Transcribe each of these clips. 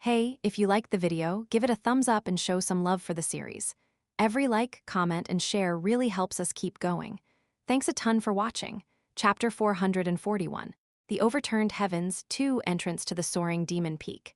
Hey, if you liked the video, give it a thumbs up and show some love for the series. Every like, comment, and share really helps us keep going. Thanks a ton for watching. Chapter 441. The Overturned Heavens 2 Entrance to the Soaring Demon Peak.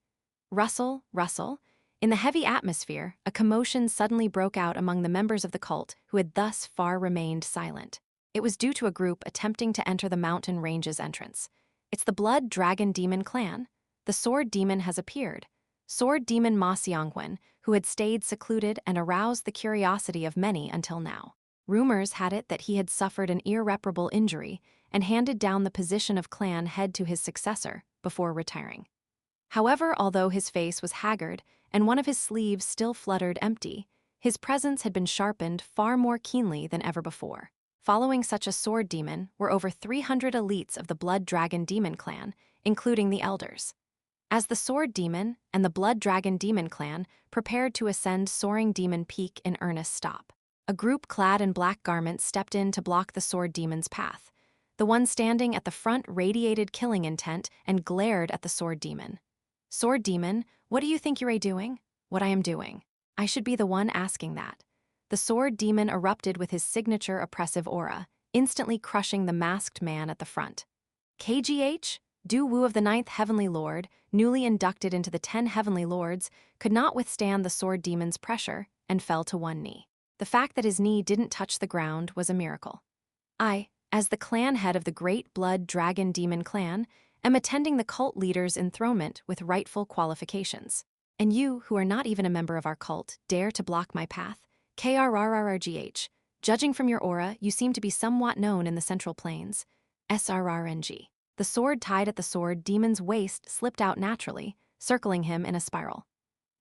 Rustle, rustle. In the heavy atmosphere, a commotion suddenly broke out among the members of the cult who had thus far remained silent. It was due to a group attempting to enter the mountain range's entrance. It's the Blood Dragon Demon clan. The Sword Demon has appeared. Sword Demon Ma Xianghun, who had stayed secluded and aroused the curiosity of many until now. Rumors had it that he had suffered an irreparable injury and handed down the position of clan head to his successor before retiring. However, although his face was haggard and one of his sleeves still fluttered empty, his presence had been sharpened far more keenly than ever before. Following such a sword demon were over 300 elites of the Blood Dragon Demon clan, including the elders. As the Sword Demon and the Blood Dragon Demon clan prepared to ascend Soaring Demon Peak in earnest stop, a group clad in black garments stepped in to block the Sword Demon's path. The one standing at the front radiated killing intent and glared at the Sword Demon. Sword Demon, what do you think you're doing? What I am doing. I should be the one asking that. The Sword Demon erupted with his signature oppressive aura, instantly crushing the masked man at the front. KGH? Du Wu of the 9th Heavenly Lord, newly inducted into the 10 Heavenly Lords, could not withstand the Sword Demon's pressure and fell to one knee. The fact that his knee didn't touch the ground was a miracle. I, as the clan head of the Great Blood Dragon Demon clan, am attending the cult leader's enthronement with rightful qualifications. And you, who are not even a member of our cult, dare to block my path? KRRRGH. Judging from your aura, you seem to be somewhat known in the Central Plains. SRRNG. The sword tied at the Sword Demon's waist slipped out naturally, circling him in a spiral.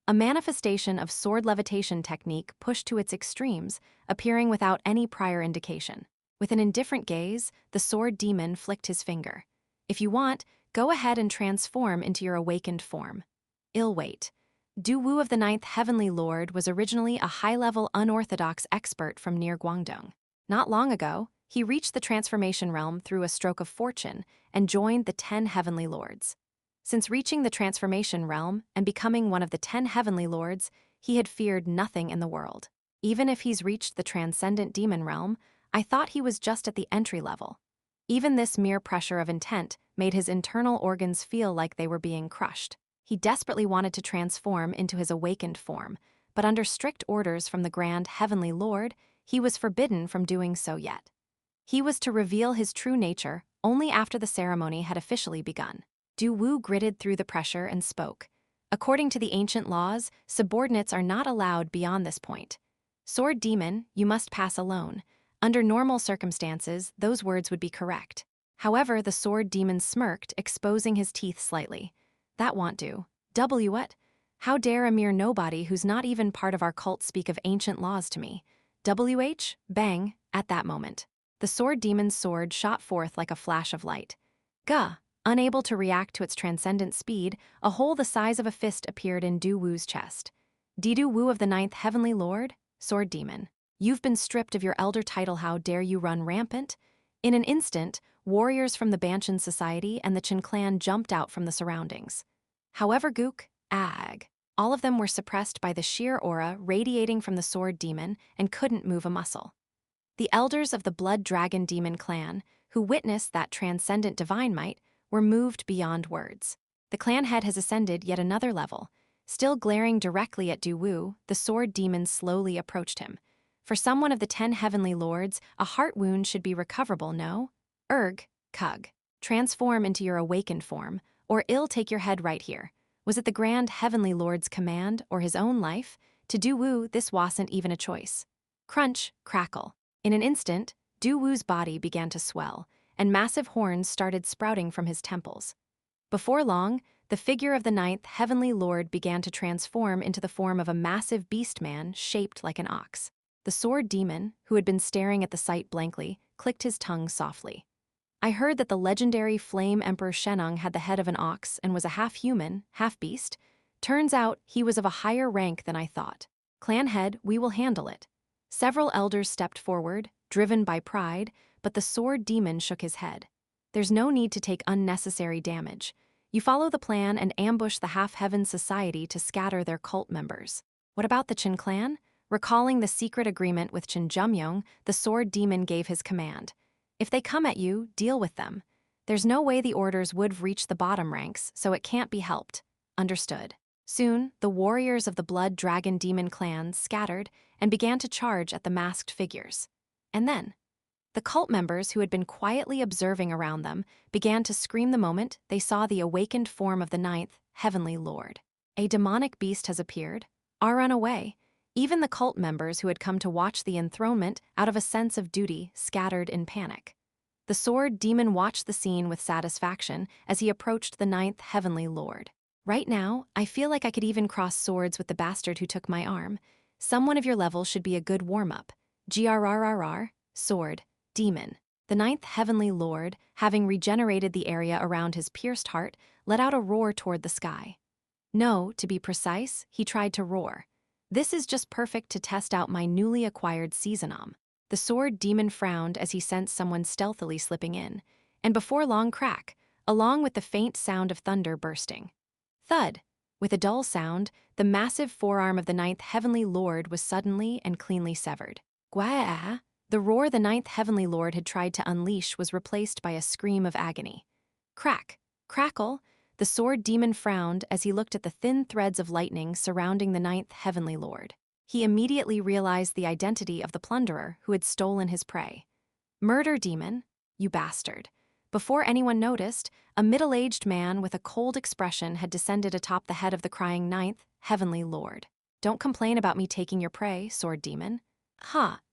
A manifestation of sword levitation technique pushed to its extremes, appearing without any prior indication. With an indifferent gaze, the Sword Demon flicked his finger. If you want, go ahead and transform into your awakened form. Ill wait. Du Wu of the 9th Heavenly Lord was originally a high-level unorthodox expert from near Guangdong. Not long ago, he reached the transformation realm through a stroke of fortune and joined the 10 Heavenly Lords. Since reaching the transformation realm and becoming one of the 10 Heavenly Lords, he had feared nothing in the world. Even if he's reached the transcendent demon realm, I thought he was just at the entry level. Even this mere pressure of intent made his internal organs feel like they were being crushed. He desperately wanted to transform into his awakened form, but under strict orders from the Grand Heavenly Lord, he was forbidden from doing so yet. He was to reveal his true nature only after the ceremony had officially begun. Du Wu gritted through the pressure and spoke. According to the ancient laws, subordinates are not allowed beyond this point. Sword Demon, you must pass alone. Under normal circumstances, those words would be correct. However, the Sword Demon smirked, exposing his teeth slightly. That won't do. What? How dare a mere nobody who's not even part of our cult speak of ancient laws to me? Bang, at that moment. The Sword Demon's sword shot forth like a flash of light. Gah! Unable to react to its transcendent speed, a hole the size of a fist appeared in Du Wu's chest. Du Wu of the 9th Heavenly Lord? Sword Demon. You've been stripped of your elder title, how dare you run rampant? In an instant, warriors from the Banshan Society and the Chen clan jumped out from the surroundings. However, all of them were suppressed by the sheer aura radiating from the Sword Demon and couldn't move a muscle. The elders of the Blood Dragon Demon clan, who witnessed that transcendent divine might, were moved beyond words. The clan head has ascended yet another level. Still glaring directly at Du Wu, the Sword Demon slowly approached him. For someone of the 10 Heavenly Lords, a heart wound should be recoverable, no? Kug. Transform into your awakened form, or I'll take your head right here. Was it the Grand Heavenly Lord's command or his own life? To Du Wu, this wasn't even a choice. Crunch, crackle. In an instant, Du Wu's body began to swell, and massive horns started sprouting from his temples. Before long, the figure of the 9th Heavenly Lord began to transform into the form of a massive beast man shaped like an ox. The Sword Demon, who had been staring at the sight blankly, clicked his tongue softly. I heard that the legendary Flame Emperor Shenong had the head of an ox and was a half-human, half-beast. Turns out he was of a higher rank than I thought. Clan head, we will handle it. Several elders stepped forward, driven by pride, but the Sword Demon shook his head. There's no need to take unnecessary damage. You follow the plan and ambush the Half-Heaven Society to scatter their cult members. What about the Jin clan? Recalling the secret agreement with Jin Yeomyung, the sword demon gave his command. If they come at you, deal with them. There's no way the orders would reach the bottom ranks, so it can't be helped. Understood. Soon, the warriors of the Blood Dragon Demon clan scattered and began to charge at the masked figures. And then, the cult members who had been quietly observing around them began to scream the moment they saw the awakened form of the ninth Heavenly Lord. A demonic beast has appeared. Run away. Even the cult members who had come to watch the enthronement out of a sense of duty scattered in panic. The sword demon watched the scene with satisfaction as he approached the ninth Heavenly Lord. Right now, I feel like I could even cross swords with the bastard who took my arm. Someone of your level should be a good warm-up. Grrrr, sword, demon. The ninth Heavenly Lord, having regenerated the area around his pierced heart, let out a roar toward the sky. No, to be precise, he tried to roar. This is just perfect to test out my newly acquired seasonom. The sword demon frowned as he sensed someone stealthily slipping in, and before long crack, along with the faint sound of thunder bursting. Thud! With a dull sound, the massive forearm of the ninth Heavenly Lord was suddenly and cleanly severed. Gwaa! The roar the ninth Heavenly Lord had tried to unleash was replaced by a scream of agony. Crack! Crackle! The sword demon frowned as he looked at the thin threads of lightning surrounding the ninth Heavenly Lord. He immediately realized the identity of the plunderer who had stolen his prey. Murder demon, you bastard. Before anyone noticed, a middle-aged man with a cold expression had descended atop the head of the crying ninth Heavenly Lord. Don't complain about me taking your prey, sword demon.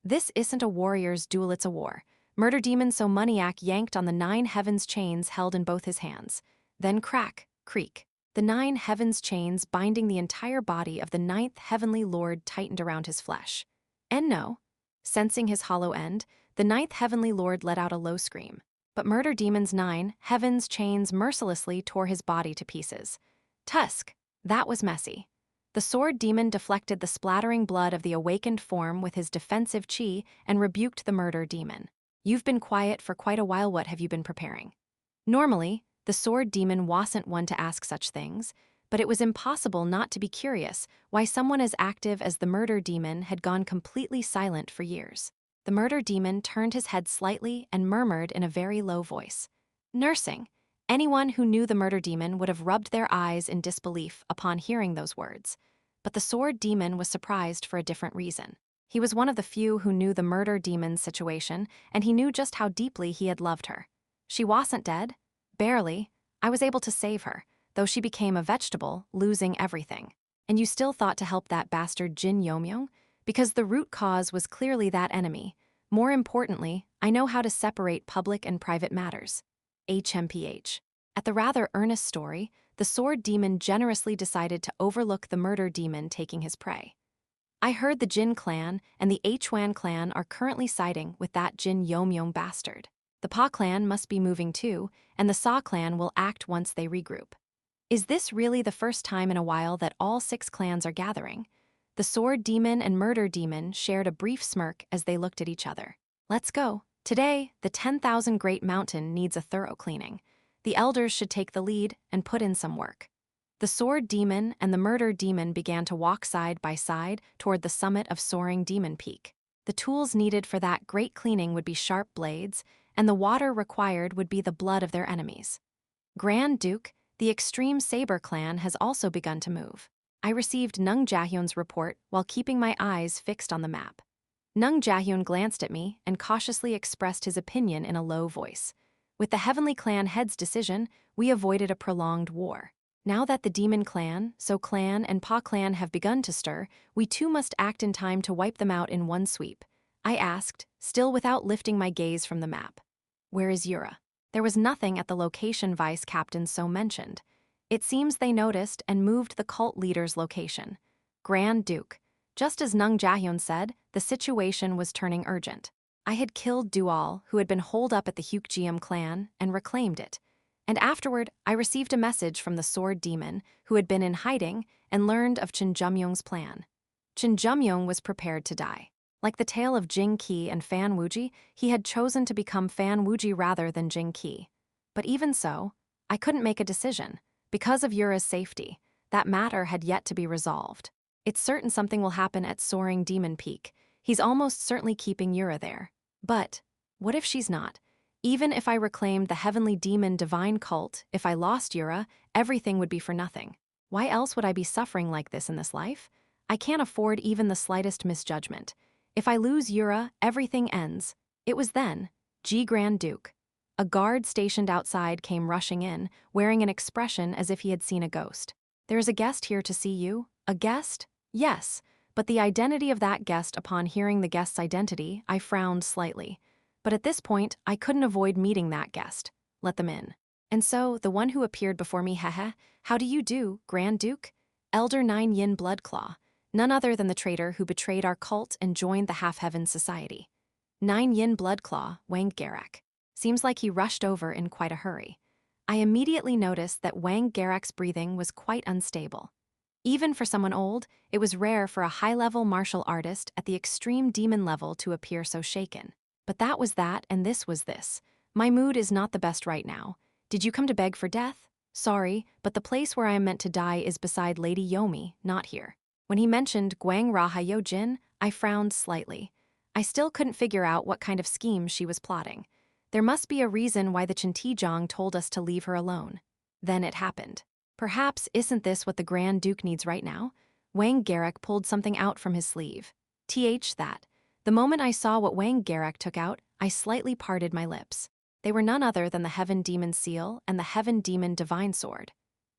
This isn't a warrior's duel, it's a war. Murder demon so Muniac yanked on the 9 heavens chains held in both his hands. Then crack, creak. The 9 heavens chains binding the entire body of the 9th Heavenly Lord tightened around his flesh. And no. Sensing his hollow end, the 9th Heavenly Lord let out a low scream. But Murder Demon's 9 heavens chains mercilessly tore his body to pieces. Tusk, that was messy. The sword demon deflected the splattering blood of the awakened form with his defensive chi and rebuked the murder demon. You've been quiet for quite a while, what have you been preparing? Normally, the sword demon wasn't one to ask such things, but it was impossible not to be curious why someone as active as the murder demon had gone completely silent for years. The murder demon turned his head slightly and murmured in a very low voice. Nursing. Anyone who knew the murder demon would have rubbed their eyes in disbelief upon hearing those words. But the sword demon was surprised for a different reason. He was one of the few who knew the murder demon's situation, and he knew just how deeply he had loved her. She wasn't dead. Barely. I was able to save her, though she became a vegetable, losing everything. And you still thought to help that bastard Jin Yeomyung? Because the root cause was clearly that enemy. More importantly, I know how to separate public and private matters. HMPH. At the rather earnest story, the sword demon generously decided to overlook the murder demon taking his prey. I heard the Jin clan and the Hwan clan are currently siding with that Jin Yeomyung bastard. The Pa clan must be moving too, and the Sa clan will act once they regroup. Is this really the first time in a while that all 6 clans are gathering? The sword demon and murder demon shared a brief smirk as they looked at each other. Let's go. Today, the 10,000 Great Mountain needs a thorough cleaning. The elders should take the lead and put in some work. The sword demon and the murder demon began to walk side by side toward the summit of soaring Demon Peak. The tools needed for that great cleaning would be sharp blades, and the water required would be the blood of their enemies. Grand Duke, the Extreme Saber clan has also begun to move. I received Nung Jahyun's report while keeping my eyes fixed on the map. Nung Jahyun glanced at me and cautiously expressed his opinion in a low voice. With the Heavenly Clan head's decision, we avoided a prolonged war. Now that the Demon Clan, So Clan, and Pa Clan have begun to stir, we too must act in time to wipe them out in one sweep. I asked, still without lifting my gaze from the map. Where is Yura? There was nothing at the location Vice Captain So mentioned. It seems they noticed and moved the cult leader's location. Grand Duke. Just as Nung Jahyun said, the situation was turning urgent. I had killed Dual, who had been holed up at the Hyukjeom clan, and reclaimed it. And afterward, I received a message from the sword demon, who had been in hiding, and learned of Jin Yeomyung's plan. Jin Yeomyung was prepared to die. Like the tale of Jing Qi and Fan Wuji, he had chosen to become Fan Wuji rather than Jing Qi. But even so, I couldn't make a decision. Because of Yura's safety, that matter had yet to be resolved. It's certain something will happen at Soaring Demon Peak. He's almost certainly keeping Yura there. But what if she's not? Even if I reclaimed the heavenly demon divine cult, if I lost Yura, everything would be for nothing. Why else would I be suffering like this in this life? I can't afford even the slightest misjudgment. If I lose Yura, everything ends. It was then, Grand Duke. A guard stationed outside came rushing in, wearing an expression as if he had seen a ghost. There is a guest here to see you? A guest? Yes, but the identity of that guest. Upon hearing the guest's identity, I frowned slightly. But at this point, I couldn't avoid meeting that guest. Let them in. And so, the one who appeared before me, how do you do, Grand Duke? Elder Nine Yin Bloodclaw, none other than the traitor who betrayed our cult and joined the Half-Heaven Society. Nine Yin Bloodclaw, Wang Garak. Seems like he rushed over in quite a hurry. I immediately noticed that Wang Garak's breathing was quite unstable. Even for someone old, it was rare for a high-level martial artist at the extreme demon level to appear so shaken. But that was that, and this was this. My mood is not the best right now. Did you come to beg for death? Sorry, but the place where I am meant to die is beside Lady Yomi, not here. When he mentioned Guang Raha Yojin, I frowned slightly. I still couldn't figure out what kind of scheme she was plotting. There must be a reason why the Chintijong told us to leave her alone. Then it happened. Perhaps isn't this what the Grand Duke needs right now? Wang Garak pulled something out from his sleeve. That. The moment I saw what Wang Garak took out, I slightly parted my lips. They were none other than the Heaven Demon Seal and the Heaven Demon Divine Sword.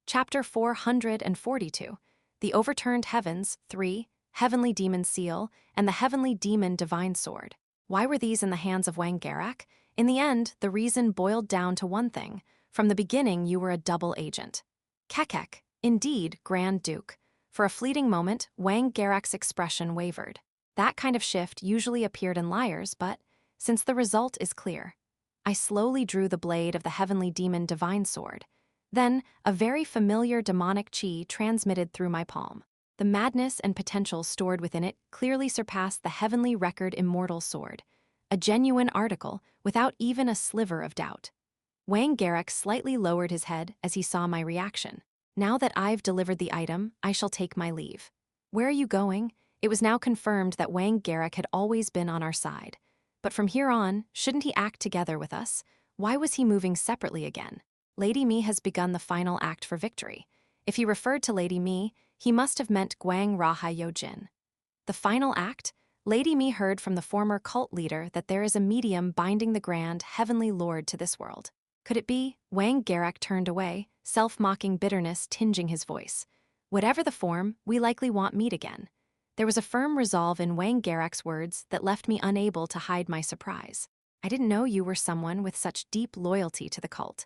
Chapter 442. The Overturned Heavens, 3, Heavenly Demon Seal, and the Heavenly Demon Divine Sword. Why were these in the hands of Wang Garak? In the end, the reason boiled down to one thing. From the beginning, you were a double agent. Kekek, indeed, Grand Duke. For a fleeting moment, Wang Garak's expression wavered. That kind of shift usually appeared in liars, but since the result is clear. I slowly drew the blade of the Heavenly Demon Divine Sword. Then, a very familiar demonic chi transmitted through my palm. The madness and potential stored within it clearly surpassed the Heavenly Record Immortal Sword. A genuine article, without even a sliver of doubt. Wang Garak slightly lowered his head as he saw my reaction. Now that I've delivered the item, I shall take my leave. Where are you going? It was now confirmed that Wang Garak had always been on our side. But from here on, shouldn't he act together with us? Why was he moving separately again? Lady Mi has begun the final act for victory. If he referred to Lady Mi, he must have meant Guang Raha Yojin. The final act? Lady Mi heard from the former cult leader that there is a medium binding the grand heavenly lord to this world. Could it be? Wang Garak turned away, self-mocking bitterness tinging his voice. Whatever the form, we likely won't meet again. There was a firm resolve in Wang Garak's words that left me unable to hide my surprise. I didn't know you were someone with such deep loyalty to the cult.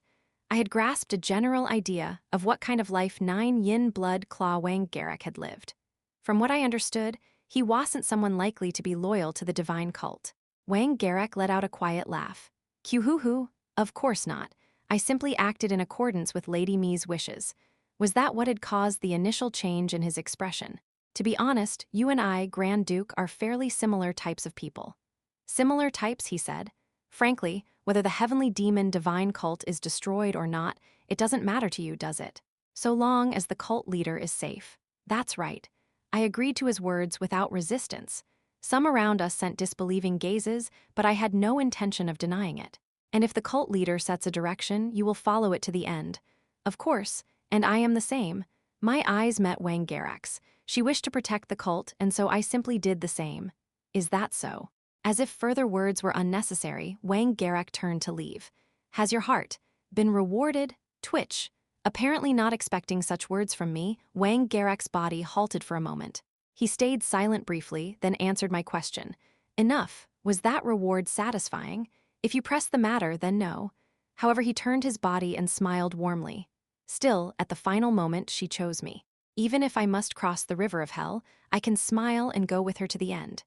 I had grasped a general idea of what kind of life Nine Yin Blood Claw Wang Garak had lived. From what I understood, he wasn't someone likely to be loyal to the divine cult. Wang Garak let out a quiet laugh. Q-hoo-hoo, of course not. I simply acted in accordance with Lady Mi's wishes. Was that what had caused the initial change in his expression? To be honest, you and I, Grand Duke, are fairly similar types of people. Similar types, he said. Frankly, whether the heavenly demon divine cult is destroyed or not, it doesn't matter to you, does it? So long as the cult leader is safe. That's right. I agreed to his words without resistance. Some around us sent disbelieving gazes, but I had no intention of denying it. And if the cult leader sets a direction, you will follow it to the end. Of course, and I am the same. My eyes met Wang Garak's. She wished to protect the cult, and so I simply did the same. Is that so? As if further words were unnecessary, Wang Garak turned to leave. Has your heart been rewarded? Twitch. Apparently not expecting such words from me, Wang Garak's body halted for a moment. He stayed silent briefly, then answered my question. Enough. Was that reward satisfying? If you press the matter, then no. However, he turned his body and smiled warmly. Still, at the final moment, she chose me. Even if I must cross the river of hell, I can smile and go with her to the end.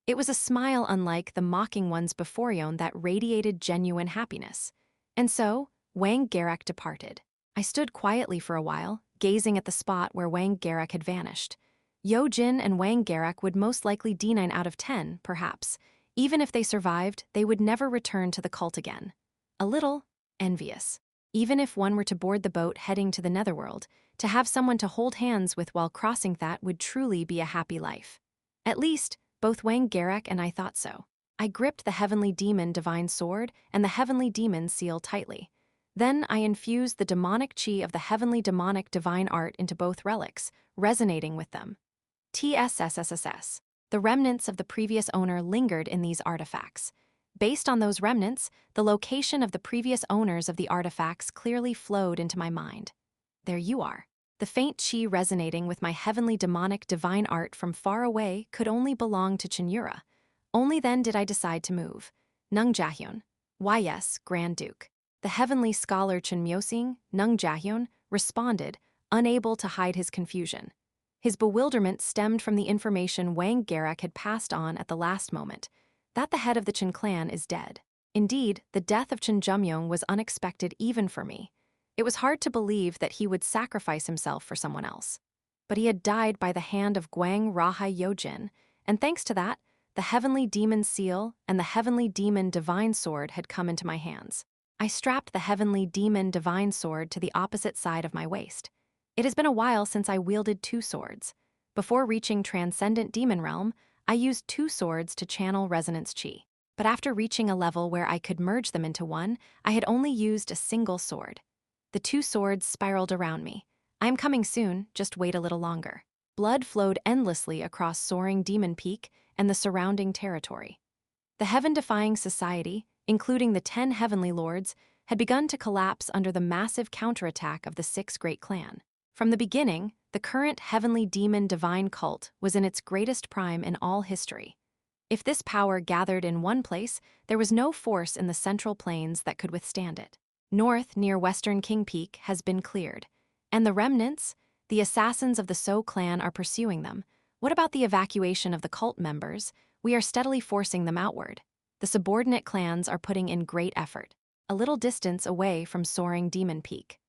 It was a smile unlike the mocking ones before Yon that radiated genuine happiness. And so, Wang Garak departed. I stood quietly for a while, gazing at the spot where Wang Garak had vanished. Yo-jin and Wang Garak would most likely D9 out of 10, perhaps. Even if they survived, they would never return to the cult again. A little envious. Even if one were to board the boat heading to the netherworld, to have someone to hold hands with while crossing that would truly be a happy life. At least, both Wang Garak and I thought so. I gripped the Heavenly Demon Divine Sword and the Heavenly Demon Seal tightly. Then I infused the demonic chi of the Heavenly Demonic Divine Art into both relics, resonating with them. TSSSSS. The remnants of the previous owner lingered in these artifacts. Based on those remnants, the location of the previous owners of the artifacts clearly flowed into my mind. There you are. The faint chi resonating with my Heavenly Demonic Divine Art from far away could only belong to Cheon Yura. Only then did I decide to move. Nung Jahyun. Why yes, Grand Duke. The Heavenly Scholar Jin Yeomyung, Nung Jahyun, responded, unable to hide his confusion. His bewilderment stemmed from the information Wang Garak had passed on at the last moment, that the head of the Jin clan is dead. Indeed, the death of Jin Yeomyung was unexpected even for me. It was hard to believe that he would sacrifice himself for someone else. But he had died by the hand of Gwang Rahai Yojin, and thanks to that, the Heavenly Demon Seal and the Heavenly Demon Divine Sword had come into my hands. I strapped the Heavenly Demon Divine Sword to the opposite side of my waist. It has been a while since I wielded two swords. Before reaching Transcendent Demon Realm, I used two swords to channel Resonance Chi. But after reaching a level where I could merge them into one, I had only used a single sword. The two swords spiraled around me. I am coming soon, just wait a little longer. Blood flowed endlessly across soaring Demon Peak and the surrounding territory. The heaven-defying society, including the 10 heavenly lords, had begun to collapse under the massive counterattack of the 6 great clan. From the beginning, the current heavenly demon divine cult was in its greatest prime in all history. If this power gathered in one place, there was no force in the central plains that could withstand it. North, near Western King Peak, has been cleared. And the remnants? The assassins of the So clan are pursuing them. What about the evacuation of the cult members? We are steadily forcing them outward. The subordinate clans are putting in great effort, a little distance away from soaring Demon Peak.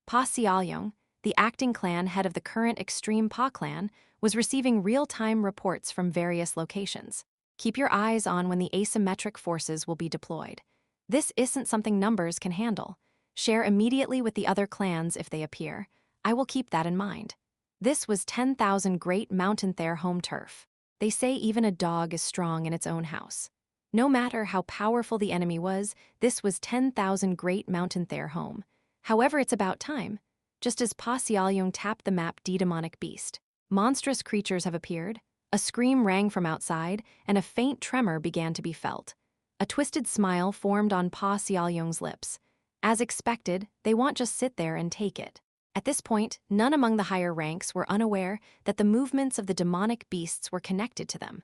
Pa Sealyong, the acting clan head of the current extreme Pa clan, was receiving real-time reports from various locations. Keep your eyes on when the asymmetric forces will be deployed. This isn't something numbers can handle. Share immediately with the other clans if they appear. I will keep that in mind. This was 10,000 great mountain there home turf. They say even a dog is strong in its own house. No matter how powerful the enemy was, this was 10,000 great mountain there home. However, it's about time. Just as Pa Sealyong tapped the map demonic beast, monstrous creatures have appeared. A scream rang from outside, and a faint tremor began to be felt. A twisted smile formed on Pa Sealyong's lips. As expected, they won't just sit there and take it. At this point, none among the higher ranks were unaware that the movements of the demonic beasts were connected to them.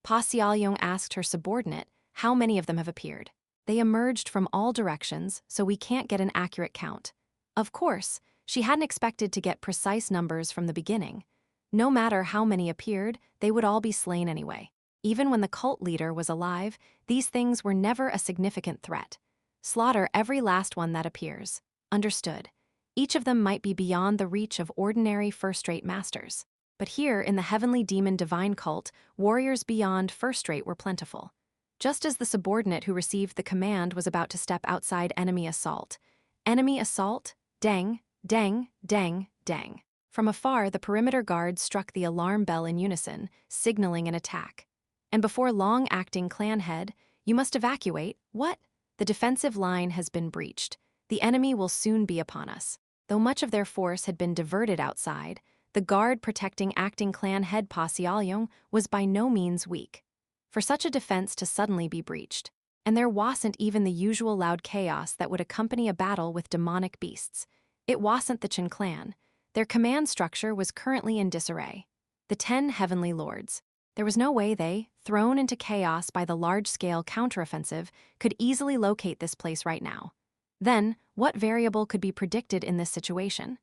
Pa Sealyong asked her subordinate, how many of them have appeared? They emerged from all directions, so we can't get an accurate count. Of course, she hadn't expected to get precise numbers from the beginning. No matter how many appeared, they would all be slain anyway. Even when the cult leader was alive, these things were never a significant threat. Slaughter every last one that appears. Understood. Each of them might be beyond the reach of ordinary first-rate masters. But here, in the heavenly demon divine cult, warriors beyond first-rate were plentiful. Just as the subordinate who received the command was about to step outside enemy assault. Enemy assault? Dang, dang, dang, dang. From afar, the perimeter guards struck the alarm bell in unison, signaling an attack. And before long, acting clan head, you must evacuate. What? The defensive line has been breached. The enemy will soon be upon us. Though much of their force had been diverted outside, the guard protecting acting clan head Pa Sealyong was by no means weak. For such a defense to suddenly be breached, and there wasn't even the usual loud chaos that would accompany a battle with demonic beasts. It wasn't the Jin clan. Their command structure was currently in disarray. The 10 heavenly lords. There was no way they, thrown into chaos by the large-scale counteroffensive, could easily locate this place right now. Then, what variable could be predicted in this situation?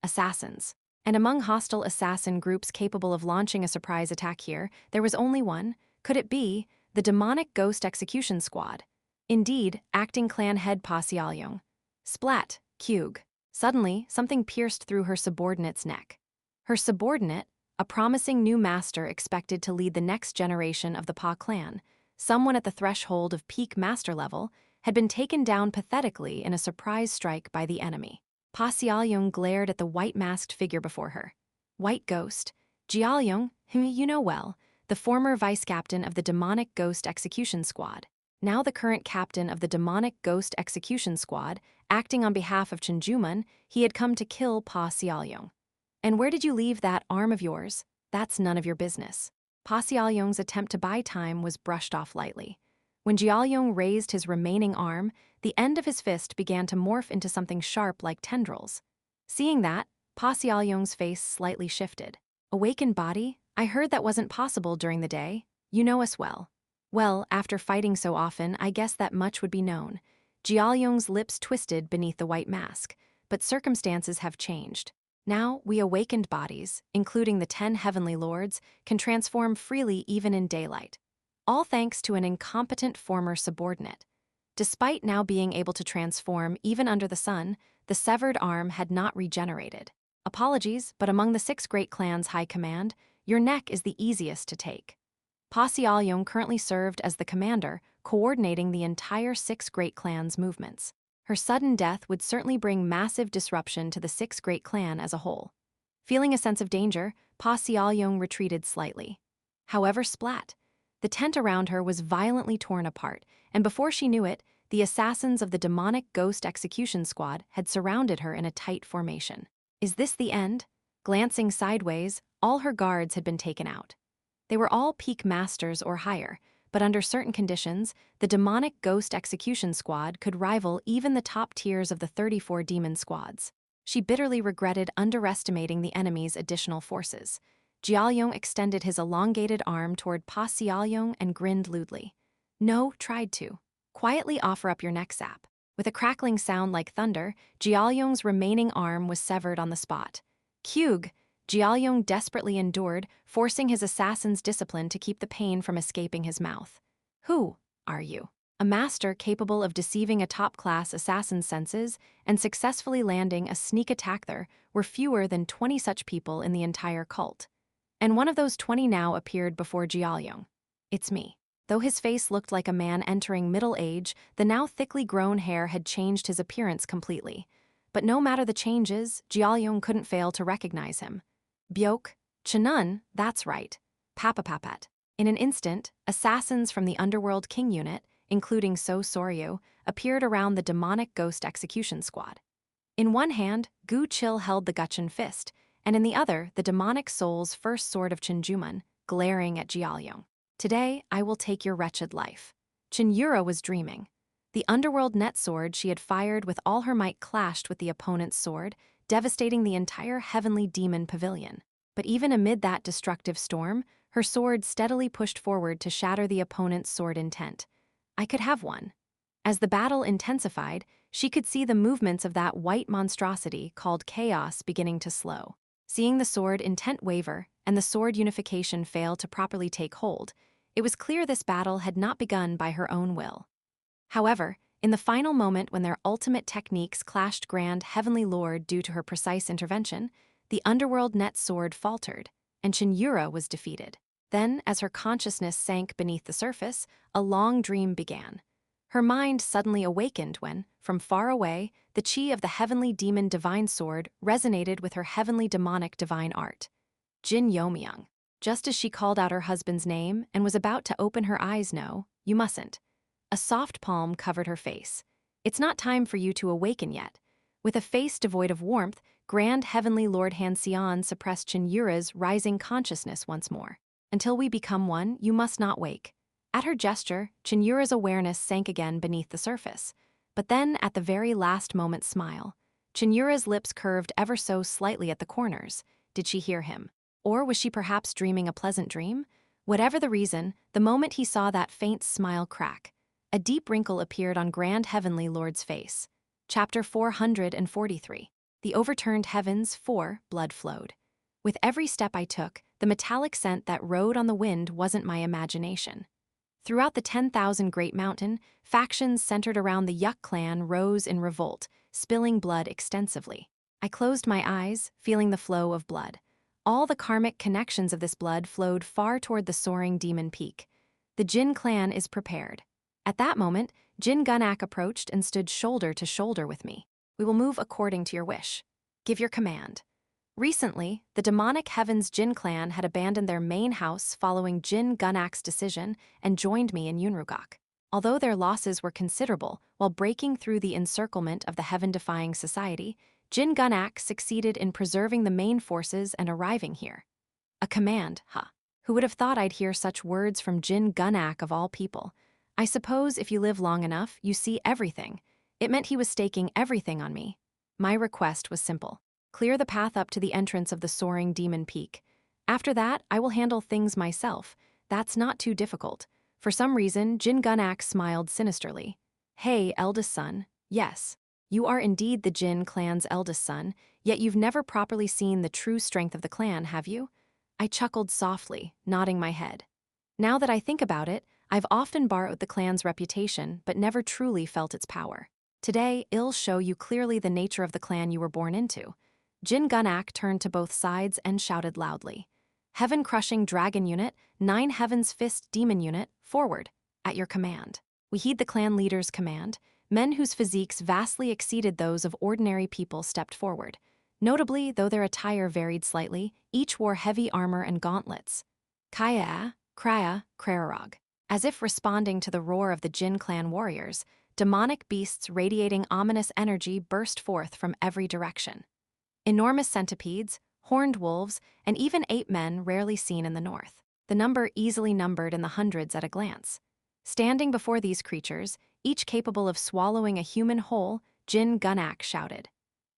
Assassins. And among hostile assassin groups capable of launching a surprise attack here, there was only one. Could it be the demonic ghost execution squad? Indeed, acting clan head Pa Sealyong. Splat, Kyug. Suddenly, something pierced through her subordinate's neck. Her subordinate, a promising new master expected to lead the next generation of the Pa clan, someone at the threshold of peak master level, had been taken down pathetically in a surprise strike by the enemy. Pa Seol-young glared at the white-masked figure before her. White Ghost, Jeol-young, whom you know well, the former vice-captain of the demonic ghost execution squad. Now the current captain of the demonic ghost execution squad, acting on behalf of Chunjumun, he had come to kill Pa Seol-young. And where did you leave that arm of yours? That's none of your business. Pa Seol-young's attempt to buy time was brushed off lightly. When Jeol-young raised his remaining arm, the end of his fist began to morph into something sharp like tendrils. Seeing that, Pa Seol-young's face slightly shifted. Awakened body? I heard that wasn't possible during the day. You know us well. Well, after fighting so often, I guess that much would be known. Jeol-young's lips twisted beneath the white mask, but circumstances have changed. Now, we awakened bodies, including the 10 heavenly lords, can transform freely even in daylight. All thanks to an incompetent former subordinate. Despite now being able to transform even under the sun, the severed arm had not regenerated. Apologies, but among the 6 great clans' high command, your neck is the easiest to take. Pa Seol-young currently served as the commander, coordinating the entire 6 great clans' movements. Her sudden death would certainly bring massive disruption to the 6 great clan as a whole. Feeling a sense of danger, Pa Seol-young retreated slightly. However, splat. The tent around her was violently torn apart, and before she knew it, the assassins of the demonic ghost execution squad had surrounded her in a tight formation. Is this the end? Glancing sideways, all her guards had been taken out. They were all peak masters or higher, but under certain conditions, the demonic ghost execution squad could rival even the top tiers of the 34 demon squads. She bitterly regretted underestimating the enemy's additional forces. Jeol-young extended his elongated arm toward Pa Seol-young and grinned lewdly. No, tried to. Quietly offer up your neck sap. With a crackling sound like thunder, Jeol-young's remaining arm was severed on the spot. Kyug! Jeol-young desperately endured, forcing his assassin's discipline to keep the pain from escaping his mouth. Who are you? A master capable of deceiving a top-class assassin's senses and successfully landing a sneak attack. There were fewer than 20 such people in the entire cult. And one of those 20 now appeared before Jeol-young. It's me. Though his face looked like a man entering middle age, the now thickly grown hair had changed his appearance completely. But no matter the changes, Jeol-young couldn't fail to recognize him. Byok, Chanun, that's right. Papapapat. In an instant, assassins from the Underworld King unit, including So Soryu, appeared around the demonic ghost execution squad. In one hand, Gu Chil held the Gutchen fist, and in the other, the demonic soul's first sword of Chunjumun, glaring at Jeol-young. Today, I will take your wretched life. Cheon Yura was dreaming. The underworld net sword she had fired with all her might clashed with the opponent's sword, devastating the entire heavenly demon pavilion. But even amid that destructive storm, her sword steadily pushed forward to shatter the opponent's sword intent. I could have one. As the battle intensified, she could see the movements of that white monstrosity called chaos beginning to slow. Seeing the sword intent waver and the sword unification fail to properly take hold, it was clear this battle had not begun by her own will. However, in the final moment when their ultimate techniques clashed, Grand Heavenly Lord, due to her precise intervention, the underworld net sword faltered, and Cheon Yura was defeated. Then, as her consciousness sank beneath the surface, a long dream began. Her mind suddenly awakened when, from far away, the chi of the heavenly demon divine sword resonated with her heavenly demonic divine art. Jin Yeomyung. Just as she called out her husband's name and was about to open her eyes, no, you mustn't. A soft palm covered her face. It's not time for you to awaken yet. With a face devoid of warmth, Grand Heavenly Lord Hanseon suppressed Cheon Yura's rising consciousness once more. Until we become one, you must not wake. At her gesture, Cheon Yura's awareness sank again beneath the surface. But then, at the very last moment, smile. Cheon Yura's lips curved ever so slightly at the corners. Did she hear him? Or was she perhaps dreaming a pleasant dream? Whatever the reason, the moment he saw that faint smile crack, a deep wrinkle appeared on Grand Heavenly Lord's face. Chapter 443. The Overturned Heavens. 4. Blood flowed. With every step I took, the metallic scent that rode on the wind wasn't my imagination. Throughout the 10,000 Great Mountain, factions centered around the Yuk clan rose in revolt, spilling blood extensively. I closed my eyes, feeling the flow of blood. All the karmic connections of this blood flowed far toward the soaring demon peak. The Jin clan is prepared. At that moment, Jin Gunak approached and stood shoulder to shoulder with me. We will move according to your wish. Give your command. Recently, the demonic Heaven's Jin clan had abandoned their main house following Jin Gunak's decision and joined me in Yunrugak. Although their losses were considerable while breaking through the encirclement of the heaven-defying society, Jin Gunak succeeded in preserving the main forces and arriving here. A command, huh? Who would have thought I'd hear such words from Jin Gunak of all people? I suppose if you live long enough, you see everything. It meant he was staking everything on me. My request was simple. Clear the path up to the entrance of the soaring demon peak. After that, I will handle things myself. That's not too difficult. For some reason, Jin Gunak smiled sinisterly. Hey, eldest son. Yes, you are indeed the Jin clan's eldest son, yet you've never properly seen the true strength of the clan, have you? I chuckled softly, nodding my head. Now that I think about it, I've often borrowed the clan's reputation, but never truly felt its power. Today, I'll show you clearly the nature of the clan you were born into. Jin Gunak turned to both sides and shouted loudly. Heaven-crushing dragon unit, 9 Heaven's Fist demon unit, forward, at your command. We heed the clan leader's command. Men whose physiques vastly exceeded those of ordinary people stepped forward. Notably, though their attire varied slightly, each wore heavy armor and gauntlets. Kaya, Kraya, Krararog. As if responding to the roar of the Jin clan warriors, demonic beasts radiating ominous energy burst forth from every direction. Enormous centipedes, horned wolves, and even ape men rarely seen in the north. The number easily numbered in the hundreds at a glance. Standing before these creatures, each capable of swallowing a human whole, Jin Gunak shouted.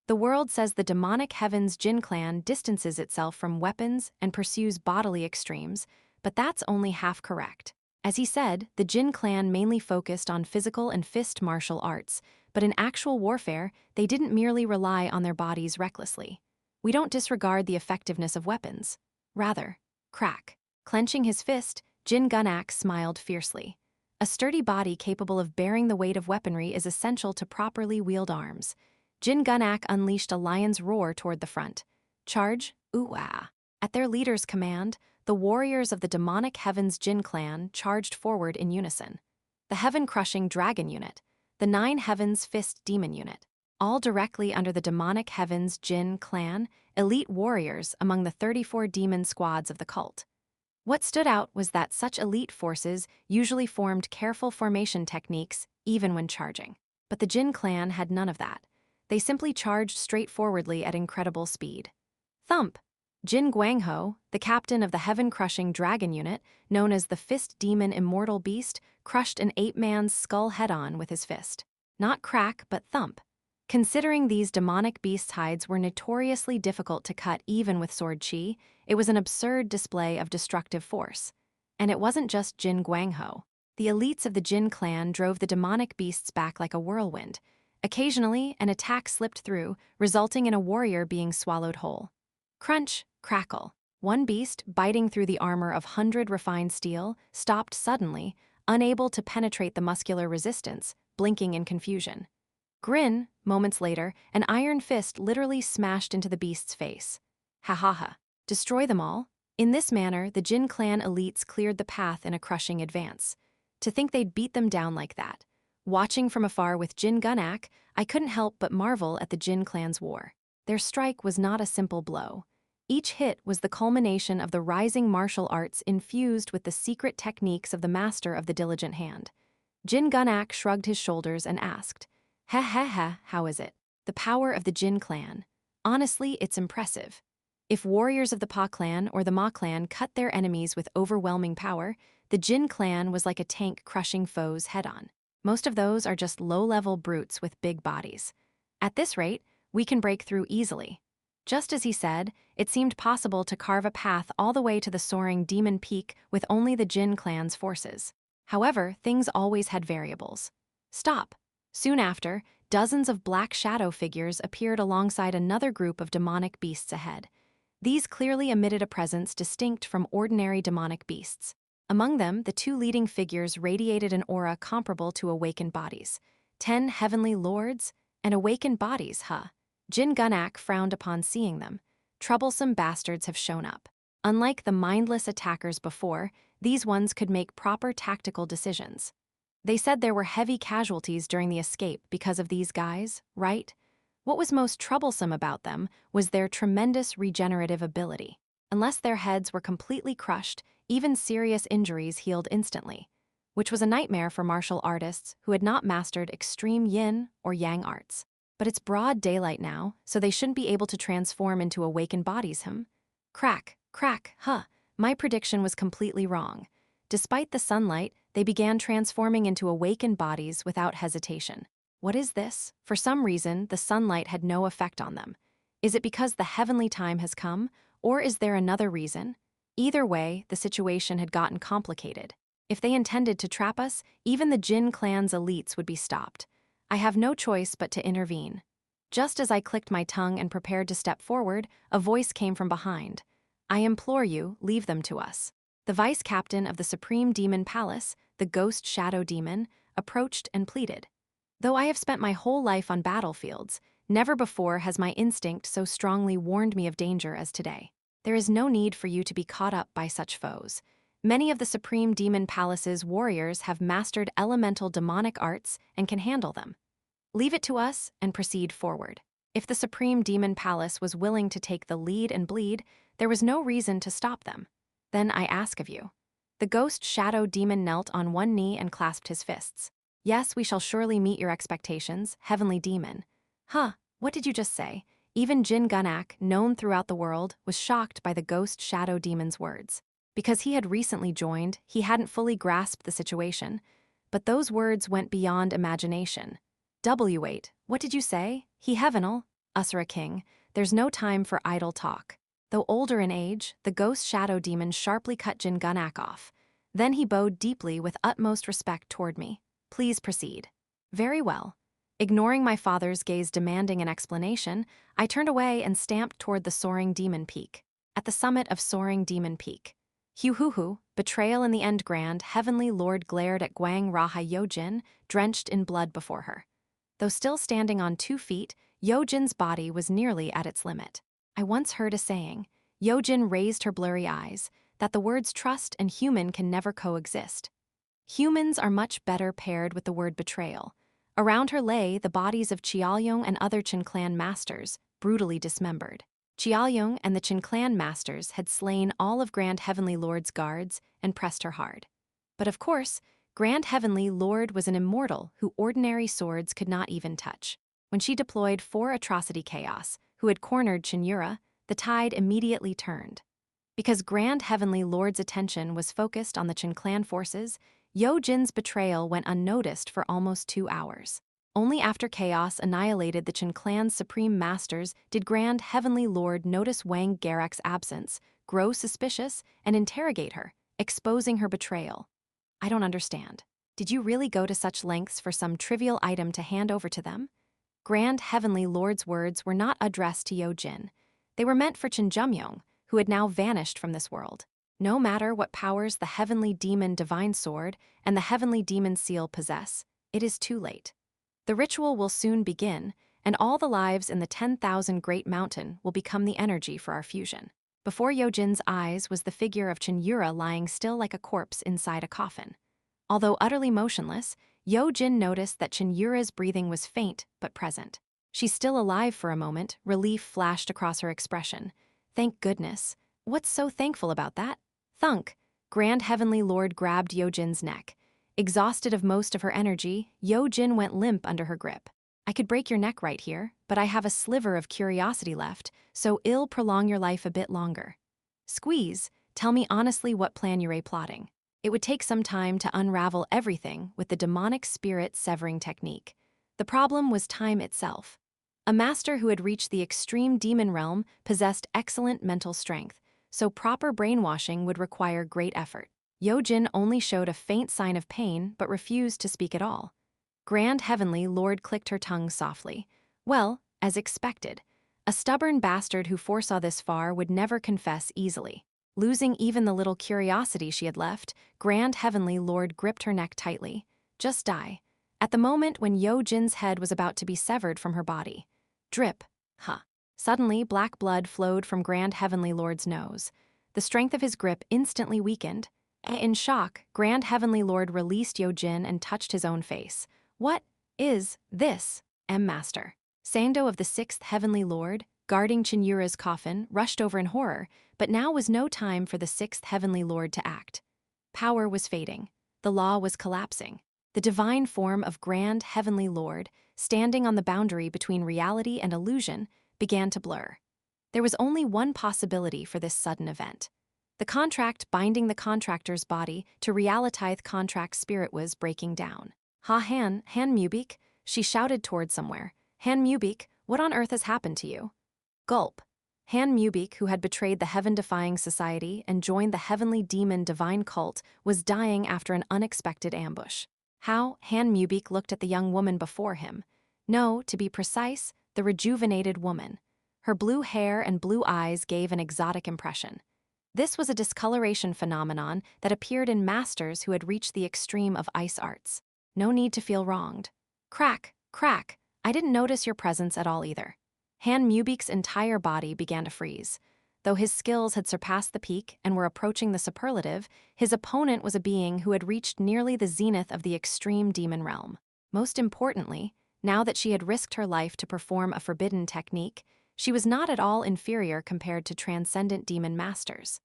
The world says the demonic Heaven's Jin clan distances itself from weapons and pursues bodily extremes, but that's only half correct. As he said, the Jin clan mainly focused on physical and fist martial arts, but in actual warfare, they didn't merely rely on their bodies recklessly. We don't disregard the effectiveness of weapons. Rather, crack. Clenching his fist, Jin Gunak smiled fiercely. A sturdy body capable of bearing the weight of weaponry is essential to properly wield arms. Jin Gunak unleashed a lion's roar toward the front. Charge, ooh-ah. At their leader's command, the warriors of the demonic Heaven's Jin clan charged forward in unison. The heaven-crushing dragon unit, the 9 Heaven's Fist demon unit, all directly under the demonic Heaven's Jin clan, elite warriors among the 34 demon squads of the cult. What stood out was that such elite forces usually formed careful formation techniques even when charging. But the Jin clan had none of that. They simply charged straightforwardly at incredible speed. Thump! Jin Guangho, the captain of the heaven-crushing dragon unit, known as the Fist Demon Immortal Beast, crushed an ape-man's skull head-on with his fist. Not crack, but thump. Considering these demonic beasts' hides were notoriously difficult to cut even with sword chi, it was an absurd display of destructive force. And it wasn't just Jin Guangho. The elites of the Jin clan drove the demonic beasts back like a whirlwind. Occasionally, an attack slipped through, resulting in a warrior being swallowed whole. Crunch, crackle. One beast, biting through the armor of 100 refined steel, stopped suddenly, unable to penetrate the muscular resistance, blinking in confusion. Grin, moments later, an iron fist literally smashed into the beast's face. Ha ha ha. Destroy them all? In this manner, the Jin clan elites cleared the path in a crushing advance. To think they'd beat them down like that. Watching from afar with Jin Gunak, I couldn't help but marvel at the Jin clan's war. Their strike was not a simple blow. Each hit was the culmination of the rising martial arts infused with the secret techniques of the master of the diligent hand. Jin Gunak shrugged his shoulders and asked, "Ha ha ha, how is it? The power of the Jin clan. Honestly, it's impressive. If warriors of the Pa clan or the Ma clan cut their enemies with overwhelming power, the Jin clan was like a tank crushing foes head-on. Most of those are just low-level brutes with big bodies. At this rate, we can break through easily." Just as he said, it seemed possible to carve a path all the way to the soaring demon peak with only the Jin clan's forces. However, things always had variables. Stop. Soon after, dozens of black shadow figures appeared alongside another group of demonic beasts ahead. These clearly emitted a presence distinct from ordinary demonic beasts. Among them, the 2 leading figures radiated an aura comparable to awakened bodies. 10 heavenly lords and awakened bodies, huh? Jin Gunak frowned upon seeing them. Troublesome bastards have shown up. Unlike the mindless attackers before, these ones could make proper tactical decisions. They said there were heavy casualties during the escape because of these guys, right? What was most troublesome about them was their tremendous regenerative ability. Unless their heads were completely crushed, even serious injuries healed instantly, which was a nightmare for martial artists who had not mastered extreme yin or yang arts. But it's broad daylight now, so they shouldn't be able to transform into awakened bodies, Crack, crack, huh. My prediction was completely wrong. Despite the sunlight, they began transforming into awakened bodies without hesitation. What is this? For some reason, the sunlight had no effect on them. Is it because the heavenly time has come, or is there another reason? Either way, the situation had gotten complicated. If they intended to trap us, even the Jin clan's elites would be stopped. I have no choice but to intervene. Just as I clicked my tongue and prepared to step forward, a voice came from behind. I implore you, leave them to us. The vice captain of the Supreme Demon Palace, the Ghost Shadow Demon, approached and pleaded. Though I have spent my whole life on battlefields, never before has my instinct so strongly warned me of danger as today. There is no need for you to be caught up by such foes. Many of the Supreme Demon Palace's warriors have mastered elemental demonic arts and can handle them. Leave it to us and proceed forward. If the Supreme Demon Palace was willing to take the lead and bleed, there was no reason to stop them. Then I ask of you. The Ghost Shadow Demon knelt on one knee and clasped his fists. Yes, we shall surely meet your expectations, Heavenly Demon. Huh, what did you just say? Even Jin Gunak, known throughout the world, was shocked by the Ghost Shadow Demon's words. Because he had recently joined, he hadn't fully grasped the situation. But those words went beyond imagination. W8, what did you say? He Heavenal, Usra King, there's no time for idle talk. Though older in age, the Ghost Shadow Demon sharply cut Jin Gunak off. Then he bowed deeply with utmost respect toward me. Please proceed. Very well. Ignoring my father's gaze demanding an explanation, I turned away and stamped toward the Soaring Demon Peak. At the summit of Soaring Demon Peak, Hu, betrayal in the end grand, Heavenly Lord glared at Gwang Raha Yojin, drenched in blood before her. Though still standing on 2 feet, Yojin's body was nearly at its limit. I once heard a saying, Yojin raised her blurry eyes, that the words trust and human can never coexist. Humans are much better paired with the word betrayal. Around her lay the bodies of Cheon and other Chin clan masters, brutally dismembered. Cheon and the Chin clan masters had slain all of Grand Heavenly Lord's guards and pressed her hard. But of course, Grand Heavenly Lord was an immortal who ordinary swords could not even touch. When she deployed 4 atrocity chaos, who had cornered Cheon Yura, the tide immediately turned. Because Grand Heavenly Lord's attention was focused on the Chin clan forces, Yojin's betrayal went unnoticed for almost 2 hours. Only after chaos annihilated the Chin clan's supreme masters did Grand Heavenly Lord notice Wang Garak's absence, grow suspicious, and interrogate her, exposing her betrayal. I don't understand. Did you really go to such lengths for some trivial item to hand over to them? Grand Heavenly Lord's words were not addressed to Yojin. They were meant for Jin Yeomyung, who had now vanished from this world. No matter what powers the Heavenly Demon Divine Sword and the Heavenly Demon Seal possess, it is too late. The ritual will soon begin, and all the lives in the 10,000 Great Mountain will become the energy for our fusion. Before Yojin's eyes was the figure of Cheon Yura lying still like a corpse inside a coffin. Although utterly motionless, Yojin noticed that Cheon Yura's breathing was faint but present. She's still alive for a moment, relief flashed across her expression. Thank goodness. What's so thankful about that? Thunk. Grand Heavenly Lord grabbed Yojin's neck. Exhausted of most of her energy, Yojin went limp under her grip. I could break your neck right here, but I have a sliver of curiosity left, so I'll prolong your life a bit longer. Squeeze, tell me honestly what plan you're plotting. It would take some time to unravel everything with the demonic spirit severing technique. The problem was time itself. A master who had reached the extreme demon realm possessed excellent mental strength, so proper brainwashing would require great effort. Yojin only showed a faint sign of pain but refused to speak at all. Grand Heavenly Lord clicked her tongue softly. Well, as expected. A stubborn bastard who foresaw this far would never confess easily. Losing even the little curiosity she had left, Grand Heavenly Lord gripped her neck tightly. Just die. At the moment when Yojin's head was about to be severed from her body. Drip. Huh. Suddenly, black blood flowed from Grand Heavenly Lord's nose. The strength of his grip instantly weakened. In shock, Grand Heavenly Lord released Yeo-jin and touched his own face. What is this, Master? Sangdo of the 6th Heavenly Lord, guarding Cheon Yura's coffin, rushed over in horror, but now was no time for the 6th Heavenly Lord to act. Power was fading. The law was collapsing. The divine form of Grand Heavenly Lord, standing on the boundary between reality and illusion, began to blur. There was only one possibility for this sudden event. The contract binding the contractor's body to realitize contract spirit was breaking down. Han Mubik, she shouted toward somewhere. Han Mubik, what on earth has happened to you? Gulp. Han Mubik, who had betrayed the heaven-defying society and joined the heavenly demon divine cult, was dying after an unexpected ambush. How? Han Mubik looked at the young woman before him. No, to be precise, the rejuvenated woman. Her blue hair and blue eyes gave an exotic impression. This was a discoloration phenomenon that appeared in masters who had reached the extreme of ice arts. No need to feel wronged. Crack, crack, I didn't notice your presence at all either. Han Mubik's entire body began to freeze. Though his skills had surpassed the peak and were approaching the superlative, his opponent was a being who had reached nearly the zenith of the extreme demon realm. Most importantly, now that she had risked her life to perform a forbidden technique, she was not at all inferior compared to transcendent demon masters.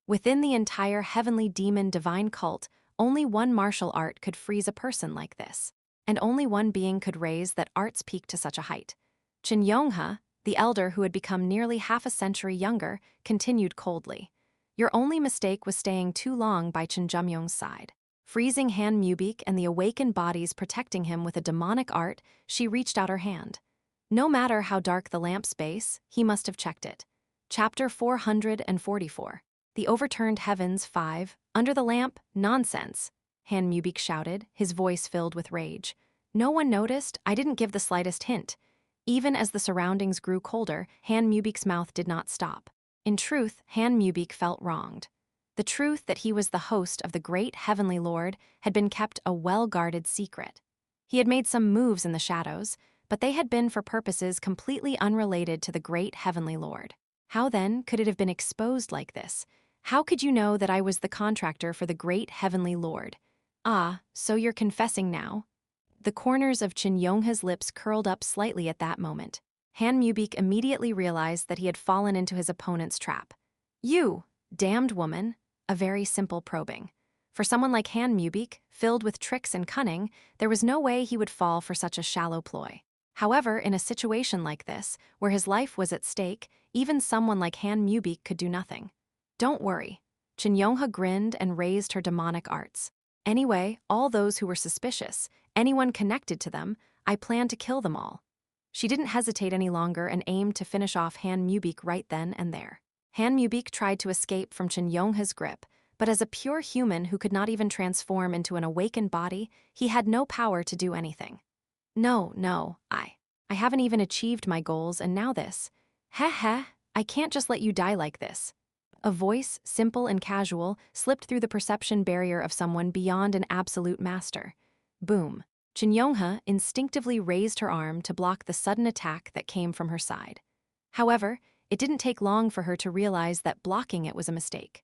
Within the entire heavenly demon divine cult, only one martial art could freeze a person like this, and only one being could raise that art's peak to such a height. Jin Yeomyung, the elder who had become nearly half a century younger, continued coldly. Your only mistake was staying too long by Jin Yeomyung's side. Freezing Han Mubik and the awakened bodies protecting him with a demonic art, she reached out her hand. No matter how dark the lamp space, he must have checked it. Chapter 444. The Overturned Heavens 5. Under the lamp, nonsense, Han Mubik shouted, his voice filled with rage. No one noticed, I didn't give the slightest hint. Even as the surroundings grew colder, Han Mubik's mouth did not stop. In truth, Han Mubik felt wronged. The truth that he was the host of the great Heavenly Lord had been kept a well-guarded secret. He had made some moves in the shadows, but they had been for purposes completely unrelated to the great Heavenly Lord. How then could it have been exposed like this? How could you know that I was the contractor for the great Heavenly Lord? Ah, so you're confessing now? The corners of Jin Yeomyung's lips curled up slightly at that moment. Han Mubik immediately realized that he had fallen into his opponent's trap. You, damned woman, a very simple probing. For someone like Han Mubik, filled with tricks and cunning, there was no way he would fall for such a shallow ploy. However, in a situation like this, where his life was at stake, even someone like Han Mubik could do nothing. Don't worry. Jin Yeomyung grinned and raised her demonic arts. Anyway, all those who were suspicious, anyone connected to them, I planned to kill them all. She didn't hesitate any longer and aimed to finish off Han Mubik right then and there. Han Mubik tried to escape from Jin Yeomyung's grip, but as a pure human who could not even transform into an awakened body, he had no power to do anything. No, I haven't even achieved my goals and now this. Heh, I can't just let you die like this. A voice, simple and casual, slipped through the perception barrier of someone beyond an absolute master. Boom. Jin Yeomyung instinctively raised her arm to block the sudden attack that came from her side. However, it didn't take long for her to realize that blocking it was a mistake.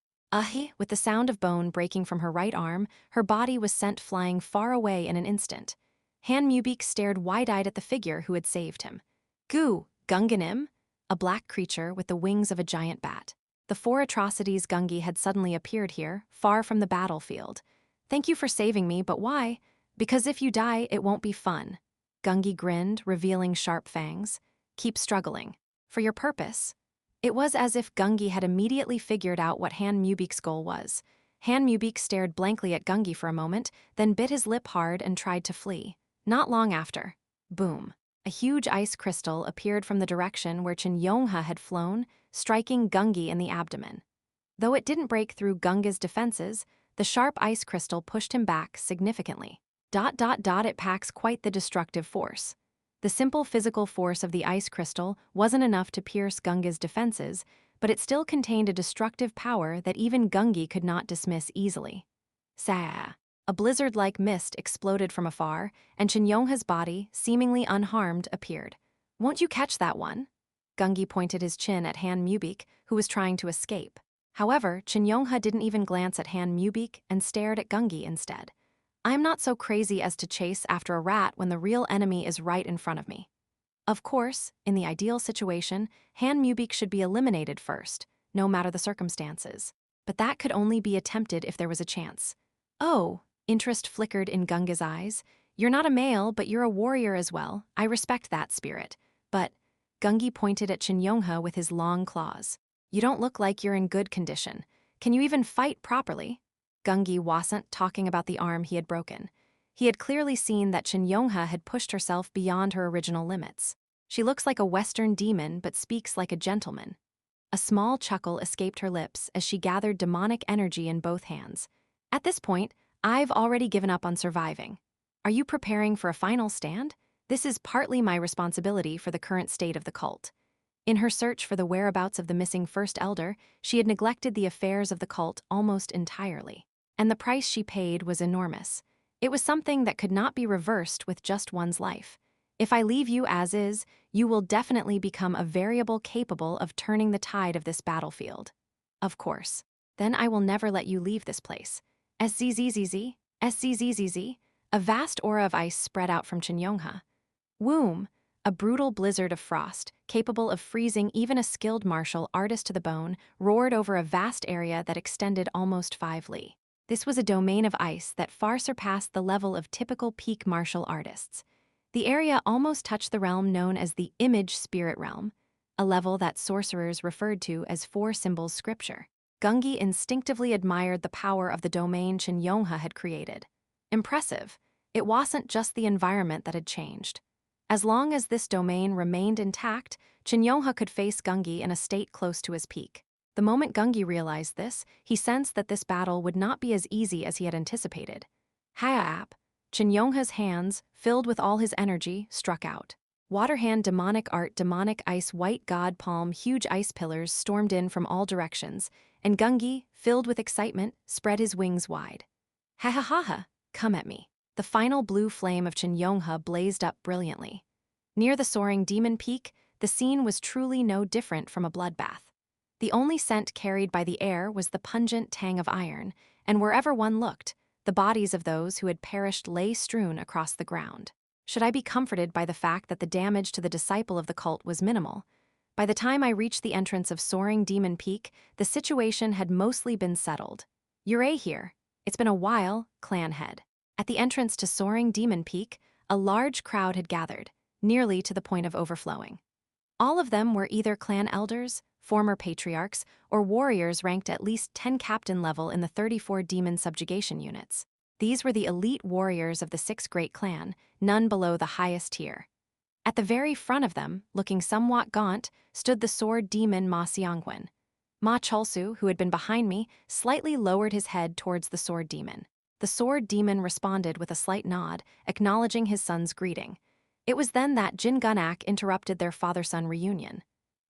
With the sound of bone breaking from her right arm, her body was sent flying far away in an instant. Han Mubik stared wide-eyed at the figure who had saved him. Gu, Gunganim? A black creature with the wings of a giant bat. The 4 atrocities Gungi had suddenly appeared here, far from the battlefield. Thank you for saving me, but why? Because if you die, it won't be fun. Gungi grinned, revealing sharp fangs. Keep struggling. For your purpose. It was as if Gungi had immediately figured out what Han Mubik's goal was. Han Mubik stared blankly at Gungi for a moment, then bit his lip hard and tried to flee. Not long after. Boom. A huge ice crystal appeared from the direction where Jin Yeomyung had flown, striking Gungi in the abdomen. Though it didn't break through Gunga's defenses, the sharp ice crystal pushed him back significantly. It packs quite the destructive force. The simple physical force of the ice crystal wasn't enough to pierce Gunga's defenses, but it still contained a destructive power that even Gungi could not dismiss easily. Sa. A blizzard-like mist exploded from afar, and Jin Yeomyung's body, seemingly unharmed, appeared. Won't you catch that one? Gungi pointed his chin at Han Mubik, who was trying to escape. However, Jin Yeomyung didn't even glance at Han Mubik and stared at Gungi instead. I'm not so crazy as to chase after a rat when the real enemy is right in front of me. Of course, in the ideal situation, Han Mubik should be eliminated first, no matter the circumstances. But that could only be attempted if there was a chance. Oh, interest flickered in Gunga's eyes. You're not a male, but you're a warrior as well. I respect that spirit. But Gungi pointed at Jin Yeomyung with his long claws. You don't look like you're in good condition. Can you even fight properly? Gungi wasn't talking about the arm he had broken. He had clearly seen that Jin Yeomyung had pushed herself beyond her original limits. She looks like a Western demon but speaks like a gentleman. A small chuckle escaped her lips as she gathered demonic energy in both hands. At this point, I've already given up on surviving. Are you preparing for a final stand? This is partly my responsibility for the current state of the cult. In her search for the whereabouts of the missing First Elder, she had neglected the affairs of the cult almost entirely. And the price she paid was enormous. It was something that could not be reversed with just one's life. If I leave you as is, you will definitely become a variable capable of turning the tide of this battlefield. Of course. Then I will never let you leave this place. SZZZZ, SZZZZ, a vast aura of ice spread out from Jin Yeomyung. Womb, a brutal blizzard of frost, capable of freezing even a skilled martial artist to the bone, roared over a vast area that extended almost 5 li. This was a domain of ice that far surpassed the level of typical peak martial artists. The area almost touched the realm known as the Image Spirit Realm, a level that sorcerers referred to as 4 symbols scripture. Gungi instinctively admired the power of the domain Jin Yeomyung had created. Impressive. It wasn't just the environment that had changed. As long as this domain remained intact, Jin Yeomyung could face Gungi in a state close to his peak. The moment Gungi realized this, he sensed that this battle would not be as easy as he had anticipated. Haap! Jin Yeomyung's hands, filled with all his energy, struck out. Water hand, demonic art, demonic ice, white god palm, huge ice pillars stormed in from all directions, and Gungi, filled with excitement, spread his wings wide. Ha ha ha ha! Come at me. The final blue flame of Jin Yeomyung blazed up brilliantly. Near the soaring demon peak, the scene was truly no different from a bloodbath. The only scent carried by the air was the pungent tang of iron, and wherever one looked, the bodies of those who had perished lay strewn across the ground. Should I be comforted by the fact that the damage to the disciple of the cult was minimal? By the time I reached the entrance of Soaring Demon Peak, the situation had mostly been settled. Yura here. It's been a while, clan head. At the entrance to Soaring Demon Peak, a large crowd had gathered, nearly to the point of overflowing. All of them were either clan elders, former patriarchs, or warriors ranked at least 10 captain level in the 34 demon subjugation units. These were the elite warriors of the 6 great clan, none below the highest tier. At the very front of them, looking somewhat gaunt, stood the sword demon Ma Seongwon. Ma Cholsu, who had been behind me, slightly lowered his head towards the sword demon. The sword demon responded with a slight nod, acknowledging his son's greeting. It was then that Jin Gunak interrupted their father-son reunion.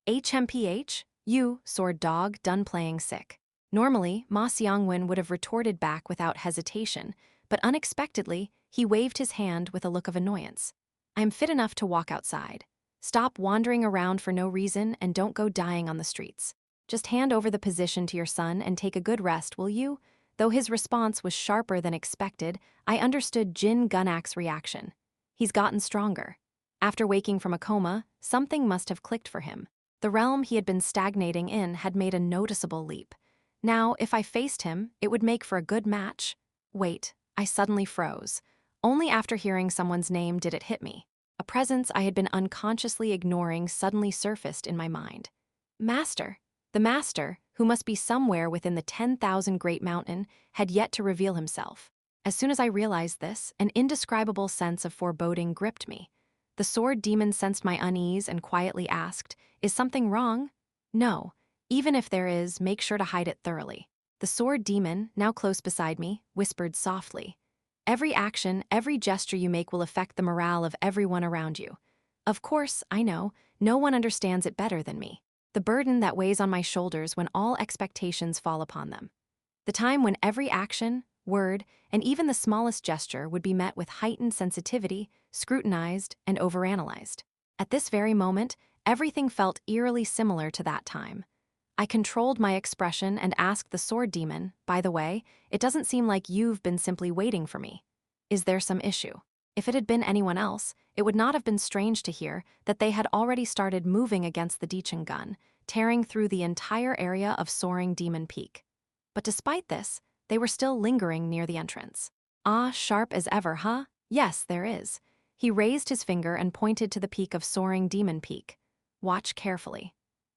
HMPH, you, sword dog, done playing sick. Normally, Ma Seongwon would have retorted back without hesitation, but unexpectedly, he waved his hand with a look of annoyance. I'm fit enough to walk outside. Stop wandering around for no reason and don't go dying on the streets. Just hand over the position to your son and take a good rest, will you? Though his response was sharper than expected, I understood Jin Gunak's reaction. He's gotten stronger. After waking from a coma, something must have clicked for him. The realm he had been stagnating in had made a noticeable leap. Now, if I faced him, it would make for a good match. Wait, I suddenly froze. Only after hearing someone's name did it hit me. A presence I had been unconsciously ignoring suddenly surfaced in my mind. Master. The master, who must be somewhere within the 10,000 Great Mountain, had yet to reveal himself. As soon as I realized this, an indescribable sense of foreboding gripped me. The sword demon sensed my unease and quietly asked, "Is something wrong?" "No. Even if there is, make sure to hide it thoroughly." The sword demon, now close beside me, whispered softly, "Every action, every gesture you make will affect the morale of everyone around you. Of course, I know, no one understands it better than me. The burden that weighs on my shoulders when all expectations fall upon them. The time when every action, word, and even the smallest gesture would be met with heightened sensitivity, scrutinized, and overanalyzed. At this very moment, everything felt eerily similar to that time. I controlled my expression and asked the sword demon, "By the way, it doesn't seem like you've been simply waiting for me. Is there some issue?" If it had been anyone else, it would not have been strange to hear that they had already started moving against the Dechen gun, tearing through the entire area of Soaring Demon Peak. But despite this, they were still lingering near the entrance. "Ah, sharp as ever, huh? Yes, there is." He raised his finger and pointed to the peak of Soaring Demon Peak. "Watch carefully."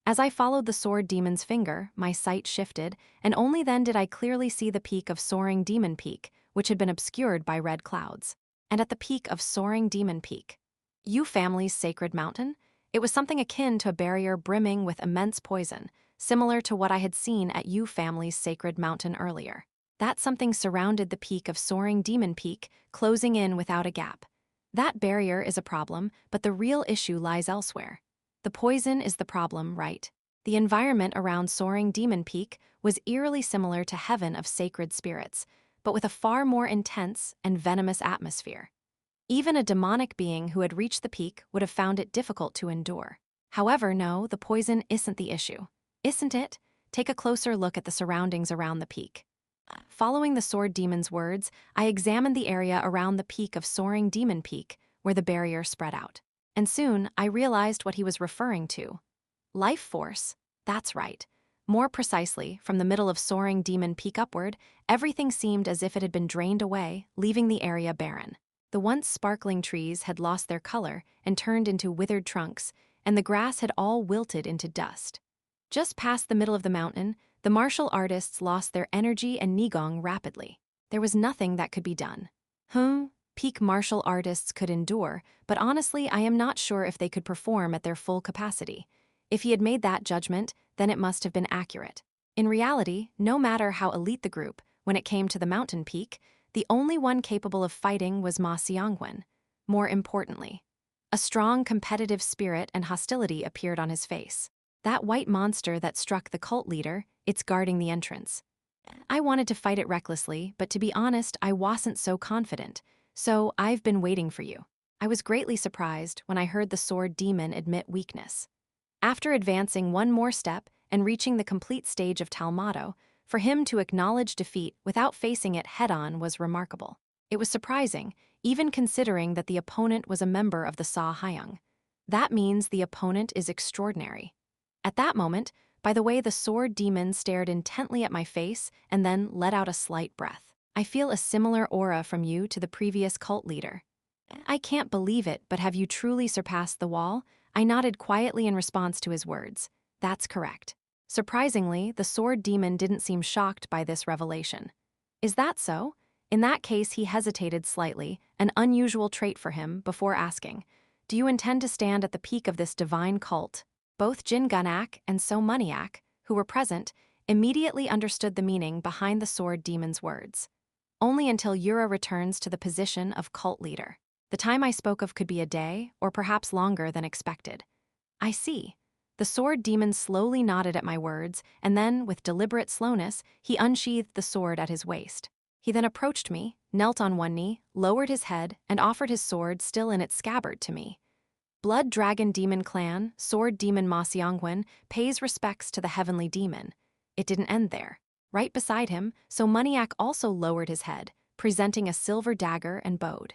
As I followed the sword demon's finger, my sight shifted, and only then did I clearly see the peak of Soaring Demon Peak, which had been obscured by red clouds. And at the peak of Soaring Demon Peak, Yu family's sacred mountain, it was something akin to a barrier brimming with immense poison, similar to what I had seen at Yu family's sacred mountain earlier. That something surrounded the peak of Soaring Demon Peak, closing in without a gap. That barrier is a problem, but the real issue lies elsewhere. The poison is the problem, right? The environment around Soaring Demon Peak was eerily similar to Heaven of Sacred Spirits, but with a far more intense and venomous atmosphere. Even a demonic being who had reached the peak would have found it difficult to endure. However, no, the poison isn't the issue. Isn't it? Take a closer look at the surroundings around the peak. Following the sword demon's words, I examined the area around the peak of Soaring Demon Peak, where the barrier spread out. And soon, I realized what he was referring to. Life force. That's right. More precisely, from the middle of Soaring Demon Peak upward, everything seemed as if it had been drained away, leaving the area barren. The once sparkling trees had lost their color and turned into withered trunks, and the grass had all wilted into dust. Just past the middle of the mountain, the martial artists lost their energy and nigong rapidly. There was nothing that could be done. Peak martial artists could endure, but honestly, I am not sure if they could perform at their full capacity. If he had made that judgment, then it must have been accurate. In reality, no matter how elite the group, when it came to the mountain peak, the only one capable of fighting was Ma Xiangyun. More importantly, a strong competitive spirit and hostility appeared on his face. That white monster that struck the cult leader, it's guarding the entrance. I wanted to fight it recklessly, but to be honest, I wasn't so confident. "So, I've been waiting for you." I was greatly surprised when I heard the sword demon admit weakness. After advancing one more step and reaching the complete stage of Talmado, for him to acknowledge defeat without facing it head-on was remarkable. It was surprising, even considering that the opponent was a member of the Sa Hyung. That means the opponent is extraordinary. At that moment, by the way, the sword demon stared intently at my face and then let out a slight breath. "I feel a similar aura from you to the previous cult leader." "I can't believe it, but have you truly surpassed the wall?" I nodded quietly in response to his words. "That's correct." Surprisingly, the sword demon didn't seem shocked by this revelation. "Is that so?" In that case, he hesitated slightly, an unusual trait for him, before asking, "Do you intend to stand at the peak of this divine cult?" Both Jin Gunak and So Muniak, who were present, immediately understood the meaning behind the sword demon's words. "Only until Yura returns to the position of cult leader. The time I spoke of could be a day, or perhaps longer than expected." "I see." The sword demon slowly nodded at my words, and then, with deliberate slowness, he unsheathed the sword at his waist. He then approached me, knelt on one knee, lowered his head, and offered his sword still in its scabbard to me. Blood Dragon Demon Clan, Sword Demon Ma Xiangyun, pays respects to the heavenly demon. It didn't end there. Right beside him, So Muniak also lowered his head, presenting a silver dagger and bowed.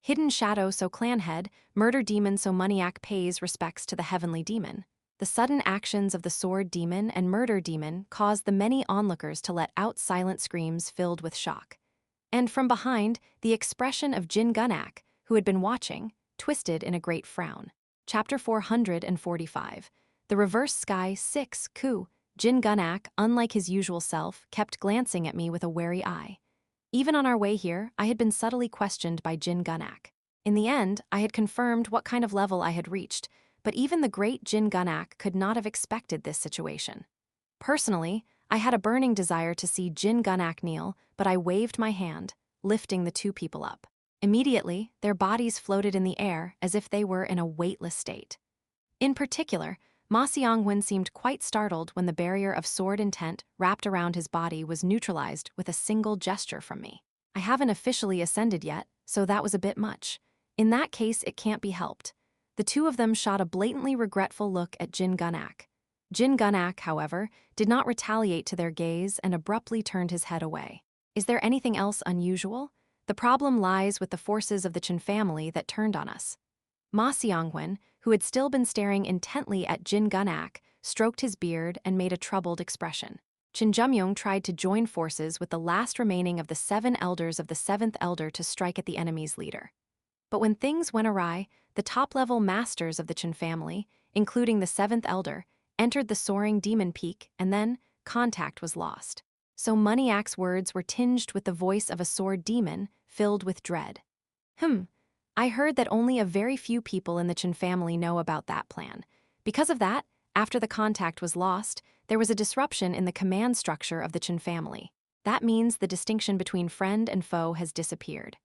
Hidden Shadow So Clan Head, Murder Demon So Muniak pays respects to the heavenly demon. The sudden actions of the Sword Demon and Murder Demon caused the many onlookers to let out silent screams filled with shock. And from behind, the expression of Jin Gunak, who had been watching, twisted in a great frown. Chapter 445. The Reverse Sky 6 Ku. Jin Gunak, unlike his usual self, kept glancing at me with a wary eye. Even on our way here, I had been subtly questioned by Jin Gunak. In the end, I had confirmed what kind of level I had reached, but even the great Jin Gunak could not have expected this situation. Personally, I had a burning desire to see Jin Gunak kneel, but I waved my hand, lifting the two people up. Immediately, their bodies floated in the air as if they were in a weightless state. In particular, Ma Xiangyun seemed quite startled when the barrier of sword intent wrapped around his body was neutralized with a single gesture from me. I haven't officially ascended yet, so that was a bit much. In that case, it can't be helped. The two of them shot a blatantly regretful look at Jin Gunak. Jin Yeomyung, however, did not retaliate to their gaze and abruptly turned his head away. Is there anything else unusual? The problem lies with the forces of the Cheon family that turned on us. Ma Seong-won, who had still been staring intently at Jin Yeomyung, stroked his beard and made a troubled expression. Jin Yeomyung tried to join forces with the last remaining of the 7 elders of the 7th elder to strike at the enemy's leader. But when things went awry, the top-level masters of the Cheon family, including the 7th elder, entered the soaring demon peak, and then contact was lost. So Moneyak's words were tinged with the voice of a sword demon, filled with dread. I heard that only a very few people in the Cheon family know about that plan. Because of that, after the contact was lost, there was a disruption in the command structure of the Cheon family. That means the distinction between friend and foe has disappeared.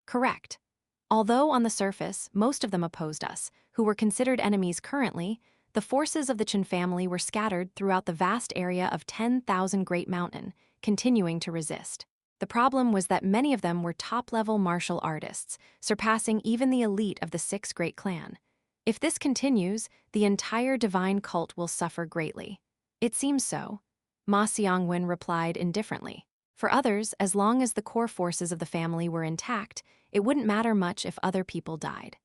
Correct. Although on the surface, most of them opposed us, who were considered enemies currently, the forces of the Cheon family were scattered throughout the vast area of 10,000 Great Mountain, continuing to resist. The problem was that many of them were top-level martial artists, surpassing even the elite of the 6 Great Clan. If this continues, the entire divine cult will suffer greatly. It seems so. Ma Seong-won replied indifferently. For others, as long as the core forces of the family were intact, it wouldn't matter much if other people died.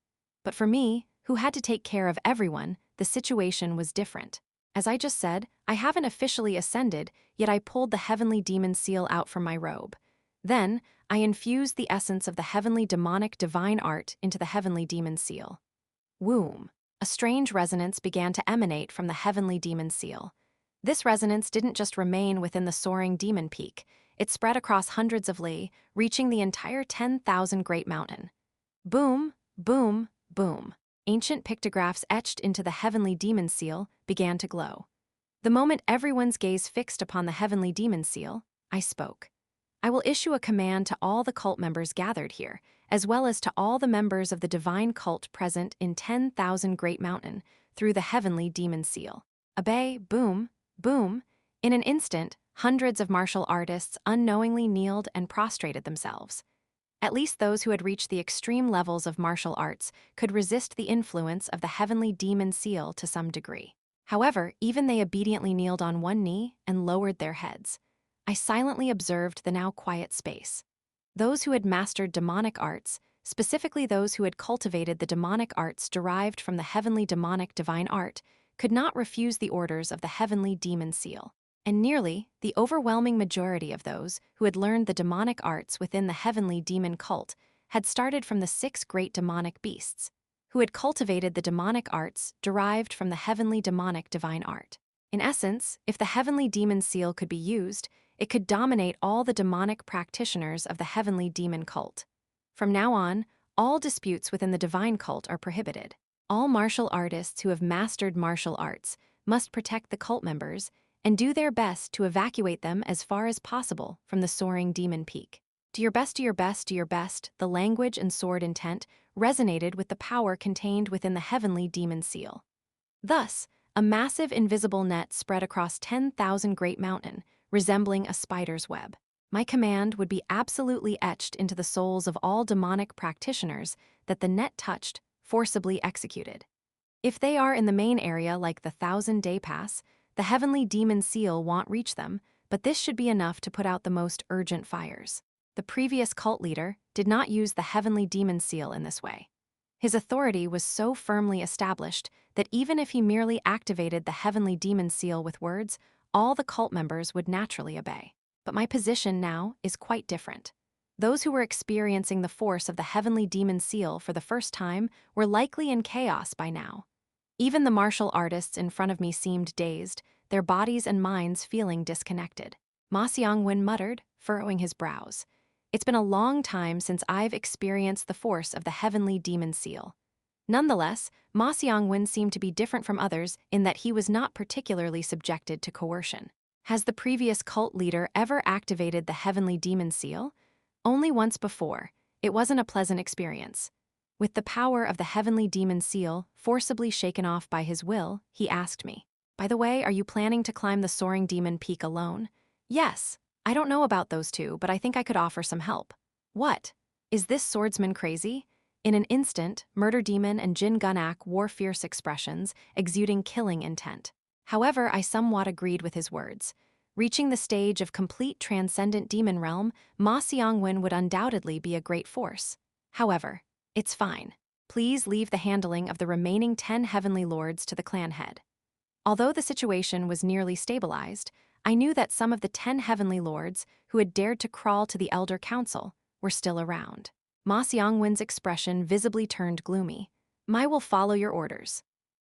But for me, who had to take care of everyone, the situation was different. As I just said, I haven't officially ascended, yet I pulled the heavenly demon seal out from my robe. Then, I infused the essence of the heavenly demonic divine art into the heavenly demon seal. Womb. A strange resonance began to emanate from the heavenly demon seal. This resonance didn't just remain within the soaring demon peak, it spread across hundreds of li, reaching the entire 10,000 Great Mountain. Boom, boom, boom. Ancient pictographs etched into the heavenly demon seal began to glow. The moment everyone's gaze fixed upon the heavenly demon seal, I spoke. I will issue a command to all the cult members gathered here, as well as to all the members of the divine cult present in 10,000 Great Mountain, through the heavenly demon seal. Obey, boom, boom. In an instant, hundreds of martial artists unknowingly kneeled and prostrated themselves. At least those who had reached the extreme levels of martial arts could resist the influence of the heavenly demon seal to some degree. However, even they obediently kneeled on one knee and lowered their heads. I silently observed the now quiet space. Those who had mastered demonic arts, specifically those who had cultivated the demonic arts derived from the heavenly demonic divine art, could not refuse the orders of the heavenly demon seal. And nearly the overwhelming majority of those who had learned the demonic arts within the heavenly demon cult had started from the 6 great demonic beasts, who had cultivated the demonic arts derived from the heavenly demonic divine art. In essence, if the heavenly demon seal could be used, it could dominate all the demonic practitioners of the heavenly demon cult. From now on, all disputes within the divine cult are prohibited. All martial artists who have mastered martial arts must protect the cult members and do their best to evacuate them as far as possible from the soaring demon peak. Do your best, do your best, do your best, the language and sword intent resonated with the power contained within the heavenly demon seal. Thus, a massive invisible net spread across 10,000 Great Mountain, resembling a spider's web. My command would be absolutely etched into the souls of all demonic practitioners that the net touched, forcibly executed. If they are in the main area like the 1,000-day pass, the heavenly demon seal won't reach them, but this should be enough to put out the most urgent fires. The previous cult leader did not use the heavenly demon seal in this way. His authority was so firmly established that even if he merely activated the heavenly demon seal with words, all the cult members would naturally obey. But my position now is quite different. Those who were experiencing the force of the heavenly demon seal for the first time were likely in chaos by now. Even the martial artists in front of me seemed dazed, their bodies and minds feeling disconnected. Ma Seong-won muttered, furrowing his brows. It's been a long time since I've experienced the force of the heavenly demon seal. Nonetheless, Ma Seong-won seemed to be different from others in that he was not particularly subjected to coercion. Has the previous cult leader ever activated the heavenly demon seal? Only once before. It wasn't a pleasant experience. With the power of the heavenly demon seal forcibly shaken off by his will, he asked me, "By the way, are you planning to climb the soaring demon peak alone?" "Yes. I don't know about those two, but I think I could offer some help." "What? Is this swordsman crazy?" In an instant, Murder Demon and Jin Yeomyung wore fierce expressions, exuding killing intent. However, I somewhat agreed with his words. Reaching the stage of complete transcendent demon realm, Ma Xiangwen would undoubtedly be a great force. However, it's fine. Please leave the handling of the remaining 10 heavenly lords to the clan head. Although the situation was nearly stabilized, I knew that some of the 10 heavenly lords who had dared to crawl to the Elder Council were still around. Ma Xiangwen's expression visibly turned gloomy. "I will follow your orders."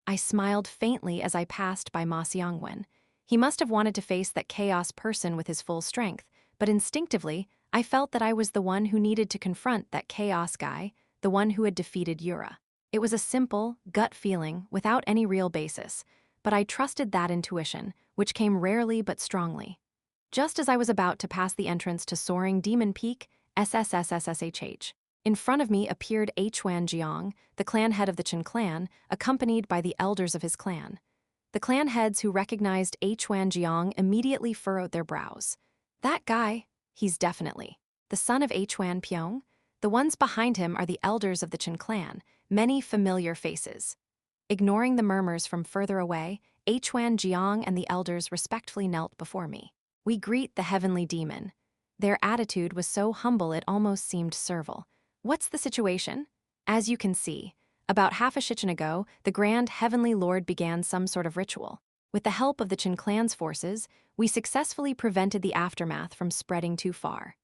I smiled faintly as I passed by Ma Xiangwen. He must have wanted to face that chaos person with his full strength, but instinctively, I felt that I was the one who needed to confront that chaos guy, the one who had defeated Yura. It was a simple, gut feeling without any real basis, but I trusted that intuition, which came rarely but strongly. Just as I was about to pass the entrance to Soaring Demon Peak, SSSSSHH, in front of me appeared Chuan Jiang, the clan head of the Chen clan, accompanied by the elders of his clan. The clan heads who recognized Chuan Jiang immediately furrowed their brows. That guy, he's definitely the son of Chuan Pyong. The ones behind him are the elders of the Chen clan, many familiar faces. Ignoring the murmurs from further away, Chuan Jiang and the elders respectfully knelt before me. We greet the heavenly demon. Their attitude was so humble it almost seemed servile. What's the situation? As you can see, about half a shichen ago, the Grand Heavenly Lord began some sort of ritual. With the help of the Chen clan's forces, we successfully prevented the aftermath from spreading too far.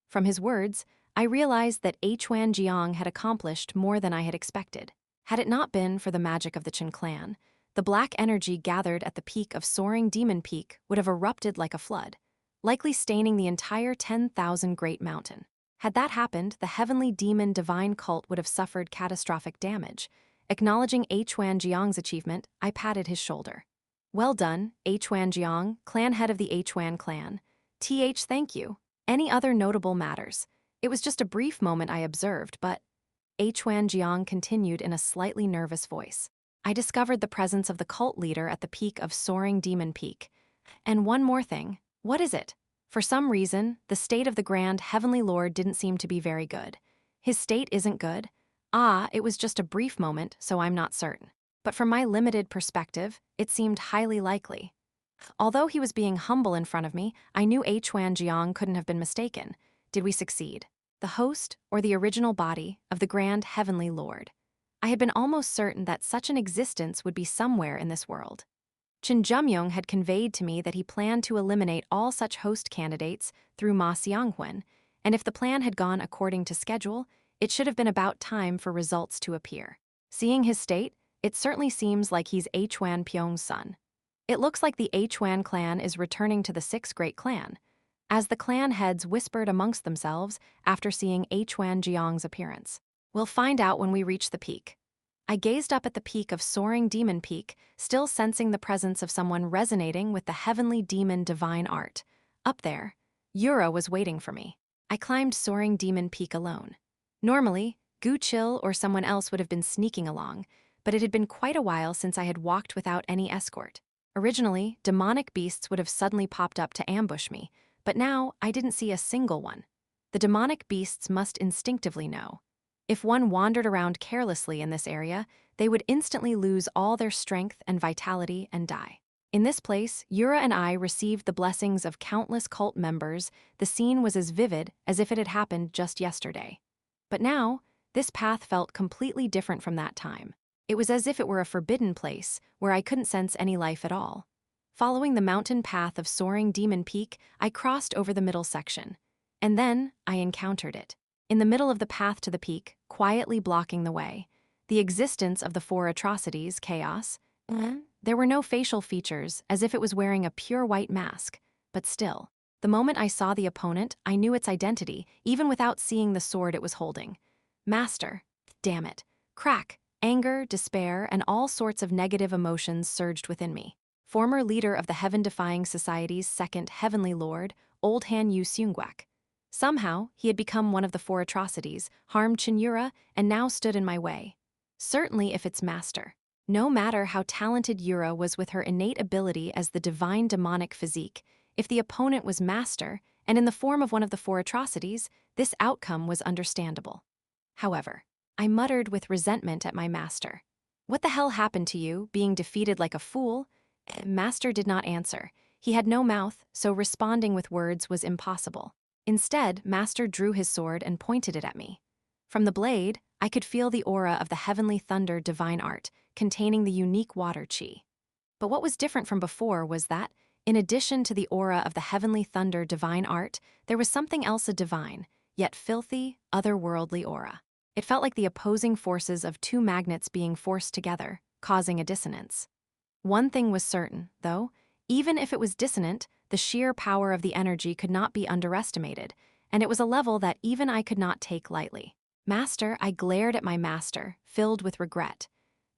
From his words, I realized that Chuan Jiang had accomplished more than I had expected. Had it not been for the magic of the Chen clan, the black energy gathered at the peak of Soaring Demon Peak would have erupted like a flood, likely staining the entire 10,000 Great Mountain. Had that happened, the heavenly demon divine cult would have suffered catastrophic damage. Acknowledging Chuan Jiang's achievement, I patted his shoulder. "Well done, Chuan Jiang, clan head of the Chuan clan. Thank you. Any other notable matters? It was just a brief moment I observed, but..." Chuan Jiang continued in a slightly nervous voice. "I discovered the presence of the cult leader at the peak of Soaring Demon Peak. And one more thing. What is it?" For some reason, the state of the Grand Heavenly Lord didn't seem to be very good. His state isn't good. It was just a brief moment, so I'm not certain. But from my limited perspective, it seemed highly likely. Although he was being humble in front of me, I knew Chuan Jiang couldn't have been mistaken. Did we succeed? The host, or the original body, of the Grand Heavenly Lord? I had been almost certain that such an existence would be somewhere in this world. Jin Yeomyung had conveyed to me that he planned to eliminate all such host candidates through Ma Xiangwen, and if the plan had gone according to schedule, it should have been about time for results to appear. Seeing his state, it certainly seems like he's Chuan Pyong's son. It looks like the Chuan clan is returning to the Sixth Great Clan, as the clan heads whispered amongst themselves after seeing Chuan Jiang's appearance. "We'll find out when we reach the peak." I gazed up at the peak of Soaring Demon Peak, still sensing the presence of someone resonating with the heavenly demon divine art. Up there, Yura was waiting for me. I climbed Soaring Demon Peak alone. Normally, Gu Chil or someone else would have been sneaking along, but it had been quite a while since I had walked without any escort. Originally, demonic beasts would have suddenly popped up to ambush me, but now I didn't see a single one. The demonic beasts must instinctively know. If one wandered around carelessly in this area, they would instantly lose all their strength and vitality and die. In this place, Yura and I received the blessings of countless cult members. The scene was as vivid as if it had happened just yesterday. But now, this path felt completely different from that time. It was as if it were a forbidden place where I couldn't sense any life at all. Following the mountain path of Soaring Demon Peak, I crossed over the middle section. And then I encountered it. In the middle of the path to the peak, quietly blocking the way, the existence of the four atrocities, chaos. There were no facial features, as if it was wearing a pure white mask. But still, the moment I saw the opponent, I knew its identity, even without seeing the sword it was holding. Master. Damn it. Crack. Anger, despair, and all sorts of negative emotions surged within me. Former leader of the Heaven-Defying Society's second Heavenly Lord, Old Han Yu Seungwak. Somehow, he had become one of the four atrocities, harmed Cheon Yura, and now stood in my way. Certainly if it's master. No matter how talented Yura was with her innate ability as the divine demonic physique, if the opponent was master, and in the form of one of the four atrocities, this outcome was understandable. However, I muttered with resentment at my master. "What the hell happened to you, being defeated like a fool? Master did not answer. He had no mouth, so responding with words was impossible. Instead, Master drew his sword and pointed it at me. From the blade, I could feel the aura of the heavenly thunder divine art, containing the unique water chi. But what was different from before was that, in addition to the aura of the heavenly thunder divine art, there was something else, a divine, yet filthy, otherworldly aura. It felt like the opposing forces of two magnets being forced together, causing a dissonance. One thing was certain, though, even if it was dissonant, the sheer power of the energy could not be underestimated, and it was a level that even I could not take lightly. Master, I glared at my master, filled with regret.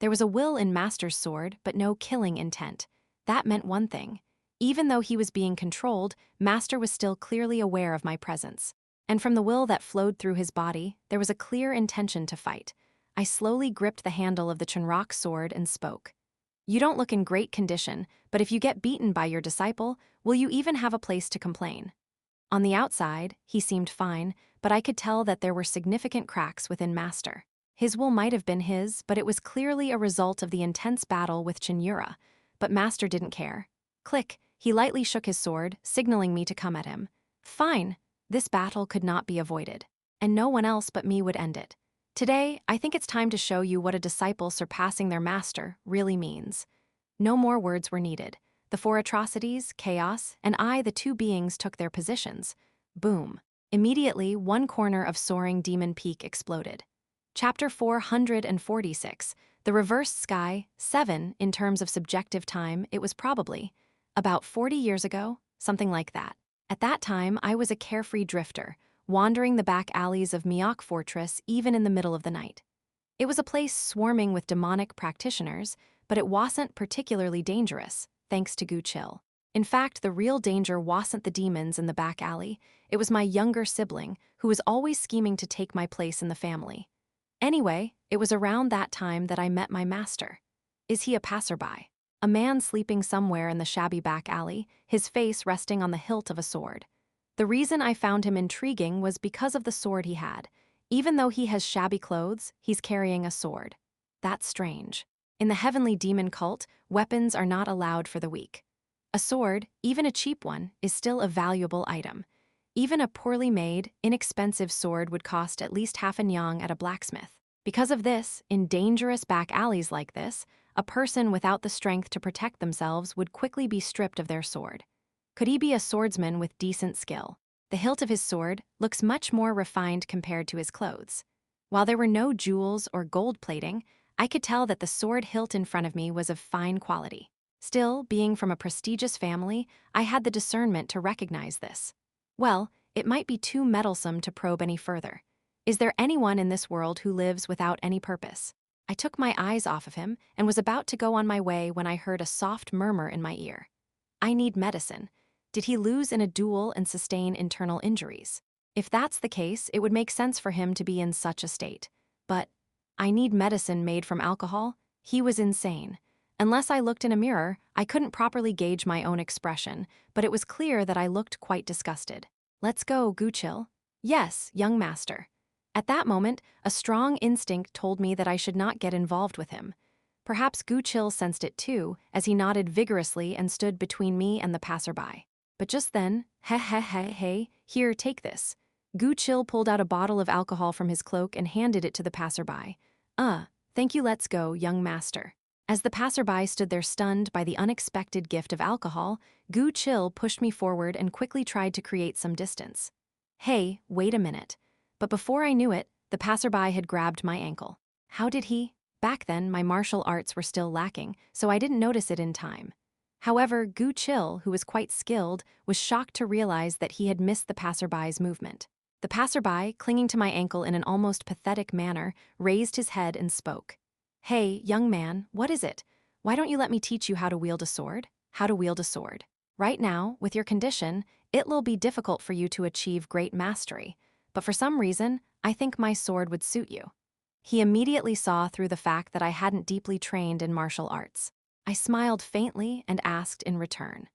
There was a will in Master's sword, but no killing intent. That meant one thing. Even though he was being controlled, Master was still clearly aware of my presence. And from the will that flowed through his body, there was a clear intention to fight. I slowly gripped the handle of the Chunrak sword and spoke. You don't look in great condition, but if you get beaten by your disciple, will you even have a place to complain? On the outside, he seemed fine, but I could tell that there were significant cracks within Master. His will might have been his, but it was clearly a result of the intense battle with Cheon Yura. But Master didn't care. Click, he lightly shook his sword, signaling me to come at him. Fine, this battle could not be avoided, and no one else but me would end it. Today, I think it's time to show you what a disciple surpassing their master really means. No more words were needed. The four atrocities, chaos, and I, the two beings, took their positions. Boom. Immediately, one corner of soaring Demon Peak exploded. Chapter 446, The Reversed Sky, 7, in terms of subjective time, it was probably about 40 years ago, something like that. At that time, I was a carefree drifter, wandering the back alleys of Myeok Fortress even in the middle of the night. It was a place swarming with demonic practitioners, but it wasn't particularly dangerous, thanks to Gu Chil. In fact, the real danger wasn't the demons in the back alley, it was my younger sibling, who was always scheming to take my place in the family. Anyway, it was around that time that I met my master. Is he a passerby? A man sleeping somewhere in the shabby back alley, his face resting on the hilt of a sword. The reason I found him intriguing was because of the sword he had. Even though he has shabby clothes, he's carrying a sword. That's strange. In the heavenly demon cult, weapons are not allowed for the weak. A sword, even a cheap one, is still a valuable item. Even a poorly made, inexpensive sword would cost at least half a nyang at a blacksmith. Because of this, in dangerous back alleys like this, a person without the strength to protect themselves would quickly be stripped of their sword. Could he be a swordsman with decent skill? The hilt of his sword looks much more refined compared to his clothes. While there were no jewels or gold plating, I could tell that the sword hilt in front of me was of fine quality. Still, being from a prestigious family, I had the discernment to recognize this. Well, it might be too meddlesome to probe any further. Is there anyone in this world who lives without any purpose? I took my eyes off of him and was about to go on my way when I heard a soft murmur in my ear. I need medicine. Did he lose in a duel and sustain internal injuries? If that's the case, it would make sense for him to be in such a state. But I need medicine made from alcohol? He was insane. Unless I looked in a mirror, I couldn't properly gauge my own expression, but it was clear that I looked quite disgusted. Let's go, Gu Chil. Yes, young master. At that moment, a strong instinct told me that I should not get involved with him. Perhaps Gu Chil sensed it too, as he nodded vigorously and stood between me and the passerby. But just then, hey, here, take this. Gu Chil pulled out a bottle of alcohol from his cloak and handed it to the passerby. Thank you, let's go, young master. As the passerby stood there stunned by the unexpected gift of alcohol, Gu Chil pushed me forward and quickly tried to create some distance. Hey, wait a minute. But before I knew it, the passerby had grabbed my ankle. How did he? Back then, my martial arts were still lacking, so I didn't notice it in time. However, Gu Chil, who was quite skilled, was shocked to realize that he had missed the passerby's movement. The passerby, clinging to my ankle in an almost pathetic manner, raised his head and spoke. Hey, young man, what is it? Why don't you let me teach you how to wield a sword? How to wield a sword. Right now, with your condition, it'll be difficult for you to achieve great mastery, but for some reason, I think my sword would suit you. He immediately saw through the fact that I hadn't deeply trained in martial arts. I smiled faintly and asked in return,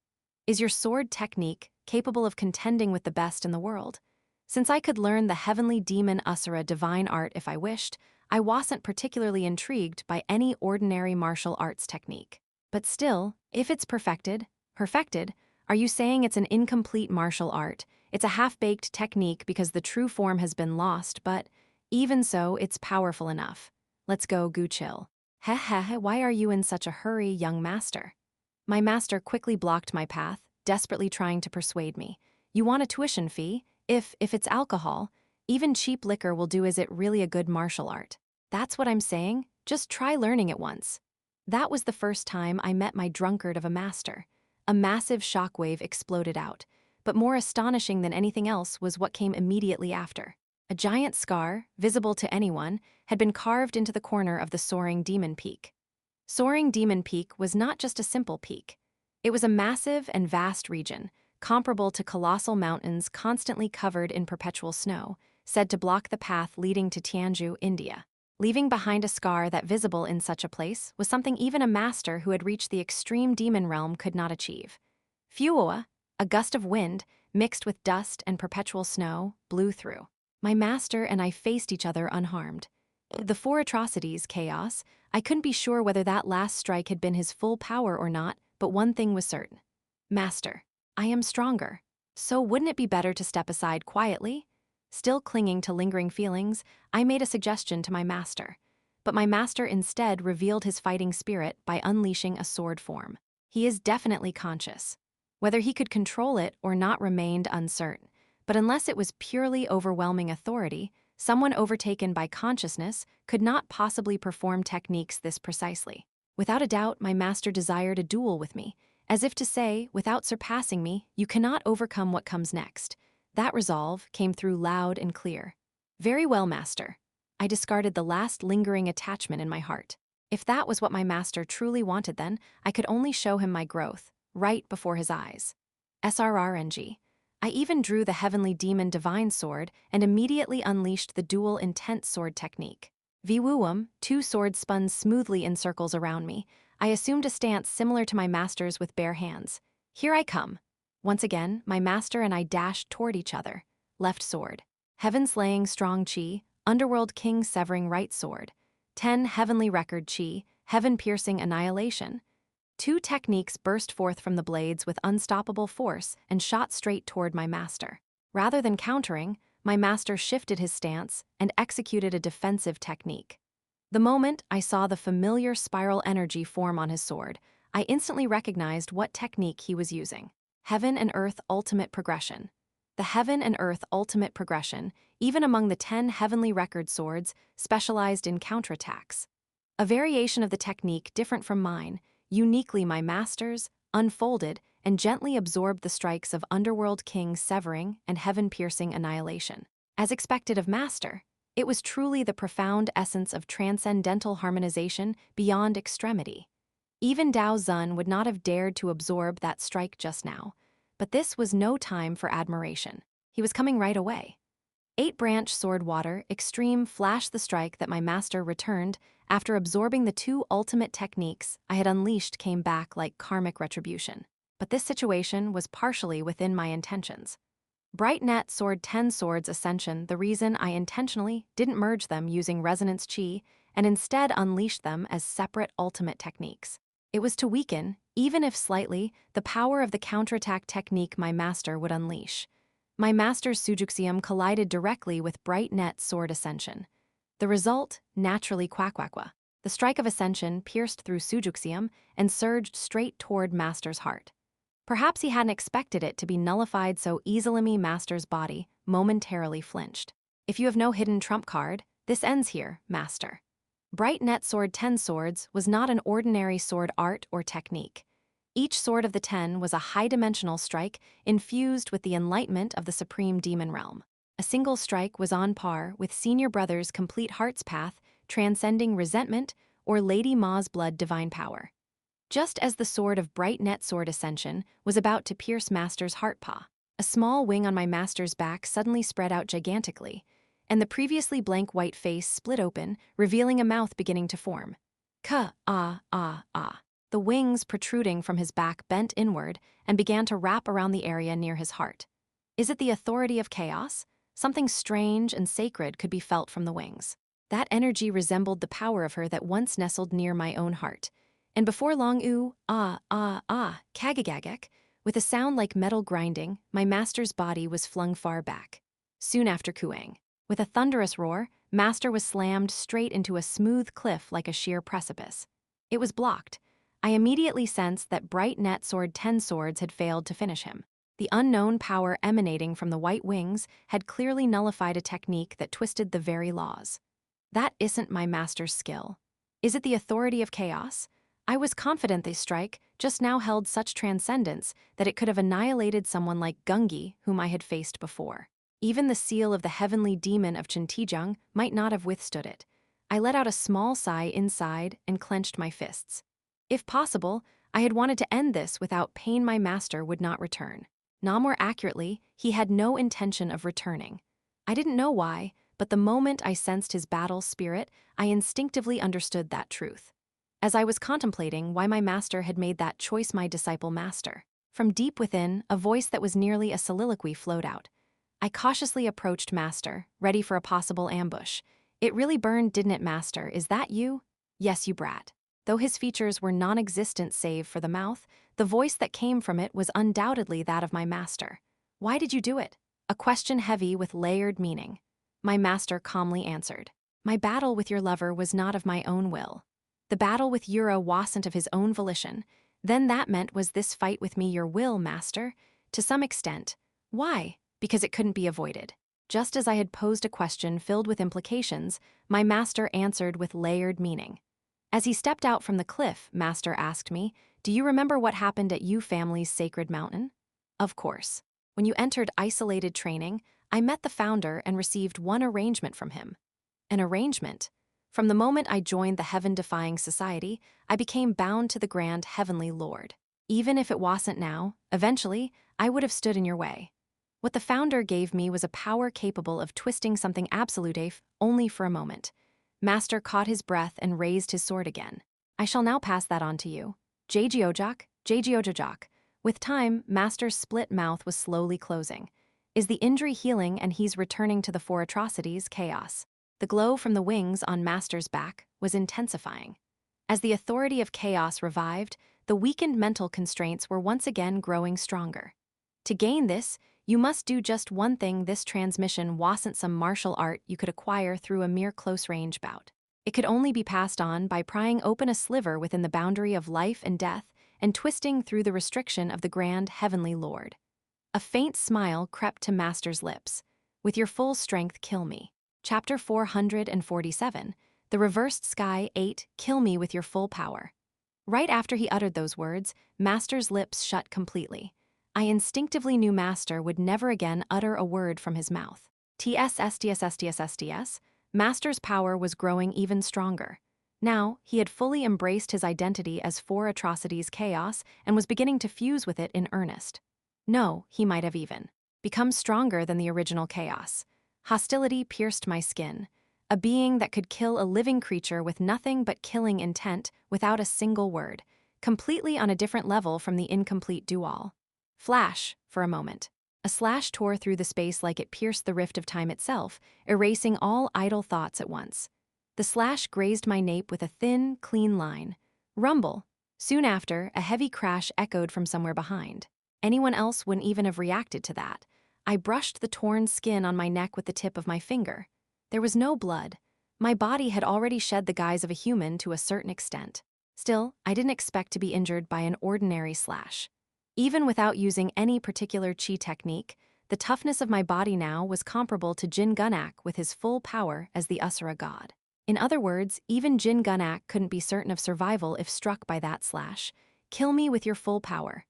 is your sword technique capable of contending with the best in the world? Since I could learn the heavenly demon Usura divine art if I wished, I wasn't particularly intrigued by any ordinary martial arts technique. But still, if it's perfected, are you saying it's an incomplete martial art? It's a half-baked technique because the true form has been lost, but even so, it's powerful enough. Let's go, Gu Chill. Heh, why are you in such a hurry, young master? My master quickly blocked my path, desperately trying to persuade me. You want a tuition fee? If it's alcohol, even cheap liquor will do. Is it really a good martial art? That's what I'm saying. Just try learning it once. That was the first time I met my drunkard of a master. A massive shockwave exploded out, but more astonishing than anything else was what came immediately after. A giant scar, visible to anyone, had been carved into the corner of the Soaring Demon Peak. Soaring Demon Peak was not just a simple peak. It was a massive and vast region, comparable to colossal mountains constantly covered in perpetual snow, said to block the path leading to Tianzhu, India. Leaving behind a scar that visible in such a place was something even a master who had reached the extreme demon realm could not achieve. Fuoa, a gust of wind, mixed with dust and perpetual snow, blew through. My master and I faced each other unharmed. The four atrocities, chaos, I couldn't be sure whether that last strike had been his full power or not, but one thing was certain. Master, I am stronger. So wouldn't it be better to step aside quietly? Still clinging to lingering feelings, I made a suggestion to my master. But my master instead revealed his fighting spirit by unleashing a sword form. He is definitely conscious. Whether he could control it or not remained uncertain, but unless it was purely overwhelming authority, someone overtaken by consciousness could not possibly perform techniques this precisely. Without a doubt, my master desired a duel with me, as if to say, without surpassing me, you cannot overcome what comes next. That resolve came through loud and clear. Very well, master. I discarded the last lingering attachment in my heart. If that was what my master truly wanted, then I could only show him my growth, right before his eyes. SRRNG. I even drew the Heavenly Demon Divine Sword and immediately unleashed the dual intent sword technique. Viwuum, two swords spun smoothly in circles around me. I assumed a stance similar to my master's with bare hands. Here I come. Once again, my master and I dashed toward each other. Left sword. Heaven-slaying strong chi, underworld king severing right sword. 10 heavenly record chi, heaven-piercing annihilation. Two techniques burst forth from the blades with unstoppable force and shot straight toward my master. Rather than countering, my master shifted his stance and executed a defensive technique. The moment I saw the familiar spiral energy form on his sword, I instantly recognized what technique he was using. Heaven and Earth Ultimate Progression. The Heaven and Earth Ultimate Progression, even among the 10 heavenly record swords, specialized in counterattacks. A variation of the technique different from mine, uniquely my master's, unfolded and gently absorbed the strikes of Underworld King Severing and Heaven-Piercing Annihilation. As expected of master, it was truly the profound essence of transcendental harmonization beyond extremity. Even Dao Zun would not have dared to absorb that strike just now, but this was no time for admiration. He was coming right away. 8-branch sword water extreme flashed the strike that my master returned after absorbing the two ultimate techniques I had unleashed came back like karmic retribution. But this situation was partially within my intentions. Bright Net Sword 10 Swords Ascension, the reason I intentionally didn't merge them using resonance chi and instead unleashed them as separate ultimate techniques. It was to weaken, even if slightly, the power of the counterattack technique my master would unleash. My master's Sujuxium collided directly with Bright Net Sword Ascension. The result, naturally quaquaqua. The strike of Ascension pierced through Sujuxium and surged straight toward master's heart. Perhaps he hadn't expected it to be nullified so easily. Master's body momentarily flinched. If you have no hidden trump card, this ends here, master. Bright Net Sword 10 Swords was not an ordinary sword art or technique. Each sword of the 10 was a high-dimensional strike infused with the enlightenment of the supreme demon realm. A single strike was on par with Senior Brother's Complete Heart's Path, transcending resentment, or Lady Ma's Blood Divine Power. Just as the sword of Bright Net Sword Ascension was about to pierce Master's heart paw, a small wing on my master's back suddenly spread out gigantically, and the previously blank white face split open, revealing a mouth beginning to form. Ka-ah-ah-ah. The wings protruding from his back bent inward and began to wrap around the area near his heart. Is it the authority of chaos? Something strange and sacred could be felt from the wings. That energy resembled the power of her that once nestled near my own heart. And before long, kagagagak, with a sound like metal grinding, my master's body was flung far back. Soon after cooing, with a thunderous roar, master was slammed straight into a smooth cliff like a sheer precipice. It was blocked. I immediately sensed that bright net sword 10 swords had failed to finish him. The unknown power emanating from the white wings had clearly nullified a technique that twisted the very laws. That isn't my master's skill. Is it the authority of chaos? I was confident this strike just now held such transcendence that it could have annihilated someone like Gungi, whom I had faced before. Even the seal of the heavenly demon of Chintijung might not have withstood it. I let out a small sigh inside and clenched my fists. If possible, I had wanted to end this without pain. My master would not return. Not more accurately, he had no intention of returning. I didn't know why, but the moment I sensed his battle spirit, I instinctively understood that truth. As I was contemplating why my master had made that choice, my disciple master, from deep within, a voice that was nearly a soliloquy flowed out. I cautiously approached master, ready for a possible ambush. It really burned, didn't it, master? Is that you? Yes, you brat. Though his features were non-existent save for the mouth, the voice that came from it was undoubtedly that of my master. Why did you do it? A question heavy with layered meaning. My master calmly answered. My battle with your lover was not of my own will. The battle with Yura wasn't of his own volition. Then that meant was this fight with me your will, master? To some extent. Why? Because it couldn't be avoided. Just as I had posed a question filled with implications, my master answered with layered meaning. As he stepped out from the cliff, master asked me, do you remember what happened at you family's sacred mountain? Of course. When you entered isolated training, I met the founder and received one arrangement from him. An arrangement? From the moment I joined the heaven-defying society, I became bound to the grand heavenly lord. Even if it wasn't now, eventually, I would have stood in your way. What the founder gave me was a power capable of twisting something absolute only for a moment. Master caught his breath and raised his sword again. I shall now pass that on to you. Jejiojak. With time, Master's split mouth was slowly closing. Is the injury healing and he's returning to the four atrocities chaos? The glow from the wings on Master's back was intensifying. As the authority of chaos revived, the weakened mental constraints were once again growing stronger. To gain this, you must do just one thing. This transmission wasn't some martial art you could acquire through a mere close-range bout. It could only be passed on by prying open a sliver within the boundary of life and death and twisting through the restriction of the grand heavenly lord. A faint smile crept to Master's lips. With your full strength, kill me. Chapter 447, The Reversed Sky 8, Kill me with your full power. Right after he uttered those words, Master's lips shut completely. I instinctively knew Master would never again utter a word from his mouth. TSSTSSTSSTS, Master's power was growing even stronger. Now, he had fully embraced his identity as four atrocities chaos and was beginning to fuse with it in earnest. No, he might have even become stronger than the original chaos. Hostility pierced my skin. A being that could kill a living creature with nothing but killing intent without a single word, completely on a different level from the incomplete dual. Flash, for a moment. A slash tore through the space like it pierced the rift of time itself, erasing all idle thoughts at once. The slash grazed my nape with a thin, clean line. Rumble. Soon after, a heavy crash echoed from somewhere behind. Anyone else wouldn't even have reacted to that. I brushed the torn skin on my neck with the tip of my finger. There was no blood. My body had already shed the guise of a human to a certain extent. Still, I didn't expect to be injured by an ordinary slash. Even without using any particular chi technique, the toughness of my body now was comparable to Jin Gunak with his full power as the Asura god. In other words, even Jin Gunak couldn't be certain of survival if struck by that slash. Kill me with your full power.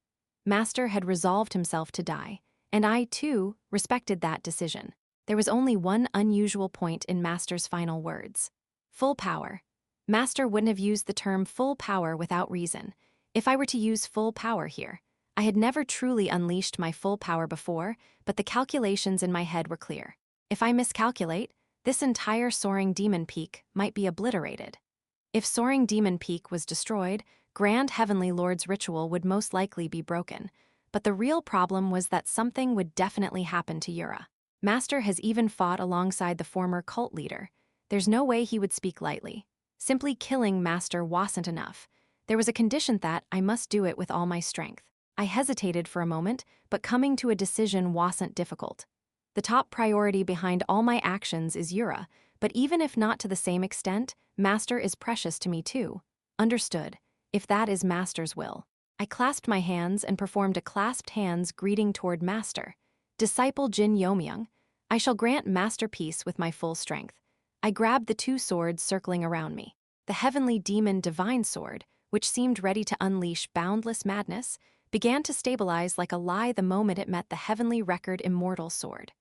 Master had resolved himself to die, and I, too, respected that decision. There was only one unusual point in Master's final words. Full power. Master wouldn't have used the term full power without reason. If I were to use full power here, I had never truly unleashed my full power before, but the calculations in my head were clear. If I miscalculate, this entire Soaring Demon Peak might be obliterated. If Soaring Demon Peak was destroyed, Grand Heavenly Lord's ritual would most likely be broken. But the real problem was that something would definitely happen to Yura. Master has even fought alongside the former cult leader. There's no way he would speak lightly. Simply killing Master wasn't enough. There was a condition that I must do it with all my strength. I hesitated for a moment, but coming to a decision wasn't difficult. The top priority behind all my actions is Yura, but even if not to the same extent, Master is precious to me too. Understood, if that is Master's will. I clasped my hands and performed a clasped hands greeting toward Master. Disciple Jin Yeomyung, I shall grant Master peace with my full strength. I grabbed the two swords circling around me. The heavenly demon divine sword, which seemed ready to unleash boundless madness, began to stabilize like a lie the moment it met the heavenly record immortal sword.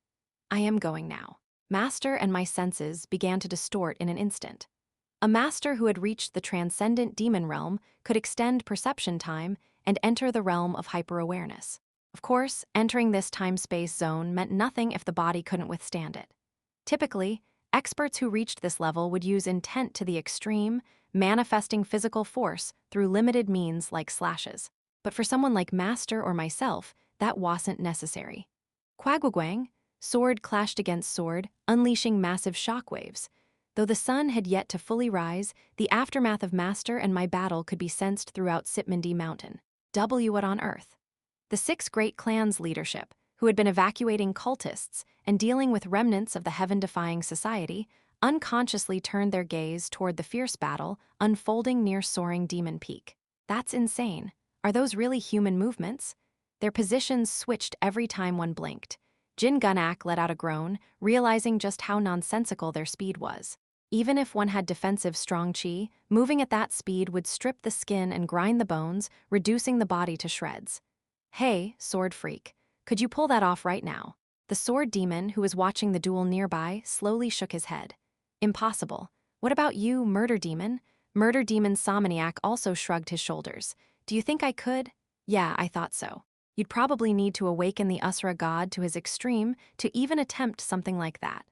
I am going now. Master and my senses began to distort in an instant. A master who had reached the transcendent demon realm could extend perception time and enter the realm of hyper-awareness. Of course, entering this time-space zone meant nothing if the body couldn't withstand it. Typically, experts who reached this level would use intent to the extreme, manifesting physical force through limited means like slashes. But for someone like Master or myself, that wasn't necessary. Quagwagwang, sword clashed against sword, unleashing massive shockwaves. Though the sun had yet to fully rise, the aftermath of Master and my battle could be sensed throughout Sitmandi Mountain. What on earth? The 6 great clans' leadership, who had been evacuating cultists and dealing with remnants of the heaven-defying society, unconsciously turned their gaze toward the fierce battle unfolding near soaring Demon Peak. That's insane. Are those really human movements? Their positions switched every time one blinked. Jin Gunak let out a groan, realizing just how nonsensical their speed was. Even if one had defensive strong chi, moving at that speed would strip the skin and grind the bones, reducing the body to shreds. Hey, sword freak, could you pull that off right now? The sword demon, who was watching the duel nearby, slowly shook his head. Impossible. What about you, murder demon? Murder demon Somniac also shrugged his shoulders. Do you think I could? Yeah, I thought so. You'd probably need to awaken the Usra god to his extreme to even attempt something like that.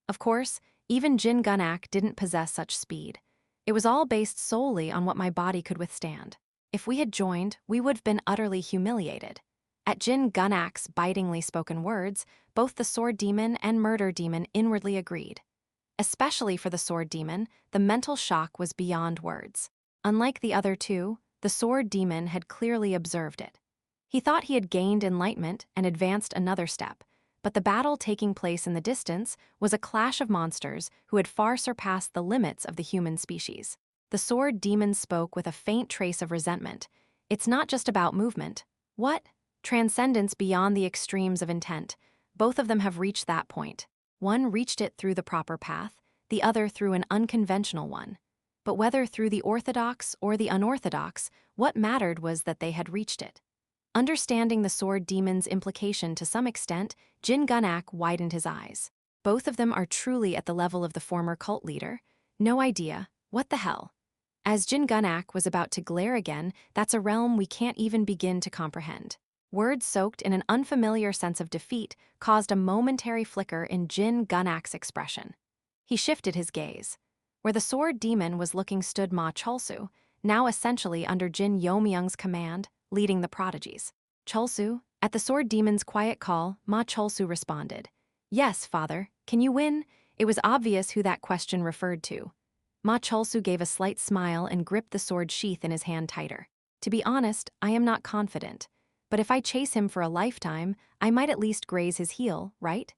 Of course, even Jin Gunak didn't possess such speed. It was all based solely on what my body could withstand. If we had joined, we would have been utterly humiliated. At Jin Gunak's bitingly spoken words, both the sword demon and murder demon inwardly agreed. Especially for the sword demon, the mental shock was beyond words. Unlike the other two, the sword demon had clearly observed it. He thought he had gained enlightenment and advanced another step, but the battle taking place in the distance was a clash of monsters who had far surpassed the limits of the human species. The sword demon spoke with a faint trace of resentment. It's not just about movement. What? Transcendence beyond the extremes of intent. Both of them have reached that point. One reached it through the proper path, the other through an unconventional one. But whether through the orthodox or the unorthodox, what mattered was that they had reached it. Understanding the sword demon's implication to some extent, Jin Gunak widened his eyes. Both of them are truly at the level of the former cult leader. No idea. What the hell? As Jin Gunak was about to glare again, that's a realm we can't even begin to comprehend. Words soaked in an unfamiliar sense of defeat caused a momentary flicker in Jin Gunak's expression. He shifted his gaze. Where the sword demon was looking stood Ma Cholsu, now essentially under Jin Yeomyung's command, leading the prodigies. Cholsu, at the sword demon's quiet call, Ma Cholsu responded. Yes, father, can you win? It was obvious who that question referred to. Ma Cholsu gave a slight smile and gripped the sword sheath in his hand tighter. To be honest, I am not confident. But if I chase him for a lifetime, I might at least graze his heel, right?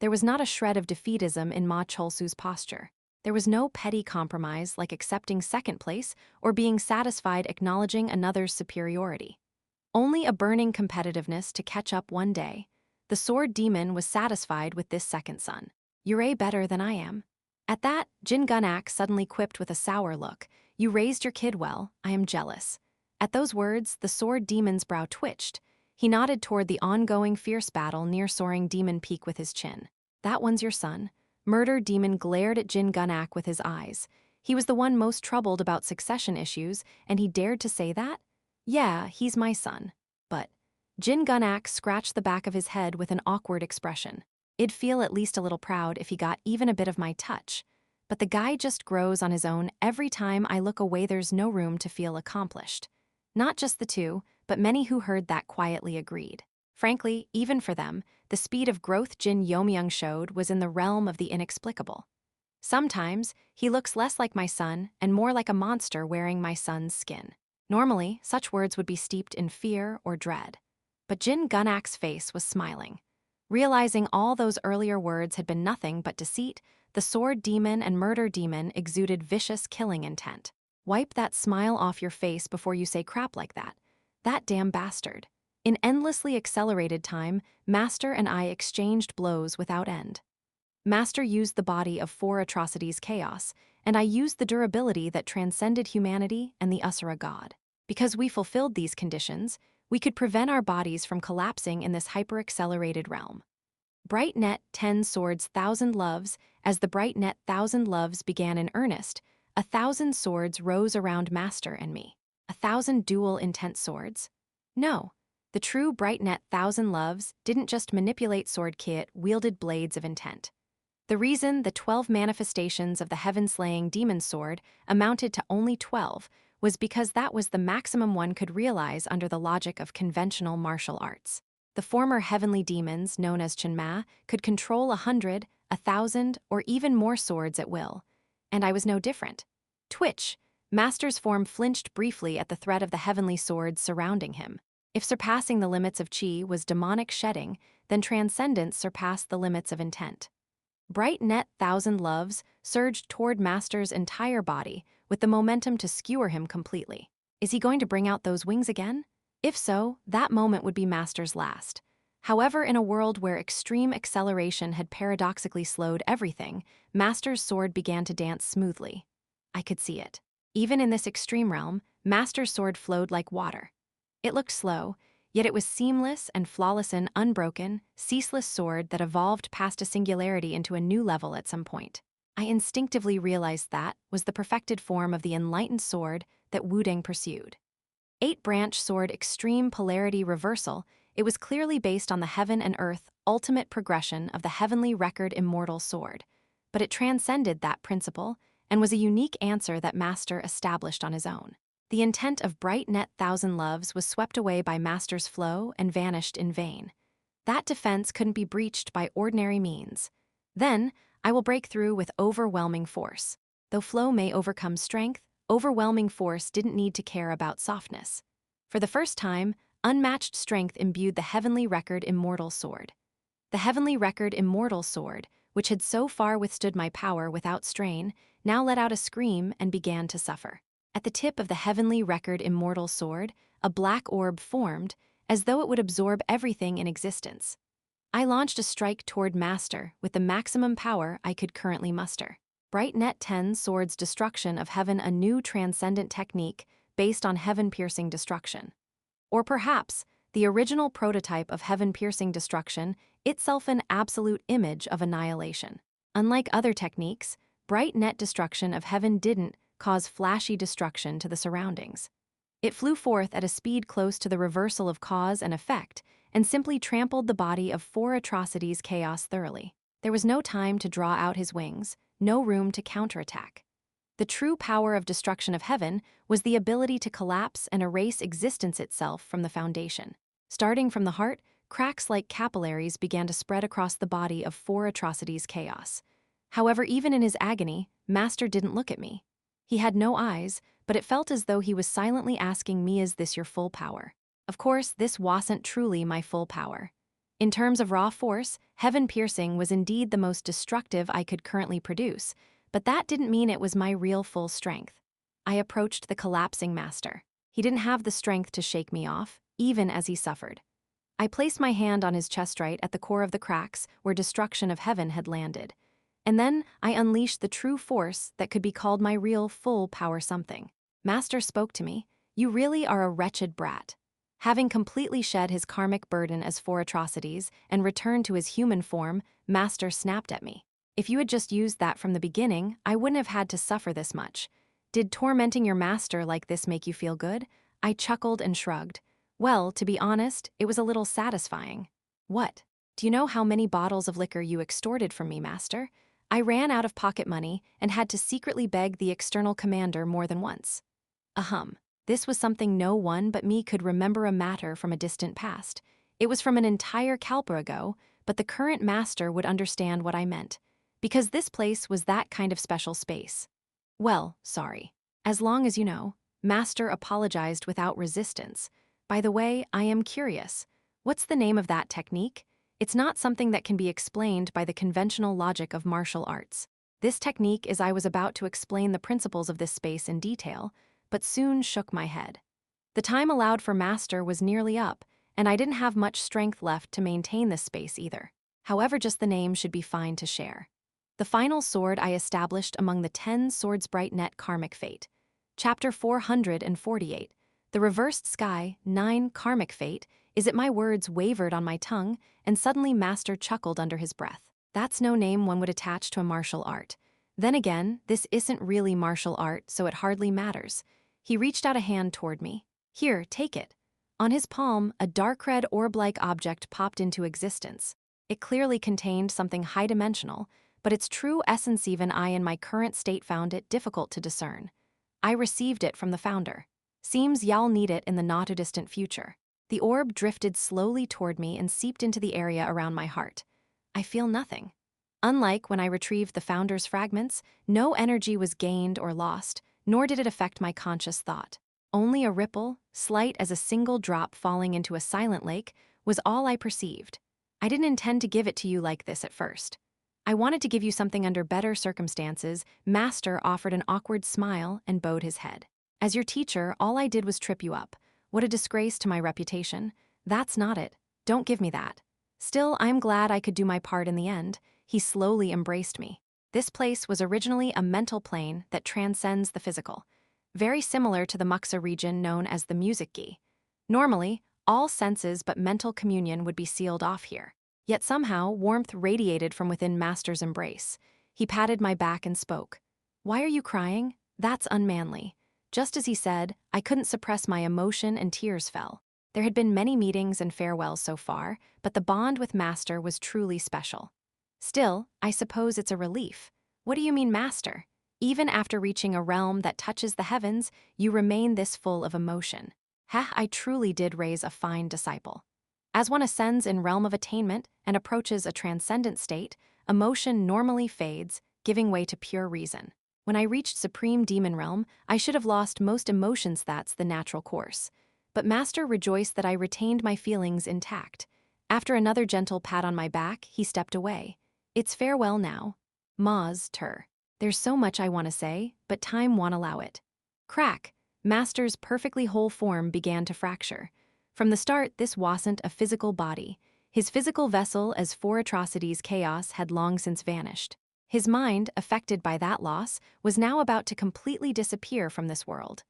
There was not a shred of defeatism in Ma Cholsu's posture. There was no petty compromise like accepting second place or being satisfied acknowledging another's superiority. Only a burning competitiveness to catch up one day. The sword demon was satisfied with this second son. You're better than I am. At that, Jin Gunak suddenly quipped with a sour look. You raised your kid well, I am jealous. At those words, the sword demon's brow twitched. He nodded toward the ongoing fierce battle near soaring Demon Peak with his chin. That one's your son. Murder demon glared at Jin Gunak with his eyes. He was the one most troubled about succession issues, and he dared to say that? Yeah, he's my son. But Jin Gunak scratched the back of his head with an awkward expression. I'd feel at least a little proud if he got even a bit of my touch. But the guy just grows on his own every time I look away. There's no room to feel accomplished. Not just the two, but many who heard that quietly agreed. Frankly, even for them, the speed of growth Jin Yeomyung showed was in the realm of the inexplicable. Sometimes, he looks less like my son and more like a monster wearing my son's skin. Normally, such words would be steeped in fear or dread. But Jin Gunak's face was smiling. Realizing all those earlier words had been nothing but deceit, the sword demon and murder demon exuded vicious killing intent. Wipe that smile off your face before you say crap like that. That damn bastard. In endlessly accelerated time, Master and I exchanged blows without end. Master used the body of 4 atrocities chaos, and I used the durability that transcended humanity and the Asura god. Because we fulfilled these conditions, we could prevent our bodies from collapsing in this hyper-accelerated realm. Bright Net 10 Swords 1000 Loves. As the Bright Net 1000 Loves began in earnest, 1,000 swords rose around Master and me. 1,000 dual intent swords? No. The true Bright Net 1000 Loves didn't just manipulate sword kit, wielded blades of intent. The reason the 12 manifestations of the heaven-slaying demon sword amounted to only 12 was because that was the maximum one could realize under the logic of conventional martial arts. The former heavenly demons, known as Chenma, could control 100, 1,000, or even more swords at will. And I was no different. Twitch. Master's form flinched briefly at the threat of the heavenly swords surrounding him. If surpassing the limits of chi was demonic shedding, then transcendence surpassed the limits of intent. Bright Net 1000 Loves surged toward Master's entire body, with the momentum to skewer him completely. Is he going to bring out those wings again? If so, that moment would be Master's last. However, in a world where extreme acceleration had paradoxically slowed everything, Master's sword began to dance smoothly. I could see it. Even in this extreme realm, Master's sword flowed like water. It looked slow, yet it was seamless and flawless, an unbroken, ceaseless sword that evolved past a singularity into a new level at some point. I instinctively realized that was the perfected form of the enlightened sword that Wudang pursued. 8-branch sword extreme polarity reversal, it was clearly based on the heaven and earth ultimate progression of the heavenly record immortal sword. But it transcended that principle and was a unique answer that Master established on his own. The intent of Bright Net 1000 Loves was swept away by Master's flow and vanished in vain. That defense couldn't be breached by ordinary means. Then, I will break through with overwhelming force. Though flow may overcome strength, overwhelming force didn't need to care about softness. For the first time, unmatched strength imbued the heavenly record immortal sword. The heavenly record immortal sword, which had so far withstood my power without strain, now let out a scream and began to suffer. At the tip of the heavenly record immortal sword, a black orb formed, as though it would absorb everything in existence. I launched a strike toward Master with the maximum power I could currently muster. Bright Net 10 Swords Destruction of Heaven, a new transcendent technique based on heaven-piercing destruction. Or perhaps, the original prototype of heaven-piercing destruction, itself an absolute image of annihilation. Unlike other techniques, Bright Net Destruction of Heaven didn't cause flashy destruction to the surroundings. It flew forth at a speed close to the reversal of cause and effect, and simply trampled the body of 4 atrocities chaos thoroughly. There was no time to draw out his wings, no room to counterattack. The true power of destruction of heaven was the ability to collapse and erase existence itself from the foundation. Starting from the heart, cracks like capillaries began to spread across the body of 4 atrocities chaos. However, even in his agony, Master didn't look at me. He had no eyes, but it felt as though he was silently asking me, is this your full power? Of course, this wasn't truly my full power. In terms of raw force, heaven-piercing was indeed the most destructive I could currently produce, but that didn't mean it was my real full strength. I approached the collapsing Master. He didn't have the strength to shake me off, even as he suffered. I placed my hand on his chest right at the core of the cracks where destruction of heaven had landed. And then I unleashed the true force that could be called my real full power something. Master spoke to me. You really are a wretched brat. Having completely shed his karmic burden as 4 atrocities and returned to his human form, Master snapped at me. If you had just used that from the beginning, I wouldn't have had to suffer this much. Did tormenting your master like this make you feel good? I chuckled and shrugged. Well, to be honest, it was a little satisfying. What? Do you know how many bottles of liquor you extorted from me, Master? I ran out of pocket money and had to secretly beg the external commander more than once. This was something no one but me could remember, a matter from a distant past. It was from an entire kalpa ago, but the current master would understand what I meant, because this place was that kind of special space. Well, sorry. As long as you know, Master apologized without resistance. By the way, I am curious. What's the name of that technique? It's not something that can be explained by the conventional logic of martial arts. This technique is I was about to explain the principles of this space in detail, but soon shook my head. The time allowed for Master was nearly up, and I didn't have much strength left to maintain this space either. However, just the name should be fine to share. The final sword I established among the 10 swords bright net karmic fate. Chapter 448. The reversed sky, 9 karmic fate. Is it my words wavered on my tongue, and suddenly Master chuckled under his breath. That's no name one would attach to a martial art. Then again, this isn't really martial art, so it hardly matters. He reached out a hand toward me. Here, take it. On his palm, a dark red orb-like object popped into existence. It clearly contained something high-dimensional, but its true essence even I in my current state found it difficult to discern. I received it from the founder. Seems y'all need it in the not-too-distant future. The orb drifted slowly toward me and seeped into the area around my heart. I feel nothing. Unlike when I retrieved the founder's fragments, no energy was gained or lost, nor did it affect my conscious thought. Only a ripple, slight as a single drop falling into a silent lake, was all I perceived. I didn't intend to give it to you like this at first. I wanted to give you something under better circumstances. Master offered an awkward smile and bowed his head. As your teacher, all I did was trip you up. What a disgrace to my reputation. That's not it. Don't give me that. Still, I'm glad I could do my part in the end. He slowly embraced me. This place was originally a mental plane that transcends the physical, very similar to the Muksa region known as the music gi. Normally, all senses but mental communion would be sealed off here. Yet somehow, warmth radiated from within Master's embrace. He patted my back and spoke. Why are you crying? That's unmanly. Just as he said, I couldn't suppress my emotion and tears fell. There had been many meetings and farewells so far, but the bond with Master was truly special. Still, I suppose it's a relief. What do you mean, Master? Even after reaching a realm that touches the heavens, you remain this full of emotion. I truly did raise a fine disciple. As one ascends in realm of attainment and approaches a transcendent state, emotion normally fades, giving way to pure reason. When I reached Supreme Demon Realm, I should have lost most emotions. That's the natural course. But Master rejoiced that I retained my feelings intact. After another gentle pat on my back, he stepped away. It's farewell now. Maz Tur. There's so much I want to say, but time won't allow it. Crack. Master's perfectly whole form began to fracture. From the start, this wasn't a physical body. His physical vessel as 4 atrocities chaos had long since vanished. His mind, affected by that loss, was now about to completely disappear from this world.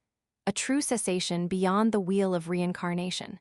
A true cessation beyond the wheel of reincarnation.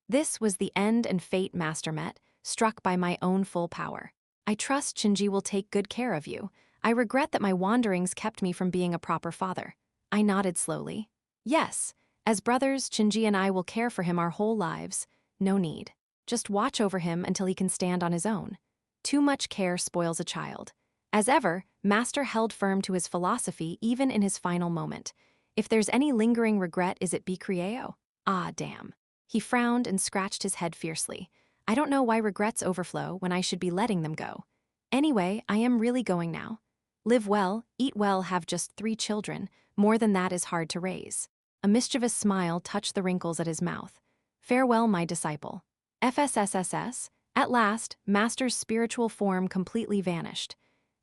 This was the end and fate Master met, struck by my own full power. I trust Shinji will take good care of you. I regret that my wanderings kept me from being a proper father. I nodded slowly. Yes, as brothers, Shinji and I will care for him our whole lives. No need. Just watch over him until he can stand on his own. Too much care spoils a child. As ever, Master held firm to his philosophy even in his final moment. If there's any lingering regret, is it Bikrieo? Ah, damn. He frowned and scratched his head fiercely. I don't know why regrets overflow when I should be letting them go. Anyway, I am really going now. Live well, eat well, have just 3 children. More than that is hard to raise. A mischievous smile touched the wrinkles at his mouth. Farewell, my disciple. FSSSS. At last, Master's spiritual form completely vanished.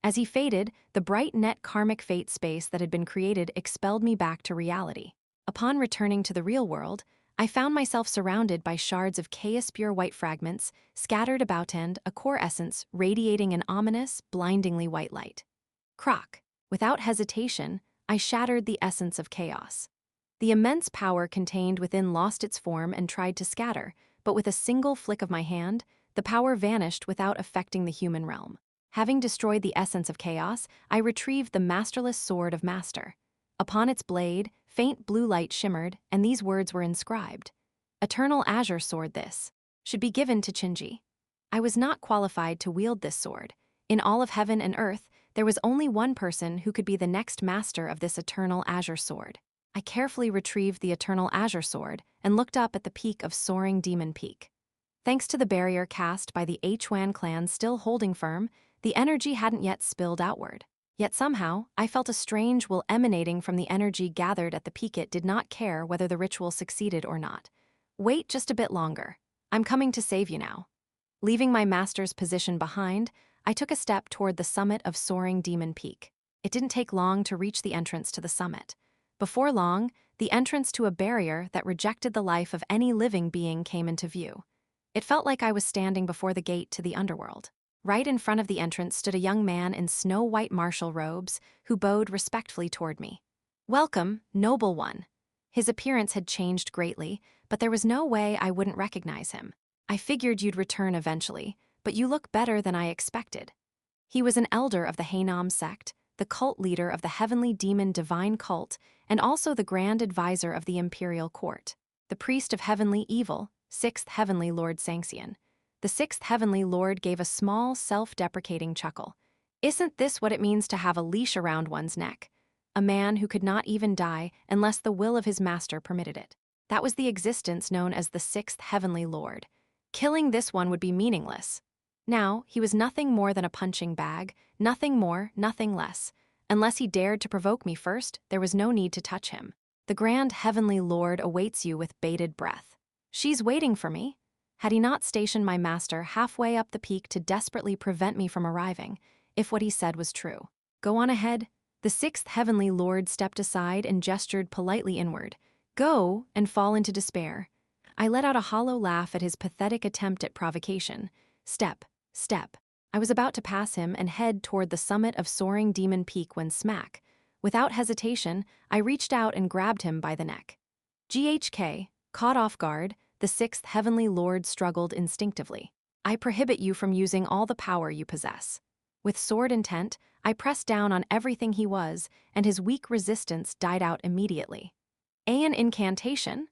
As he faded, the bright net karmic fate space that had been created expelled me back to reality. Upon returning to the real world, I found myself surrounded by shards of chaos pure white fragments scattered about and a core essence radiating an ominous, blindingly white light. Croc. Without hesitation, I shattered the essence of chaos. The immense power contained within lost its form and tried to scatter, but with a single flick of my hand, the power vanished without affecting the human realm. Having destroyed the essence of chaos, I retrieved the masterless sword of Master. Upon its blade, faint blue light shimmered, and these words were inscribed. Eternal Azure Sword this. Should be given to Shinji. I was not qualified to wield this sword. In all of heaven and earth, there was only one person who could be the next master of this Eternal Azure Sword. I carefully retrieved the Eternal Azure Sword and looked up at the peak of Soaring Demon Peak. Thanks to the barrier cast by the Hwan clan still holding firm, the energy hadn't yet spilled outward. Yet somehow, I felt a strange will emanating from the energy gathered at the peak. It did not care whether the ritual succeeded or not. Wait just a bit longer. I'm coming to save you now. Leaving my master's position behind, I took a step toward the summit of soaring Demon Peak. It didn't take long to reach the entrance to the summit. Before long, the entrance to a barrier that rejected the life of any living being came into view. It felt like I was standing before the gate to the underworld. Right in front of the entrance stood a young man in snow-white martial robes who bowed respectfully toward me. "Welcome, noble one." His appearance had changed greatly, but there was no way I wouldn't recognize him. "I figured you'd return eventually, but you look better than I expected." He was an elder of the Haenam sect, the cult leader of the heavenly demon divine cult, and also the grand advisor of the imperial court. The priest of heavenly evil, 6th heavenly lord Sanxian. The 6th heavenly lord gave a small, self-deprecating chuckle. "Isn't this what it means to have a leash around one's neck? A man who could not even die unless the will of his master permitted it. That was the existence known as the 6th heavenly lord. Killing this one would be meaningless. Now, he was nothing more than a punching bag, nothing more, nothing less. Unless he dared to provoke me first, there was no need to touch him. The grand heavenly lord awaits you with bated breath. She's waiting for me." Had he not stationed my master halfway up the peak to desperately prevent me from arriving, if what he said was true? "Go on ahead." The 6th heavenly lord stepped aside and gestured politely inward. "Go and fall into despair." I let out a hollow laugh at his pathetic attempt at provocation. Step, step. I was about to pass him and head toward the summit of soaring Demon Peak when smack. Without hesitation, I reached out and grabbed him by the neck. GHK, caught off guard, the 6th heavenly lord struggled instinctively. "I prohibit you from using all the power you possess." With sword intent, I pressed down on everything he was, and his weak resistance died out immediately. An incantation?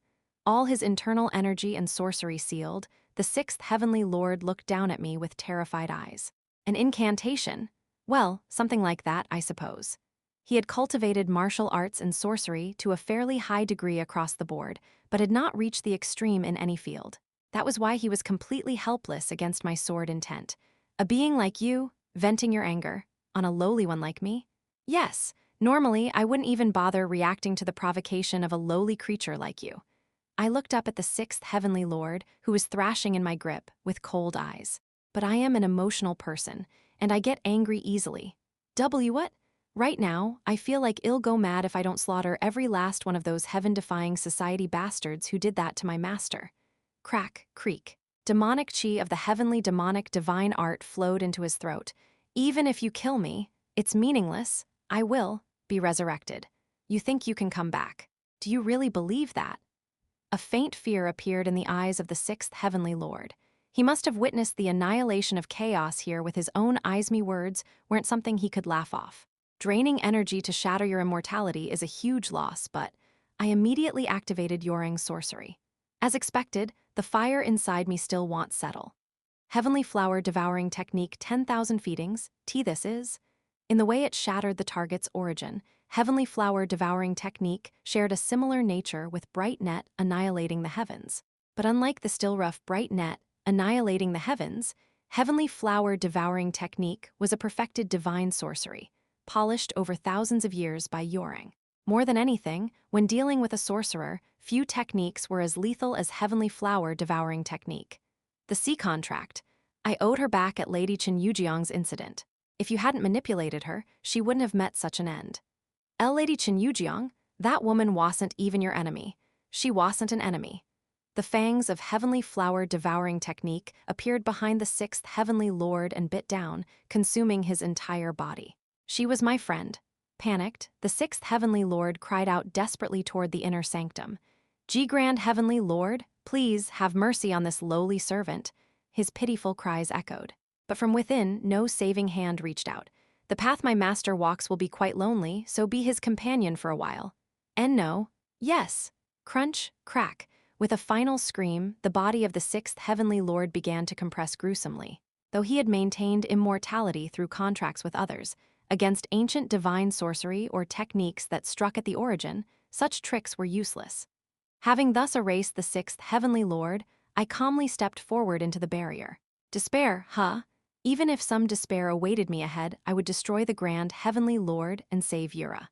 All his internal energy and sorcery sealed, the 6th heavenly lord looked down at me with terrified eyes. An incantation? Well, something like that, I suppose. He had cultivated martial arts and sorcery to a fairly high degree across the board, but had not reached the extreme in any field. That was why he was completely helpless against my sword intent. A being like you, venting your anger, on a lowly one like me? Yes, normally I wouldn't even bother reacting to the provocation of a lowly creature like you. I looked up at the 6th heavenly lord, who was thrashing in my grip, with cold eyes. But I am an emotional person, and I get angry easily. What? Right now, I feel like I'll go mad if I don't slaughter every last one of those heaven-defying society bastards who did that to my master. Crack, creak. Demonic chi of the heavenly demonic divine art flowed into his throat. "Even if you kill me, it's meaningless. I will be resurrected. You think you can come back. Do you really believe that?" A faint fear appeared in the eyes of the 6th heavenly lord. He must have witnessed the annihilation of chaos here with his own eyes. Me words weren't something he could laugh off. Draining energy to shatter your immortality is a huge loss, but I immediately activated Yeo-myung's sorcery. As expected, the fire inside me still won't settle. Heavenly Flower Devouring Technique 10,000 feedings, this is. In the way it shattered the target's origin, Heavenly Flower Devouring Technique shared a similar nature with Bright Net annihilating the heavens. But unlike the still rough Bright Net annihilating the heavens, Heavenly Flower Devouring Technique was a perfected divine sorcery, polished over thousands of years by Yeo-myung. More than anything, when dealing with a sorcerer, few techniques were as lethal as Heavenly Flower Devouring Technique. The sea contract. I owed her back at Lady Cheon Yura's incident. If you hadn't manipulated her, she wouldn't have met such an end. Lady Cheon Yura, that woman wasn't even your enemy. She wasn't an enemy. The fangs of Heavenly Flower Devouring Technique appeared behind the 6th heavenly lord and bit down, consuming his entire body. She was my friend. Panicked, the 6th heavenly lord cried out desperately toward the inner sanctum. Grand heavenly lord, please have mercy on this lowly servant." His pitiful cries echoed. But from within, no saving hand reached out. "The path my master walks will be quite lonely, so be his companion for a while." And no. Yes. Crunch, crack. With a final scream, the body of the 6th heavenly lord began to compress gruesomely. Though he had maintained immortality through contracts with others, against ancient divine sorcery or techniques that struck at the origin, such tricks were useless. Having thus erased the 6th heavenly lord, I calmly stepped forward into the barrier. "Despair, huh? Even if some despair awaited me ahead, I would destroy the grand heavenly lord and save Yura.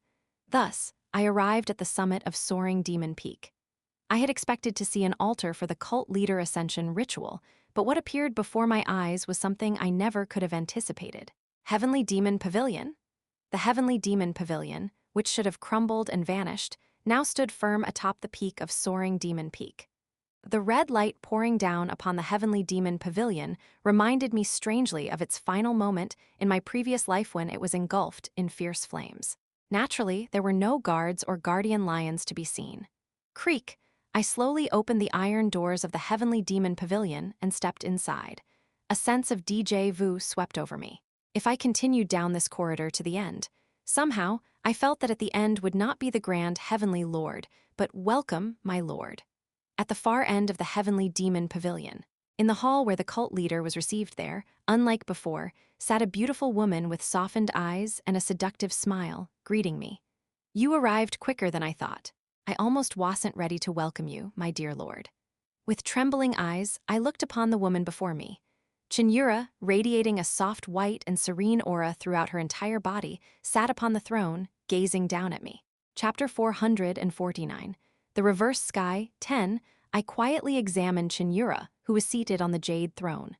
Thus, I arrived at the summit of soaring demon peak. I had expected to see an altar for the cult leader ascension ritual, but what appeared before my eyes was something I never could have anticipated. Heavenly Demon Pavilion? The Heavenly Demon Pavilion, which should have crumbled and vanished, now stood firm atop the peak of soaring Demon Peak. The red light pouring down upon the Heavenly Demon Pavilion reminded me strangely of its final moment in my previous life when it was engulfed in fierce flames. Naturally, there were no guards or guardian lions to be seen. Creak! I slowly opened the iron doors of the Heavenly Demon Pavilion and stepped inside. A sense of déjà vu swept over me. If I continued down this corridor to the end, somehow I felt that at the end would not be the grand Heavenly Lord, but welcome, my Lord. At the far end of the Heavenly Demon Pavilion, in the hall where the cult leader was received there, unlike before, sat a beautiful woman with softened eyes and a seductive smile, greeting me. You arrived quicker than I thought. I almost wasn't ready to welcome you, my dear lord. With trembling eyes, I looked upon the woman before me. Cheon Yura, radiating a soft white and serene aura throughout her entire body, sat upon the throne, gazing down at me. Chapter 449. The Reverse Sky, 10, I quietly examined Cheon Yura, who was seated on the jade throne.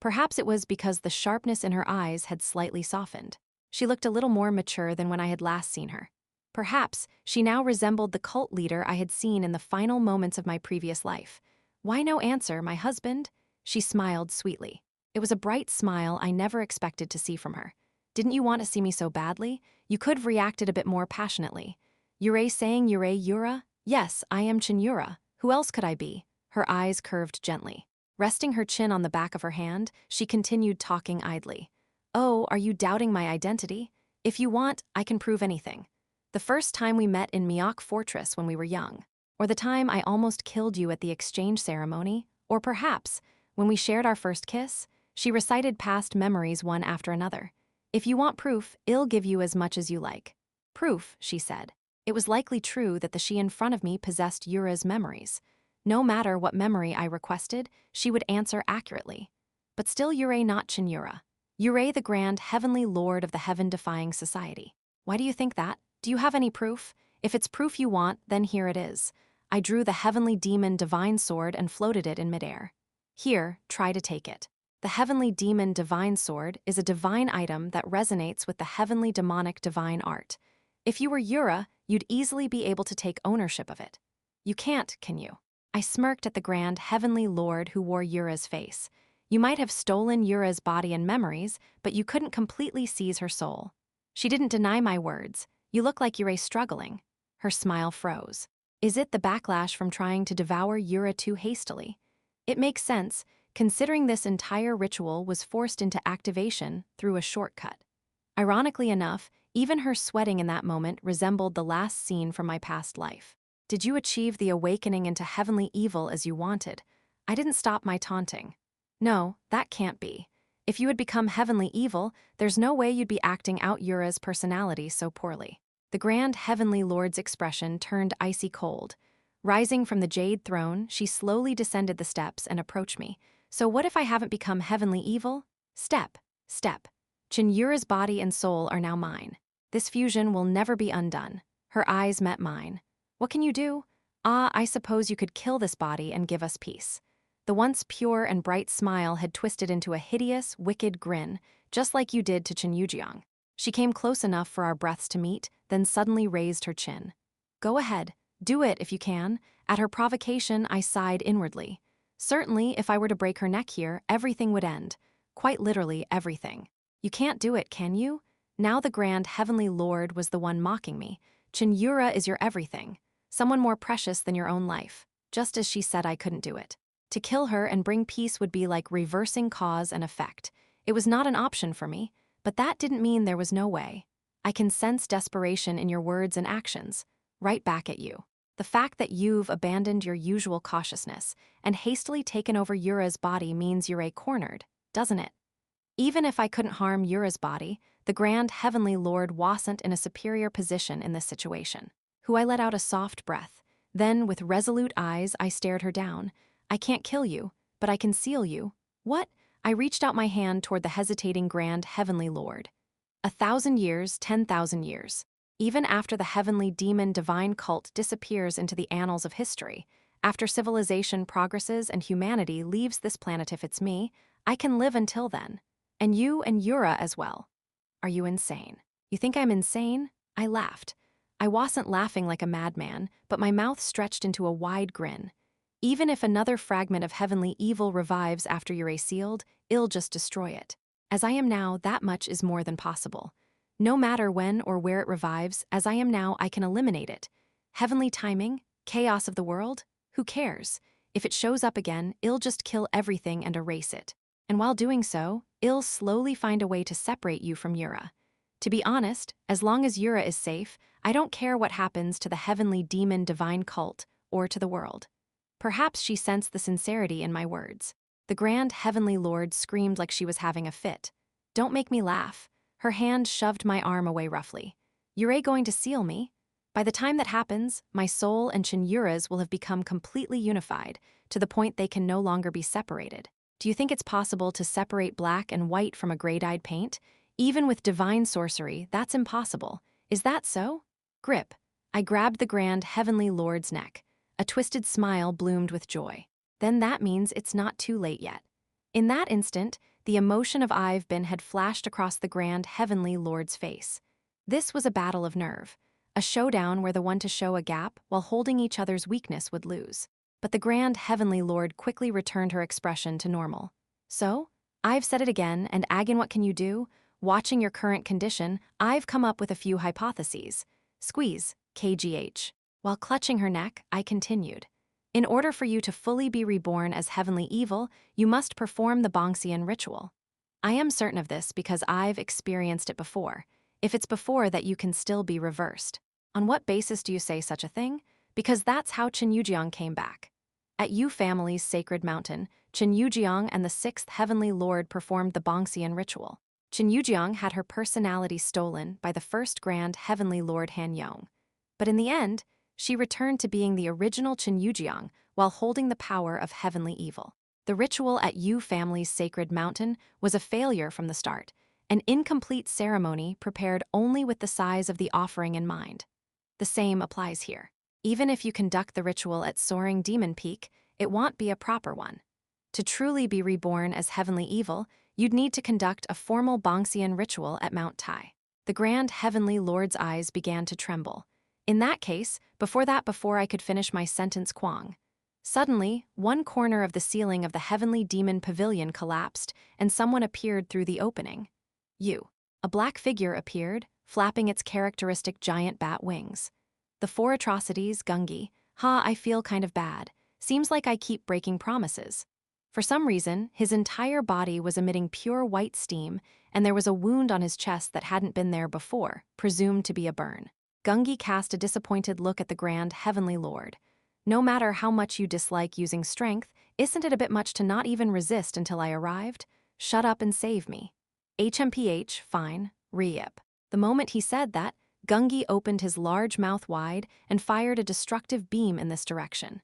Perhaps it was because the sharpness in her eyes had slightly softened. She looked a little more mature than when I had last seen her. Perhaps she now resembled the cult leader I had seen in the final moments of my previous life. Why no answer, my husband? She smiled sweetly. It was a bright smile I never expected to see from her. Didn't you want to see me so badly? You could have reacted a bit more passionately. Yura saying Yura? Yes, I am Cheon Yura. Who else could I be? Her eyes curved gently. Resting her chin on the back of her hand, she continued talking idly. Oh, are you doubting my identity? If you want, I can prove anything. The first time we met in Myeok Fortress when we were young, or the time I almost killed you at the exchange ceremony, or perhaps, when we shared our first kiss, she recited past memories one after another. If you want proof, I'll give you as much as you like. Proof, she said. It was likely true that the she in front of me possessed Yura's memories. No matter what memory I requested, she would answer accurately. But still Yura not Cheon Yura. Yura the grand heavenly lord of the heaven-defying society. Why do you think that? Do you have any proof? If it's proof you want, then here it is. I drew the heavenly demon divine sword and floated it in midair. Here, try to take it. The heavenly demon divine sword is a divine item that resonates with the heavenly demonic divine art. If you were Yura, you'd easily be able to take ownership of it. You can't, can you? I smirked at the grand heavenly lord who wore Yura's face. You might have stolen Yura's body and memories, but you couldn't completely seize her soul. She didn't deny my words. You look like Yura struggling. Her smile froze. Is it the backlash from trying to devour Yura too hastily? It makes sense, considering this entire ritual was forced into activation through a shortcut. Ironically enough, even her sweating in that moment resembled the last scene from my past life. Did you achieve the awakening into heavenly evil as you wanted? I didn't stop my taunting. No, that can't be. If you had become heavenly evil, there's no way you'd be acting out Yura's personality so poorly. The grand heavenly lord's expression turned icy cold. Rising from the jade throne, she slowly descended the steps and approached me. So what if I haven't become heavenly evil? Step. Cheon Yura's body and soul are now mine. This fusion will never be undone. Her eyes met mine. What can you do? I suppose you could kill this body and give us peace. The once pure and bright smile had twisted into a hideous, wicked grin, just like you did to Jin Yeomyung. She came close enough for our breaths to meet, then suddenly raised her chin. Go ahead, do it if you can. At her provocation, I sighed inwardly. Certainly, if I were to break her neck here, everything would end. Quite literally, everything. You can't do it, can you? Now the grand heavenly lord was the one mocking me. Cheon Yura is your everything. Someone more precious than your own life. Just as she said I couldn't do it. To kill her and bring peace would be like reversing cause and effect. It was not an option for me, but that didn't mean there was no way. I can sense desperation in your words and actions. Right back at you. The fact that you've abandoned your usual cautiousness and hastily taken over Yura's body means you're cornered, doesn't it? Even if I couldn't harm Yura's body, the grand heavenly lord wasn't in a superior position in this situation. I let out a soft breath. Then, with resolute eyes, I stared her down. I can't kill you, but I can seal you. What? I reached out my hand toward the hesitating Grand Heavenly Lord. 1,000 years, 10,000 years. Even after the heavenly demon divine cult disappears into the annals of history, after civilization progresses and humanity leaves this planet if it's me, I can live until then. And you and Yura as well. Are you insane? You think I'm insane? I laughed. I wasn't laughing like a madman, but my mouth stretched into a wide grin. Even if another fragment of heavenly evil revives after you're sealed, it'll just destroy it. As I am now, that much is more than possible. No matter when or where it revives, as I am now, I can eliminate it. Heavenly timing? Chaos of the world? Who cares? If it shows up again, it'll just kill everything and erase it. And while doing so, it'll slowly find a way to separate you from Yura. To be honest, as long as Yura is safe, I don't care what happens to the heavenly demon divine cult or to the world. Perhaps she sensed the sincerity in my words. The Grand Heavenly Lord screamed like she was having a fit. Don't make me laugh. Her hand shoved my arm away roughly. You're going to seal me? By the time that happens, my soul and Cheon Yura's will have become completely unified, to the point they can no longer be separated. Do you think it's possible to separate black and white from a gray-dyed paint? Even with divine sorcery, that's impossible. Is that so? Grip. I grabbed the Grand Heavenly Lord's neck. A twisted smile bloomed with joy. Then that means it's not too late yet. In that instant, the emotion of I've been had flashed across the Grand Heavenly Lord's face. This was a battle of nerve, a showdown where the one to show a gap while holding each other's weakness would lose. But the Grand Heavenly Lord quickly returned her expression to normal. So, I've said it again, and Agin, what can you do? Watching your current condition, I've come up with a few hypotheses. Squeeze, KGH. While clutching her neck, I continued. In order for you to fully be reborn as heavenly evil, you must perform the Bongxian ritual. I am certain of this because I've experienced it before. If it's before that, you can still be reversed. On what basis do you say such a thing? Because that's how Cheon Yura came back. At Yu family's sacred mountain, Cheon Yura and the 6th Heavenly Lord performed the Bongxian ritual. Cheon Yura had her personality stolen by the 1st Grand Heavenly Lord Yeo-myung. But in the end, she returned to being the original Cheon Yura while holding the power of heavenly evil. The ritual at Yu family's sacred mountain was a failure from the start, an incomplete ceremony prepared only with the size of the offering in mind. The same applies here. Even if you conduct the ritual at Soaring Demon Peak, it won't be a proper one. To truly be reborn as heavenly evil, you'd need to conduct a formal Bongxian ritual at Mount Tai. The Grand Heavenly Lord's eyes began to tremble. In that case, before I could finish my sentence, Kwang. Suddenly, one corner of the ceiling of the Heavenly Demon Pavilion collapsed, and someone appeared through the opening. A black figure appeared, flapping its characteristic giant bat wings. The 4 atrocities, Gungi. I feel kind of bad. Seems like I keep breaking promises. For some reason, his entire body was emitting pure white steam, and there was a wound on his chest that hadn't been there before, presumed to be a burn. Gungi cast a disappointed look at the Grand Heavenly Lord. No matter how much you dislike using strength, isn't it a bit much to not even resist until I arrived? Shut up and save me. HMPH, fine, re-ip. The moment he said that, Gungi opened his large mouth wide and fired a destructive beam in this direction.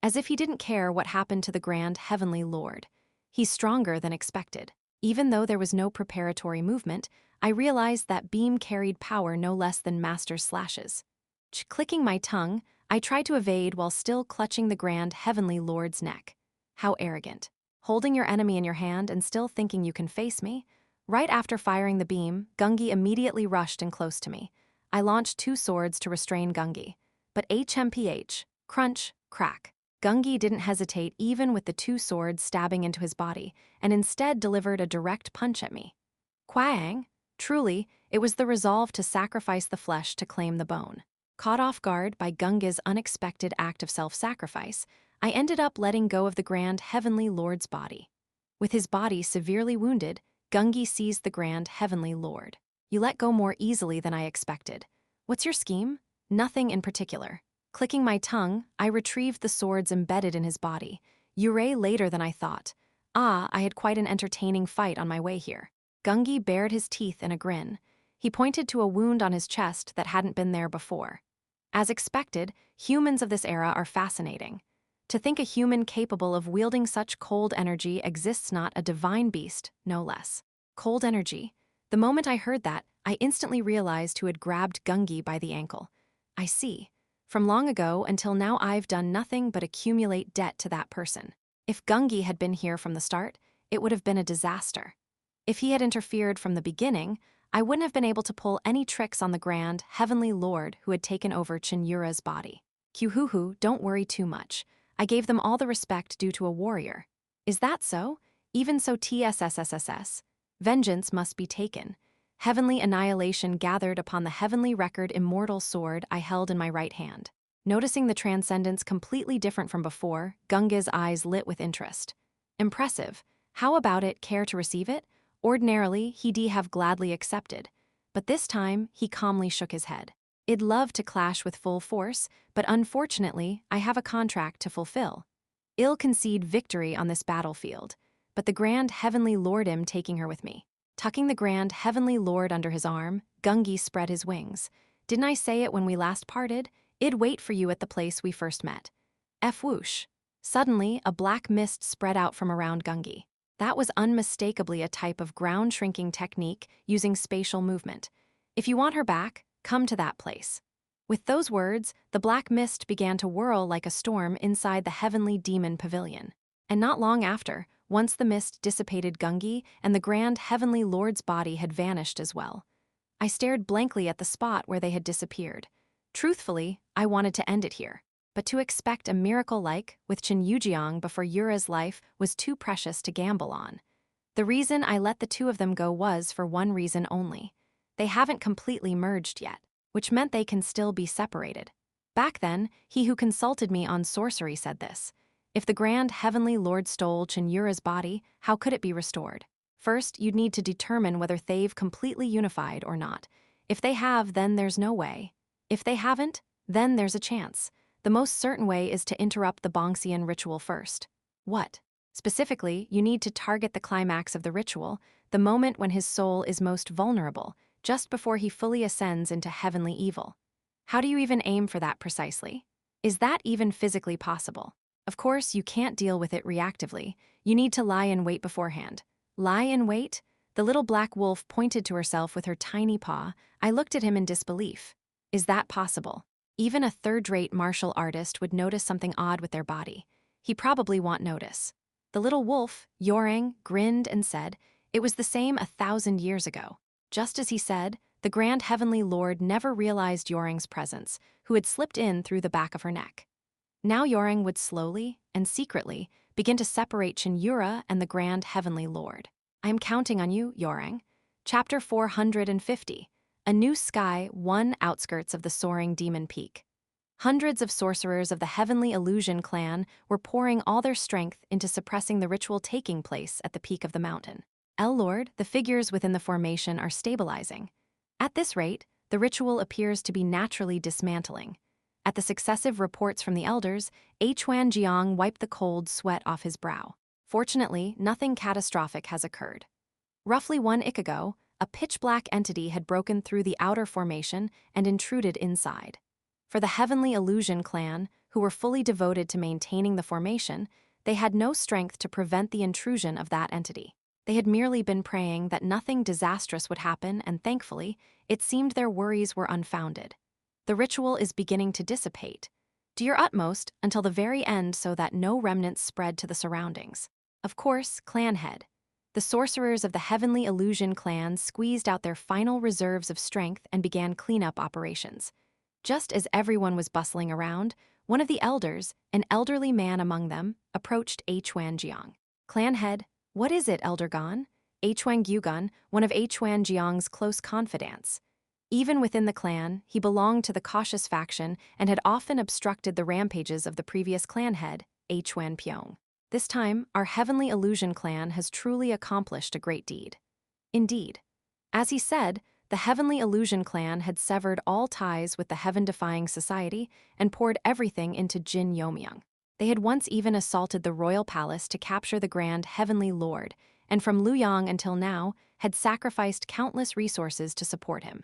As if he didn't care what happened to the Grand Heavenly Lord. He's stronger than expected. Even though there was no preparatory movement, I realized that beam carried power no less than master slashes. Clicking my tongue, I tried to evade while still clutching the Grand Heavenly Lord's neck. How arrogant. Holding your enemy in your hand and still thinking you can face me? Right after firing the beam, Gungi immediately rushed in close to me. I launched 2 swords to restrain Gungi. But HMPH, crunch, crack. Gungi didn't hesitate even with the 2 swords stabbing into his body, and instead delivered a direct punch at me. Kwang! Truly, it was the resolve to sacrifice the flesh to claim the bone. Caught off guard by Gungi's unexpected act of self-sacrifice, I ended up letting go of the Grand Heavenly Lord's body. With his body severely wounded, Gungi seized the Grand Heavenly Lord. You let go more easily than I expected. What's your scheme? Nothing in particular. Clicking my tongue, I retrieved the swords embedded in his body. Yurei later than I thought. I had quite an entertaining fight on my way here. Gungi bared his teeth in a grin. He pointed to a wound on his chest that hadn't been there before. As expected, humans of this era are fascinating. To think a human capable of wielding such cold energy exists, not a divine beast, no less. Cold energy. The moment I heard that, I instantly realized who had grabbed Gungi by the ankle. I see. From long ago until now I've done nothing but accumulate debt to that person. If Gungi had been here from the start, it would have been a disaster. If he had interfered from the beginning, I wouldn't have been able to pull any tricks on the grand, heavenly lord who had taken over Cheon Yura's body. Kyuhuhu, don't worry too much. I gave them all the respect due to a warrior. Is that so? Even so, TSSSSS. Vengeance must be taken. Heavenly annihilation gathered upon the heavenly record immortal sword I held in my right hand. Noticing the transcendence completely different from before, Gunga's eyes lit with interest. Impressive. How about it, care to receive it? Ordinarily, he'd have gladly accepted. But this time, he calmly shook his head. I'd love to clash with full force, but unfortunately, I have a contract to fulfill. I'll concede victory on this battlefield, but the Grand Heavenly Lord am taking her with me. Tucking the Grand Heavenly Lord under his arm, Gungi spread his wings. Didn't I say it when we last parted? I'd wait for you at the place we first met. Whoosh. Suddenly, a black mist spread out from around Gungi. That was unmistakably a type of ground shrinking technique using spatial movement. If you want her back, come to that place. With those words, the black mist began to whirl like a storm inside the heavenly demon pavilion. And not long after, once the mist dissipated Gungi and the Grand Heavenly Lord's body had vanished as well. I stared blankly at the spot where they had disappeared. Truthfully, I wanted to end it here. But to expect a miracle like, with Jin Yeomyung before Yura's life, was too precious to gamble on. The reason I let the two of them go was for one reason only. They haven't completely merged yet, which meant they can still be separated. Back then, he who consulted me on sorcery said this. If the Grand Heavenly Lord stole Cheon Yura's body, how could it be restored? First, you'd need to determine whether they've completely unified or not. If they have, then there's no way. If they haven't, then there's a chance. The most certain way is to interrupt the Bongxian ritual first. What? Specifically, you need to target the climax of the ritual, the moment when his soul is most vulnerable, just before he fully ascends into heavenly evil. How do you even aim for that precisely? Is that even physically possible? Of course, you can't deal with it reactively. You need to lie in wait beforehand. Lie in wait? The little black wolf pointed to herself with her tiny paw. I looked at him in disbelief. Is that possible? Even a third-rate martial artist would notice something odd with their body. He probably won't notice. The little wolf, Yeo-myung, grinned and said, it was the same 1,000 years ago. Just as he said, the Grand Heavenly Lord never realized Yeo-myung's presence, who had slipped in through the back of her neck. Now Yeo-myung would slowly, and secretly, begin to separate Cheon Yura and the Grand Heavenly Lord. I am counting on you, Yeo-myung. Chapter 450. A New Sky, one outskirts of the soaring demon peak. Hundreds of sorcerers of the Heavenly Illusion clan were pouring all their strength into suppressing the ritual taking place at the peak of the mountain. Lord, the figures within the formation are stabilizing. At this rate, the ritual appears to be naturally dismantling. At the successive reports from the elders, Hwan Jiang wiped the cold sweat off his brow. Fortunately, nothing catastrophic has occurred. Roughly 1 ik ago, a pitch-black entity had broken through the outer formation and intruded inside. For the Heavenly Illusion clan, who were fully devoted to maintaining the formation, they had no strength to prevent the intrusion of that entity. They had merely been praying that nothing disastrous would happen, and thankfully, it seemed their worries were unfounded. The ritual is beginning to dissipate. Do your utmost until the very end so that no remnants spread to the surroundings. Of course, clan head. The sorcerers of the Heavenly Illusion clan squeezed out their final reserves of strength and began cleanup operations. Just as everyone was bustling around, one of the elders, an elderly man among them, approached Hwan Jiang. Clan head, what is it, Elder Gon? Hwan Gyugun, one of Hwan Jiang's close confidants. Even within the clan, he belonged to the cautious faction and had often obstructed the rampages of the previous clan head, Hwan Pyong. This time, our Heavenly Illusion clan has truly accomplished a great deed. Indeed. As he said, the Heavenly Illusion clan had severed all ties with the heaven-defying society and poured everything into Jin Yeomyung. They had once even assaulted the royal palace to capture the Grand Heavenly Lord, and from Luoyang until now, had sacrificed countless resources to support him.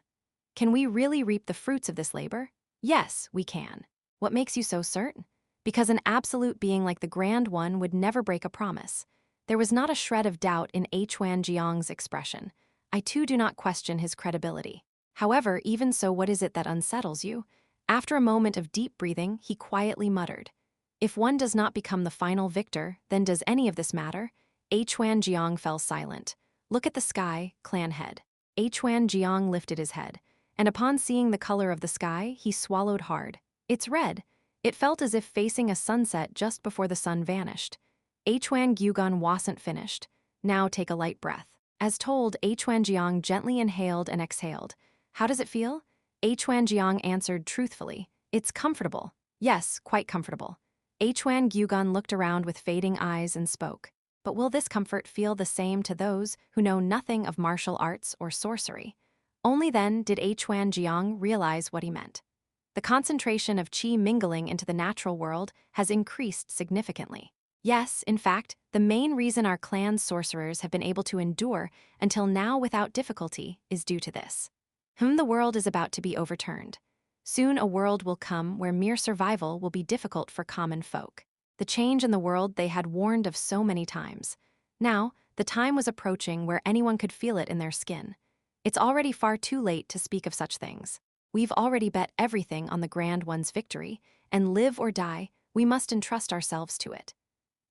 Can we really reap the fruits of this labor? Yes, we can. What makes you so certain? because an absolute being like the Grand One would never break a promise. There was not a shred of doubt in Cheon Yeomyung's expression. I too do not question his credibility. However, even so, what is it that unsettles you? After a moment of deep breathing, he quietly muttered, "If one does not become the final victor, then does any of this matter?" Cheon Yeomyung fell silent. "Look at the sky, clan head." Cheon Yeomyung lifted his head, and upon seeing the color of the sky, he swallowed hard. "It's red." It felt as if facing a sunset just before the sun vanished. Cheon Yeomyung wasn't finished. "Now take a light breath." As told, Cheon Yeomyung gently inhaled and exhaled. "How does it feel?" Cheon Yeomyung answered truthfully, "It's comfortable." "Yes, quite comfortable." Cheon Yeomyung looked around with fading eyes and spoke. "But will this comfort feel the same to those who know nothing of martial arts or sorcery?" Only then did Cheon Yeomyung realize what he meant. The concentration of qi mingling into the natural world has increased significantly. Yes, in fact, the main reason our clan's sorcerers have been able to endure until now without difficulty is due to this. The world is about to be overturned. Soon a world will come where mere survival will be difficult for common folk. The change in the world they had warned of so many times. Now, the time was approaching where anyone could feel it in their skin. It's already far too late to speak of such things. We've already bet everything on the Grand One's victory, and live or die, we must entrust ourselves to it.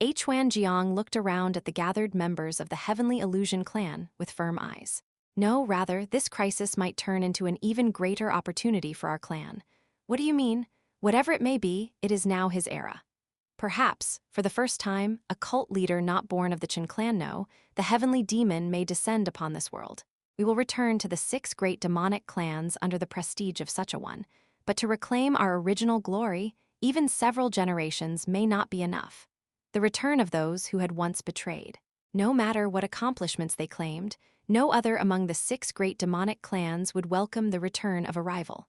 Cheon Yeomyung looked around at the gathered members of the Heavenly Illusion clan with firm eyes. No, rather, this crisis might turn into an even greater opportunity for our clan. What do you mean? Whatever it may be, it is now his era. Perhaps, for the first time, a cult leader not born of the Chin clan the heavenly demon may descend upon this world. We will return to the 6 great demonic clans under the prestige of such a one. But to reclaim our original glory, even several generations may not be enough. The return of those who had once betrayed. No matter what accomplishments they claimed, no other among the 6 great demonic clans would welcome the return of a rival.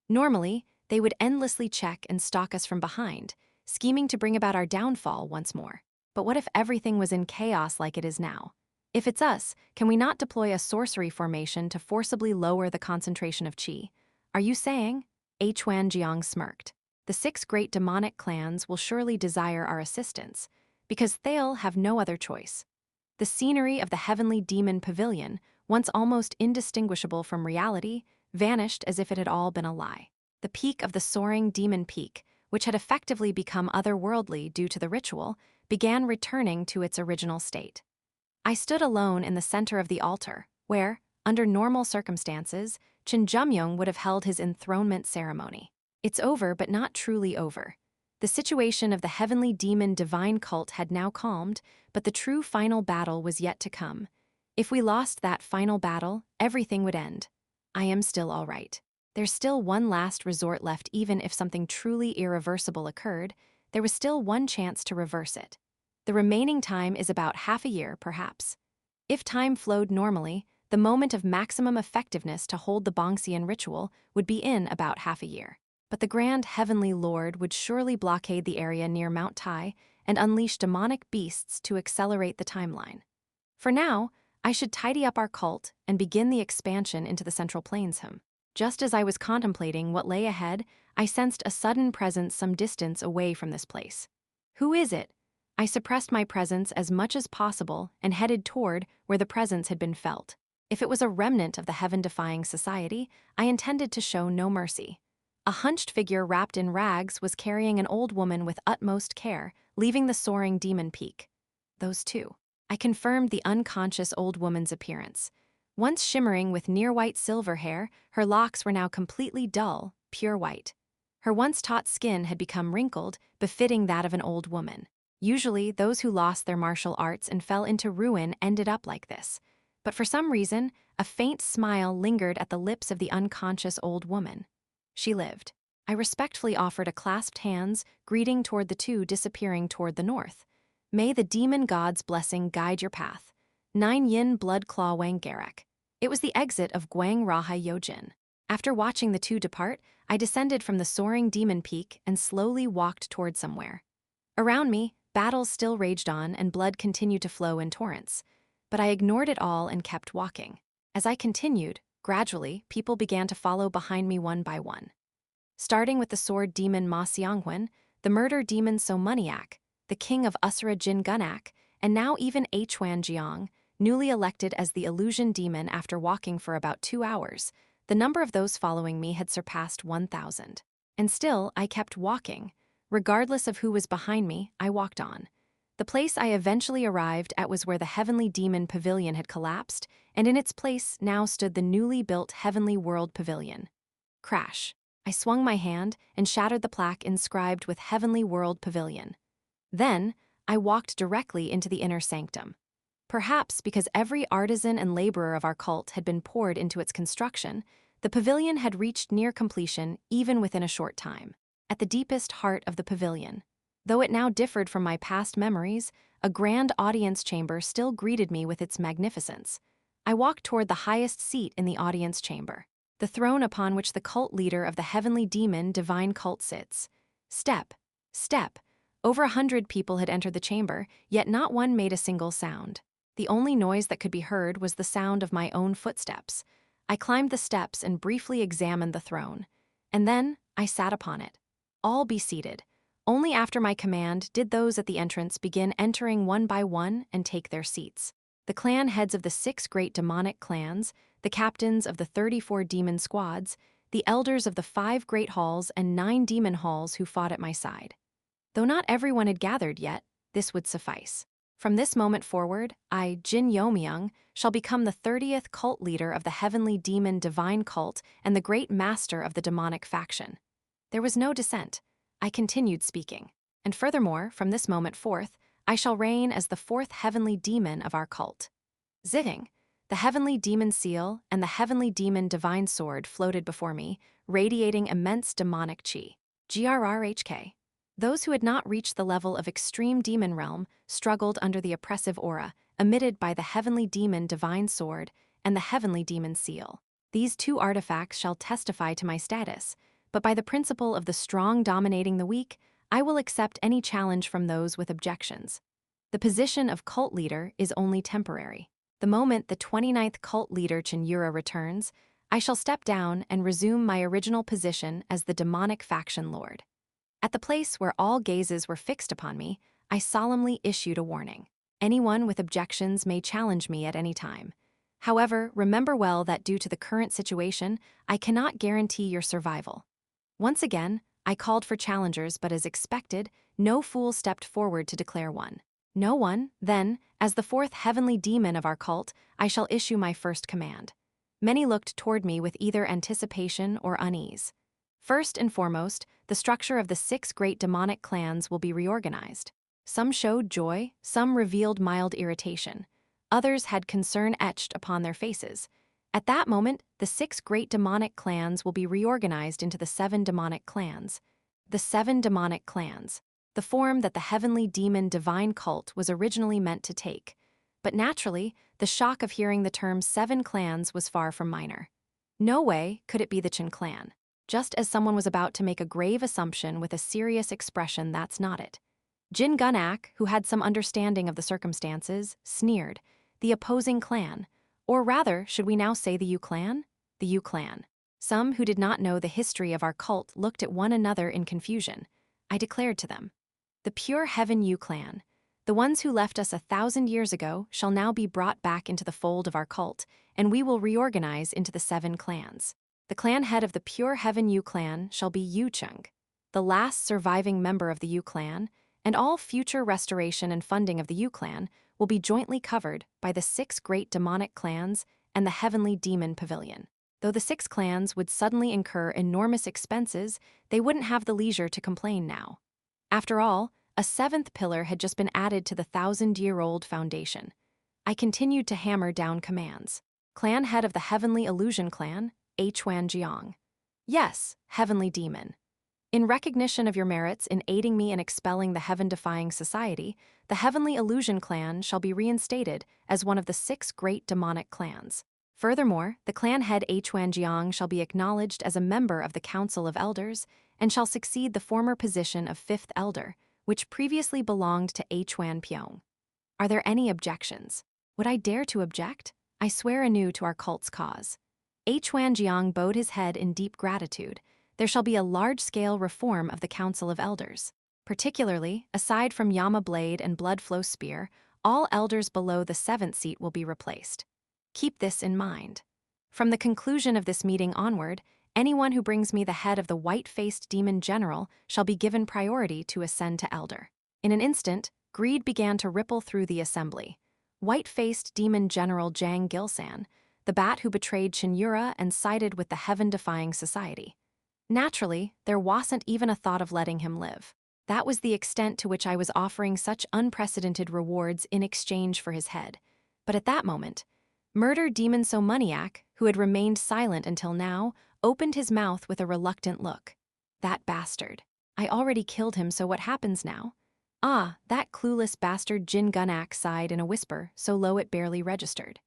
Normally, they would endlessly check and stalk us from behind, scheming to bring about our downfall once more. But what if everything was in chaos like it is now? If it's us, can we not deploy a sorcery formation to forcibly lower the concentration of qi? Are you saying? Cheon Yeomyung smirked. The 6 great demonic clans will surely desire our assistance, because they'll have no other choice. The scenery of the Heavenly Demon Pavilion, once almost indistinguishable from reality, vanished as if it had all been a lie. The peak of the soaring Demon Peak, which had effectively become otherworldly due to the ritual, began returning to its original state. I stood alone in the center of the altar, where, under normal circumstances, Jin Yeomyung would have held his enthronement ceremony. It's over, but not truly over. The situation of the heavenly demon divine cult had now calmed, but the true final battle was yet to come. If we lost that final battle, everything would end. I am still all right. There's still one last resort left. Even if something truly irreversible occurred, there was still one chance to reverse it. The remaining time is about half a year, perhaps. If time flowed normally, the moment of maximum effectiveness to hold the Bongxian ritual would be in about half a year. But the Grand Heavenly Lord would surely blockade the area near Mount Tai and unleash demonic beasts to accelerate the timeline. For now, I should tidy up our cult and begin the expansion into the Central Plains. Just as I was contemplating what lay ahead, I sensed a sudden presence some distance away from this place. Who is it? I suppressed my presence as much as possible and headed toward where the presence had been felt. If it was a remnant of the heaven-defying society, I intended to show no mercy. A hunched figure wrapped in rags was carrying an old woman with utmost care, leaving the soaring demon peak. Those two. I confirmed the unconscious old woman's appearance. Once shimmering with near-white silver hair, her locks were now completely dull, pure white. Her once taut skin had become wrinkled, befitting that of an old woman. Usually, those who lost their martial arts and fell into ruin ended up like this. But for some reason, a faint smile lingered at the lips of the unconscious old woman. She lived. I respectfully offered a clasped hands, greeting toward the two disappearing toward the north. May the demon god's blessing guide your path. 9 Yin Blood Claw Wang Garak. It was the exit of Guang Raha Yojin. After watching the two depart, I descended from the soaring demon peak and slowly walked toward somewhere. Around me, battles still raged on and blood continued to flow in torrents. But I ignored it all and kept walking. As I continued, gradually, people began to follow behind me one by one. Starting with the sword demon Ma Xianghun, the murder demon So-maniac, the king of Usura Jin Gunak, and now even Cheon Yura, newly elected as the illusion demon after walking for about 2 hours. The number of those following me had surpassed 1,000. And still, I kept walking. Regardless of who was behind me, I walked on. The place I eventually arrived at was where the Heavenly Demon Pavilion had collapsed, and in its place now stood the newly built Heavenly World Pavilion. Crash. I swung my hand and shattered the plaque inscribed with Heavenly World Pavilion. Then, I walked directly into the inner sanctum. Perhaps because every artisan and laborer of our cult had been poured into its construction, the pavilion had reached near completion even within a short time. At the deepest heart of the pavilion, though it now differed from my past memories, a grand audience chamber still greeted me with its magnificence. I walked toward the highest seat in the audience chamber, the throne upon which the cult leader of the Heavenly Demon Divine Cult sits. Step, step. Over 100 people had entered the chamber, yet not one made a single sound. The only noise that could be heard was the sound of my own footsteps. I climbed the steps and briefly examined the throne. And then I sat upon it. All be seated. Only after my command did those at the entrance begin entering one by one and take their seats. The clan heads of the 6 great demonic clans, the captains of the 34 demon squads, the elders of the 5 great halls and 9 demon halls who fought at my side. Though not everyone had gathered yet, this would suffice. From this moment forward, I, Jin Yeomyung, shall become the 30th cult leader of the Heavenly Demon Divine Cult and the great master of the demonic faction. There was no dissent. I continued speaking. And furthermore, from this moment forth, I shall reign as the 4th heavenly demon of our cult. Zitting, the heavenly demon seal and the heavenly demon divine sword floated before me, radiating immense demonic chi. GRRHK. Those who had not reached the level of extreme demon realm struggled under the oppressive aura emitted by the heavenly demon divine sword and the heavenly demon seal. These 2 artifacts shall testify to my status, but by the principle of the strong dominating the weak, I will accept any challenge from those with objections. The position of cult leader is only temporary. The moment the 29th cult leader Cheon Yura returns, I shall step down and resume my original position as the demonic faction lord. At the place where all gazes were fixed upon me, I solemnly issued a warning. Anyone with objections may challenge me at any time. However, remember well that due to the current situation, I cannot guarantee your survival. Once again, I called for challengers, but as expected, no fool stepped forward to declare one. No one, then, as the 4th heavenly demon of our cult, I shall issue my first command. Many looked toward me with either anticipation or unease. First and foremost, the structure of the 6 great demonic clans will be reorganized. Some showed joy, some revealed mild irritation. Others had concern etched upon their faces. At that moment, the 6 great demonic clans will be reorganized into the 7 demonic clans. The 7 demonic clans, the form that the Heavenly Demon Divine Cult was originally meant to take. But naturally, the shock of hearing the term 7 clans was far from minor. No way could it be the Cheon clan. Just as someone was about to make a grave assumption with a serious expression, that's not it. Jin Gunak, who had some understanding of the circumstances, sneered. The opposing clan. Or rather, should we now say the Yu clan? The Yu clan. Some who did not know the history of our cult looked at one another in confusion. I declared to them, the pure heaven Yu clan. The ones who left us 1,000 years ago shall now be brought back into the fold of our cult, and we will reorganize into the 7 clans. The clan head of the pure heaven Yu clan shall be Yeo-myung, the last surviving member of the Yu clan, and all future restoration and funding of the Yu clan will be jointly covered by the 6 great demonic clans and the Heavenly Demon Pavilion. Though the 6 clans would suddenly incur enormous expenses, they wouldn't have the leisure to complain now. After all, a 7th pillar had just been added to the 1,000-year-old foundation. I continued to hammer down commands. Clan head of the Heavenly Illusion clan, Cheon Yura. Yes, Heavenly Demon. In recognition of your merits in aiding me in expelling the heaven-defying society, the Heavenly Illusion clan shall be reinstated as one of the 6 great demonic clans. Furthermore, the clan head Cheon Yura shall be acknowledged as a member of the Council of Elders and shall succeed the former position of 5th Elder, which previously belonged to Cheon Pyong. Are there any objections? Would I dare to object? I swear anew to our cult's cause. Cheon Yura bowed his head in deep gratitude. There shall be a large-scale reform of the Council of Elders. Particularly, aside from Yama Blade and Bloodflow Spear, all elders below the 7th seat will be replaced. Keep this in mind. From the conclusion of this meeting onward, anyone who brings me the head of the white-faced demon general shall be given priority to ascend to elder. In an instant, greed began to ripple through the assembly. White-faced demon general Jang Gilsan, the bat who betrayed Cheon Yura and sided with the heaven-defying society. Naturally, there wasn't even a thought of letting him live. That was the extent to which I was offering such unprecedented rewards in exchange for his head. But at that moment, Murder Demon Somaniac, who had remained silent until now, opened his mouth with a reluctant look. That bastard. I already killed him, so what happens now? Ah, that clueless bastard Jin Gunak sighed in a whisper, so low it barely registered.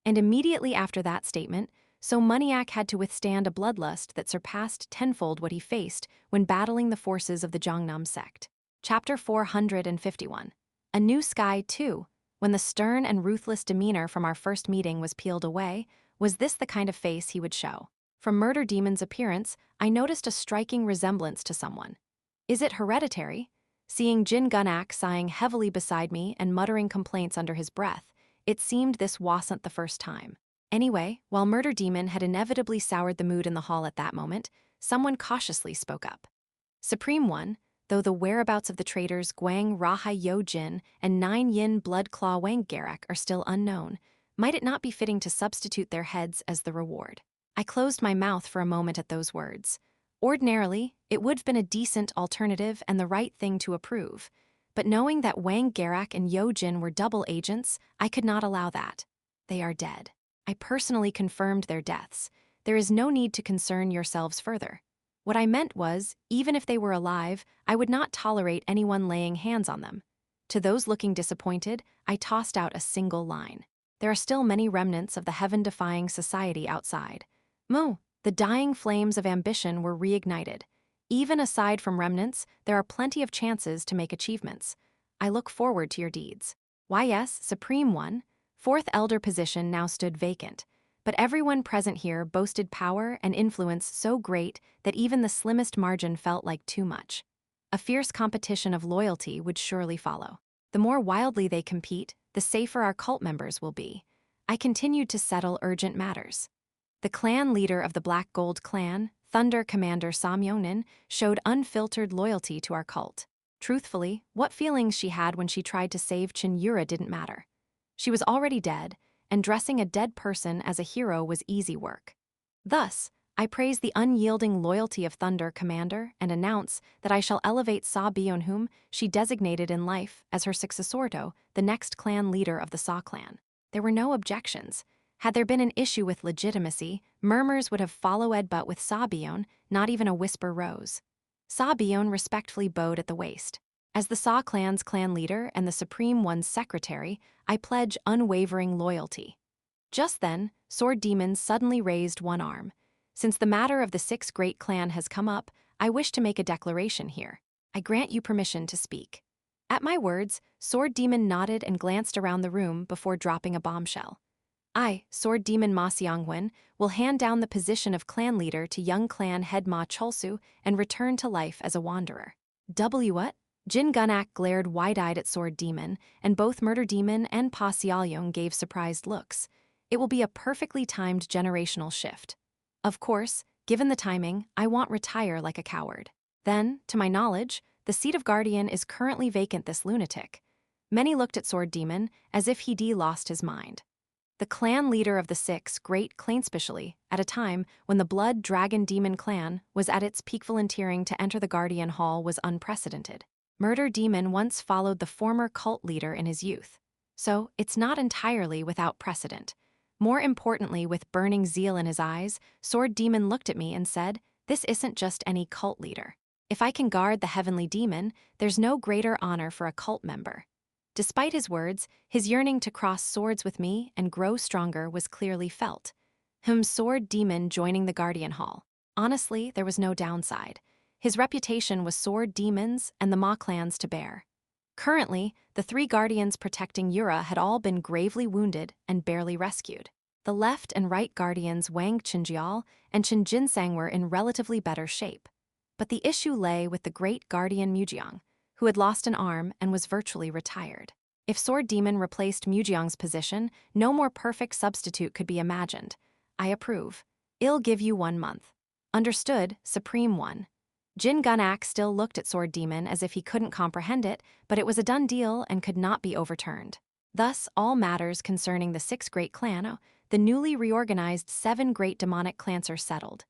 And immediately after that statement, Somaniac had to withstand a bloodlust that surpassed tenfold what he faced when battling the forces of the Jongnam sect. Chapter 451. A New Sky, too. When the stern and ruthless demeanor from our first meeting was peeled away, was this the kind of face he would show? From Murder Demon's appearance, I noticed a striking resemblance to someone. Is it hereditary? Seeing Jin Gunak sighing heavily beside me and muttering complaints under his breath, it seemed this wasn't the first time. Anyway, while Murder Demon had inevitably soured the mood in the hall at that moment, someone cautiously spoke up. Supreme One, though the whereabouts of the traitors Guang Rahai Yo Jin and 9 Yin Blood Claw Wang Garak are still unknown, might it not be fitting to substitute their heads as the reward? I closed my mouth for a moment at those words. Ordinarily, it would have been a decent alternative and the right thing to approve, but knowing that Wang Garak and Yo Jin were double agents, I could not allow that. They are dead. I personally confirmed their deaths. There is no need to concern yourselves further. What I meant was, even if they were alive, I would not tolerate anyone laying hands on them. To those looking disappointed, I tossed out a single line. There are still many remnants of the heaven-defying society outside. The dying flames of ambition were reignited. Even aside from remnants, there are plenty of chances to make achievements. I look forward to your deeds. Why yes, Supreme One. 4th elder position now stood vacant, but everyone present here boasted power and influence so great that even the slimmest margin felt like too much. A fierce competition of loyalty would surely follow. The more wildly they compete, the safer our cult members will be. I continued to settle urgent matters. The clan leader of the Black Gold clan, Thunder Commander Samyonin, showed unfiltered loyalty to our cult. Truthfully, what feelings she had when she tried to save Cheon Yura didn't matter. She was already dead, and dressing a dead person as a hero was easy work. Thus, I praise the unyielding loyalty of Thunder Commander and announce that I shall elevate Sa Bion, whom she designated in life as her successorto, the next clan leader of the Sa clan. There were no objections. Had there been an issue with legitimacy, murmurs would have followed, but with Sa Bion, not even a whisper rose. Sa Bion respectfully bowed at the waist. As the Sa clan's clan leader and the Supreme One's secretary, I pledge unwavering loyalty. Just then, Sword Demon suddenly raised one arm. Since the matter of the 6 great clan has come up, I wish to make a declaration here. I grant you permission to speak. At my words, Sword Demon nodded and glanced around the room before dropping a bombshell. I, Sword Demon Ma Seonghwan, will hand down the position of clan leader to young clan head Ma Cholsu and return to life as a wanderer. What? Jin Gunak glared wide-eyed at Sword Demon, and both Murder Demon and Pa Seonghwan gave surprised looks. It will be a perfectly timed generational shift. Of course, given the timing, I won't retire like a coward. Then, to my knowledge, the seat of Guardian is currently vacant. This lunatic. Many looked at Sword Demon as if he'd lost his mind. The clan leader of the 6 great clans, especially at a time when the Blood Dragon Demon clan was at its peak, volunteering to enter the Guardian Hall was unprecedented. Murder Demon once followed the former cult leader in his youth, so it's not entirely without precedent. More importantly, with burning zeal in his eyes, Sword Demon looked at me and said, "This isn't just any cult leader. If I can guard the heavenly demon, there's no greater honor for a cult member." Despite his words, his yearning to cross swords with me and grow stronger was clearly felt. Sword Demon joining the Guardian Hall. Honestly, there was no downside. His reputation was Sword Demon's and the Ma clans to bear. Currently, the 3 guardians protecting Yura had all been gravely wounded and barely rescued. The left and right guardians Wang Chinjial and Chen Jinsang were in relatively better shape. But the issue lay with the great guardian Mujeong. who had lost an arm and was virtually retired. If Sword Demon replaced Mujeong's position, no more perfect substitute could be imagined. I approve. I'll give you 1 month. Understood, Supreme One. Jin Gunak still looked at Sword Demon as if he couldn't comprehend it, but it was a done deal and could not be overturned. Thus, all matters concerning the 6 great clan, the newly reorganized 7 great demonic clans are settled.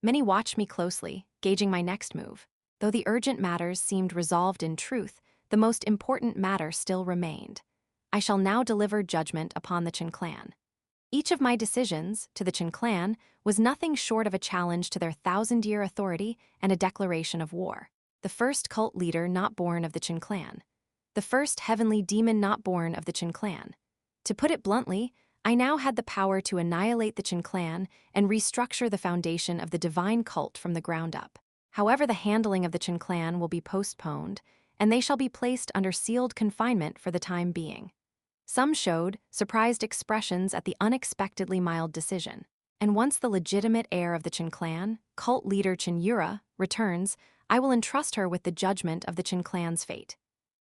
Many watched me closely, gauging my next move. Though the urgent matters seemed resolved in truth, the most important matter still remained. I shall now deliver judgment upon the Chen clan. Each of my decisions, to the Chen clan, was nothing short of a challenge to their 1,000-year authority and a declaration of war. The first cult leader not born of the Chen clan. The first heavenly demon not born of the Chen clan. To put it bluntly, I now had the power to annihilate the Chen clan and restructure the foundation of the divine cult from the ground up. However, the handling of the Chen clan will be postponed, and they shall be placed under sealed confinement for the time being. Some showed surprised expressions at the unexpectedly mild decision. And once the legitimate heir of the Chen clan, cult leader Cheon Yura, returns, I will entrust her with the judgment of the Chen clan's fate.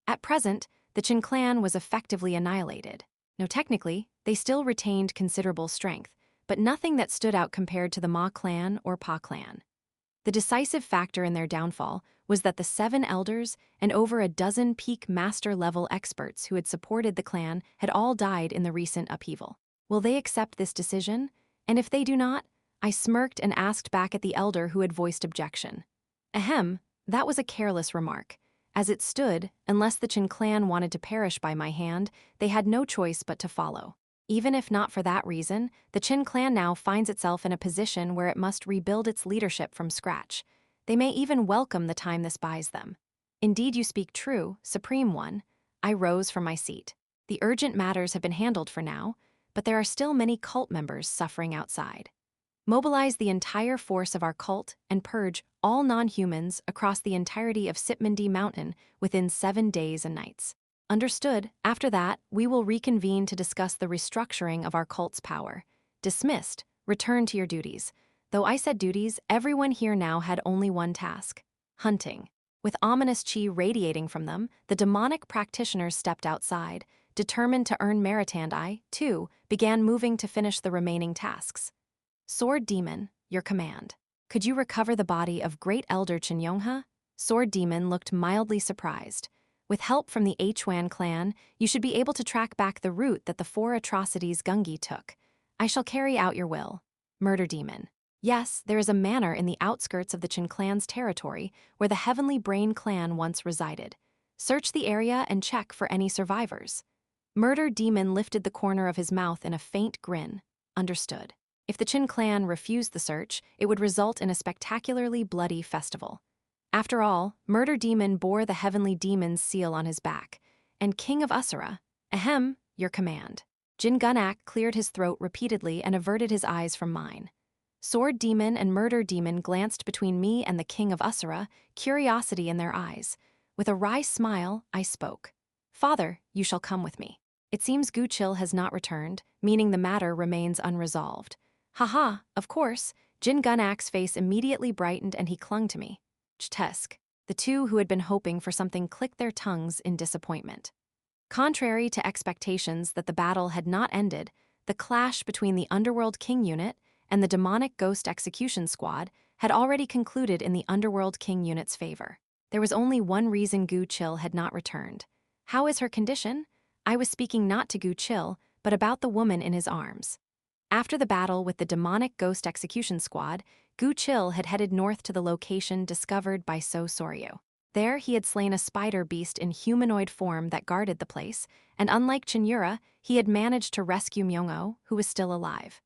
At present, the Chen clan was effectively annihilated. No, technically, they still retained considerable strength, but nothing that stood out compared to the Ma clan or Pa clan. The decisive factor in their downfall was that the 7 elders and over a dozen peak master-level experts who had supported the clan had all died in the recent upheaval. Will they accept this decision? And if they do not, I smirked and asked back at the elder who had voiced objection. Ahem, that was a careless remark. As it stood, unless the Chen clan wanted to perish by my hand, they had no choice but to follow. Even if not for that reason, the Chen clan now finds itself in a position where it must rebuild its leadership from scratch. They may even welcome the time this buys them. Indeed, you speak true, Supreme One. I rose from my seat. The urgent matters have been handled for now, but there are still many cult members suffering outside. Mobilize the entire force of our cult and purge all non-humans across the entirety of Sitmandi Mountain within 7 days and nights. Understood. After that, we will reconvene to discuss the restructuring of our cult's power. Dismissed. Return to your duties. Though I said duties, everyone here now had only one task: hunting. With ominous chi radiating from them, the demonic practitioners stepped outside. Determined to earn merit, and I, too, began moving to finish the remaining tasks. Sword Demon, your command. Could you recover the body of Great Elder Jin Yeomyung? Sword Demon looked mildly surprised. With help from the Hwan clan, you should be able to track back the route that the 4 atrocities Gungi took. I shall carry out your will. Murder Demon. Yes, there is a manor in the outskirts of the Chen clan's territory where the Heavenly Brain clan once resided. Search the area and check for any survivors. Murder Demon lifted the corner of his mouth in a faint grin. Understood. If the Chen clan refused the search, it would result in a spectacularly bloody festival. After all, Murder Demon bore the Heavenly Demon's seal on his back, and King of Asura, ahem, your command. Jin Gunak cleared his throat repeatedly and averted his eyes from mine. Sword Demon and Murder Demon glanced between me and the King of Asura, curiosity in their eyes. With a wry smile, I spoke. Father, you shall come with me. It seems Gu Chil has not returned, meaning the matter remains unresolved. Haha, of course. Jin Gunak's face immediately brightened and he clung to me. Chtesque. The 2 who had been hoping for something clicked their tongues in disappointment. Contrary to expectations that the battle had not ended, the clash between the Underworld King unit and the demonic Ghost Execution Squad had already concluded in the Underworld King unit's favor. There was only one reason Gu Chil had not returned. How is her condition? I was speaking not to Gu Chil, but about the woman in his arms. After the battle with the demonic Ghost Execution Squad, Gu Chil had headed north to the location discovered by So Soryu. There, he had slain a spider beast in humanoid form that guarded the place, and unlike Cheon Yura, he had managed to rescue Myung-oh, who was still alive.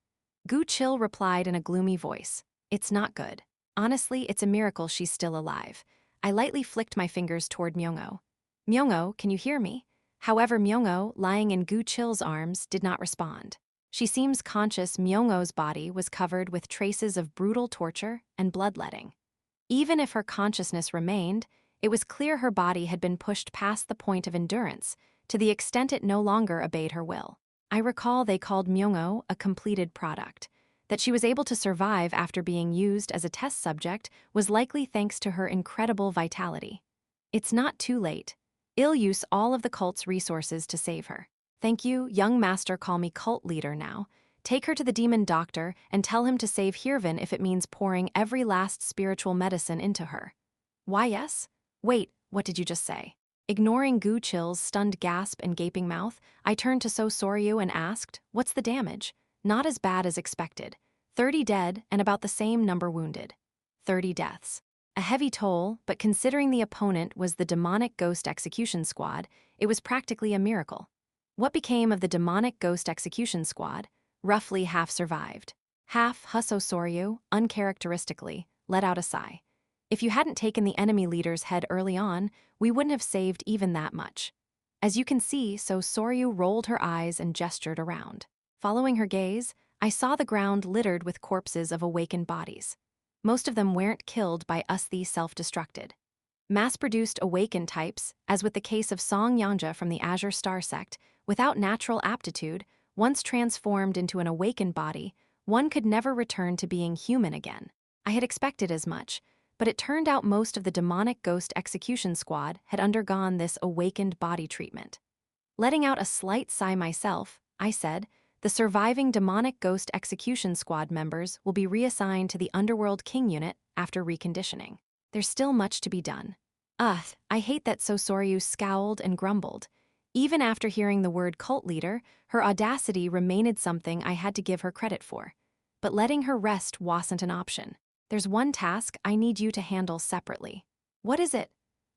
Gu Chil replied in a gloomy voice, "It's not good. Honestly, it's a miracle she's still alive." I lightly flicked my fingers toward Myung-oh. "Myung-oh, can you hear me?" However, Myung-oh, lying in Gu Chil's arms, did not respond. She seems conscious Myung-oh's body was covered with traces of brutal torture and bloodletting. Even if her consciousness remained, it was clear her body had been pushed past the point of endurance, to the extent it no longer obeyed her will. I recall they called Myung-oh a completed product. That she was able to survive after being used as a test subject was likely thanks to her incredible vitality. It's not too late. I'll use all of the cult's resources to save her. Thank you, young master, call me cult leader now. Take her to the demon doctor and tell him to save Hirvin if it means pouring every last spiritual medicine into her. Why yes? Wait, what did you just say? Ignoring Gu Chill's stunned gasp and gaping mouth, I turned to So Soryu and asked, what's the damage? Not as bad as expected. 30 dead and about the same number wounded. 30 deaths. A heavy toll, but considering the opponent was the demonic ghost execution squad, it was practically a miracle. What became of the demonic ghost execution squad? Roughly half survived. Half, Husso Soryu, uncharacteristically, let out a sigh. If you hadn't taken the enemy leader's head early on, we wouldn't have saved even that much. As you can see, So Soryu rolled her eyes and gestured around. Following her gaze, I saw the ground littered with corpses of awakened bodies. Most of them weren't killed by us, the self-destructed. Mass-produced awakened types, as with the case of Song Yanja from the Azure Star sect, without natural aptitude, once transformed into an awakened body, one could never return to being human again. I had expected as much, but it turned out most of the demonic ghost execution squad had undergone this awakened body treatment. Letting out a slight sigh myself, I said, the surviving demonic ghost execution squad members will be reassigned to the Underworld King unit after reconditioning. There's still much to be done. I hate that So Soryu scowled and grumbled. Even after hearing the word cult leader, her audacity remained something I had to give her credit for. But letting her rest wasn't an option. There's one task I need you to handle separately. What is it?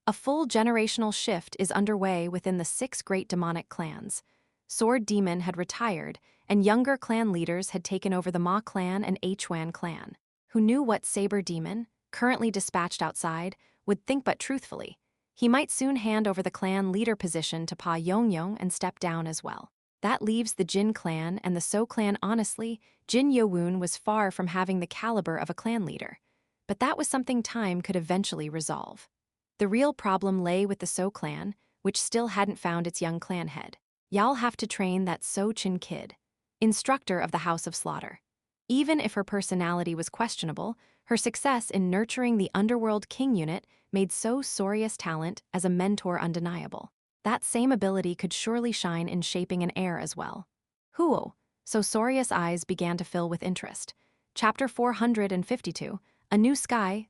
A full generational shift is underway within the 6 great demonic clans. Sword Demon had retired, and younger clan leaders had taken over the Ma clan and Hwan clan. Who knew what Saber Demon, currently dispatched outside, would think, but truthfully, he might soon hand over the clan leader position to Pa Yong-yong and step down as well. That leaves the Jin clan and the So clan. Honestly, Jin Yeomyung was far from having the caliber of a clan leader. But that was something time could eventually resolve. The real problem lay with the So clan, which still hadn't found its young clan head. Y'all have to train that So Chin kid, instructor of the House of Slaughter. Even if her personality was questionable, her success in nurturing the Underworld King unit made So Sorya's talent as a mentor undeniable. That same ability could surely shine in shaping an heir as well. Huo. So Sorya's eyes began to fill with interest. Chapter 452, A New Sky,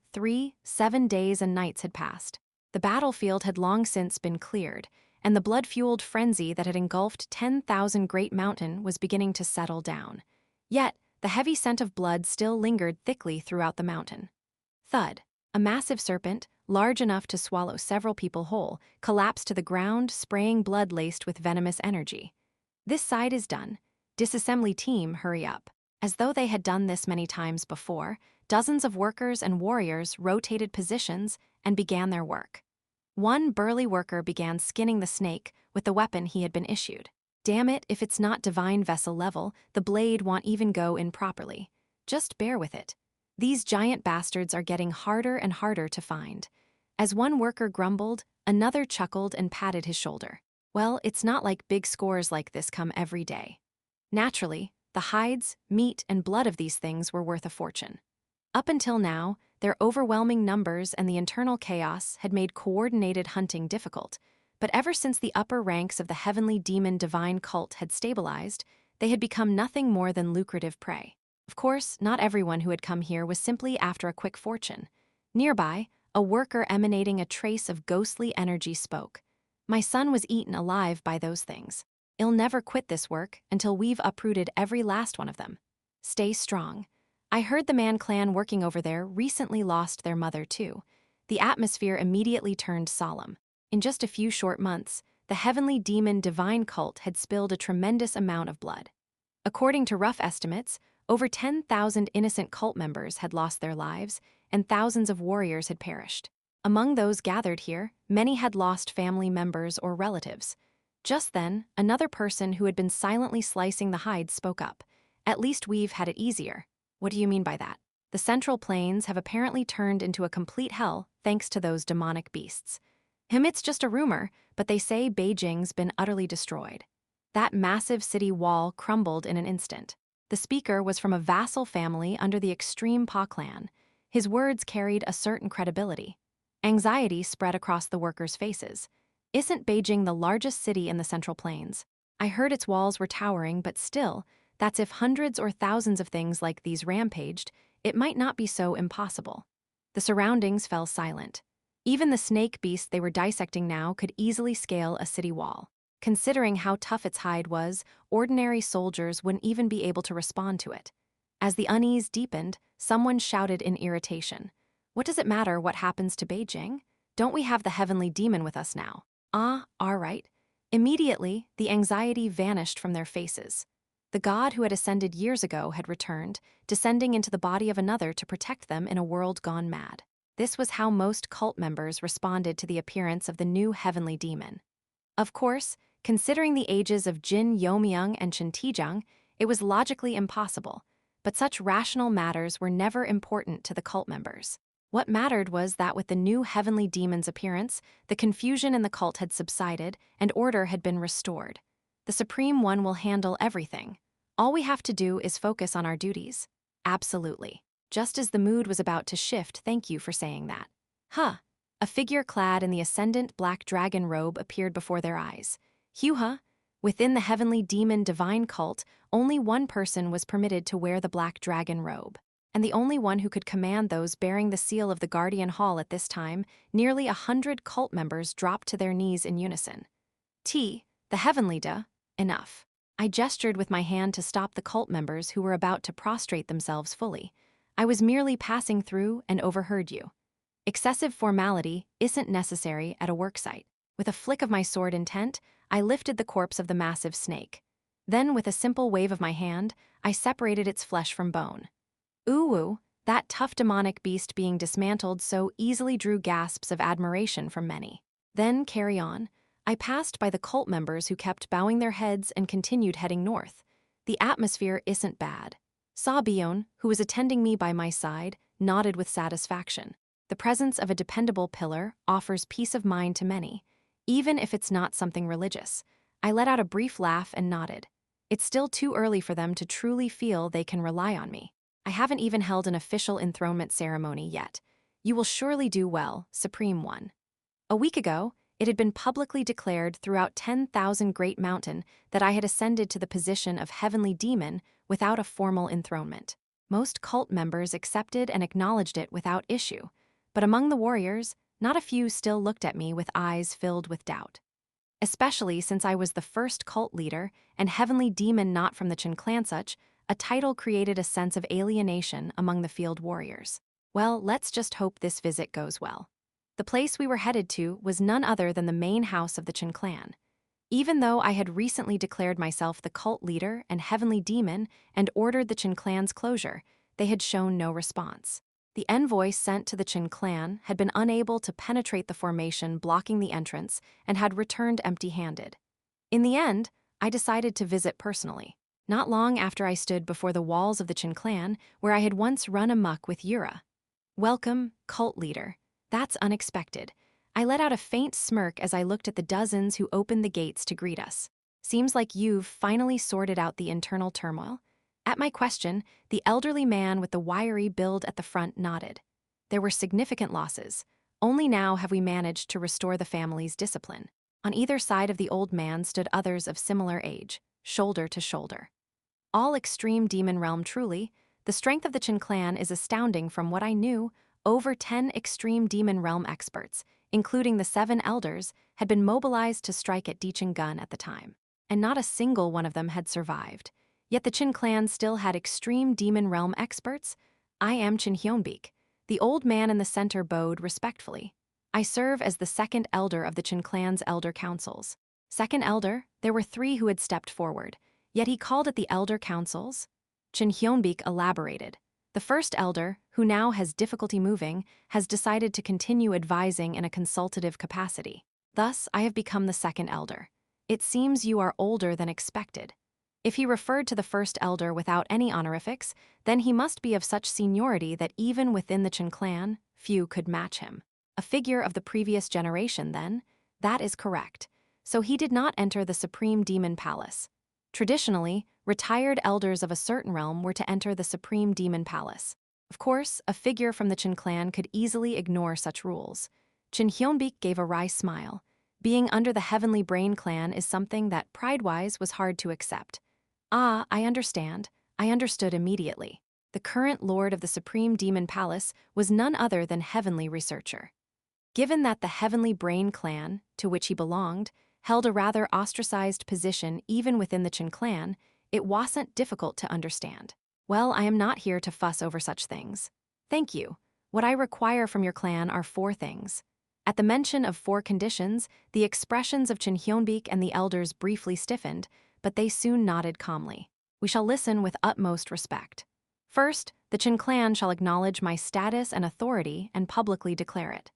7 days and nights had passed. The battlefield had long since been cleared, and the blood-fueled frenzy that had engulfed 10,000 Great Mountain was beginning to settle down. Yet, the heavy scent of blood still lingered thickly throughout the mountain. Thud. A massive serpent, large enough to swallow several people whole, collapsed to the ground, spraying blood laced with venomous energy. This side is done. Disassembly team, hurry up. As though they had done this many times before, dozens of workers and warriors rotated positions and began their work. One burly worker began skinning the snake with the weapon he had been issued. Damn it, if it's not divine vessel level, the blade won't even go in properly. Just bear with it. These giant bastards are getting harder and harder to find. As one worker grumbled, another chuckled and patted his shoulder. Well, it's not like big scores like this come every day. Naturally, the hides, meat, and blood of these things were worth a fortune. Up until now, their overwhelming numbers and the internal chaos had made coordinated hunting difficult, but ever since the upper ranks of the heavenly demon divine cult had stabilized, they had become nothing more than lucrative prey. Of course, not everyone who had come here was simply after a quick fortune. Nearby, a worker emanating a trace of ghostly energy spoke. My son was eaten alive by those things. I'll never quit this work until we've uprooted every last one of them. Stay strong. I heard the Man clan working over there recently lost their mother too. The atmosphere immediately turned solemn. In just a few short months, the heavenly demon divine cult had spilled a tremendous amount of blood. According to rough estimates, over 10,000 innocent cult members had lost their lives, and thousands of warriors had perished. Among those gathered here, many had lost family members or relatives. Just then, another person who had been silently slicing the hides spoke up. At least we've had it easier. What do you mean by that? The Central Plains have apparently turned into a complete hell thanks to those demonic beasts. It's just a rumor, but they say Beijing's been utterly destroyed. That massive city wall crumbled in an instant. The speaker was from a vassal family under the extreme Pa clan. His words carried a certain credibility. Anxiety spread across the workers' faces. Isn't Beijing the largest city in the Central Plains? I heard its walls were towering, but still, that's if hundreds or thousands of things like these rampaged, it might not be so impossible. The surroundings fell silent. Even the snake beast they were dissecting now could easily scale a city wall. Considering how tough its hide was, ordinary soldiers wouldn't even be able to respond to it. As the unease deepened, someone shouted in irritation, "What does it matter what happens to Beijing? Don't we have the heavenly demon with us now?" Ah, all right. Immediately, the anxiety vanished from their faces. The god who had ascended years ago had returned, descending into the body of another to protect them in a world gone mad. This was how most cult members responded to the appearance of the new heavenly demon. Of course, considering the ages of Jin Yeomyung and Chen Tijang, it was logically impossible, but such rational matters were never important to the cult members. What mattered was that with the new heavenly demon's appearance, the confusion in the cult had subsided and order had been restored. The Supreme One will handle everything. All we have to do is focus on our duties. Absolutely. Just as the mood was about to shift, thank you for saying that. Huh. A figure clad in the ascendant black dragon robe appeared before their eyes. Hugh. Within the heavenly demon divine cult, only one person was permitted to wear the black dragon robe. And the only one who could command those bearing the seal of the Guardian Hall at this time, nearly 100 cult members dropped to their knees in unison. The heavenly enough. I gestured with my hand to stop the cult members who were about to prostrate themselves fully. I was merely passing through and overheard you. Excessive formality isn't necessary at a worksite. With a flick of my sword intent, I lifted the corpse of the massive snake. Then, with a simple wave of my hand, I separated its flesh from bone. Ooh, that tough demonic beast being dismantled so easily drew gasps of admiration from many. Then, carry on. I passed by the cult members who kept bowing their heads and continued heading north. The atmosphere isn't bad. Sabion, who was attending me by my side, nodded with satisfaction. The presence of a dependable pillar offers peace of mind to many, even if it's not something religious. I let out a brief laugh and nodded. It's still too early for them to truly feel they can rely on me. I haven't even held an official enthronement ceremony yet. You will surely do well, Supreme One. A week ago, it had been publicly declared throughout 10,000 Great Mountain that I had ascended to the position of heavenly demon without a formal enthronement. Most cult members accepted and acknowledged it without issue, but among the warriors, not a few still looked at me with eyes filled with doubt. Especially since I was the first cult leader and heavenly demon not from the Chen clan, such a title created a sense of alienation among the field warriors. Well, let's just hope this visit goes well. The place we were headed to was none other than the main house of the Chen clan. Even though I had recently declared myself the cult leader and heavenly demon and ordered the Chen clan's closure, they had shown no response. The envoy sent to the Chen clan had been unable to penetrate the formation blocking the entrance and had returned empty-handed. In the end, I decided to visit personally. Not long after I stood before the walls of the Chen clan, where I had once run amok with Yura. Welcome, cult leader. That's unexpected. I let out a faint smirk as I looked at the dozens who opened the gates to greet us. Seems like you've finally sorted out the internal turmoil. At my question, the elderly man with the wiry build at the front nodded. There were significant losses. Only now have we managed to restore the family's discipline. On either side of the old man stood others of similar age, shoulder to shoulder. All extreme demon realm truly. The strength of the Chen clan is astounding. From what I knew, over 10 extreme demon realm experts, including the 7 elders, had been mobilized to strike at Dichen Gun at the time, and not a single one of them had survived. Yet the Chen clan still had extreme demon realm experts. I am Jin Yeomyung. The old man in the center bowed respectfully. I serve as the second elder of the Chen clan's elder councils. Second elder, there were 3 who had stepped forward, yet he called it the elder councils. Jin Yeomyung elaborated. The first elder, who now has difficulty moving, has decided to continue advising in a consultative capacity. Thus, I have become the second elder. It seems you are older than expected. If he referred to the first elder without any honorifics, then he must be of such seniority that even within the Chen clan, few could match him. A figure of the previous generation, then? That is correct. So he did not enter the Supreme Demon Palace. Traditionally, retired elders of a certain realm were to enter the Supreme Demon Palace. Of course, a figure from the Chen clan could easily ignore such rules. Jin Yeomyung gave a wry smile. Being under the Heavenly Brain clan is something that, pride-wise, was hard to accept. Ah, I understand. I understood immediately. The current lord of the Supreme Demon Palace was none other than Heavenly Researcher. Given that the Heavenly Brain clan, to which he belonged, held a rather ostracized position even within the Chin clan, it wasn't difficult to understand. Well, I am not here to fuss over such things. Thank you. What I require from your clan are 4 things. At the mention of 4 conditions, the expressions of Jin Yeomyung and the elders briefly stiffened, but they soon nodded calmly. We shall listen with utmost respect. First, the Chin clan shall acknowledge my status and authority and publicly declare it.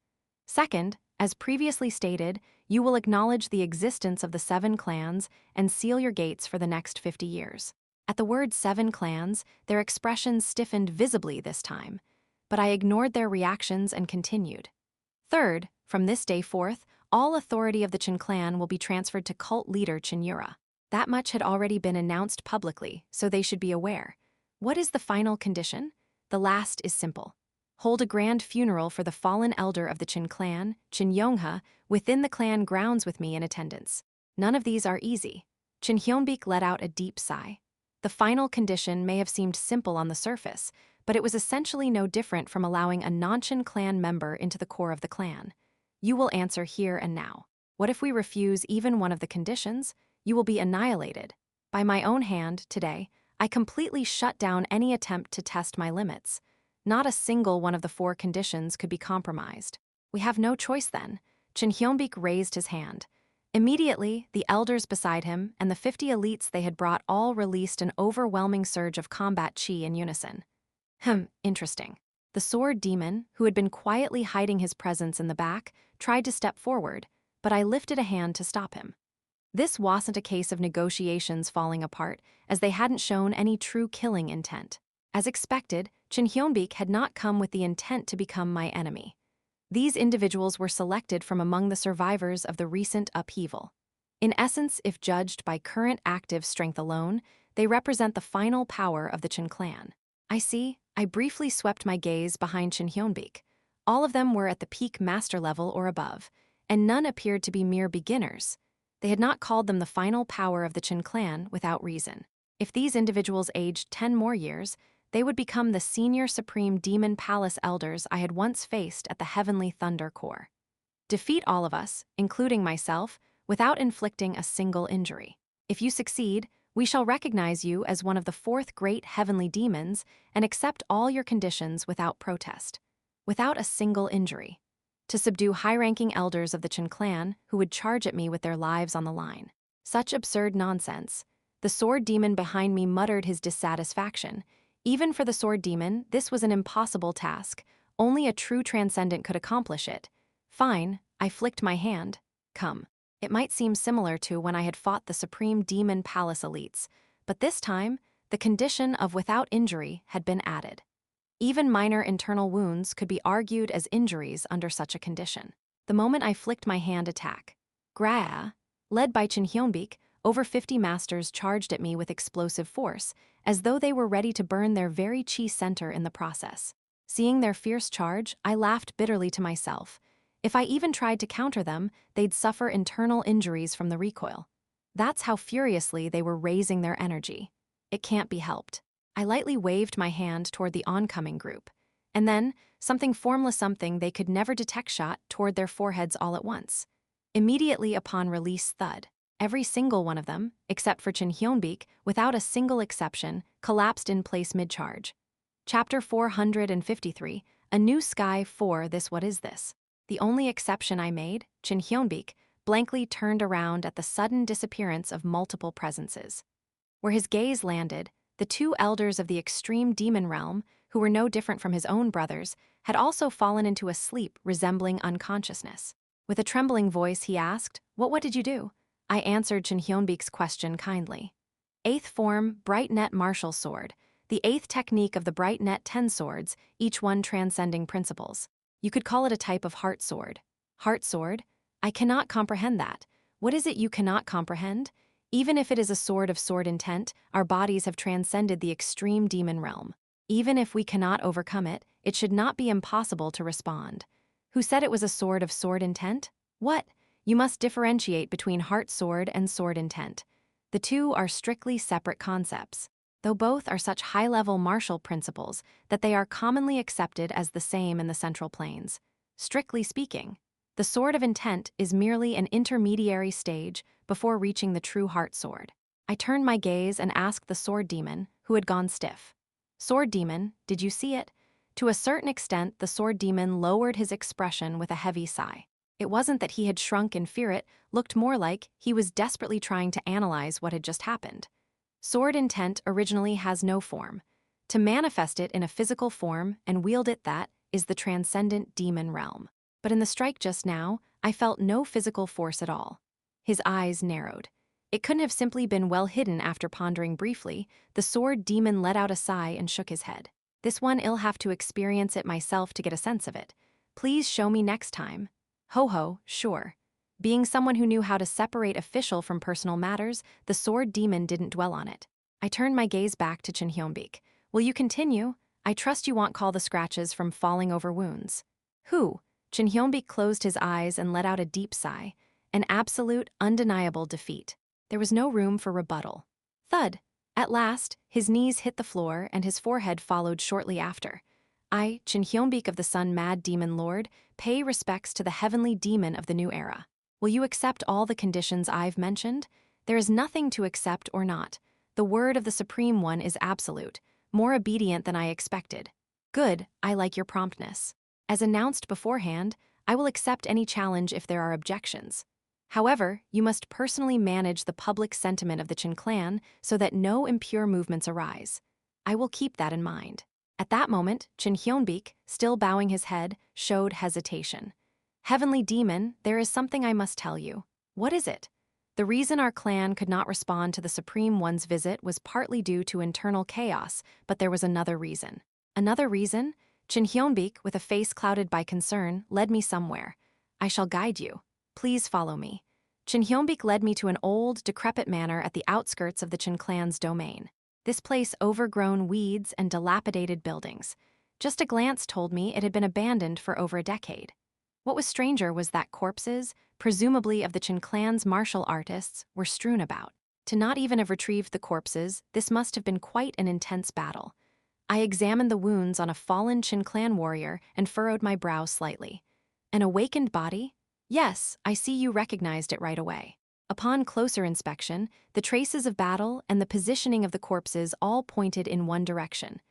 Second, as previously stated, you will acknowledge the existence of the 7 clans and seal your gates for the next 50 years. At the word 7 clans, their expressions stiffened visibly this time, but I ignored their reactions and continued. Third, from this day forth, all authority of the Chin clan will be transferred to cult leader Cheon Yura. That much had already been announced publicly, so they should be aware. What is the final condition? The last is simple. Hold a grand funeral for the fallen elder of the Chin clan, Jin Yeomyung, within the clan grounds with me in attendance. None of these are easy. Jin Yeomyung let out a deep sigh. The final condition may have seemed simple on the surface, but it was essentially no different from allowing a non-Chin clan member into the core of the clan. You will answer here and now. What if we refuse even one of the conditions? You will be annihilated. By my own hand, today, I completely shut down any attempt to test my limits. Not a single one of the 4 conditions could be compromised. We have no choice then. Jin Yeomyung raised his hand. Immediately, the elders beside him and the 50 elites they had brought all released an overwhelming surge of combat chi in unison. Interesting. The sword demon, who had been quietly hiding his presence in the back, tried to step forward, but I lifted a hand to stop him. This wasn't a case of negotiations falling apart, as they hadn't shown any true killing intent. As expected, Jin Yeomyung had not come with the intent to become my enemy. These individuals were selected from among the survivors of the recent upheaval. In essence, if judged by current active strength alone, they represent the final power of the Chin clan. I see. I briefly swept my gaze behind Jin Yeomyung. All of them were at the peak master level or above, and none appeared to be mere beginners. They had not called them the final power of the Chin clan without reason. If these individuals aged 10 more years, they would become the senior Supreme Demon Palace elders I had once faced at the Heavenly Thunder Core. Defeat all of us, including myself, without inflicting a single injury. If you succeed, we shall recognize you as one of the 4th great heavenly demons and accept all your conditions without protest, without a single injury, to subdue high-ranking elders of the Chin clan who would charge at me with their lives on the line. Such absurd nonsense. The sword demon behind me muttered his dissatisfaction. Even for the sword demon, this was an impossible task. Only a true transcendent could accomplish it. Fine, I flicked my hand. Come. It might seem similar to when I had fought the Supreme Demon Palace elites, but this time, the condition of without injury had been added. Even minor internal wounds could be argued as injuries under such a condition. The moment I flicked my hand attack, Gra, led by Jin Yeomyung, over 50 masters charged at me with explosive force, as though they were ready to burn their very chi center in the process. Seeing their fierce charge, I laughed bitterly to myself. If I even tried to counter them, they'd suffer internal injuries from the recoil. That's how furiously they were raising their energy. It can't be helped. I lightly waved my hand toward the oncoming group, and then, something formless something they could never detect shot toward their foreheads all at once. Immediately upon release thud, every single one of them, except for Jin Yeomyung, without a single exception, collapsed in place mid-charge. Chapter 453, A New Sky 4 This What Is This? The only exception I made, Jin Yeomyung, blankly turned around at the sudden disappearance of multiple presences. Where his gaze landed, the 2 elders of the extreme demon realm, who were no different from his own brothers, had also fallen into a sleep resembling unconsciousness. With a trembling voice, he asked, What did you do?" I answered Jin Yeomyung's question kindly. 8th form, Bright Net Martial Sword, the 8th technique of the Bright Net 10 swords, each one transcending principles. You could call it a type of heart sword. Heart sword? I cannot comprehend that. What is it you cannot comprehend? Even if it is a sword of sword intent, our bodies have transcended the extreme demon realm. Even if we cannot overcome it, it should not be impossible to respond. Who said it was a sword of sword intent? What? You must differentiate between heart sword and sword intent. The two are strictly separate concepts, though both are such high-level martial principles that they are commonly accepted as the same in the Central Plains. Strictly speaking, the sword of intent is merely an intermediary stage before reaching the true heart sword. I turned my gaze and asked the sword demon, who had gone stiff. Sword demon, did you see it? To a certain extent, the sword demon lowered his expression with a heavy sigh. It wasn't that he had shrunk in fear, it looked more like he was desperately trying to analyze what had just happened. Sword intent originally has no form. To manifest it in a physical form and wield it, that is the transcendent demon realm. But in the strike just now, I felt no physical force at all. His eyes narrowed. It couldn't have simply been well hidden. After pondering briefly, the sword demon let out a sigh and shook his head. This one, I'll have to experience it myself to get a sense of it. Please show me next time. Ho, sure. Being someone who knew how to separate official from personal matters, the sword demon didn't dwell on it. I turned my gaze back to Jin Yeomyung. Will you continue? I trust you won't call the scratches from falling over wounds. Who? Jin Yeomyung closed his eyes and let out a deep sigh. An absolute, undeniable defeat. There was no room for rebuttal. Thud. At last, his knees hit the floor and his forehead followed shortly after. I, Jin Yeomyung of the Sun Mad Demon Lord, pay respects to the heavenly demon of the new era. Will you accept all the conditions I've mentioned? There is nothing to accept or not. The word of the Supreme One is absolute, more obedient than I expected. Good, I like your promptness. As announced beforehand, I will accept any challenge if there are objections. However, you must personally manage the public sentiment of the Qin clan so that no impure movements arise. I will keep that in mind. At that moment, Jin Yeomyung, still bowing his head, showed hesitation. Heavenly demon, there is something I must tell you. What is it? The reason our clan could not respond to the Supreme One's visit was partly due to internal chaos, but there was another reason. Another reason? Jin Yeomyung, with a face clouded by concern, led me somewhere. I shall guide you. Please follow me. Jin Yeomyung led me to an old, decrepit manor at the outskirts of the Qin clan's domain. This place overgrown weeds and dilapidated buildings. Just a glance told me it had been abandoned for over a decade. What was stranger was that corpses, presumably of the Qin clan's martial artists, were strewn about. To not even have retrieved the corpses, this must have been quite an intense battle. I examined the wounds on a fallen Qin clan warrior and furrowed my brow slightly. An awakened body? Yes, I see you recognized it right away. Upon closer inspection, the traces of battle and the positioning of the corpses all pointed in one direction.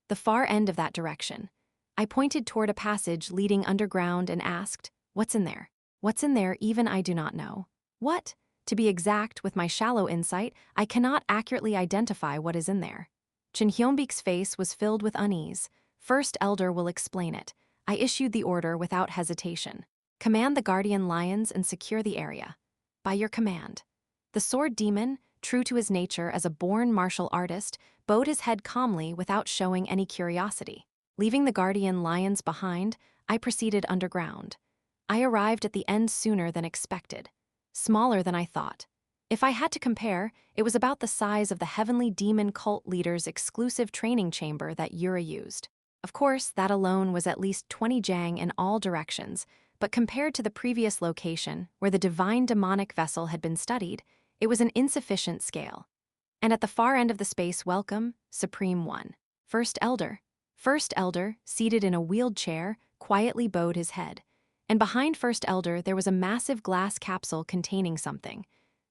The far end of that direction. I pointed toward a passage leading underground and asked, "What's in there?" What's in there even I do not know. What? To be exact, with my shallow insight, I cannot accurately identify what is in there. Jin Yeomyung's face was filled with unease. First Elder will explain it. I issued the order without hesitation. Command the guardian lions and secure the area. By your command. The sword demon, true to his nature as a born martial artist, bowed his head calmly without showing any curiosity. Leaving the guardian lions behind, I proceeded underground. I arrived at the end sooner than expected. Smaller than I thought. If I had to compare, it was about the size of the heavenly demon cult leader's exclusive training chamber that Yura used. Of course, that alone was at least 20 jang in all directions, but compared to the previous location, where the divine demonic vessel had been studied, it was an insufficient scale. And at the far end of the space, welcome, Supreme One. First Elder, seated in a wheeled chair, quietly bowed his head. And behind First Elder, there was a massive glass capsule containing something.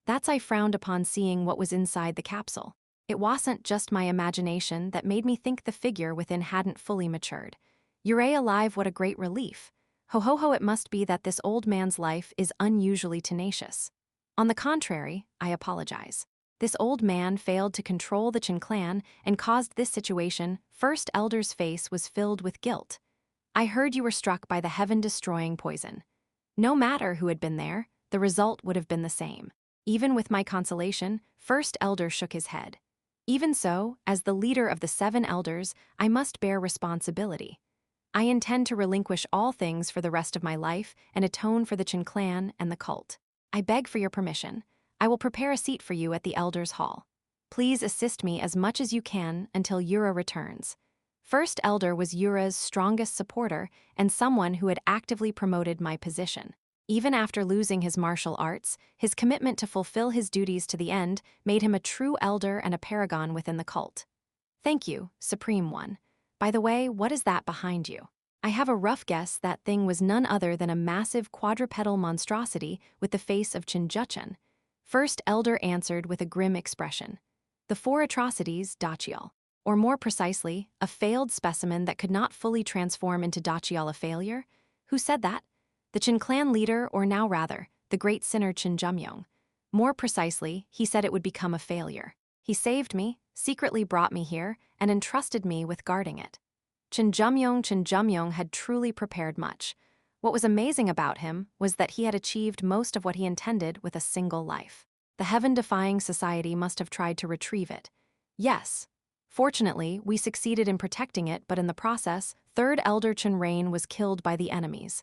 That's I frowned upon seeing what was inside the capsule. It wasn't just my imagination that made me think the figure within hadn't fully matured. Yura alive, what a great relief. Ho, it must be that this old man's life is unusually tenacious. On the contrary, I apologize. This old man failed to control the Qin clan and caused this situation. First Elder's face was filled with guilt. I heard you were struck by the heaven-destroying poison. No matter who had been there, the result would have been the same. Even with my consolation, First Elder shook his head. Even so, as the leader of the 7 elders, I must bear responsibility. I intend to relinquish all things for the rest of my life and atone for the Qin clan and the cult. I beg for your permission. I will prepare a seat for you at the Elders' Hall. Please assist me as much as you can until Yura returns. First Elder was Yura's strongest supporter and someone who had actively promoted my position. Even after losing his martial arts, his commitment to fulfill his duties to the end made him a true elder and a paragon within the cult. Thank you, Supreme One. By the way, what is that behind you? I have a rough guess that thing was none other than a massive quadrupedal monstrosity with the face of Jin Yeomyung. First Elder answered with a grim expression. The four atrocities, Dachial. Or more precisely, a failed specimen that could not fully transform into Dachial a failure? Who said that? The Jin clan leader, or now rather, the great sinner Jin Yeomyung. More precisely, he said it would become a failure. He saved me, secretly brought me here, and entrusted me with guarding it. Jin Yeomyung had truly prepared much. What was amazing about him was that he had achieved most of what he intended with a single life. The heaven-defying society must have tried to retrieve it. Yes. Fortunately, we succeeded in protecting it, but in the process, Third Elder Chin Rain was killed by the enemies.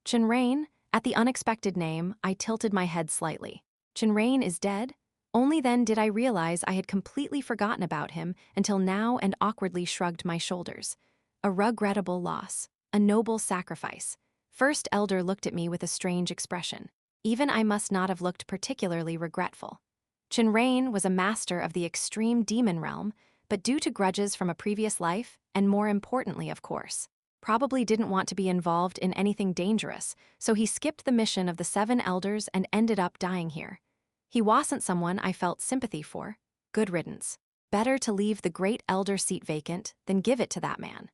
Chin Rain? At the unexpected name, I tilted my head slightly. Chin Rain is dead? Only then did I realize I had completely forgotten about him until now and awkwardly shrugged my shoulders. A regrettable loss. A noble sacrifice. First Elder looked at me with a strange expression. Even I must not have looked particularly regretful. Chin Rain was a master of the extreme demon realm, but due to grudges from a previous life, and more importantly, of course, probably didn't want to be involved in anything dangerous, so he skipped the mission of the 7 elders and ended up dying here. He wasn't someone I felt sympathy for. Good riddance. Better to leave the Great Elder seat vacant than give it to that man.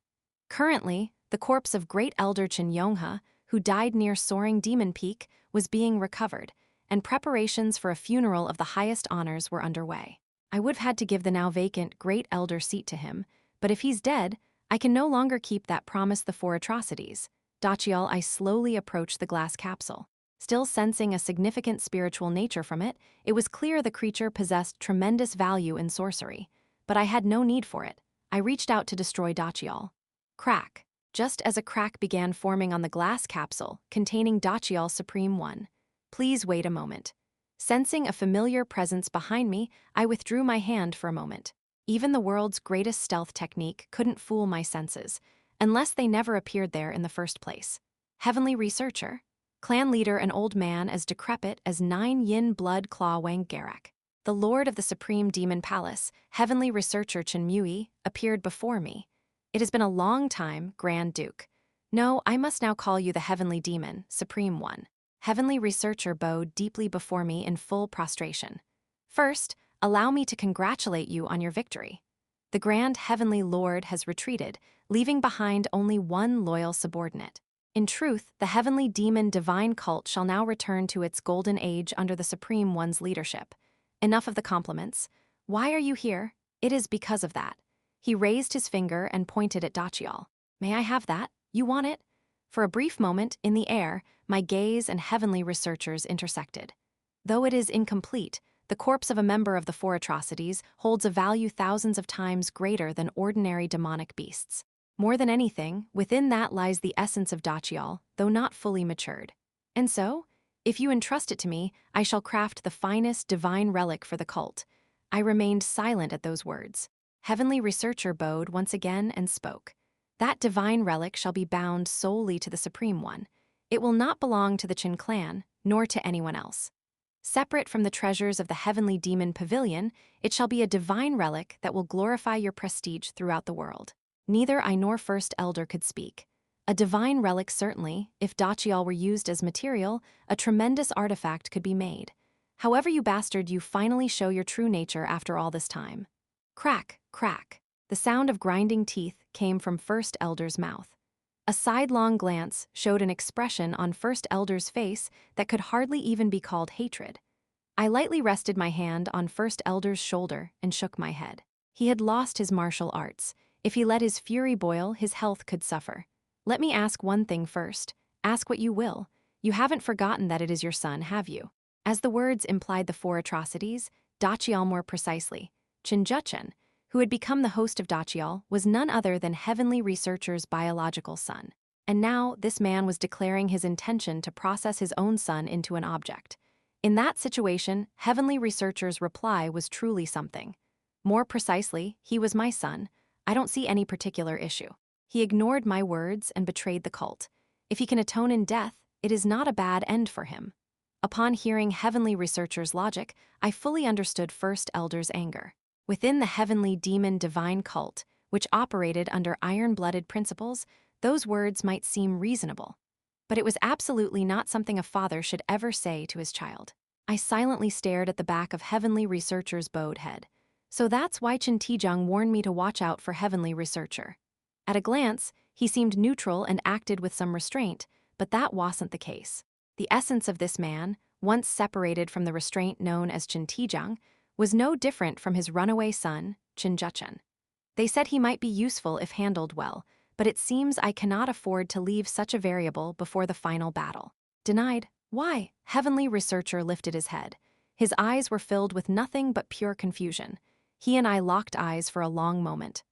Currently, the corpse of Great Elder Jin Yeomyung, who died near Soaring Demon Peak, was being recovered, and preparations for a funeral of the highest honors were underway. I would have had to give the now vacant Great Elder seat to him, but if he's dead, I can no longer keep that promise the 4 atrocities. Dachial, I slowly approached the glass capsule. Still sensing a significant spiritual nature from it, it was clear the creature possessed tremendous value in sorcery. But I had no need for it. I reached out to destroy Dachial. Crack. Just as a crack began forming on the glass capsule containing Dachial Supreme One. Please wait a moment. Sensing a familiar presence behind me, I withdrew my hand for a moment. Even the world's greatest stealth technique couldn't fool my senses, unless they never appeared there in the first place. Heavenly Researcher. Clan leader, an old man as decrepit as 9 Yin Blood Claw Wang Garak. The Lord of the Supreme Demon Palace, Heavenly Researcher Chen Mui, appeared before me. It has been a long time, Grand Duke. No, I must now call you the Heavenly Demon, Supreme One. Heavenly Researcher bowed deeply before me in full prostration. First, allow me to congratulate you on your victory. The Grand Heavenly Lord has retreated, leaving behind only one loyal subordinate. In truth, the Heavenly Demon Divine Cult shall now return to its golden age under the Supreme One's leadership. Enough of the compliments. Why are you here? It is because of that. He raised his finger and pointed at Dachial. May I have that? You want it? For a brief moment, in the air, my gaze and Heavenly Researcher's intersected. Though it is incomplete, the corpse of a member of the 4 atrocities holds a value thousands of times greater than ordinary demonic beasts. More than anything, within that lies the essence of Dachial, though not fully matured. And so, if you entrust it to me, I shall craft the finest divine relic for the cult. I remained silent at those words. Heavenly Researcher bowed once again and spoke. That divine relic shall be bound solely to the Supreme One. It will not belong to the Chin clan, nor to anyone else. Separate from the treasures of the Heavenly Demon Pavilion, it shall be a divine relic that will glorify your prestige throughout the world. Neither I nor First Elder could speak. A divine relic certainly, if Dachial were used as material, a tremendous artifact could be made. However, you bastard, you finally show your true nature after all this time. Crack, crack. The sound of grinding teeth came from First Elder's mouth. A sidelong glance showed an expression on First Elder's face that could hardly even be called hatred. I lightly rested my hand on First Elder's shoulder and shook my head. He had lost his martial arts. If he let his fury boil, his health could suffer. Let me ask one thing first. Ask what you will. You haven't forgotten that it is your son, have you? As the words implied the 4 atrocities, Dachial more precisely, Jin Yeomyung, who had become the host of Dachial, was none other than Heavenly Researcher's biological son. And now, this man was declaring his intention to process his own son into an object. In that situation, Heavenly Researcher's reply was truly something. More precisely, he was my son. I don't see any particular issue. He ignored my words and betrayed the cult. If he can atone in death, it is not a bad end for him. Upon hearing Heavenly Researcher's logic, I fully understood First Elder's anger. Within the Heavenly Demon Divine cult, which operated under iron-blooded principles, those words might seem reasonable. But it was absolutely not something a father should ever say to his child. I silently stared at the back of Heavenly Researcher's bowed head. So that's why Jin Yeomyung warned me to watch out for Heavenly Researcher. At a glance, he seemed neutral and acted with some restraint, but that wasn't the case. The essence of this man, once separated from the restraint known as Jin Yeomyung, was no different from his runaway son, Jin Yeomyung. They said he might be useful if handled well, but it seems I cannot afford to leave such a variable before the final battle. Denied. Why? Heavenly Researcher lifted his head. His eyes were filled with nothing but pure confusion. He and I locked eyes for a long moment.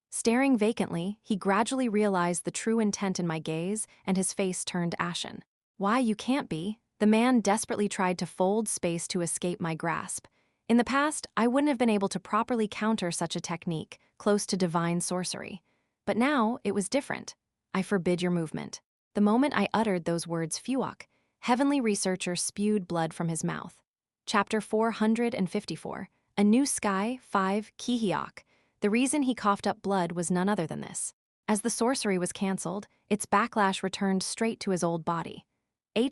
Staring vacantly, he gradually realized the true intent in my gaze, and his face turned ashen. Why, you can't be. The man desperately tried to fold space to escape my grasp. In the past, I wouldn't have been able to properly counter such a technique, close to divine sorcery. But now, it was different. I forbid your movement. The moment I uttered those words Fuok, Heavenly Researcher spewed blood from his mouth. Chapter 454, A New Sky, 5, Kihyok. The reason he coughed up blood was none other than this. As the sorcery was cancelled, its backlash returned straight to his old body.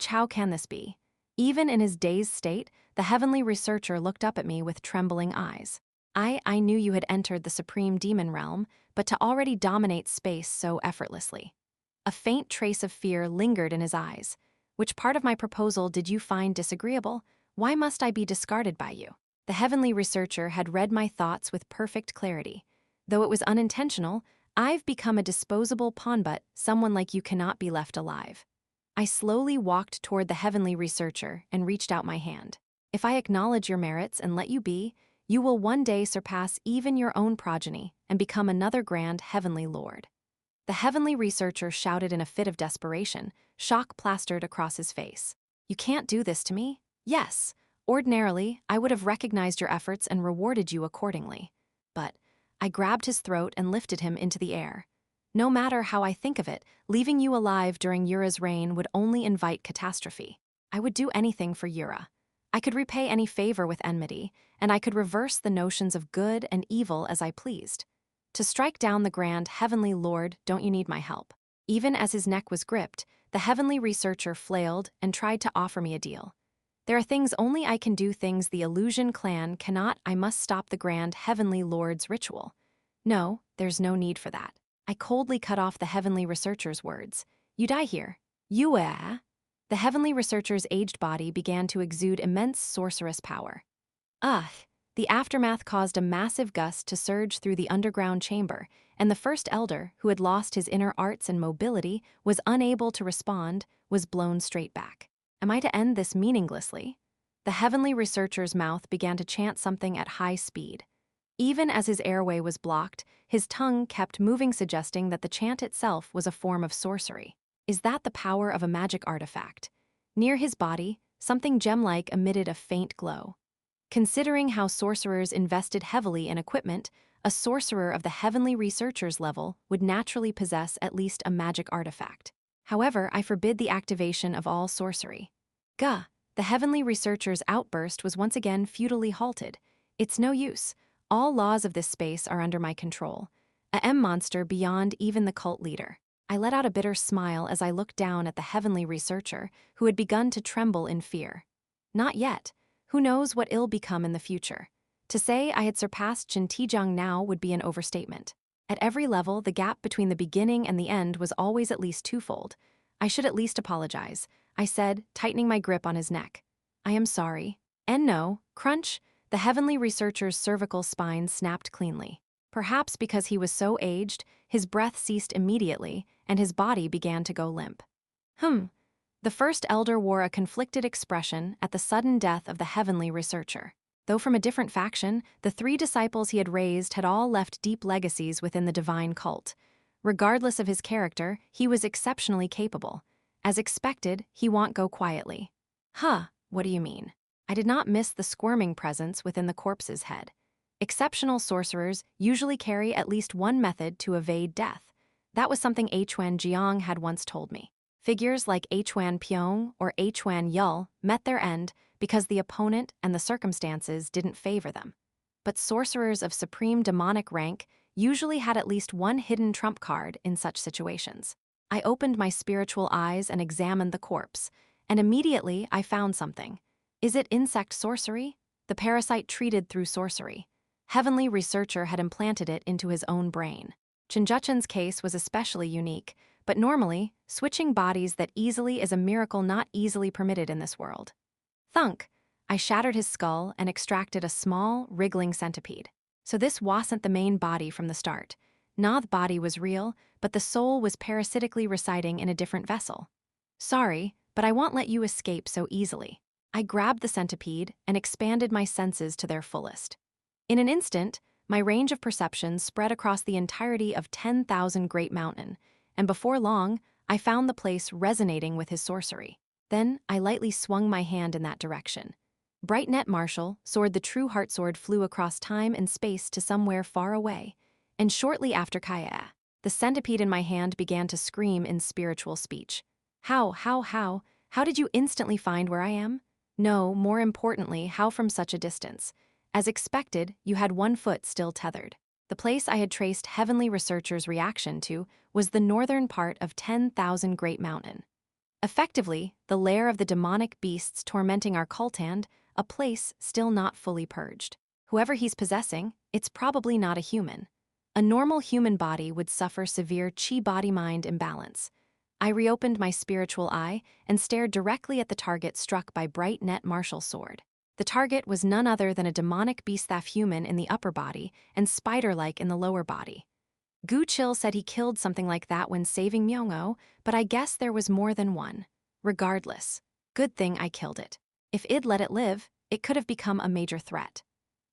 How can this be? Even in his dazed state, the Heavenly Researcher looked up at me with trembling eyes. I knew you had entered the Supreme Demon Realm, but to already dominate space so effortlessly. A faint trace of fear lingered in his eyes. Which part of my proposal did you find disagreeable? Why must I be discarded by you? The Heavenly Researcher had read my thoughts with perfect clarity. Though it was unintentional, I've become a disposable pawnbut, someone like you cannot be left alive. I slowly walked toward the Heavenly Researcher and reached out my hand. If I acknowledge your merits and let you be, you will one day surpass even your own progeny and become another grand Heavenly Lord. The Heavenly Researcher shouted in a fit of desperation, shock plastered across his face. You can't do this to me? Yes. Ordinarily, I would have recognized your efforts and rewarded you accordingly. But I grabbed his throat and lifted him into the air. No matter how I think of it, leaving you alive during Yura's reign would only invite catastrophe. I would do anything for Yura. I could repay any favor with enmity, and I could reverse the notions of good and evil as I pleased. To strike down the grand Heavenly Lord, don't you need my help? Even as his neck was gripped, the Heavenly Researcher flailed and tried to offer me a deal. There are things only I can do, things the Illusion Clan cannot. I must stop the grand Heavenly Lord's ritual. No, there's no need for that. I coldly cut off the Heavenly Researcher's words. You die here. The Heavenly Researcher's aged body began to exude immense sorcerous power. The aftermath caused a massive gust to surge through the underground chamber, and the First Elder, who had lost his inner arts and mobility, was unable to respond, was blown straight back. Am I to end this meaninglessly? The Heavenly Researcher's mouth began to chant something at high speed. Even as his airway was blocked, his tongue kept moving, suggesting that the chant itself was a form of sorcery. Is that the power of a magic artifact? Near his body, something gem-like emitted a faint glow. Considering how sorcerers invested heavily in equipment, a sorcerer of the Heavenly Researcher's level would naturally possess at least a magic artifact. However, I forbid the activation of all sorcery. The Heavenly Researcher's outburst was once again futilely halted. It's no use. All laws of this space are under my control. A M-monster beyond even the cult leader. I let out a bitter smile as I looked down at the Heavenly Researcher, who had begun to tremble in fear. Not yet. Who knows what ill become in the future? To say I had surpassed Jin Yeomyung now would be an overstatement. At every level, the gap between the beginning and the end was always at least twofold. I should at least apologize, I said, tightening my grip on his neck. I am sorry. And no, crunch, the Heavenly Researcher's cervical spine snapped cleanly. Perhaps because he was so aged, his breath ceased immediately, and his body began to go limp. The First Elder wore a conflicted expression at the sudden death of the Heavenly Researcher. Though from a different faction, the 3 disciples he had raised had all left deep legacies within the divine cult. Regardless of his character, he was exceptionally capable. As expected, he won't go quietly. What do you mean? I did not miss the squirming presence within the corpse's head. Exceptional sorcerers usually carry at least one method to evade death. That was something Hwan Jiang had once told me. Figures like Hwan Pyong or Hwan Yul met their end because the opponent and the circumstances didn't favor them. But sorcerers of supreme demonic rank usually had at least one hidden trump card in such situations. I opened my spiritual eyes and examined the corpse, and immediately I found something. Is it insect sorcery? The parasite treated through sorcery. Heavenly researcher had implanted it into his own brain. Chinjuchen's case was especially unique, but normally, switching bodies that easily is a miracle not easily permitted in this world. Thunk! I shattered his skull and extracted a small, wriggling centipede. So this wasn't the main body from the start. Nah, the body was real, but the soul was parasitically residing in a different vessel. Sorry, but I won't let you escape so easily. I grabbed the centipede and expanded my senses to their fullest. In an instant, my range of perception spread across the entirety of 10,000 Great Mountain, and before long, I found the place resonating with his sorcery. Then, I lightly swung my hand in that direction. Bright Net Marshall, Sword the True Heart Sword flew across time and space to somewhere far away, and shortly after Kaya, the centipede in my hand began to scream in spiritual speech. How did you instantly find where I am? No, more importantly, how from such a distance? As expected, you had one foot still tethered. The place I had traced heavenly researchers' reaction to was the northern part of 10,000 Great Mountain. Effectively, the lair of the demonic beasts tormenting our cultand, a place still not fully purged. Whoever he's possessing, it's probably not a human. A normal human body would suffer severe chi-body-mind imbalance. I reopened my spiritual eye and stared directly at the target struck by Bright Net Marshall's sword. The target was none other than a demonic beasthath human in the upper body and spider-like in the lower body. Gu Chil said he killed something like that when saving Myung-oh, but I guess there was more than one. Regardless, good thing I killed it. If I'd let it live, it could have become a major threat.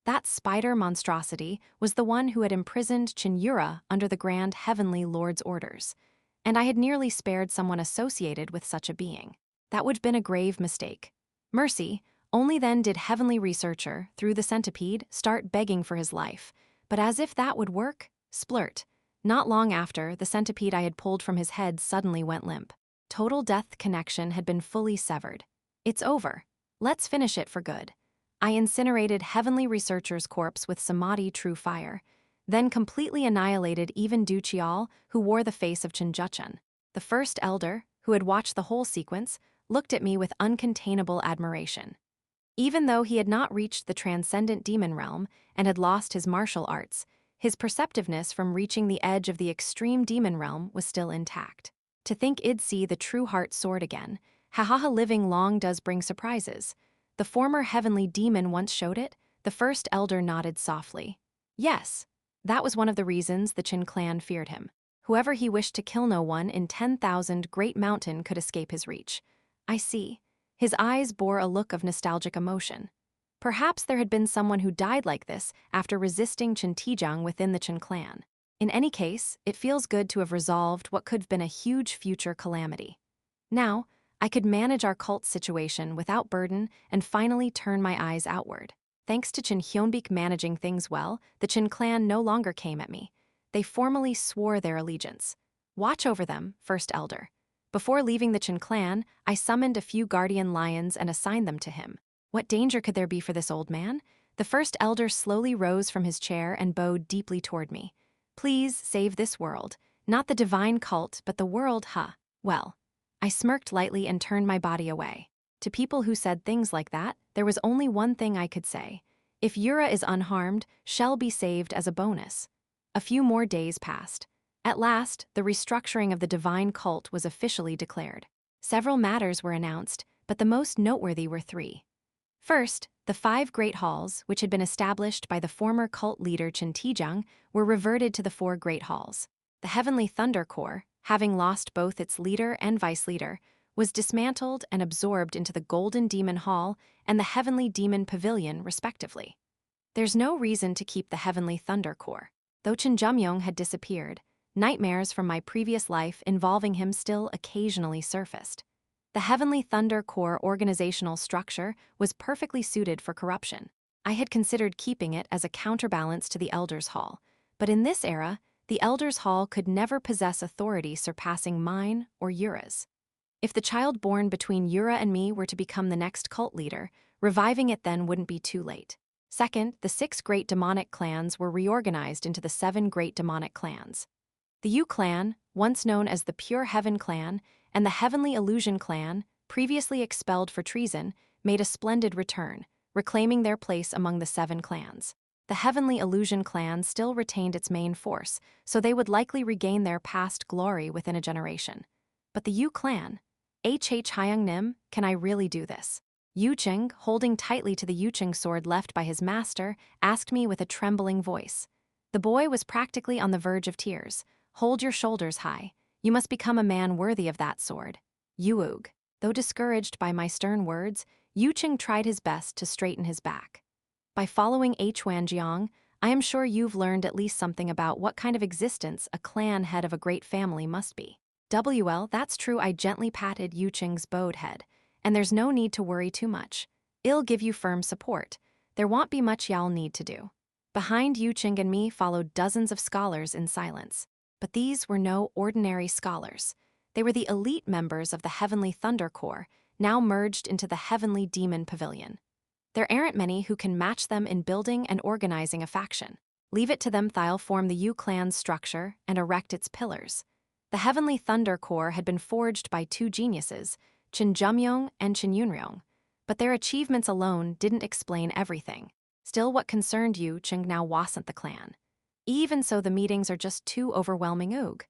That spider monstrosity was the one who had imprisoned Cheon Yura under the Grand Heavenly Lord's orders, and I had nearly spared someone associated with such a being. That would have been a grave mistake. Mercy, only then did Heavenly Researcher, through the centipede, start begging for his life, but as if that would work, splurt. Not long after, the centipede I had pulled from his head suddenly went limp. Total death connection had been fully severed. It's over. Let's finish it for good. I incinerated Heavenly Researcher's corpse with Samadhi True Fire, then completely annihilated even Du Chial, who wore the face of Chinjuchen. The first elder, who had watched the whole sequence, looked at me with uncontainable admiration. Even though he had not reached the transcendent demon realm and had lost his martial arts, his perceptiveness from reaching the edge of the extreme demon realm was still intact. To think I'd see the true heart sword again, living long does bring surprises. The former heavenly demon once showed it. The first elder nodded softly. Yes, that was one of the reasons the Chin clan feared him. Whoever he wished to kill, no one in 10,000 Great Mountain could escape his reach. I see. His eyes bore a look of nostalgic emotion. Perhaps there had been someone who died like this after resisting Chin Tijang within the Chin clan. In any case, it feels good to have resolved what could have been a huge future calamity. Now, I could manage our cult situation without burden and finally turn my eyes outward. Thanks to Chin Hyunbik managing things well, the Chin clan no longer came at me. They formally swore their allegiance. Watch over them, First Elder. Before leaving the Chin clan, I summoned a few guardian lions and assigned them to him. What danger could there be for this old man? The First Elder slowly rose from his chair and bowed deeply toward me. Please save this world. Not the divine cult, but the world, huh? Well, I smirked lightly and turned my body away. To people who said things like that, there was only one thing I could say. If Yura is unharmed, she'll be saved as a bonus. A few more days passed. At last, the restructuring of the divine cult was officially declared. Several matters were announced, but the most noteworthy were three. First, the 5 great halls, which had been established by the former cult leader Chin Tijang, were reverted to the 4 great halls. The Heavenly Thunder Corps, having lost both its leader and vice leader, was dismantled and absorbed into the Golden Demon Hall and the Heavenly Demon Pavilion, respectively. There's no reason to keep the Heavenly Thunder Corps. Though Jin Yeomyung had disappeared, nightmares from my previous life involving him still occasionally surfaced. The Heavenly Thunder Corps organizational structure was perfectly suited for corruption. I had considered keeping it as a counterbalance to the Elders' Hall, but in this era, the Elders' Hall could never possess authority surpassing mine or Yura's. If the child born between Yura and me were to become the next cult leader, reviving it then wouldn't be too late. Second, the 6 great demonic clans were reorganized into the 7 great demonic clans. The Yu clan, once known as the Pure Heaven clan, and the Heavenly Illusion clan, previously expelled for treason, made a splendid return, reclaiming their place among the 7 clans. The Heavenly Illusion clan still retained its main force, so they would likely regain their past glory within a generation. But the Yu clan, Hyung Nim, can I really do this? Yucheng, holding tightly to the Yucheng sword left by his master, asked me with a trembling voice. The boy was practically on the verge of tears. Hold your shoulders high. You must become a man worthy of that sword. Yuug. Though discouraged by my stern words, Yucheng tried his best to straighten his back. By following Hwanjiang, I am sure you've learned at least something about what kind of existence a clan head of a great family must be. That's true. I gently patted Yucheng's bowed head. And there's no need to worry too much. I'll give you firm support. There won't be much y'all need to do. Behind Yucheng and me followed dozens of scholars in silence. But these were no ordinary scholars. They were the elite members of the Heavenly Thunder Corps, now merged into the Heavenly Demon Pavilion. There aren't many who can match them in building and organizing a faction. Leave it to them they'll form the Yu clan's structure and erect its pillars. The Heavenly Thunder Corps had been forged by 2 geniuses, Jin Yeomyung and Jin Yeomyung, but their achievements alone didn't explain everything. Still, what concerned Yucheng now wasn't the clan. Even so, the meetings are just too overwhelming. Oog.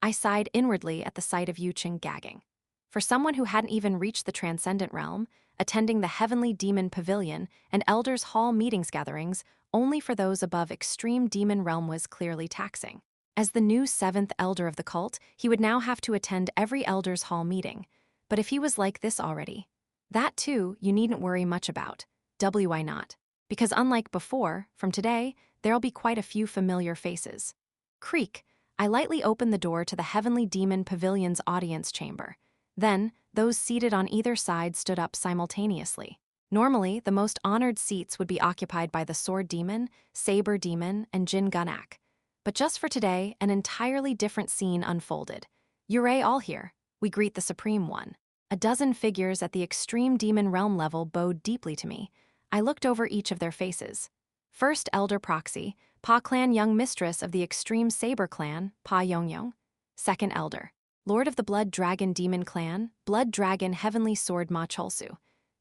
I sighed inwardly at the sight of Yucheng gagging. For someone who hadn't even reached the Transcendent Realm, attending the Heavenly Demon Pavilion and Elders' Hall meetings gatherings only for those above Extreme Demon Realm was clearly taxing. As the new 7th Elder of the cult, he would now have to attend every Elders' Hall meeting. But if he was like this already, that too you needn't worry much about. Why not? Because unlike before, from today, there'll be quite a few familiar faces. Creak, I lightly opened the door to the Heavenly Demon Pavilion's audience chamber. Then, those seated on either side stood up simultaneously. Normally, the most honored seats would be occupied by the Sword Demon, Saber Demon, and Jin Gunak. But just for today, an entirely different scene unfolded. You're all here. We greet the Supreme One. A dozen figures at the Extreme Demon Realm level bowed deeply to me. I looked over each of their faces. First Elder Proxy, Pa Clan Young Mistress of the Extreme Saber Clan, Pa Yong-yong. Second Elder, Lord of the Blood Dragon Demon Clan, Blood Dragon Heavenly Sword Ma Cholsu.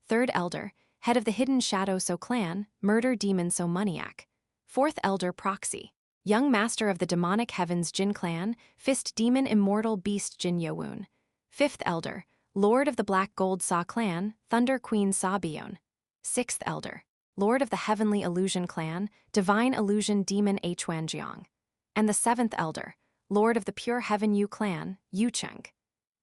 Third Elder, Head of the Hidden Shadow So Clan, Murder Demon So Muniac. Fourth Elder Proxy, Young Master of the Demonic Heavens Jin Clan, Fist Demon Immortal Beast Jin Yeomyung. Fifth Elder, Lord of the Black Gold Sa Clan, Thunder Queen Sa Byeon. Sixth Elder, Lord of the Heavenly Illusion Clan, Divine Illusion Demon Hwanjiang. And the 7th Elder, Lord of the Pure Heaven Yu Clan, Yucheng.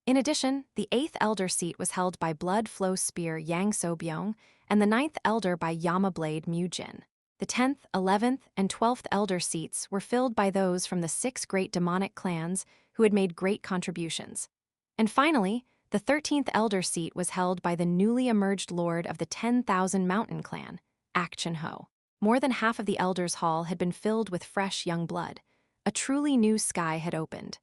In addition, the 8th Elder seat was held by Blood Flow Spear Yang So Byung, and the 9th Elder by Yama Blade Mu Jin. The 10th, 11th, and 12th Elder seats were filled by those from the 6 great demonic clans who had made great contributions. And finally, the 13th Elder seat was held by the newly emerged Lord of the 10,000 Mountain Clan, Ak Chin Ho. More than half of the Elders' Hall had been filled with fresh young blood. A truly new sky had opened.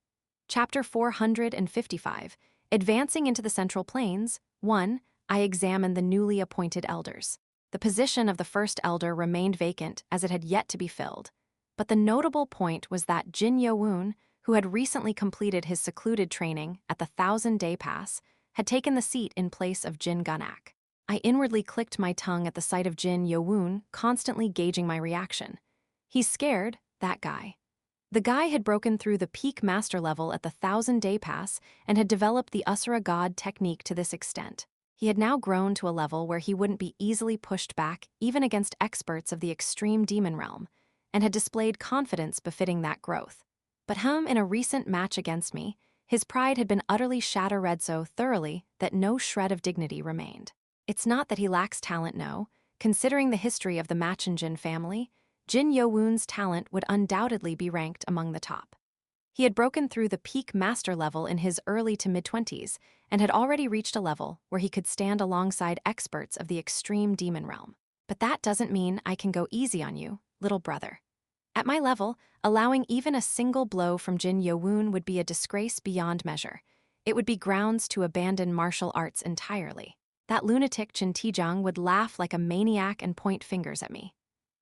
Chapter 455, Advancing into the Central Plains. 1. I examined the newly appointed elders. The position of the first elder remained vacant as it had yet to be filled. But the notable point was that Jin Yeomyung, who had recently completed his secluded training at the 1,000-day pass, had taken the seat in place of Jin Gunak. I inwardly clicked my tongue at the sight of Jin Yeomyung, constantly gauging my reaction. He's scared, that guy. The guy had broken through the peak master level at the 1,000-day pass and had developed the Asura God technique to this extent. He had now grown to a level where he wouldn't be easily pushed back even against experts of the extreme demon realm, and had displayed confidence befitting that growth. But in a recent match against me, his pride had been utterly shattered so thoroughly that no shred of dignity remained. It's not that he lacks talent, no. Considering the history of the Machin-jin family, Jin Yeomyung's talent would undoubtedly be ranked among the top. He had broken through the peak master level in his early to mid-20s and had already reached a level where he could stand alongside experts of the extreme demon realm. But that doesn't mean I can go easy on you, little brother. At my level, allowing even a single blow from Jin Yeomyung would be a disgrace beyond measure. It would be grounds to abandon martial arts entirely. That lunatic Jin Yeomyung would laugh like a maniac and point fingers at me.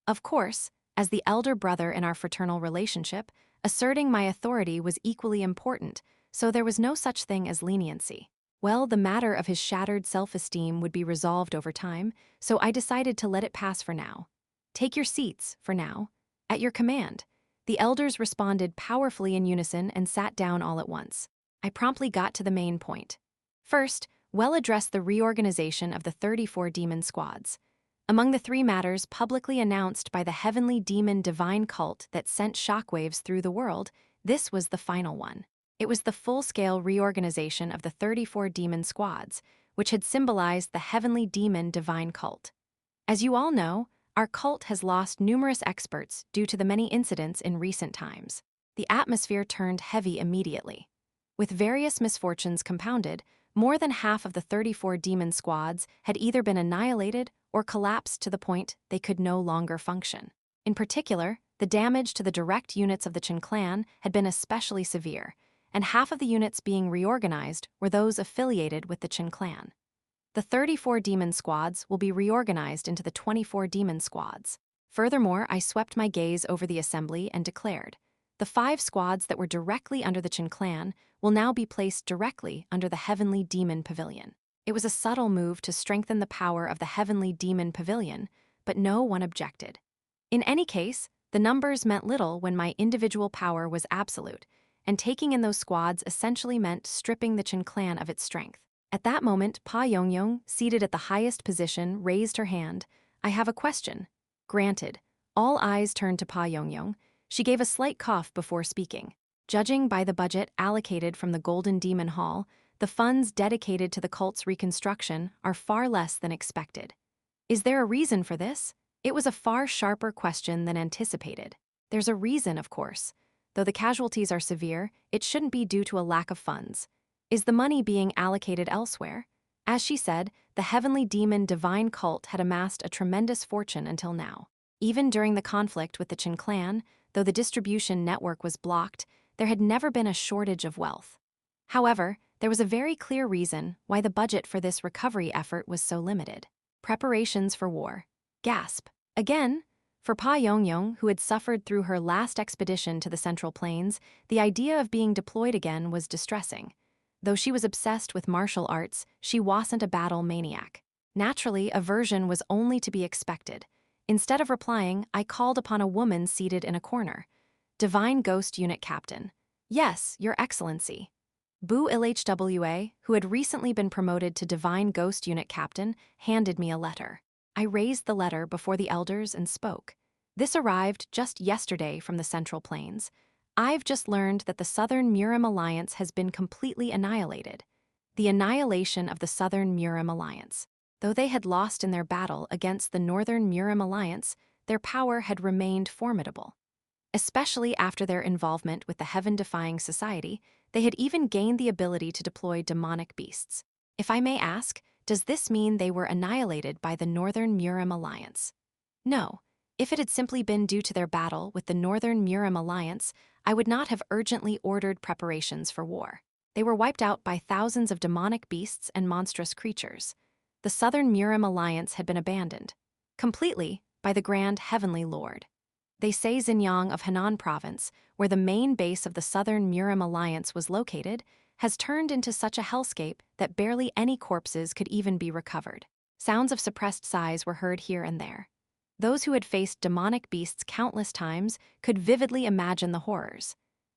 Of course, as the elder brother in our fraternal relationship, asserting my authority was equally important, so there was no such thing as leniency. Well, the matter of his shattered self-esteem would be resolved over time, so I decided to let it pass for now. Take your seats, for now. At your command. The elders responded powerfully in unison and sat down all at once. I promptly got to the main point. First, we'll address the reorganization of the 34 demon squads. Among the 3 matters publicly announced by the heavenly demon divine cult that sent shockwaves through the world, this was the final one. It was the full-scale reorganization of the 34 demon squads, which had symbolized the heavenly demon divine cult. As you all know, our cult has lost numerous experts due to the many incidents in recent times. The atmosphere turned heavy immediately. With various misfortunes compounded, more than half of the 34 demon squads had either been annihilated or collapsed to the point they could no longer function. In particular, the damage to the direct units of the Chen clan had been especially severe, and half of the units being reorganized were those affiliated with the Chen clan. The 34 demon squads will be reorganized into the 24 demon squads. Furthermore, I swept my gaze over the assembly and declared, the 5 squads that were directly under the Chen clan will now be placed directly under the Heavenly Demon Pavilion. It was a subtle move to strengthen the power of the Heavenly Demon Pavilion, but no one objected. In any case, the numbers meant little when my individual power was absolute, and taking in those squads essentially meant stripping the Chen clan of its strength. At that moment, Pa Yong-young, seated at the highest position, raised her hand. I have a question. Granted. All eyes turned to Pa Yong-young. She gave a slight cough before speaking. Judging by the budget allocated from the Golden Demon Hall, the funds dedicated to the cult's reconstruction are far less than expected. Is there a reason for this? It was a far sharper question than anticipated. There's a reason, of course. Though the casualties are severe, it shouldn't be due to a lack of funds. Is the money being allocated elsewhere? As she said, the heavenly demon divine cult had amassed a tremendous fortune until now. Even during the conflict with the Chen clan, though the distribution network was blocked, there had never been a shortage of wealth. However, there was a very clear reason why the budget for this recovery effort was so limited. Preparations for war. Gasp. Again? For Pa Yong-young, who had suffered through her last expedition to the Central Plains, the idea of being deployed again was distressing. Though she was obsessed with martial arts, she wasn't a battle maniac. Naturally, aversion was only to be expected. Instead of replying, I called upon a woman seated in a corner. Divine Ghost Unit Captain. Yes, Your Excellency. Bu Ilhwa, who had recently been promoted to Divine Ghost Unit Captain, handed me a letter. I raised the letter before the elders and spoke. This arrived just yesterday from the Central Plains. I've just learned that the Southern Murim Alliance has been completely annihilated. The annihilation of the Southern Murim Alliance. Though they had lost in their battle against the Northern Murim Alliance, their power had remained formidable. Especially after their involvement with the Heaven-defying society, they had even gained the ability to deploy demonic beasts. If I may ask, does this mean they were annihilated by the Northern Murim Alliance? No. If it had simply been due to their battle with the Northern Murim Alliance, I would not have urgently ordered preparations for war. They were wiped out by thousands of demonic beasts and monstrous creatures. The Southern Murim Alliance had been abandoned, completely, by the Grand Heavenly Lord. They say Xinjiang of Henan Province, where the main base of the Southern Murim Alliance was located, has turned into such a hellscape that barely any corpses could even be recovered. Sounds of suppressed sighs were heard here and there. Those who had faced demonic beasts countless times could vividly imagine the horrors.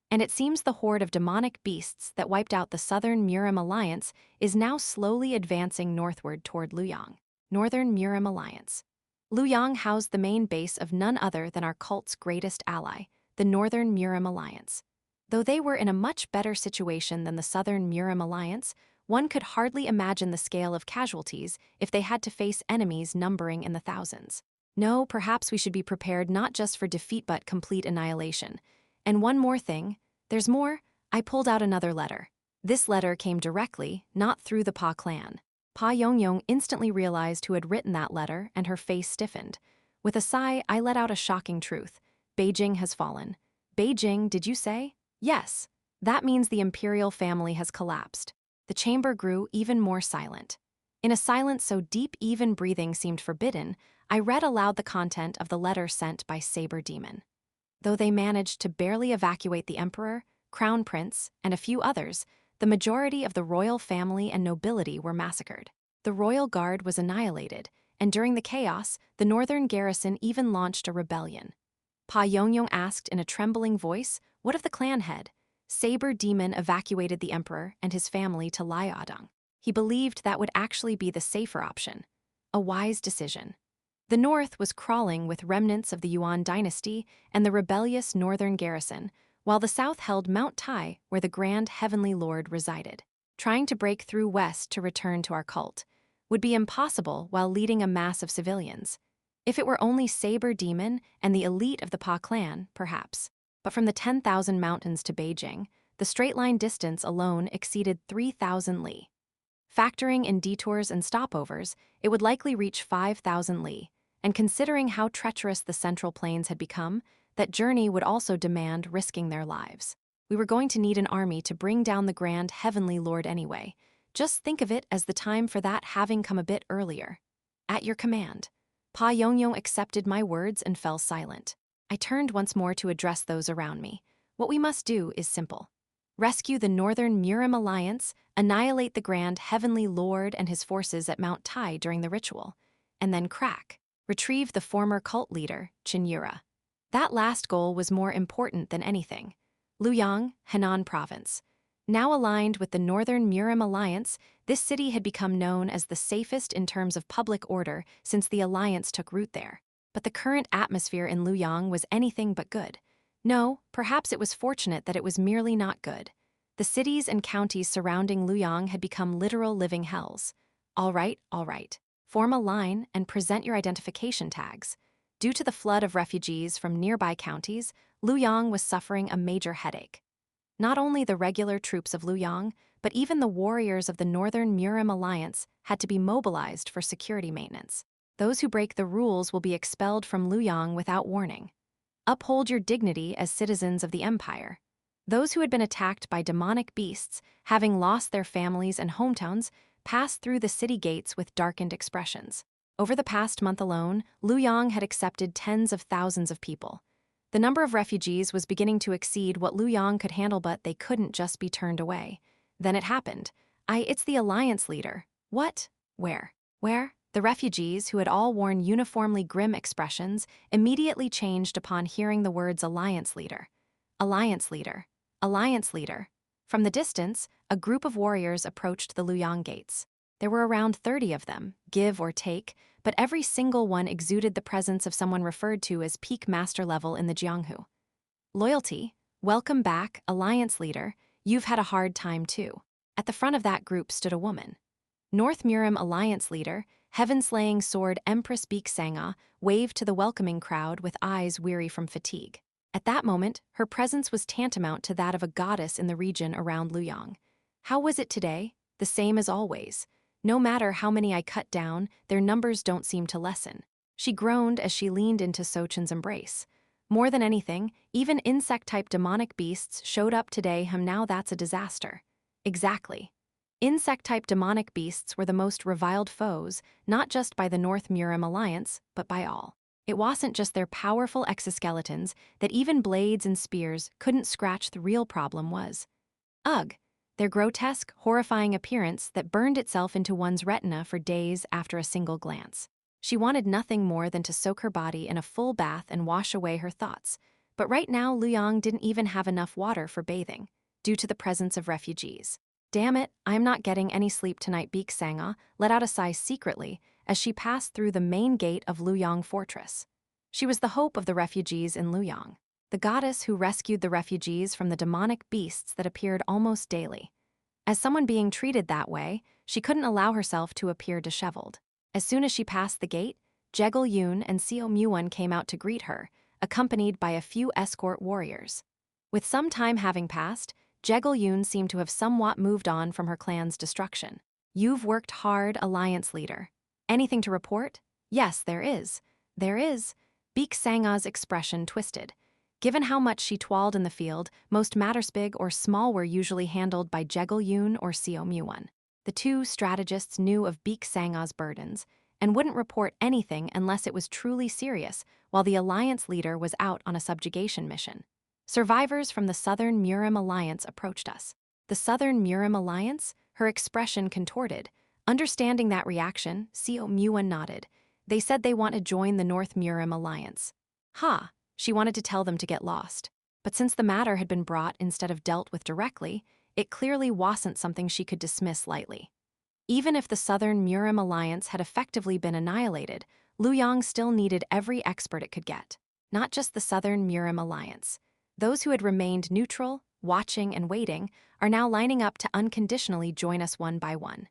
And it seems the horde of demonic beasts that wiped out the Southern Murim Alliance is now slowly advancing northward toward Luoyang. Northern Murim Alliance. Luoyang housed the main base of none other than our cult's greatest ally, the Northern Murim Alliance. Though they were in a much better situation than the Southern Murim Alliance, one could hardly imagine the scale of casualties if they had to face enemies numbering in the thousands. No, perhaps we should be prepared not just for defeat but complete annihilation. And one more thing. There's more. I pulled out another letter. This letter came directly, not through the Pa clan. Pa Yongyong instantly realized who had written that letter, and her face stiffened. With a sigh, I let out a shocking truth. Beijing has fallen. Beijing, did you say? Yes. That means the imperial family has collapsed. The chamber grew even more silent. In a silence so deep even breathing seemed forbidden, I read aloud the content of the letter sent by Saber Demon. Though they managed to barely evacuate the emperor, crown prince, and a few others, the majority of the royal family and nobility were massacred. The royal guard was annihilated, and during the chaos, the northern garrison even launched a rebellion. Pa Yongyong asked in a trembling voice, "What of the clan head?" Saber Demon evacuated the emperor and his family to Liaodong. He believed that would actually be the safer option. A wise decision. The north was crawling with remnants of the Yuan dynasty and the rebellious northern garrison, while the south held Mount Tai, where the Grand Heavenly Lord resided. Trying to break through west to return to our cult would be impossible while leading a mass of civilians. If it were only Saber Demon and the elite of the Pa clan, perhaps. But from the 10,000 mountains to Beijing, the straight-line distance alone exceeded 3,000 li. Factoring in detours and stopovers, it would likely reach 5,000 li, and considering how treacherous the Central Plains had become, that journey would also demand risking their lives. We were going to need an army to bring down the Grand Heavenly Lord anyway. Just think of it as the time for that having come a bit earlier. At your command. Pa Yongyong accepted my words and fell silent. I turned once more to address those around me. What we must do is simple. Rescue the northern Murim Alliance, annihilate the Grand Heavenly Lord and his forces at Mount Tai during the ritual, and then retrieve the former cult leader, Cheon Yura. That last goal was more important than anything. Luoyang, Henan Province. Now aligned with the Northern Murim Alliance, this city had become known as the safest in terms of public order since the alliance took root there. But the current atmosphere in Luoyang was anything but good. No, perhaps it was fortunate that it was merely not good. The cities and counties surrounding Luoyang had become literal living hells. All right. Form a line and present your identification tags. Due to the flood of refugees from nearby counties, Luoyang was suffering a major headache. Not only the regular troops of Luoyang, but even the warriors of the Northern Murim Alliance had to be mobilized for security maintenance. Those who break the rules will be expelled from Luoyang without warning. Uphold your dignity as citizens of the empire. Those who had been attacked by demonic beasts, having lost their families and hometowns, passed through the city gates with darkened expressions. Over the past month alone, Luoyang had accepted tens of thousands of people. The number of refugees was beginning to exceed what Luoyang could handle, but they couldn't just be turned away. Then it happened. It's the alliance leader. What? Where? The refugees, who had all worn uniformly grim expressions, immediately changed upon hearing the words alliance leader. Alliance leader. Alliance leader. From the distance, a group of warriors approached the Luoyang gates. There were around 30 of them, give or take, but every single one exuded the presence of someone referred to as peak master level in the Jianghu. Loyalty. Welcome back, alliance leader. You've had a hard time too. At the front of that group stood a woman. North Murim Alliance leader, heaven-slaying sword Empress Beek Sangha, waved to the welcoming crowd with eyes weary from fatigue. At that moment, her presence was tantamount to that of a goddess in the region around Luoyang. How was it today? The same as always. No matter how many I cut down, their numbers don't seem to lessen. She groaned as she leaned into Sochin's embrace. More than anything, even insect-type demonic beasts showed up today. Now that's a disaster. Exactly. Insect-type demonic beasts were the most reviled foes, not just by the North Murim Alliance, but by all. It wasn't just their powerful exoskeletons that even blades and spears couldn't scratch. The real problem was ugh, their grotesque, horrifying appearance that burned itself into one's retina for days after a single glance. She wanted nothing more than to soak her body in a full bath and wash away her thoughts. But right now, Luoyang didn't even have enough water for bathing, due to the presence of refugees. Damn it, I'm not getting any sleep tonight. Beek Sangha let out a sigh secretly as she passed through the main gate of Luoyang Fortress. She was the hope of the refugees in Luoyang, the goddess who rescued the refugees from the demonic beasts that appeared almost daily. As someone being treated that way, she couldn't allow herself to appear disheveled. As soon as she passed the gate, Yeo-myung and Yeo-myung came out to greet her, accompanied by a few escort warriors. With some time having passed, Yeo-myung seemed to have somewhat moved on from her clan's destruction. You've worked hard, Alliance Leader. Anything to report? Yes, there is. There is. Beek Sangha's expression twisted. Given how much she toiled in the field, most matters big or small were usually handled by Yeo-myung or Yeo-myung. The two strategists knew of Beek Sangha's burdens and wouldn't report anything unless it was truly serious, while the Alliance Leader was out on a subjugation mission. Survivors from the Southern Murim Alliance approached us. The Southern Murim Alliance? Her expression contorted. Understanding that reaction, Yeo-myung nodded. They said they want to join the North Murim Alliance. Ha! She wanted to tell them to get lost. But since the matter had been brought instead of dealt with directly, it clearly wasn't something she could dismiss lightly. Even if the Southern Murim Alliance had effectively been annihilated, Luoyang still needed every expert it could get. Not just the Southern Murim Alliance. Those who had remained neutral, watching and waiting, are now lining up to unconditionally join us one by one.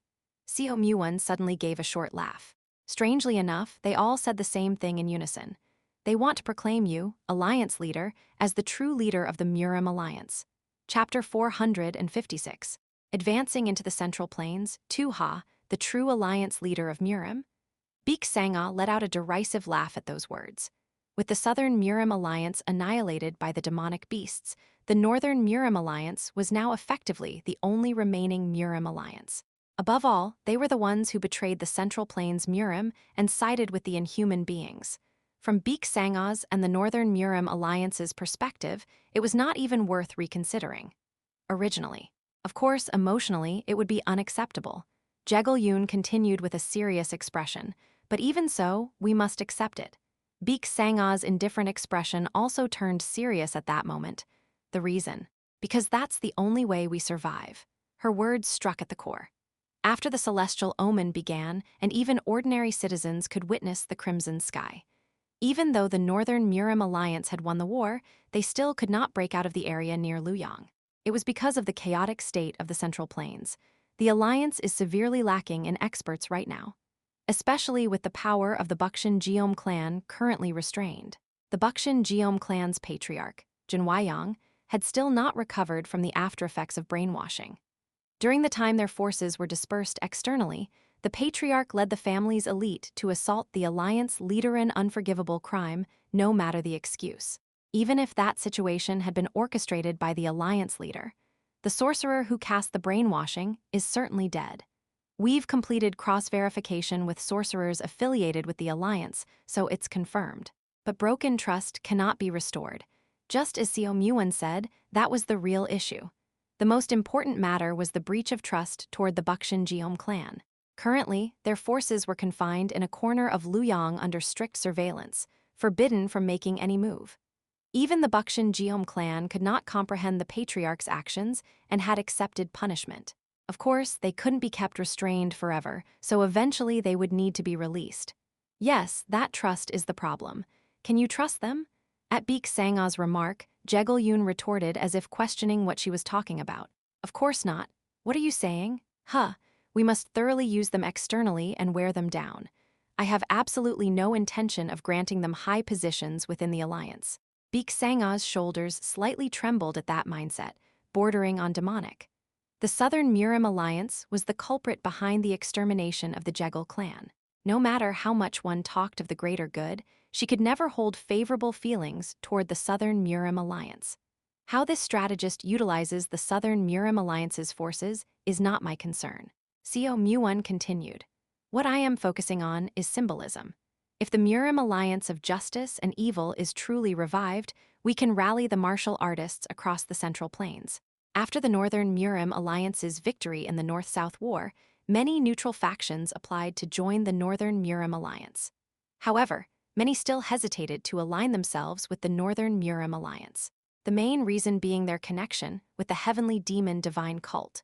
Yeo-myung suddenly gave a short laugh. Strangely enough, they all said the same thing in unison. They want to proclaim you, Alliance Leader, as the true leader of the Murim Alliance. Chapter 456. Advancing into the Central Plains, Tu-ha, the true Alliance Leader of Murim? Beek Sangha let out a derisive laugh at those words. With the Southern Murim Alliance annihilated by the demonic beasts, the Northern Murim Alliance was now effectively the only remaining Murim Alliance. Above all, they were the ones who betrayed the Central Plains Murim and sided with the inhuman beings. From Beek Sangha's and the Northern Murim Alliance's perspective, it was not even worth reconsidering. Originally. Of course, emotionally, it would be unacceptable. Yeo-myung continued with a serious expression, but even so, we must accept it. Beek Sangha's indifferent expression also turned serious at that moment. The reason? Because that's the only way we survive. Her words struck at the core. After the celestial omen began, and even ordinary citizens could witness the crimson sky. Even though the Northern Murim Alliance had won the war, they still could not break out of the area near Luoyang. It was because of the chaotic state of the Central Plains. The alliance is severely lacking in experts right now, especially with the power of the Bukshin Jeom clan currently restrained. The Bukshin Jeom clan's patriarch, Jin Yeomyung, had still not recovered from the aftereffects of brainwashing. During the time their forces were dispersed externally, the patriarch led the family's elite to assault the alliance leader in unforgivable crime, no matter the excuse. Even if that situation had been orchestrated by the alliance leader, the sorcerer who cast the brainwashing is certainly dead. We've completed cross-verification with sorcerers affiliated with the alliance, so it's confirmed. But broken trust cannot be restored. Just as Yeo-myung said, that was the real issue. The most important matter was the breach of trust toward the Bukshin Jeom clan. Currently, their forces were confined in a corner of Luoyang under strict surveillance, forbidden from making any move. Even the Bukshin Jeom clan could not comprehend the patriarch's actions and had accepted punishment. Of course, they couldn't be kept restrained forever, so eventually they would need to be released. Yes, that trust is the problem. Can you trust them? At Beek Sangha's remark, Yeo-myung retorted as if questioning what she was talking about. Of course not. What are you saying? We must thoroughly use them externally and wear them down. I have absolutely no intention of granting them high positions within the alliance. Beek Sangha's shoulders slightly trembled at that mindset, bordering on demonic. The Southern Murim Alliance was the culprit behind the extermination of the Jegal clan. No matter how much one talked of the greater good, she could never hold favorable feelings toward the Southern Murim Alliance. How this strategist utilizes the Southern Murim Alliance's forces is not my concern. Yeo-myung continued. What I am focusing on is symbolism. If the Murim Alliance of justice and evil is truly revived, we can rally the martial artists across the Central Plains. After the Northern Murim Alliance's victory in the North-South War, many neutral factions applied to join the Northern Murim Alliance. However, many still hesitated to align themselves with the Northern Murim Alliance, the main reason being their connection with the heavenly demon divine cult.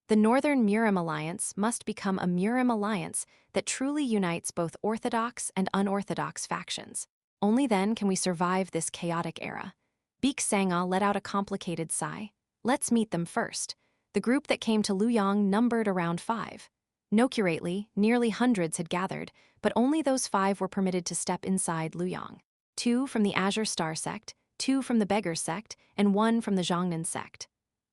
The Northern Murim Alliance must become a Murim Alliance that truly unites both orthodox and unorthodox factions. Only then can we survive this chaotic era. Beek Sangha let out a complicated sigh. Let's meet them first. The group that came to Luoyang numbered around 5. Nocurately, nearly hundreds had gathered, but only those 5 were permitted to step inside Luoyang. 2 from the Azure Star sect, 2 from the Beggar sect, and 1 from the Zhongnan sect.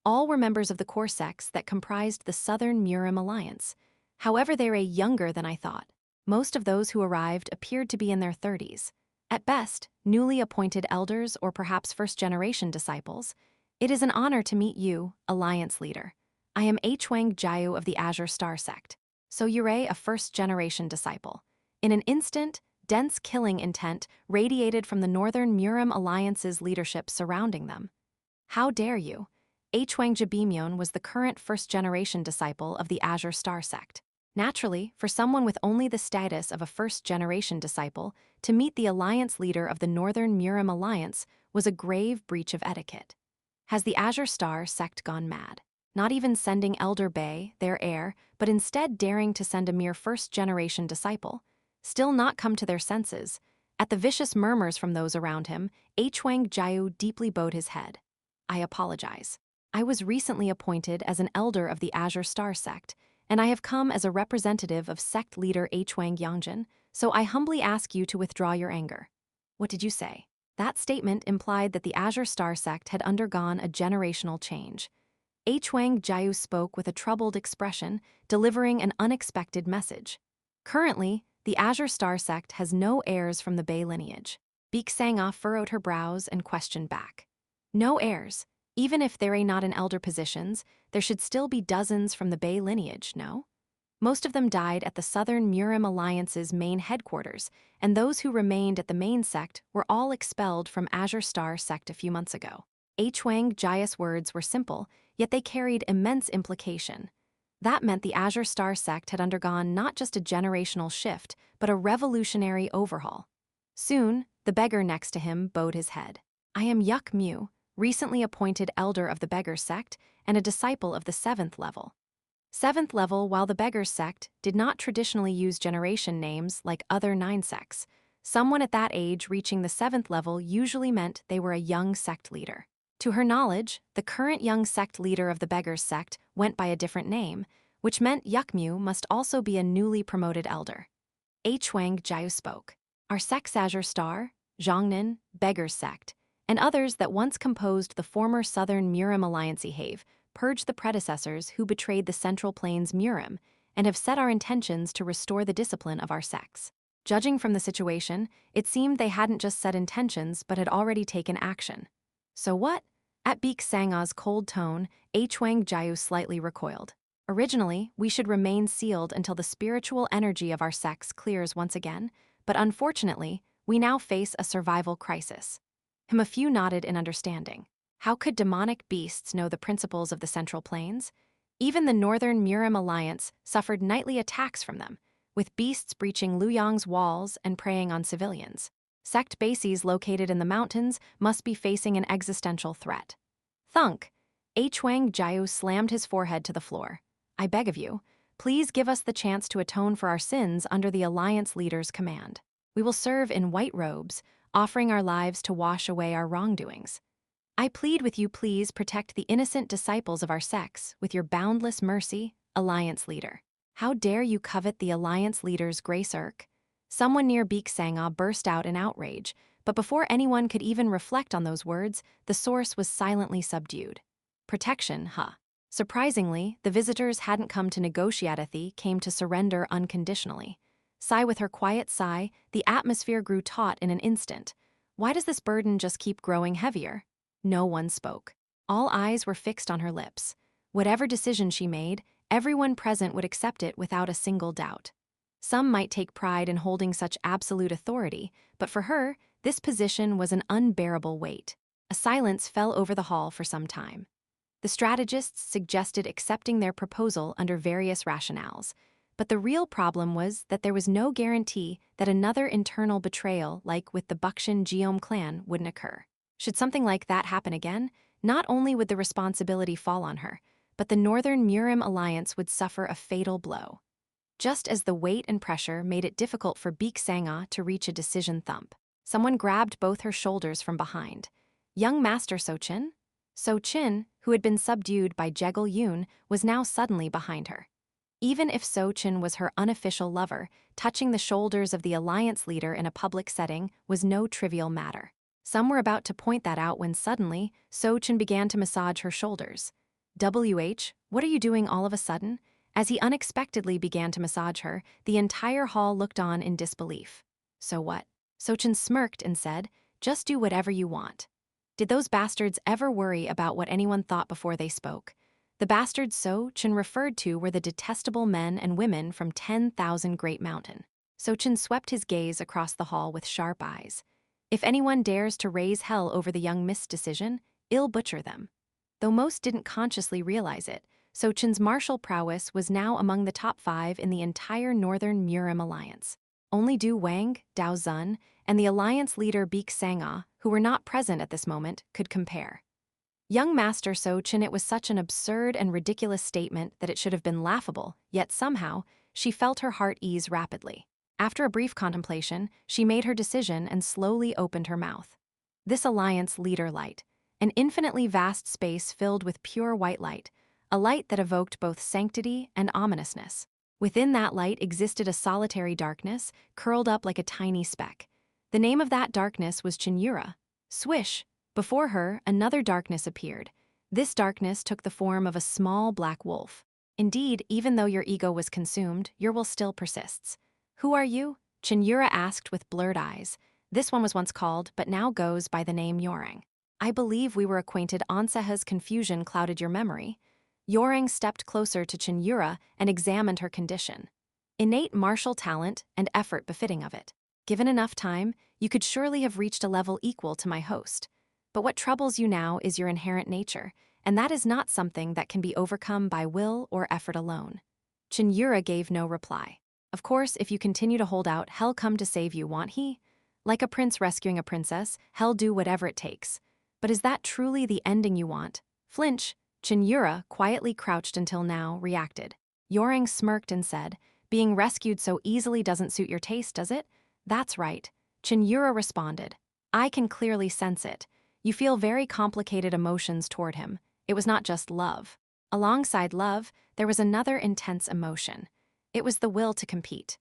All were members of the core sects that comprised the Southern Murim Alliance. However, they're younger than I thought. Most of those who arrived appeared to be in their 30s. At best, newly appointed elders or perhaps first-generation disciples. It is an honor to meet you, Alliance Leader. I am Yeo-myung Jayu of the Azure Star Sect. So Yura, a first-generation disciple. In an instant, dense killing intent radiated from the Northern Murim Alliance's leadership surrounding them. How dare you? Jin was the current first-generation disciple of the Azure Star Sect. Naturally, for someone with only the status of a first-generation disciple, to meet the alliance leader of the Northern Murim Alliance was a grave breach of etiquette. Has the Azure Star Sect gone mad? Not even sending Elder Bay, their heir, but instead daring to send a mere first-generation disciple? Still not come to their senses. At the vicious murmurs from those around him, Yeo-myung Jayu deeply bowed his head. I apologize. I was recently appointed as an elder of the Azure Star Sect, and I have come as a representative of sect leader Yeo-myung, so I humbly ask you to withdraw your anger. What did you say? That statement implied that the Azure Star Sect had undergone a generational change. Yeo-myung Jayu spoke with a troubled expression, delivering an unexpected message. Currently, the Azure Star Sect has no heirs from the Bay lineage. Beek Sangha furrowed her brows and questioned back. No heirs. Even if they're not in elder positions, there should still be dozens from the Bay lineage, no? Most of them died at the Southern Murim Alliance's main headquarters, and those who remained at the main sect were all expelled from Azure Star Sect a few months ago. Yeo-myung Jaya's words were simple, yet they carried immense implication. That meant the Azure Star Sect had undergone not just a generational shift, but a revolutionary overhaul. Soon, the beggar next to him bowed his head. I am Yeo-myung, recently appointed elder of the Beggar Sect and a disciple of the 7th level. 7th level, while the Beggar Sect did not traditionally use generation names like other 9 sects, someone at that age reaching the 7th level usually meant they were a young sect leader. To her knowledge, the current young sect leader of the Beggar Sect went by a different name, which meant Yeo-myung must also be a newly promoted elder. Yeo-myung Jayu spoke. Our sect's Azure Star, Zhongnan, Beggar Sect, and others that once composed the former Southern Murim Alliance have purged the predecessors who betrayed the Central Plains Murim and have set our intentions to restore the discipline of our sects. Judging from the situation, it seemed they hadn't just set intentions but had already taken action. So what? At Beek Sangha's cold tone, Yeo-myung Jayu slightly recoiled. Originally, we should remain sealed until the spiritual energy of our sects clears once again, but unfortunately, we now face a survival crisis. A few nodded in understanding. How could demonic beasts know the principles of the Central Plains? Even the Northern Murim Alliance suffered nightly attacks from them, with beasts breaching Luoyang's walls and preying on civilians. Sect bases located in the mountains must be facing an existential threat. Thunk! Yeo-myung Jayu slammed his forehead to the floor. I beg of you, please give us the chance to atone for our sins under the Alliance leader's command. We will serve in white robes, offering our lives to wash away our wrongdoings. I plead with you, please protect the innocent disciples of our sects with your boundless mercy, Alliance Leader. How dare you covet the Alliance Leader's grace irk? Someone near Beek Sangha burst out in outrage, but before anyone could even reflect on those words, the source was silently subdued. Protection, huh? Surprisingly, the visitors hadn't come to negotiate, they came to surrender unconditionally. Sigh with her quiet sigh, the atmosphere grew taut in an instant. Why does this burden just keep growing heavier? No one spoke. All eyes were fixed on her lips. Whatever decision she made, everyone present would accept it without a single doubt. Some might take pride in holding such absolute authority, but for her, this position was an unbearable weight. A silence fell over the hall for some time. The strategists suggested accepting their proposal under various rationales, but the real problem was that there was no guarantee that another internal betrayal like with the Bukshin Jeom clan wouldn't occur. Should something like that happen again, not only would the responsibility fall on her, but the Northern Murim Alliance would suffer a fatal blow. Just as the weight and pressure made it difficult for Beek Sangha to reach a decision thump, someone grabbed both her shoulders from behind. Young Master So-chin? So-chin, who had been subdued by Jegul-yoon, was now suddenly behind her. Even if So-chin was her unofficial lover, touching the shoulders of the alliance leader in a public setting was no trivial matter. Some were about to point that out when suddenly, So-chin began to massage her shoulders. "WH, what are you doing all of a sudden?" As he unexpectedly began to massage her, the entire hall looked on in disbelief. So what? Sochin smirked and said, "Just do whatever you want." Did those bastards ever worry about what anyone thought before they spoke? The bastards Sochin referred to were the detestable men and women from 10,000 Great Mountain. Sochin swept his gaze across the hall with sharp eyes. If anyone dares to raise hell over the young Miss decision, I'll butcher them. Though most didn't consciously realize it, Sochin's martial prowess was now among the top 5 in the entire northern Murim Alliance. Only Du Wang, Dao Zun, and the alliance leader Beek Sangha, who were not present at this moment, could compare. Young Master Sochin, it was such an absurd and ridiculous statement that it should have been laughable, yet somehow, she felt her heart ease rapidly. After a brief contemplation, she made her decision and slowly opened her mouth. This alliance leader light, an infinitely vast space filled with pure white light, a light that evoked both sanctity and ominousness. Within that light existed a solitary darkness, curled up like a tiny speck. The name of that darkness was Cheon Yura. Swish! Before her, another darkness appeared. This darkness took the form of a small black wolf. Indeed, even though your ego was consumed, your will still persists. "Who are you?" Cheon Yura asked with blurred eyes. This one was once called, but now goes by the name Yeomyung. "I believe we were acquainted. Onseha's confusion clouded your memory." Yeomyung stepped closer to Cheon Yura and examined her condition. Innate martial talent and effort befitting of it. Given enough time, you could surely have reached a level equal to my host. But what troubles you now is your inherent nature, and that is not something that can be overcome by will or effort alone. Cheon Yura gave no reply. Of course, if you continue to hold out, hell come to save you, won't he? Like a prince rescuing a princess, hell do whatever it takes. But is that truly the ending you want? Flinch. Cheon Yura, quietly crouched until now, reacted. Yeomyung smirked and said, "Being rescued so easily doesn't suit your taste, does it?" "That's right." Cheon Yura responded. "I can clearly sense it. You feel very complicated emotions toward him. It was not just love. Alongside love, there was another intense emotion. It was the will to compete.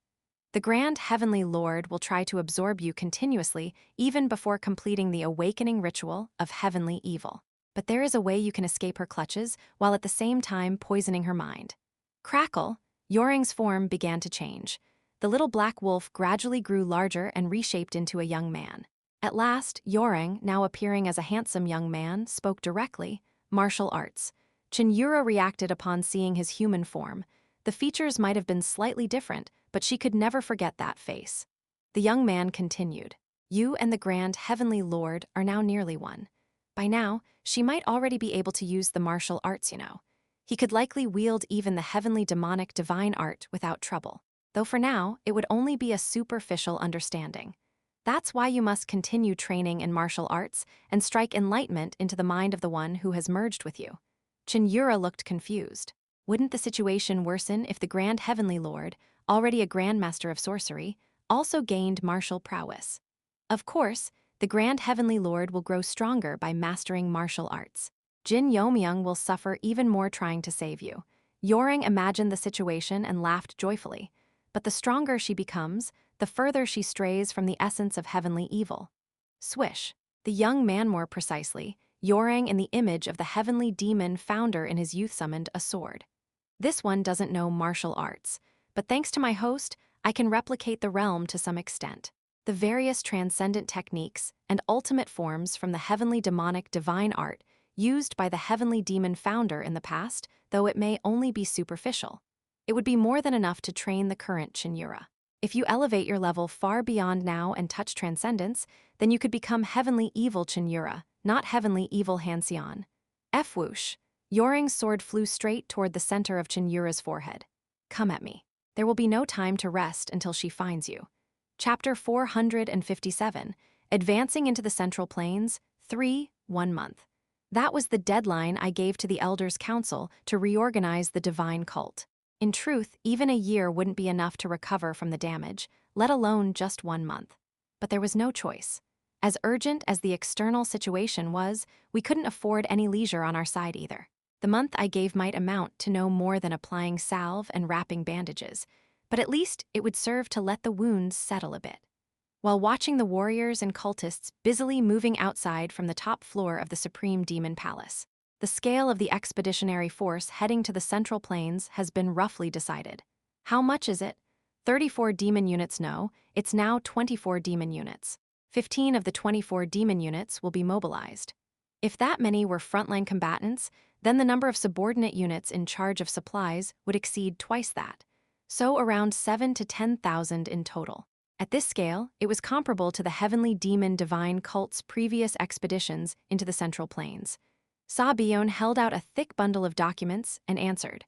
The Grand Heavenly Lord will try to absorb you continuously even before completing the awakening ritual of heavenly evil. But there is a way you can escape her clutches while at the same time poisoning her mind." Crackle, Yeomyung's form began to change. The little black wolf gradually grew larger and reshaped into a young man. At last, Yeomyung, now appearing as a handsome young man, spoke directly, "Martial arts." Cheon Yura reacted upon seeing his human form. The features might have been slightly different, but she could never forget that face. The young man continued, "You and the Grand Heavenly Lord are now nearly one. By now, she might already be able to use the martial arts, you know. He could likely wield even the heavenly demonic divine art without trouble. Though for now, it would only be a superficial understanding. That's why you must continue training in martial arts and strike enlightenment into the mind of the one who has merged with you." Cheon Yura looked confused. Wouldn't the situation worsen if the Grand Heavenly Lord, already a grandmaster of sorcery, also gained martial prowess? Of course, the Grand Heavenly Lord will grow stronger by mastering martial arts. Jin Yeomyung will suffer even more trying to save you. Yeomyung imagined the situation and laughed joyfully. But the stronger she becomes, the further she strays from the essence of heavenly evil. Swish. The young man, more precisely, Yeomyung in the image of the heavenly demon founder in his youth, summoned a sword. "This one doesn't know martial arts, but thanks to my host, I can replicate the realm to some extent. The various transcendent techniques and ultimate forms from the heavenly demonic divine art used by the heavenly demon founder in the past, though it may only be superficial. It would be more than enough to train the current Cheon Yura. If you elevate your level far beyond now and touch transcendence, then you could become heavenly evil Cheon Yura, not heavenly evil Hanseon." F-whoosh. Yeomyung's sword flew straight toward the center of Cheon Yura's forehead. "Come at me. There will be no time to rest until she finds you." Chapter 457, Advancing into the Central Plains, 1 month. That was the deadline I gave to the Elders' Council to reorganize the divine cult. In truth, even a year wouldn't be enough to recover from the damage, let alone just 1 month. But there was no choice. As urgent as the external situation was, we couldn't afford any leisure on our side either. The month I gave might amount to no more than applying salve and wrapping bandages, but at least it would serve to let the wounds settle a bit. While watching the warriors and cultists busily moving outside from the top floor of the Supreme Demon Palace, The scale of the expeditionary force heading to the Central Plains has been roughly decided. How much is it? 34 demon units no, it's now 24 demon units. 15 of the 24 demon units will be mobilized. If that many were frontline combatants, then the number of subordinate units in charge of supplies would exceed twice that. So around 7 to 10,000 in total. At this scale, it was comparable to the heavenly demon divine cult's previous expeditions into the Central Plains. Seo-myung held out a thick bundle of documents and answered.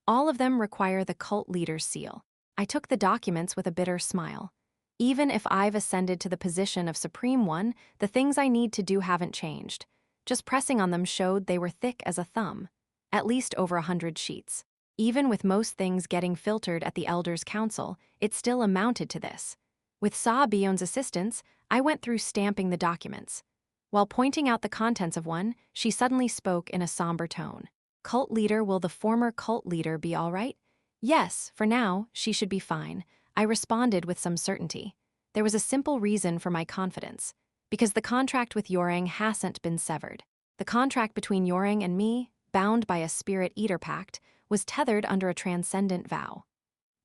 All of them require the cult leader's seal. I took the documents with a bitter smile. Even if I've ascended to the position of Supreme One, the things I need to do haven't changed. Just pressing on them showed they were thick as a thumb. At least over 100 sheets. Even with most things getting filtered at the Elders' Council, it still amounted to this. With Seo-myung's assistance, I went through stamping the documents. While pointing out the contents of one, she suddenly spoke in a somber tone. Cult leader, will the former cult leader be all right? Yes, for now, she should be fine. I responded with some certainty. There was a simple reason for my confidence. Because the contract with Yeomyung hasn't been severed. The contract between Yeomyung and me, bound by a spirit eater pact, was tethered under a transcendent vow.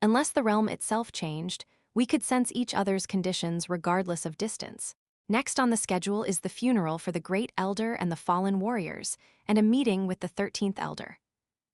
Unless the realm itself changed, we could sense each other's conditions regardless of distance. Next on the schedule is the funeral for the Great Elder and the fallen warriors, and a meeting with the 13th Elder.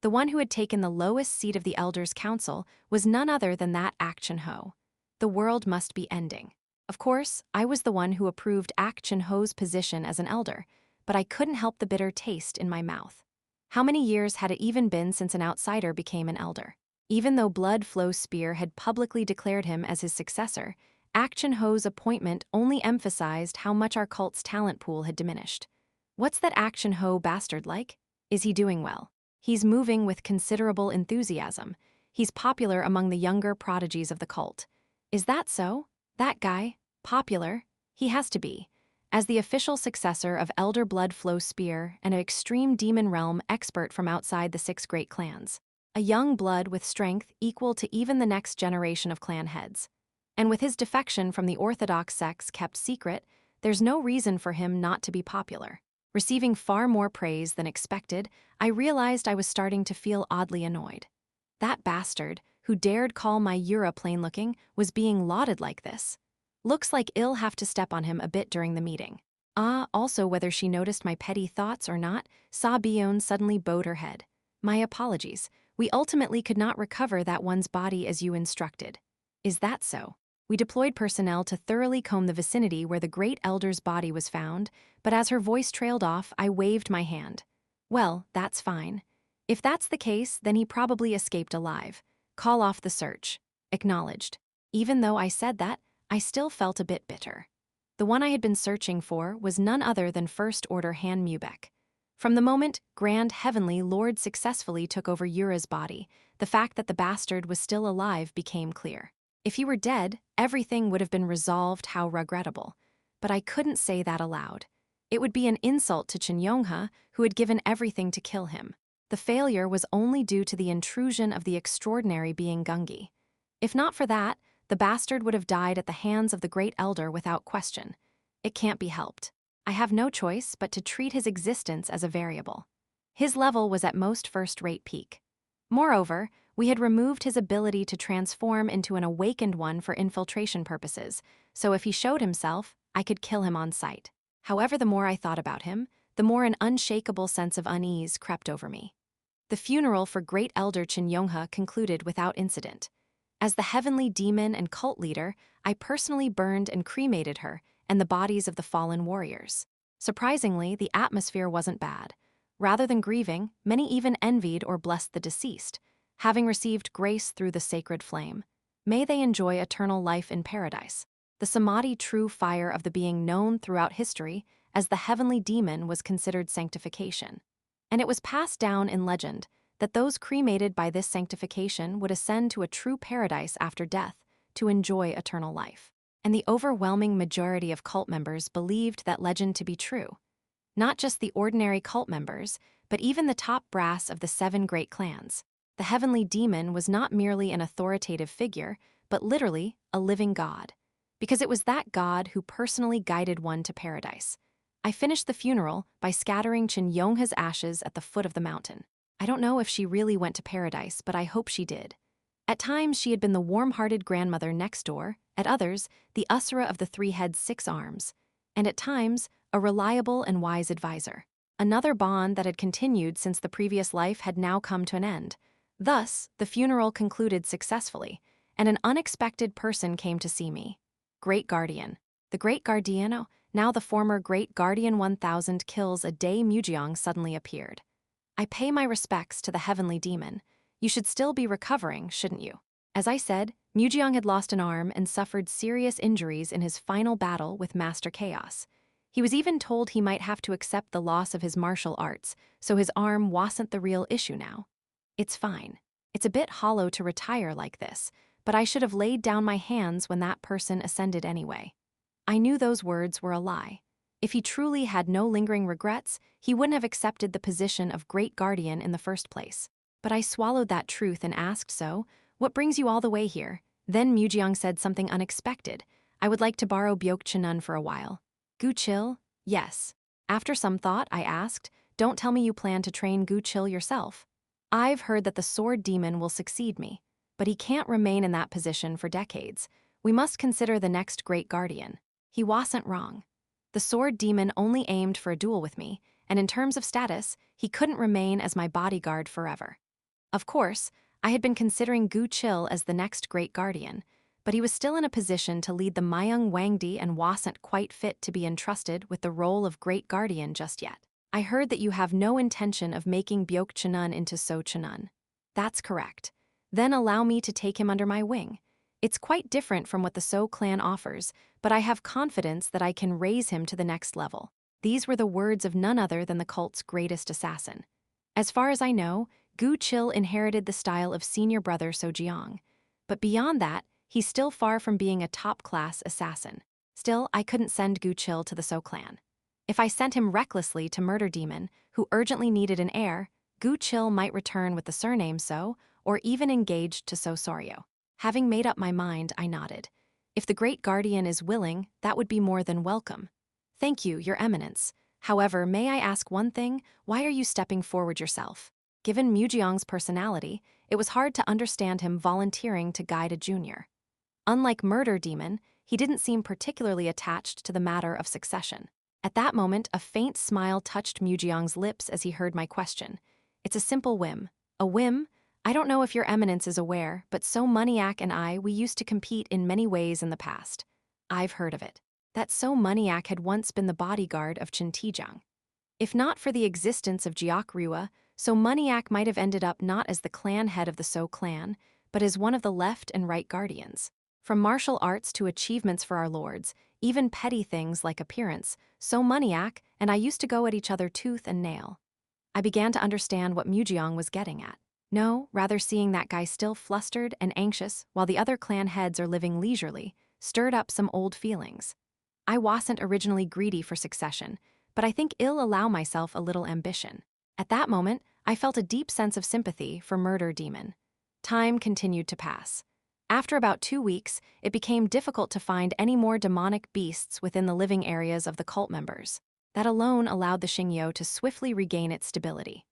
The one who had taken the lowest seat of the Elders' Council was none other than that Ak Chun-ho. The world must be ending. Of course, I was the one who approved Ak Chun-ho's position as an elder, but I couldn't help the bitter taste in my mouth. How many years had it even been since an outsider became an elder? Even though Blood Flow Spear had publicly declared him as his successor, Ak Chun-ho's appointment only emphasized how much our cult's talent pool had diminished. What's that Ak Chun-ho bastard like? Is he doing well? He's moving with considerable enthusiasm. He's popular among the younger prodigies of the cult. Is that so? That guy? Popular? He has to be. As the official successor of Elder Blood Flow Spear and an extreme demon realm expert from outside the 6 great clans. A young blood with strength equal to even the next generation of clan heads. And with his defection from the orthodox sects kept secret, there's no reason for him not to be popular. Receiving far more praise than expected, I realized I was starting to feel oddly annoyed. That bastard, who dared call my Yura plain-looking, was being lauded like this. Looks like I'll have to step on him a bit during the meeting. Also whether she noticed my petty thoughts or not, Seo-myung suddenly bowed her head. My apologies. We ultimately could not recover that one's body as you instructed. Is that so? We deployed personnel to thoroughly comb the vicinity where the great elder's body was found, but as her voice trailed off, I waved my hand. Well, that's fine. If that's the case, then he probably escaped alive. Call off the search. Acknowledged. Even though I said that, I still felt a bit bitter. The one I had been searching for was none other than First Order Han Mubek. From the moment Grand Heavenly Lord successfully took over Yura's body, the fact that the bastard was still alive became clear. If he were dead, everything would have been resolved. How regrettable. But I couldn't say that aloud. It would be an insult to Cheon Yura, who had given everything to kill him. The failure was only due to the intrusion of the extraordinary being Gungi. If not for that, the bastard would have died at the hands of the Great Elder without question. It can't be helped. I have no choice but to treat his existence as a variable. His level was at most first-rate peak. Moreover, we had removed his ability to transform into an awakened one for infiltration purposes, so if he showed himself, I could kill him on sight. However, the more I thought about him, the more an unshakable sense of unease crept over me. The funeral for Great Elder Cheon Yura concluded without incident. As the heavenly demon and cult leader, I personally burned and cremated her and the bodies of the fallen warriors. Surprisingly, the atmosphere wasn't bad. Rather than grieving, many even envied or blessed the deceased, having received grace through the sacred flame. May they enjoy eternal life in paradise. The samadhi, true fire of the being known throughout history as the heavenly demon, was considered sanctification. And it was passed down in legend that those cremated by this sanctification would ascend to a true paradise after death to enjoy eternal life. And the overwhelming majority of cult members believed that legend to be true. Not just the ordinary cult members, but even the top brass of the 7 great clans. The heavenly demon was not merely an authoritative figure, but literally a living god. Because it was that god who personally guided one to paradise. I finished the funeral by scattering Jin Yeomyung's ashes at the foot of the mountain. I don't know if she really went to paradise, but I hope she did. At times, she had been the warm-hearted grandmother next door, at others, the Usra of the three heads, six arms, and at times, a reliable and wise advisor. Another bond that had continued since the previous life had now come to an end. Thus, the funeral concluded successfully, and an unexpected person came to see me. Great Guardian. The Great Guardian, now the former Great Guardian 1000 kills a day Mujeong suddenly appeared. I pay my respects to the heavenly demon. You should still be recovering, shouldn't you? As I said, Mujeong had lost an arm and suffered serious injuries in his final battle with Master Chaos. He was even told he might have to accept the loss of his martial arts, so his arm wasn't the real issue now. It's fine. It's a bit hollow to retire like this, but I should have laid down my hands when that person ascended anyway. I knew those words were a lie. If he truly had no lingering regrets, he wouldn't have accepted the position of Great Guardian in the first place. But I swallowed that truth and asked, so, what brings you all the way here? Then Mujeong said something unexpected. I would like to borrow Byok Chinun for a while. Gu Chil? Yes. After some thought, I asked, don't tell me you plan to train Gu Chil yourself. I've heard that the sword demon will succeed me, but he can't remain in that position for decades. We must consider the next Great Guardian. He wasn't wrong. The sword demon only aimed for a duel with me, and in terms of status, he couldn't remain as my bodyguard forever. Of course, I had been considering Gu Chil as the next Great Guardian, but he was still in a position to lead the Myung Wangdi and wasn't quite fit to be entrusted with the role of Great Guardian just yet. I heard that you have no intention of making Byok Chinun into So Chinun. That's correct. Then allow me to take him under my wing. It's quite different from what the So clan offers, but I have confidence that I can raise him to the next level. These were the words of none other than the cult's greatest assassin. As far as I know, Gu Chil inherited the style of senior brother So Jeong. But beyond that, he's still far from being a top-class assassin. Still, I couldn't send Gu Chil to the So clan. If I sent him recklessly to Murder Demon, who urgently needed an heir, Gu Chil might return with the surname So, or even engaged to So Soryo. Having made up my mind, I nodded. If the Great Guardian is willing, that would be more than welcome. Thank you, Your Eminence. However, may I ask one thing? Why are you stepping forward yourself? Given Mujeong's personality, it was hard to understand him volunteering to guide a junior. Unlike Murder Demon, he didn't seem particularly attached to the matter of succession. At that moment, a faint smile touched Mujeong's lips as he heard my question. It's a simple whim. A whim? I don't know if Your Eminence is aware, but So Muniac and we used to compete in many ways in the past. I've heard of it. That So Muniac had once been the bodyguard of Chin Tijang. If not for the existence of Jiak Rua, So Muniac might have ended up not as the clan head of the So clan, but as one of the left and right guardians. From martial arts to achievements for our lords, even petty things like appearance, So Muniac and I used to go at each other tooth and nail. I began to understand what Mujeong was getting at. No, rather seeing that guy still flustered and anxious while the other clan heads are living leisurely, stirred up some old feelings. I wasn't originally greedy for succession, but I think I'll allow myself a little ambition. At that moment, I felt a deep sense of sympathy for Murder Demon. Time continued to pass. After about 2 weeks, it became difficult to find any more demonic beasts within the living areas of the cult members. That alone allowed the Xingyo to swiftly regain its stability.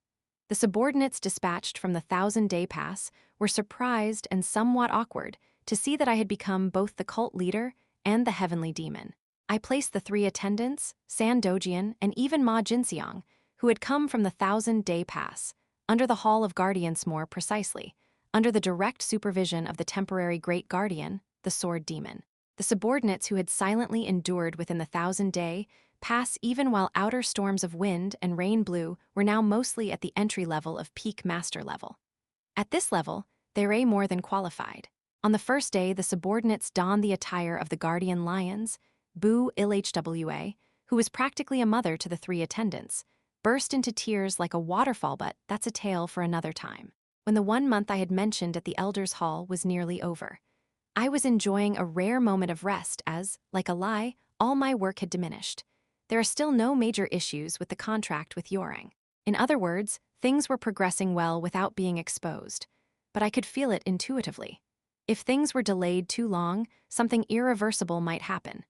The subordinates dispatched from the 1000-day pass were surprised and somewhat awkward to see that I had become both the cult leader and the heavenly demon. I placed the 3 attendants, San Dojian, and even Ma Jinseong, who had come from the 1000-day pass, under the Hall of Guardians, more precisely, under the direct supervision of the temporary Great Guardian, the Sword Demon. The subordinates who had silently endured within the 1000-day pass even while outer storms of wind and rain blew were now mostly at the entry level of peak master level. At this level, they were more than qualified. On the first day, the subordinates donned the attire of the Guardian Lions, Bu Ilhwa, who was practically a mother to the 3 attendants, burst into tears like a waterfall, but that's a tale for another time. When the 1 month I had mentioned at the Elders' Hall was nearly over, I was enjoying a rare moment of rest as, like a lie, all my work had diminished. There are still no major issues with the contract with Yoring. In other words, things were progressing well without being exposed, but I could feel it intuitively. If things were delayed too long, something irreversible might happen.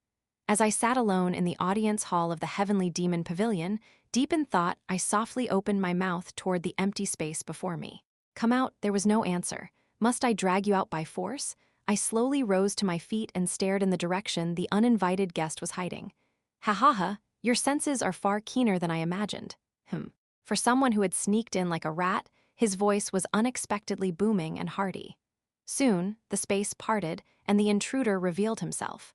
As I sat alone in the audience hall of the Heavenly Demon Pavilion, deep in thought, I softly opened my mouth toward the empty space before me. Come out, there was no answer. Must I drag you out by force? I slowly rose to my feet and stared in the direction the uninvited guest was hiding. Ha ha ha, your senses are far keener than I imagined. For someone who had sneaked in like a rat, his voice was unexpectedly booming and hearty. Soon, the space parted, and the intruder revealed himself.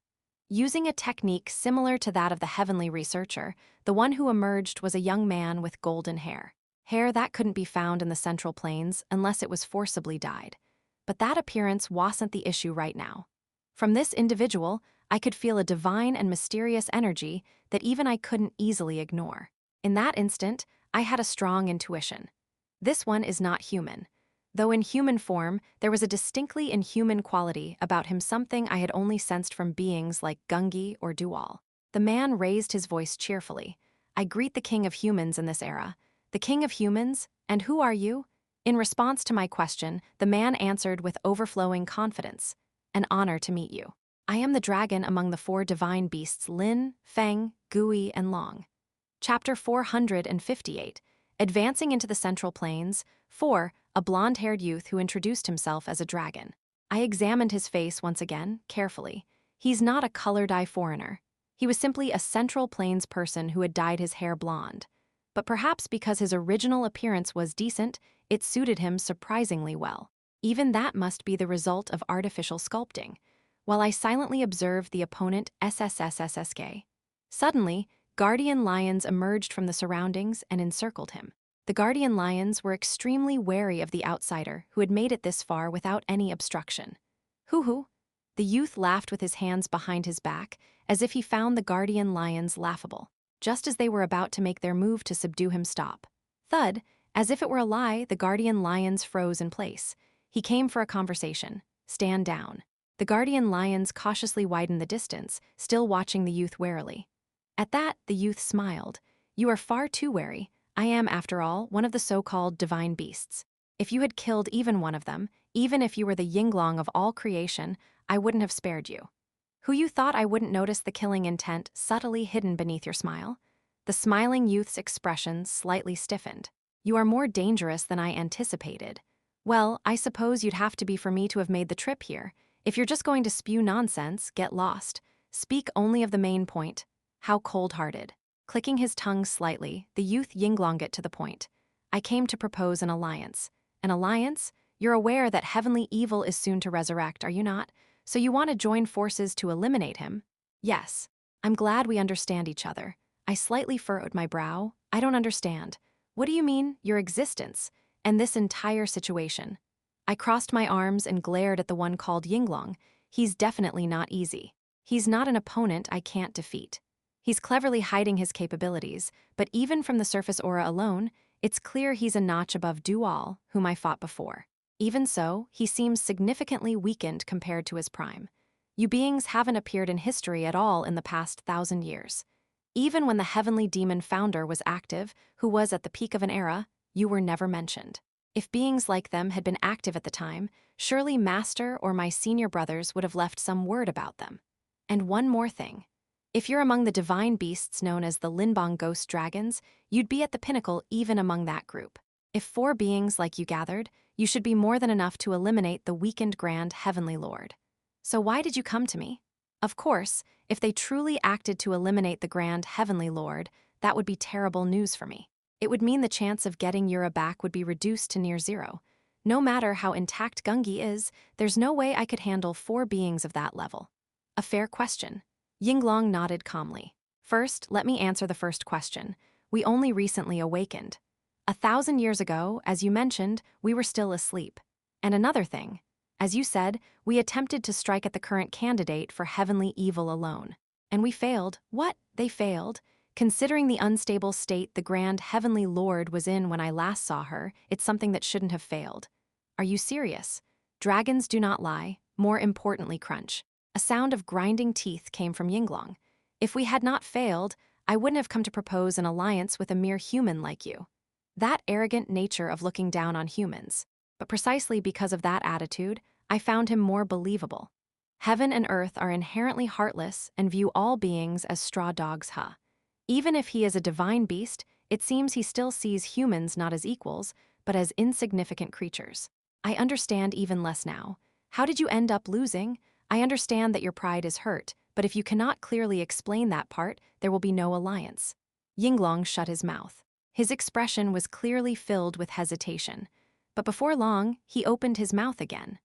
Using a technique similar to that of the heavenly researcher, the one who emerged was a young man with golden hair. Hair that couldn't be found in the Central Plains unless it was forcibly dyed. But that appearance wasn't the issue right now. From this individual, I could feel a divine and mysterious energy that even I couldn't easily ignore. In that instant, I had a strong intuition. This one is not human. Though in human form, there was a distinctly inhuman quality about him, something I had only sensed from beings like Gungi or Dual. The man raised his voice cheerfully. I greet the king of humans in this era. The king of humans? And who are you? In response to my question, the man answered with overflowing confidence. An honor to meet you. I am the dragon among the 4 divine beasts Lin, Feng, Gui, and Long. Chapter 458. Advancing into the Central Plains. 4. A blonde-haired youth who introduced himself as a dragon. I examined his face once again, carefully. He's not a color-dye foreigner. He was simply a Central Plains person who had dyed his hair blonde. But perhaps because his original appearance was decent, it suited him surprisingly well. Even that must be the result of artificial sculpting. While I silently observed the opponent SSSSSK. Suddenly, guardian lions emerged from the surroundings and encircled him. The guardian lions were extremely wary of the outsider who had made it this far without any obstruction. Hoo-hoo! The youth laughed with his hands behind his back, as if he found the guardian lions laughable. Just as they were about to make their move to subdue him, stop. Thud, as if it were a lie, the guardian lions froze in place. He came for a conversation. Stand down. The guardian lions cautiously widened the distance, still watching the youth warily. At that, the youth smiled. You are far too wary. I am, after all, one of the so-called divine beasts. If you had killed even one of them, even if you were the Yinglong of all creation, I wouldn't have spared you. Who you thought I wouldn't notice the killing intent subtly hidden beneath your smile? The smiling youth's expression slightly stiffened. You are more dangerous than I anticipated. Well, I suppose you'd have to be for me to have made the trip here. If you're just going to spew nonsense, get lost. Speak only of the main point. How cold-hearted. Clicking his tongue slightly, the youth Yinglong it to the point. I came to propose an alliance. An alliance? You're aware that heavenly evil is soon to resurrect, are you not? So you want to join forces to eliminate him? Yes. I'm glad we understand each other. I slightly furrowed my brow. I don't understand. What do you mean, your existence, and this entire situation? I crossed my arms and glared at the one called Yinglong. He's definitely not easy. He's not an opponent I can't defeat. He's cleverly hiding his capabilities, but even from the surface aura alone, it's clear he's a notch above Dual, whom I fought before. Even so, he seems significantly weakened compared to his prime. You beings haven't appeared in history at all in the past 1,000 years. Even when the heavenly demon founder was active, who was at the peak of an era, you were never mentioned. If beings like them had been active at the time, surely Master or my senior brothers would have left some word about them. And one more thing. If you're among the divine beasts known as the Linbong ghost dragons, you'd be at the pinnacle even among that group. If 4 beings like you gathered, you should be more than enough to eliminate the weakened Grand Heavenly Lord. So why did you come to me? Of course, if they truly acted to eliminate the Grand Heavenly Lord, that would be terrible news for me. It would mean the chance of getting Yura back would be reduced to near zero. No matter how intact Gungi is, there's no way I could handle 4 beings of that level. A fair question. Yinglong nodded calmly. First, let me answer the first question. We only recently awakened. 1,000 years ago, as you mentioned, we were still asleep. And another thing. As you said, we attempted to strike at the current candidate for heavenly evil alone. And we failed. What? They failed? Considering the unstable state the Grand Heavenly Lord was in when I last saw her, it's something that shouldn't have failed. Are you serious? Dragons do not lie, more importantly crunch. A sound of grinding teeth came from Yinglong. If we had not failed, I wouldn't have come to propose an alliance with a mere human like you. That arrogant nature of looking down on humans. But precisely because of that attitude, I found him more believable. Heaven and earth are inherently heartless and view all beings as straw dogs. Even if he is a divine beast, it seems he still sees humans not as equals, but as insignificant creatures. I understand even less now. How did you end up losing? I understand that your pride is hurt, but if you cannot clearly explain that part, there will be no alliance. Yinglong shut his mouth. His expression was clearly filled with hesitation. But before long, he opened his mouth again.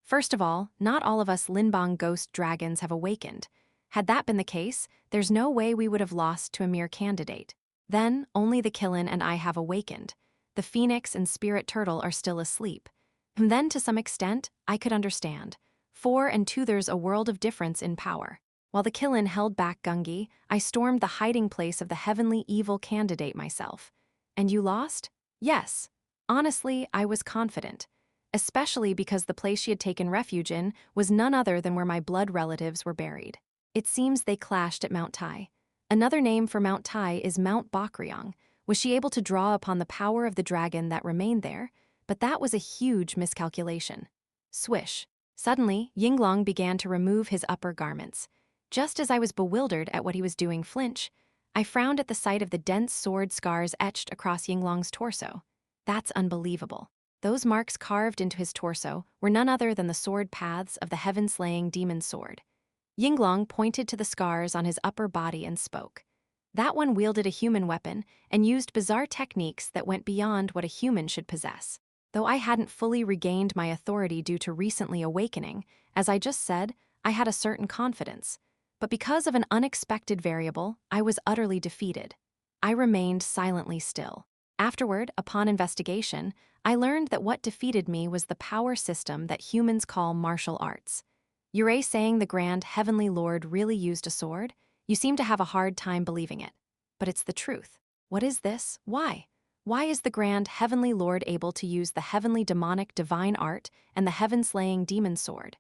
First of all, not all of us Linbang ghost dragons have awakened. Had that been the case, there's no way we would have lost to a mere candidate. Then, only the Killin and I have awakened. The Phoenix and Spirit Turtle are still asleep. And then, to some extent, I could understand. 4 and 2 there's a world of difference in power. While the Killin held back Gungi, I stormed the hiding place of the heavenly evil candidate myself. And you lost? Yes. Honestly, I was confident. Especially because the place she had taken refuge in was none other than where my blood relatives were buried. It seems they clashed at Mount Tai. Another name for Mount Tai is Mount Bakryang. Was she able to draw upon the power of the dragon that remained there? But that was a huge miscalculation. Swish. Suddenly, Yinglong began to remove his upper garments. Just as I was bewildered at what he was doing flinch, I frowned at the sight of the dense sword scars etched across Yinglong's torso. That's unbelievable. Those marks carved into his torso were none other than the sword paths of the heaven-slaying demon sword. Yinglong pointed to the scars on his upper body and spoke. That one wielded a human weapon and used bizarre techniques that went beyond what a human should possess. Though I hadn't fully regained my authority due to recently awakening, as I just said, I had a certain confidence. But because of an unexpected variable, I was utterly defeated. I remained silently still. Afterward, upon investigation, I learned that what defeated me was the power system that humans call martial arts. Yura saying the Grand Heavenly Lord really used a sword? You seem to have a hard time believing it. But it's the truth. What is this? Why? Why is the Grand Heavenly Lord able to use the heavenly demonic divine art and the heaven-slaying demon sword?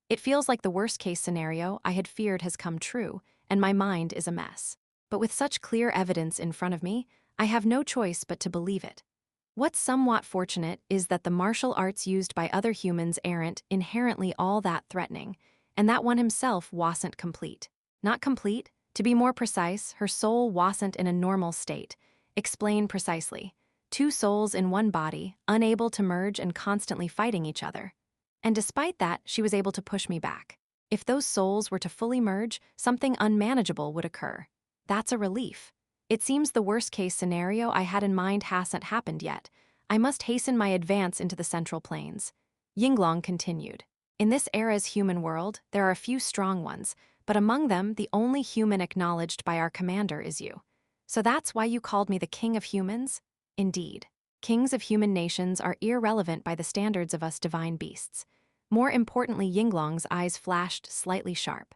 It feels like the worst-case scenario I had feared has come true, and my mind is a mess. But with such clear evidence in front of me, I have no choice but to believe it. What's somewhat fortunate is that the martial arts used by other humans aren't inherently all that threatening, and that one himself wasn't complete. Not complete? To be more precise, her soul wasn't in a normal state. Explain precisely. 2 souls in one body, unable to merge and constantly fighting each other. And despite that, she was able to push me back. If those souls were to fully merge, something unmanageable would occur. That's a relief. It seems the worst-case scenario I had in mind hasn't happened yet. I must hasten my advance into the Central Plains. Yinglong continued. In this era's human world, there are a few strong ones, but among them, the only human acknowledged by our commander is you. So that's why you called me the King of Humans? Indeed. Kings of human nations are irrelevant by the standards of us divine beasts. More importantly, Yinglong's eyes flashed slightly sharp.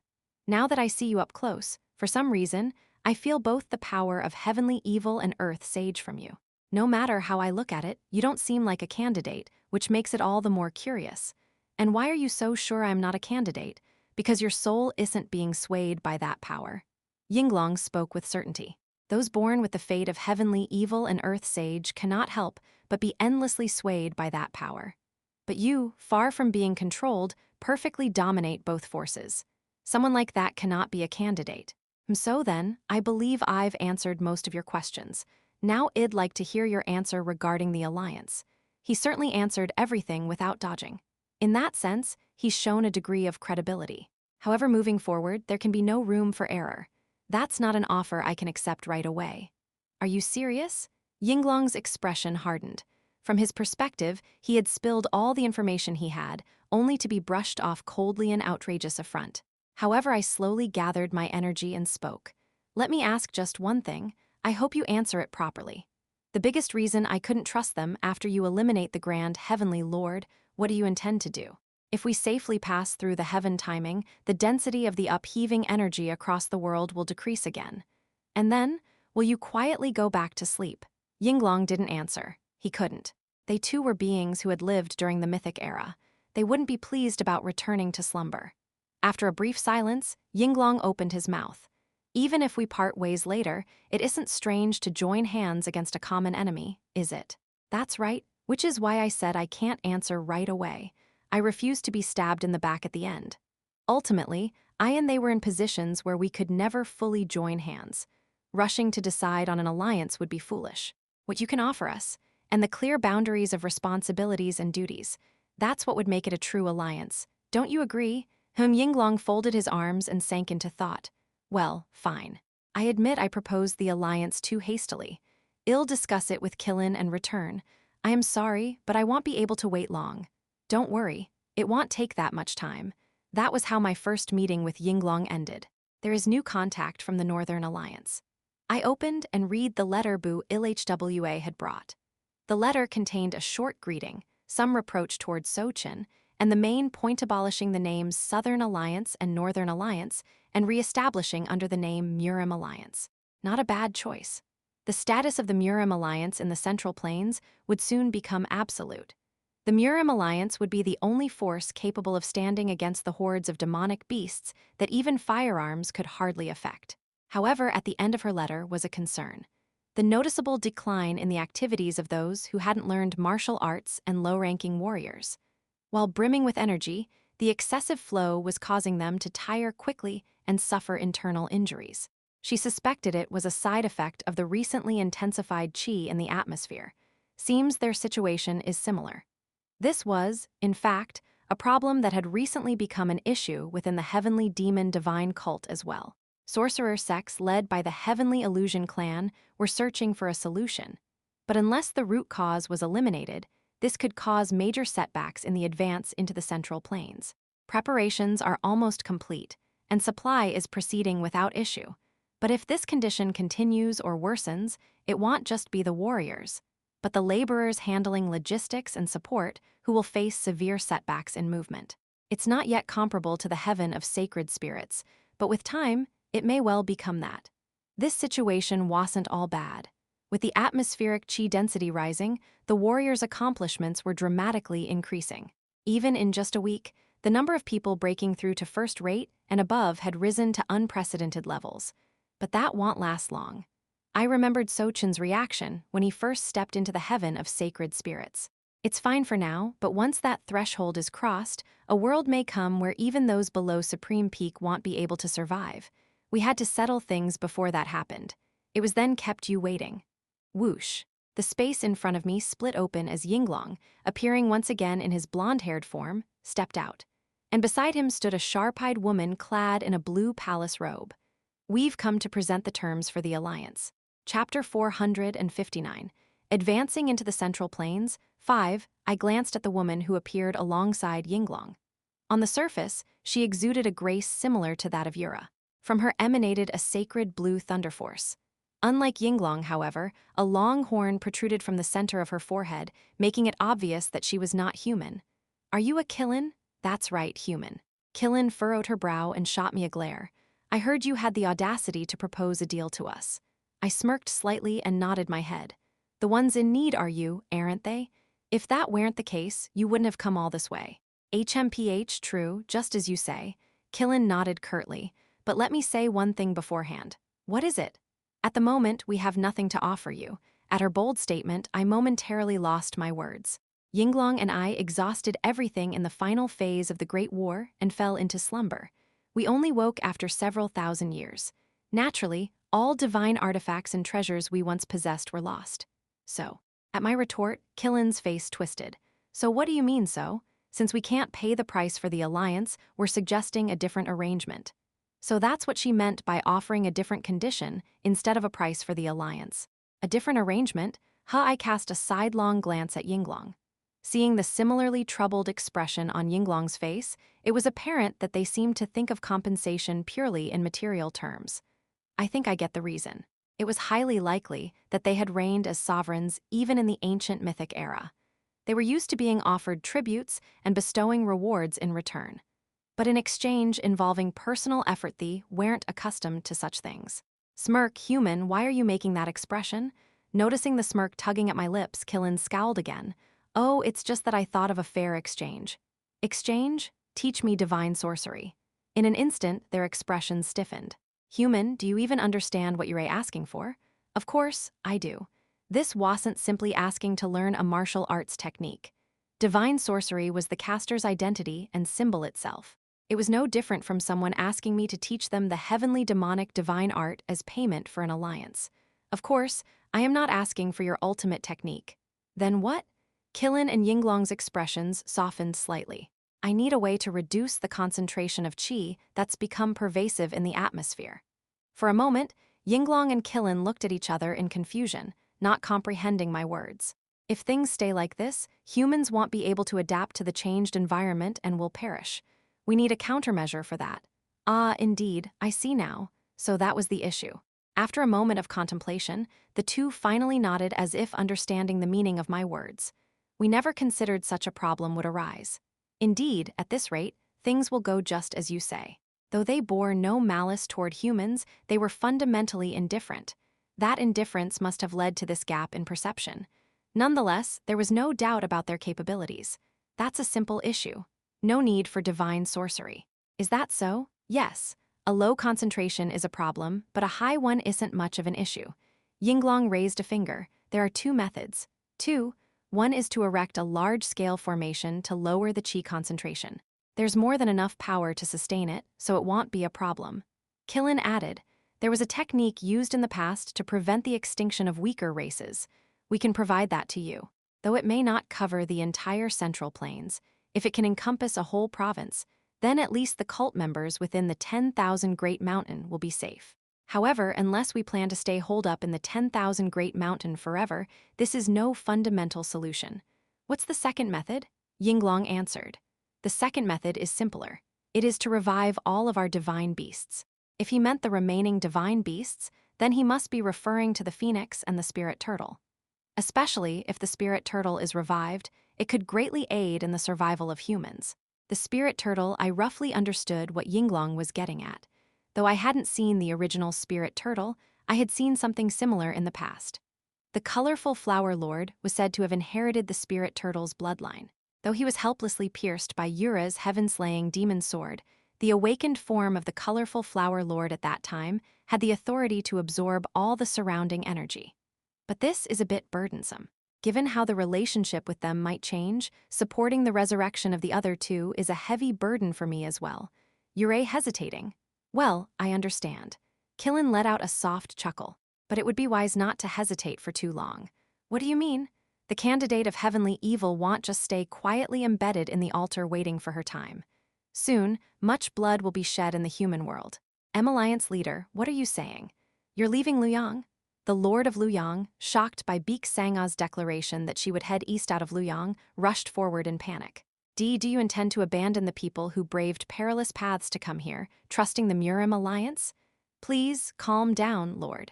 Now that I see you up close, for some reason, I feel both the power of heavenly evil and earth sage from you. No matter how I look at it, you don't seem like a candidate, which makes it all the more curious. And why are you so sure I'm not a candidate? Because your soul isn't being swayed by that power. Yinglong spoke with certainty. Those born with the fate of heavenly evil and earth sage cannot help but be endlessly swayed by that power. But you, far from being controlled, perfectly dominate both forces. Someone like that cannot be a candidate. So then, I believe I've answered most of your questions. Now I'd like to hear your answer regarding the alliance. He certainly answered everything without dodging. In that sense, he's shown a degree of credibility. However, moving forward, there can be no room for error. That's not an offer I can accept right away. Are you serious? Yinglong's expression hardened. From his perspective, he had spilled all the information he had, only to be brushed off coldly in outrageous affront. However, I slowly gathered my energy and spoke. Let me ask just one thing. I hope you answer it properly. The biggest reason I couldn't trust them after you eliminate the Grand Heavenly Lord, what do you intend to do? If we safely pass through the heaven timing, the density of the upheaving energy across the world will decrease again. And then, will you quietly go back to sleep? Yinglong didn't answer. He couldn't. They too were beings who had lived during the mythic era. They wouldn't be pleased about returning to slumber. After a brief silence, Yinglong opened his mouth. Even if we part ways later, it isn't strange to join hands against a common enemy, is it? That's right, which is why I said I can't answer right away. I refuse to be stabbed in the back at the end. Ultimately, I and they were in positions where we could never fully join hands. Rushing to decide on an alliance would be foolish. What you can offer us, and the clear boundaries of responsibilities and duties, that's what would make it a true alliance. Don't you agree? Yinglong folded his arms and sank into thought. Well, fine. I admit I proposed the alliance too hastily. I'll discuss it with Kilin and return. I am sorry, but I won't be able to wait long. Don't worry, it won't take that much time. That was how my first meeting with Yinglong ended. There is new contact from the Northern Alliance. I opened and read the letter Bu Ilhwa had brought. The letter contained a short greeting, some reproach towards Sochin, and the main point abolishing the names Southern Alliance and Northern Alliance and re-establishing under the name Murim Alliance. Not a bad choice. The status of the Murim Alliance in the Central Plains would soon become absolute. The Murim Alliance would be the only force capable of standing against the hordes of demonic beasts that even firearms could hardly affect. However, at the end of her letter was a concern. The noticeable decline in the activities of those who hadn't learned martial arts and low-ranking warriors. While brimming with energy, the excessive flow was causing them to tire quickly and suffer internal injuries. She suspected it was a side effect of the recently intensified qi in the atmosphere. Seems their situation is similar. This was, in fact, a problem that had recently become an issue within the heavenly demon divine cult as well. Sorcerer sects led by the Heavenly Illusion clan were searching for a solution. But unless the root cause was eliminated, this could cause major setbacks in the advance into the Central Plains. Preparations are almost complete, and supply is proceeding without issue. But if this condition continues or worsens, it won't just be the warriors, but the laborers handling logistics and support who will face severe setbacks in movement. It's not yet comparable to the heaven of sacred spirits, but with time, it may well become that. This situation wasn't all bad. With the atmospheric qi density rising, the warriors' accomplishments were dramatically increasing. Even in just a week, the number of people breaking through to first rate and above had risen to unprecedented levels. But that won't last long. I remembered Sochin's reaction when he first stepped into the heaven of sacred spirits. It's fine for now, but once that threshold is crossed, a world may come where even those below Supreme Peak won't be able to survive. We had to settle things before that happened. It was then kept you waiting. Whoosh. The space in front of me split open as Yinglong, appearing once again in his blonde-haired form, stepped out. And beside him stood a sharp-eyed woman clad in a blue palace robe. We've come to present the terms for the alliance. Chapter 459. Advancing into the Central Plains, 5, I glanced at the woman who appeared alongside Yinglong. On the surface, she exuded a grace similar to that of Yura. From her emanated a sacred blue thunder force. Unlike Yinglong, however, a long horn protruded from the center of her forehead, making it obvious that she was not human. Are you a Kilin? That's right, human. Kilin furrowed her brow and shot me a glare. I heard you had the audacity to propose a deal to us. I smirked slightly and nodded my head. The ones in need are you, aren't they? If that weren't the case, you wouldn't have come all this way. HMPH, true, just as you say. Kilin nodded curtly. But let me say one thing beforehand. What is it? At the moment, we have nothing to offer you. At her bold statement, I momentarily lost my words. Yinglong and I exhausted everything in the final phase of the Great War and fell into slumber. We only woke after several thousand years. Naturally, all divine artifacts and treasures we once possessed were lost. So, at my retort, Killin's face twisted. So what do you mean so? Since we can't pay the price for the alliance, we're suggesting a different arrangement. So that's what she meant by offering a different condition instead of a price for the alliance. A different arrangement? I cast a sidelong glance at Yinglong. Seeing the similarly troubled expression on Yinglong's face, it was apparent that they seemed to think of compensation purely in material terms. I think I get the reason. It was highly likely that they had reigned as sovereigns even in the ancient mythic era. They were used to being offered tributes and bestowing rewards in return. But in exchange involving personal effort, they weren't accustomed to such things. Smirk, human, why are you making that expression? Noticing the smirk tugging at my lips, Kilin scowled again. Oh, it's just that I thought of a fair exchange. Exchange? Teach me divine sorcery. In an instant, their expressions stiffened. Human, do you even understand what you're asking for? Of course, I do. This wasn't simply asking to learn a martial arts technique. Divine sorcery was the caster's identity and symbol itself. It was no different from someone asking me to teach them the heavenly demonic divine art as payment for an alliance. Of course, I am not asking for your ultimate technique. Then what? Kilin and Yinglong's expressions softened slightly. I need a way to reduce the concentration of qi that's become pervasive in the atmosphere. For a moment, Yinglong and Kilin looked at each other in confusion, not comprehending my words. If things stay like this, humans won't be able to adapt to the changed environment and will perish. We need a countermeasure for that. Ah, indeed, I see now. So that was the issue. After a moment of contemplation, the two finally nodded as if understanding the meaning of my words. We never considered such a problem would arise. Indeed, at this rate, things will go just as you say. Though they bore no malice toward humans, they were fundamentally indifferent. That indifference must have led to this gap in perception. Nonetheless, there was no doubt about their capabilities. That's a simple issue. No need for divine sorcery. Is that so? Yes. A low concentration is a problem, but a high one isn't much of an issue. Yinglong raised a finger. There are two methods. One is to erect a large-scale formation to lower the qi concentration. There's more than enough power to sustain it, so it won't be a problem. Kilin added, there was a technique used in the past to prevent the extinction of weaker races. We can provide that to you. Though it may not cover the entire Central Plains, if it can encompass a whole province, then at least the cult members within the 10,000 Great Mountain will be safe. However, unless we plan to stay holed up in the 10,000 Great Mountain forever, this is no fundamental solution. What's the second method? Yinglong answered. The second method is simpler. It is to revive all of our divine beasts. If he meant the remaining divine beasts, then he must be referring to the phoenix and the spirit turtle. Especially if the spirit turtle is revived, it could greatly aid in the survival of humans. The spirit turtle, I roughly understood what Yinglong was getting at. Though I hadn't seen the original spirit turtle, I had seen something similar in the past. The colorful flower lord was said to have inherited the spirit turtle's bloodline. Though he was helplessly pierced by Yura's heaven-slaying demon sword, the awakened form of the colorful flower lord at that time had the authority to absorb all the surrounding energy. But this is a bit burdensome. Given how the relationship with them might change, supporting the resurrection of the other two is a heavy burden for me as well. Yura hesitating. Well, I understand. Kilin let out a soft chuckle. But it would be wise not to hesitate for too long. What do you mean? The candidate of heavenly evil won't just stay quietly embedded in the altar waiting for her time. Soon, much blood will be shed in the human world. Alliance leader, what are you saying? You're leaving Luoyang? The Lord of Luoyang, shocked by Baek Sangha's declaration that she would head east out of Luoyang, rushed forward in panic. Do you intend to abandon the people who braved perilous paths to come here, trusting the Murim Alliance? Please, calm down, Lord.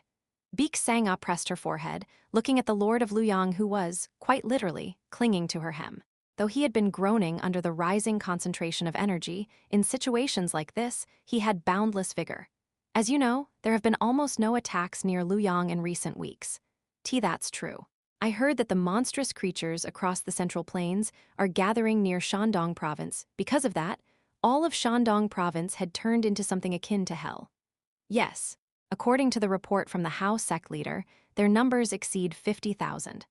Baek Sangha pressed her forehead, looking at the Lord of Luoyang who was, quite literally, clinging to her hem. Though he had been groaning under the rising concentration of energy, in situations like this, he had boundless vigor. As you know, there have been almost no attacks near Luoyang in recent weeks. That's true. I heard that the monstrous creatures across the Central Plains are gathering near Shandong Province. Because of that, all of Shandong Province had turned into something akin to hell. Yes. According to the report from the Hao sect leader, their numbers exceed 50,000.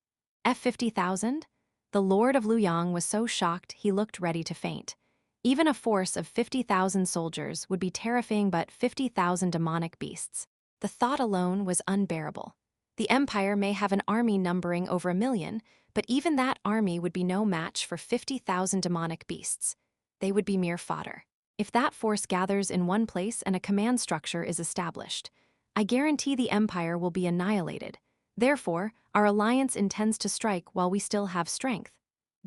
50,000? The Lord of Luoyang was so shocked he looked ready to faint. Even a force of 50,000 soldiers would be terrifying, but 50,000 demonic beasts. The thought alone was unbearable. The Empire may have an army numbering over 1 million, but even that army would be no match for 50,000 demonic beasts. They would be mere fodder. If that force gathers in one place and a command structure is established, I guarantee the Empire will be annihilated. Therefore, our alliance intends to strike while we still have strength.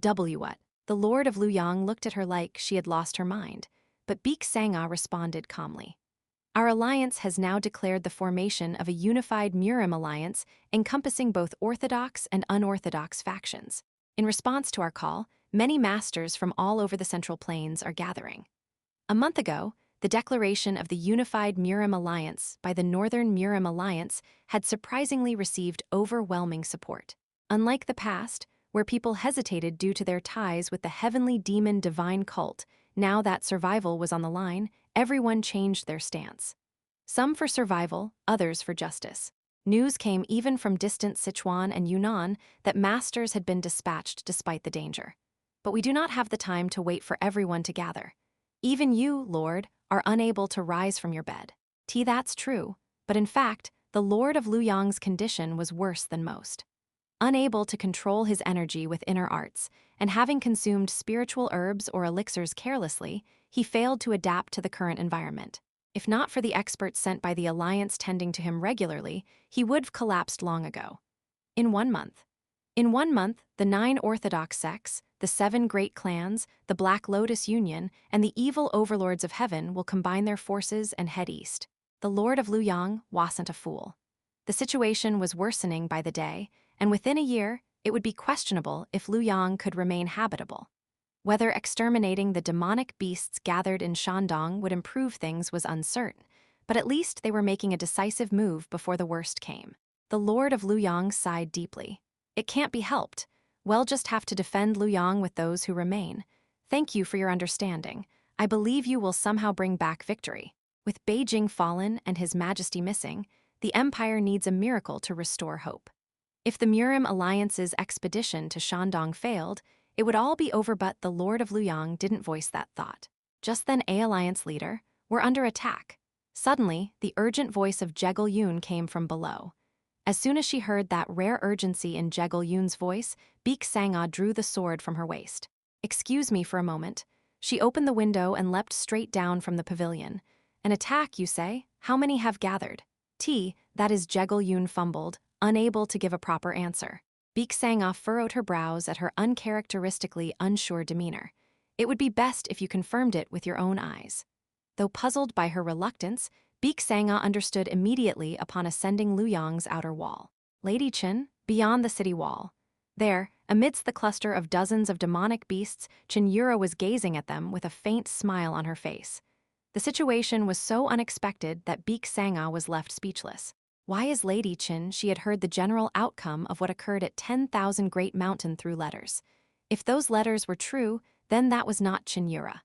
What? The Lord of Luoyang looked at her like she had lost her mind, but Baek Sangha responded calmly. Our alliance has now declared the formation of a unified Murim Alliance encompassing both orthodox and unorthodox factions. In response to our call, many masters from all over the Central Plains are gathering. A month ago, the declaration of the unified Murim Alliance by the Northern Murim Alliance had surprisingly received overwhelming support. Unlike the past, where people hesitated due to their ties with the heavenly demon divine cult, now that survival was on the line, everyone changed their stance. Some for survival, others for justice. News came even from distant Sichuan and Yunnan that masters had been dispatched despite the danger. But we do not have the time to wait for everyone to gather. Even you, Lord, are unable to rise from your bed. That's true, but in fact, the Lord of Luyang's condition was worse than most. Unable to control his energy with inner arts, and having consumed spiritual herbs or elixirs carelessly, he failed to adapt to the current environment. If not for the experts sent by the Alliance tending to him regularly, he would have collapsed long ago. In 1 month. In 1 month, the 9 orthodox sects, the 7 great clans, the Black Lotus Union, and the evil overlords of heaven will combine their forces and head east. The Lord of Luyang wasn't a fool. The situation was worsening by the day, and within a year, it would be questionable if Luyang could remain habitable. Whether exterminating the demonic beasts gathered in Shandong would improve things was uncertain, but at least they were making a decisive move before the worst came. The Lord of Luyang sighed deeply. It can't be helped. We'll just have to defend Luyang with those who remain. Thank you for your understanding. I believe you will somehow bring back victory. With Beijing fallen and His Majesty missing, the Empire needs a miracle to restore hope. If the Murim Alliance's expedition to Shandong failed, it would all be over, but the Lord of Luyang didn't voice that thought. Just then, Alliance leader, we're under attack. Suddenly, the urgent voice of Yeo-myung came from below. As soon as she heard that rare urgency in Yeo-myung's voice, Baek Sang-ah drew the sword from her waist. Excuse me for a moment. She opened the window and leapt straight down from the pavilion. An attack, you say? How many have gathered? That is, Yeo-myung fumbled, unable to give a proper answer. Baek Sang-ah furrowed her brows at her uncharacteristically unsure demeanor. It would be best if you confirmed it with your own eyes. Though puzzled by her reluctance, Baek Sang-ah understood immediately upon ascending Luyang's outer wall. Lady Cheon, beyond the city wall. There, amidst the cluster of dozens of demonic beasts, Cheon Yura was gazing at them with a faint smile on her face. The situation was so unexpected that Baek Sang-ah was left speechless. Why is Lady Cheon? She had heard the general outcome of what occurred at 10,000 Great Mountain through letters. If those letters were true, then that was not Cheon Yura.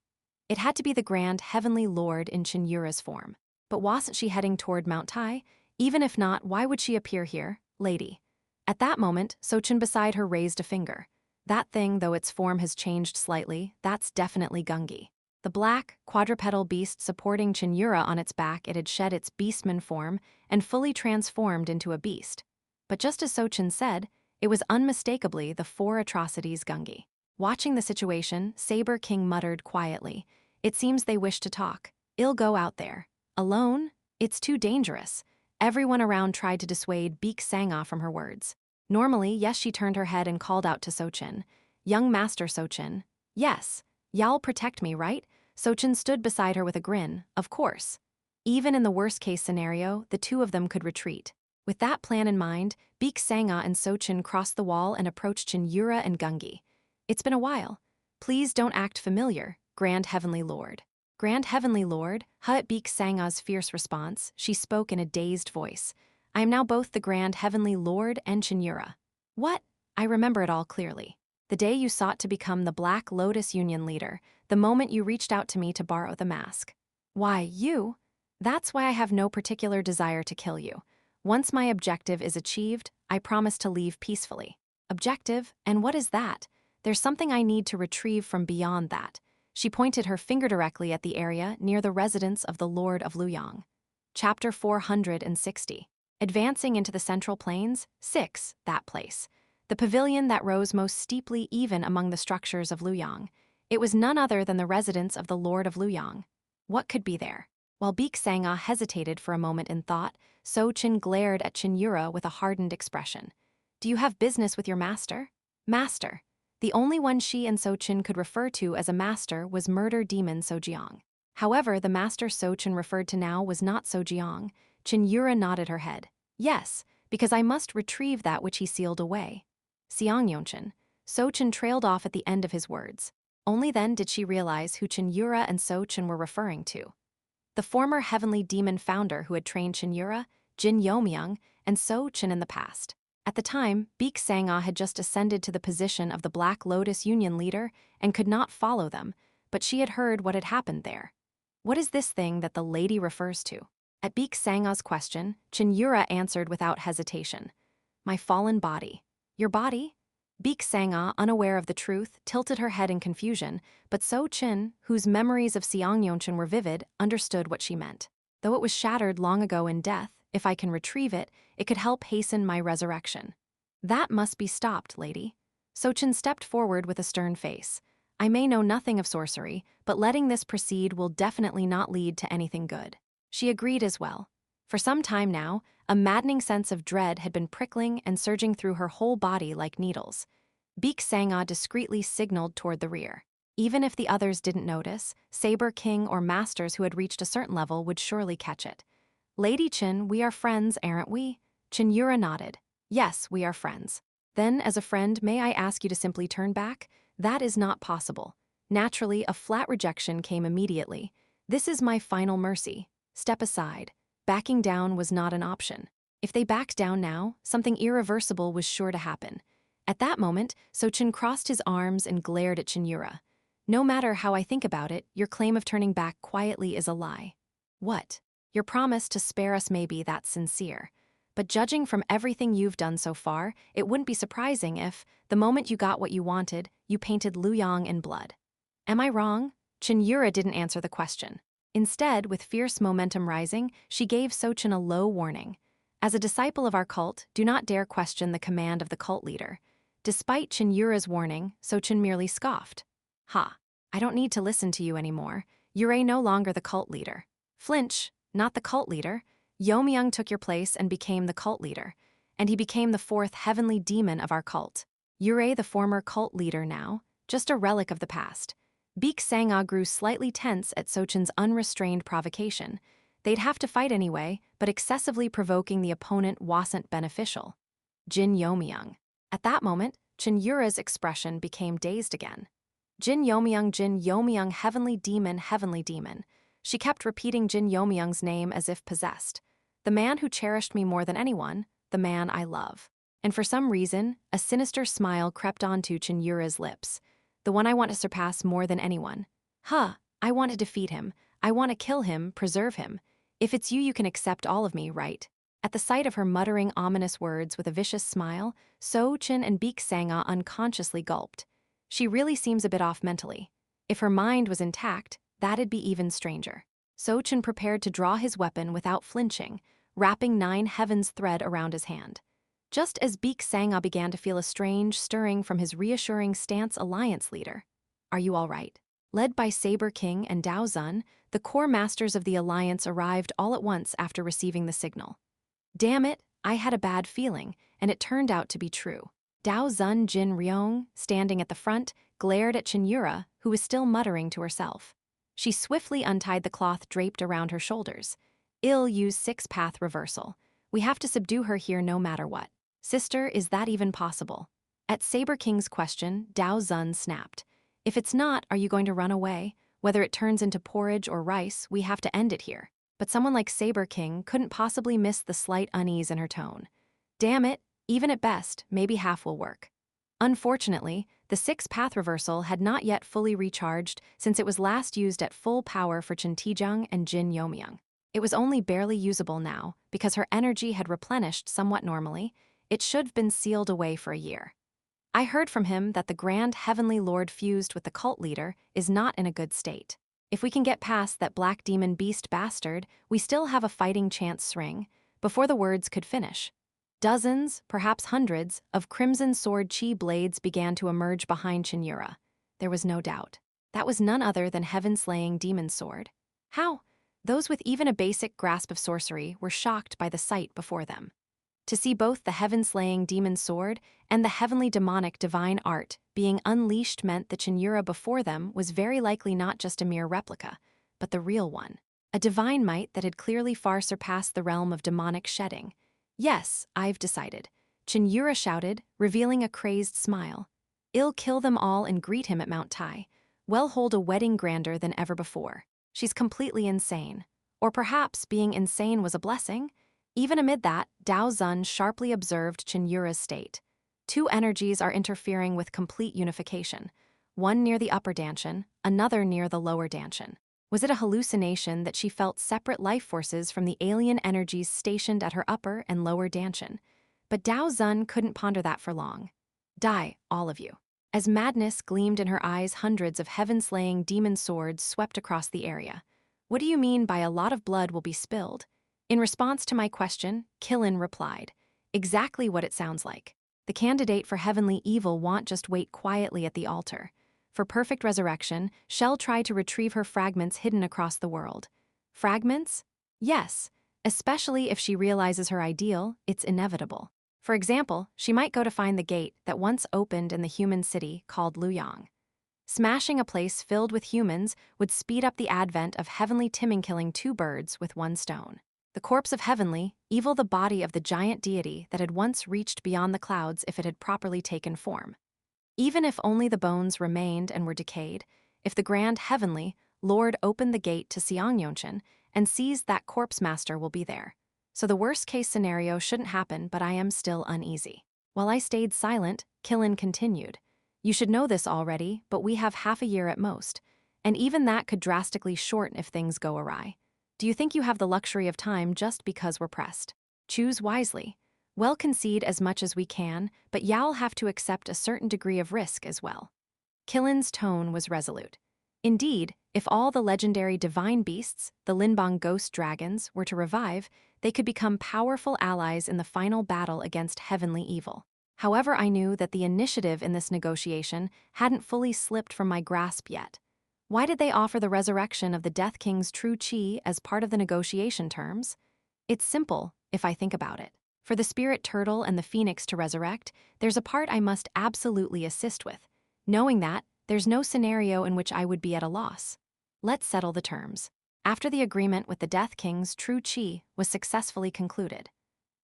It had to be the Grand Heavenly Lord in Cheon Yura's form. But wasn't she heading toward Mount Tai? Even if not, why would she appear here, lady? At that moment, Sochin beside her raised a finger. That thing, though its form has changed slightly, that's definitely Gungi. The black, quadrupedal beast supporting Cheon Yura on its back, it had shed its beastman form and fully transformed into a beast. But just as Sochin said, it was unmistakably the 4 atrocities Gungi. Watching the situation, Saber King muttered quietly, "It seems they wish to talk. I'll go out there. Alone? It's too dangerous." Everyone around tried to dissuade Baek Sang-ah from her words. Normally, yes, she turned her head and called out to Sochin. "Young Master Sochin." "Yes. Y'all protect me, right?" Sochin stood beside her with a grin. "Of course." Even in the worst-case scenario, the two of them could retreat. With that plan in mind, Baek Sang-ah and Sochin crossed the wall and approached Cheon Yura and Gungi. "It's been a while. Please don't act familiar, Grand Heavenly Lord." "Grand Heavenly Lord?" At Baek Sang-ah's fierce response, she spoke in a dazed voice. "I am now both the Grand Heavenly Lord and Cheon Yura." "What?" "I remember it all clearly. The day you sought to become the Black Lotus Union leader, the moment you reached out to me to borrow the mask." "Why, you?" "That's why I have no particular desire to kill you. Once my objective is achieved, I promise to leave peacefully." "Objective? And what is that?" "There's something I need to retrieve from beyond that." She pointed her finger directly at the area near the residence of the Lord of Luyang. Chapter 460. Advancing into the Central Plains, 6, that place. The pavilion that rose most steeply even among the structures of Luyang. It was none other than the residence of the Lord of Luyang. What could be there? While Baek Sang-ah hesitated for a moment in thought, Sochin glared at Cheon Yura with a hardened expression. "Do you have business with your master?" "Master." The only one she and Sochin could refer to as a master was murder demon Sojiang. However, the master Sochin referred to now was not Sojiang. Cheon Yura nodded her head. "Yes, because I must retrieve that which he sealed away." Seongyongchin. Sochin trailed off at the end of his words. Only then did she realize who Cheon Yura and Sochin were referring to. The former heavenly demon founder who had trained Cheon Yura, Jin Yeomyung, and Sochin in the past. At the time, Baek Sang-ah had just ascended to the position of the Black Lotus Union leader and could not follow them, but she had heard what had happened there. What is this thing that the lady refers to? At Baek Sang-ah's question, Cheon Yura answered without hesitation. "My fallen body." "Your body?" Beek Sang-ah, unaware of the truth, tilted her head in confusion, but So-chin, whose memories of Seong-yeon were vivid, understood what she meant. Though it was shattered long ago in death, if I can retrieve it, it could help hasten my resurrection. That must be stopped, lady. So-chin stepped forward with a stern face. I may know nothing of sorcery, but letting this proceed will definitely not lead to anything good. She agreed as well. For some time now, a maddening sense of dread had been prickling and surging through her whole body like needles. Beek Sang-ah discreetly signaled toward the rear. Even if the others didn't notice, Saber King or masters who had reached a certain level would surely catch it. Lady Chin, we are friends, aren't we? Cheon Yura nodded. Yes, we are friends. Then, as a friend, may I ask you to simply turn back? That is not possible. Naturally, a flat rejection came immediately. This is my final mercy. Step aside. Backing down was not an option. If they backed down now, something irreversible was sure to happen. At that moment, So-chin crossed his arms and glared at Cheon Yura. No matter how I think about it, your claim of turning back quietly is a lie. What? Your promise to spare us may be that sincere. But judging from everything you've done so far, it wouldn't be surprising if, the moment you got what you wanted, you painted Yeo-myung in blood. Am I wrong? Cheon Yura didn't answer the question. Instead, with fierce momentum rising, she gave So-chin a low warning. As a disciple of our cult, do not dare question the command of the cult leader. Despite Cheon Yura's warning, So-chin merely scoffed. Ha, I don't need to listen to you anymore. You're no longer the cult leader. Flinch, not the cult leader. Yeo-myung took your place and became the cult leader. And he became the fourth heavenly demon of our cult. Yura, the former cult leader now, just a relic of the past. Beek Sang-ah grew slightly tense at So-chin's unrestrained provocation. They'd have to fight anyway, but excessively provoking the opponent wasn't beneficial. Jin Yeomyung. At that moment, Cheon Yura's expression became dazed again. Jin Yeomyung, heavenly demon, heavenly demon. She kept repeating Jin Yeomyung's name as if possessed. The man who cherished me more than anyone, the man I love. And for some reason, a sinister smile crept onto Cheon Yura's lips. The one I want to surpass more than anyone. I want to defeat him. I want to kill him, preserve him. If it's you, you can accept all of me, right? At the sight of her muttering ominous words with a vicious smile, So-chin and Beek Sang-ah unconsciously gulped. She really seems a bit off mentally. If her mind was intact, that'd be even stranger. So-chin prepared to draw his weapon without flinching, wrapping 9 heavens thread around his hand. Just as Beek Sang-ah began to feel a strange stirring from his reassuring stance alliance leader. Are you all right? Led by Saber King and Dao Zun, the core masters of the alliance arrived all at once after receiving the signal. Damn it, I had a bad feeling, and it turned out to be true. Dao Zun Jin Yeomyung, standing at the front, glared at Cheon Yura, who was still muttering to herself. She swiftly untied the cloth draped around her shoulders. Use 6-path reversal. We have to subdue her here no matter what. Sister, is that even possible? At Saber King's question, Dao Zun snapped. If it's not, are you going to run away? Whether it turns into porridge or rice, we have to end it here. But someone like Saber King couldn't possibly miss the slight unease in her tone. Damn it, even at best, maybe half will work. Unfortunately, the 6-path reversal had not yet fully recharged since it was last used at full power for Chen Tijung and Jin Yeomyung. It was only barely usable now, because her energy had replenished somewhat normally. It should have been sealed away for a year. I heard from him that the Grand Heavenly Lord fused with the cult leader is not in a good state. If we can get past that black demon beast bastard, we still have a fighting chance. Before the words could finish, dozens, perhaps hundreds, of crimson sword chi blades began to emerge behind Cheon Yura. There was no doubt. That was none other than heaven-slaying demon sword. How? Those with even a basic grasp of sorcery were shocked by the sight before them. To see both the heaven-slaying demon sword and the heavenly demonic divine art being unleashed meant that Cheon Yura before them was very likely not just a mere replica, but the real one. A divine might that had clearly far surpassed the realm of demonic shedding. Yes, I've decided. Cheon Yura shouted, revealing a crazed smile. I'll kill them all and greet him at Mount Tai. We'll hold a wedding grander than ever before. She's completely insane. Or perhaps being insane was a blessing? Even amid that, Dao Zun sharply observed Cheon Yura's state. 2 energies are interfering with complete unification. One near the upper Danshan, another near the lower Danshan. Was it a hallucination that she felt separate life forces from the alien energies stationed at her upper and lower Danshan? But Dao Zun couldn't ponder that for long. Die, all of you. As madness gleamed in her eyes, hundreds of heaven-slaying demon swords swept across the area. What do you mean by a lot of blood will be spilled? In response to my question, Killin replied, exactly what it sounds like. The candidate for heavenly evil won't just wait quietly at the altar. For perfect resurrection, she'll try to retrieve her fragments hidden across the world. Fragments? Yes, especially if she realizes her ideal, it's inevitable. For example, she might go to find the gate that once opened in the human city called Luoyang. Smashing a place filled with humans would speed up the advent of Heavenly Timing, killing two birds with one stone. The corpse of Heavenly, evil, the body of the giant deity that had once reached beyond the clouds if it had properly taken form. Even if only the bones remained and were decayed, if the grand Heavenly Lord opened the gate to Seongyoncheon and sees that corpse master will be there. So the worst-case scenario shouldn't happen, but I am still uneasy. While I stayed silent, Killin continued. You should know this already, but we have half a year at most, and even that could drastically shorten if things go awry. Do you think you have the luxury of time just because we're pressed? Choose wisely. We'll concede as much as we can, but Yao'll have to accept a certain degree of risk as well. Killin's tone was resolute. Indeed, if all the legendary divine beasts, the Linbang ghost dragons, were to revive, they could become powerful allies in the final battle against heavenly evil. However, I knew that the initiative in this negotiation hadn't fully slipped from my grasp yet. Why did they offer the resurrection of the Death King's true chi as part of the negotiation terms? It's simple, if I think about it. For the spirit turtle and the phoenix to resurrect, there's a part I must absolutely assist with. Knowing that, there's no scenario in which I would be at a loss. Let's settle the terms. After the agreement with the Death King's true chi was successfully concluded,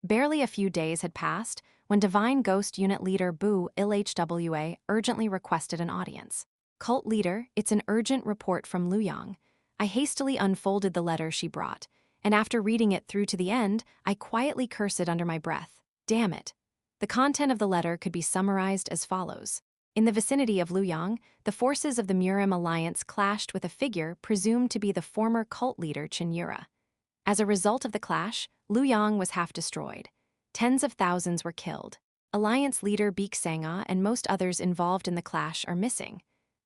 barely a few days had passed when Divine Ghost Unit Leader Bu Ilhwa urgently requested an audience. Cult leader, it's an urgent report from Luoyang. I hastily unfolded the letter she brought, and after reading it through to the end, I quietly cursed under my breath. Damn it. The content of the letter could be summarized as follows. In the vicinity of Luoyang, the forces of the Murim Alliance clashed with a figure presumed to be the former cult leader Cheon Yura. As a result of the clash, Luoyang was half destroyed. Tens of thousands were killed. Alliance leader Baek Sangha and most others involved in the clash are missing.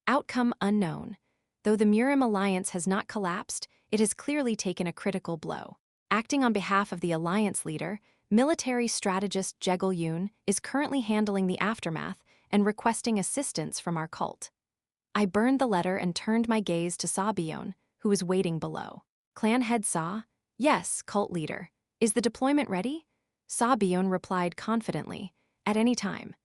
Outcome unknown. Though the Murim Alliance has not collapsed, it has clearly taken a critical blow. Acting on behalf of the Alliance leader, military strategist Yeo-myung is currently handling the aftermath and requesting assistance from our cult. I burned the letter and turned my gaze to Seon, who was waiting below. Clan head Sa? Yes, cult leader. Is the deployment ready? Seon replied confidently. At any time.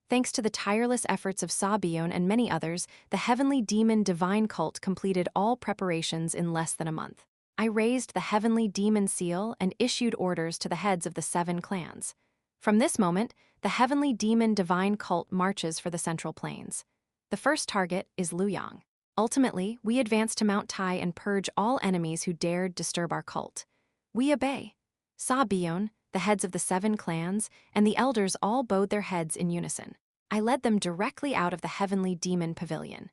Thanks to the tireless efforts of Seon and many others, the Heavenly Demon Divine Cult completed all preparations in less than a month. I raised the Heavenly Demon Seal and issued orders to the heads of the 7 clans. From this moment, the Heavenly Demon Divine Cult marches for the Central Plains. The first target is Luoyang. Ultimately, we advance to Mount Tai and purge all enemies who dared disturb our cult. We obey. Seon, the heads of the 7 clans, and the elders all bowed their heads in unison. I led them directly out of the Heavenly Demon Pavilion.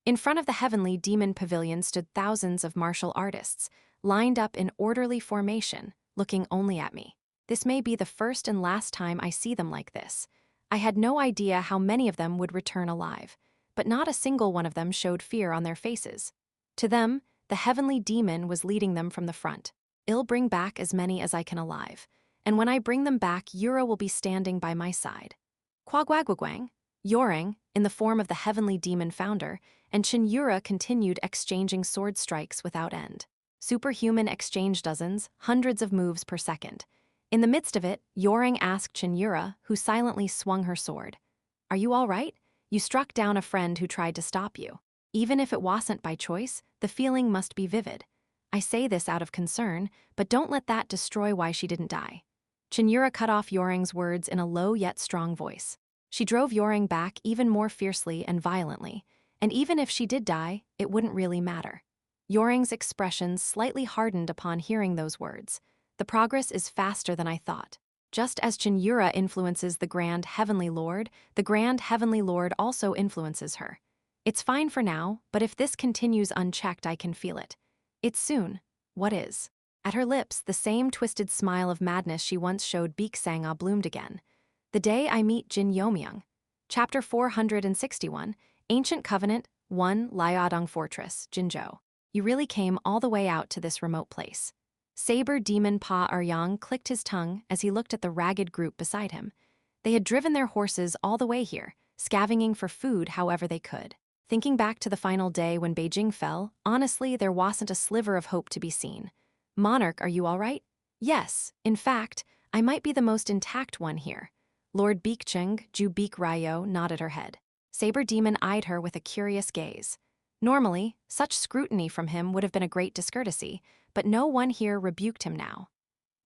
In front of the Heavenly Demon Pavilion stood thousands of martial artists, lined up in orderly formation, looking only at me. This may be the first and last time I see them like this. I had no idea how many of them would return alive, but not a single one of them showed fear on their faces. To them, the Heavenly Demon was leading them from the front. I'll bring back as many as I can alive. And when I bring them back, Yura will be standing by my side. Kwagwagwagwang, Yoring, in the form of the Heavenly Demon Founder, and Cheon Yura continued exchanging sword strikes without end. Superhuman exchange dozens, hundreds of moves per second. In the midst of it, Yoring asked Cheon Yura, who silently swung her sword. Are you all right? You struck down a friend who tried to stop you. Even if it wasn't by choice, the feeling must be vivid. I say this out of concern, but don't let that destroy why she didn't die. Cheon Yura cut off Yoring's words in a low yet strong voice. She drove Yoring back even more fiercely and violently, and even if she did die, it wouldn't really matter. Yoring's expressions slightly hardened upon hearing those words. The progress is faster than I thought. Just as Cheon Yura influences the Grand Heavenly Lord, the Grand Heavenly Lord also influences her. It's fine for now, but if this continues unchecked, I can feel it. It's soon. What is? At her lips, the same twisted smile of madness she once showed Baek Sangha bloomed again. The day I meet Jin Yeomyung. Chapter 461, Ancient Covenant, 1 Liaodong Fortress, Jinzhou. You really came all the way out to this remote place. Saber Demon Pa Aryang clicked his tongue as he looked at the ragged group beside him. They had driven their horses all the way here, scavenging for food however they could. Thinking back to the final day when Beijing fell, honestly, there wasn't a sliver of hope to be seen. Monarch, are you all right? Yes, in fact, I might be the most intact one here. Lord Beekcheng, Ju Beek Ryo, nodded her head. Saber Demon eyed her with a curious gaze. Normally, such scrutiny from him would have been a great discourtesy, but no one here rebuked him now.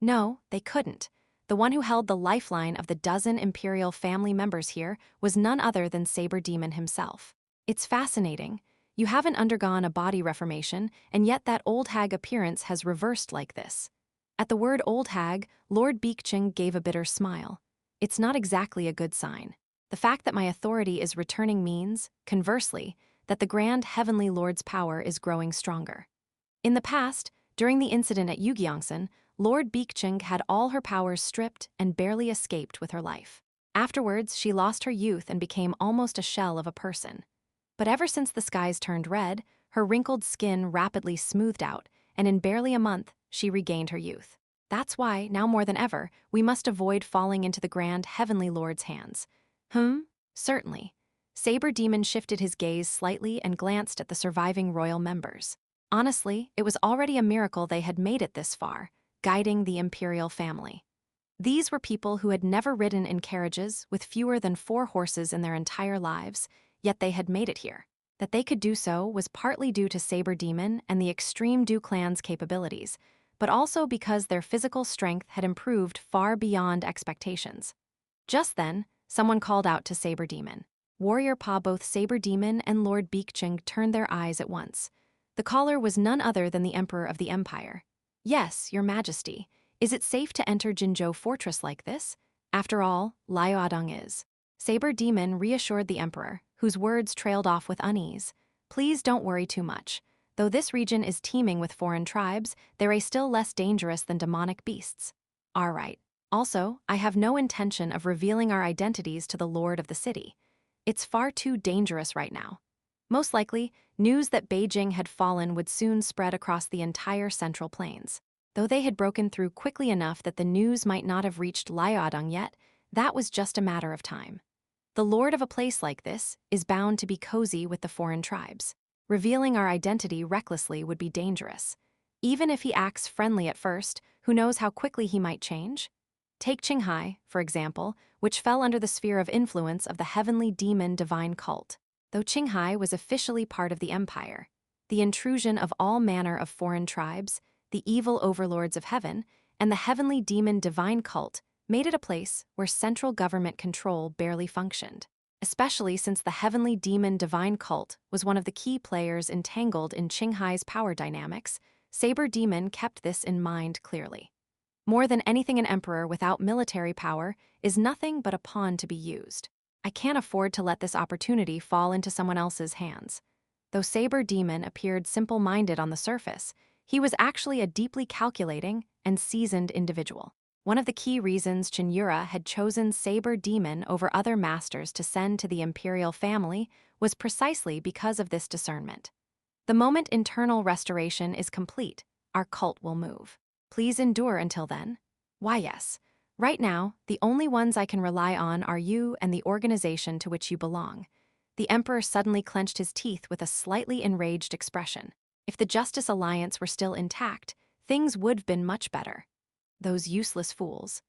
No, they couldn't. The one who held the lifeline of the dozen imperial family members here was none other than Saber Demon himself. It's fascinating. You haven't undergone a body reformation, and yet that old hag appearance has reversed like this. At the word old hag, Lord Beekcheng gave a bitter smile. It's not exactly a good sign. The fact that my authority is returning means, conversely, that the grand heavenly lord's power is growing stronger. In the past, during the incident at Yugyeongsan, Lord Beekcheng had all her powers stripped and barely escaped with her life. Afterwards, she lost her youth and became almost a shell of a person. But ever since the skies turned red, her wrinkled skin rapidly smoothed out, and in barely a month, she regained her youth. That's why, now more than ever, we must avoid falling into the grand heavenly lord's hands. Certainly. Saber Demon shifted his gaze slightly and glanced at the surviving royal members. Honestly, it was already a miracle they had made it this far, guiding the imperial family. These were people who had never ridden in carriages with fewer than 4 horses in their entire lives, yet they had made it here. That they could do so was partly due to Saber Demon and the extreme Du clan's capabilities, but also because their physical strength had improved far beyond expectations. Just then, someone called out to Saber Demon. Warrior Pa both Saber Demon and Lord Beekcheng turned their eyes at once. The caller was none other than the Emperor of the Empire. Yes, Your Majesty. Is it safe to enter Jinzhou Fortress like this? After all, Liaodong is. Saber Demon reassured the Emperor, whose words trailed off with unease. Please don't worry too much. Though this region is teeming with foreign tribes, they're still less dangerous than demonic beasts. All right. Also, I have no intention of revealing our identities to the Lord of the city. It's far too dangerous right now. Most likely, news that Beijing had fallen would soon spread across the entire Central Plains. Though they had broken through quickly enough that the news might not have reached Liaodong yet, that was just a matter of time. The lord of a place like this is bound to be cozy with the foreign tribes. Revealing our identity recklessly would be dangerous. Even if he acts friendly at first, who knows how quickly he might change? Take Qinghai, for example, which fell under the sphere of influence of the heavenly demon divine cult. Though Qinghai was officially part of the empire, the intrusion of all manner of foreign tribes, the evil overlords of heaven, and the heavenly demon divine cult made it a place where central government control barely functioned. Especially since the heavenly demon divine cult was one of the key players entangled in Qinghai's power dynamics, Saber Demon kept this in mind clearly. More than anything, an emperor without military power is nothing but a pawn to be used. I can't afford to let this opportunity fall into someone else's hands. Though Saber Demon appeared simple-minded on the surface, he was actually a deeply calculating and seasoned individual. One of the key reasons Cheon Yura had chosen Saber Demon over other masters to send to the imperial family was precisely because of this discernment. The moment internal restoration is complete, our cult will move. Please endure until then. Why, yes. Right now, the only ones I can rely on are you and the organization to which you belong. The Emperor suddenly clenched his teeth with a slightly enraged expression. If the Justice Alliance were still intact, things would have been much better. Those useless fools.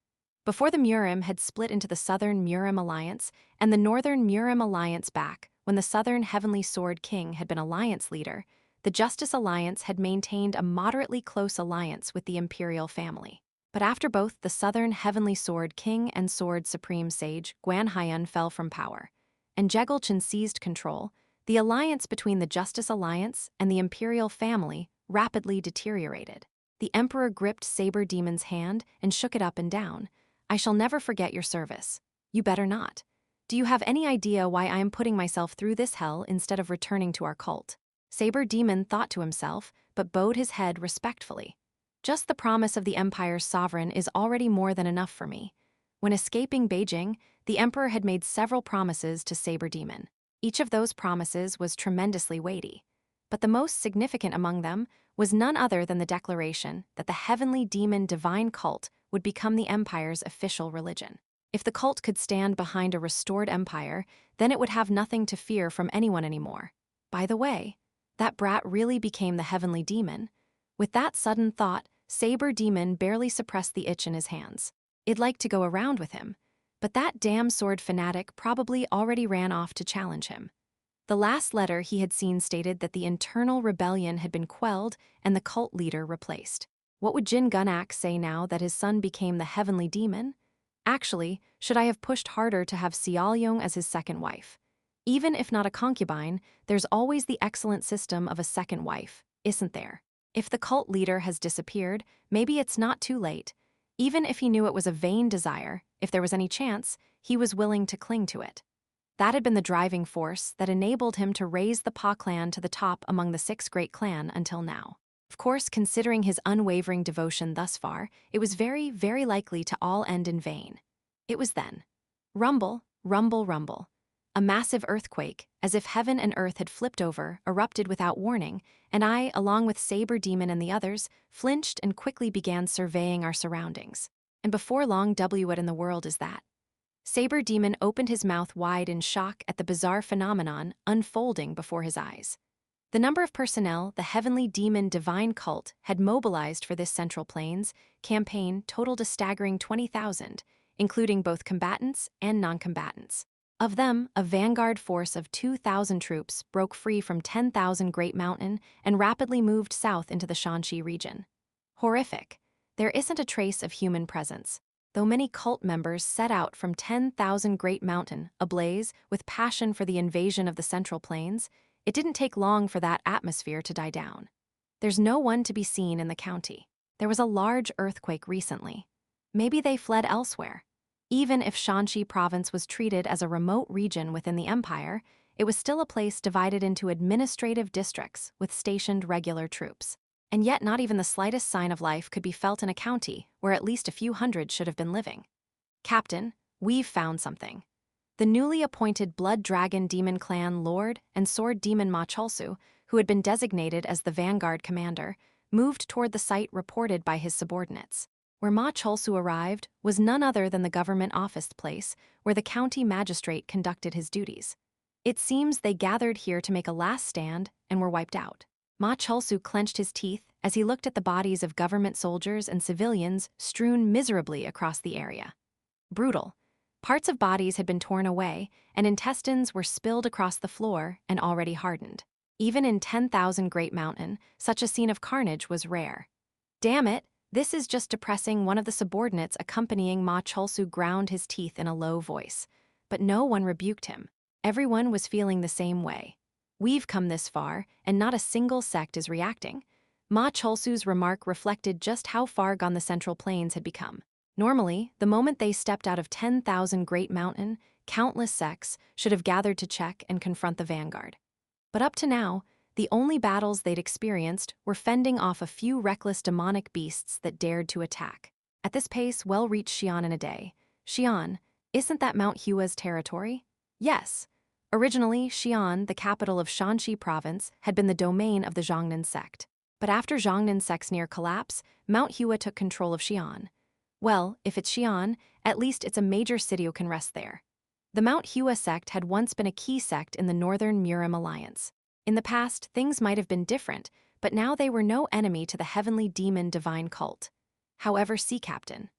Before the Murim had split into the Southern Murim Alliance and the Northern Murim Alliance back, when the Southern Heavenly Sword King had been alliance leader, the Justice Alliance had maintained a moderately close alliance with the imperial family. But after both the Southern Heavenly Sword King and Sword Supreme Sage Guan Haiyan fell from power, and Jegelchen seized control, the alliance between the Justice Alliance and the imperial family rapidly deteriorated. The Emperor gripped Saber Demon's hand and shook it up and down. I shall never forget your service. You better not. Do you have any idea why I am putting myself through this hell instead of returning to our cult? Saber Demon thought to himself, but bowed his head respectfully. Just the promise of the Empire's sovereign is already more than enough for me. When escaping Beijing, the emperor had made several promises to Saber Demon. Each of those promises was tremendously weighty. But the most significant among them was none other than the declaration that the heavenly demon divine cult would become the empire's official religion. If the cult could stand behind a restored empire, then it would have nothing to fear from anyone anymore. By the way, that brat really became the heavenly demon. With that sudden thought, Saber Demon barely suppressed the itch in his hands. It'd like to go around with him, but that damn sword fanatic probably already ran off to challenge him. The last letter he had seen stated that the internal rebellion had been quelled and the cult leader replaced. What would Jin Yeomyung say now that his son became the heavenly demon? Actually, should I have pushed harder to have Yeo-myung as his second wife? Even if not a concubine, there's always the excellent system of a second wife, isn't there? If the cult leader has disappeared, maybe it's not too late. Even if he knew it was a vain desire, if there was any chance, he was willing to cling to it. That had been the driving force that enabled him to raise the Pa clan to the top among the 6 great clan until now. Of course, considering his unwavering devotion thus far, it was very, very likely to all end in vain. It was then. Rumble, rumble, rumble. A massive earthquake, as if heaven and earth had flipped over, erupted without warning, and I, along with Saber Demon and the others, flinched and quickly began surveying our surroundings. And before long, what in the world is that? Saber Demon opened his mouth wide in shock at the bizarre phenomenon unfolding before his eyes. The number of personnel the Heavenly Demon Divine Cult had mobilized for this Central Plains campaign totaled a staggering 20,000, including both combatants and non-combatants. Of them, a vanguard force of 2,000 troops broke free from 10,000 Great Mountain and rapidly moved south into the Shanxi region. Horrific. There isn't a trace of human presence, though many cult members set out from 10,000 Great Mountain, ablaze with passion for the invasion of the Central Plains. It didn't take long for that atmosphere to die down. There's no one to be seen in the county. There was a large earthquake recently. Maybe they fled elsewhere. Even if Shanxi province was treated as a remote region within the empire, it was still a place divided into administrative districts with stationed regular troops. And yet not even the slightest sign of life could be felt in a county where at least a few hundred should have been living. Captain, we've found something. The newly appointed Blood Dragon Demon Clan Lord and Sword Demon Ma Cholsu, who had been designated as the vanguard commander, moved toward the site reported by his subordinates. Where Ma Cholsu arrived was none other than the government office place where the county magistrate conducted his duties. It seems they gathered here to make a last stand and were wiped out. Ma Cholsu clenched his teeth as he looked at the bodies of government soldiers and civilians strewn miserably across the area. Brutal. Parts of bodies had been torn away, and intestines were spilled across the floor and already hardened. Even in 10,000 Great Mountain, such a scene of carnage was rare. Damn it, this is just depressing. One of the subordinates accompanying Ma Cholsu ground his teeth in a low voice. But no one rebuked him. Everyone was feeling the same way. We've come this far, and not a single sect is reacting. Ma Cholsu's remark reflected just how far gone the Central Plains had become. Normally, the moment they stepped out of 10,000 Great Mountain, countless sects should have gathered to check and confront the vanguard. But up to now, the only battles they'd experienced were fending off a few reckless demonic beasts that dared to attack. At this pace, well reached Xi'an in a day. Xi'an, isn't that Mount Hua's territory? Yes. Originally, Xi'an, the capital of Shanxi province, had been the domain of the Zhongnan sect. But after Zhongnan sect's near collapse, Mount Hua took control of Xi'an. Well, if it's Xi'an, at least it's a major city who can rest there. The Mount Hua sect had once been a key sect in the northern Murim Alliance. In the past, things might have been different, but now they were no enemy to the Heavenly Demon Divine Cult. However, Sea Captain.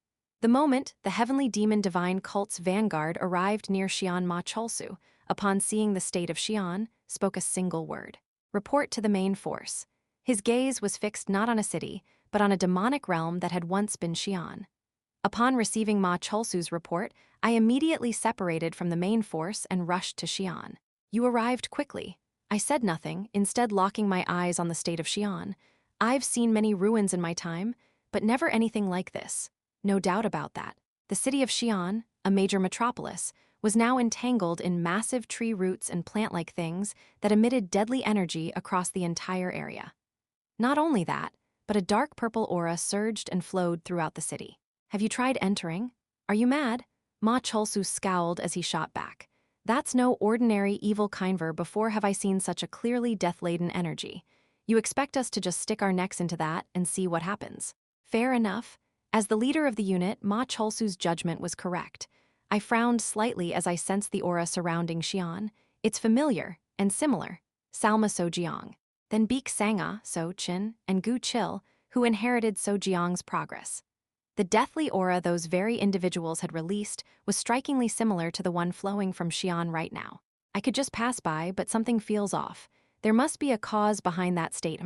The moment the Heavenly Demon Divine Cult's vanguard arrived near Xi'an, Ma Cholsu, upon seeing the state of Xi'an, spoke a single word. Report to the main force. His gaze was fixed not on a city, but on a demonic realm that had once been Xi'an. Upon receiving Ma Cholsu's report, I immediately separated from the main force and rushed to Xi'an. You arrived quickly. I said nothing, instead locking my eyes on the state of Xi'an. I've seen many ruins in my time, but never anything like this. No doubt about that. The city of Xi'an, a major metropolis, was now entangled in massive tree roots and plant-like things that emitted deadly energy across the entire area. Not only that, but a dark purple aura surged and flowed throughout the city. Have you tried entering? Are you mad? Ma Cholsu scowled as he shot back. That's no ordinary evil Kinver. Before have I seen such a clearly death-laden energy. You expect us to just stick our necks into that and see what happens. Fair enough. As the leader of the unit, Ma Cholsu's judgment was correct. I frowned slightly as I sensed the aura surrounding Xian. It's familiar and similar. Salma Sojiang. Then Beek Sanga, So Chin, and Gu Chil, who inherited Sojiang's progress. The deathly aura those very individuals had released was strikingly similar to the one flowing from Xian right now. I could just pass by, but something feels off. There must be a cause behind that state.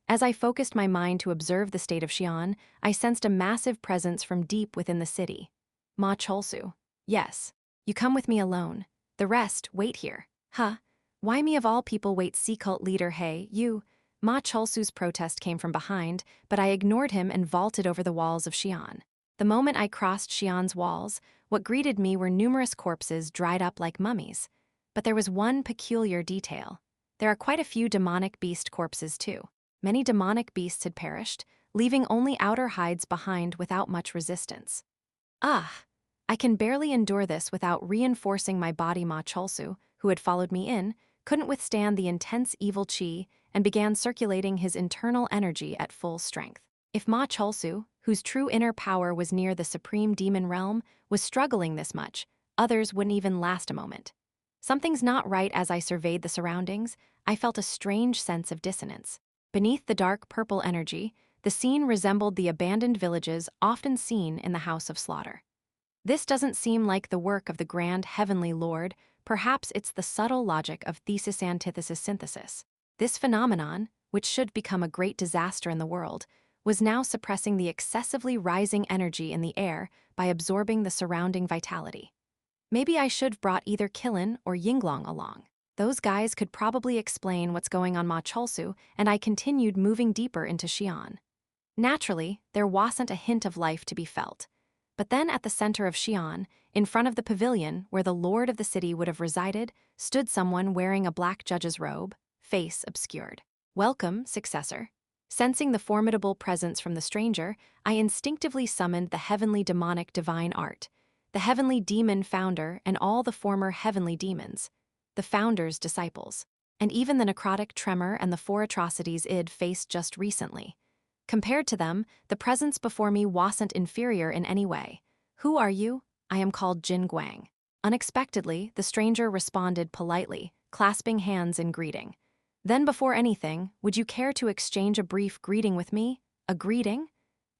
As I focused my mind to observe the state of Xian, I sensed a massive presence from deep within the city. Ma Cholsu. Yes. You come with me alone. The rest, wait here. Huh? Why me of all people wait? C-cult leader, hey, you. Ma Cholsu's protest came from behind, but I ignored him and vaulted over the walls of Xian. The moment I crossed Xian's walls, what greeted me were numerous corpses dried up like mummies. But there was one peculiar detail. There are quite a few demonic beast corpses too. Many demonic beasts had perished, leaving only outer hides behind without much resistance. I can barely endure this without reinforcing my body. Ma Cholsu, who had followed me in, couldn't withstand the intense evil chi and began circulating his internal energy at full strength. If Ma Cholsu, whose true inner power was near the supreme demon realm, was struggling this much, others wouldn't even last a moment. Something's not right. As I surveyed the surroundings, I felt a strange sense of dissonance. Beneath the dark purple energy, the scene resembled the abandoned villages often seen in the House of Slaughter. This doesn't seem like the work of the grand heavenly lord. Perhaps it's the subtle logic of thesis-antithesis synthesis. This phenomenon, which should become a great disaster in the world, was now suppressing the excessively rising energy in the air by absorbing the surrounding vitality. Maybe I should've brought either Kilin or Yinglong along. Those guys could probably explain what's going on. Ma Cholsu, and I continued moving deeper into Xian. Naturally, there wasn't a hint of life to be felt. But then at the center of Xian, in front of the pavilion where the lord of the city would have resided, stood someone wearing a black judge's robe, face obscured. Welcome, successor. Sensing the formidable presence from the stranger, I instinctively summoned the heavenly demonic divine art, the heavenly demon founder and all the former heavenly demons, the founder's disciples, and even the necrotic tremor and the four atrocities Id faced just recently. Compared to them, the presence before me wasn't inferior in any way. Who are you? I am called Jin Guang. Unexpectedly, the stranger responded politely, clasping hands in greeting. Then before anything, would you care to exchange a brief greeting with me? A greeting?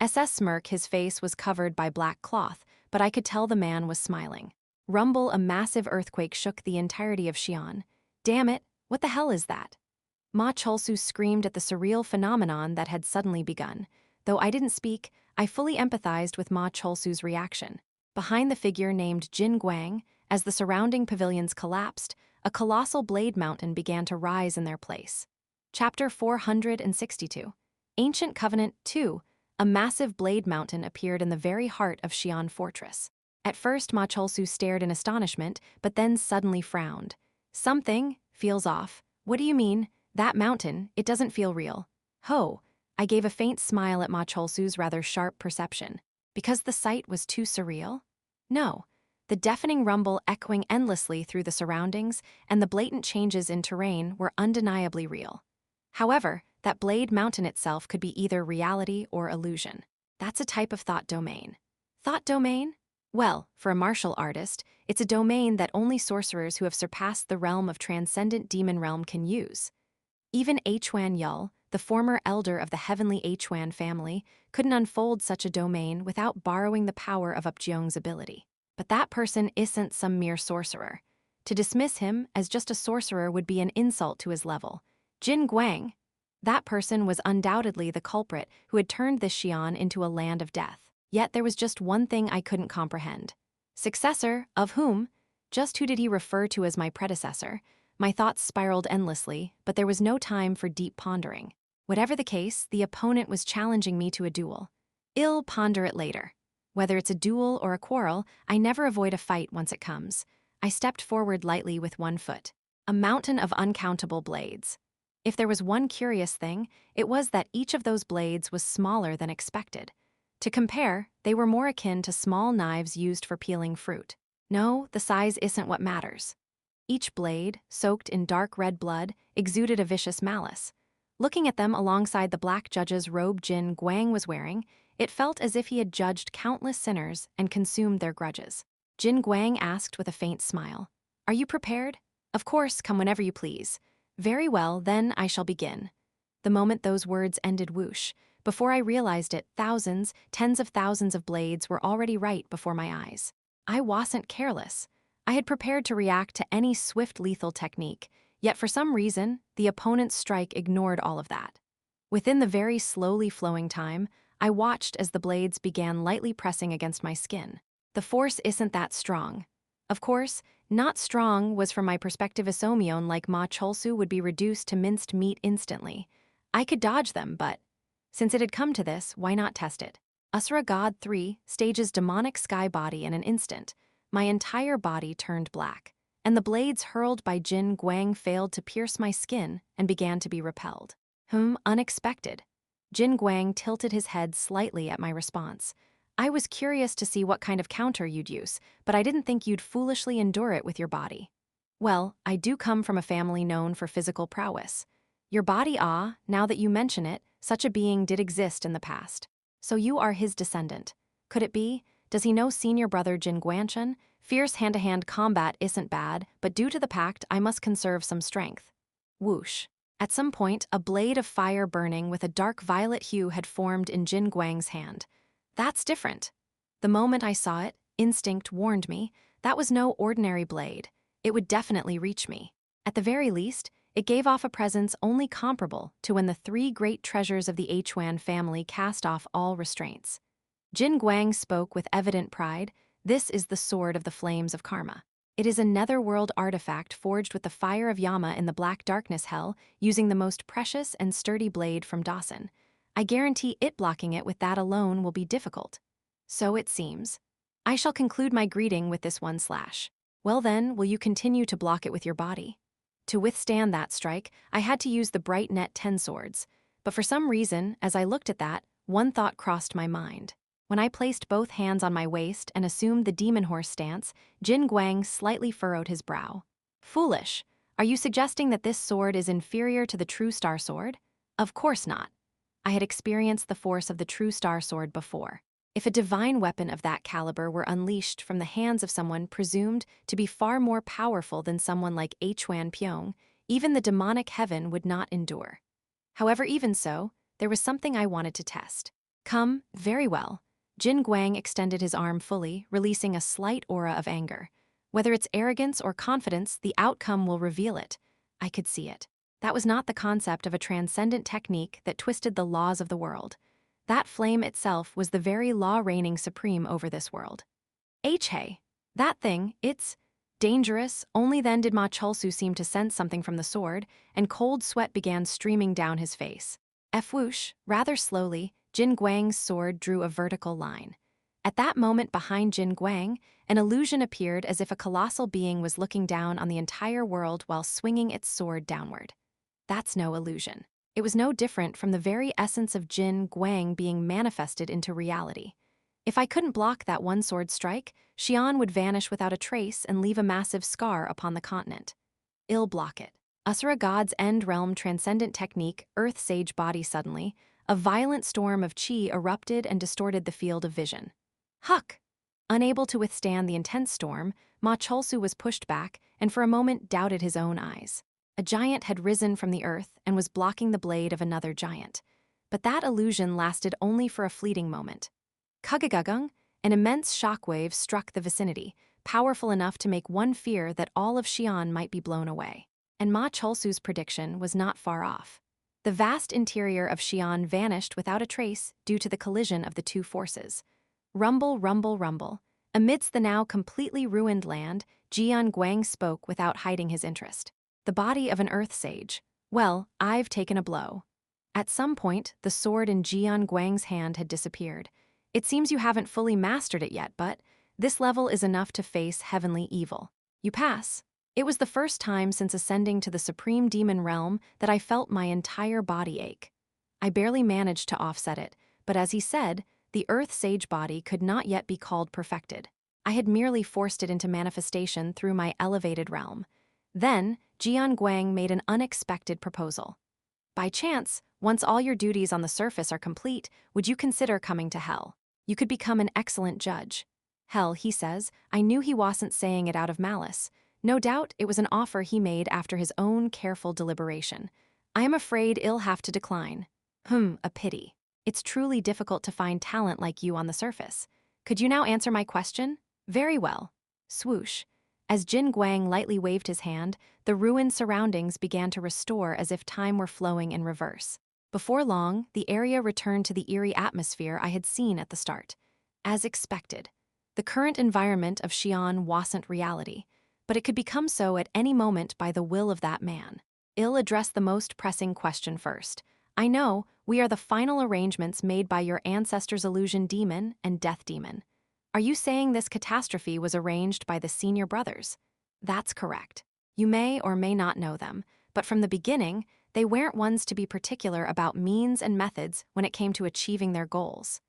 SS smirk. His face was covered by black cloth, but I could tell the man was smiling. Rumble. A massive earthquake shook the entirety of Xian. Damn it, what the hell is that? Ma Cholsu screamed at the surreal phenomenon that had suddenly begun. Though I didn't speak, I fully empathized with Ma Cholsu's reaction. Behind the figure named Jin Guang, as the surrounding pavilions collapsed, a colossal blade mountain began to rise in their place. Chapter 462. Ancient Covenant 2. A massive blade mountain appeared in the very heart of Xian Fortress. At first, Ma Cholsu stared in astonishment, but then suddenly frowned. Something feels off. What do you mean? That mountain, it doesn't feel real. Ho! I gave a faint smile at Ma Cholsu's rather sharp perception. Because the sight was too surreal? No. The deafening rumble echoing endlessly through the surroundings and the blatant changes in terrain were undeniably real. However, that blade mountain itself could be either reality or illusion. That's a type of thought domain. Thought domain? Well, for a martial artist, it's a domain that only sorcerers who have surpassed the realm of transcendent demon realm can use. Even Huan Yul, the former elder of the heavenly Huan family, couldn't unfold such a domain without borrowing the power of Upjeong's ability. But that person isn't some mere sorcerer. To dismiss him as just a sorcerer would be an insult to his level. Jin Guang, that person was undoubtedly the culprit who had turned this Xian into a land of death. Yet there was just one thing I couldn't comprehend. Successor, of whom? Just who did he refer to as my predecessor? My thoughts spiraled endlessly, but there was no time for deep pondering. Whatever the case, the opponent was challenging me to a duel. I'll ponder it later. Whether it's a duel or a quarrel, I never avoid a fight once it comes. I stepped forward lightly with one foot. A mountain of uncountable blades. If there was one curious thing, it was that each of those blades was smaller than expected. To compare, They were more akin to small knives used for peeling fruit. No, the size isn't what matters. Each blade, soaked in dark red blood, exuded a vicious malice. Looking at them alongside the black judge's robe Jin Yeomyung was wearing, it felt as if he had judged countless sinners and consumed their grudges. Jin Yeomyung asked with a faint smile, "Are you prepared?" "Of course, come whenever you please." "Very well, then I shall begin." The moment those words ended, whoosh. Before I realized it, thousands, tens of thousands of blades were already right before my eyes. I wasn't careless. I had prepared to react to any swift lethal technique, yet for some reason, the opponent's strike ignored all of that. Within the very slowly flowing time, I watched as the blades began lightly pressing against my skin. The force isn't that strong. Of course, not strong was from my perspective as Yeo-myung like Ma Cholsu would be reduced to minced meat instantly. I could dodge them, but since it had come to this, why not test it? Asura God 3 stages demonic sky body in an instant. My entire body turned black, and the blades hurled by Jin Yeomyung failed to pierce my skin and began to be repelled. Unexpected. Jin Yeomyung tilted his head slightly at my response. "I was curious to see what kind of counter you'd use, but I didn't think you'd foolishly endure it with your body." "Well, I do come from a family known for physical prowess." "Your body, now that you mention it, such a being did exist in the past. So you are his descendant. Could it be? Does he know senior brother Jin Yeomyung? Fierce hand-to-hand combat isn't bad, but due to the pact, I must conserve some strength." Whoosh. At some point, a blade of fire burning with a dark violet hue had formed in Jin Yeomyung's hand. "That's different." The moment I saw it, instinct warned me, that was no ordinary blade. It would definitely reach me. At the very least, it gave off a presence only comparable to when the three great treasures of the Hwan family cast off all restraints. Jin Yeomyung spoke with evident pride, "This is the sword of the flames of karma. It is a netherworld artifact forged with the fire of Yama in the black darkness hell, using the most precious and sturdy blade from Dawson. I guarantee it blocking it with that alone will be difficult." "So it seems. I shall conclude my greeting with this one slash. Well then, will you continue to block it with your body?" To withstand that strike, I had to use the bright net 10 swords. But for some reason, as I looked at that, one thought crossed my mind. When I placed both hands on my waist and assumed the demon horse stance, Jin Yeomyung slightly furrowed his brow. "Foolish. Are you suggesting that this sword is inferior to the true star sword?" "Of course not. I had experienced the force of the true star sword before. If a divine weapon of that caliber were unleashed from the hands of someone presumed to be far more powerful than someone like Hwan Pyong, even the demonic heaven would not endure. However, even so, there was something I wanted to test. "Come, very well." Jin Yeomyung extended his arm fully, releasing a slight aura of anger. Whether it's arrogance or confidence, the outcome will reveal it. I could see it. That was not the concept of a transcendent technique that twisted the laws of the world. That flame itself was the very law reigning supreme over this world. Hey, that thing, it's dangerous. Only then did Ma Cholsu seem to sense something from the sword, and cold sweat began streaming down his face. Whoosh, rather slowly, Jin Yeomyung's sword drew a vertical line. At that moment behind Jin Yeomyung, an illusion appeared as if a colossal being was looking down on the entire world while swinging its sword downward. That's no illusion. It was no different from the very essence of Jin Yeomyung being manifested into reality. If I couldn't block that one sword strike, Xi'an would vanish without a trace and leave a massive scar upon the continent. I'll block it. Asura God's End Realm transcendent technique, Earth Sage Body. Suddenly, a violent storm of chi erupted and distorted the field of vision. Huck! Unable to withstand the intense storm, Ma Cholsu was pushed back and for a moment doubted his own eyes. A giant had risen from the earth and was blocking the blade of another giant. But that illusion lasted only for a fleeting moment. Kugagagung, an immense shockwave struck the vicinity, powerful enough to make one fear that all of Xi'an might be blown away. And Ma Cholsu's prediction was not far off. The vast interior of Xi'an vanished without a trace due to the collision of the two forces. Rumble, rumble, rumble. Amidst the now completely ruined land, Jin Yeomyung spoke without hiding his interest. "The body of an earth sage. Well, I've taken a blow." At some point, the sword in Jin Yeomyung's hand had disappeared. "It seems you haven't fully mastered it yet, but this level is enough to face heavenly evil. You pass." It was the first time since ascending to the supreme demon realm that I felt my entire body ache. I barely managed to offset it, but as he said, the Earth Sage body could not yet be called perfected. I had merely forced it into manifestation through my elevated realm. Then, Jian made an unexpected proposal. By chance, once all your duties on the surface are complete, would you consider coming to hell? You could become an excellent judge. Hell, he says. I knew he wasn't saying it out of malice. No doubt it was an offer he made after his own careful deliberation. I am afraid I'll have to decline. A pity. It's truly difficult to find talent like you on the surface. Could you now answer my question? Very well. Swoosh. As Jin lightly waved his hand, the ruined surroundings began to restore as if time were flowing in reverse. Before long, the area returned to the eerie atmosphere I had seen at the start. As expected. The current environment of Xi'an wasn't reality, but it could become so at any moment by the will of that man. I'll address the most pressing question first. I know, we are the final arrangements made by your ancestors' illusion demon and death demon. Are you saying this catastrophe was arranged by the senior brothers? That's correct. You may or may not know them, but from the beginning, they weren't ones to be particular about means and methods when it came to achieving their goals.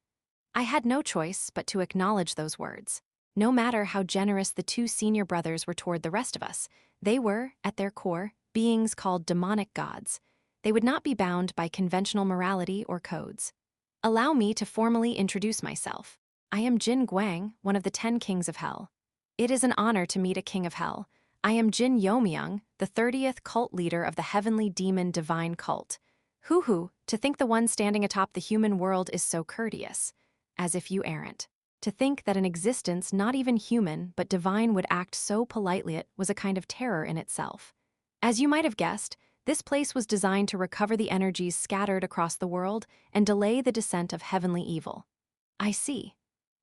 I had no choice but to acknowledge those words. No matter how generous the two senior brothers were toward the rest of us, they were, at their core, beings called demonic gods. They would not be bound by conventional morality or codes. Allow me to formally introduce myself. I am Jin one of the 10 kings of hell. It is an honor to meet a king of hell. I am Jin Yeomyung, the 30th cult leader of the heavenly demon divine cult. Hoo-hoo, to think the one standing atop the human world is so courteous. As if you aren't. To think that an existence not even human but divine would act so politely was a kind of terror in itself. As you might have guessed, this place was designed to recover the energies scattered across the world and delay the descent of heavenly evil. I see.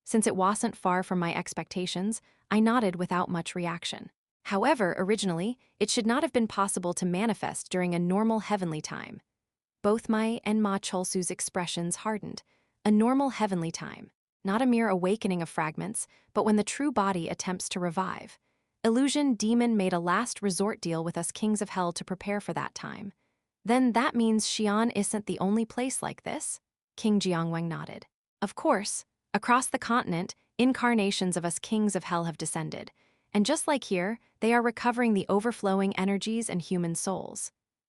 Since it wasn't far from my expectations, I nodded without much reaction. However, originally, it should not have been possible to manifest during a normal heavenly time. Both my and Ma Cholsu's expressions hardened. A normal heavenly time, not a mere awakening of fragments, but when the true body attempts to revive. Illusion Demon made a last resort deal with us kings of hell to prepare for that time. Then that means Xi'an isn't the only place like this? King Jianwang nodded. Of course. Across the continent, incarnations of us kings of hell have descended, and just like here, they are recovering the overflowing energies and human souls.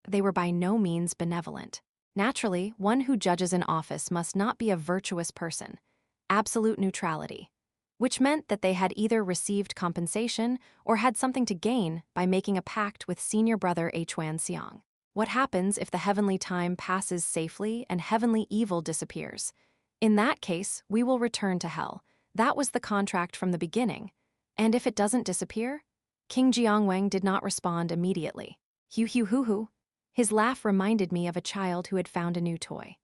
They were by no means benevolent. Naturally, one who judges in office must not be a virtuous person. Absolute neutrality. Which meant that they had either received compensation or had something to gain by making a pact with senior brother Huan Xiang. What happens if the heavenly time passes safely and heavenly evil disappears? In that case, we will return to hell. That was the contract from the beginning. And if it doesn't disappear? King Jianwang did not respond immediately. Hoo-hoo-hoo-hoo. His laugh reminded me of a child who had found a new toy.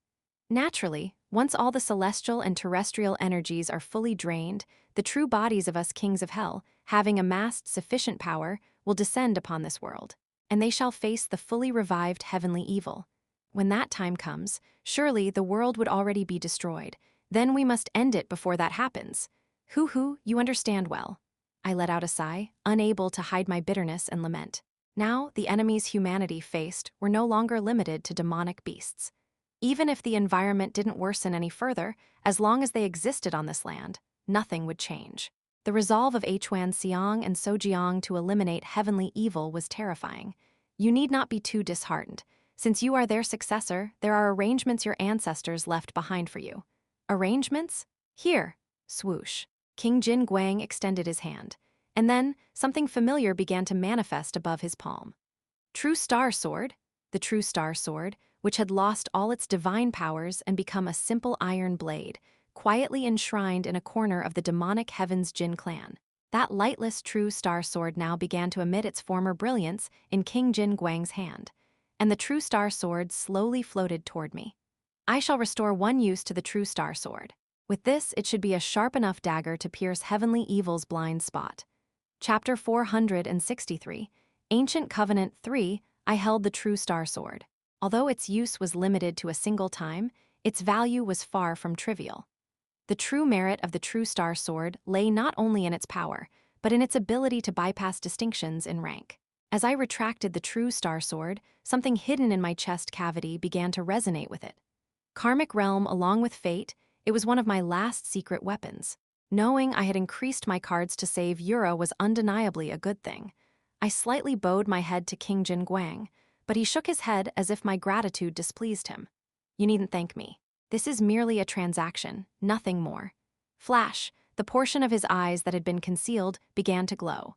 Naturally, once all the celestial and terrestrial energies are fully drained, the true bodies of us kings of hell, having amassed sufficient power, will descend upon this world, and they shall face the fully revived heavenly evil. When that time comes, surely the world would already be destroyed. Then we must end it before that happens. Hoo-hoo, you understand well. I let out a sigh, unable to hide my bitterness and lament. Now, the enemies humanity faced were no longer limited to demonic beasts. Even if the environment didn't worsen any further, as long as they existed on this land, nothing would change. The resolve of Huan Xiang and Sojiang to eliminate heavenly evil was terrifying. You need not be too disheartened. Since you are their successor, there are arrangements your ancestors left behind for you. Arrangements? Here. Swoosh. King Jin extended his hand. And then, something familiar began to manifest above his palm. True Star Sword? The True Star Sword, which had lost all its divine powers and become a simple iron blade, quietly enshrined in a corner of the demonic Heaven's Jin clan. That lightless True Star Sword now began to emit its former brilliance in King Jin hand. And the True Star Sword slowly floated toward me. I shall restore one use to the True Star Sword. With this, it should be a sharp enough dagger to pierce heavenly evil's blind spot. Chapter 463, Ancient Covenant 3, I held the True Star Sword. Although its use was limited to a single time, its value was far from trivial. The true merit of the True Star Sword lay not only in its power, but in its ability to bypass distinctions in rank. As I retracted the True Star Sword, something hidden in my chest cavity began to resonate with it. Karmic realm along with fate, It was one of my last secret weapons. Knowing I had increased my cards to save Yura was undeniably a good thing. I slightly bowed my head to King Jin Gwang, but he shook his head as if my gratitude displeased him. You needn't thank me. This is merely a transaction, nothing more. Flash, the portion of his eyes that had been concealed, began to glow.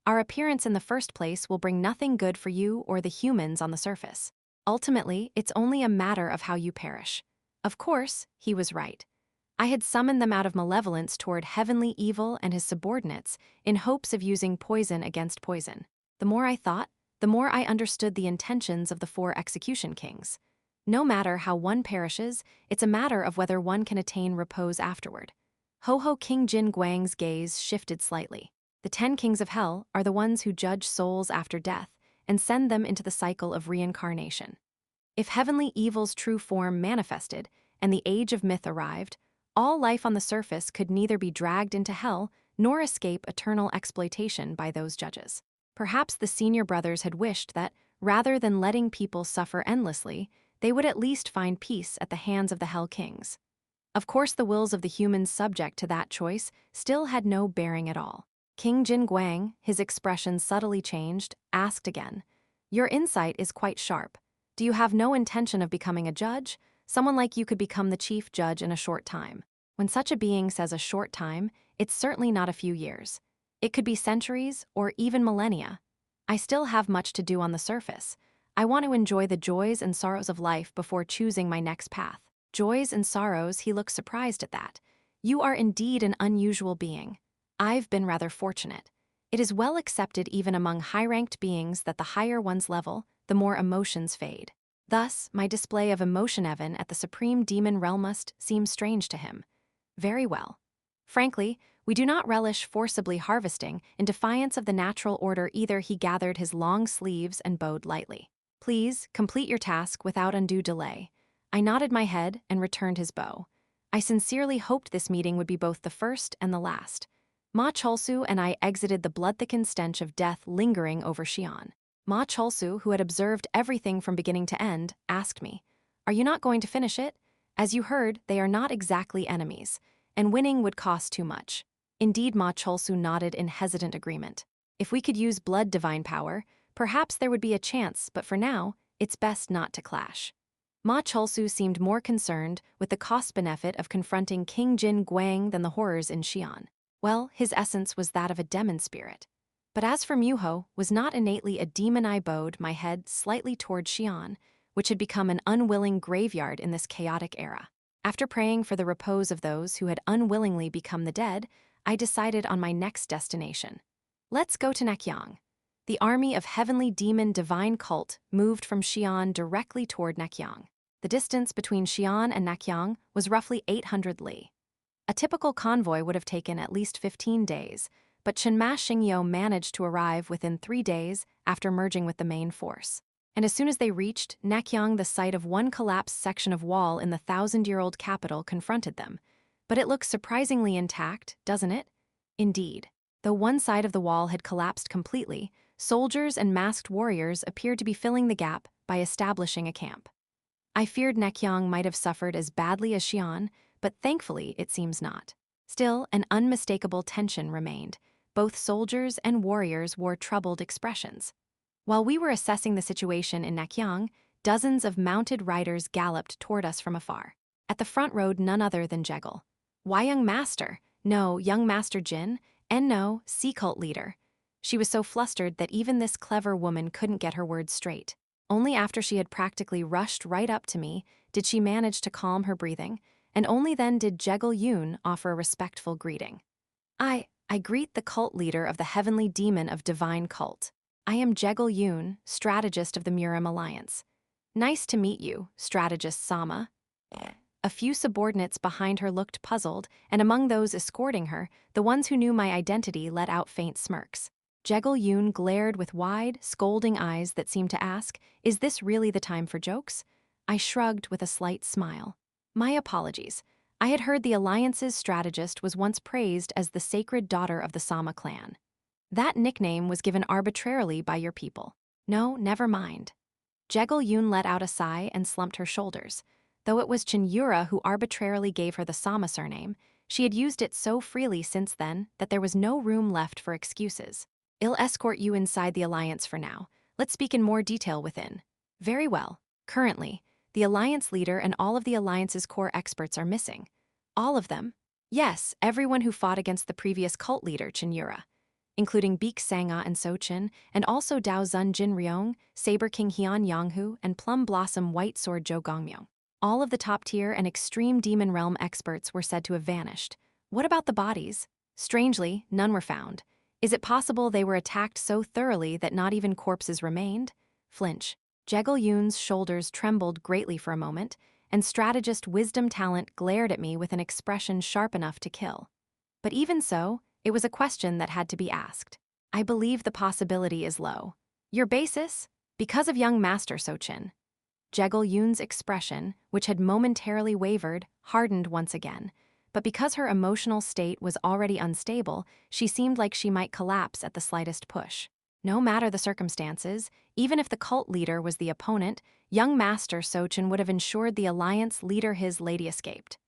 Our appearance in the first place will bring nothing good for you or the humans on the surface. Ultimately, it's only a matter of how you perish. Of course, he was right. I had summoned them out of malevolence toward heavenly evil and his subordinates in hopes of using poison against poison. The more I thought, the more I understood the intentions of the 4 execution kings. No matter how one perishes, it's a matter of whether one can attain repose afterward. Ho King Jin Gwang's gaze shifted slightly. The 10 kings of hell are the ones who judge souls after death and send them into the cycle of reincarnation. If heavenly evil's true form manifested and the age of myth arrived, all life on the surface could neither be dragged into hell nor escape eternal exploitation by those judges. Perhaps the senior brothers had wished that, rather than letting people suffer endlessly, they would at least find peace at the hands of the Hell Kings. Of course, the wills of the humans subject to that choice still had no bearing at all. King Jin Gwang, his expression subtly changed, asked again, "Your insight is quite sharp. Do you have no intention of becoming a judge? Someone like you could become the chief judge in a short time." When such a being says a short time, it's certainly not a few years. It could be centuries or even millennia. I still have much to do on the surface. I want to enjoy the joys and sorrows of life before choosing my next path. Joys and sorrows, he looked surprised at that. You are indeed an unusual being. I've been rather fortunate. It is well accepted even among high-ranked beings that the higher one's level, the more emotions fade. Thus, my display of emotion even at the supreme demon realm must seem strange to him. Very well. Frankly, we do not relish forcibly harvesting in defiance of the natural order either. He gathered his long sleeves and bowed lightly. Please, complete your task without undue delay. I nodded my head and returned his bow. I sincerely hoped this meeting would be both the first and the last. Ma Cholsu and I exited the blood-thickened stench of death lingering over Xi'an. Ma Cholsu, who had observed everything from beginning to end, asked me, "Are you not going to finish it? As you heard, they are not exactly enemies, and winning would cost too much." Indeed, Ma Cholsu nodded in hesitant agreement. If we could use blood divine power, perhaps there would be a chance, but for now, it's best not to clash. Ma Cholsu seemed more concerned with the cost-benefit of confronting King Jin Gwang than the horrors in Xi'an. Well, his essence was that of a demon spirit. But as for Muho, was not innately a demon. I bowed my head slightly toward Xi'an, which had become an unwilling graveyard in this chaotic era. After praying for the repose of those who had unwillingly become the dead, I decided on my next destination. Let's go to Nakyang. The army of heavenly demon divine cult moved from Xi'an directly toward Nakyang. The distance between Xi'an and Nakyang was roughly 800 li. A typical convoy would have taken at least 15 days, but Chenma Xingyou managed to arrive within 3 days after merging with the main force. And as soon as they reached Nakyang, the site of one collapsed section of wall in the 1,000-year-old capital confronted them. But it looks surprisingly intact, doesn't it? Indeed. Though one side of the wall had collapsed completely, soldiers and masked warriors appeared to be filling the gap by establishing a camp. I feared Nakyang might have suffered as badly as Xi'an, but thankfully it seems not. Still, an unmistakable tension remained. Both soldiers and warriors wore troubled expressions. While we were assessing the situation in Nakyang, dozens of mounted riders galloped toward us from afar. At the front rode none other than Jegal. Why, young master? No, young master Jin, and no, sea cult leader. She was so flustered that even this clever woman couldn't get her words straight. Only after she had practically rushed right up to me did she manage to calm her breathing, and only then did Yeo-myung offer a respectful greeting. I greet the cult leader of the heavenly demon of divine cult. I am Yeo-myung, strategist of the Murim Alliance. Nice to meet you, strategist Sama. A few subordinates behind her looked puzzled, and among those escorting her, the ones who knew my identity let out faint smirks. Yeo-myung glared with wide, scolding eyes that seemed to ask, "Is this really the time for jokes?" I shrugged with a slight smile. My apologies. I had heard the Alliance's strategist was once praised as the sacred daughter of the Sama clan. That nickname was given arbitrarily by your people. No, never mind. Yeo-myung let out a sigh and slumped her shoulders. Though it was Cheon Yura who arbitrarily gave her the Sama surname, she had used it so freely since then that there was no room left for excuses. I'll escort you inside the Alliance for now. Let's speak in more detail within. Very well. Currently, the Alliance leader and all of the Alliance's core experts are missing. All of them? Yes, everyone who fought against the previous cult leader, Cheon Yura, including Beek Sanga and Sochin, and also Dao Zun Jin Yeomyung, Saber King Hyun Yonghu, and Plum Blossom White Sword Jo Gongmyung. All of the top-tier and extreme demon realm experts were said to have vanished. What about the bodies? Strangely, none were found. Is it possible they were attacked so thoroughly that not even corpses remained? Flinch. Yeo-myung's shoulders trembled greatly for a moment, and strategist Wisdom Talent glared at me with an expression sharp enough to kill. But even so, it was a question that had to be asked. I believe the possibility is low. Your basis? Because of young Master Sochin. Yeo-myung's expression, which had momentarily wavered, hardened once again. But because her emotional state was already unstable, she seemed like she might collapse at the slightest push. No matter the circumstances, even if the cult leader was the opponent, young Master Sochin would have ensured the Alliance leader his lady escaped.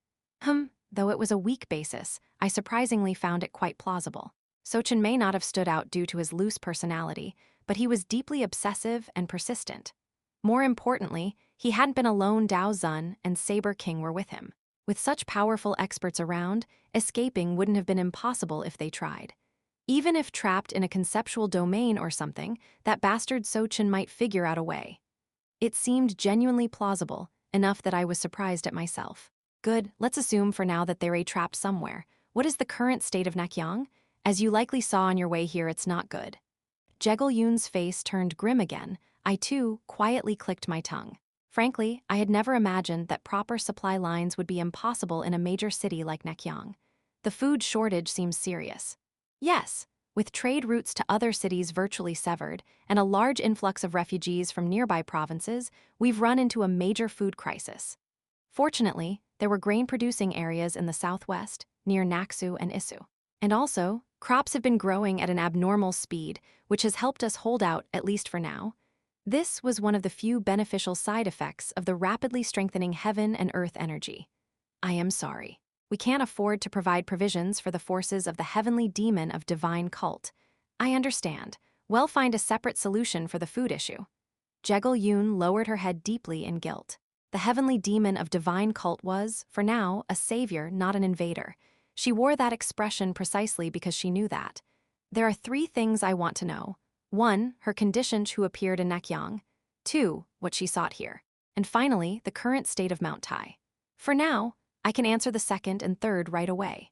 Though it was a weak basis, I surprisingly found it quite plausible. Sochin may not have stood out due to his loose personality, but he was deeply obsessive and persistent. More importantly, he hadn't been alone. Dao Zun and Saber King were with him. With such powerful experts around, escaping wouldn't have been impossible if they tried. Even if trapped in a conceptual domain or something, that bastard Sochin might figure out a way. It seemed genuinely plausible, enough that I was surprised at myself. Good, let's assume for now that they're trapped somewhere. What is the current state of Nakyang? As you likely saw on your way here, it's not good. Yeo-myung's face turned grim again. I too quietly clicked my tongue. Frankly, I had never imagined that proper supply lines would be impossible in a major city like Nakyang. The food shortage seems serious. Yes, with trade routes to other cities virtually severed and a large influx of refugees from nearby provinces, we've run into a major food crisis. Fortunately, there were grain-producing areas in the southwest, near Naksu and Isu. And also, crops have been growing at an abnormal speed, which has helped us hold out, at least for now. This was one of the few beneficial side effects of the rapidly strengthening heaven and earth energy. I am sorry. We can't afford to provide provisions for the forces of the heavenly demon of divine cult. I understand. We'll find a separate solution for the food issue. Yeo-myung lowered her head deeply in guilt. The heavenly demon of divine cult was, for now, a savior, not an invader. She wore that expression precisely because she knew that. There are 3 things I want to know. 1, her condition who appeared in Nakyang. 2, what she sought here. And finally, the current state of Mount Tai. For now, I can answer the second and third right away.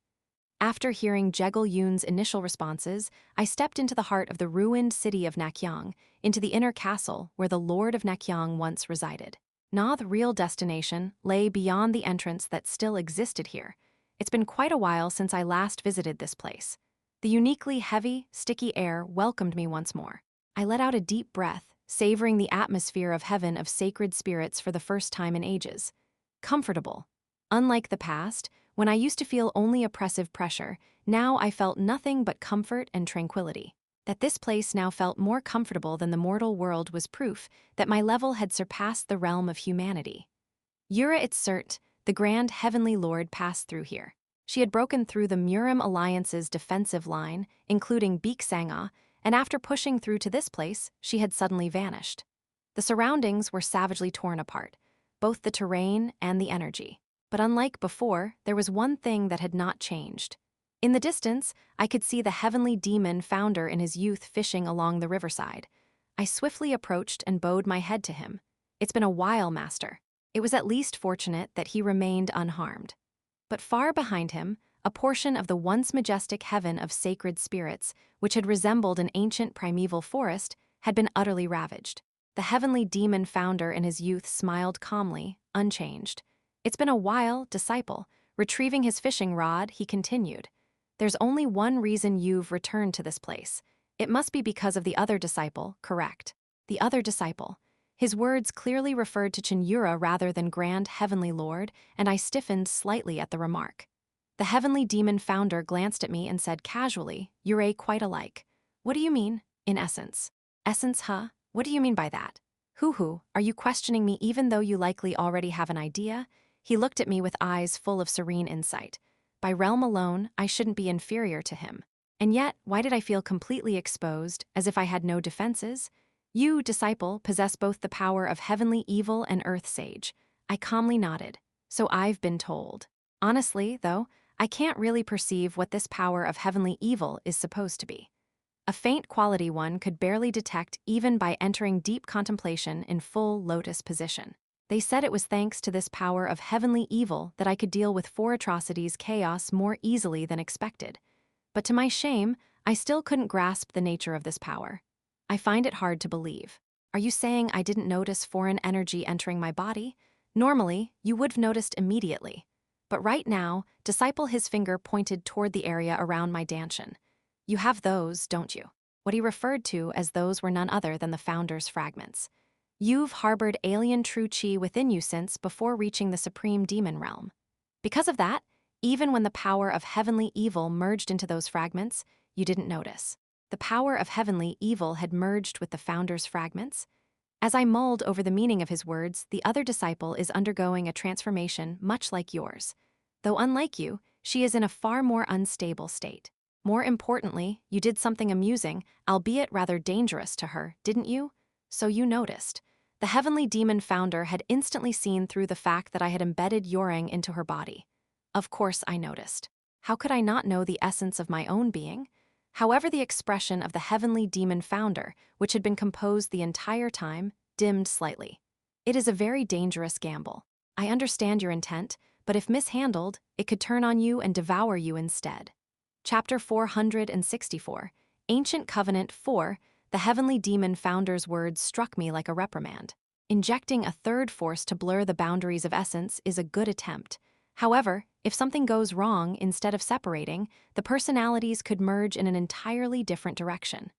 After hearing Yeo-myung's initial responses, I stepped into the heart of the ruined city of Nakyang, into the inner castle where the Lord of Nakyang once resided. The real destination lay beyond the entrance that still existed here. It's been quite a while since I last visited this place. The uniquely heavy, sticky air welcomed me once more. I let out a deep breath, savoring the atmosphere of heaven of sacred spirits for the first time in ages. Comfortable. Unlike the past, when I used to feel only oppressive pressure, now I felt nothing but comfort and tranquility. That this place now felt more comfortable than the mortal world was proof that my level had surpassed the realm of humanity. Yura Itzert, the grand heavenly lord, passed through here. She had broken through the Murim Alliance's defensive line, including Beek Sanga, and after pushing through to this place, she had suddenly vanished. The surroundings were savagely torn apart, both the terrain and the energy. But unlike before, there was one thing that had not changed. In the distance, I could see the heavenly demon founder in his youth fishing along the riverside. I swiftly approached and bowed my head to him. It's been a while, Master. It was at least fortunate that he remained unharmed. But far behind him, a portion of the once majestic heaven of sacred spirits, which had resembled an ancient primeval forest, had been utterly ravaged. The heavenly demon founder in his youth smiled calmly, unchanged. It's been a while, disciple. Retrieving his fishing rod, he continued. There's only one reason you've returned to this place. It must be because of the other disciple, correct? The other disciple. His words clearly referred to Cheon Yura rather than Grand Heavenly Lord, and I stiffened slightly at the remark. The heavenly demon founder glanced at me and said casually, "You're quite alike." What do you mean, in essence? Essence, huh? What do you mean by that? Hoo-hoo, are you questioning me even though you likely already have an idea? He looked at me with eyes full of serene insight. By realm alone, I shouldn't be inferior to him. And yet, why did I feel completely exposed, as if I had no defenses? You, disciple, possess both the power of heavenly evil and earth sage. I calmly nodded. So I've been told. Honestly, though, I can't really perceive what this power of heavenly evil is supposed to be. A faint quality one could barely detect even by entering deep contemplation in full lotus position. They said it was thanks to this power of heavenly evil that I could deal with four atrocities' chaos more easily than expected. But to my shame, I still couldn't grasp the nature of this power. I find it hard to believe. Are you saying I didn't notice foreign energy entering my body? Normally, you would have noticed immediately. But right now, disciple his finger pointed toward the area around my dantian. You have those, don't you? What he referred to as those were none other than the Founder's fragments. You've harbored alien true chi within you since before reaching the supreme demon realm. Because of that, even when the power of heavenly evil merged into those fragments, you didn't notice. The power of heavenly evil had merged with the Founder's fragments. As I mulled over the meaning of his words, the other disciple is undergoing a transformation much like yours. Though unlike you, she is in a far more unstable state. More importantly, you did something amusing, albeit rather dangerous to her, didn't you? So you noticed. The heavenly demon founder had instantly seen through the fact that I had embedded Yeo-myung into her body. Of course I noticed. How could I not know the essence of my own being? However, the expression of the heavenly demon founder, which had been composed the entire time, dimmed slightly. It is a very dangerous gamble. I understand your intent, but if mishandled, it could turn on you and devour you instead. Chapter 464, Ancient Covenant 4, the heavenly demon founder's words struck me like a reprimand. Injecting a third force to blur the boundaries of essence is a good attempt. However, if something goes wrong, instead of separating, the personalities could merge in an entirely different direction.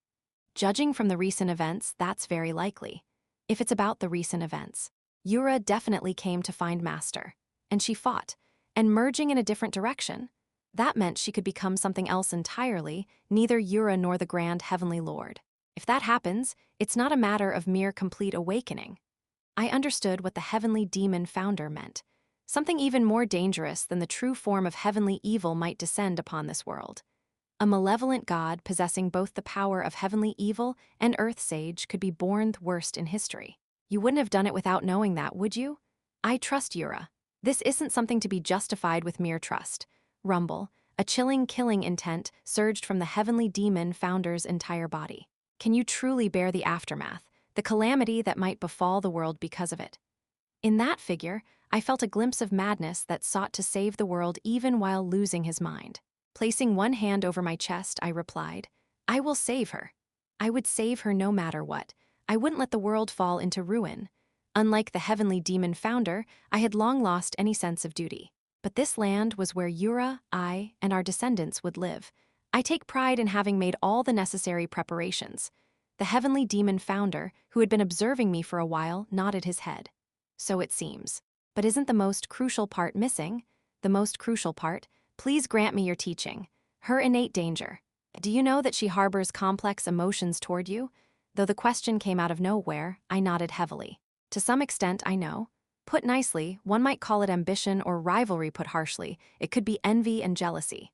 Judging from the recent events, that's very likely. If it's about the recent events, Yura definitely came to find Master, and she fought, and merging in a different direction. That meant she could become something else entirely, neither Yura nor the Grand Heavenly Lord. If that happens, it's not a matter of mere complete awakening. I understood what the heavenly demon founder meant. Something even more dangerous than the true form of heavenly evil might descend upon this world. A malevolent god possessing both the power of heavenly evil and earth sage could be born the worst in history. You wouldn't have done it without knowing that, would you? I trust Yura. This isn't something to be justified with mere trust. Rumble, a chilling killing intent, surged from the heavenly demon founder's entire body. Can you truly bear the aftermath, the calamity that might befall the world because of it? In that figure, I felt a glimpse of madness that sought to save the world even while losing his mind. Placing one hand over my chest, I replied, I will save her. I would save her no matter what. I wouldn't let the world fall into ruin. Unlike the heavenly demon founder, I had long lost any sense of duty. But this land was where Yura, I, and our descendants would live. I take pride in having made all the necessary preparations. The heavenly demon founder, who had been observing me for a while, nodded his head. So it seems. But isn't the most crucial part missing? The most crucial part? Please grant me your teaching. Her innate danger. Do you know that she harbors complex emotions toward you? Though the question came out of nowhere, I nodded heavily. To some extent, I know. Put nicely, one might call it ambition or rivalry. Put harshly, it could be envy and jealousy.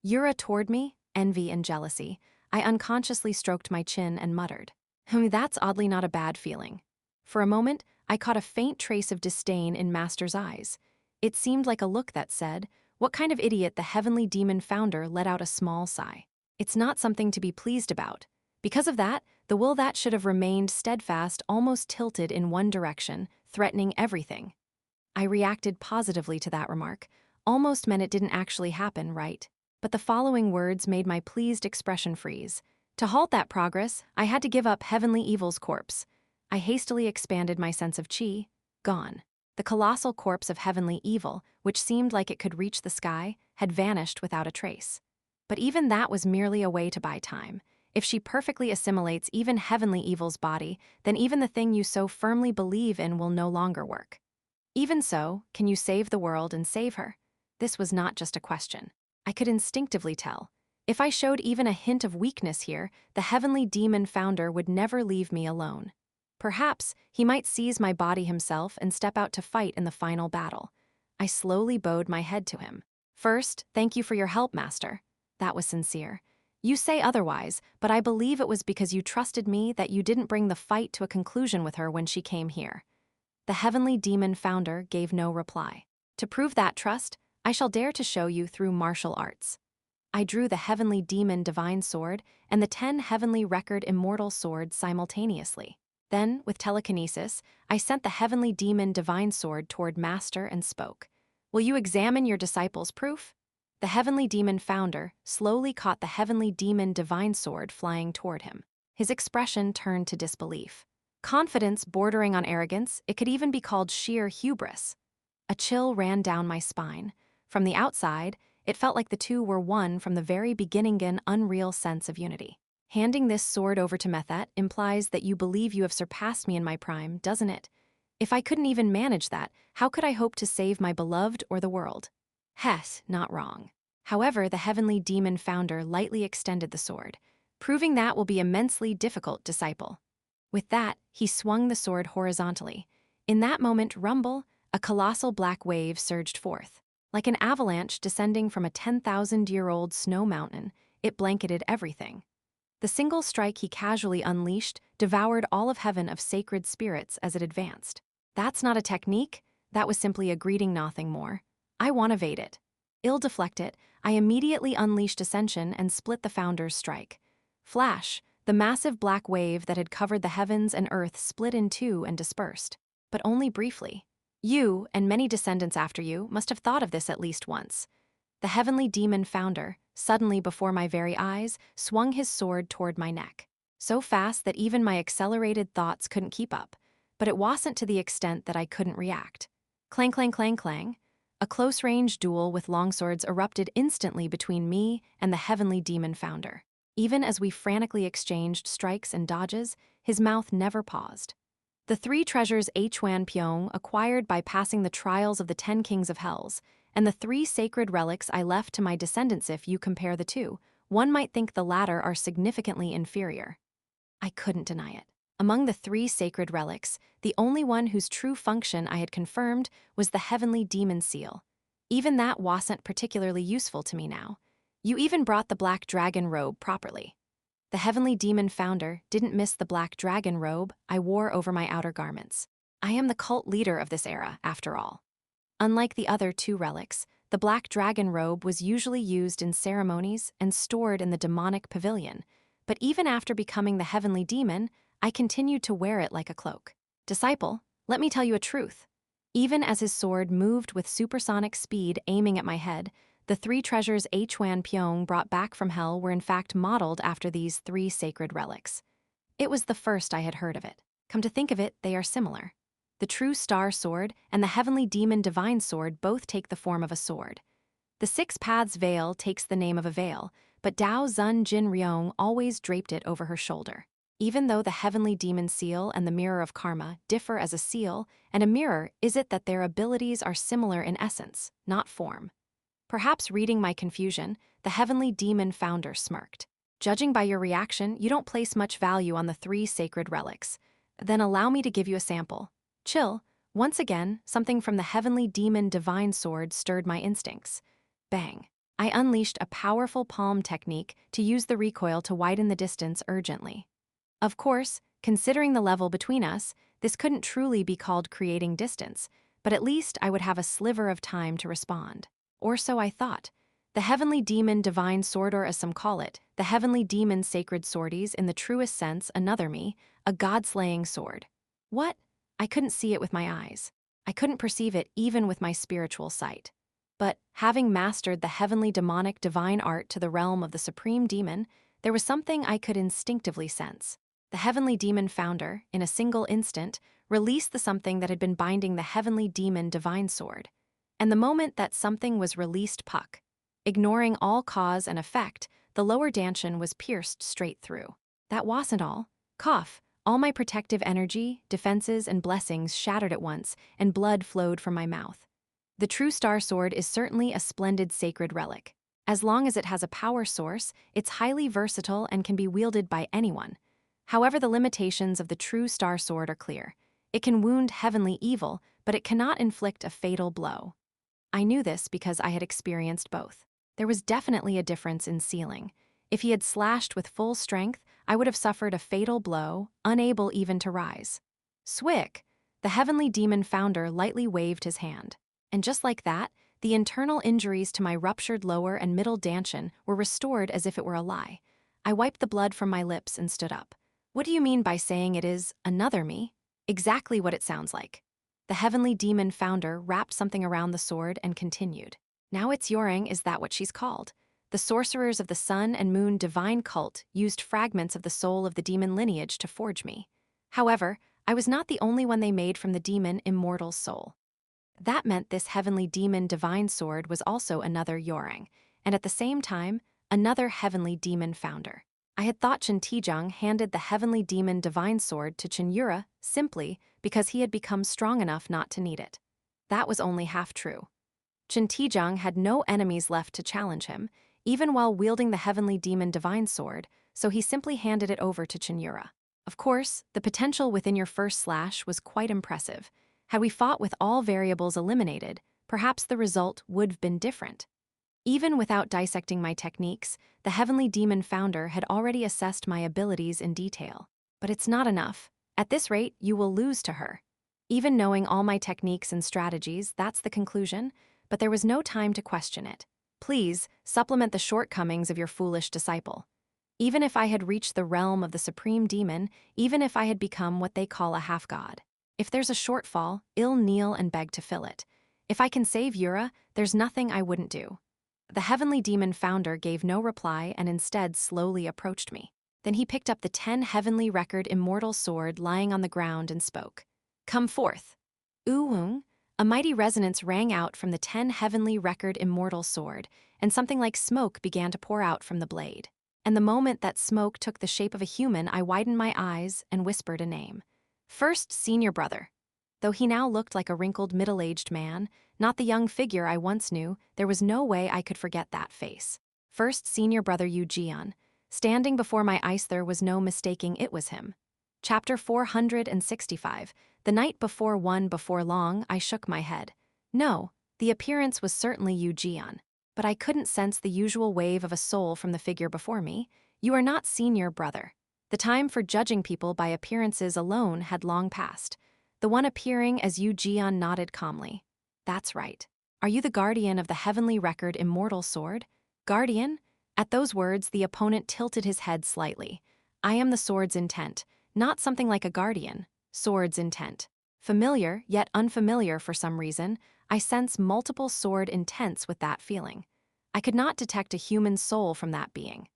Yura toward me, envy and jealousy. I unconsciously stroked my chin and muttered. That's oddly not a bad feeling. For a moment, I caught a faint trace of disdain in Master's eyes. It seemed like a look that said, what kind of idiot? The heavenly demon founder let out a small sigh. It's not something to be pleased about. Because of that, the will that should have remained steadfast almost tilted in one direction, threatening everything. I reacted positively to that remark, almost meant it didn't actually happen, right? But the following words made my pleased expression freeze. To halt that progress, I had to give up heavenly evil's corpse. I hastily expanded my sense of chi. Gone. The colossal corpse of heavenly evil, which seemed like it could reach the sky, had vanished without a trace. But even that was merely a way to buy time. If she perfectly assimilates even heavenly evil's body, then even the thing you so firmly believe in will no longer work. Even so, can you save the world and save her? This was not just a question. I could instinctively tell. If I showed even a hint of weakness here, the heavenly demon founder would never leave me alone. Perhaps he might seize my body himself and step out to fight in the final battle. I slowly bowed my head to him. First, thank you for your help, Master. That was sincere. You say otherwise, but I believe it was because you trusted me that you didn't bring the fight to a conclusion with her when she came here. The heavenly demon founder gave no reply. To prove that trust, I shall dare to show you through martial arts. I drew the heavenly demon divine sword and the 10 heavenly record immortal swords simultaneously. Then, with telekinesis, I sent the heavenly demon divine sword toward Master and spoke. Will you examine your disciple's proof? The heavenly demon founder slowly caught the heavenly demon divine sword flying toward him. His expression turned to disbelief. Confidence bordering on arrogance, it could even be called sheer hubris. A chill ran down my spine. From the outside, it felt like the two were one from the very beginning, an unreal sense of unity. Handing this sword over to Methet implies that you believe you have surpassed me in my prime, doesn't it? If I couldn't even manage that, how could I hope to save my beloved or the world? Hess, not wrong. However, the heavenly demon founder lightly extended the sword, proving that will be immensely difficult, disciple. With that, he swung the sword horizontally. In that moment, rumble, a colossal black wave surged forth. Like an avalanche descending from a 10,000-year-old snow mountain, it blanketed everything. The single strike he casually unleashed devoured all of heaven of sacred spirits as it advanced. That's not a technique, that was simply a greeting, nothing more. I want to evade it. Ill-deflect it, I immediately unleashed Ascension and split the founder's strike. Flash, the massive black wave that had covered the heavens and earth split in two and dispersed. But only briefly. You, and many descendants after you, must have thought of this at least once. The heavenly demon founder, suddenly before my very eyes, swung his sword toward my neck. So fast that even my accelerated thoughts couldn't keep up. But it wasn't to the extent that I couldn't react. Clang, clang, clang, clang. A close-range duel with longswords erupted instantly between me and the heavenly demon founder. Even as we frantically exchanged strikes and dodges, his mouth never paused. The 3 treasures Yeo-myung acquired by passing the trials of the 10 kings of hells, and the 3 sacred relics I left to my descendants. If you compare the two, one might think the latter are significantly inferior. I couldn't deny it. Among the 3 sacred relics, the only one whose true function I had confirmed was the heavenly demon seal. Even that wasn't particularly useful to me now. You even brought the black dragon robe properly. The heavenly demon founder didn't miss the black dragon robe I wore over my outer garments. I am the cult leader of this era, after all. Unlike the other 2 relics, the black dragon robe was usually used in ceremonies and stored in the demonic pavilion, but even after becoming the heavenly demon, I continued to wear it like a cloak. Disciple, let me tell you a truth. Even as his sword moved with supersonic speed aiming at my head, the 3 treasures Yeo-myung brought back from hell were in fact modeled after these 3 sacred relics. It was the first I had heard of it. Come to think of it, they are similar. The true star sword and the heavenly demon divine sword both take the form of a sword. The 6 paths veil takes the name of a veil, but Dao Zun Jin Yeomyung always draped it over her shoulder. Even though the heavenly demon seal and the mirror of karma differ as a seal and a mirror, is it that their abilities are similar in essence, not form? Perhaps reading my confusion, the heavenly demon founder smirked. Judging by your reaction, you don't place much value on the 3 sacred relics. Then allow me to give you a sample. Chill. Once again, something from the heavenly demon divine sword stirred my instincts. Bang. I unleashed a powerful palm technique to use the recoil to widen the distance urgently. Of course, considering the level between us, this couldn't truly be called creating distance, but at least I would have a sliver of time to respond. Or so I thought. The heavenly demon divine sword, or as some call it, the heavenly demon sacred swordies in the truest sense, another me, a god-slaying sword. What? I couldn't see it with my eyes. I couldn't perceive it even with my spiritual sight. But, having mastered the heavenly demonic divine art to the realm of the supreme demon, there was something I could instinctively sense. The heavenly demon founder, in a single instant, released the something that had been binding the heavenly demon divine sword. And the moment that something was released, puck. Ignoring all cause and effect, the lower dantian was pierced straight through. That wasn't all. Cough. All my protective energy, defenses, and blessings shattered at once, and blood flowed from my mouth. The true star sword is certainly a splendid sacred relic. As long as it has a power source, it's highly versatile and can be wielded by anyone. However, the limitations of the true star sword are clear. It can wound heavenly evil, but it cannot inflict a fatal blow. I knew this because I had experienced both. There was definitely a difference in sealing. If he had slashed with full strength, I would have suffered a fatal blow, unable even to rise. Swick, the heavenly demon founder, lightly waved his hand. And just like that, the internal injuries to my ruptured lower and middle dantian were restored as if it were a lie. I wiped the blood from my lips and stood up. What do you mean by saying it is another me? Exactly what it sounds like. The heavenly demon founder wrapped something around the sword and continued. Now it's Yeo-myung, is that what she's called? The sorcerers of the sun and moon divine cult used fragments of the soul of the demon lineage to forge me. However, I was not the only one they made from the demon immortal soul. That meant this heavenly demon divine sword was also another Yeo-myung, and at the same time, another heavenly demon founder. I had thought Jin Yeomyung handed the heavenly demon divine sword to Cheon Yura simply because he had become strong enough not to need it. That was only half true. Jin Yeomyung had no enemies left to challenge him, even while wielding the heavenly demon divine sword, so he simply handed it over to Cheon Yura. Of course, the potential within your first slash was quite impressive. Had we fought with all variables eliminated, perhaps the result would have been different. Even without dissecting my techniques, the heavenly demon founder had already assessed my abilities in detail. But it's not enough. At this rate, you will lose to her. Even knowing all my techniques and strategies, that's the conclusion, but there was no time to question it. Please, supplement the shortcomings of your foolish disciple. Even if I had reached the realm of the supreme demon, even if I had become what they call a half-god. If there's a shortfall, I'll kneel and beg to fill it. If I can save Yura, there's nothing I wouldn't do. The heavenly demon founder gave no reply and instead slowly approached me. Then he picked up the 10 heavenly record immortal sword lying on the ground and spoke. Come forth. Yeo-myung. A mighty resonance rang out from the 10 heavenly record immortal sword, and something like smoke began to pour out from the blade. And the moment that smoke took the shape of a human, I widened my eyes and whispered a name. First senior brother. Though he now looked like a wrinkled middle-aged man, not the young figure I once knew, there was no way I could forget that face. First senior brother Yeo-myung. Standing before my eyes, there was no mistaking it was him. Chapter 465. The night before one before long, I shook my head. No, the appearance was certainly Yeo-myung, but I couldn't sense the usual wave of a soul from the figure before me. You are not senior brother. The time for judging people by appearances alone had long passed. The one appearing as Yeo-myung nodded calmly. That's right. Are you the guardian of the heavenly record immortal sword? Guardian? At those words, the opponent tilted his head slightly. I am the sword's intent, not something like a guardian. Sword's intent. Familiar, yet unfamiliar for some reason, I sense multiple sword intents with that feeling. I could not detect a human soul from that being.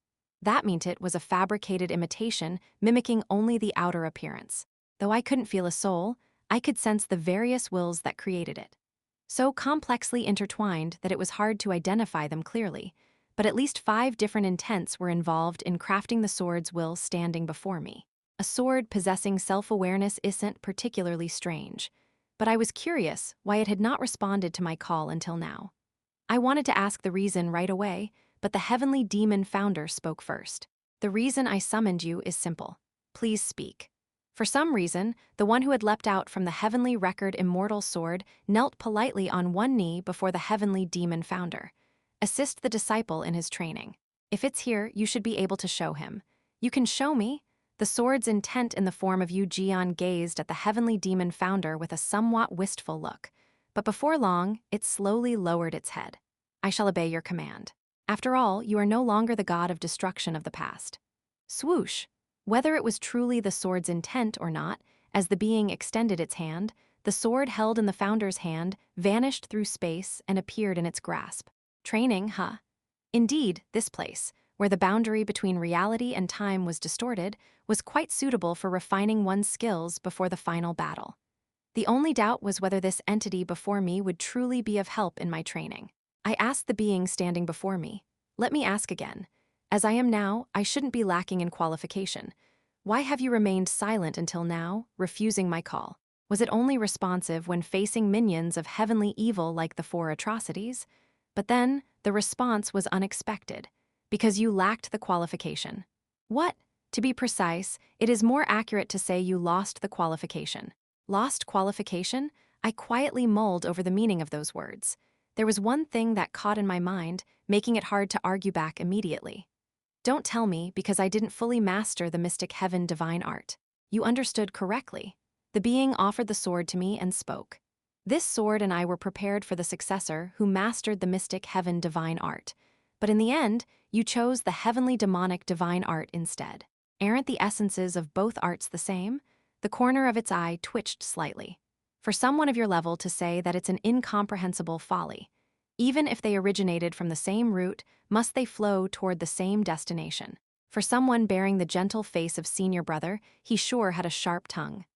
That meant it was a fabricated imitation, mimicking only the outer appearance. Though I couldn't feel a soul, I could sense the various wills that created it. So complexly intertwined that it was hard to identify them clearly, but at least 5 different intents were involved in crafting the sword's will standing before me. A sword possessing self-awareness isn't particularly strange, but I was curious why it had not responded to my call until now. I wanted to ask the reason right away, but the heavenly demon founder spoke first. The reason I summoned you is simple. Please speak. For some reason, the one who had leapt out from the heavenly record immortal sword knelt politely on one knee before the heavenly demon founder. Assist the disciple in his training. If it's here, you should be able to show him. You can show me? The sword's intent in the form of Yeo-myung gazed at the heavenly demon founder with a somewhat wistful look. But before long, it slowly lowered its head. I shall obey your command. After all, you are no longer the god of destruction of the past. Swoosh! Whether it was truly the sword's intent or not, as the being extended its hand, the sword held in the founder's hand vanished through space and appeared in its grasp. Training, huh? Indeed, this place, where the boundary between reality and time was distorted, was quite suitable for refining one's skills before the final battle. The only doubt was whether this entity before me would truly be of help in my training. I asked the being standing before me. Let me ask again. As I am now, I shouldn't be lacking in qualification. Why have you remained silent until now, refusing my call? Was it only responsive when facing minions of heavenly evil like the 4 atrocities? But then, the response was unexpected, because you lacked the qualification. What? To be precise, it is more accurate to say you lost the qualification. Lost qualification? I quietly mulled over the meaning of those words. There was one thing that caught in my mind, making it hard to argue back immediately. Don't tell me because I didn't fully master the mystic heaven divine art. You understood correctly. The being offered the sword to me and spoke. This sword and I were prepared for the successor who mastered the mystic heaven divine art. But in the end, you chose the heavenly demonic divine art instead. Aren't the essences of both arts the same? The corner of its eye twitched slightly. For someone of your level to say that it's an incomprehensible folly. Even if they originated from the same root, must they flow toward the same destination? For someone bearing the gentle face of senior brother, he sure had a sharp tongue.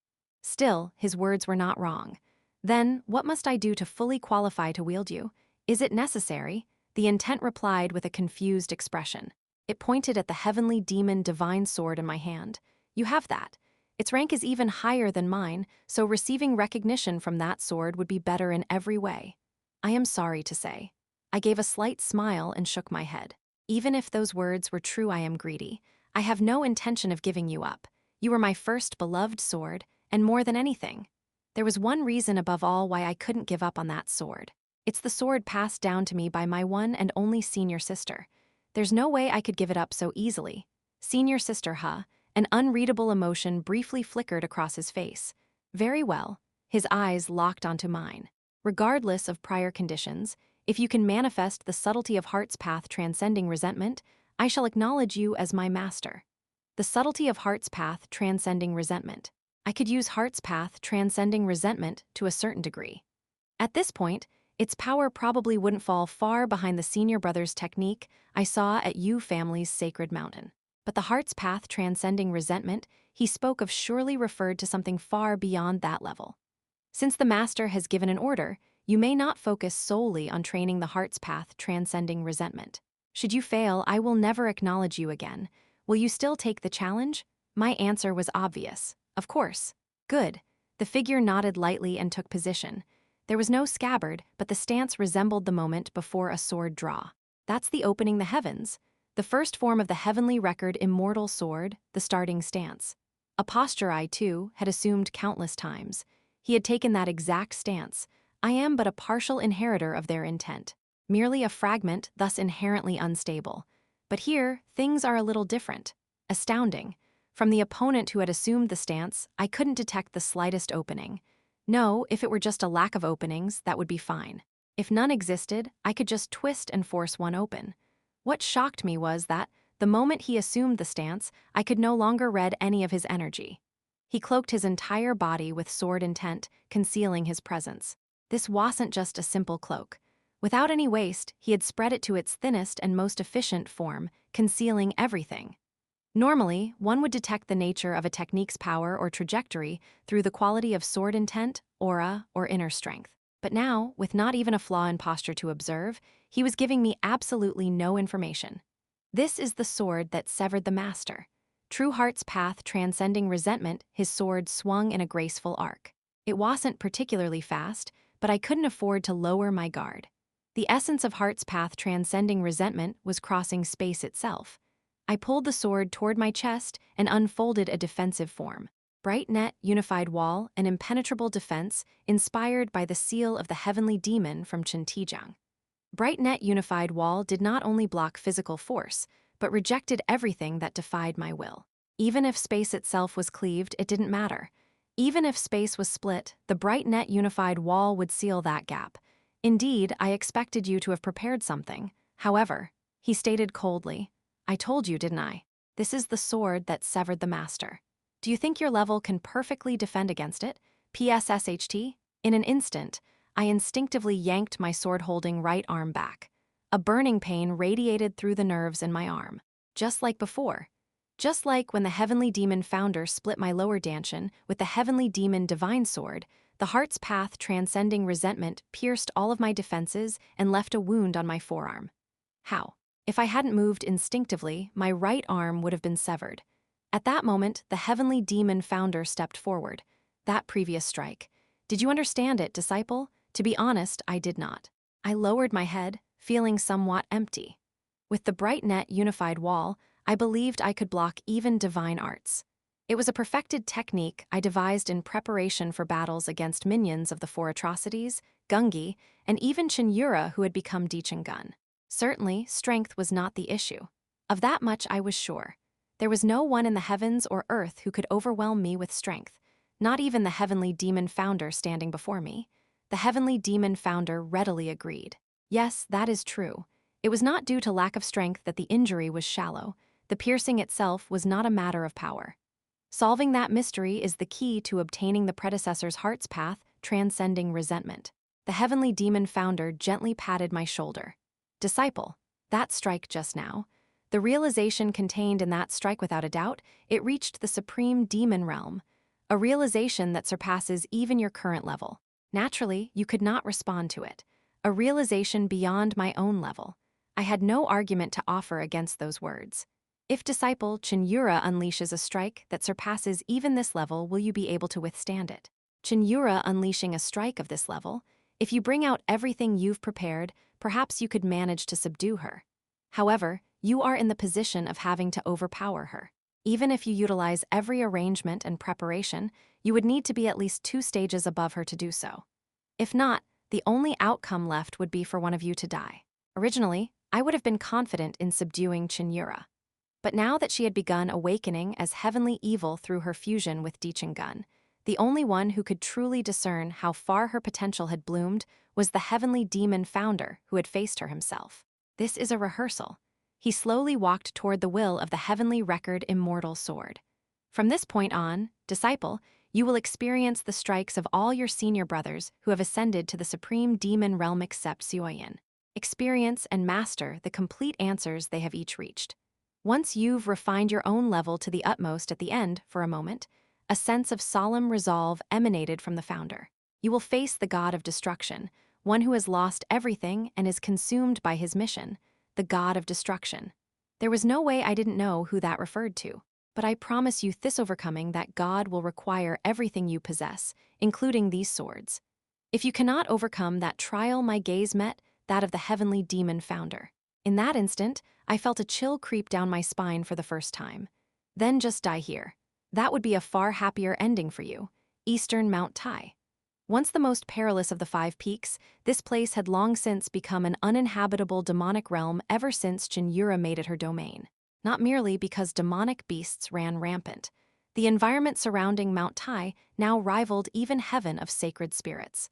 Still, his words were not wrong. Then, what must I do to fully qualify to wield you? Is it necessary? The intent replied with a confused expression. It pointed at the heavenly demon divine sword in my hand. You have that. Its rank is even higher than mine, so receiving recognition from that sword would be better in every way. I am sorry to say. I gave a slight smile and shook my head. Even if those words were true, I am greedy. I have no intention of giving you up. You were my first beloved sword, and more than anything. There was one reason above all why I couldn't give up on that sword. It's the sword passed down to me by my one and only senior sister. There's no way I could give it up so easily. Senior sister, huh? An unreadable emotion briefly flickered across his face. Very well. His eyes locked onto mine. Regardless of prior conditions, if you can manifest the subtlety of heart's path transcending resentment, I shall acknowledge you as my master. The subtlety of heart's path transcending resentment. I could use heart's path transcending resentment to a certain degree. At this point, its power probably wouldn't fall far behind the senior brother's technique I saw at Yu family's sacred mountain. But the heart's path transcending resentment he spoke of surely referred to something far beyond that level. Since the master has given an order, you may not focus solely on training the heart's path transcending resentment. Should you fail, I will never acknowledge you again. Will you still take the challenge? My answer was obvious. Of course. Good. The figure nodded lightly and took position. There was no scabbard, but the stance resembled the moment before a sword draw. That's the opening the heavens. The first form of the heavenly record immortal sword, the starting stance. A posture I, too, had assumed countless times. He had taken that exact stance. I am but a partial inheritor of their intent. Merely a fragment, thus inherently unstable. But here, things are a little different. Astounding. From the opponent who had assumed the stance, I couldn't detect the slightest opening. No, if it were just a lack of openings, that would be fine. If none existed, I could just twist and force one open. What shocked me was that, the moment he assumed the stance, I could no longer read any of his energy. He cloaked his entire body with sword intent, concealing his presence. This wasn't just a simple cloak. Without any waste, he had spread it to its thinnest and most efficient form, concealing everything. Normally, one would detect the nature of a technique's power or trajectory through the quality of sword intent, aura, or inner strength. But now, with not even a flaw in posture to observe, he was giving me absolutely no information. This is the sword that severed the master. True heart's path transcending resentment, his sword swung in a graceful arc. It wasn't particularly fast, but I couldn't afford to lower my guard. The essence of heart's path transcending resentment was crossing space itself. I pulled the sword toward my chest and unfolded a defensive form. Bright net, unified wall, an impenetrable defense, inspired by the seal of the heavenly demon from Chintijang. Bright net unified wall did not only block physical force, but rejected everything that defied my will. Even if space itself was cleaved, it didn't matter. Even if space was split, the bright net unified wall would seal that gap. Indeed, I expected you to have prepared something. However, he stated coldly, I told you, didn't I? This is the sword that severed the master. Do you think your level can perfectly defend against it? PSSHT? In an instant, I instinctively yanked my sword-holding right arm back. A burning pain radiated through the nerves in my arm. Just like before. Just like when the heavenly demon founder split my lower dantian with the heavenly demon divine sword, the heart's path transcending resentment pierced all of my defenses and left a wound on my forearm. How? If I hadn't moved instinctively, my right arm would have been severed. At that moment, the heavenly demon founder stepped forward. That previous strike. Did you understand it, disciple? To be honest, I did not. I lowered my head, feeling somewhat empty. With the bright net unified wall, I believed I could block even divine arts. It was a perfected technique I devised in preparation for battles against minions of the Four Atrocities, Gungi, and even Cheon Yura, who had become Gun. Certainly, strength was not the issue. Of that much I was sure. There was no one in the heavens or earth who could overwhelm me with strength, not even the heavenly demon founder standing before me. The heavenly demon founder readily agreed. Yes, that is true. It was not due to lack of strength that the injury was shallow. The piercing itself was not a matter of power. Solving that mystery is the key to obtaining the predecessor's heart's path, transcending resentment. The heavenly demon founder gently patted my shoulder. Disciple, that strike just now. The realization contained in that strike, without a doubt, it reached the supreme demon realm, a realization that surpasses even your current level. Naturally, you could not respond to it. A realization beyond my own level. I had no argument to offer against those words. If disciple Cheon Yura unleashes a strike that surpasses even this level, will you be able to withstand it? Cheon Yura unleashing a strike of this level, if you bring out everything you've prepared, perhaps you could manage to subdue her. However, you are in the position of having to overpower her. Even if you utilize every arrangement and preparation, you would need to be at least 2 stages above her to do so. If not, the only outcome left would be for one of you to die. Originally, I would have been confident in subduing Cheon Yura. But now that she had begun awakening as heavenly evil through her fusion with Gun, the only one who could truly discern how far her potential had bloomed was the heavenly demon founder who had faced her himself. This is a rehearsal. He slowly walked toward the will of the heavenly record immortal sword. From this point on, disciple, you will experience the strikes of all your senior brothers who have ascended to the supreme demon realm except Seoyin. Experience and master the complete answers they have each reached. Once you've refined your own level to the utmost at the end, for a moment, a sense of solemn resolve emanated from the founder. You will face the god of destruction, one who has lost everything and is consumed by his mission, the god of destruction. There was no way I didn't know who that referred to, but I promise you this overcoming that god will require everything you possess, including these swords. If you cannot overcome that trial my gaze met, that of the heavenly demon founder. In that instant, I felt a chill creep down my spine for the first time. Then just die here. That would be a far happier ending for you. Eastern Mount Tai. Once the most perilous of the 5 peaks, this place had long since become an uninhabitable demonic realm ever since Cheon Yura made it her domain. Not merely because demonic beasts ran rampant. The environment surrounding Mount Tai now rivaled even heaven of sacred spirits.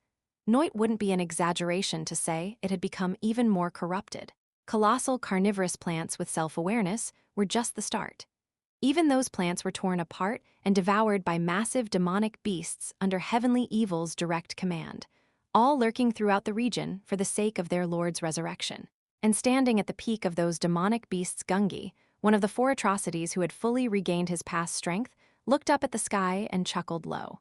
Noit wouldn't be an exaggeration to say it had become even more corrupted. Colossal carnivorous plants with self-awareness were just the start. Even those plants were torn apart and devoured by massive demonic beasts under heavenly evil's direct command, all lurking throughout the region for the sake of their lord's resurrection. And standing at the peak of those demonic beasts, Gungi, one of the 4 atrocities who had fully regained his past strength, looked up at the sky and chuckled low.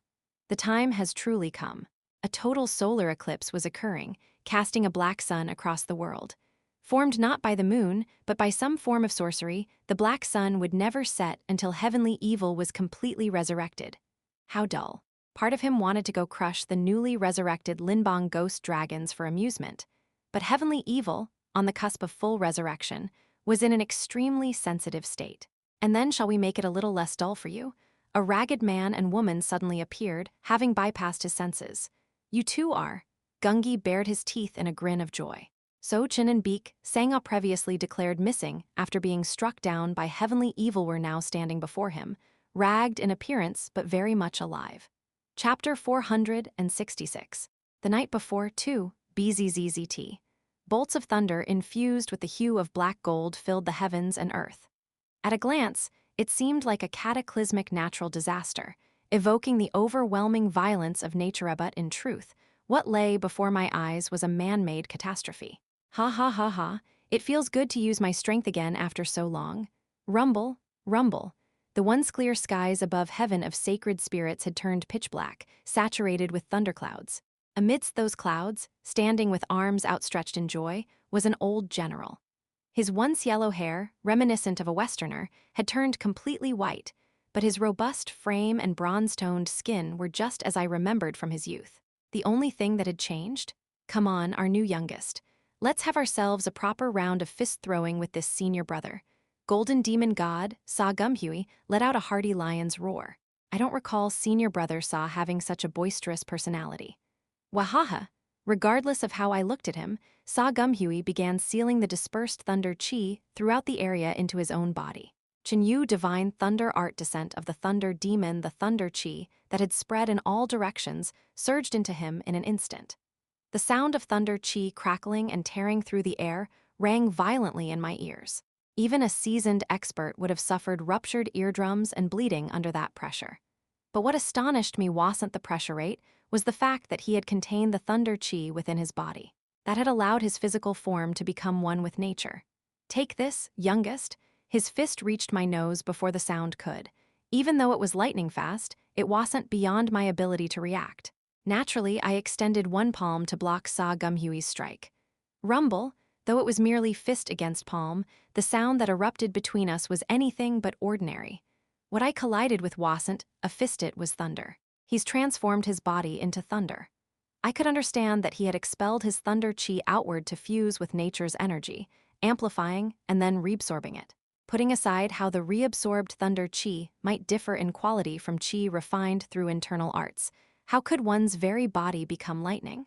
The time has truly come. A total solar eclipse was occurring, casting a black sun across the world. Formed not by the moon, but by some form of sorcery, the black sun would never set until heavenly evil was completely resurrected. How dull. Part of him wanted to go crush the newly resurrected Linbong ghost dragons for amusement. But heavenly evil, on the cusp of full resurrection, was in an extremely sensitive state. And then shall we make it a little less dull for you? A ragged man and woman suddenly appeared, having bypassed his senses. You too are. Gungi bared his teeth in a grin of joy. So Chin and Beak, Sangha previously declared missing after being struck down by heavenly evil, were now standing before him, ragged in appearance but very much alive. Chapter 466. The night before, too, BZZZT. Bolts of thunder infused with the hue of black gold filled the heavens and earth. At a glance, it seemed like a cataclysmic natural disaster, evoking the overwhelming violence of nature, but in truth, what lay before my eyes was a man-made catastrophe. Ha ha ha ha, it feels good to use my strength again after so long. Rumble, rumble. The once clear skies above heaven of sacred spirits had turned pitch black, saturated with thunderclouds. Amidst those clouds, standing with arms outstretched in joy, was an old general. His once yellow hair, reminiscent of a Westerner, had turned completely white, but his robust frame and bronze-toned skin were just as I remembered from his youth. The only thing that had changed? Come on, our new youngest. Let's have ourselves a proper round of fist-throwing with this senior brother. Golden Demon God, Sa Gumhui, let out a hearty lion's roar. I don't recall senior brother Sa having such a boisterous personality. Wahaha! Regardless of how I looked at him, Sa Gumhui began sealing the dispersed thunder chi throughout the area into his own body. Chenyu divine thunder art descent of the thunder demon, the thunder chi, that had spread in all directions, surged into him in an instant. The sound of thunder chi crackling and tearing through the air rang violently in my ears. Even a seasoned expert would have suffered ruptured eardrums and bleeding under that pressure. But what astonished me wasn't the pressure rate, was the fact that he had contained the thunder chi within his body. That had allowed his physical form to become one with nature. Take this, youngest. His fist reached my nose before the sound could. Even though it was lightning fast, it wasn't beyond my ability to react. Naturally, I extended one palm to block Sa Gumhui's strike. Rumble, though it was merely fist against palm, the sound that erupted between us was anything but ordinary. What I collided with wasn't a fist, it was thunder. He's transformed his body into thunder. I could understand that he had expelled his thunder chi outward to fuse with nature's energy, amplifying and then reabsorbing it. Putting aside how the reabsorbed thunder chi might differ in quality from chi refined through internal arts, how could one's very body become lightning?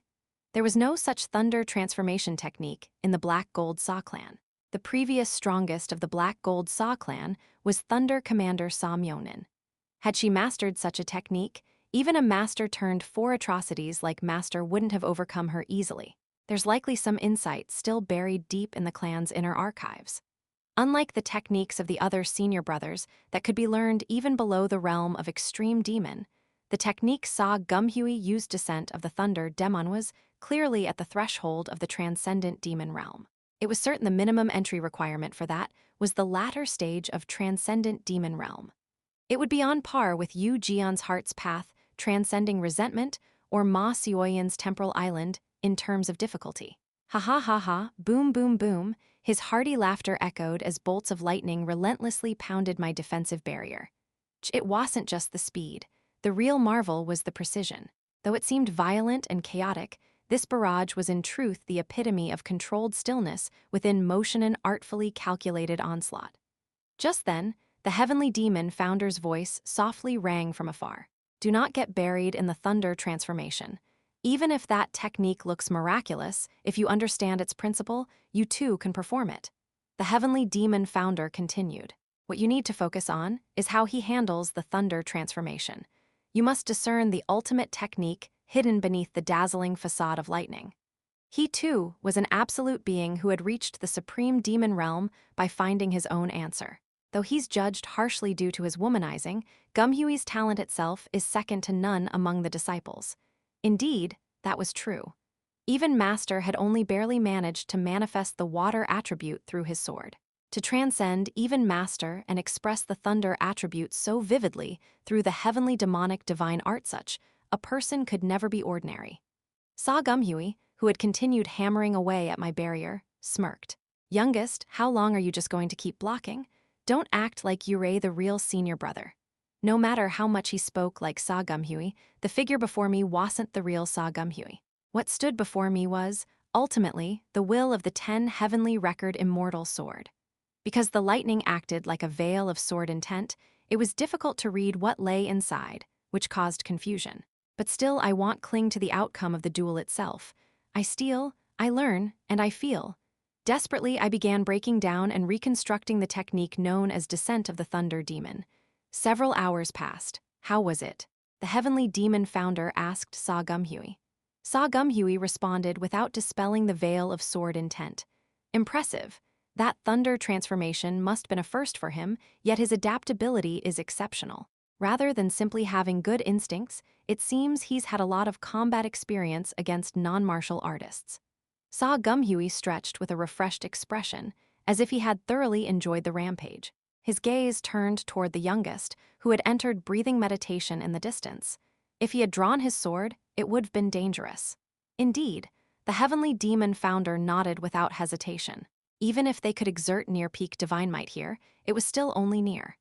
There was no such thunder transformation technique in the Black Gold Sa clan. The previous strongest of the Black Gold Sa clan was Thunder Commander Sa Myonin. Had she mastered such a technique, even a master turned four atrocities like master wouldn't have overcome her easily. There's likely some insight still buried deep in the clan's inner archives. Unlike the techniques of the other senior brothers that could be learned even below the realm of extreme demon, the technique Sa Gumhui used descent of the thunder demon was clearly at the threshold of the transcendent demon realm. It was certain the minimum entry requirement for that was the latter stage of transcendent demon realm. It would be on par with Yu Jion's heart's path, transcending resentment, or Ma Sioyan's temporal island in terms of difficulty. Ha ha ha ha, boom boom boom, his hearty laughter echoed as bolts of lightning relentlessly pounded my defensive barrier. It wasn't just the speed. The real marvel was the precision. Though it seemed violent and chaotic, this barrage was in truth the epitome of controlled stillness within motion and artfully calculated onslaught. Just then, the heavenly demon founder's voice softly rang from afar. Do not get buried in the thunder transformation. Even if that technique looks miraculous, if you understand its principle, you too can perform it. The heavenly demon founder continued. What you need to focus on is how he handles the thunder transformation. You must discern the ultimate technique hidden beneath the dazzling facade of lightning. He, too, was an absolute being who had reached the supreme demon realm by finding his own answer. Though he's judged harshly due to his womanizing, Gumhui's talent itself is second to none among the disciples. Indeed, that was true. Even Master had only barely managed to manifest the water attribute through his sword. To transcend even Master and express the thunder attribute so vividly through the heavenly demonic divine art such, a person could never be ordinary. Sa Gumhui, who had continued hammering away at my barrier, smirked. Youngest, how long are you just going to keep blocking? Don't act like Yura the real senior brother. No matter how much he spoke like Sa Gumhui, the figure before me wasn't the real Sa Gumhui. What stood before me was, ultimately, the will of the 10 heavenly record immortal sword. Because the lightning acted like a veil of sword intent, it was difficult to read what lay inside, which caused confusion. But still I won't cling to the outcome of the duel itself. I steal, I learn, and I feel. Desperately, I began breaking down and reconstructing the technique known as Descent of the Thunder Demon. Several hours passed. How was it? The heavenly demon founder asked Sa Gumhui. Sa Gumhui responded without dispelling the veil of sword intent. Impressive. That thunder transformation must have been a first for him, yet his adaptability is exceptional. Rather than simply having good instincts, it seems he's had a lot of combat experience against non-martial artists. Sa Gumhui stretched with a refreshed expression, as if he had thoroughly enjoyed the rampage. His gaze turned toward the youngest, who had entered breathing meditation in the distance. If he had drawn his sword, it would have been dangerous. Indeed, the heavenly demon founder nodded without hesitation. Even if they could exert near-peak divine might here, it was still only near.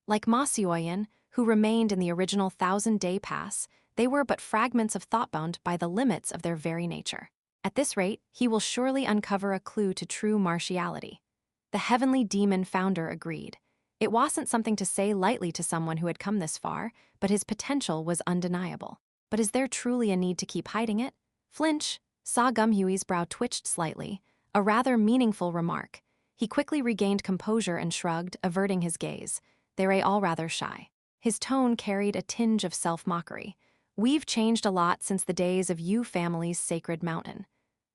Like Ma Sioyan, who remained in the original 1,000-day pass, they were but fragments of thought bound by the limits of their very nature. At this rate, he will surely uncover a clue to true martiality. The heavenly demon founder agreed. It wasn't something to say lightly to someone who had come this far, but his potential was undeniable. But is there truly a need to keep hiding it? Flinch, Saw Gumhui's brow twitched slightly, a rather meaningful remark. He quickly regained composure and shrugged, averting his gaze. They're all rather shy. His tone carried a tinge of self-mockery. We've changed a lot since the days of you family's sacred mountain.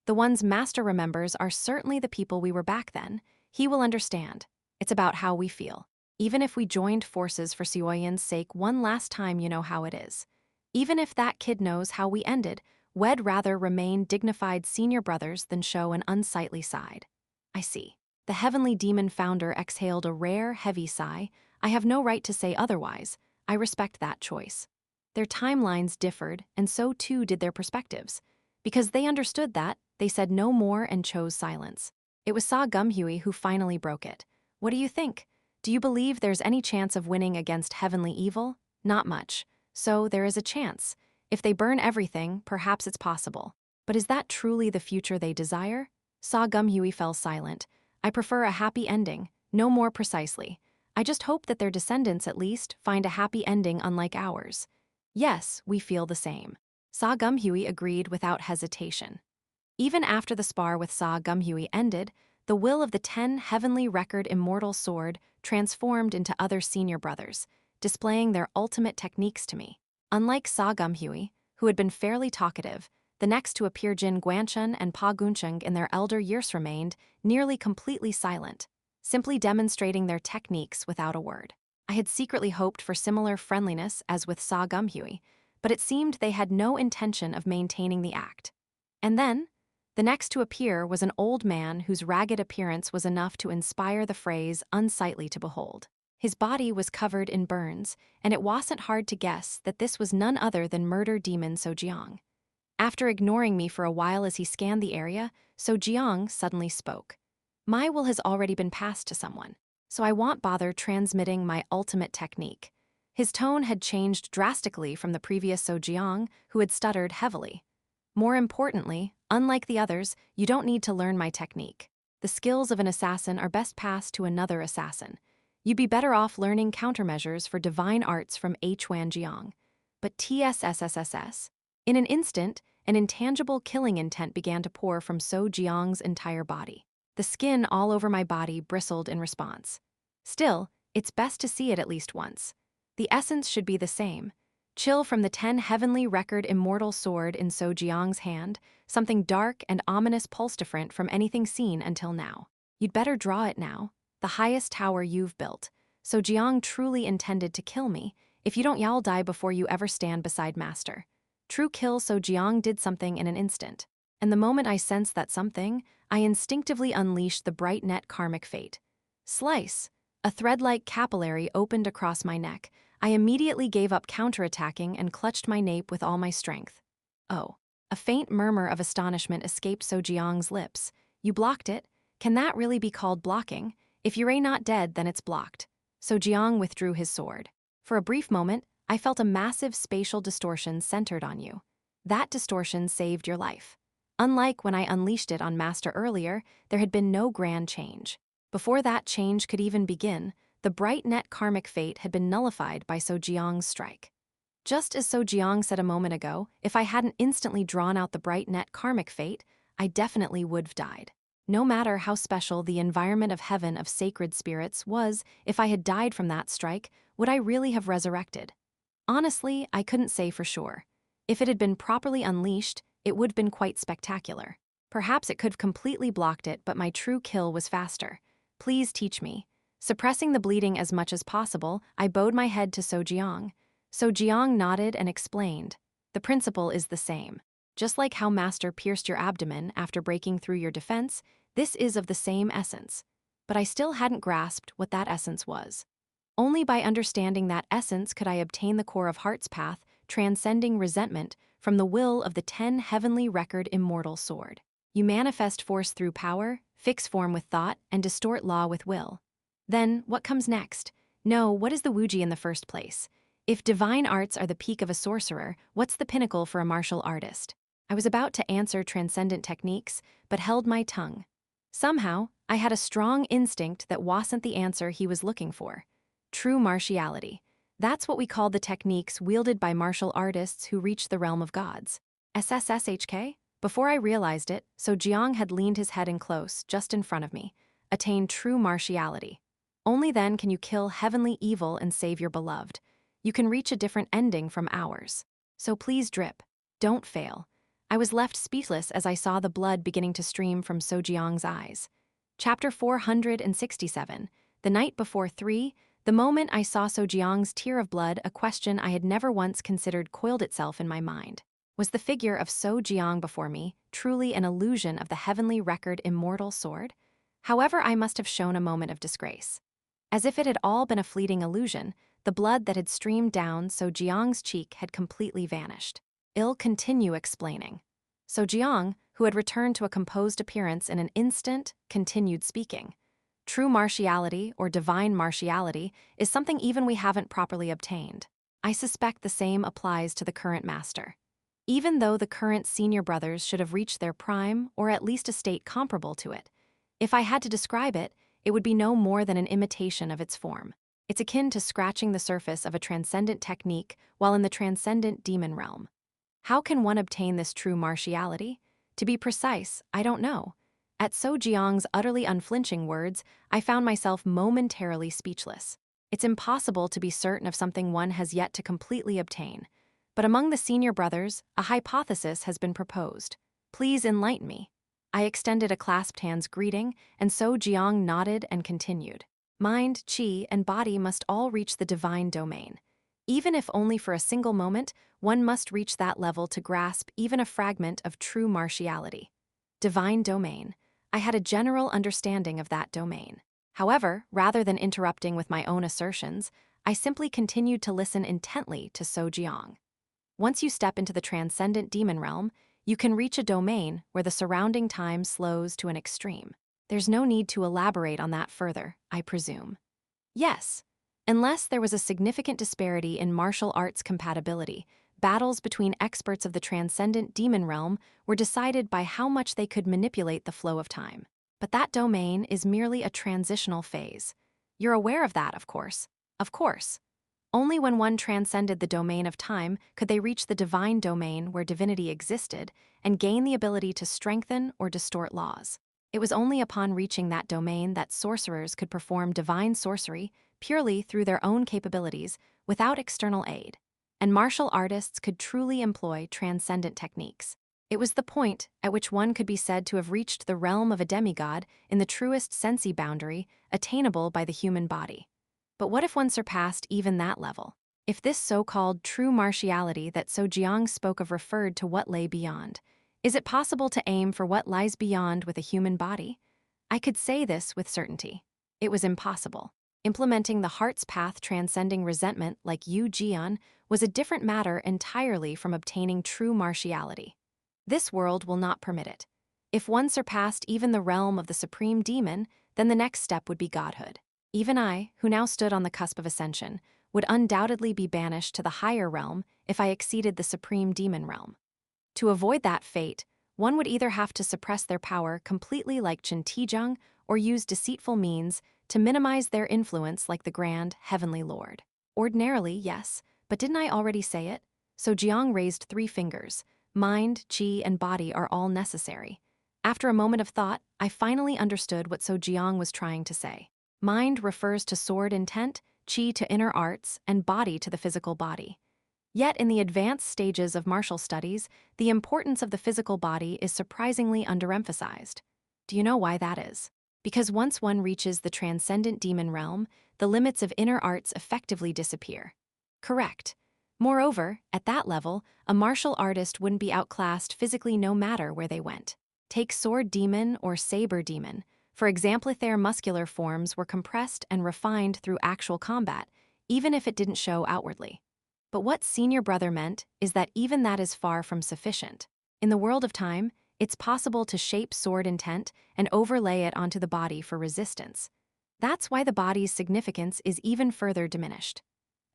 The ones Master remembers are certainly the people we were back then. He will understand. It's about how we feel. Even if we joined forces for Seoyun's sake one last time, you know how it is. Even if that kid knows how we ended, we'd rather remain dignified senior brothers than show an unsightly side. I see. The heavenly demon founder exhaled a rare, heavy sigh. I have no right to say otherwise. I respect that choice. Their timelines differed, and so too did their perspectives. Because they understood that, they said no more and chose silence. It was Saw Gumhui who finally broke it. What do you think? Do you believe there's any chance of winning against heavenly evil? Not much. So there is a chance. If they burn everything, perhaps it's possible. But is that truly the future they desire? Saw Gumhui fell silent. I prefer a happy ending, no more precisely. I just hope that their descendants, at least, find a happy ending unlike ours. Yes, we feel the same. Saw Gumhui agreed without hesitation. Even after the spar with Saw Gumhui ended, the will of the 10 heavenly record immortal sword transformed into other senior brothers, displaying their ultimate techniques to me. Unlike Saw Gumhui, who had been fairly talkative, the next to appear Jin Guanchun and Pa Gunchung in their elder years remained nearly completely silent, simply demonstrating their techniques without a word. I had secretly hoped for similar friendliness as with Saw Gumhui, but it seemed they had no intention of maintaining the act. And then, the next to appear was an old man whose ragged appearance was enough to inspire the phrase unsightly to behold. His body was covered in burns, and it wasn't hard to guess that this was none other than murder demon Sojeong. After ignoring me for a while as he scanned the area, Sojeong suddenly spoke. My will has already been passed to someone, so I won't bother transmitting my ultimate technique. His tone had changed drastically from the previous Sojeong, who had stuttered heavily. More importantly, unlike the others, you don't need to learn my technique. The skills of an assassin are best passed to another assassin. You'd be better off learning countermeasures for divine arts from Hwan Jiang. But TSSSSS. In an instant, an intangible killing intent began to pour from So Jiang's entire body. The skin all over my body bristled in response. Still, it's best to see it at least once. The essence should be the same. Chill from the 10 heavenly record immortal sword in So Jiang's hand, something dark and ominous pulse different from anything seen until now. You'd better draw it now. The highest tower you've built. So Jiang truly intended to kill me. If you don't, y'all die before you ever stand beside Master. True kill. So Jiang did something in an instant. And the moment I sensed that something, I instinctively unleashed the bright net karmic fate. Slice. A thread-like capillary opened across my neck. I immediately gave up counterattacking and clutched my nape with all my strength. Oh. A faint murmur of astonishment escaped So Jiang's lips. You blocked it? Can that really be called blocking? If you're not dead, then it's blocked. So Jiang withdrew his sword. For a brief moment, I felt a massive spatial distortion centered on you. That distortion saved your life. Unlike when I unleashed it on Master earlier, there had been no grand change. Before that change could even begin, the bright net karmic fate had been nullified by So Jiang's strike. Just as So Jiang said a moment ago, if I hadn't instantly drawn out the bright net karmic fate, I definitely would have died. No matter how special the environment of heaven of sacred spirits was, if I had died from that strike, would I really have resurrected? Honestly, I couldn't say for sure. If it had been properly unleashed, it would have been quite spectacular. Perhaps it could have completely blocked it, but my true kill was faster. Please teach me. Suppressing the bleeding as much as possible, I bowed my head to So Jiang. So Jiang nodded and explained. The principle is the same. Just like how Master pierced your abdomen after breaking through your defense, this is of the same essence. But I still hadn't grasped what that essence was. Only by understanding that essence could I obtain the core of Heart's path, transcending resentment, from the will of the 10 heavenly record immortal sword. You manifest force through power, fix form with thought, and distort law with will. Then, what comes next? No, what is the Wuji in the first place? If divine arts are the peak of a sorcerer, what's the pinnacle for a martial artist? I was about to answer transcendent techniques, but held my tongue. Somehow, I had a strong instinct that wasn't the answer he was looking for. True martiality. That's what we call the techniques wielded by martial artists who reach the realm of gods. SSSHK? Before I realized it, So Jiang had leaned his head in close, just in front of me, attained true martiality. Only then can you kill heavenly evil and save your beloved. You can reach a different ending from ours. So please drip. Don't fail. I was left speechless as I saw the blood beginning to stream from So Jiang's eyes. Chapter 467. The night before 3, the moment I saw So Jiang's tear of blood, a question I had never once considered coiled itself in my mind. Was the figure of So Jiang before me truly an illusion of the heavenly record immortal sword? However, I must have shown a moment of disgrace. As if it had all been a fleeting illusion, the blood that had streamed down So Jiang's cheek had completely vanished. I'll continue explaining. So Jiang, who had returned to a composed appearance in an instant, continued speaking. True martiality, or divine martiality, is something even we haven't properly obtained. I suspect the same applies to the current master. Even though the current senior brothers should have reached their prime, or at least a state comparable to it, if I had to describe it, it would be no more than an imitation of its form. It's akin to scratching the surface of a transcendent technique while in the transcendent demon realm. How can one obtain this true martiality? To be precise, I don't know. At So Jiang's utterly unflinching words, I found myself momentarily speechless. It's impossible to be certain of something one has yet to completely obtain. But among the senior brothers, a hypothesis has been proposed. Please enlighten me. I extended a clasped hand's greeting, and So Jiang nodded and continued. Mind, chi, and body must all reach the divine domain. Even if only for a single moment, one must reach that level to grasp even a fragment of true martiality. Divine domain. I had a general understanding of that domain. However, rather than interrupting with my own assertions, I simply continued to listen intently to So Jiang. Once you step into the transcendent demon realm, you can reach a domain where the surrounding time slows to an extreme. There's no need to elaborate on that further, I presume. Yes. Unless there was a significant disparity in martial arts compatibility, battles between experts of the transcendent demon realm were decided by how much they could manipulate the flow of time. But that domain is merely a transitional phase. You're aware of that, of course. Of course. Only when one transcended the domain of time could they reach the divine domain where divinity existed and gain the ability to strengthen or distort laws. It was only upon reaching that domain that sorcerers could perform divine sorcery purely through their own capabilities without external aid, and martial artists could truly employ transcendent techniques. It was the point at which one could be said to have reached the realm of a demigod in the truest sensi boundary attainable by the human body. But what if one surpassed even that level? If this so-called true martiality that So Jiang spoke of referred to what lay beyond, is it possible to aim for what lies beyond with a human body? I could say this with certainty. It was impossible. Implementing the heart's path transcending resentment like Yu Jian was a different matter entirely from obtaining true martiality. This world will not permit it. If one surpassed even the realm of the supreme demon, then the next step would be godhood. Even I, who now stood on the cusp of ascension, would undoubtedly be banished to the higher realm if I exceeded the supreme demon realm. To avoid that fate, one would either have to suppress their power completely like Jin Yeomyung or use deceitful means to minimize their influence like the grand heavenly lord. Ordinarily, yes, but didn't I already say it? So Jiang raised 3 fingers. Mind, chi, and body are all necessary. After a moment of thought, I finally understood what So Jiang was trying to say. Mind refers to sword intent, chi to inner arts, and body to the physical body. Yet in the advanced stages of martial studies, the importance of the physical body is surprisingly underemphasized. Do you know why that is? Because once one reaches the transcendent demon realm, the limits of inner arts effectively disappear. Correct. Moreover, at that level, a martial artist wouldn't be outclassed physically no matter where they went. Take sword demon or saber demon. For example, if their muscular forms were compressed and refined through actual combat, even if it didn't show outwardly. But what senior brother meant is that even that is far from sufficient. In the world of time, it's possible to shape sword intent and overlay it onto the body for resistance. That's why the body's significance is even further diminished.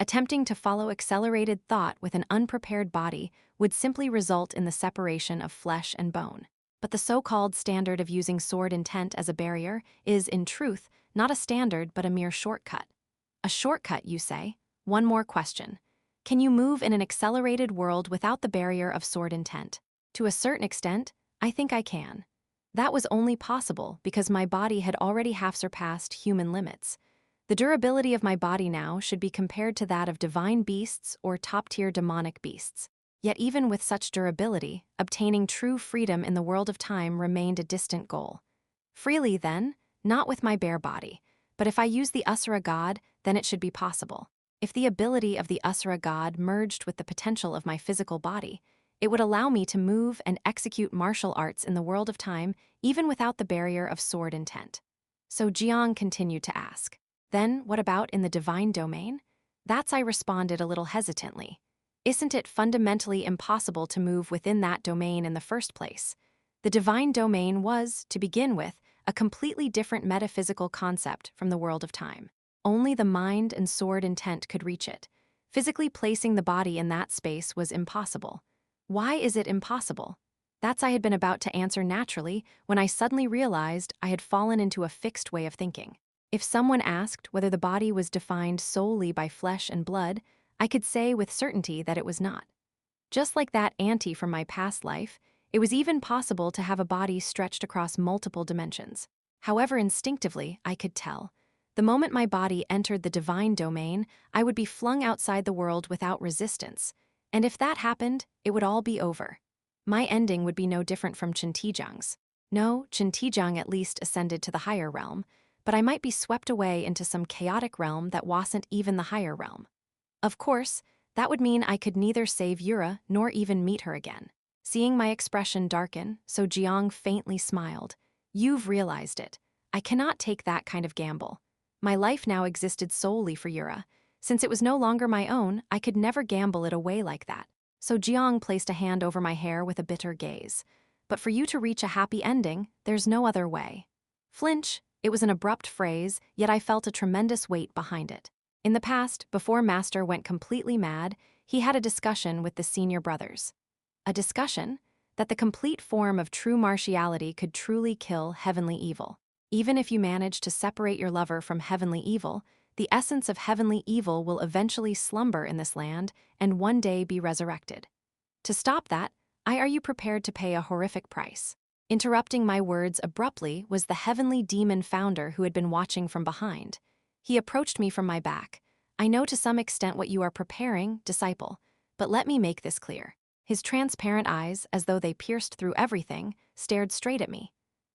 Attempting to follow accelerated thought with an unprepared body would simply result in the separation of flesh and bone. But the so-called standard of using sword intent as a barrier is, in truth, not a standard but a mere shortcut. A shortcut, you say? One more question. Can you move in an accelerated world without the barrier of sword intent? To a certain extent, I think I can. That was only possible because my body had already half surpassed human limits. The durability of my body now should be compared to that of divine beasts or top-tier demonic beasts. Yet even with such durability, obtaining true freedom in the world of time remained a distant goal. Freely, then, not with my bare body, but if I use the Asura god, then it should be possible. If the ability of the Asura god merged with the potential of my physical body, it would allow me to move and execute martial arts in the world of time even without the barrier of sword intent. So Jeong continued to ask, then what about in the divine domain? That's I responded a little hesitantly. Isn't it fundamentally impossible to move within that domain in the first place? The divine domain was, to begin with, a completely different metaphysical concept from the world of time. Only the mind and sword intent could reach it. Physically placing the body in that space was impossible. Why is it impossible? That's I had been about to answer naturally when I suddenly realized I had fallen into a fixed way of thinking. If someone asked whether the body was defined solely by flesh and blood, I could say with certainty that it was not. Just like that auntie from my past life, it was even possible to have a body stretched across multiple dimensions. However, instinctively, I could tell. The moment my body entered the divine domain, I would be flung outside the world without resistance. And if that happened, it would all be over. My ending would be no different from Chen Tijang's. No, Chen Tijang at least ascended to the higher realm, but I might be swept away into some chaotic realm that wasn't even the higher realm. Of course, that would mean I could neither save Yura nor even meet her again. Seeing my expression darken, So Jeong faintly smiled. You've realized it. I cannot take that kind of gamble. My life now existed solely for Yura. Since it was no longer my own, I could never gamble it away like that. So Jeong placed a hand over my hair with a bitter gaze. But for you to reach a happy ending, there's no other way. Flinch, it was an abrupt phrase, yet I felt a tremendous weight behind it. In the past, before Master went completely mad, he had a discussion with the senior brothers. A discussion that the complete form of true martiality could truly kill heavenly evil. Even if you manage to separate your lover from heavenly evil, the essence of heavenly evil will eventually slumber in this land and one day be resurrected. To stop that, are you prepared to pay a horrific price? Interrupting my words abruptly was the heavenly demon founder who had been watching from behind. He approached me from my back. I know to some extent what you are preparing, disciple, but let me make this clear. His transparent eyes, as though they pierced through everything, stared straight at me.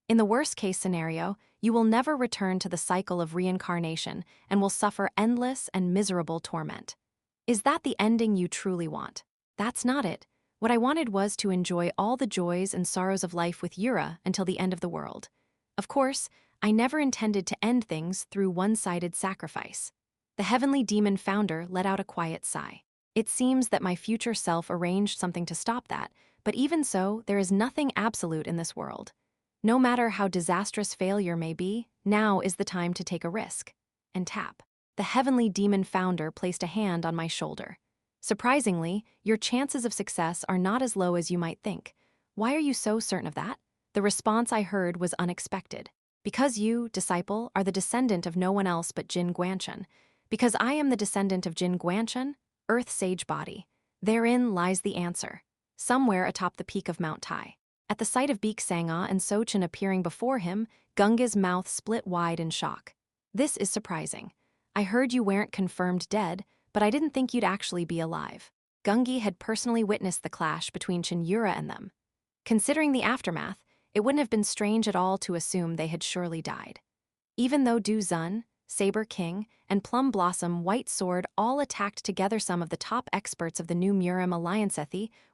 In the worst-case scenario, you will never return to the cycle of reincarnation and will suffer endless and miserable torment. Is that the ending you truly want? That's not it. What I wanted was to enjoy all the joys and sorrows of life with Yura until the end of the world. Of course, I never intended to end things through one-sided sacrifice. The heavenly demon founder let out a quiet sigh. It seems that my future self arranged something to stop that, but even so, there is nothing absolute in this world. No matter how disastrous failure may be, now is the time to take a risk. And tap. The heavenly demon founder placed a hand on my shoulder. Surprisingly, your chances of success are not as low as you might think. Why are you so certain of that? The response I heard was unexpected. Because you, disciple, are the descendant of no one else but Jin Guanchen. Because I am the descendant of Jin Guanchen, Earth Sage Body. Therein lies the answer. Somewhere atop the peak of Mount Tai. At the sight of Beek Sangha and Sochin appearing before him, Gunga's mouth split wide in shock. This is surprising. I heard you weren't confirmed dead, but I didn't think you'd actually be alive. Gungi had personally witnessed the clash between Cheon Yura and them. Considering the aftermath, it wouldn't have been strange at all to assume they had surely died. Even though Du Zun, Saber King, and Plum Blossom White Sword all attacked together, some of the top experts of the new Murim Alliance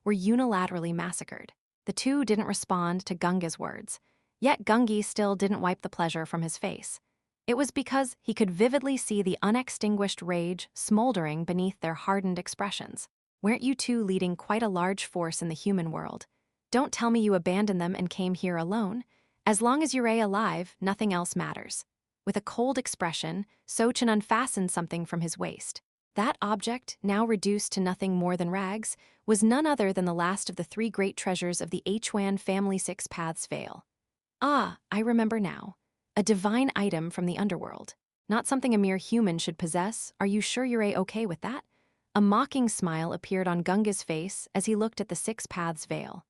were unilaterally massacred. The two didn't respond to Gunga's words. Yet Gungi still didn't wipe the pleasure from his face. It was because he could vividly see the unextinguished rage smoldering beneath their hardened expressions. Weren't you two leading quite a large force in the human world? Don't tell me you abandoned them and came here alone. As long as you're alive, nothing else matters. With a cold expression, Sochin unfastened something from his waist. That object, now reduced to nothing more than rags, was none other than the last of the three great treasures of the Hwan family Six Paths Veil. Ah, I remember now. A divine item from the underworld. Not something a mere human should possess. Are you sure you're okay with that? A mocking smile appeared on Gunga's face as he looked at the Six Paths Veil.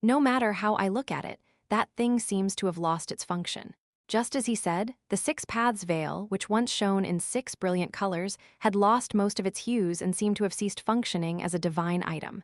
No matter how I look at it, that thing seems to have lost its function. Just as he said, the Six Paths Veil, which once shone in 6 brilliant colors, had lost most of its hues and seemed to have ceased functioning as a divine item.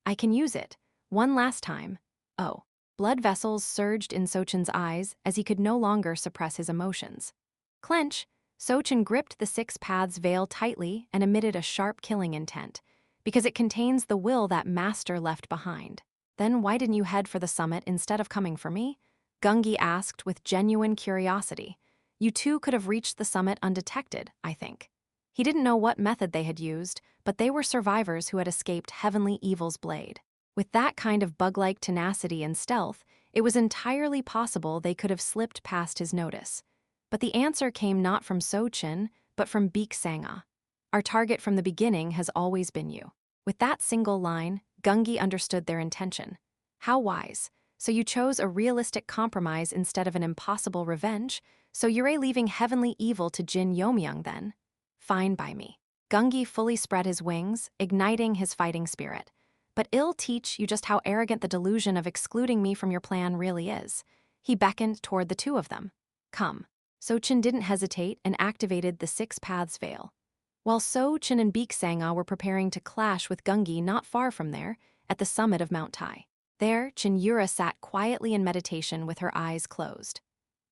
I can use it. One last time. Oh. Blood vessels surged in Sochin's eyes as he could no longer suppress his emotions. Clench, Sochin gripped the Six Paths Veil tightly and emitted a sharp killing intent, because it contains the will that Master left behind. Then why didn't you head for the summit instead of coming for me? Gungi asked with genuine curiosity. You two could have reached the summit undetected, I think. He didn't know what method they had used, but they were survivors who had escaped Heavenly Evil's blade. With that kind of bug-like tenacity and stealth, it was entirely possible they could have slipped past his notice. But the answer came not from Sochin, but from Beek Sangha. Our target from the beginning has always been you. With that single line, Gungi understood their intention. How wise. So you chose a realistic compromise instead of an impossible revenge? So you're leaving Heavenly Evil to Jin Yeomyung then? Fine by me. Gungi fully spread his wings, igniting his fighting spirit. But I'll teach you just how arrogant the delusion of excluding me from your plan really is. He beckoned toward the two of them. Come. Sochin didn't hesitate and activated the Six Paths Veil. While Sochin and Beek Sangha were preparing to clash with Gungi not far from there, at the summit of Mount Tai. There, Cheon Yura sat quietly in meditation with her eyes closed.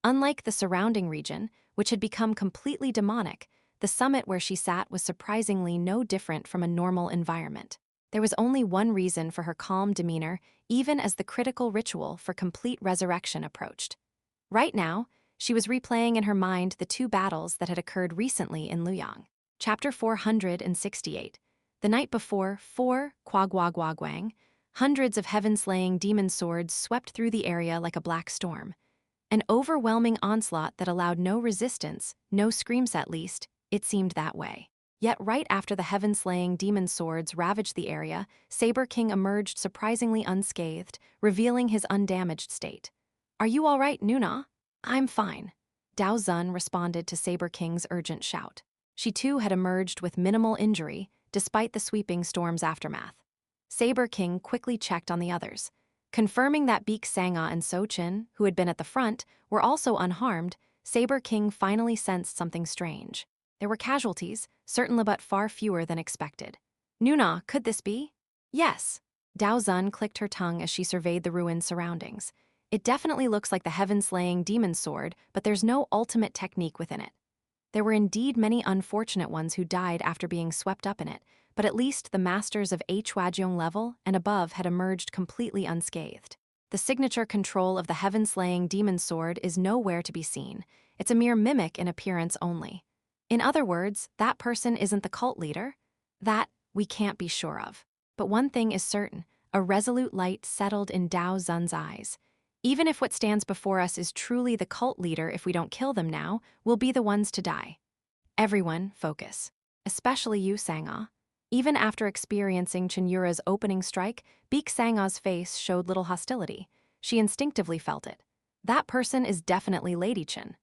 Unlike the surrounding region, which had become completely demonic, the summit where she sat was surprisingly no different from a normal environment. There was only one reason for her calm demeanor, even as the critical ritual for complete resurrection approached. Right now, she was replaying in her mind the 2 battles that had occurred recently in Luoyang. Chapter 468. The night before, 4 Kwagwagwagwang, hundreds of heaven-slaying demon swords swept through the area like a black storm. An overwhelming onslaught that allowed no resistance, no screams at least, it seemed that way. Yet right after the heaven-slaying demon swords ravaged the area, Saber King emerged surprisingly unscathed, revealing his undamaged state. Are you all right, Nuna? I'm fine. Dao Zun responded to Saber King's urgent shout. She too had emerged with minimal injury, despite the sweeping storm's aftermath. Saber King quickly checked on the others. Confirming that Beek Sangha and Sochin, who had been at the front, were also unharmed, Saber King finally sensed something strange. There were casualties, certainly but far fewer than expected. Nuna, could this be? Yes. Dao Zun clicked her tongue as she surveyed the ruined surroundings. It definitely looks like the heaven-slaying demon sword, but there's no ultimate technique within it. There were indeed many unfortunate ones who died after being swept up in it, but at least the masters of Hwajong level and above had emerged completely unscathed. The signature control of the heaven-slaying demon sword is nowhere to be seen. It's a mere mimic in appearance only. In other words, that person isn't the cult leader? That we can't be sure of. But one thing is certain, a resolute light settled in Dao Zun's eyes. Even if what stands before us is truly the cult leader, if we don't kill them now, we'll be the ones to die. Everyone, focus. Especially you, Sangha. Even after experiencing Cheon Yura's opening strike, Beek Sangha's face showed little hostility. She instinctively felt it. That person is definitely Lady Cheon.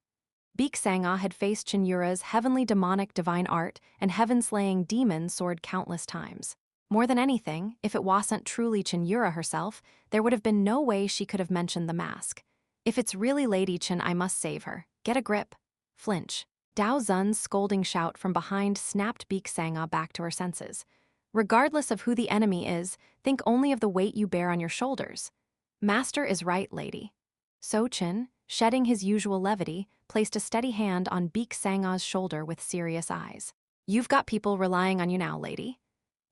Beek Sangha had faced Cheon Yura's heavenly demonic divine art and heaven-slaying demon sword countless times. More than anything, if it wasn't truly Cheon Yura herself, there would have been no way she could have mentioned the mask. If it's really Lady Cheon, I must save her. Get a grip. Flinch. Dao Zun's scolding shout from behind snapped Beek Sangha back to her senses. Regardless of who the enemy is, think only of the weight you bear on your shoulders. Master is right, lady. Sochin, shedding his usual levity, placed a steady hand on Beek Sangha's shoulder with serious eyes. You've got people relying on you now, lady.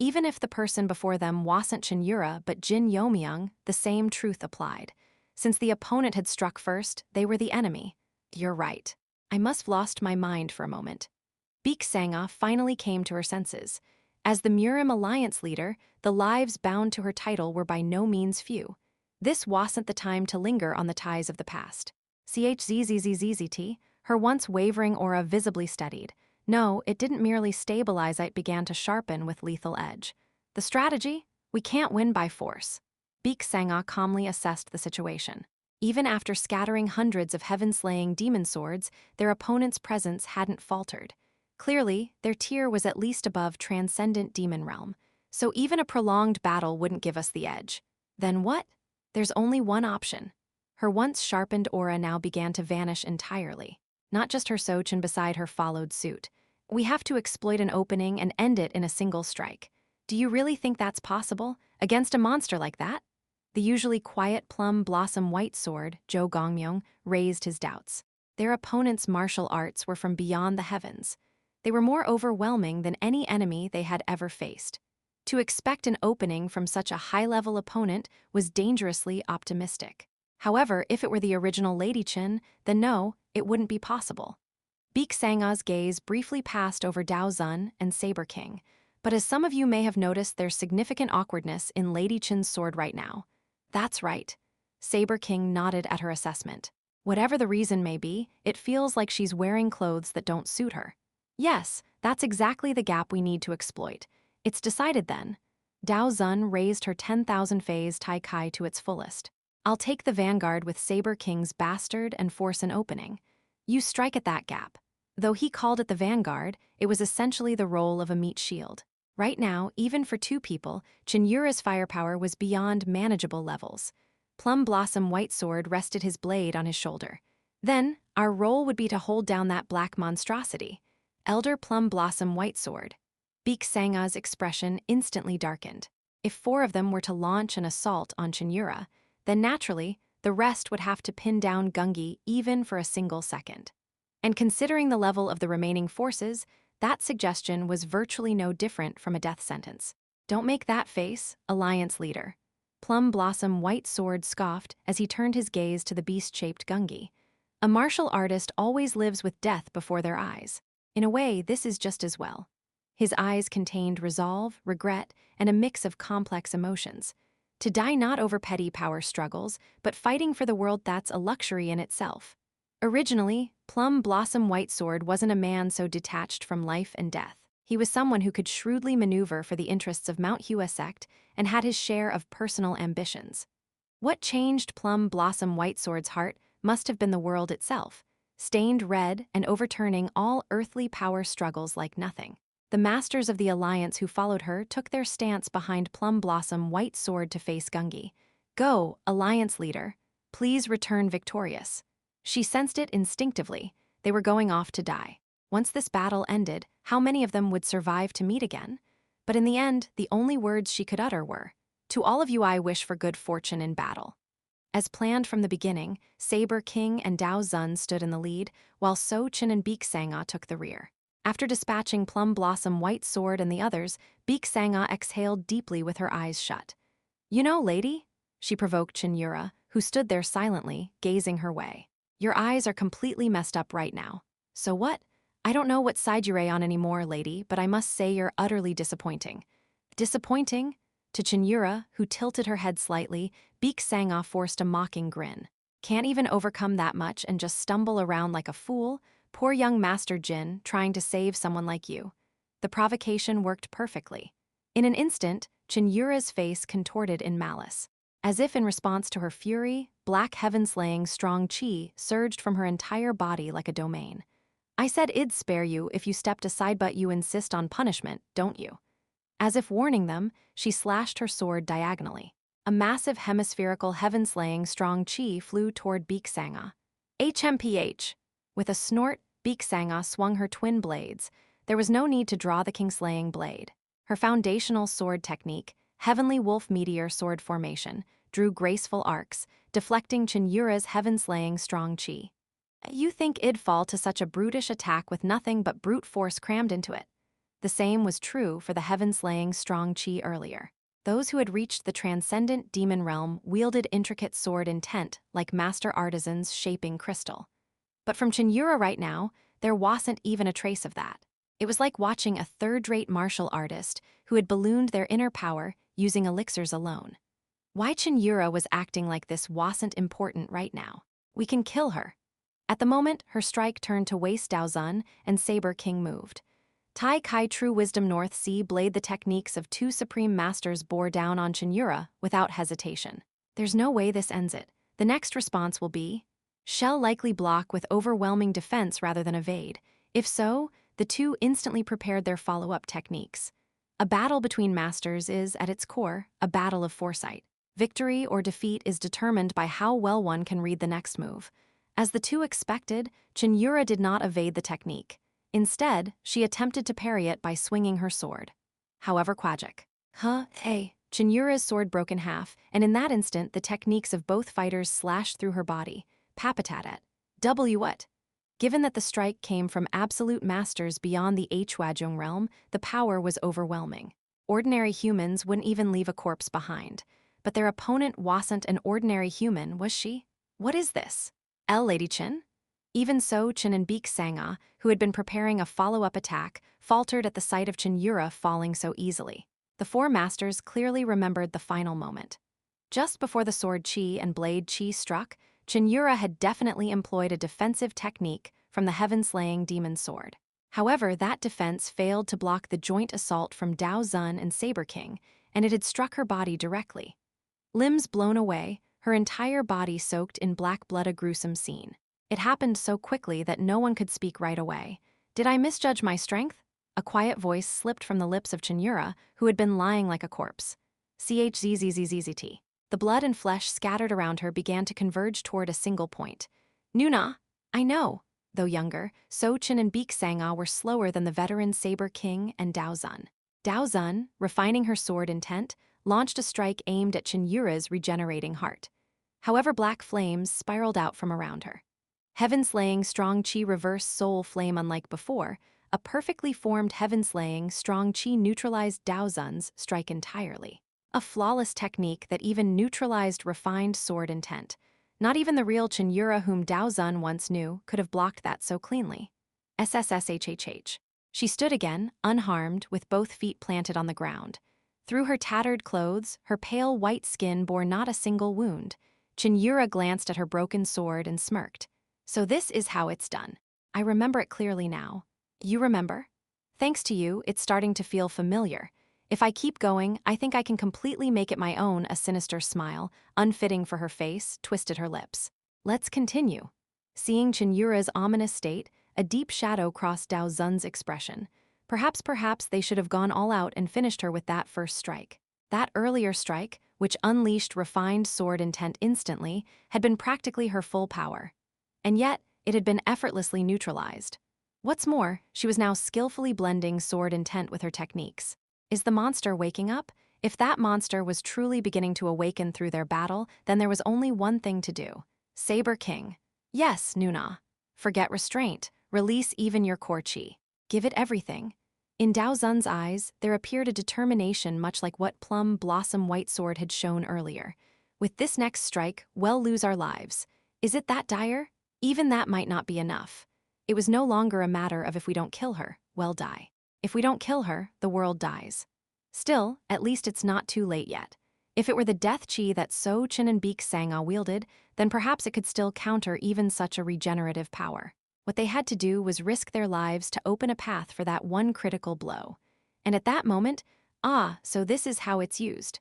Even if the person before them wasn't Cheon Yura but Jin Yeomyung, the same truth applied. Since the opponent had struck first, they were the enemy. You're right. I must have lost my mind for a moment. Beek Sangha finally came to her senses. As the Murim Alliance leader, the lives bound to her title were by no means few. This wasn't the time to linger on the ties of the past. CHZZZZZT, her once wavering aura visibly steadied. No, it didn't merely stabilize, it began to sharpen with lethal edge. The strategy? We can't win by force. Beek Sanga calmly assessed the situation. Even after scattering hundreds of heaven-slaying demon swords, their opponent's presence hadn't faltered. Clearly, their tier was at least above transcendent demon realm, so even a prolonged battle wouldn't give us the edge. Then what? There's only one option. Her once sharpened aura now began to vanish entirely. Not just her Sochin beside her followed suit. We have to exploit an opening and end it in a single strike. Do you really think that's possible? Against a monster like that? The usually quiet plum blossom white sword, Yeo-myung, raised his doubts. Their opponent's martial arts were from beyond the heavens. They were more overwhelming than any enemy they had ever faced. To expect an opening from such a high-level opponent was dangerously optimistic. However, if it were the original Lady Cheon, then no, it wouldn't be possible. Beek Sanga's gaze briefly passed over Dao Zun and Saber King, but as some of you may have noticed, there's significant awkwardness in Lady Cheon's sword right now. That's right. Saber King nodded at her assessment. Whatever the reason may be, it feels like she's wearing clothes that don't suit her. Yes, that's exactly the gap we need to exploit. It's decided then. Dao Zun raised her 10,000 phase Tai Kai to its fullest. I'll take the vanguard with Saber King's bastard and force an opening. You strike at that gap. Though he called it the vanguard, it was essentially the role of a meat shield. Right now, even for two people, Cheon Yura's firepower was beyond manageable levels. Plum Blossom White Sword rested his blade on his shoulder. Then, our role would be to hold down that black monstrosity. Elder Plum Blossom White Sword. Beek Sanga's expression instantly darkened. If 4 of them were to launch an assault on Cheon Yura, then naturally, the rest would have to pin down Gungi even for a single second. And considering the level of the remaining forces, that suggestion was virtually no different from a death sentence. Don't make that face, Alliance leader. Plum Blossom White Sword scoffed as he turned his gaze to the beast-shaped Gungi. A martial artist always lives with death before their eyes. In a way, this is just as well. His eyes contained resolve, regret, and a mix of complex emotions. To die not over petty power struggles, but fighting for the world, that's a luxury in itself. Originally, Plum Blossom White Sword wasn't a man so detached from life and death. He was someone who could shrewdly maneuver for the interests of Mount Hua sect and had his share of personal ambitions. What changed Plum Blossom White Sword's heart must have been the world itself, stained red and overturning all earthly power struggles like nothing. The masters of the Alliance who followed her took their stance behind Plum Blossom White Sword to face Gungi. Go, Alliance leader. Please return victorious. She sensed it instinctively. They were going off to die. Once this battle ended, how many of them would survive to meet again? But in the end, the only words she could utter were, "To all of you I wish for good fortune in battle." As planned from the beginning, Saber King and Dao Zun stood in the lead, while Sochin and Beek Sanga took the rear. After dispatching Plum Blossom White Sword and the others, Beek Sanga exhaled deeply with her eyes shut. "You know, lady?" she provoked Cheon Yura, who stood there silently, gazing her way. "Your eyes are completely messed up right now. So what? I don't know what side you're on anymore, lady, but I must say you're utterly disappointing." Disappointing? To Cheon Yura, who tilted her head slightly, Beek Sanga forced a mocking grin. Can't even overcome that much and just stumble around like a fool? Poor young Master Jin, trying to save someone like you. The provocation worked perfectly. In an instant, Cheon Yura's face contorted in malice. As if in response to her fury, black heaven-slaying strong chi surged from her entire body like a domain. "I said I'd spare you if you stepped aside, but you insist on punishment, don't you?" As if warning them, she slashed her sword diagonally. A massive hemispherical heaven-slaying strong chi flew toward Beek Sanga. HMPH! With a snort, Beek Sanga swung her twin blades. There was no need to draw the king-slaying blade. Her foundational sword technique, Heavenly Wolf Meteor Sword Formation, drew graceful arcs, deflecting Cheon Yura's heaven-slaying strong chi. "You think I'd fall to such a brutish attack with nothing but brute force crammed into it?" The same was true for the heaven-slaying strong chi earlier. Those who had reached the transcendent demon realm wielded intricate sword intent like master artisans shaping crystal. But from Cheon Yura right now, there wasn't even a trace of that. It was like watching a third-rate martial artist who had ballooned their inner power using elixirs alone. Why Cheon Yura was acting like this wasn't important right now. "We can kill her." At the moment, her strike turned to waste Daozun, and Saber King moved. Tai Kai True Wisdom North Sea Blade. The techniques of two supreme masters bore down on Cheon Yura without hesitation. There's no way this ends it. The next response will be shall likely block with overwhelming defense rather than evade. If so, the two instantly prepared their follow-up techniques. A battle between masters is, at its core, a battle of foresight. Victory or defeat is determined by how well one can read the next move. As the two expected, Cheon Yura did not evade the technique. Instead, she attempted to parry it by swinging her sword. However, Quagic. Hey. Cheon Yura's sword broke in half, and in that instant the techniques of both fighters slashed through her body. Papatatet. What? Given that the strike came from absolute masters beyond the Hwajong realm, the power was overwhelming. Ordinary humans wouldn't even leave a corpse behind. But their opponent wasn't an ordinary human, was she? What is this? Lady Chin? Even so, Chin and Beek Sanga, who had been preparing a follow-up attack, faltered at the sight of Cheon Yura falling so easily. The four masters clearly remembered the final moment. Just before the sword chi and blade chi struck, Cheon Yura had definitely employed a defensive technique from the heaven-slaying demon sword. However, that defense failed to block the joint assault from Daozun and Saber King, and it had struck her body directly. Limbs blown away, her entire body soaked in black blood. A gruesome scene. It happened so quickly that no one could speak right away. Did I misjudge my strength? A quiet voice slipped from the lips of Cheon Yura, who had been lying like a corpse. Chzzzzzt. The blood and flesh scattered around her began to converge toward a single point. Nuna, I know. Though younger, So Chin and Beek Sanga were slower than the veteran Saber King and Daozun. Daozun, refining her sword intent, launched a strike aimed at Cheon Yura's regenerating heart. However, black flames spiraled out from around her. Heaven-slaying strong chi reverse soul flame. Unlike before, a perfectly formed heaven-slaying strong chi neutralized Daozun's strike entirely. A flawless technique that even neutralized refined sword intent. Not even the real Cheon Yura whom Daozun once knew could have blocked that so cleanly. SSSHHH. She stood again, unharmed, with both feet planted on the ground. Through her tattered clothes, her pale white skin bore not a single wound. Cheon Yura glanced at her broken sword and smirked. So this is how it's done. I remember it clearly now. You remember? Thanks to you, it's starting to feel familiar. If I keep going, I think I can completely make it my own. A sinister smile, unfitting for her face, twisted her lips. Let's continue. Seeing Cheon Yura's ominous state, a deep shadow crossed Daozun's expression. Perhaps they should have gone all out and finished her with that first strike. That earlier strike, which unleashed refined sword intent instantly, had been practically her full power. And yet, it had been effortlessly neutralized. What's more, she was now skillfully blending sword intent with her techniques. Is the monster waking up? If that monster was truly beginning to awaken through their battle, then there was only one thing to do. Saber King. Yes, Nuna. Forget restraint. Release even your core chi. Give it everything. In Daozun's eyes, there appeared a determination much like what Plum Blossom White Sword had shown earlier. With this next strike, we'll lose our lives. Is it that dire? Even that might not be enough. It was no longer a matter of if we don't kill her, we'll die. If we don't kill her, the world dies. Still, at least it's not too late yet. If it were the death chi that So Chin and Beek Sanga wielded, then perhaps it could still counter even such a regenerative power. What they had to do was risk their lives to open a path for that one critical blow. And at that moment, so this is how it's used.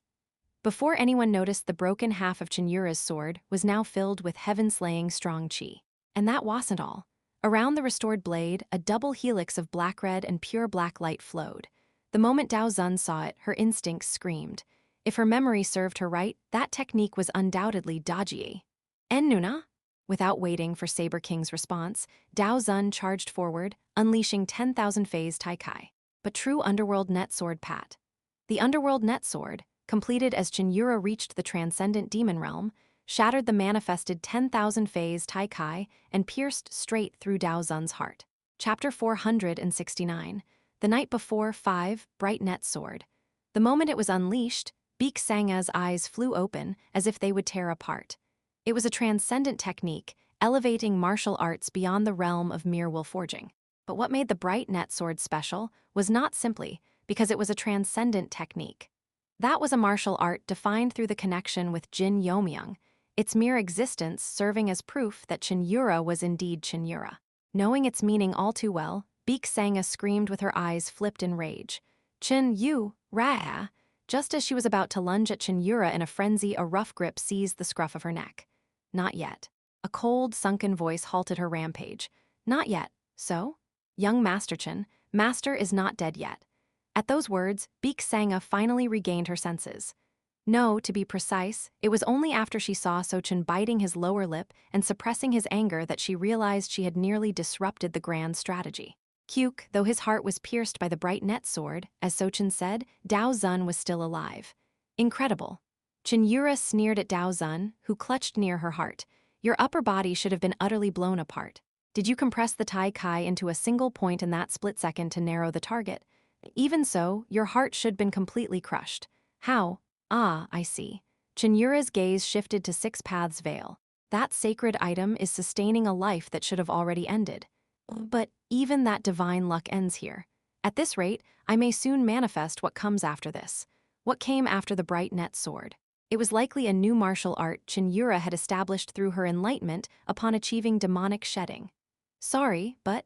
Before anyone noticed, the broken half of Cheon Yura's sword was now filled with heaven-slaying strong chi. And that wasn't all. Around the restored blade, a double helix of black-red and pure black light flowed. The moment Daozun saw it, her instincts screamed. If her memory served her right, that technique was undoubtedly dodgy. En Nuna? Without waiting for Saber King's response, Daozun charged forward, unleashing 10,000 phase Tai Kai. But true underworld net sword pat. The underworld net sword, completed as Cheon Yura reached the transcendent demon realm, shattered the manifested 10,000 phase Tai Kai and pierced straight through Daozun's heart. Chapter 469. The Night Before 5, Bright Net Sword. The moment it was unleashed, Beek Sanga's eyes flew open as if they would tear apart. It was a transcendent technique, elevating martial arts beyond the realm of mere warforging. But what made the Bright Net Sword special was not simply because it was a transcendent technique. That was a martial art defined through the connection with Jin Yeomyung. its mere existence serving as proof that Cheon Yura was indeed Cheon Yura. Knowing its meaning all too well, Baek Sanga screamed with her eyes flipped in rage. Cheon Yura! Just as she was about to lunge at Cheon Yura in a frenzy, a rough grip seized the scruff of her neck. Not yet. A cold, sunken voice halted her rampage. Not yet. So? Young Master Cheon, Master is not dead yet. At those words, Baek Sanga finally regained her senses. No, to be precise, it was only after she saw Socheon biting his lower lip and suppressing his anger that she realized she had nearly disrupted the grand strategy. Kyuk, though his heart was pierced by the bright net sword, as Socheon said, Dao Zun was still alive. Incredible. Cheon Yura sneered at Dao Zun, who clutched near her heart. Your upper body should have been utterly blown apart. Did you compress the Tai Kai into a single point in that split second to narrow the target? Even so, your heart should have been completely crushed. How? Ah, I see. Cheon Yura's gaze shifted to Six Paths Veil. That sacred item is sustaining a life that should have already ended. But even that divine luck ends here. At this rate, I may soon manifest what comes after this. What came after the bright net sword? It was likely a new martial art Cheon Yura had established through her enlightenment upon achieving demonic shedding. Sorry, but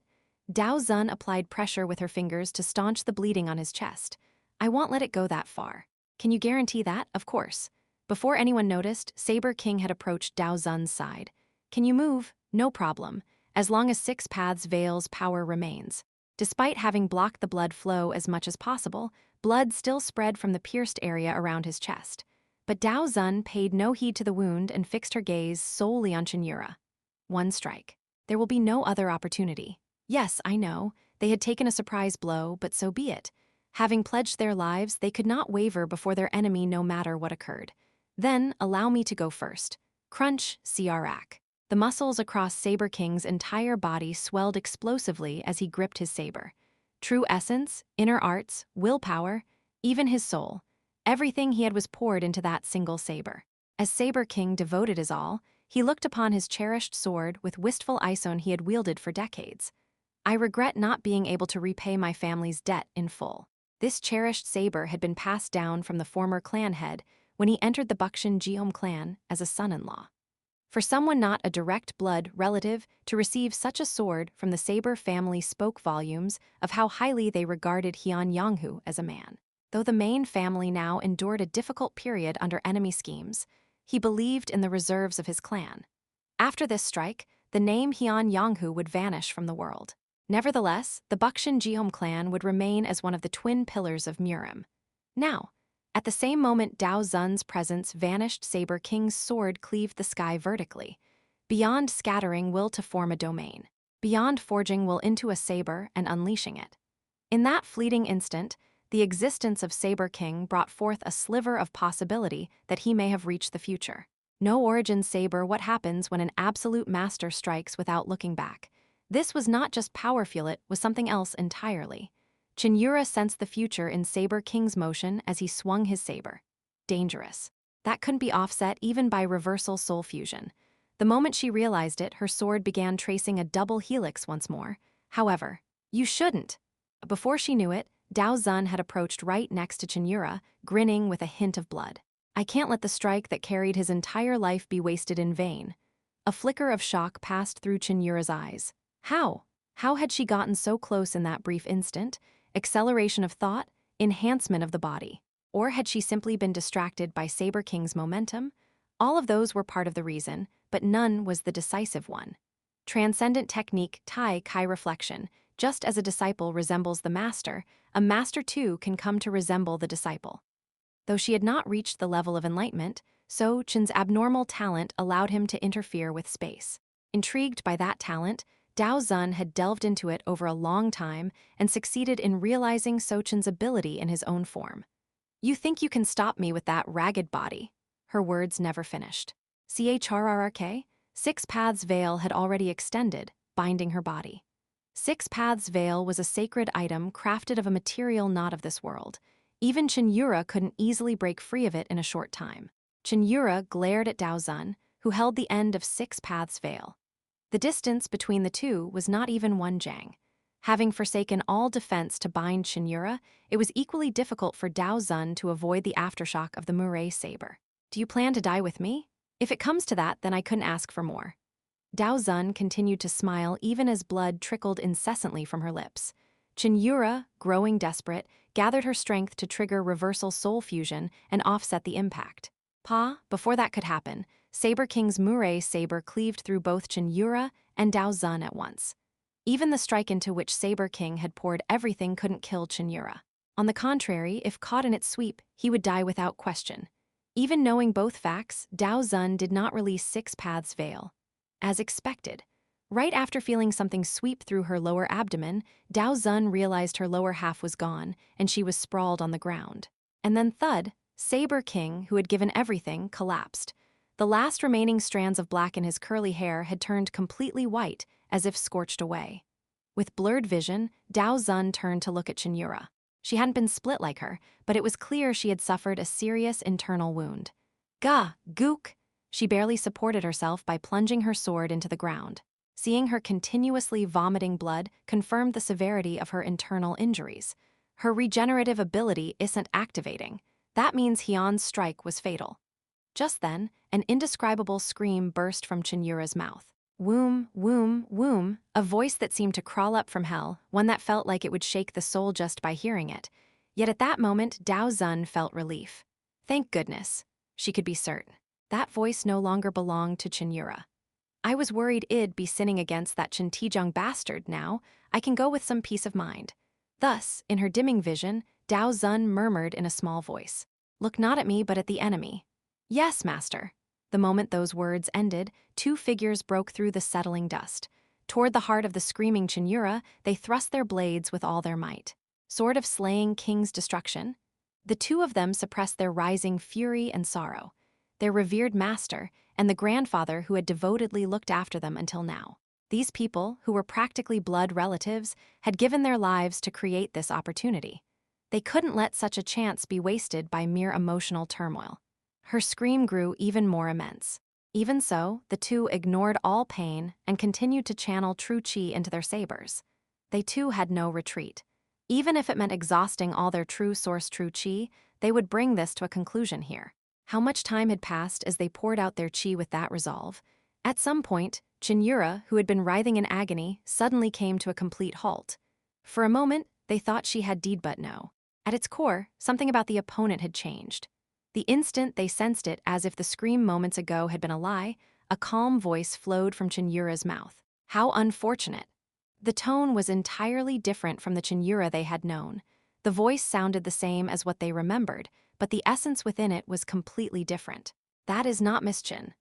Dao Zun applied pressure with her fingers to staunch the bleeding on his chest. I won't let it go that far. Can you guarantee that? Of course. Before anyone noticed, Saber King had approached Dao Zun's side. Can you move? No problem, as long as Six Paths Veil's power remains. Despite having blocked the blood flow as much as possible, blood still spread from the pierced area around his chest. But Dao Zun paid no heed to the wound and fixed her gaze solely on Cheon Yura. One strike. There will be no other opportunity. Yes, I know, they had taken a surprise blow, but so be it. Having pledged their lives, they could not waver before their enemy no matter what occurred. Then, allow me to go first. Crunch, Siarak. The muscles across Saber King's entire body swelled explosively as he gripped his saber. True essence, inner arts, willpower, even his soul. Everything he had was poured into that single saber. As Saber King devoted his all, he looked upon his cherished sword with wistful eyes he had wielded for decades. I regret not being able to repay my family's debt in full. This cherished saber had been passed down from the former clan head when he entered the Bukshin Jeom clan as a son-in-law. For someone not a direct blood relative to receive such a sword from the Saber family spoke volumes of how highly they regarded Yeon-myung as a man. Though the main family now endured a difficult period under enemy schemes, he believed in the reserves of his clan. After this strike, the name Yeon-myung would vanish from the world. Nevertheless, the Bukshin Jeom clan would remain as one of the twin pillars of Murim. Now, at the same moment Dao Zun's presence vanished, Saber King's sword cleaved the sky vertically. Beyond scattering will to form a domain. Beyond forging will into a saber and unleashing it. In that fleeting instant, the existence of Saber King brought forth a sliver of possibility that he may have reached the future. No origin saber, what happens when an absolute master strikes without looking back. This was not just power fuel, it was something else entirely. Cheon Yura sensed the future in Saber King's motion as he swung his saber. Dangerous. That couldn't be offset even by reversal soul fusion. The moment she realized it, her sword began tracing a double helix once more. However, you shouldn't. Before she knew it, Dao Zun had approached right next to Cheon Yura, grinning with a hint of blood. I can't let the strike that carried his entire life be wasted in vain. A flicker of shock passed through Cheon Yura's eyes. How? How had she gotten so close in that brief instant? Acceleration of thought, enhancement of the body. Or had she simply been distracted by Saber King's momentum? All of those were part of the reason, but none was the decisive one. Transcendent technique, Tai Kai reflection. Just as a disciple resembles the master, a master too can come to resemble the disciple. Though she had not reached the level of enlightenment, so Cheon's abnormal talent allowed him to interfere with space. Intrigued by that talent, Dao Zun had delved into it over a long time and succeeded in realizing Socheon's ability in his own form. You think you can stop me with that ragged body? Her words never finished. CHRRK? Six Paths Veil had already extended, binding her body. Six Paths Veil was a sacred item crafted of a material not of this world. Even Cheon Yura couldn't easily break free of it in a short time. Cheon Yura glared at Dao Zun, who held the end of Six Paths Veil. The distance between the two was not even one jang. Having forsaken all defense to bind Cheon Yura, it was equally difficult for Dao Zun to avoid the aftershock of the Murim saber. Do you plan to die with me? If it comes to that, then I couldn't ask for more. Dao Zun continued to smile even as blood trickled incessantly from her lips. Cheon Yura, growing desperate, gathered her strength to trigger reversal soul fusion and offset the impact. Before that could happen, Saber King's Murim saber cleaved through both Cheon Yura and Dao Zun at once. Even the strike into which Saber King had poured everything couldn't kill Cheon Yura. On the contrary, if caught in its sweep, he would die without question. Even knowing both facts, Dao Zun did not release Six Paths Veil. As expected, right after feeling something sweep through her lower abdomen, Dao Zun realized her lower half was gone and she was sprawled on the ground. And then thud, Saber King, who had given everything, collapsed. The last remaining strands of black in his curly hair had turned completely white, as if scorched away. With blurred vision, Dao Zun turned to look at Cheon Yura. She hadn't been split like her, but it was clear she had suffered a serious internal wound. Gah, gook! She barely supported herself by plunging her sword into the ground. Seeing her continuously vomiting blood confirmed the severity of her internal injuries. Her regenerative ability isn't activating. That means Hyun's strike was fatal. Just then, an indescribable scream burst from Cheon Yura's mouth. Woom, woom, woom, a voice that seemed to crawl up from hell, one that felt like it would shake the soul just by hearing it. Yet at that moment, Dao Zun felt relief. Thank goodness. She could be certain. That voice no longer belonged to Cheon Yura. I was worried I'd be sinning against that Cheon Tijung bastard now. I can go with some peace of mind. Thus, in her dimming vision, Dao Zun murmured in a small voice. Look not at me but at the enemy. Yes, master. The moment those words ended, two figures broke through the settling dust. Toward the heart of the screaming Cheon Yura, they thrust their blades with all their might. Sword of slaying king's destruction? The two of them suppressed their rising fury and sorrow. Their revered master, and the grandfather who had devotedly looked after them until now. These people, who were practically blood relatives, had given their lives to create this opportunity. They couldn't let such a chance be wasted by mere emotional turmoil. Her scream grew even more immense. Even so, the two ignored all pain and continued to channel true chi into their sabers. They too had no retreat. Even if it meant exhausting all their true source true chi, they would bring this to a conclusion here. How much time had passed as they poured out their chi with that resolve? At some point, Cheon Yura, who had been writhing in agony, suddenly came to a complete halt. For a moment, they thought she had deed but no. At its core, something about the opponent had changed. The instant they sensed it as if the scream moments ago had been a lie, a calm voice flowed from Cheon Yura's mouth. How unfortunate. The tone was entirely different from the Cheon Yura they had known. The voice sounded the same as what they remembered, but the essence within it was completely different. That is not Miss Cheon.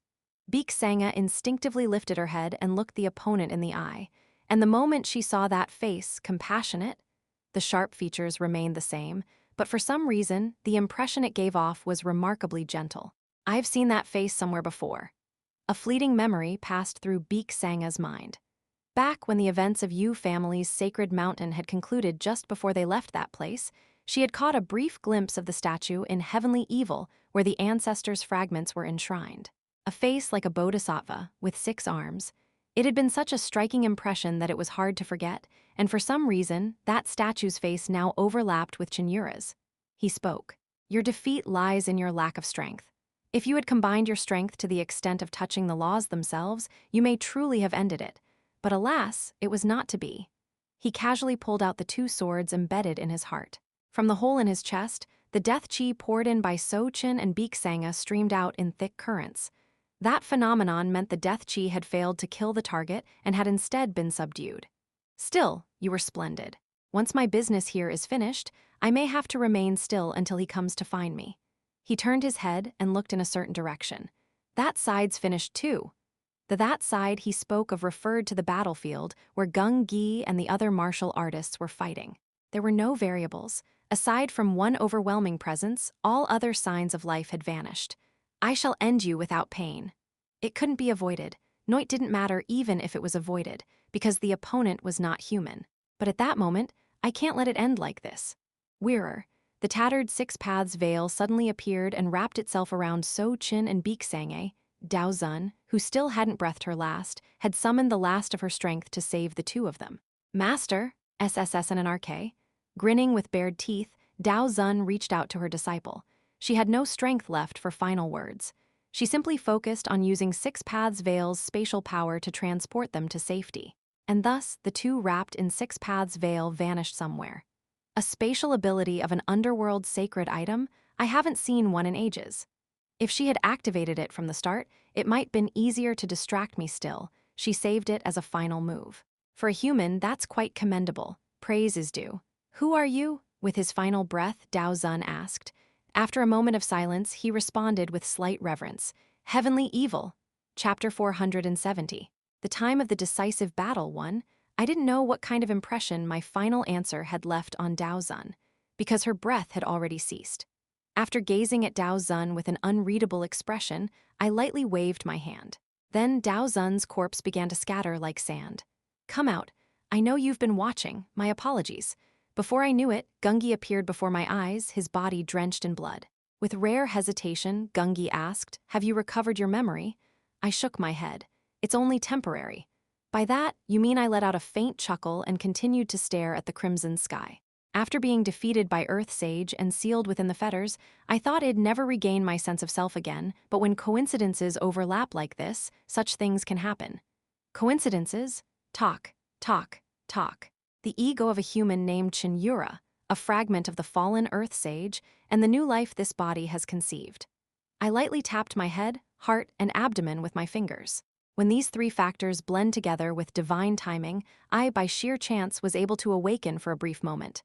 Beek Sanga instinctively lifted her head and looked the opponent in the eye, and the moment she saw that face, compassionate, the sharp features remained the same, but for some reason, the impression it gave off was remarkably gentle. I've seen that face somewhere before. A fleeting memory passed through Beek Sanga's mind. Back when the events of Yu family's sacred mountain had concluded just before they left that place, she had caught a brief glimpse of the statue in Heavenly Evil where the ancestors' fragments were enshrined. A face like a bodhisattva, with 6 arms. It had been such a striking impression that it was hard to forget, and for some reason, that statue's face now overlapped with Cheon Yura's. He spoke. Your defeat lies in your lack of strength. If you had combined your strength to the extent of touching the laws themselves, you may truly have ended it. But alas, it was not to be. He casually pulled out the 2 swords embedded in his heart. From the hole in his chest, the death chi poured in by So-chin and Beek Sanga streamed out in thick currents. That phenomenon meant the death chi had failed to kill the target and had instead been subdued. Still, you were splendid. Once my business here is finished, I may have to remain still until he comes to find me. He turned his head and looked in a certain direction. That side's finished too. That side he spoke of referred to the battlefield where Gung Gi and the other martial artists were fighting. There were no variables. Aside from one overwhelming presence, all other signs of life had vanished. I shall end you without pain. It couldn't be avoided. No, it didn't matter even if it was avoided, because the opponent was not human. But at that moment, I can't let it end like this. Wearer, the tattered 6 Paths veil suddenly appeared and wrapped itself around So-chin and Beek Sanga. Dao Zun, who still hadn't breathed her last, had summoned the last of her strength to save the 2 of them. Master, SSS and an RK. Grinning with bared teeth, Dao Zun reached out to her disciple. She had no strength left for final words. She simply focused on using Six Paths Veil's spatial power to transport them to safety. And thus, the two wrapped in Six Paths Veil vanished somewhere. A spatial ability of an underworld sacred item? I haven't seen one in ages. If she had activated it from the start, it might been easier to distract me still. She saved it as a final move. For a human, that's quite commendable. Praise is due. Who are you? With his final breath, Dao Zun asked. After a moment of silence, he responded with slight reverence. Heavenly evil. Chapter 470. The time of the decisive battle won. I didn't know what kind of impression my final answer had left on Dao Zun, because her breath had already ceased. After gazing at Dao Zun with an unreadable expression, I lightly waved my hand. Then Dao Zun's corpse began to scatter like sand. Come out. I know you've been watching. My apologies. Before I knew it, Gungi appeared before my eyes, his body drenched in blood. With rare hesitation, Gungi asked, "Have you recovered your memory?" I shook my head. It's only temporary. By that, you mean I let out a faint chuckle and continued to stare at the crimson sky. After being defeated by Earth Sage and sealed within the fetters, I thought I'd never regain my sense of self again, but when coincidences overlap like this, such things can happen. Coincidences? Talk, talk, talk. The ego of a human named Cheon Yura, a fragment of the fallen Earth Sage, and the new life this body has conceived. I lightly tapped my head, heart, and abdomen with my fingers. When these three factors blend together with divine timing, I, by sheer chance, was able to awaken for a brief moment.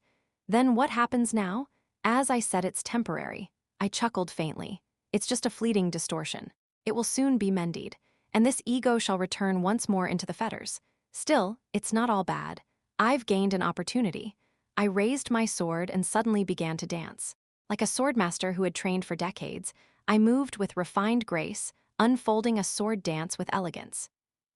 Then what happens now? As I said, it's temporary. I chuckled faintly. It's just a fleeting distortion. It will soon be mended, and this ego shall return once more into the fetters. Still, it's not all bad. I've gained an opportunity. I raised my sword and suddenly began to dance. Like a swordmaster who had trained for decades, I moved with refined grace, unfolding a sword dance with elegance.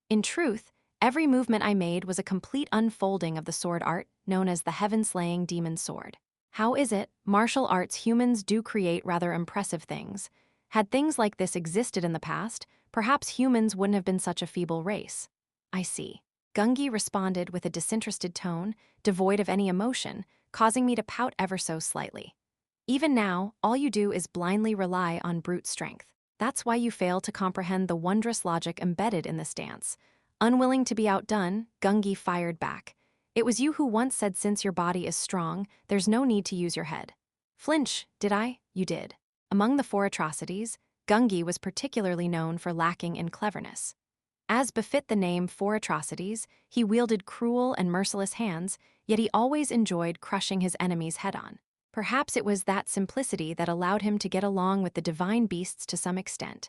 In truth, every movement I made was a complete unfolding of the sword art, known as the heaven-slaying demon sword. How is it, martial arts humans do create rather impressive things? Had things like this existed in the past, perhaps humans wouldn't have been such a feeble race. I see. Gungi responded with a disinterested tone, devoid of any emotion, causing me to pout ever so slightly. Even now, all you do is blindly rely on brute strength. That's why you fail to comprehend the wondrous logic embedded in this dance. Unwilling to be outdone, Gungi fired back. It was you who once said since your body is strong, there's no need to use your head. Flinch, did I? You did. Among the four atrocities, Gungi was particularly known for lacking in cleverness. As befit the name Four Atrocities, he wielded cruel and merciless hands, yet he always enjoyed crushing his enemies head-on. Perhaps it was that simplicity that allowed him to get along with the divine beasts to some extent.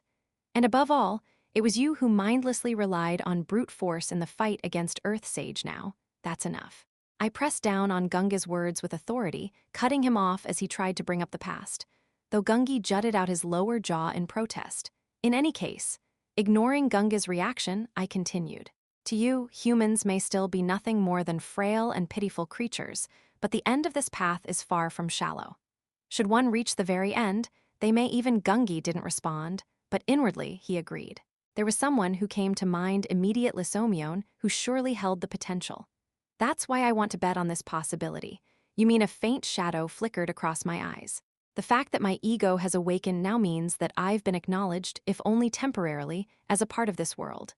And above all, it was you who mindlessly relied on brute force in the fight against Earth Sage now. That's enough. I pressed down on Gunga's words with authority, cutting him off as he tried to bring up the past, though Gungi jutted out his lower jaw in protest. In any case, ignoring Gunga's reaction, I continued. To you, humans may still be nothing more than frail and pitiful creatures, but the end of this path is far from shallow. Should one reach the very end, they may even Gungi didn't respond, but inwardly he agreed. There was someone who came to mind immediately, Yeo-myung, who surely held the potential. That's why I want to bet on this possibility. You mean a faint shadow flickered across my eyes. The fact that my ego has awakened now means that I've been acknowledged, if only temporarily, as a part of this world.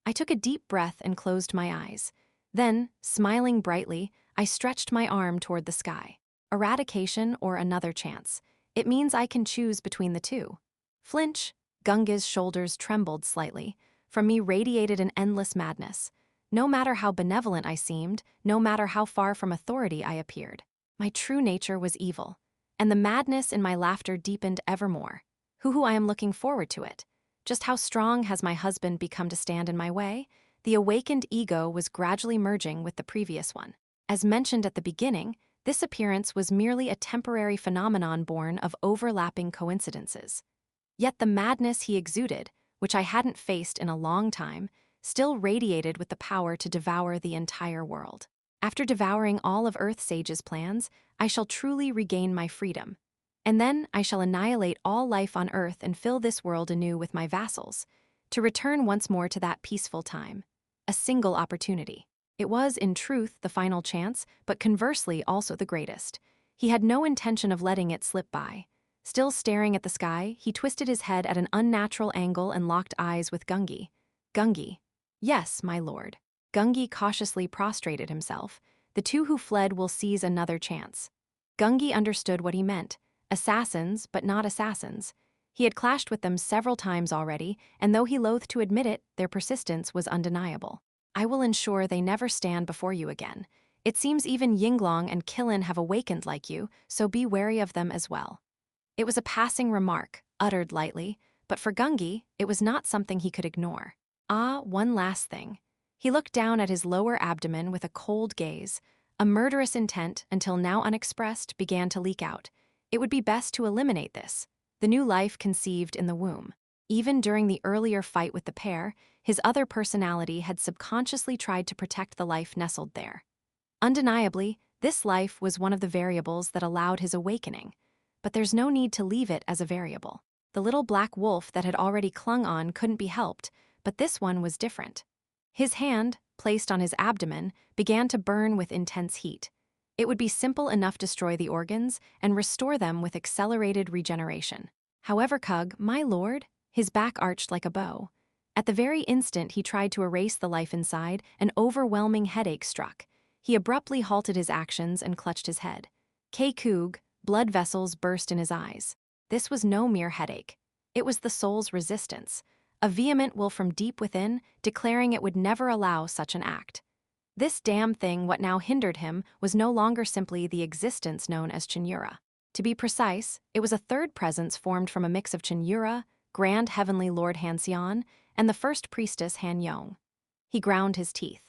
I took a deep breath and closed my eyes. Then, smiling brightly, I stretched my arm toward the sky. Eradication or another chance. It means I can choose between the two. Flinch. Gunga's shoulders trembled slightly. From me radiated an endless madness. No matter how benevolent I seemed, no matter how far from authority I appeared, my true nature was evil. And the madness in my laughter deepened evermore. I am looking forward to it. Just how strong has my husband become to stand in my way? The awakened ego was gradually merging with the previous one. As mentioned at the beginning, this appearance was merely a temporary phenomenon born of overlapping coincidences. Yet the madness he exuded, which I hadn't faced in a long time, still radiated with the power to devour the entire world. After devouring all of Earth Sage's plans, I shall truly regain my freedom. And then I shall annihilate all life on Earth and fill this world anew with my vassals, to return once more to that peaceful time. A single opportunity. It was, in truth, the final chance, but conversely also the greatest. He had no intention of letting it slip by. Still staring at the sky, he twisted his head at an unnatural angle and locked eyes with Gungi. Gungi. Yes, my lord. Gungi cautiously prostrated himself. The two who fled will seize another chance. Gungi understood what he meant. Assassins, but not assassins. He had clashed with them several times already, and though he loathed to admit it, their persistence was undeniable. I will ensure they never stand before you again. It seems even Yinglong and Kilin have awakened like you, so be wary of them as well. It was a passing remark, uttered lightly, but for Gungi, it was not something he could ignore. Ah, one last thing. He looked down at his lower abdomen with a cold gaze. A murderous intent, until now unexpressed, began to leak out. It would be best to eliminate this. The new life conceived in the womb. Even during the earlier fight with the pair, his other personality had subconsciously tried to protect the life nestled there. Undeniably, this life was one of the variables that allowed his awakening. But there's no need to leave it as a variable. The little black wolf that had already clung on couldn't be helped, but this one was different. His hand, placed on his abdomen, began to burn with intense heat. It would be simple enough to destroy the organs and restore them with accelerated regeneration. However, Cug, my lord, his back arched like a bow. At the very instant he tried to erase the life inside, an overwhelming headache struck. He abruptly halted his actions and clutched his head. Kug, blood vessels burst in his eyes. This was no mere headache. It was the soul's resistance, a vehement will from deep within, declaring it would never allow such an act. This damn thing, what now hindered him, was no longer simply the existence known as Cheon Yura. To be precise, it was a third presence formed from a mix of Cheon Yura, Grand Heavenly Lord Han-seon, and the first priestess Han-yeong. He ground his teeth.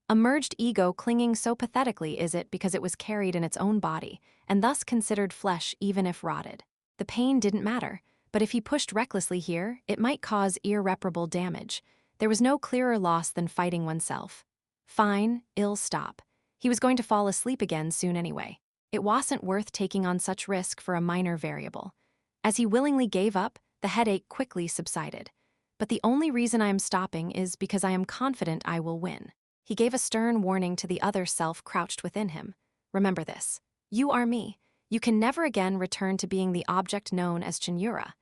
A merged ego clinging so pathetically is it because it was carried in its own body, and thus considered flesh even if rotted. The pain didn't matter, but if he pushed recklessly here, it might cause irreparable damage. There was no clearer loss than fighting oneself. Fine, ill stop. He was going to fall asleep again soon anyway. It wasn't worth taking on such risk for a minor variable. As he willingly gave up, the headache quickly subsided. But the only reason I am stopping is because I am confident I will win. He gave a stern warning to the other self crouched within him. Remember this. You are me. You can never again return to being the object known as Cheon Yura.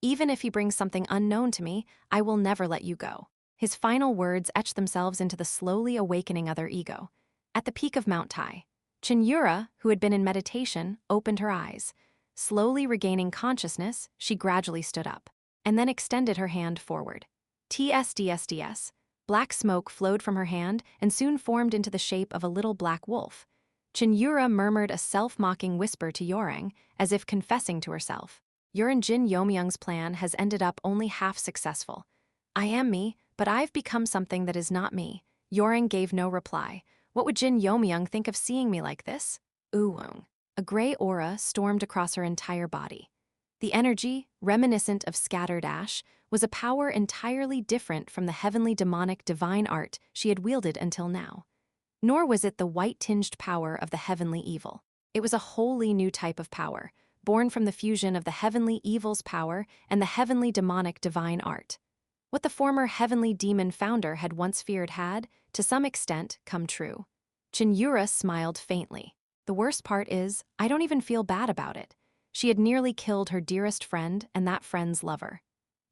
Even if he brings something unknown to me, I will never let you go. His final words etched themselves into the slowly awakening other ego. At the peak of Mount Tai, Cheon Yura, who had been in meditation, opened her eyes. Slowly regaining consciousness, she gradually stood up, and then extended her hand forward. TSDSDS. Black smoke flowed from her hand and soon formed into the shape of a little black wolf. Cheon Yura murmured a self-mocking whisper to Yeomyung, as if confessing to herself. Your and Jin Yeomyung's plan has ended up only half successful. I am me, but I've become something that is not me. Yeomyung gave no reply. What would Jin Yeomyung think of seeing me like this? Yeo-myung. A gray aura stormed across her entire body. The energy, reminiscent of scattered ash, was a power entirely different from the heavenly demonic divine art she had wielded until now. Nor was it the white-tinged power of the heavenly evil. It was a wholly new type of power, born from the fusion of the heavenly evil's power and the heavenly demonic divine art. What the former heavenly demon founder had once feared had, to some extent, come true. Cheon Yura smiled faintly. The worst part is, I don't even feel bad about it. She had nearly killed her dearest friend and that friend's lover.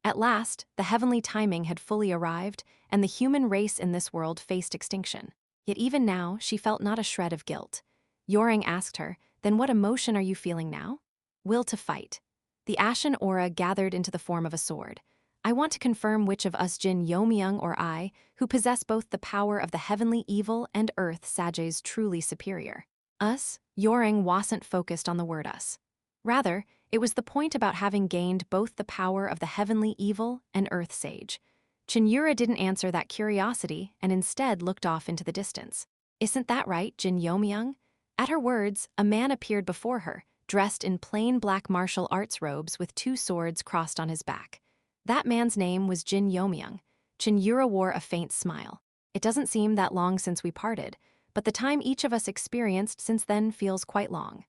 At last, the heavenly timing had fully arrived, and the human race in this world faced extinction. Yet even now, she felt not a shred of guilt. Yeomyung asked her, then what emotion are you feeling now? Will to fight. The ashen aura gathered into the form of a sword. I want to confirm which of us Jin Yeomyung or I, who possess both the power of the heavenly evil and earth Sage's truly superior. Us, Yeomyung wasn't focused on the word us. Rather, it was the point about having gained both the power of the heavenly evil and earth sage. Cheon Yura didn't answer that curiosity and instead looked off into the distance. Isn't that right, Jin Yeomyung? At her words, a man appeared before her, dressed in plain black martial arts robes with two swords crossed on his back. That man's name was Jin Yeomyung. Cheon Yura wore a faint smile. It doesn't seem that long since we parted, but the time each of us experienced since then feels quite long.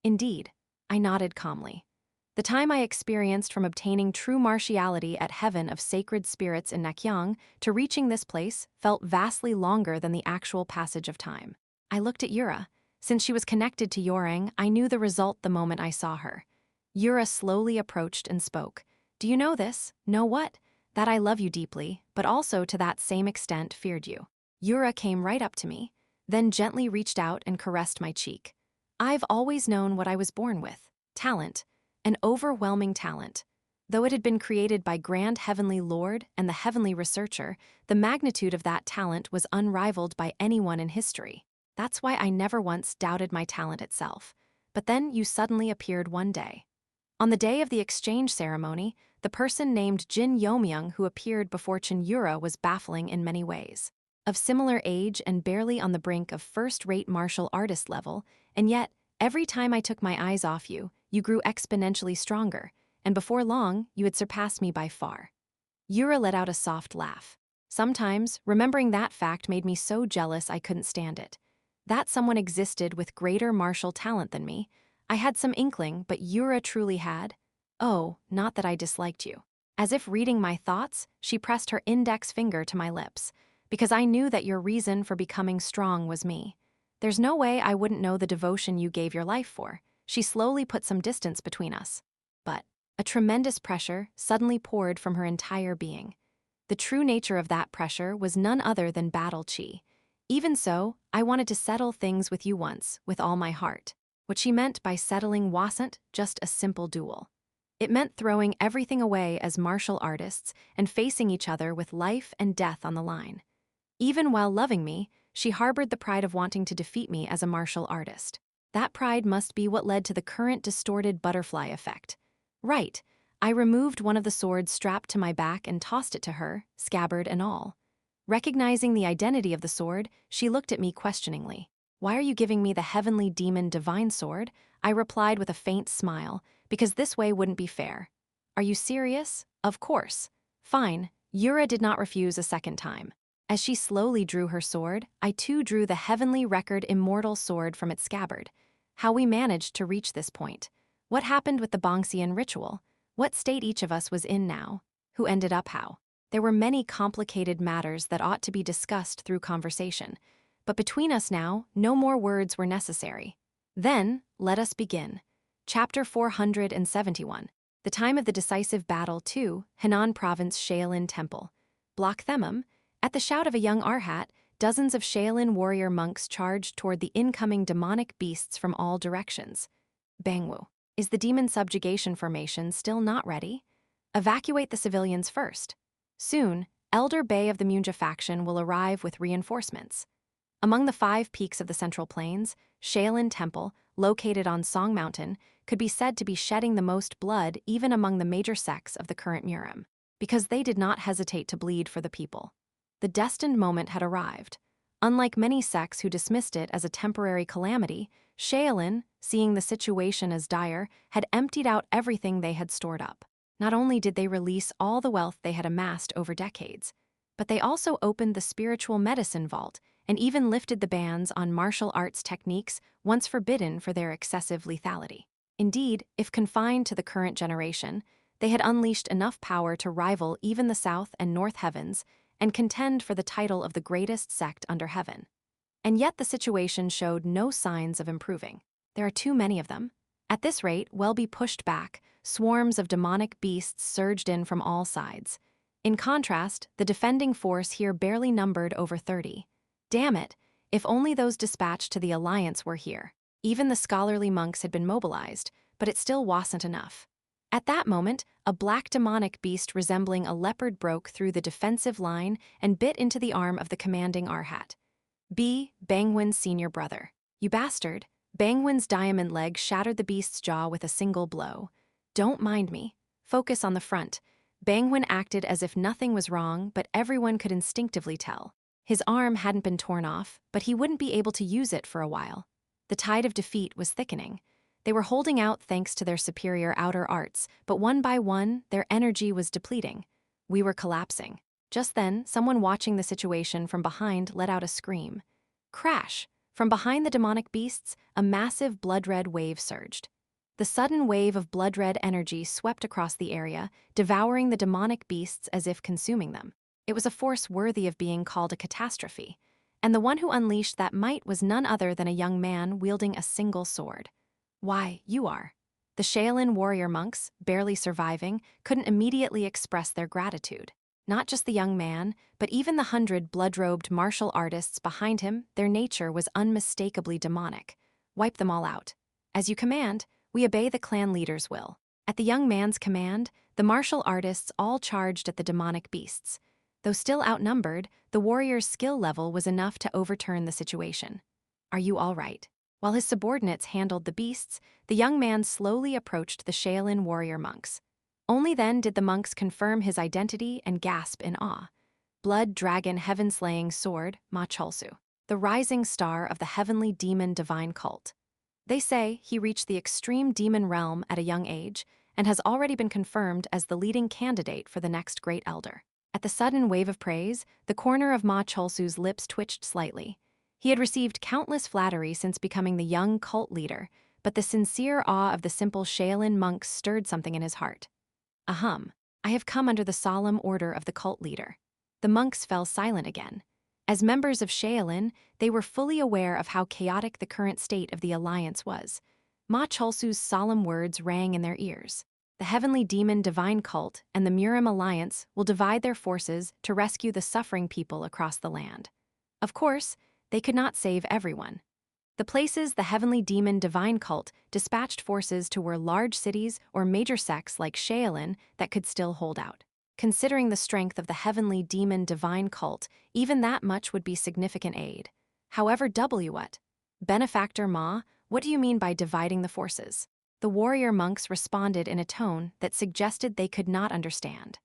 Indeed, I nodded calmly. The time I experienced from obtaining true martiality at Heaven of Sacred Spirits in Nakyang to reaching this place felt vastly longer than the actual passage of time. I looked at Yura. Since she was connected to Yeomyung, I knew the result the moment I saw her. Yura slowly approached and spoke. Do you know this? Know what? That I love you deeply, but also to that same extent feared you. Yura came right up to me, then gently reached out and caressed my cheek. I've always known what I was born with. Talent. An overwhelming talent. Though it had been created by Grand Heavenly Lord and the Heavenly Researcher, the magnitude of that talent was unrivaled by anyone in history. That's why I never once doubted my talent itself. But then you suddenly appeared one day. On the day of the exchange ceremony, the person named Jin Yeomyung who appeared before Cheon Yura was baffling in many ways. Of similar age and barely on the brink of first-rate martial artist level, and yet, every time I took my eyes off you, you grew exponentially stronger, and before long, you had surpassed me by far. Yura let out a soft laugh. Sometimes, remembering that fact made me so jealous I couldn't stand it. That someone existed with greater martial talent than me, I had some inkling, but Yura truly had. Oh, not that I disliked you. As if reading my thoughts, she pressed her index finger to my lips, because I knew that your reason for becoming strong was me. There's no way I wouldn't know the devotion you gave your life for. She slowly put some distance between us. But a tremendous pressure suddenly poured from her entire being. The true nature of that pressure was none other than battle chi. Even so, I wanted to settle things with you once, with all my heart. What she meant by settling wasn't just a simple duel. It meant throwing everything away as martial artists and facing each other with life and death on the line. Even while loving me, she harbored the pride of wanting to defeat me as a martial artist. That pride must be what led to the current distorted butterfly effect. Right, I removed one of the swords strapped to my back and tossed it to her, scabbard and all. Recognizing the identity of the sword, she looked at me questioningly. Why are you giving me the heavenly demon divine sword? I replied with a faint smile, because this way wouldn't be fair. Are you serious? Of course. Fine. Yura did not refuse a second time. As she slowly drew her sword, I too drew the heavenly record immortal sword from its scabbard. How we managed to reach this point. What happened with the Bongxian ritual? What state each of us was in now? Who ended up how? There were many complicated matters that ought to be discussed through conversation. But between us now, no more words were necessary. Then, let us begin. Chapter 471. The time of the decisive battle to Henan Province Shaolin Temple. Block Themum. At the shout of a young Arhat, dozens of Shaolin warrior monks charged toward the incoming demonic beasts from all directions. Bangwu. Is the demon subjugation formation still not ready? Evacuate the civilians first. Soon, Elder Bay of the Munja faction will arrive with reinforcements. Among the 5 peaks of the Central Plains, Shaolin Temple, located on Song Mountain, could be said to be shedding the most blood even among the major sects of the current Murim, because they did not hesitate to bleed for the people. The destined moment had arrived. Unlike many sects who dismissed it as a temporary calamity, Shaolin, seeing the situation as dire, had emptied out everything they had stored up. Not only did they release all the wealth they had amassed over decades, but they also opened the spiritual medicine vault and even lifted the bans on martial arts techniques once forbidden for their excessive lethality. Indeed, if confined to the current generation, they had unleashed enough power to rival even the South and North Heavens and contend for the title of the greatest sect under heaven. And yet the situation showed no signs of improving. There are too many of them. At this rate, well be pushed back, swarms of demonic beasts surged in from all sides. In contrast, the defending force here barely numbered over 30. Damn it, if only those dispatched to the Alliance were here. Even the scholarly monks had been mobilized, but it still wasn't enough. At that moment, a black demonic beast resembling a leopard broke through the defensive line and bit into the arm of the commanding Arhat. Bangwin's senior brother. You bastard! Bangwin's diamond leg shattered the beast's jaw with a single blow. Don't mind me. Focus on the front. Bangwin acted as if nothing was wrong, but everyone could instinctively tell. His arm hadn't been torn off, but he wouldn't be able to use it for a while. The tide of defeat was thickening. They were holding out thanks to their superior outer arts, but one by one, their energy was depleting. We were collapsing. Just then, someone watching the situation from behind let out a scream. Crash! From behind the demonic beasts, a massive blood-red wave surged. The sudden wave of blood-red energy swept across the area, devouring the demonic beasts as if consuming them. It was a force worthy of being called a catastrophe, and the one who unleashed that might was none other than a young man wielding a single sword. Why, you are. The Shaolin warrior monks, barely surviving, couldn't immediately express their gratitude. Not just the young man, but even the 100 blood-robed martial artists behind him, their nature was unmistakably demonic. Wipe them all out. As you command, we obey the clan leader's will. At the young man's command, the martial artists all charged at the demonic beasts. Though still outnumbered, the warrior's skill level was enough to overturn the situation. Are you all right? While his subordinates handled the beasts, the young man slowly approached the Shaolin warrior monks. Only then did the monks confirm his identity and gasp in awe. Blood Dragon Heaven-Slaying Sword, Ma Cholsu, the rising star of the heavenly demon divine cult. They say he reached the extreme demon realm at a young age and has already been confirmed as the leading candidate for the next great elder. At the sudden wave of praise, the corner of Ma Cholsu's lips twitched slightly. He had received countless flattery since becoming the young cult leader, but the sincere awe of the simple Shaolin monks stirred something in his heart. Ahem, I have come under the solemn order of the cult leader. The monks fell silent again. As members of Shaolin, they were fully aware of how chaotic the current state of the alliance was. Ma Cholsu's solemn words rang in their ears. The heavenly demon divine cult and the Murim Alliance will divide their forces to rescue the suffering people across the land. Of course, they could not save everyone. The places the heavenly demon divine cult dispatched forces to were large cities or major sects like Shaolin that could still hold out. Considering the strength of the heavenly demon divine cult, even that much would be significant aid. However, what? Benefactor Ma, what do you mean by dividing the forces? The warrior monks responded in a tone that suggested they could not understand.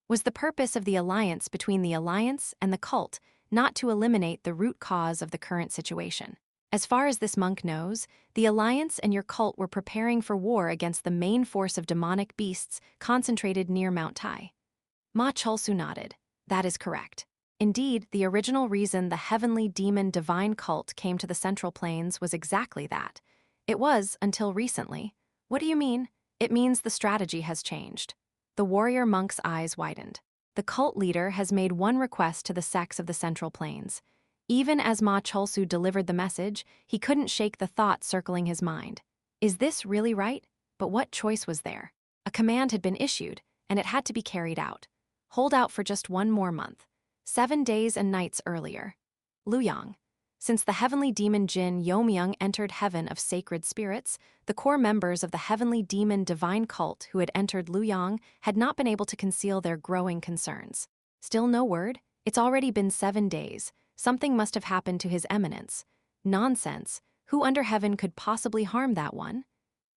Was the purpose of the alliance between the alliance and the cult not to eliminate the root cause of the current situation? As far as this monk knows, the alliance and your cult were preparing for war against the main force of demonic beasts concentrated near Mount Tai. Ma Cholsu nodded. That is correct. Indeed, the original reason the heavenly demon divine cult came to the Central Plains was exactly that. It was, until recently. What do you mean? It means the strategy has changed. The warrior monk's eyes widened. The cult leader has made one request to the sects of the Central Plains. Even as Ma Cholsu delivered the message, he couldn't shake the thought circling his mind. Is this really right? But what choice was there? A command had been issued, and it had to be carried out. Hold out for just one more month. 7 days and nights earlier. Yeo-myung. Since the heavenly demon Jin Yeomyung entered heaven of sacred spirits, the core members of the heavenly demon divine cult who had entered Yeo-myung had not been able to conceal their growing concerns. Still no word? It's already been 7 days. Something must have happened to His Eminence. Nonsense. Who under heaven could possibly harm that one?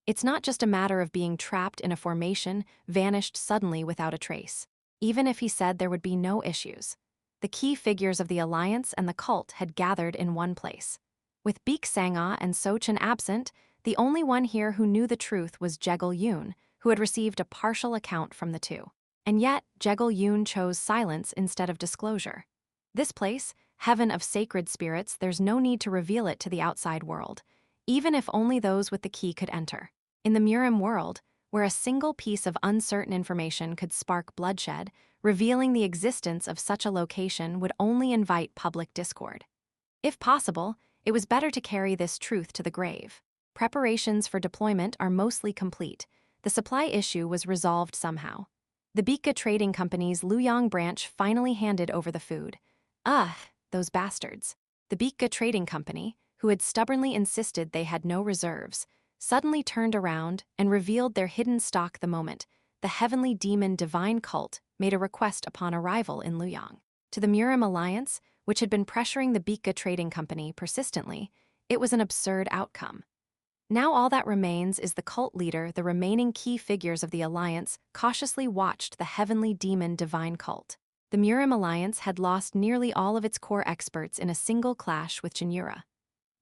It's not just a matter of being trapped in a formation, vanished suddenly without a trace. Even if he said there would be no issues. The key figures of the alliance and the cult had gathered in one place. With Baek Sang-ah and So-chun absent, the only one here who knew the truth was Jegul-yoon, who had received a partial account from the two. And yet, Jegul-yoon chose silence instead of disclosure. This place, heaven of sacred spirits, there's no need to reveal it to the outside world, even if only those with the key could enter. In the Murim world, where a single piece of uncertain information could spark bloodshed, revealing the existence of such a location would only invite public discord. If possible, it was better to carry this truth to the grave. Preparations for deployment are mostly complete. The supply issue was resolved somehow. The Baek Trading Company's Luoyang branch finally handed over the food. Ugh, those bastards. The Baek Trading Company, who had stubbornly insisted they had no reserves, suddenly turned around and revealed their hidden stock the moment the heavenly demon divine cult made a request upon arrival in Luoyang. To the Murim Alliance, which had been pressuring the Baek Trading Company persistently, it was an absurd outcome. Now all that remains is the cult leader. The remaining key figures of the alliance cautiously watched the heavenly demon divine cult. The Murim Alliance had lost nearly all of its core experts in a single clash with Cheon Yura.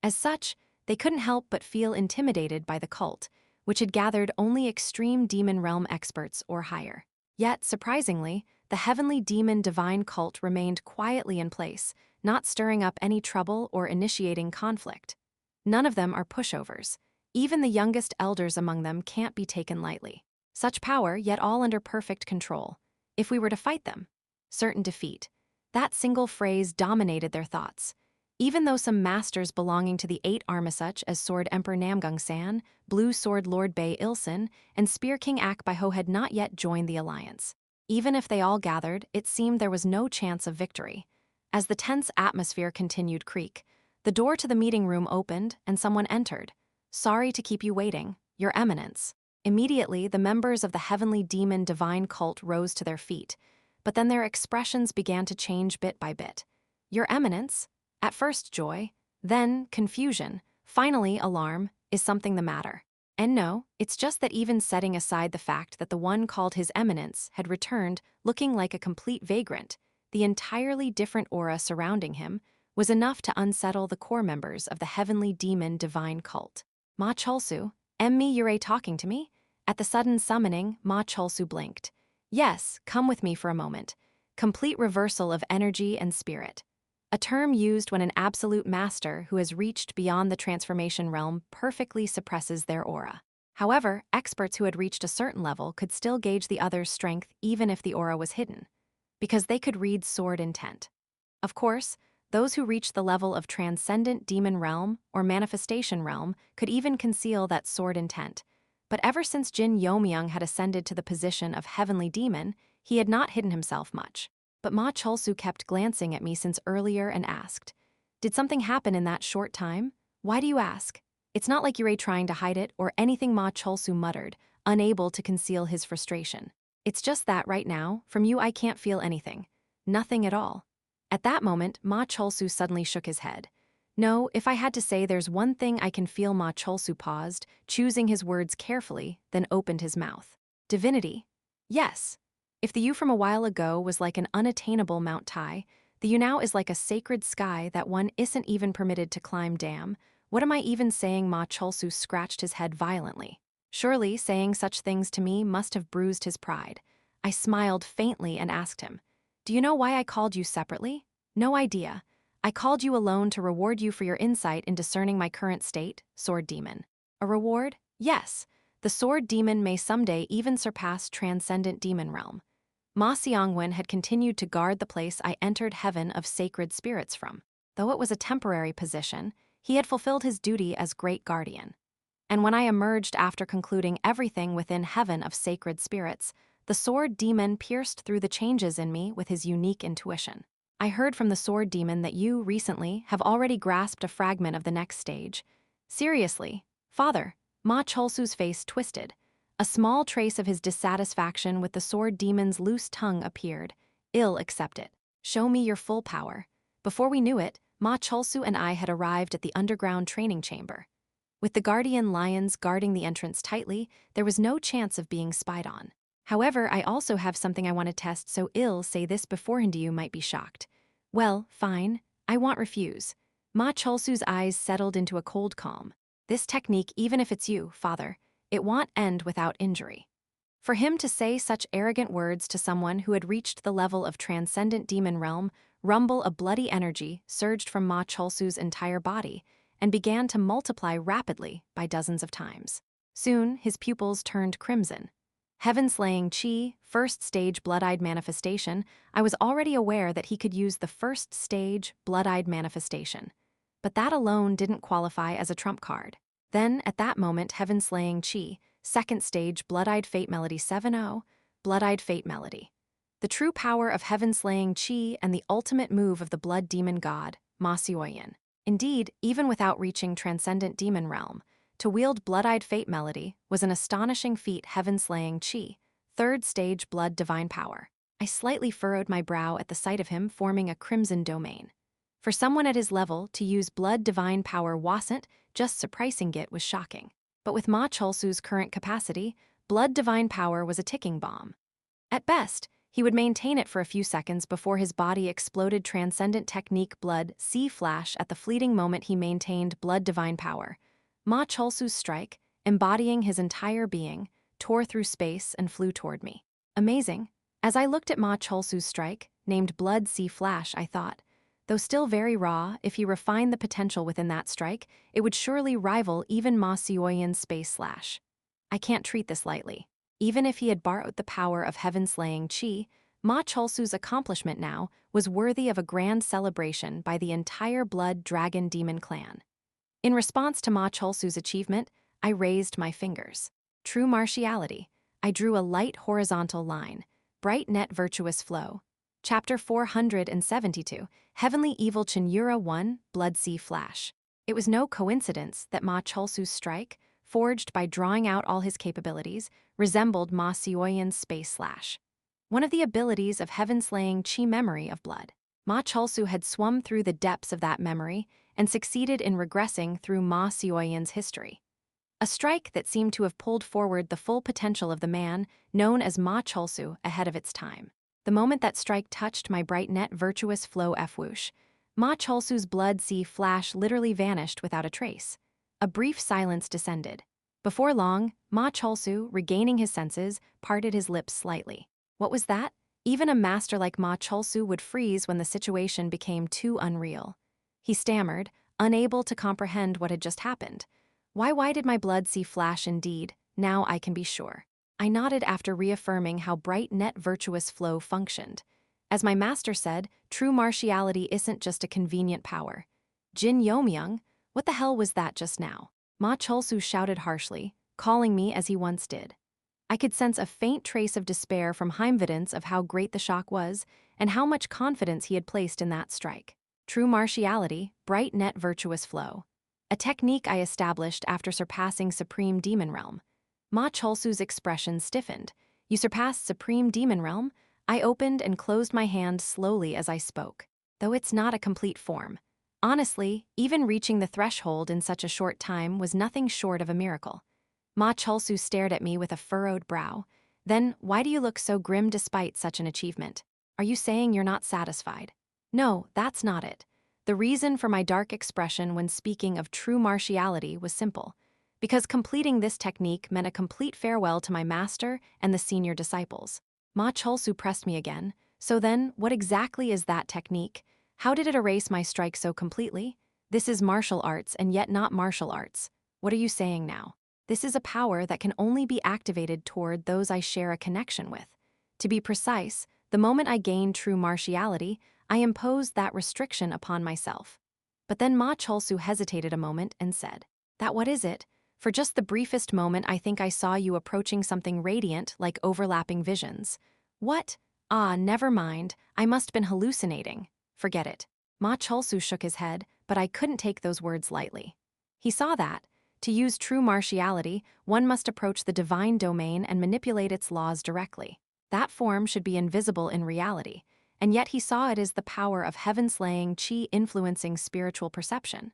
As such, they couldn't help but feel intimidated by the cult, which had gathered only extreme demon realm experts or higher. Yet, surprisingly, the heavenly demon divine cult remained quietly in place, not stirring up any trouble or initiating conflict. None of them are pushovers. Even the youngest elders among them can't be taken lightly. Such power, yet all under perfect control. If we were to fight them, certain defeat. That single phrase dominated their thoughts. Even though some masters belonging to the 8 army such as Sword Emperor Namgung-san, Blue Sword Lord Bae Ilsun, and Spear King Akbaiho had not yet joined the alliance. Even if they all gathered, it seemed there was no chance of victory. As the tense atmosphere continued creak, the door to the meeting room opened and someone entered. "Sorry to keep you waiting, Your Eminence." Immediately, the members of the Heavenly Demon Divine cult rose to their feet, but then their expressions began to change bit by bit. "Your Eminence?" At first joy, then confusion, finally alarm. "Is something the matter?" And no, it's just that even setting aside the fact that the one called His Eminence had returned looking like a complete vagrant, the entirely different aura surrounding him was enough to unsettle the core members of the Heavenly Demon Divine cult. "Ma Cholsu, Emmi Yure talking to me?" At the sudden summoning, Ma Cholsu blinked. "Yes, come with me for a moment." Complete reversal of energy and spirit. A term used when an absolute master who has reached beyond the transformation realm perfectly suppresses their aura. However, experts who had reached a certain level could still gauge the other's strength even if the aura was hidden, because they could read sword intent. Of course, those who reached the level of transcendent demon realm or manifestation realm could even conceal that sword intent. But ever since Jin Yeomyung had ascended to the position of heavenly demon, he had not hidden himself much. But Ma Cholsu kept glancing at me since earlier and asked, "Did something happen in that short time? Why do you ask?" "It's not like you're trying to hide it or anything," Ma Cholsu muttered, unable to conceal his frustration. "It's just that right now, from you I can't feel anything. Nothing at all." At that moment, Ma Cholsu suddenly shook his head. "No, if I had to say there's one thing I can feel." Ma Cholsu paused, choosing his words carefully, then opened his mouth. "Divinity? Yes. If the you from a while ago was like an unattainable Mount Tai, the you now is like a sacred sky that one isn't even permitted to climb. Damn, what am I even saying?" Ma Cholsu scratched his head violently. Surely, saying such things to me must have bruised his pride. I smiled faintly and asked him, "Do you know why I called you separately?" "No idea. I called you alone to reward you for your insight in discerning my current state, Sword Demon." "A reward?" "Yes. The Sword Demon may someday even surpass Transcendent Demon Realm." Ma Xiangwen had continued to guard the place I entered Heaven of Sacred Spirits from. Though it was a temporary position, he had fulfilled his duty as Great Guardian. And when I emerged after concluding everything within Heaven of Sacred Spirits, the Sword Demon pierced through the changes in me with his unique intuition. "I heard from the Sword Demon that you, recently, have already grasped a fragment of the next stage." "Seriously? Father?" Ma Cholsu's face twisted. A small trace of his dissatisfaction with the Sword Demon's loose tongue appeared. "Ill accept it. Show me your full power." Before we knew it, Ma Cholsu and I had arrived at the underground training chamber. With the guardian lions guarding the entrance tightly, there was no chance of being spied on. "However, I also have something I want to test, so I'll say this beforehand. You might be shocked." "Well, fine. I won't refuse." Ma Cholsu's eyes settled into a cold calm. "This technique, even if it's you, Father, it won't end without injury." For him to say such arrogant words to someone who had reached the level of transcendent demon realm, a bloody energy surged from Ma Cholsu's entire body and began to multiply rapidly by dozens of times. Soon, his pupils turned crimson. Heaven-slaying chi, first stage blood-eyed manifestation. I was already aware that he could use the first stage blood-eyed manifestation. But that alone didn't qualify as a trump card. Then, at that moment, Heaven-slaying chi, second stage blood-eyed fate melody 7-0, blood-eyed fate melody. The true power of Heaven-slaying chi and the ultimate move of the blood demon god, Ma Xiangwen. Indeed, even without reaching transcendent demon realm, to wield blood-eyed fate melody was an astonishing feat. Heaven-slaying chi, third stage blood divine power. I slightly furrowed my brow at the sight of him forming a crimson domain. For someone at his level, to use blood divine power wasn't just surprising, it was shocking. But with Ma Cholsu's current capacity, blood divine power was a ticking bomb. At best, he would maintain it for a few seconds before his body exploded. Transcendent technique blood C-flash. At the fleeting moment he maintained blood divine power, Ma Cholsu's strike, embodying his entire being, tore through space and flew toward me. Amazing. As I looked at Ma Cholsu's strike, named Blood C-flash, I thought, though still very raw, if he refined the potential within that strike, it would surely rival even Ma Xiangwen's space slash. I can't treat this lightly. Even if he had borrowed the power of Heaven-slaying chi, Ma Cholsu's accomplishment now was worthy of a grand celebration by the entire Blood Dragon Demon clan. In response to Ma Cholsu's achievement, I raised my fingers. True martiality. I drew a light horizontal line. Bright net virtuous flow. Chapter 472, Heavenly Evil Cheon Yura 1, Blood Sea Flash. It was no coincidence that Ma Cholsu's strike, forged by drawing out all his capabilities, resembled Ma Seoyun's space slash. One of the abilities of heaven-slaying chi memory of blood. Ma Cholsu had swum through the depths of that memory and succeeded in regressing through Ma Seoyun's history. A strike that seemed to have pulled forward the full potential of the man known as Ma Cholsu ahead of its time. The moment that strike touched my bright net virtuous flow F-whoosh, Ma Cholsu's blood sea flash literally vanished without a trace. A brief silence descended. Before long, Ma Cholsu, regaining his senses, parted his lips slightly. What was that? Even a master like Ma Cholsu would freeze when the situation became too unreal. He stammered, unable to comprehend what had just happened. Why did my blood see flash indeed? Now I can be sure. I nodded after reaffirming how bright net virtuous flow functioned. As my master said, true martiality isn't just a convenient power. Jin Yeomyung, what the hell was that just now? Ma Cholsu shouted harshly, calling me as he once did. I could sense a faint trace of despair from Heimvidence of how great the shock was and how much confidence he had placed in that strike. True martiality, bright net virtuous flow. A technique I established after surpassing Supreme Demon Realm. Ma Cholsu's expression stiffened. You surpassed Supreme Demon Realm? I opened and closed my hand slowly as I spoke. Though it's not a complete form. Honestly, even reaching the threshold in such a short time was nothing short of a miracle. Ma Cholsu stared at me with a furrowed brow. Then, why do you look so grim despite such an achievement? Are you saying you're not satisfied? No, that's not it. The reason for my dark expression when speaking of true martiality was simple. Because completing this technique meant a complete farewell to my master and the senior disciples. Ma Cholsu pressed me again. So then, what exactly is that technique? How did it erase my strike so completely? This is martial arts and yet not martial arts. What are you saying now? This is a power that can only be activated toward those I share a connection with. To be precise, the moment I gained true martiality, I imposed that restriction upon myself. But then Ma Cholsu hesitated a moment and said, "That what is it? For just the briefest moment I think I saw you approaching something radiant like overlapping visions." What? Ah, never mind, I must have been hallucinating. Forget it. Ma Cholsu shook his head, but I couldn't take those words lightly. He saw that. To use true martiality, one must approach the divine domain and manipulate its laws directly. That form should be invisible in reality, and yet he saw it as the power of heaven-slaying chi influencing spiritual perception.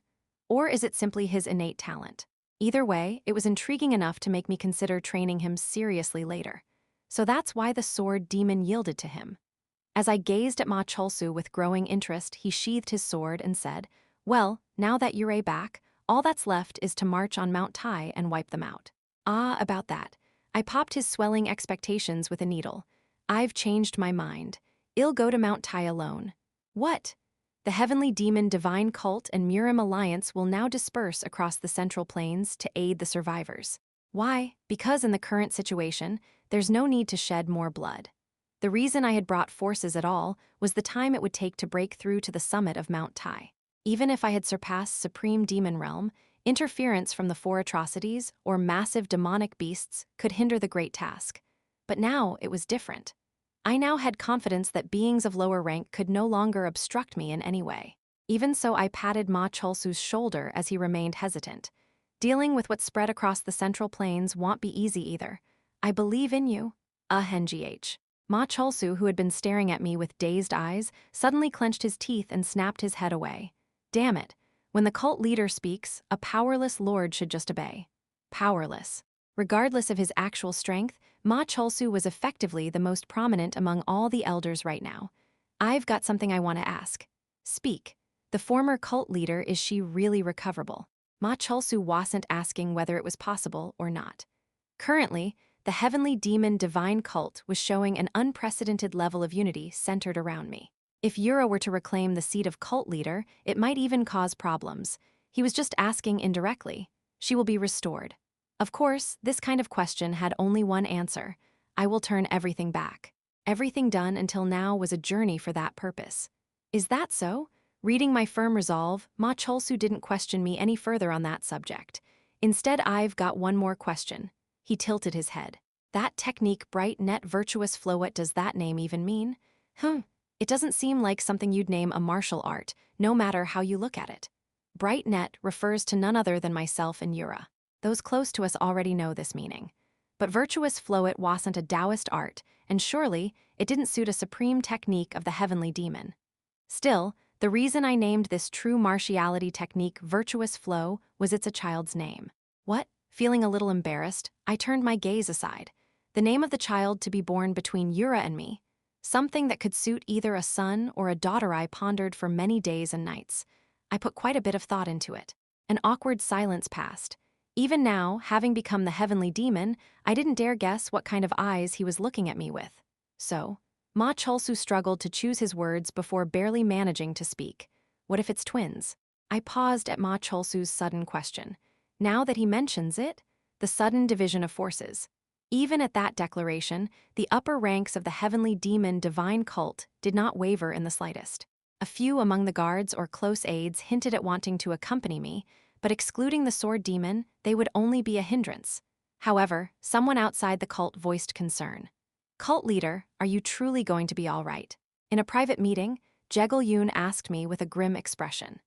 Or is it simply his innate talent? Either way, it was intriguing enough to make me consider training him seriously later. So that's why the sword demon yielded to him. As I gazed at Ma Cholsu with growing interest, he sheathed his sword and said, "Well, now that you're back, all that's left is to march on Mount Tai and wipe them out." Ah, about that. I popped his swelling expectations with a needle. I've changed my mind. I'll go to Mount Tai alone. What? The Heavenly Demon Divine Cult and Murim Alliance will now disperse across the Central Plains to aid the survivors. Why? Because in the current situation, there's no need to shed more blood. The reason I had brought forces at all was the time it would take to break through to the summit of Mount Tai. Even if I had surpassed Supreme Demon Realm, interference from the four atrocities or massive demonic beasts could hinder the great task. But now it was different. I now had confidence that beings of lower rank could no longer obstruct me in any way. Even so, I patted Ma Cholsu's shoulder as he remained hesitant. Dealing with what spread across the Central Plains won't be easy either. I believe in you. NGH. Ma Cholsu, who had been staring at me with dazed eyes, suddenly clenched his teeth and snapped his head away. Damn it. When the cult leader speaks, a powerless lord should just obey. Powerless. Regardless of his actual strength, Ma Cholsu was effectively the most prominent among all the elders right now. I've got something I want to ask. Speak. The former cult leader, is she really recoverable? Ma Cholsu wasn't asking whether it was possible or not. Currently, the Heavenly Demon Divine Cult was showing an unprecedented level of unity centered around me. If Yura were to reclaim the seat of cult leader, it might even cause problems. He was just asking indirectly. She will be restored. Of course, this kind of question had only one answer. I will turn everything back. Everything done until now was a journey for that purpose. Is that so? Reading my firm resolve, Ma Cholsu didn't question me any further on that subject. Instead, I've got one more question. He tilted his head. That technique, bright net virtuous flow, what does that name even mean? It doesn't seem like something you'd name a martial art, no matter how you look at it. Bright net refers to none other than myself and Yura. Those close to us already know this meaning. But virtuous flow, it wasn't a Taoist art, and surely it didn't suit a supreme technique of the heavenly demon. Still, the reason I named this true martiality technique virtuous flow was it's a child's name. What? Feeling a little embarrassed, I turned my gaze aside. The name of the child to be born between Yura and me. Something that could suit either a son or a daughter. I pondered for many days and nights. I put quite a bit of thought into it. An awkward silence passed. Even now, having become the heavenly demon, I didn't dare guess what kind of eyes he was looking at me with. So, Ma Cholsu struggled to choose his words before barely managing to speak. What if it's twins? I paused at Ma Cholsu's sudden question. Now that he mentions it, the sudden division of forces. Even at that declaration, the upper ranks of the heavenly demon divine cult did not waver in the slightest. A few among the guards or close aides hinted at wanting to accompany me, but excluding the sword demon, they would only be a hindrance. However, someone outside the cult voiced concern. Cult leader, are you truly going to be all right? In a private meeting, Yeo-myung asked me with a grim expression.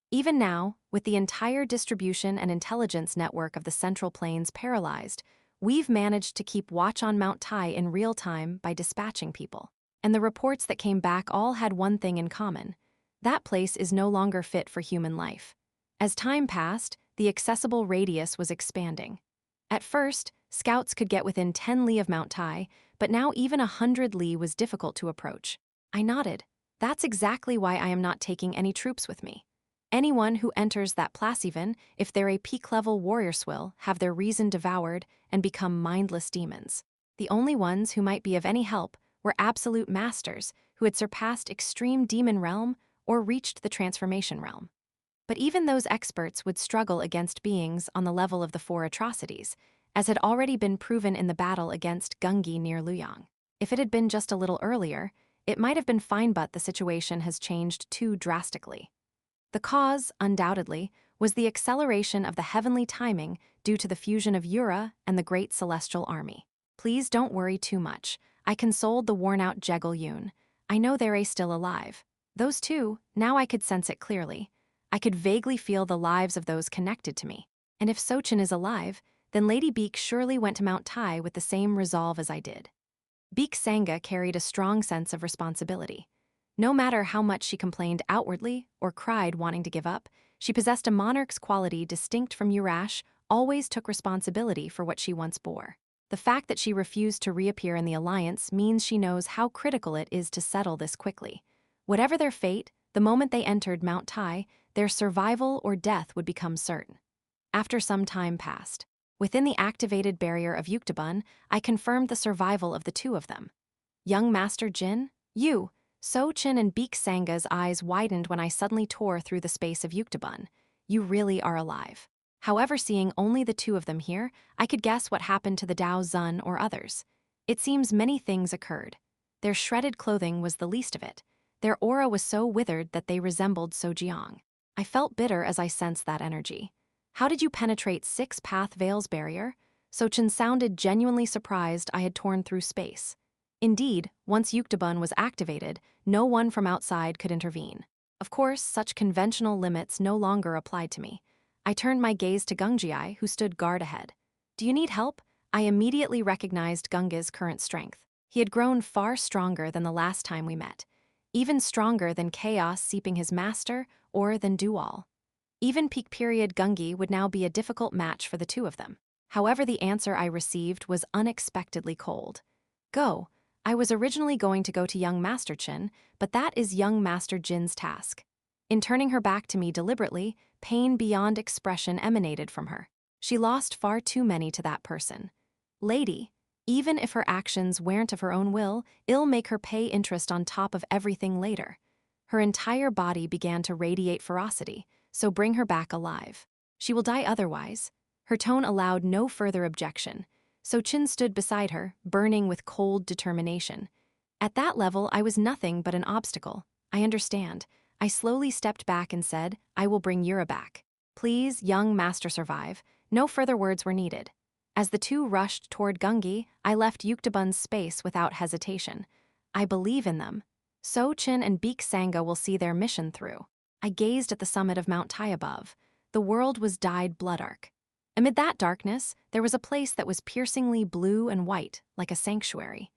Even now, with the entire distribution and intelligence network of the Central Plains paralyzed, we've managed to keep watch on Mount Tai in real time by dispatching people. And the reports that came back all had one thing in common. That place is no longer fit for human life. As time passed, the accessible radius was expanding. At first, scouts could get within 10 li of Mount Tai, but now even 100 li was difficult to approach. I nodded. That's exactly why I am not taking any troops with me. Anyone who enters that place, even if they're a peak-level warrior, will have their reason devoured and become mindless demons. The only ones who might be of any help were absolute masters who had surpassed extreme demon realm or reached the transformation realm. But even those experts would struggle against beings on the level of the four atrocities, as had already been proven in the battle against Gungi near Luoyang. If it had been just a little earlier, it might have been fine, but the situation has changed too drastically. The cause, undoubtedly, was the acceleration of the heavenly timing due to the fusion of Yura and the great celestial army. Please don't worry too much, I consoled the worn-out Yeo-myung. I know they're still alive. Those two, now I could sense it clearly. I could vaguely feel the lives of those connected to me. And if Sochin is alive, then Lady Beek surely went to Mount Tai with the same resolve as I did. Beek Sangha carried a strong sense of responsibility. No matter how much she complained outwardly or cried wanting to give up, she possessed a monarch's quality distinct from Yurash, always took responsibility for what she once bore. The fact that she refused to reappear in the alliance means she knows how critical it is to settle this quickly. Whatever their fate, the moment they entered Mount Tai, their survival or death would become certain. After some time passed, within the activated barrier of Yuktabun, I confirmed the survival of the two of them. Young Master Jin, you. Sochin and Beek Sangha's eyes widened when I suddenly tore through the space of Yuktabun. You really are alive. However, seeing only the two of them here, I could guess what happened to the Dao Zun or others. It seems many things occurred. Their shredded clothing was the least of it. Their aura was so withered that they resembled Sojiang. I felt bitter as I sensed that energy. How did you penetrate 6-path Veil's barrier? Sochin sounded genuinely surprised I had torn through space. Indeed, once Yuktabun was activated, no one from outside could intervene. Of course, such conventional limits no longer applied to me. I turned my gaze to Gungjai, who stood guard ahead. Do you need help? I immediately recognized Gunga's current strength. He had grown far stronger than the last time we met. Even stronger than Chaos seeping his master or than Dual. Even peak period Gungi would now be a difficult match for the two of them. However, the answer I received was unexpectedly cold. Go. I was originally going to go to young Master Chin, but that is young Master Jin's task. In turning her back to me deliberately, pain beyond expression emanated from her. She lost far too many to that person. Lady, even if her actions weren't of her own will, it'll make her pay interest on top of everything later. Her entire body began to radiate ferocity, so bring her back alive. She will die otherwise. Her tone allowed no further objection. So Chin stood beside her, burning with cold determination. At that level, I was nothing but an obstacle. I understand. I slowly stepped back and said, I will bring Yura back. Please, young master, survive. No further words were needed. As the two rushed toward Gungi, I left Yuktabun's space without hesitation. I believe in them. Sochin and Beek Sangha will see their mission through. I gazed at the summit of Mount Tai above. The world was dyed blood-arc. Amid that darkness, there was a place that was piercingly blue and white, like a sanctuary.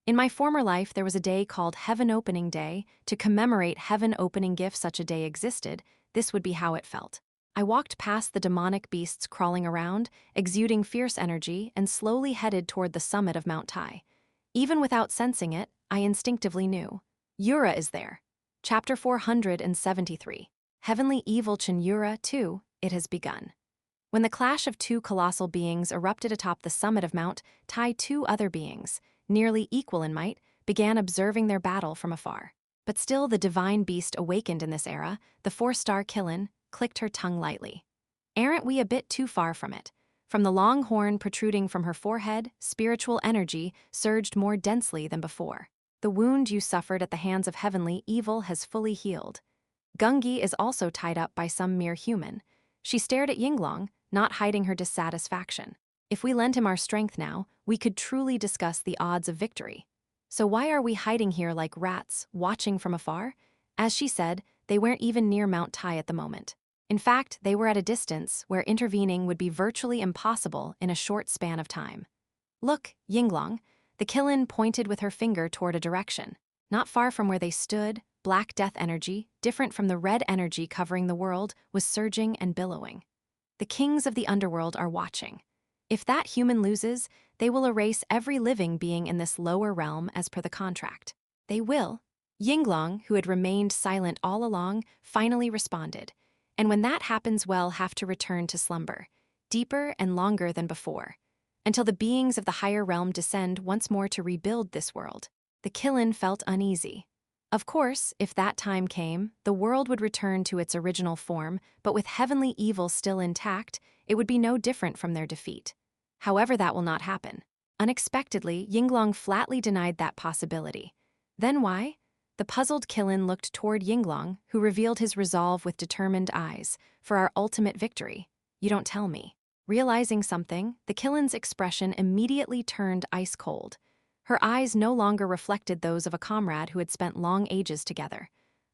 In my former life, there was a day called Heaven Opening Day. To commemorate heaven opening if such a day existed, this would be how it felt. I walked past the demonic beasts crawling around, exuding fierce energy, and slowly headed toward the summit of Mount Tai. Even without sensing it, I instinctively knew. Yura is there. Chapter 473. Heavenly Evil Cheon Yura, too, it has begun. When the clash of two colossal beings erupted atop the summit of Mount Tai, two other beings, nearly equal in might, began observing their battle from afar. But still the divine beast awakened in this era, the 4-star Killin, clicked her tongue lightly. Aren't we a bit too far from it? From the long horn protruding from her forehead, spiritual energy surged more densely than before. The wound you suffered at the hands of heavenly evil has fully healed. Gungi is also tied up by some mere human. She stared at Yinglong, not hiding her dissatisfaction. If we lent him our strength now, we could truly discuss the odds of victory. So why are we hiding here like rats, watching from afar? As she said, they weren't even near Mount Tai at the moment. In fact, they were at a distance where intervening would be virtually impossible in a short span of time. Look, Yinglong. The Killin pointed with her finger toward a direction. Not far from where they stood, black death energy, different from the red energy covering the world, was surging and billowing. The kings of the underworld are watching. If that human loses, they will erase every living being in this lower realm as per the contract. They will. Yinglong, who had remained silent all along, finally responded. And when that happens, we'll have to return to slumber, deeper and longer than before, until the beings of the higher realm descend once more to rebuild this world. The Killin felt uneasy. Of course, if that time came, the world would return to its original form, but with heavenly evil still intact, it would be no different from their defeat. However, that will not happen. Unexpectedly, Yinglong flatly denied that possibility. Then why? The puzzled Killin looked toward Yinglong, who revealed his resolve with determined eyes. For our ultimate victory. You don't tell me. Realizing something, the Killin's expression immediately turned ice cold. Her eyes no longer reflected those of a comrade who had spent long ages together.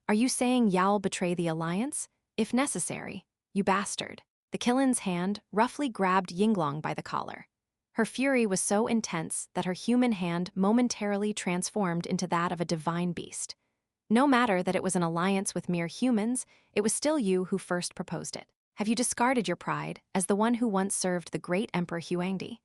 Are you saying Yao'll betray the alliance? If necessary. You bastard. The Killin's hand roughly grabbed Yinglong by the collar. Her fury was so intense that her human hand momentarily transformed into that of a divine beast. No matter that it was an alliance with mere humans, it was still you who first proposed it. Have you discarded your pride as the one who once served the great Emperor Huangdi?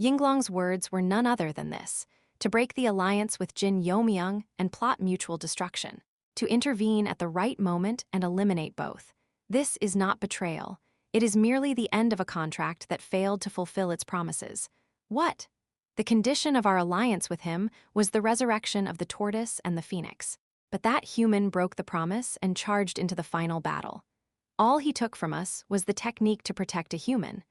Yinglong's words were none other than this: to break the alliance with Jin Yeomyung and plot mutual destruction, to intervene at the right moment and eliminate both. This is not betrayal. It is merely the end of a contract that failed to fulfill its promises. What? The condition of our alliance with him was the resurrection of the tortoise and the phoenix. But that human broke the promise and charged into the final battle. All he took from us was the technique to protect a human.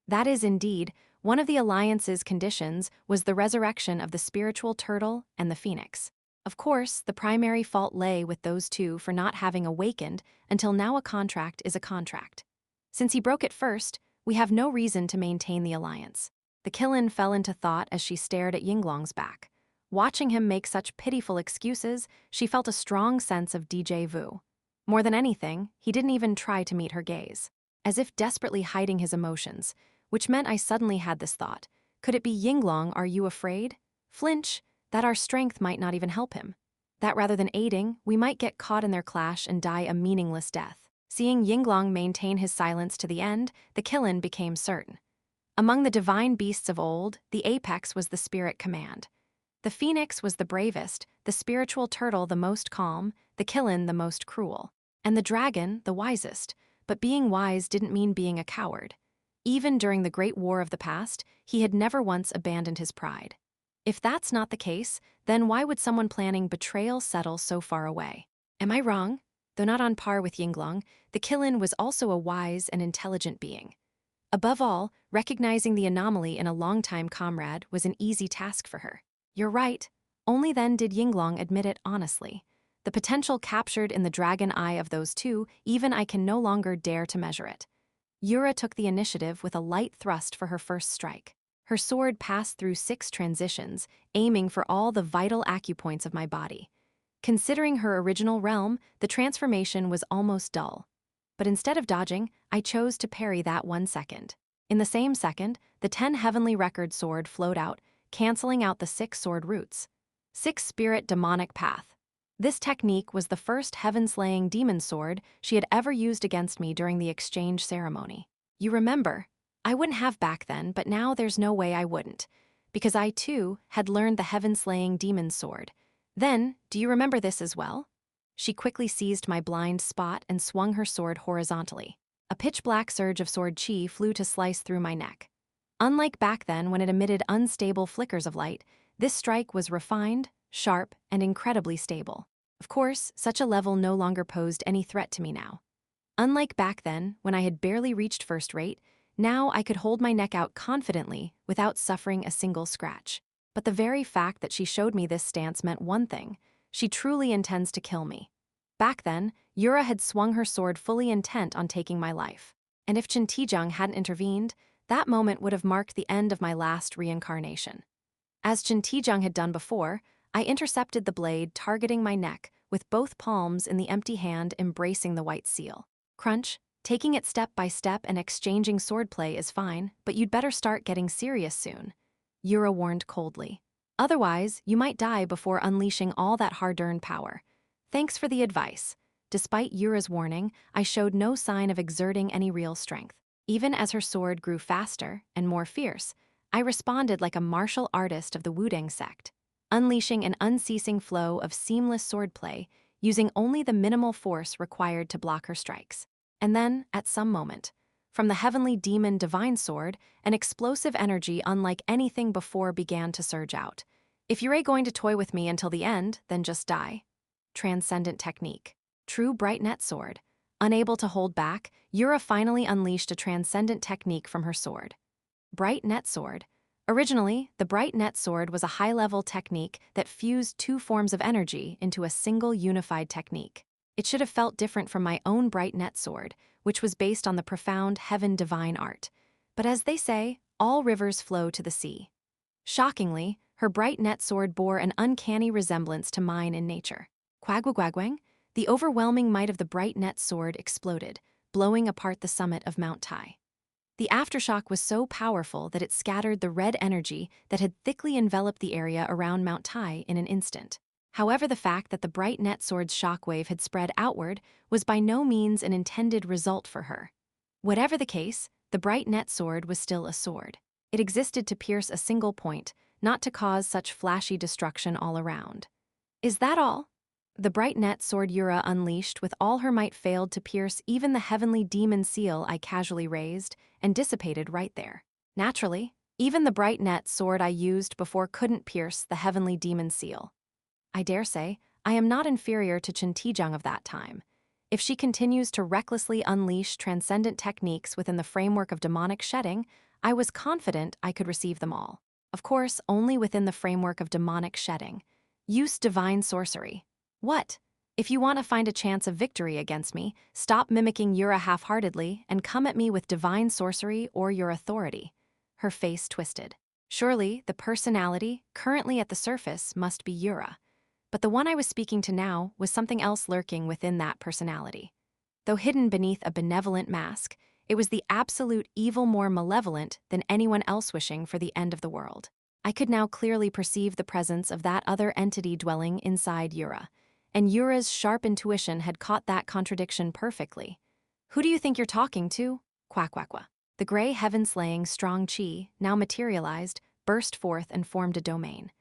That is indeed, one of the alliance's conditions was the resurrection of the spiritual turtle and the phoenix. Of course, the primary fault lay with those two for not having awakened until now. A contract is a contract. Since he broke it first, we have no reason to maintain the alliance. The Killin fell into thought as she stared at Yinglong's back. Watching him make such pitiful excuses, she felt a strong sense of déjà vu. More than anything, he didn't even try to meet her gaze, as if desperately hiding his emotions, which meant I suddenly had this thought. Could it be Yinglong? Are you afraid? Flinch, that our strength might not even help him. That rather than aiding, we might get caught in their clash and die a meaningless death. Seeing Yinglong maintain his silence to the end, the Killin became certain. Among the divine beasts of old, the apex was the spirit command. The phoenix was the bravest, the spiritual turtle the most calm, the Killin the most cruel, and the dragon the wisest. But being wise didn't mean being a coward. Even during the great war of the past, he had never once abandoned his pride. If that's not the case, then why would someone planning betrayal settle so far away? Am I wrong? Though not on par with Yinglong, the Killin was also a wise and intelligent being. Above all, recognizing the anomaly in a longtime comrade was an easy task for her. You're right. Only then did Yinglong admit it honestly. The potential captured in the dragon eye of those two, even I can no longer dare to measure it. Yura took the initiative with a light thrust for her first strike. Her sword passed through 6 transitions, aiming for all the vital acupoints of my body. Considering her original realm, the transformation was almost dull. But instead of dodging, I chose to parry that 1 second. In the same second, the 10 heavenly record sword flowed out, canceling out the 6 sword roots. 6 spirit demonic path. This technique was the first heaven-slaying demon sword she had ever used against me during the exchange ceremony. You remember, I wouldn't have back then, but now there's no way I wouldn't, because I too had learned the heaven-slaying demon sword. Then, do you remember this as well? She quickly seized my blind spot and swung her sword horizontally. A pitch-black surge of sword chi flew to slice through my neck. Unlike back then when it emitted unstable flickers of light, this strike was refined, sharp, and incredibly stable. Of course, such a level no longer posed any threat to me now. Unlike back then, when I had barely reached first rate, now I could hold my neck out confidently without suffering a single scratch. But the very fact that she showed me this stance meant one thing: she truly intends to kill me. Back then, Yura had swung her sword fully intent on taking my life. And if Jin Yeomyung hadn't intervened, that moment would have marked the end of my last reincarnation. As Jin Yeomyung had done before, I intercepted the blade, targeting my neck, with both palms in the empty hand embracing the white seal. Crunch, taking it step by step and exchanging swordplay is fine, but you'd better start getting serious soon, Yura warned coldly. Otherwise, you might die before unleashing all that hard-earned power. Thanks for the advice. Despite Yura's warning, I showed no sign of exerting any real strength. Even as her sword grew faster and more fierce, I responded like a martial artist of the Wudang sect, unleashing an unceasing flow of seamless swordplay, using only the minimal force required to block her strikes. And then, at some moment, from the heavenly demon divine sword, an explosive energy unlike anything before began to surge out. If you're going to toy with me until the end, then just die. Transcendent technique. True bright net sword. Unable to hold back, Yura finally unleashed a transcendent technique from her sword. Bright net sword. Originally, the bright net sword was a high-level technique that fused 2 forms of energy into a single unified technique. It should have felt different from my own bright net sword, which was based on the profound heaven divine art. But as they say, all rivers flow to the sea. Shockingly, her bright net sword bore an uncanny resemblance to mine in nature. Quagwagwagwang, the overwhelming might of the bright net sword exploded, blowing apart the summit of Mount Tai. The aftershock was so powerful that it scattered the red energy that had thickly enveloped the area around Mount Tai in an instant. However, the fact that the bright net sword's shockwave had spread outward was by no means an intended result for her. Whatever the case, the bright net sword was still a sword. It existed to pierce a single point, not to cause such flashy destruction all around. Is that all? The bright net sword Yura unleashed with all her might failed to pierce even the heavenly demon seal I casually raised, and dissipated right there. Naturally, even the bright net sword I used before couldn't pierce the heavenly demon seal. I dare say, I am not inferior to Jin Yeomyung of that time. If she continues to recklessly unleash transcendent techniques within the framework of demonic shedding, I was confident I could receive them all. Of course, only within the framework of demonic shedding. Use divine sorcery. What? If you want to find a chance of victory against me, stop mimicking Yura half-heartedly and come at me with divine sorcery or your authority. Her face twisted. Surely, the personality, currently at the surface, must be Yura. But the one I was speaking to now was something else lurking within that personality. Though hidden beneath a benevolent mask, it was the absolute evil more malevolent than anyone else wishing for the end of the world. I could now clearly perceive the presence of that other entity dwelling inside Yura. And Yura's sharp intuition had caught that contradiction perfectly. Who do you think you're talking to? Quack-quack-quack. The gray heaven-slaying strong chi, now materialized, burst forth and formed a domain.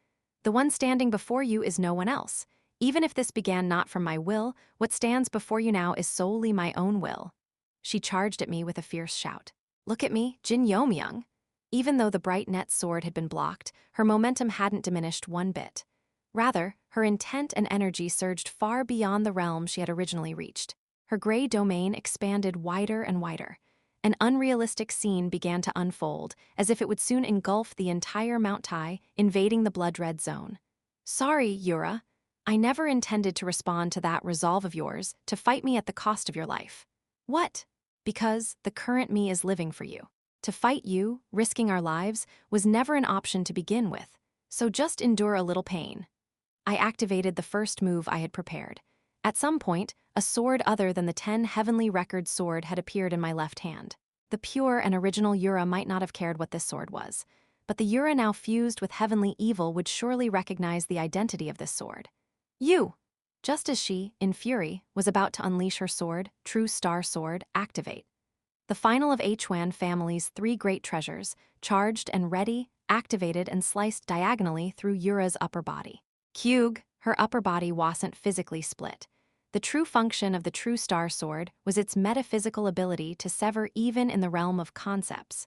The one standing before you is no one else. Even if this began not from my will, what stands before you now is solely my own will. She charged at me with a fierce shout. Look at me, Jin Yeomyung. Even though the bright net sword had been blocked, her momentum hadn't diminished one bit. Rather, her intent and energy surged far beyond the realm she had originally reached. Her gray domain expanded wider and wider. An unrealistic scene began to unfold, as if it would soon engulf the entire Mount Tai, invading the blood-red zone. Sorry, Yura. I never intended to respond to that resolve of yours to fight me at the cost of your life. What? Because the current me is living for you. To fight you, risking our lives, was never an option to begin with, so just endure a little pain. I activated the first move I had prepared. At some point, a sword other than the 10 heavenly record sword had appeared in my left hand. The pure and original Yura might not have cared what this sword was, but the Yura now fused with heavenly evil would surely recognize the identity of this sword. You! Just as she, in fury, was about to unleash her sword, True Star Sword, activate. The final of Cheon family's 3 great treasures, charged and ready, activated and sliced diagonally through Yura's upper body. Kyug, her upper body wasn't physically split. The true function of the True Star Sword was its metaphysical ability to sever even in the realm of concepts.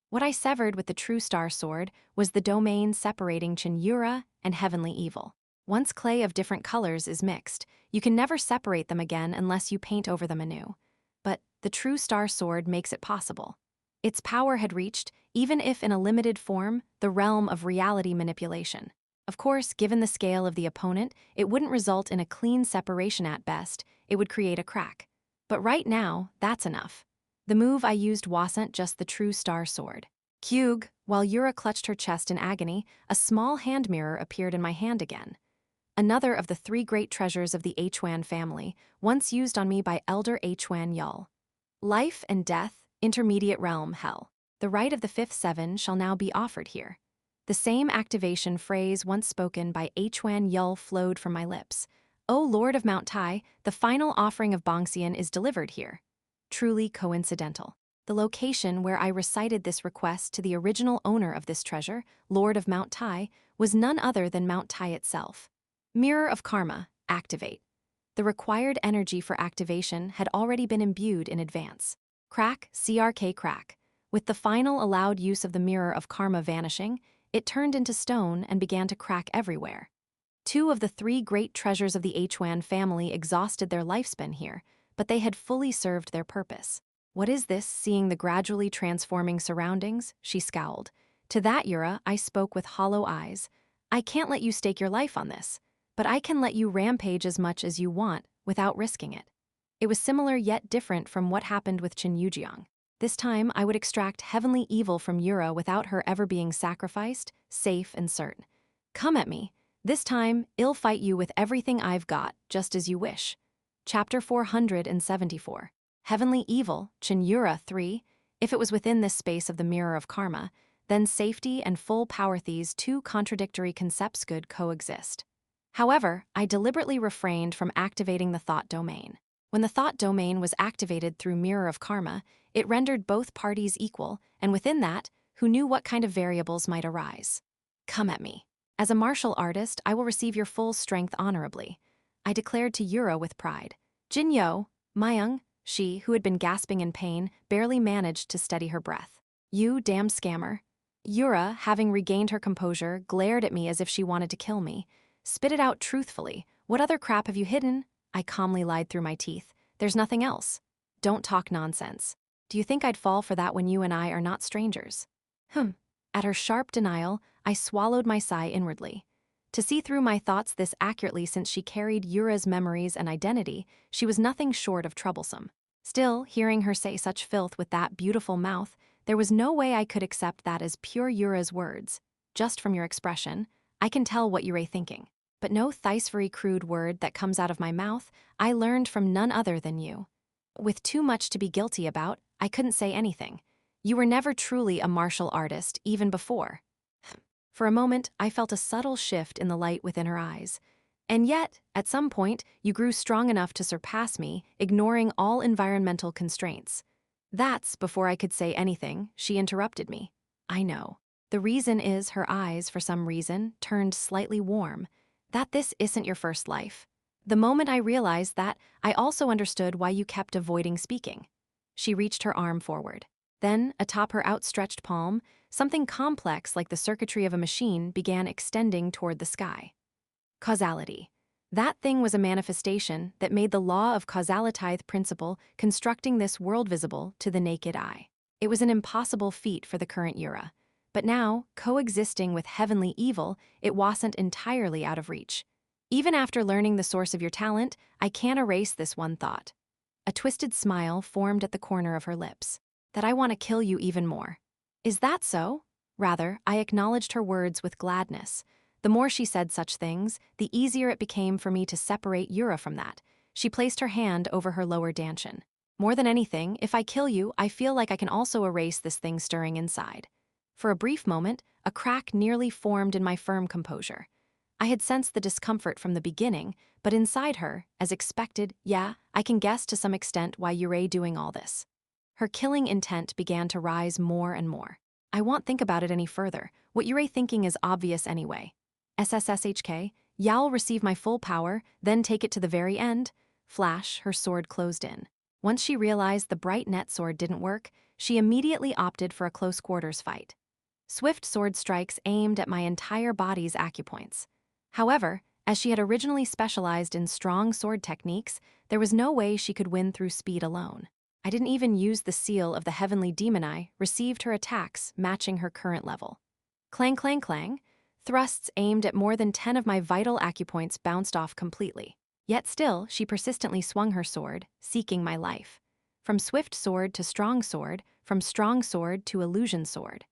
What I severed with the True Star Sword was the domain separating Cheon Yura and heavenly evil. Once clay of different colors is mixed, you can never separate them again unless you paint over them anew. But the True Star Sword makes it possible. Its power had reached, even if in a limited form, the realm of reality manipulation. Of course, given the scale of the opponent, it wouldn't result in a clean separation at best, it would create a crack. But right now, that's enough. The move I used wasn't just the True Star Sword. Kyug, while Yura clutched her chest in agony, a small hand mirror appeared in my hand again. Another of the 3 great treasures of the Cheon family, once used on me by Elder Cheon Yul. Life and death, intermediate realm, hell. The right of the 5th 7 shall now be offered here. The same activation phrase once spoken by Cheon Yul flowed from my lips. O Lord of Mount Tai, the final offering of Bongxian is delivered here. Truly coincidental. The location where I recited this request to the original owner of this treasure, Lord of Mount Tai, was none other than Mount Tai itself. Mirror of Karma, activate. The required energy for activation had already been imbued in advance. Crack, CRK crack. With the final allowed use of the Mirror of Karma vanishing, it turned into stone and began to crack everywhere. 2 of the 3 great treasures of the Cheon family exhausted their lifespan here, but they had fully served their purpose. What is this, seeing the gradually transforming surroundings? She scowled. To that Yura, I spoke with hollow eyes. I can't let you stake your life on this. But I can let you rampage as much as you want without risking it. It was similar yet different from what happened with Jin Yeomyung. This time, I would extract heavenly evil from Yura without her ever being sacrificed, safe and certain. Come at me. This time, I'll fight you with everything I've got, just as you wish. Chapter 474. Heavenly Evil, Cheon Yura 3. If it was within this space of the Mirror of Karma, then safety and full power, these 2 contradictory concepts could coexist. However, I deliberately refrained from activating the thought domain. When the thought domain was activated through Mirror of Karma, it rendered both parties equal, and within that, who knew what kind of variables might arise. Come at me. As a martial artist, I will receive your full strength honorably. I declared to Yura with pride. Jin Yeomyung, she, who had been gasping in pain, barely managed to steady her breath. You damn scammer. Yura, having regained her composure, glared at me as if she wanted to kill me. Spit it out truthfully. What other crap have you hidden? I calmly lied through my teeth. There's nothing else. Don't talk nonsense. Do you think I'd fall for that when you and I are not strangers? At her sharp denial, I swallowed my sigh inwardly. To see through my thoughts this accurately, since she carried Yura's memories and identity, she was nothing short of troublesome. Still, hearing her say such filth with that beautiful mouth, there was no way I could accept that as pure Yura's words. Just from your expression, I can tell what you're thinking. But no thrice very crude word that comes out of my mouth, I learned from none other than you. With too much to be guilty about, I couldn't say anything. You were never truly a martial artist, even before. For a moment, I felt a subtle shift in the light within her eyes. And yet, at some point, you grew strong enough to surpass me, ignoring all environmental constraints. That's before I could say anything, she interrupted me. I know. The reason is her eyes, for some reason, turned slightly warm. That this isn't your first life. The moment I realized that, I also understood why you kept avoiding speaking. She reached her arm forward. Then, atop her outstretched palm, something complex like the circuitry of a machine began extending toward the sky. Causality. That thing was a manifestation that made the law of causality principle constructing this world visible to the naked eye. It was an impossible feat for the current Yura. But now, coexisting with heavenly evil, it wasn't entirely out of reach. Even after learning the source of your talent, I can't erase this one thought. A twisted smile formed at the corner of her lips. That I want to kill you even more. Is that so? Rather, I acknowledged her words with gladness. The more she said such things, the easier it became for me to separate Yura from that. She placed her hand over her lower dantian. More than anything, if I kill you, I feel like I can also erase this thing stirring inside. For a brief moment, a crack nearly formed in my firm composure. I had sensed the discomfort from the beginning, but inside her, as expected, yeah, I can guess to some extent why Yura doing all this. Her killing intent began to rise more and more. I won't think about it any further. What Yura thinking is obvious anyway. SSSHK, Yao'll receive my full power, then take it to the very end. Flash, her sword closed in. Once she realized the bright net sword didn't work, she immediately opted for a close quarters fight. Swift sword strikes aimed at my entire body's acupoints. However, as she had originally specialized in strong sword techniques, there was no way she could win through speed alone. I didn't even use the seal of the heavenly demon eye, received her attacks matching her current level. Clang clang clang, thrusts aimed at more than 10 of my vital acupoints bounced off completely. Yet still, she persistently swung her sword, seeking my life. From swift sword to strong sword, from strong sword to illusion sword.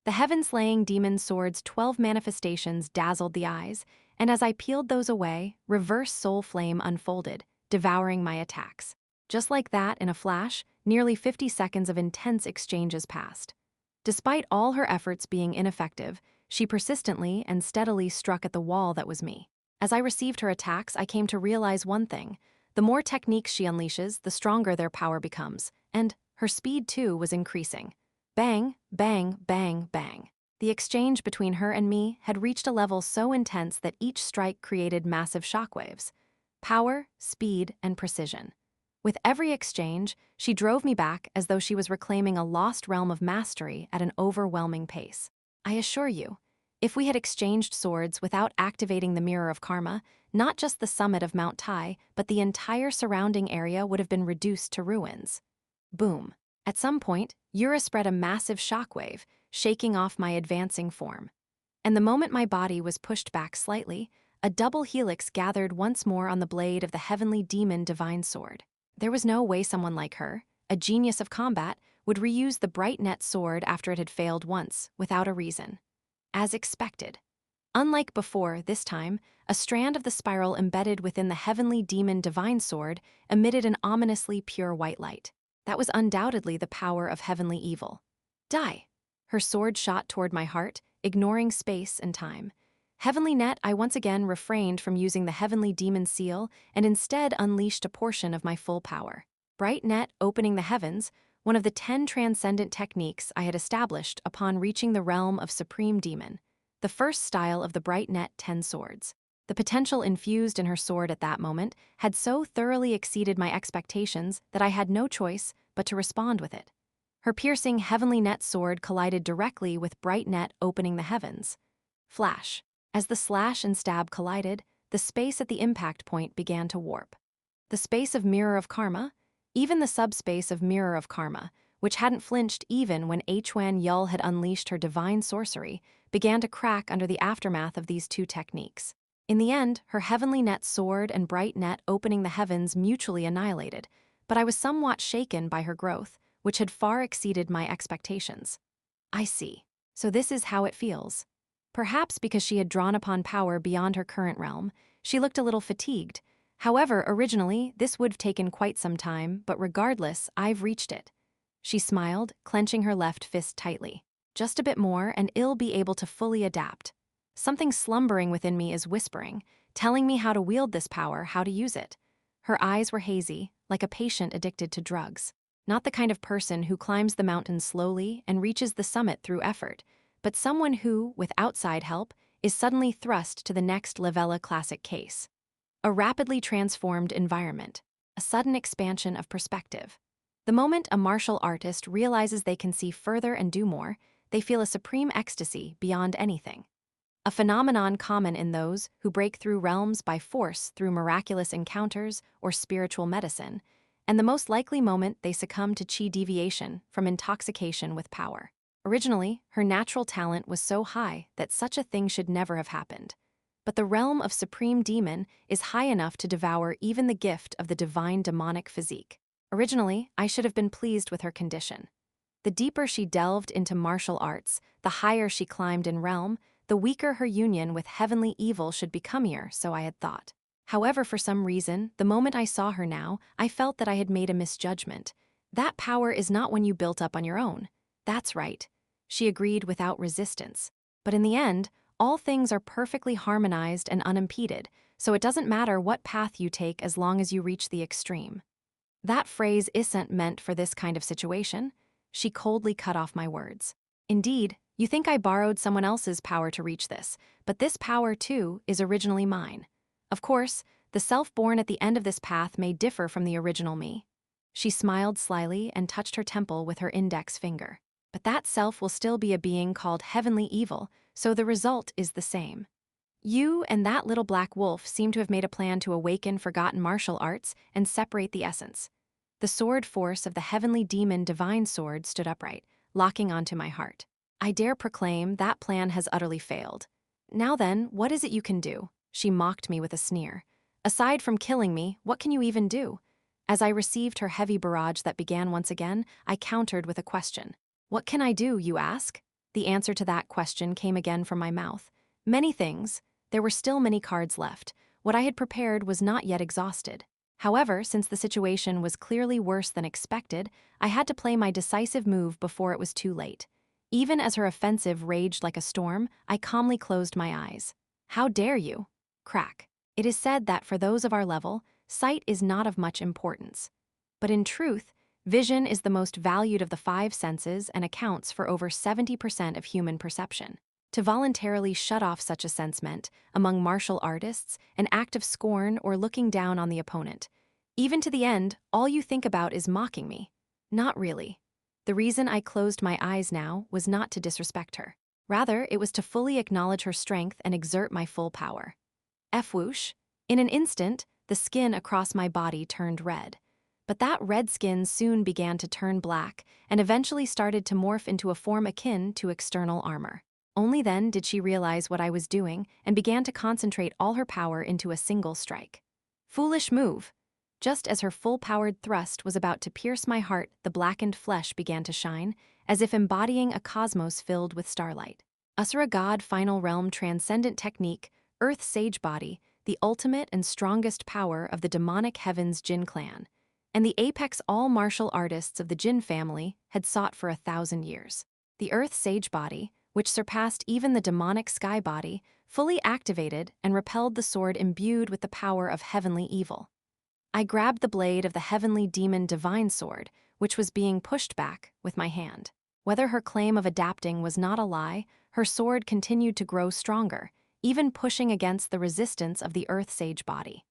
The heaven-slaying demon sword's 12 manifestations dazzled the eyes, and as I peeled those away, reverse soul flame unfolded, devouring my attacks. Just like that, in a flash, nearly 50 seconds of intense exchanges passed. Despite all her efforts being ineffective, she persistently and steadily struck at the wall that was me. As I received her attacks, I came to realize one thing. The more techniques she unleashes, the stronger their power becomes, and her speed, too, was increasing. Bang, bang, bang, bang. The exchange between her and me had reached a level so intense that each strike created massive shockwaves. Power, speed, and precision. With every exchange, she drove me back as though she was reclaiming a lost realm of mastery at an overwhelming pace. I assure you, if we had exchanged swords without activating the Mirror of Karma, not just the summit of Mount Tai, but the entire surrounding area would have been reduced to ruins. Boom. At some point, Yura spread a massive shockwave, shaking off my advancing form. And the moment my body was pushed back slightly, a double helix gathered once more on the blade of the heavenly demon divine sword. There was no way someone like her, a genius of combat, would reuse the bright net sword after it had failed once, without a reason. As expected. Unlike before, this time, a strand of the spiral embedded within the heavenly demon divine sword emitted an ominously pure white light. That was undoubtedly the power of heavenly evil. Die! Her sword shot toward my heart, ignoring space and time. Heavenly net, I once again refrained from using the heavenly demon seal and instead unleashed a portion of my full power. Bright net opening the heavens, one of the 10 transcendent techniques I had established upon reaching the realm of supreme demon, the first style of the bright net 10 swords. The potential infused in her sword at that moment had so thoroughly exceeded my expectations that I had no choice but to respond with it. Her piercing heavenly net sword collided directly with bright net opening the heavens. Flash. As the slash and stab collided, the space at the impact point began to warp. The space of Mirror of Karma, even the subspace of Mirror of Karma, which hadn't flinched even when Hwan Yul had unleashed her divine sorcery, began to crack under the aftermath of these two techniques. In the end, her heavenly net sword and bright net opening the heavens mutually annihilated, but I was somewhat shaken by her growth, which had far exceeded my expectations. I see. So this is how it feels. Perhaps because she had drawn upon power beyond her current realm, she looked a little fatigued. However, originally, this would have taken quite some time, but regardless, I've reached it. She smiled, clenching her left fist tightly. Just a bit more, and I'll be able to fully adapt. Something slumbering within me is whispering, telling me how to wield this power, how to use it. Her eyes were hazy, like a patient addicted to drugs. Not the kind of person who climbs the mountain slowly and reaches the summit through effort, but someone who, with outside help, is suddenly thrust to the next Levella classic case. A rapidly transformed environment, a sudden expansion of perspective. The moment a martial artist realizes they can see further and do more, they feel a supreme ecstasy beyond anything. A phenomenon common in those who break through realms by force through miraculous encounters or spiritual medicine, and the most likely moment they succumb to chi deviation from intoxication with power. Originally, her natural talent was so high that such a thing should never have happened. But the realm of Supreme Demon is high enough to devour even the gift of the divine demonic physique. Originally, I should have been pleased with her condition. The deeper she delved into martial arts, the higher she climbed in realm, the weaker her union with heavenly evil should become here, so I had thought. However, for some reason, the moment I saw her now, I felt that I had made a misjudgment. That power is not one you built up on your own. That's right. She agreed without resistance. But in the end, all things are perfectly harmonized and unimpeded, so it doesn't matter what path you take as long as you reach the extreme. That phrase isn't meant for this kind of situation. She coldly cut off my words. Indeed, you think I borrowed someone else's power to reach this, but this power, too, is originally mine. Of course, the self born at the end of this path may differ from the original me. She smiled slyly and touched her temple with her index finger. But that self will still be a being called heavenly evil, so the result is the same. You and that little black wolf seem to have made a plan to awaken forgotten martial arts and separate the essence. The sword force of the heavenly demon divine sword stood upright, locking onto my heart. I dare proclaim that plan has utterly failed. Now then, what is it you can do? She mocked me with a sneer. Aside from killing me, what can you even do? As I received her heavy barrage that began once again, I countered with a question. What can I do, you ask? The answer to that question came again from my mouth. Many things. There were still many cards left. What I had prepared was not yet exhausted. However, since the situation was clearly worse than expected, I had to play my decisive move before it was too late. Even as her offensive raged like a storm, I calmly closed my eyes. How dare you? Crack. It is said that for those of our level, sight is not of much importance. But in truth, vision is the most valued of the five senses and accounts for over 70% of human perception. To voluntarily shut off such a sense meant, among martial artists, an act of scorn or looking down on the opponent. Even to the end, all you think about is mocking me. Not really. The reason I closed my eyes now was not to disrespect her. Rather, it was to fully acknowledge her strength and exert my full power. F-whoosh. In an instant, the skin across my body turned red. But that red skin soon began to turn black and eventually started to morph into a form akin to external armor. Only then did she realize what I was doing and began to concentrate all her power into a single strike. Foolish move. Just as her full-powered thrust was about to pierce my heart, the blackened flesh began to shine, as if embodying a cosmos filled with starlight. Asura God Final Realm Transcendent Technique, Earth Sage Body, the ultimate and strongest power of the demonic heavens Jin clan, and the apex all martial artists of the Jin family had sought for 1,000 years. The Earth Sage Body, which surpassed even the demonic sky body, fully activated and repelled the sword imbued with the power of heavenly evil. I grabbed the blade of the heavenly demon divine sword, which was being pushed back, with my hand. Whether her claim of adapting was not a lie, her sword continued to grow stronger, even pushing against the resistance of the Earth Sage body.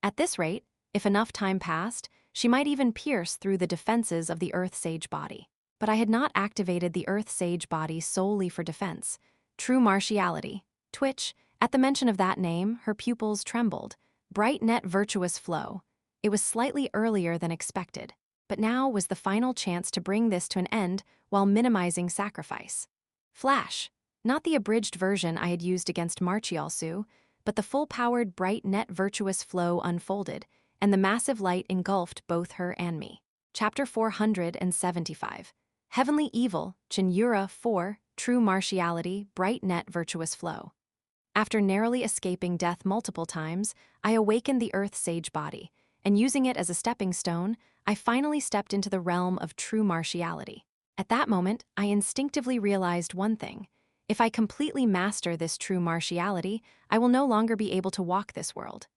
At this rate, if enough time passed, she might even pierce through the defenses of the Earth Sage body. But I had not activated the Earth Sage body solely for defense. True martiality. Twitch. At the mention of that name, her pupils trembled. Bright net virtuous flow. It was slightly earlier than expected, but now was the final chance to bring this to an end while minimizing sacrifice. Flash. Not the abridged version I had used against Marchialsu, but the full-powered bright net virtuous flow unfolded, and the massive light engulfed both her and me. Chapter 475. Heavenly Evil, Cheon Yura 4, True Martiality, Bright Net Virtuous Flow. After narrowly escaping death multiple times, I awakened the Earth Sage body, and using it as a stepping stone, I finally stepped into the realm of true martiality. At that moment, I instinctively realized one thing. If I completely master this true martiality, I will no longer be able to walk this world.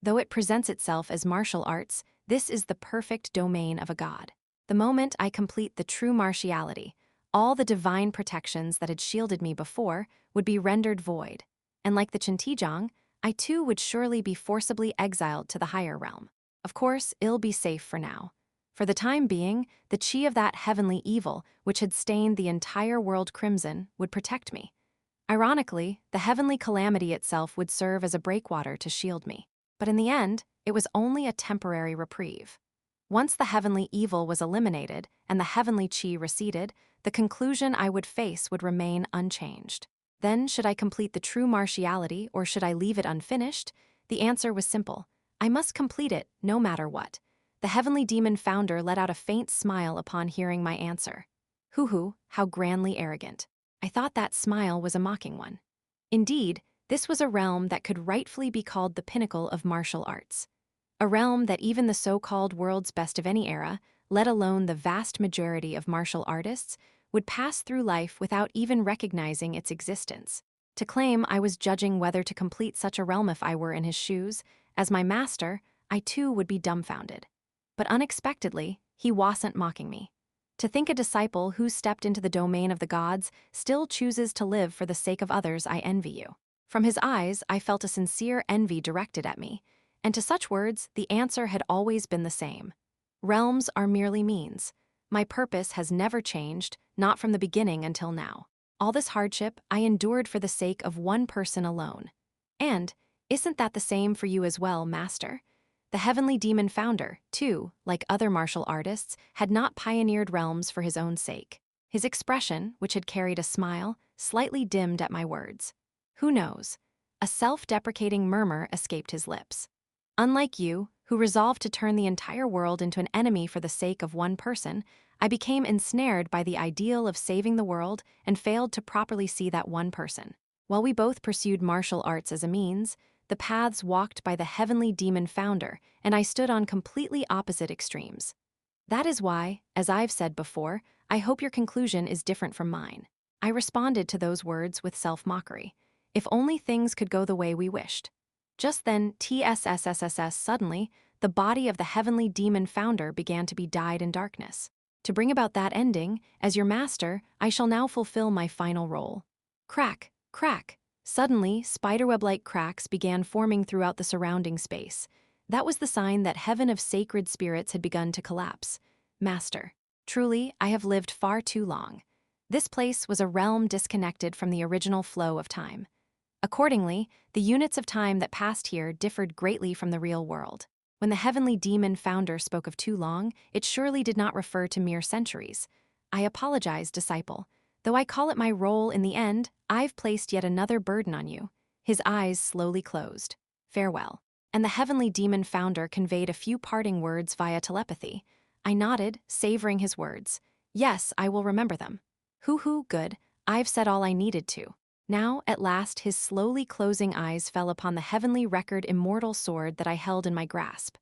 Though it presents itself as martial arts, this is the perfect domain of a god. The moment I complete the true martiality, all the divine protections that had shielded me before would be rendered void, and like the Chintijang, I too would surely be forcibly exiled to the higher realm. Of course, it'll be safe for now. For the time being, the chi of that heavenly evil, which had stained the entire world crimson, would protect me. Ironically, the heavenly calamity itself would serve as a breakwater to shield me. But in the end, it was only a temporary reprieve. Once the heavenly evil was eliminated and the heavenly chi receded, the conclusion I would face would remain unchanged. Then, should I complete the true martiality or should I leave it unfinished? The answer was simple. I must complete it, no matter what. The heavenly demon founder let out a faint smile upon hearing my answer. Hoo-hoo, how grandly arrogant. I thought that smile was a mocking one. Indeed, this was a realm that could rightfully be called the pinnacle of martial arts. A realm that even the so-called world's best of any era, let alone the vast majority of martial artists, would pass through life without even recognizing its existence. To claim I was judging whether to complete such a realm if I were in his shoes, as my master, I too would be dumbfounded. But unexpectedly, he wasn't mocking me. To think a disciple who stepped into the domain of the gods still chooses to live for the sake of others, I envy you. From his eyes, I felt a sincere envy directed at me, and to such words, the answer had always been the same. Realms are merely means. My purpose has never changed, not from the beginning until now. All this hardship I endured for the sake of one person alone. And, isn't that the same for you as well, Master? The heavenly demon founder, too, like other martial artists, had not pioneered realms for his own sake. His expression, which had carried a smile, slightly dimmed at my words. Who knows? A self-deprecating murmur escaped his lips. Unlike you, who resolved to turn the entire world into an enemy for the sake of one person, I became ensnared by the ideal of saving the world and failed to properly see that one person. While we both pursued martial arts as a means, the paths walked by the heavenly demon founder, and I stood on completely opposite extremes. That is why, as I've said before, I hope your conclusion is different from mine. I responded to those words with self-mockery. If only things could go the way we wished. Just then, suddenly, the body of the heavenly demon founder began to be dyed in darkness. To bring about that ending, as your master, I shall now fulfill my final role. Crack, crack. Suddenly, spiderweb-like cracks began forming throughout the surrounding space. That was the sign that heaven of sacred spirits had begun to collapse. Master, truly, I have lived far too long. This place was a realm disconnected from the original flow of time. Accordingly, the units of time that passed here differed greatly from the real world. When the heavenly demon founder spoke of too long, it surely did not refer to mere centuries. I apologize, disciple. Though I call it my role in the end, I've placed yet another burden on you. His eyes slowly closed. Farewell. And the heavenly demon founder conveyed a few parting words via telepathy. I nodded, savoring his words. Yes, I will remember them. Hoo-hoo, good. I've said all I needed to. Now, at last, his slowly closing eyes fell upon the heavenly record immortal sword that I held in my grasp.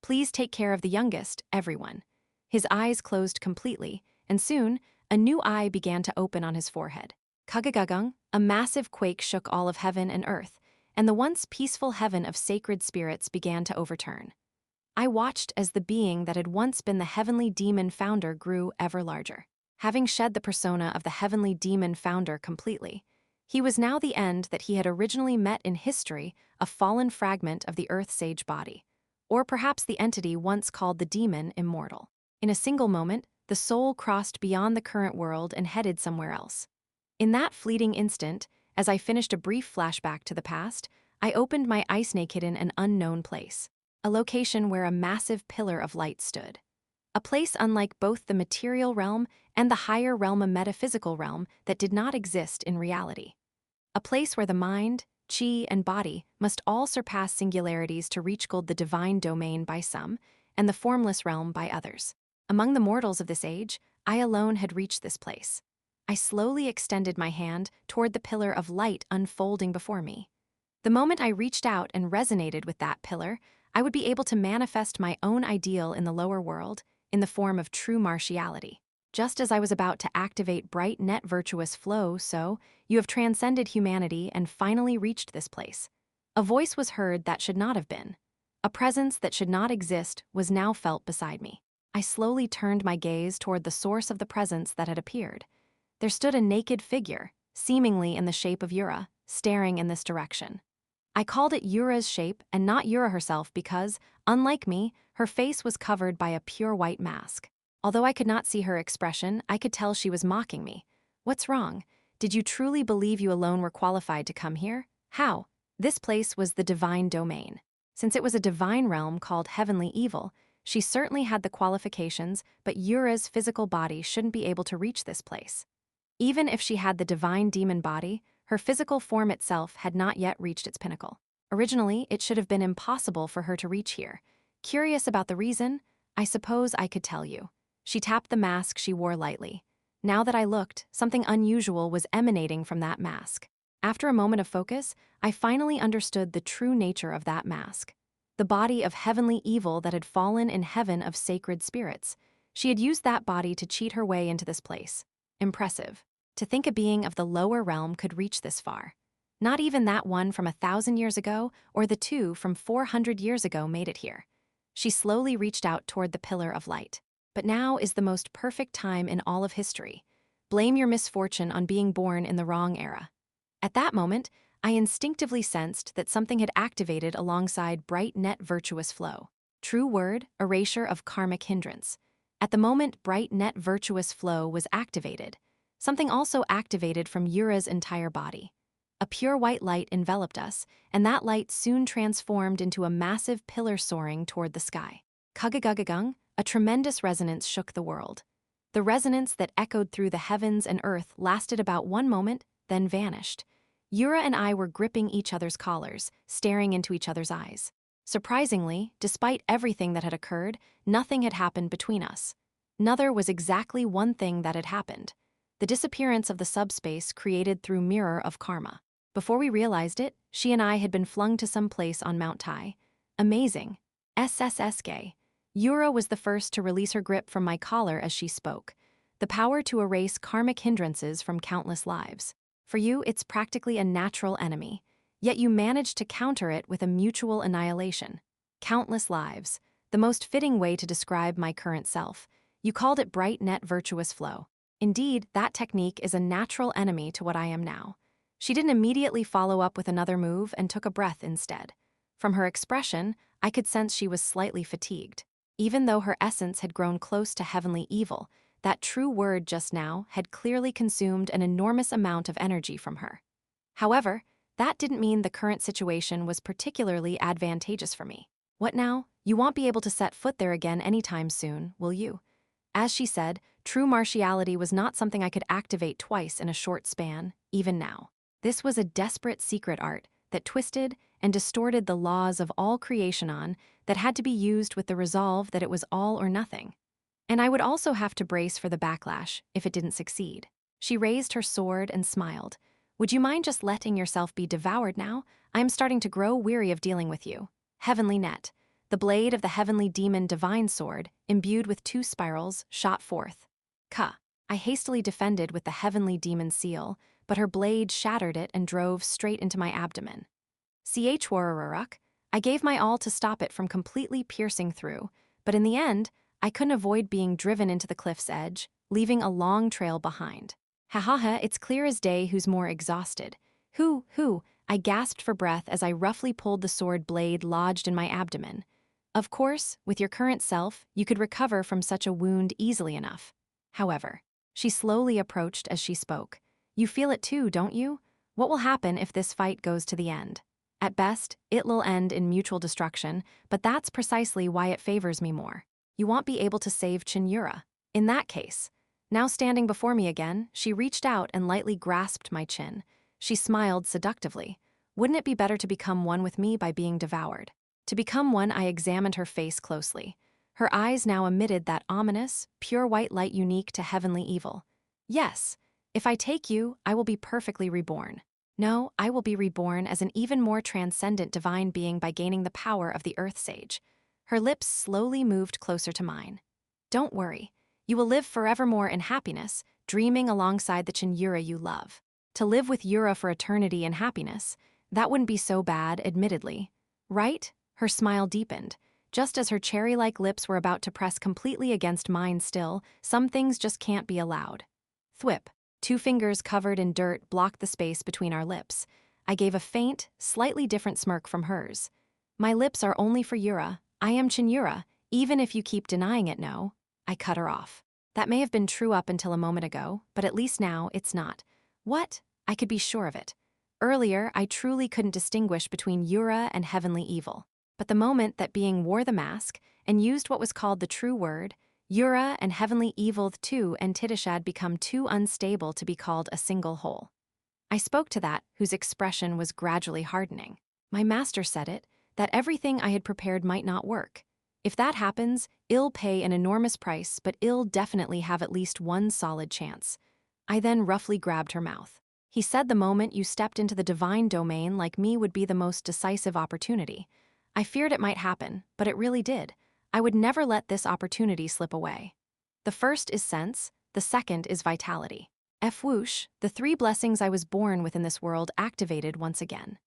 Please take care of the youngest, everyone. His eyes closed completely, and soon, a new eye began to open on his forehead. Kagagagung, a massive quake shook all of heaven and earth, and the once peaceful heaven of sacred spirits began to overturn. I watched as the being that had once been the heavenly demon founder grew ever larger. Having shed the persona of the heavenly demon founder completely, he was now the end that he had originally met in history, a fallen fragment of the earth sage body, or perhaps the entity once called the demon immortal. In a single moment, the soul crossed beyond the current world and headed somewhere else. In that fleeting instant, as I finished a brief flashback to the past, I opened my ice-naked in an unknown place, a location where a massive pillar of light stood. A place unlike both the material realm and the higher realm, a metaphysical realm that did not exist in reality. A place where the mind, chi, and body must all surpass singularities to reach the divine domain by some, and the formless realm by others. Among the mortals of this age, I alone had reached this place. I slowly extended my hand toward the pillar of light unfolding before me. The moment I reached out and resonated with that pillar, I would be able to manifest my own ideal in the lower world in the form of true martiality. Just as I was about to activate bright net virtuous flow, so, you have transcended humanity and finally reached this place. A voice was heard that should not have been. A presence that should not exist was now felt beside me. I slowly turned my gaze toward the source of the presence that had appeared. There stood a naked figure, seemingly in the shape of Yura, staring in this direction. I called it Yura's shape and not Yura herself because, unlike me, her face was covered by a pure white mask. Although I could not see her expression, I could tell she was mocking me. What's wrong? Did you truly believe you alone were qualified to come here? How? This place was the divine domain. Since it was a divine realm called heavenly evil, She certainly had the qualifications, but Yura's physical body shouldn't be able to reach this place. Even if she had the divine demon body, her physical form itself had not yet reached its pinnacle. Originally, it should have been impossible for her to reach here. Curious about the reason? I suppose I could tell you. She tapped the mask she wore lightly. Now that I looked, something unusual was emanating from that mask. After a moment of focus, I finally understood the true nature of that mask. The body of heavenly evil that had fallen in heaven of sacred spirits. She had used that body to cheat her way into this place. Impressive. To think a being of the lower realm could reach this far. Not even that one from 1,000 years ago or the two from 400 years ago made it here. She slowly reached out toward the pillar of light. But now is the most perfect time in all of history. Blame your misfortune on being born in the wrong era. At that moment, I instinctively sensed that something had activated alongside bright net virtuous flow. True word, erasure of karmic hindrance. At the moment bright net virtuous flow was activated, something also activated from Yura's entire body. A pure white light enveloped us, and that light soon transformed into a massive pillar soaring toward the sky. Kugagagung, a tremendous resonance shook the world. The resonance that echoed through the heavens and earth lasted about 1 moment, then vanished. Yura and I were gripping each other's collars, staring into each other's eyes. Surprisingly, despite everything that had occurred, nothing had happened between us. Neither was exactly one thing that had happened. The disappearance of the subspace created through mirror of karma. Before we realized it, she and I had been flung to some place on Mount Tai. Amazing. SSSK. Yura was the first to release her grip from my collar as she spoke. The power to erase karmic hindrances from countless lives. For you, it's practically a natural enemy. Yet you managed to counter it with a mutual annihilation. Countless lives. The most fitting way to describe my current self. You called it bright net virtuous flow. Indeed, that technique is a natural enemy to what I am now. She didn't immediately follow up with another move and took a breath instead. From her expression, I could sense she was slightly fatigued. Even though her essence had grown close to heavenly evil, that true word just now had clearly consumed an enormous amount of energy from her. However, that didn't mean the current situation was particularly advantageous for me. What now? You won't be able to set foot there again anytime soon, will you? As she said, true martiality was not something I could activate twice in a short span, even now. This was a desperate secret art that twisted and distorted the laws of all creation on that had to be used with the resolve that it was all or nothing. And I would also have to brace for the backlash if it didn't succeed. She raised her sword and smiled. Would you mind just letting yourself be devoured now? I am starting to grow weary of dealing with you. Heavenly net. The blade of the heavenly demon divine sword, imbued with 2 spirals, shot forth. Ka. I hastily defended with the heavenly demon seal, but her blade shattered it and drove straight into my abdomen. Chwararuruk. I gave my all to stop it from completely piercing through, but in the end, I couldn't avoid being driven into the cliff's edge, leaving a long trail behind. Ha, it's clear as day who's more exhausted. Who? I gasped for breath as I roughly pulled the sword blade lodged in my abdomen. Of course, with your current self, you could recover from such a wound easily enough. However, she slowly approached as she spoke. You feel it too, don't you? What will happen if this fight goes to the end? At best, it'll end in mutual destruction, but that's precisely why it favors me more. You won't be able to save Cheon Yura. In that case. Now standing before me again, she reached out and lightly grasped my chin. She smiled seductively. Wouldn't it be better to become one with me by being devoured? To become one, I examined her face closely. Her eyes now emitted that ominous, pure white light unique to heavenly evil. Yes, if I take you, I will be perfectly reborn. No, I will be reborn as an even more transcendent divine being by gaining the power of the Earth Sage. Her lips slowly moved closer to mine. Don't worry. You will live forevermore in happiness, dreaming alongside the Cheon Yura you love. To live with Yura for eternity in happiness, that wouldn't be so bad, admittedly. Right? Her smile deepened. Just as her cherry-like lips were about to press completely against mine still, some things just can't be allowed. Thwip. 2 fingers covered in dirt blocked the space between our lips. I gave a faint, slightly different smirk from hers. My lips are only for Yura. I am Cheon Yura, even if you keep denying it, no. I cut her off. That may have been true up until a moment ago, but at least now it's not. What? I could be sure of it. Earlier, I truly couldn't distinguish between Yura and heavenly evil. But the moment that being wore the mask and used what was called the true word, Yura and heavenly evil too and Tidishad become too unstable to be called a single whole. I spoke to that whose expression was gradually hardening. My master said it, that everything I had prepared might not work. If that happens, I'll pay an enormous price, but I'll definitely have at least one solid chance. I then roughly grabbed her mouth. He said the moment you stepped into the divine domain like me would be the most decisive opportunity. I feared it might happen, but it really did. I would never let this opportunity slip away. The first is sense, the second is vitality. Whoosh, the three blessings I was born with in this world activated once again.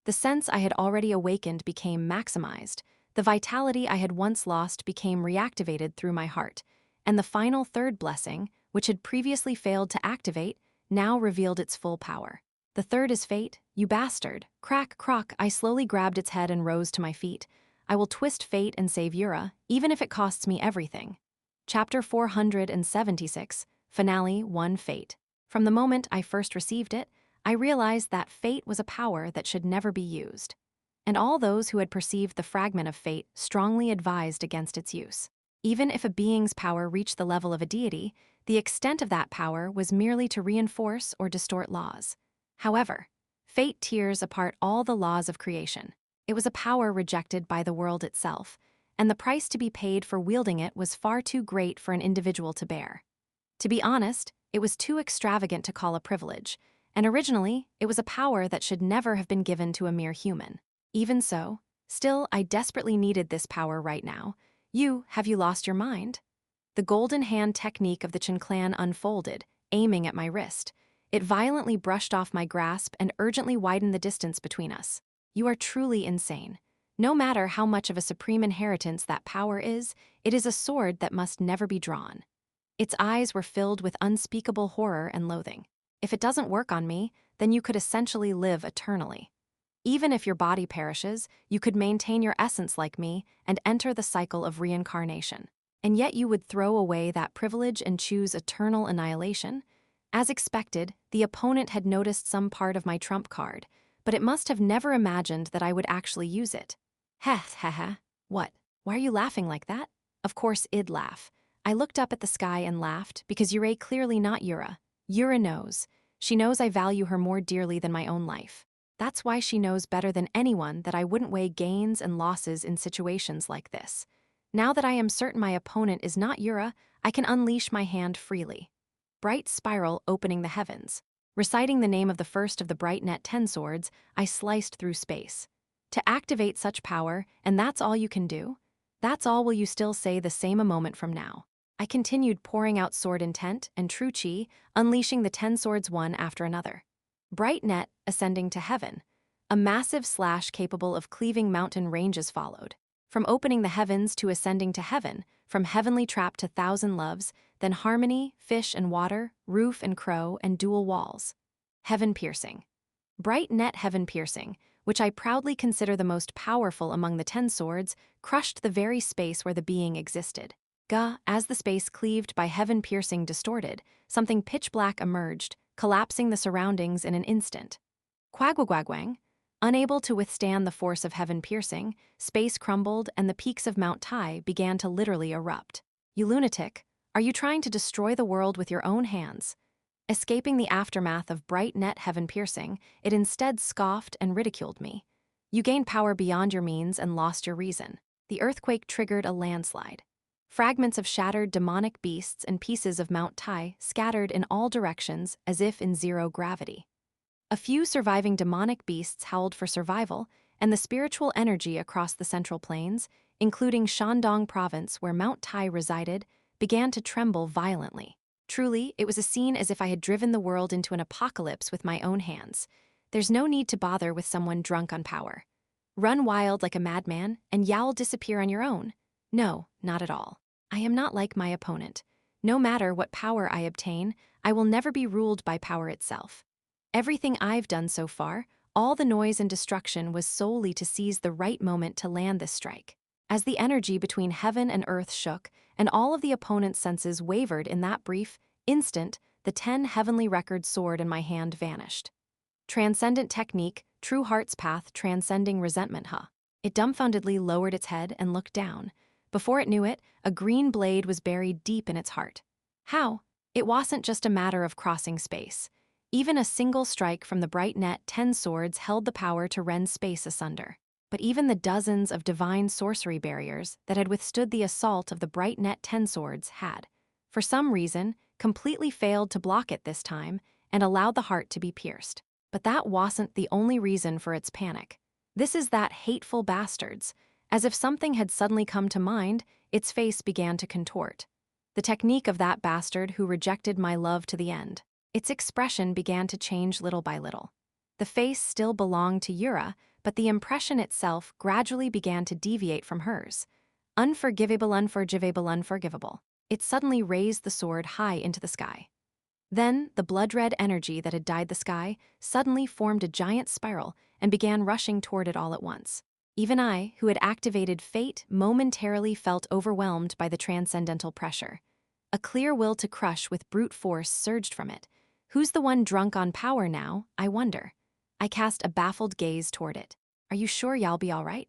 The sense I had already awakened became maximized, the vitality I had once lost became reactivated through my heart, and the final third blessing, which had previously failed to activate, now revealed its full power. The third is fate, you bastard. Crack, crock, I slowly grabbed its head and rose to my feet. I will twist fate and save Yura, even if it costs me everything. Chapter 476, Finale 1 Fate. From the moment I first received it, I realized that fate was a power that should never be used. And all those who had perceived the fragment of fate strongly advised against its use. Even if a being's power reached the level of a deity, the extent of that power was merely to reinforce or distort laws. However, fate tears apart all the laws of creation. It was a power rejected by the world itself, and the price to be paid for wielding it was far too great for an individual to bear. To be honest, it was too extravagant to call a privilege, and originally, it was a power that should never have been given to a mere human. Even so, still, I desperately needed this power right now. Have you lost your mind? The golden hand technique of the Chen clan unfolded, aiming at my wrist. It violently brushed off my grasp and urgently widened the distance between us. You are truly insane. No matter how much of a supreme inheritance that power is, it is a sword that must never be drawn. Its eyes were filled with unspeakable horror and loathing. If it doesn't work on me, then you could essentially live eternally. Even if your body perishes, you could maintain your essence like me and enter the cycle of reincarnation. And yet you would throw away that privilege and choose eternal annihilation? As expected, the opponent had noticed some part of my trump card, but it must have never imagined that I would actually use it. Heh. What? Why are you laughing like that? Of course I'd laugh. I looked up at the sky and laughed because Yura clearly not Yura. Yura knows. She knows I value her more dearly than my own life. That's why she knows better than anyone that I wouldn't weigh gains and losses in situations like this. Now that I am certain my opponent is not Yura, I can unleash my hand freely. Bright spiral opening the heavens. Reciting the name of the first of the bright net 10 swords, I sliced through space. To activate such power, and that's all you can do? That's all will you still say the same a moment from now? I continued pouring out sword intent and true chi, unleashing the 10 swords one after another. Bright net, ascending to heaven. A massive slash capable of cleaving mountain ranges followed. From opening the heavens to ascending to heaven, from heavenly trap to thousand loves, then harmony, fish and water, roof and crow, and dual walls. Heaven piercing. Bright net heaven piercing, which I proudly consider the most powerful among the 10 swords, crushed the very space where the being existed. As the space cleaved by heaven piercing distorted, something pitch black emerged, collapsing the surroundings in an instant. Quagwagwagwang. Unable to withstand the force of heaven piercing, space crumbled and the peaks of Mount Tai began to literally erupt. You lunatic, are you trying to destroy the world with your own hands? Escaping the aftermath of bright net heaven piercing, it instead scoffed and ridiculed me. You gained power beyond your means and lost your reason. The earthquake triggered a landslide. Fragments of shattered demonic beasts and pieces of Mount Tai scattered in all directions as if in zero gravity. A few surviving demonic beasts howled for survival, and the spiritual energy across the Central Plains, including Shandong Province where Mount Tai resided, began to tremble violently. Truly, it was a scene as if I had driven the world into an apocalypse with my own hands. There's no need to bother with someone drunk on power. Run wild like a madman, and you'll disappear on your own. No, not at all. I am not like my opponent. No matter what power I obtain, I will never be ruled by power itself. Everything I've done so far, all the noise and destruction was solely to seize the right moment to land this strike. As the energy between heaven and earth shook, and all of the opponent's senses wavered in that brief instant, the 10 heavenly record sword in my hand vanished. Transcendent technique, true heart's path transcending resentment, It dumbfoundedly lowered its head and looked down. Before it knew it, a green blade was buried deep in its heart. How? It wasn't just a matter of crossing space. Even a single strike from the bright net 10 swords held the power to rend space asunder. But even the dozens of divine sorcery barriers that had withstood the assault of the bright net 10 swords had, for some reason, completely failed to block it this time and allowed the heart to be pierced. But that wasn't the only reason for its panic. This is that hateful bastard's. As if something had suddenly come to mind, its face began to contort. The technique of that bastard who rejected my love to the end. Its expression began to change little by little. The face still belonged to Yura, but the impression itself gradually began to deviate from hers. Unforgivable, unforgivable, unforgivable. It suddenly raised the sword high into the sky. Then, the blood-red energy that had dyed the sky suddenly formed a giant spiral and began rushing toward it all at once. Even I, who had activated fate, momentarily felt overwhelmed by the transcendental pressure. A clear will to crush with brute force surged from it. Who's the one drunk on power now, I wonder? I cast a baffled gaze toward it. Are you sure y'all be all right?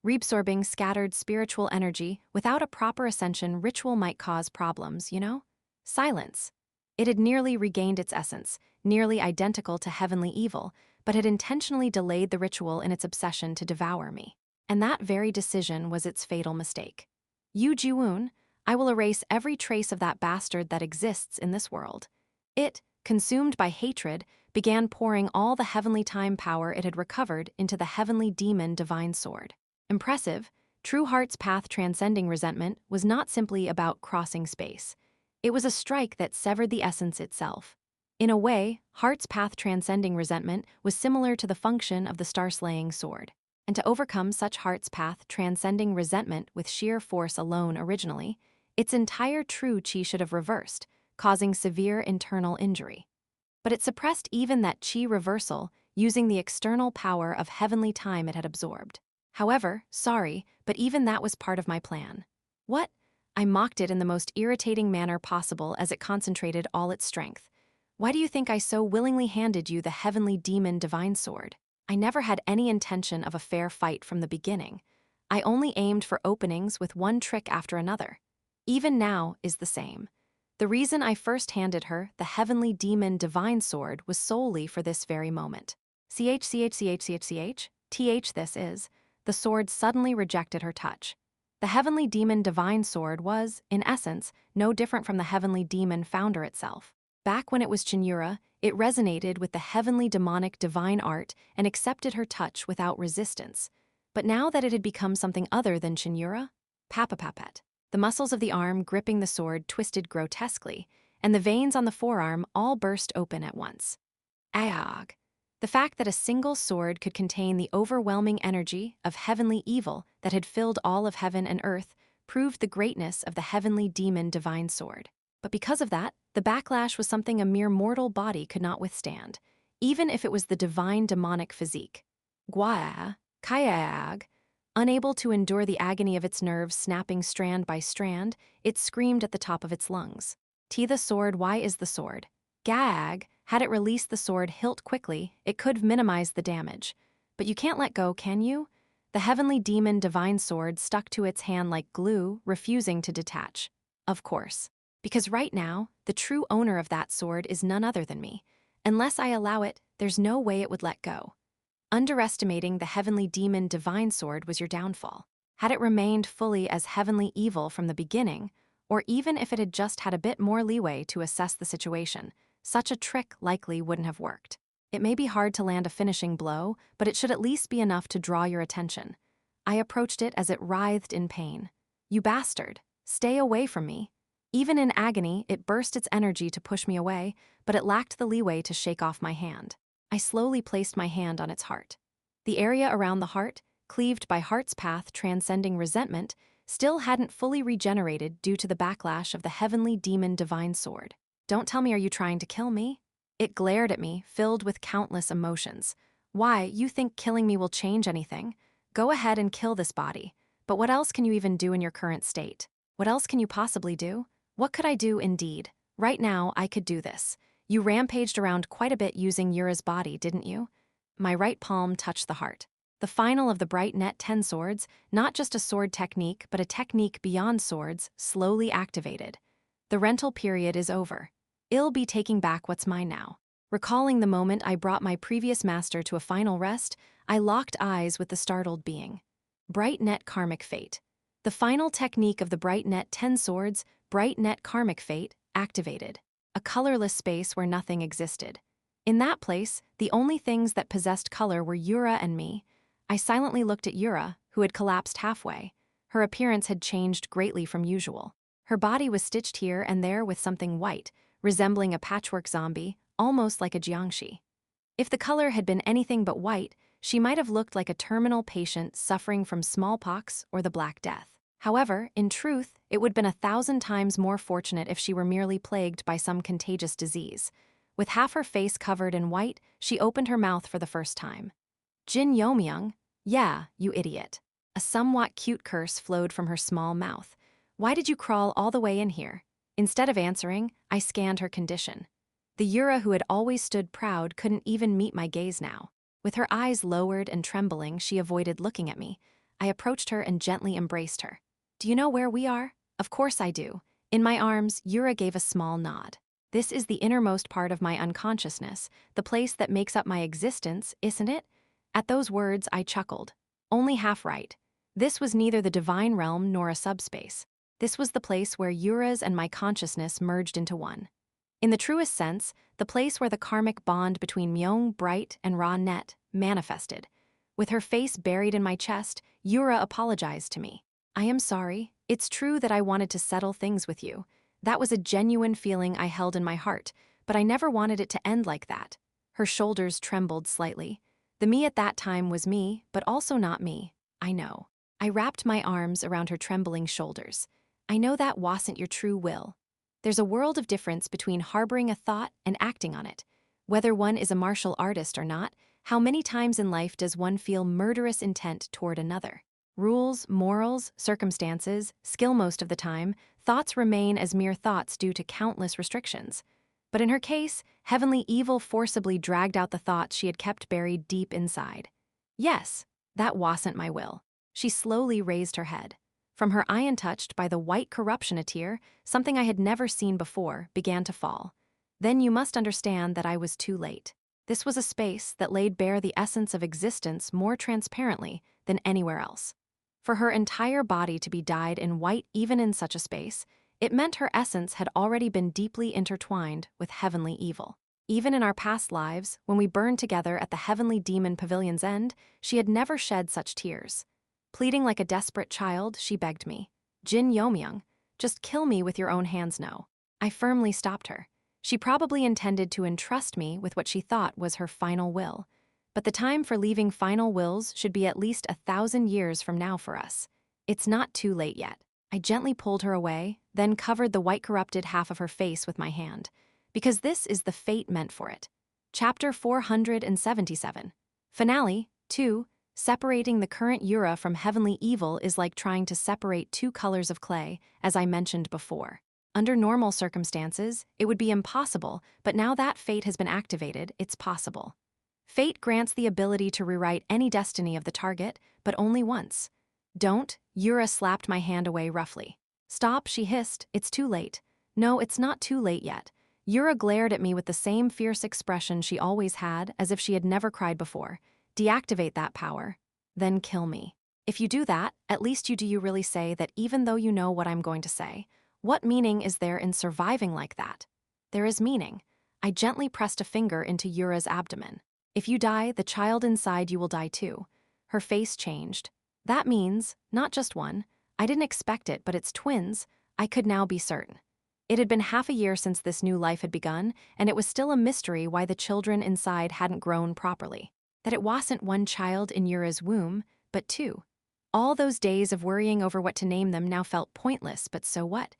Reabsorbing scattered spiritual energy without a proper ascension ritual might cause problems, you know? Silence. It had nearly regained its essence, nearly identical to heavenly evil, but had intentionally delayed the ritual in its obsession to devour me. And that very decision was its fatal mistake. Yeo-myung, I will erase every trace of that bastard that exists in this world. It, consumed by hatred, began pouring all the heavenly time power it had recovered into the heavenly demon divine sword. Impressive, true heart's path transcending resentment was not simply about crossing space. It was a strike that severed the essence itself. In a way, heart's path transcending resentment was similar to the function of the star-slaying sword. And to overcome such heart's path transcending resentment with sheer force alone originally, its entire true chi should have reversed, causing severe internal injury. But it suppressed even that chi reversal using the external power of heavenly time it had absorbed. However, sorry, but even that was part of my plan. What? I mocked it in the most irritating manner possible as it concentrated all its strength. Why do you think I so willingly handed you the heavenly demon divine sword? I never had any intention of a fair fight from the beginning. I only aimed for openings with one trick after another. Even now is the same. The reason I first handed her the heavenly demon divine sword was solely for this very moment. Th this is. The sword suddenly rejected her touch. The heavenly demon divine sword was, in essence, no different from the heavenly demon founder itself. Back when it was Cheon Yura, it resonated with the heavenly demonic divine art and accepted her touch without resistance. But now that it had become something other than Cheon Yura, papapapet. The muscles of the arm gripping the sword twisted grotesquely, and the veins on the forearm all burst open at once. Ayog. The fact that a single sword could contain the overwhelming energy of heavenly evil that had filled all of heaven and earth proved the greatness of the heavenly demon divine sword. But because of that, the backlash was something a mere mortal body could not withstand, even if it was the divine demonic physique. Gwa, Kayag. Unable to endure the agony of its nerves snapping strand by strand, it screamed at the top of its lungs. T the sword, why is the sword? Gag, had it released the sword hilt quickly, it could have minimized the damage. But you can't let go, can you? The heavenly demon divine sword stuck to its hand like glue, refusing to detach. Of course. Because right now, the true owner of that sword is none other than me. Unless I allow it, there's no way it would let go. Underestimating the heavenly demon divine sword was your downfall. Had it remained fully as heavenly evil from the beginning, or even if it had just had a bit more leeway to assess the situation, such a trick likely wouldn't have worked. It may be hard to land a finishing blow, but it should at least be enough to draw your attention. I approached it as it writhed in pain. You bastard, stay away from me. Even in agony, it burst its energy to push me away, but it lacked the leeway to shake off my hand. I slowly placed my hand on its heart. The area around the heart, cleaved by heart's path transcending resentment, still hadn't fully regenerated due to the backlash of the heavenly demon divine sword. Don't tell me, are you trying to kill me? It glared at me, filled with countless emotions. Why, you think killing me will change anything? Go ahead and kill this body. But what else can you even do in your current state? What else can you possibly do? What could I do indeed? Right now, I could do this. You rampaged around quite a bit using Yura's body, didn't you? My right palm touched the heart. The final of the Bright Net 10 swords, not just a sword technique but a technique beyond swords, slowly activated. The rental period is over. I'll be taking back what's mine now. Recalling the moment I brought my previous master to a final rest, I locked eyes with the startled being. Bright Net Karmic Fate. The final technique of the Bright Net 10 swords, Bright Net Karmic Fate, activated. A colorless space where nothing existed. In that place, the only things that possessed color were Yura and me. I silently looked at Yura, who had collapsed halfway. Her appearance had changed greatly from usual. Her body was stitched here and there with something white, resembling a patchwork zombie, almost like a jiangshi. If the color had been anything but white, she might have looked like a terminal patient suffering from smallpox or the Black Death. However, in truth, it would have been 1,000 times more fortunate if she were merely plagued by some contagious disease. With half her face covered in white, she opened her mouth for the first time. Jin Yeomyung? Yeah, you idiot. A somewhat cute curse flowed from her small mouth. Why did you crawl all the way in here? Instead of answering, I scanned her condition. The Yura who had always stood proud couldn't even meet my gaze now. With her eyes lowered and trembling, she avoided looking at me. I approached her and gently embraced her. Do you know where we are? Of course I do. In my arms, Yura gave a small nod. This is the innermost part of my unconsciousness, the place that makes up my existence, isn't it? At those words, I chuckled. Only half right. This was neither the divine realm nor a subspace. This was the place where Yura's and my consciousness merged into one. In the truest sense, the place where the karmic bond between Myung, Bright, and Ra Net manifested. With her face buried in my chest, Yura apologized to me. I am sorry. It's true that I wanted to settle things with you. That was a genuine feeling I held in my heart, but I never wanted it to end like that. Her shoulders trembled slightly. The me at that time was me, but also not me. I know. I wrapped my arms around her trembling shoulders. I know that wasn't your true will. There's a world of difference between harboring a thought and acting on it. Whether one is a martial artist or not, how many times in life does one feel murderous intent toward another? Rules, morals, circumstances, skill most of the time, thoughts remain as mere thoughts due to countless restrictions. But in her case, heavenly evil forcibly dragged out the thoughts she had kept buried deep inside. Yes, that wasn't my will. She slowly raised her head. From her eye untouched by the white corruption a tear, something I had never seen before, began to fall. Then you must understand that I was too late. This was a space that laid bare the essence of existence more transparently than anywhere else. For her entire body to be dyed in white even in such a space, it meant her essence had already been deeply intertwined with heavenly evil. Even in our past lives, when we burned together at the heavenly demon pavilion's end, she had never shed such tears. Pleading like a desperate child, she begged me, Jin Yeomyung, just kill me with your own hands no. I firmly stopped her. She probably intended to entrust me with what she thought was her final will. But the time for leaving final wills should be at least 1,000 years from now for us. It's not too late yet. I gently pulled her away, then covered the white corrupted half of her face with my hand. Because this is the fate meant for it. Chapter 477. Finale, 2. Separating the current Yura from heavenly evil is like trying to separate two colors of clay, as I mentioned before. Under normal circumstances, it would be impossible, but now that fate has been activated, it's possible. Fate grants the ability to rewrite any destiny of the target, but only once. Don't, Yura slapped my hand away roughly. Stop, she hissed, it's too late. No, it's not too late yet. Yura glared at me with the same fierce expression she always had, as if she had never cried before. Deactivate that power, then kill me. If you do that, at least do you really say that even though you know what I'm going to say? What meaning is there in surviving like that? There is meaning. I gently pressed a finger into Yura's abdomen. If you die, the child inside you will die too. Her face changed. That means, not just one. I didn't expect it, but it's twins. I could now be certain. It had been half a year since this new life had begun, and it was still a mystery why the children inside hadn't grown properly. That it wasn't one child in Yura's womb, but two. All those days of worrying over what to name them now felt pointless, but so what?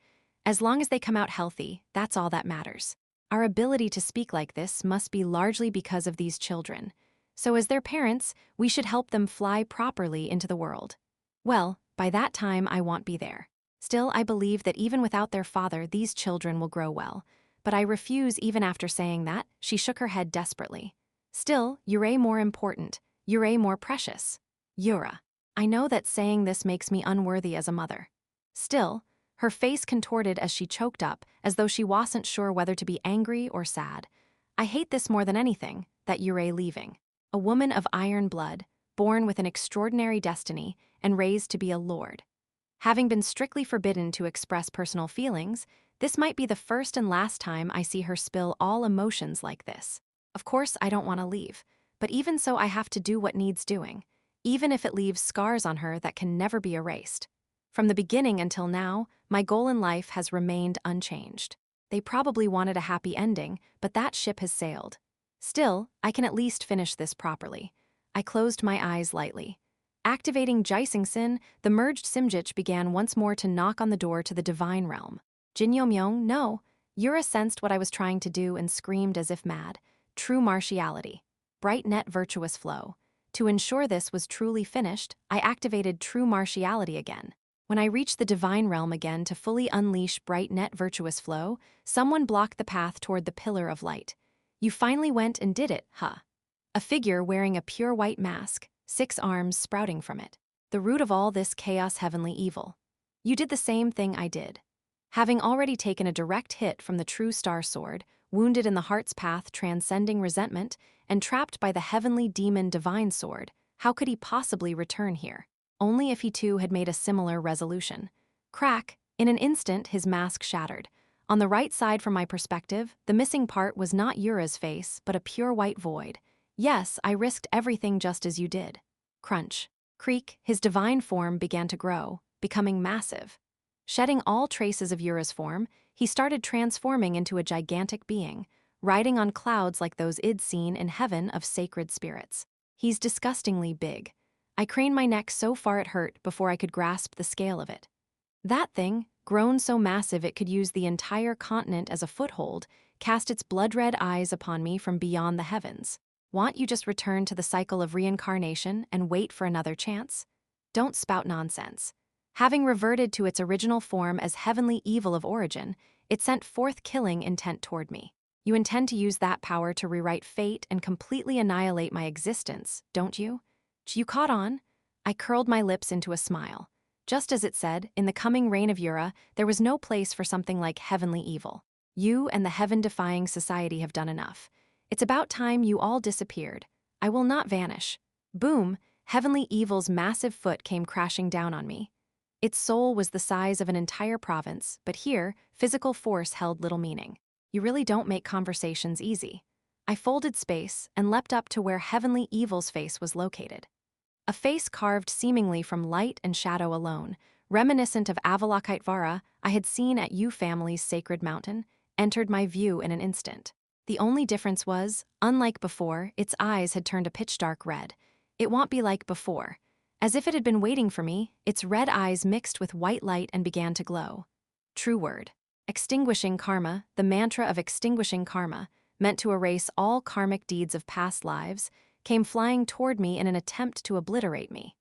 As long as they come out healthy, that's all that matters. Our ability to speak like this must be largely because of these children. So as their parents, we should help them fly properly into the world. Well, by that time I won't be there. Still, I believe that even without their father, these children will grow well. But I refuse even after saying that, she shook her head desperately. Still, Yura more important, Yura more precious. Yura. I know that saying this makes me unworthy as a mother. Still, her face contorted as she choked up, as though she wasn't sure whether to be angry or sad. I hate this more than anything, that Yura leaving. A woman of iron blood, born with an extraordinary destiny, and raised to be a lord. Having been strictly forbidden to express personal feelings, this might be the first and last time I see her spill all emotions like this. Of course, I don't want to leave, but even so I have to do what needs doing, even if it leaves scars on her that can never be erased. From the beginning until now, my goal in life has remained unchanged. They probably wanted a happy ending, but that ship has sailed. Still, I can at least finish this properly. I closed my eyes lightly. Activating Jising, the merged Simjich began once more to knock on the door to the divine realm. Jin Yeomyung, no. Yura sensed what I was trying to do and screamed as if mad. True martiality. Bright net virtuous flow. To ensure this was truly finished, I activated true martiality again. When I reached the divine realm again to fully unleash bright net virtuous flow, someone blocked the path toward the pillar of light. You finally went and did it, huh? A figure wearing a pure white mask, 6 arms sprouting from it. The root of all this chaos heavenly evil. You did the same thing I did. Having already taken a direct hit from the true star sword, wounded in the heart's path transcending resentment, and trapped by the heavenly demon divine sword, how could he possibly return here? Only if he too had made a similar resolution. Crack, in an instant his mask shattered. On the right side from my perspective, the missing part was not Yura's face, but a pure white void. Yes, I risked everything just as you did. Crunch. Creak, his divine form began to grow, becoming massive. Shedding all traces of Yura's form, he started transforming into a gigantic being, riding on clouds like those I'd seen in heaven of sacred spirits. He's disgustingly big. I craned my neck so far it hurt before I could grasp the scale of it. That thing, grown so massive it could use the entire continent as a foothold, cast its blood-red eyes upon me from beyond the heavens. Want you just return to the cycle of reincarnation and wait for another chance? Don't spout nonsense. Having reverted to its original form as heavenly evil of origin, it sent forth killing intent toward me. You intend to use that power to rewrite fate and completely annihilate my existence, don't you? You caught on? I curled my lips into a smile. Just as it said, in the coming reign of Yura, there was no place for something like heavenly evil. You and the heaven-defying society have done enough. It's about time you all disappeared. I will not vanish. Boom, heavenly evil's massive foot came crashing down on me. Its soul was the size of an entire province, but here, physical force held little meaning. You really don't make conversations easy. I folded space and leapt up to where heavenly evil's face was located. A face carved seemingly from light and shadow alone, reminiscent of Avalokiteshvara I had seen at Yu family's sacred mountain, entered my view in an instant. The only difference was, unlike before, its eyes had turned a pitch-dark red. It won't be like before. As if it had been waiting for me, its red eyes mixed with white light and began to glow. True word. Extinguishing karma, the mantra of extinguishing karma, meant to erase all karmic deeds of past lives, came flying toward me in an attempt to obliterate me.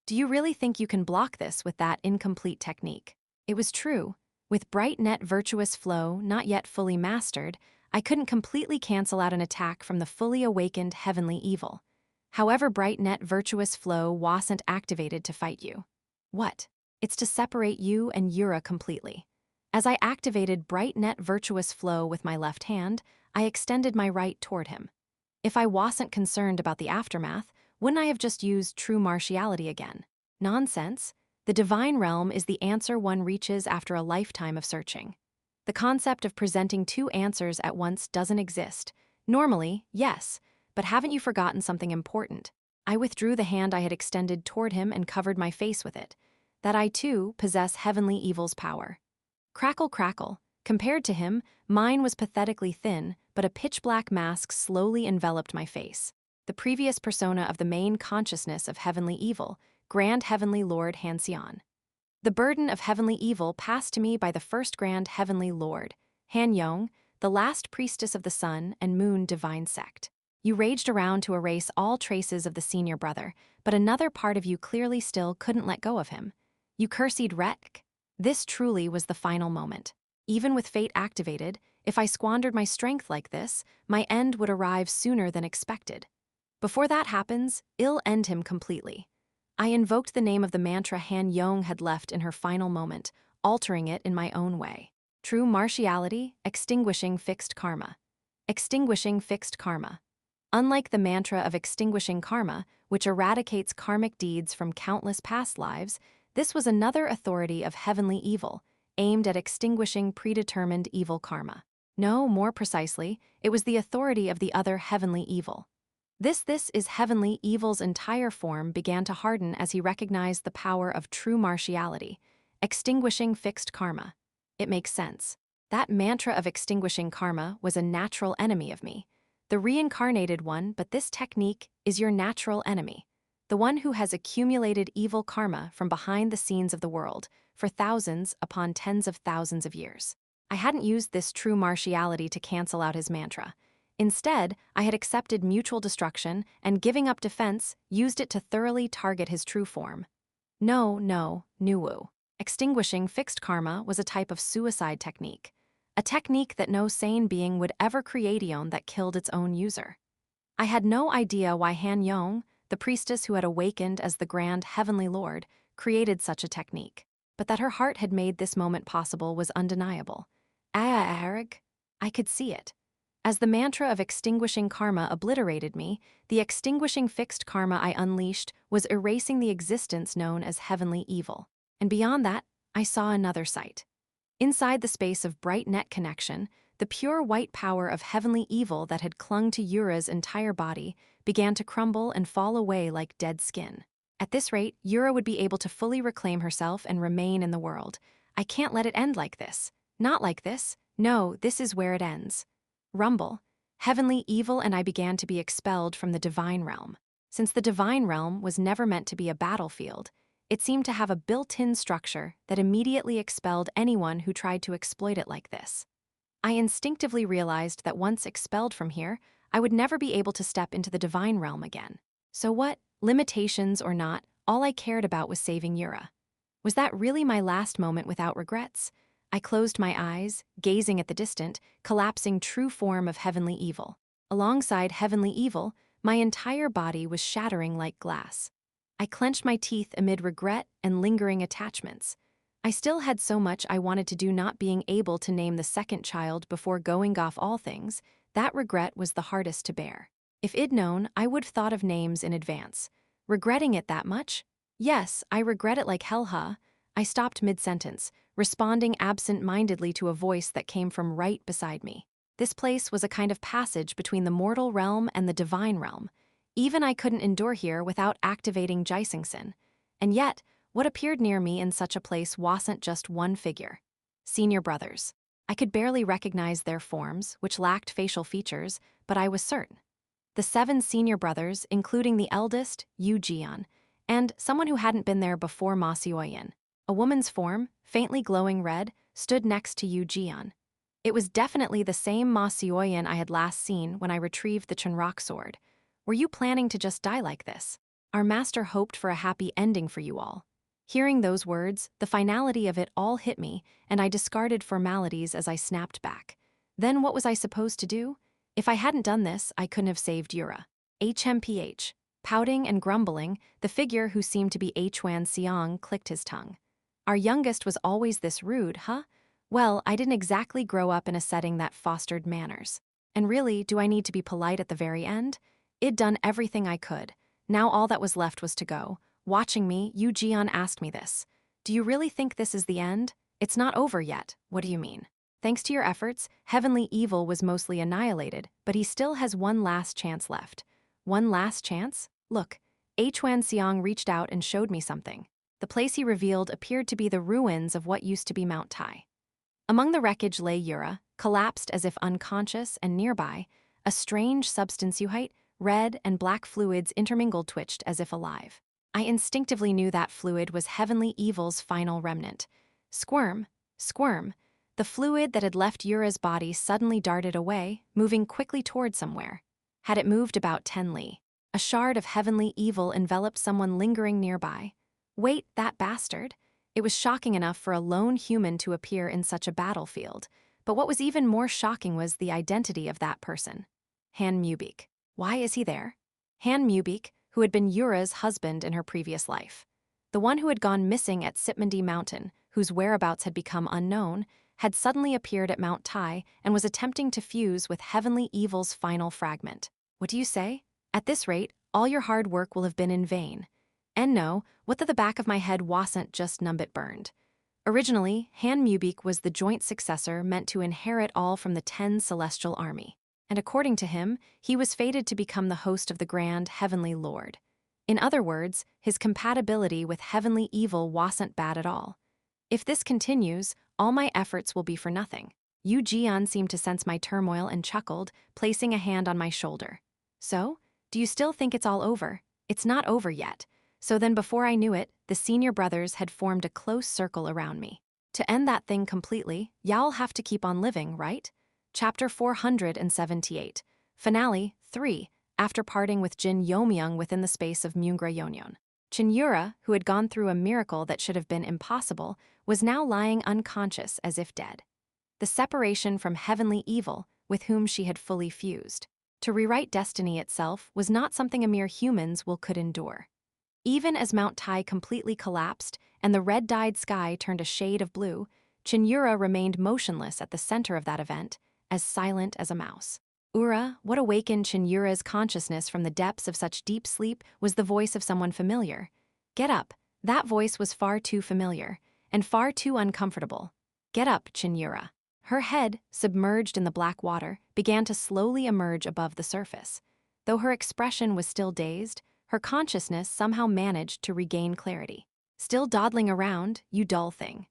Do you really think you can block this with that incomplete technique? It was true. With bright net virtuous flow not yet fully mastered, I couldn't completely cancel out an attack from the fully awakened heavenly evil. However, bright net virtuous flow wasn't activated to fight you. What? It's to separate you and Yura completely. As I activated bright net virtuous flow with my left hand, I extended my right toward him. If I wasn't concerned about the aftermath, wouldn't I have just used true martiality again? Nonsense. The divine realm is the answer one reaches after a lifetime of searching. The concept of presenting 2 answers at once doesn't exist. Normally, yes, but haven't you forgotten something important? I withdrew the hand I had extended toward him and covered my face with it. That I too possess heavenly evil's power. Crackle, crackle. Compared to him, mine was pathetically thin, but a pitch-black mask slowly enveloped my face. The previous persona of the main consciousness of heavenly evil, Grand Heavenly Lord Hanseon. The burden of heavenly evil passed to me by the first Grand Heavenly Lord, Han-young, the last priestess of the sun and moon divine sect. You raged around to erase all traces of the senior brother, but another part of you clearly still couldn't let go of him. You cursed wreck. This truly was the final moment. Even with fate activated, if I squandered my strength like this, my end would arrive sooner than expected. Before that happens, I'll end him completely. I invoked the name of the mantra Han Yeong had left in her final moment, altering it in my own way. True martiality, extinguishing fixed karma. Extinguishing fixed karma. Unlike the mantra of extinguishing karma, which eradicates karmic deeds from countless past lives, this was another authority of heavenly evil, aimed at extinguishing predetermined evil karma. No, more precisely, it was the authority of the other heavenly evil. This is heavenly evil's entire form began to harden as he recognized the power of true martiality, extinguishing fixed karma. It makes sense. That mantra of extinguishing karma was a natural enemy of me. The reincarnated one, but this technique is your natural enemy. The one who has accumulated evil karma from behind the scenes of the world for thousands upon tens of thousands of years. I hadn't used this true martiality to cancel out his mantra. Instead, I had accepted mutual destruction and, giving up defense, used it to thoroughly target his true form. No, Nuwu. Extinguishing fixed karma was a type of suicide technique. A technique that no sane being would ever create that killed its own user. I had no idea why Han Yeong, the priestess who had awakened as the grand heavenly lord, created such a technique. But that her heart had made this moment possible was undeniable. I could see it. As the mantra of extinguishing karma obliterated me, the extinguishing fixed karma I unleashed was erasing the existence known as heavenly evil. And beyond that, I saw another sight. Inside the space of bright net connection, the pure white power of heavenly evil that had clung to Yura's entire body began to crumble and fall away like dead skin. At this rate, Yura would be able to fully reclaim herself and remain in the world. I can't let it end like this. Not like this. No, this is where it ends. Rumble. Heavenly evil and I began to be expelled from the divine realm. Since the divine realm was never meant to be a battlefield, it seemed to have a built-in structure that immediately expelled anyone who tried to exploit it like this. I instinctively realized that once expelled from here, I would never be able to step into the divine realm again. So what, limitations or not, all I cared about was saving Yura. Was that really my last moment without regrets? I closed my eyes, gazing at the distant, collapsing true form of heavenly evil. Alongside heavenly evil, my entire body was shattering like glass. I clenched my teeth amid regret and lingering attachments. I still had so much I wanted to do, not being able to name the second child before going off all things. That regret was the hardest to bear. If I'd known, I would have thought of names in advance. Regretting it that much? Yes, I regret it like hell, huh? I stopped mid-sentence, responding absent-mindedly to a voice that came from right beside me. This place was a kind of passage between the mortal realm and the divine realm. Even I couldn't endure here without activating Jisingson. And yet, what appeared near me in such a place wasn't just one figure. Senior brothers. I could barely recognize their forms, which lacked facial features, but I was certain. The 7 senior brothers, including the eldest, Yoo-jeon, and someone who hadn't been there before, Ma Seoyeon. A woman's form, faintly glowing red, stood next to Yoo-jeon. It was definitely the same Ma Seoyeon I had last seen when I retrieved the Chunrak sword. Were you planning to just die like this? Our master hoped for a happy ending for you all. Hearing those words, the finality of it all hit me, and I discarded formalities as I snapped back. Then what was I supposed to do? If I hadn't done this, I couldn't have saved Yura. HMPH. Pouting and grumbling, the figure who seemed to be Hwan Seong clicked his tongue. Our youngest was always this rude, huh? Well, I didn't exactly grow up in a setting that fostered manners. And really, do I need to be polite at the very end? I'd done everything I could. Now all that was left was to go. Watching me, Yoo-jeon asked me this. Do you really think this is the end? It's not over yet. What do you mean? Thanks to your efforts, heavenly evil was mostly annihilated, but he still has one last chance left. One last chance? Look, Hwan Seong reached out and showed me something. The place he revealed appeared to be the ruins of what used to be Mount Tai. Among the wreckage lay Yura, collapsed as if unconscious, and nearby, a strange substance red and black fluids intermingled twitched as if alive. I instinctively knew that fluid was heavenly evil's final remnant. Squirm. The fluid that had left Yura's body suddenly darted away, moving quickly toward somewhere. Had it moved about 10 li? A shard of heavenly evil enveloped someone lingering nearby. Wait, that bastard? It was shocking enough for a lone human to appear in such a battlefield, but what was even more shocking was the identity of that person. Han Mubik. Why is he there? Han Mubik, who had been Yura's husband in her previous life. The one who had gone missing at Sitmandi Mountain, whose whereabouts had become unknown, had suddenly appeared at Mount Tai and was attempting to fuse with Heavenly Evil's final fragment. What do you say? At this rate, all your hard work will have been in vain. And no, what the back of my head wasn't just numbit burned. Originally, Han Mubik was the joint successor meant to inherit all from the 10 Celestial Army. And according to him, he was fated to become the host of the Grand Heavenly Lord. In other words, his compatibility with Heavenly Evil wasn't bad at all. If this continues, all my efforts will be for nothing. Yu Jian seemed to sense my turmoil and chuckled, placing a hand on my shoulder. So, do you still think it's all over? It's not over yet. So then before I knew it, the senior brothers had formed a close circle around me. To end that thing completely, y'all have to keep on living, right? Chapter 478. Finale 3. After parting with Jin Yeomyung within the space of Myungra Yonyon. Cheon Yura, who had gone through a miracle that should have been impossible, was now lying unconscious as if dead. The separation from Heavenly Evil, with whom she had fully fused. To rewrite destiny itself was not something a mere humans could endure. Even as Mount Tai completely collapsed and the red-dyed sky turned a shade of blue, Cheon Yura remained motionless at the center of that event, as silent as a mouse. What awakened Cheon Yura's consciousness from the depths of such deep sleep was the voice of someone familiar. Get up. That voice was far too familiar, and far too uncomfortable. Get up, Cheon Yura. Her head, submerged in the black water, began to slowly emerge above the surface. Though her expression was still dazed, her consciousness somehow managed to regain clarity. Still dawdling around, you dull thing.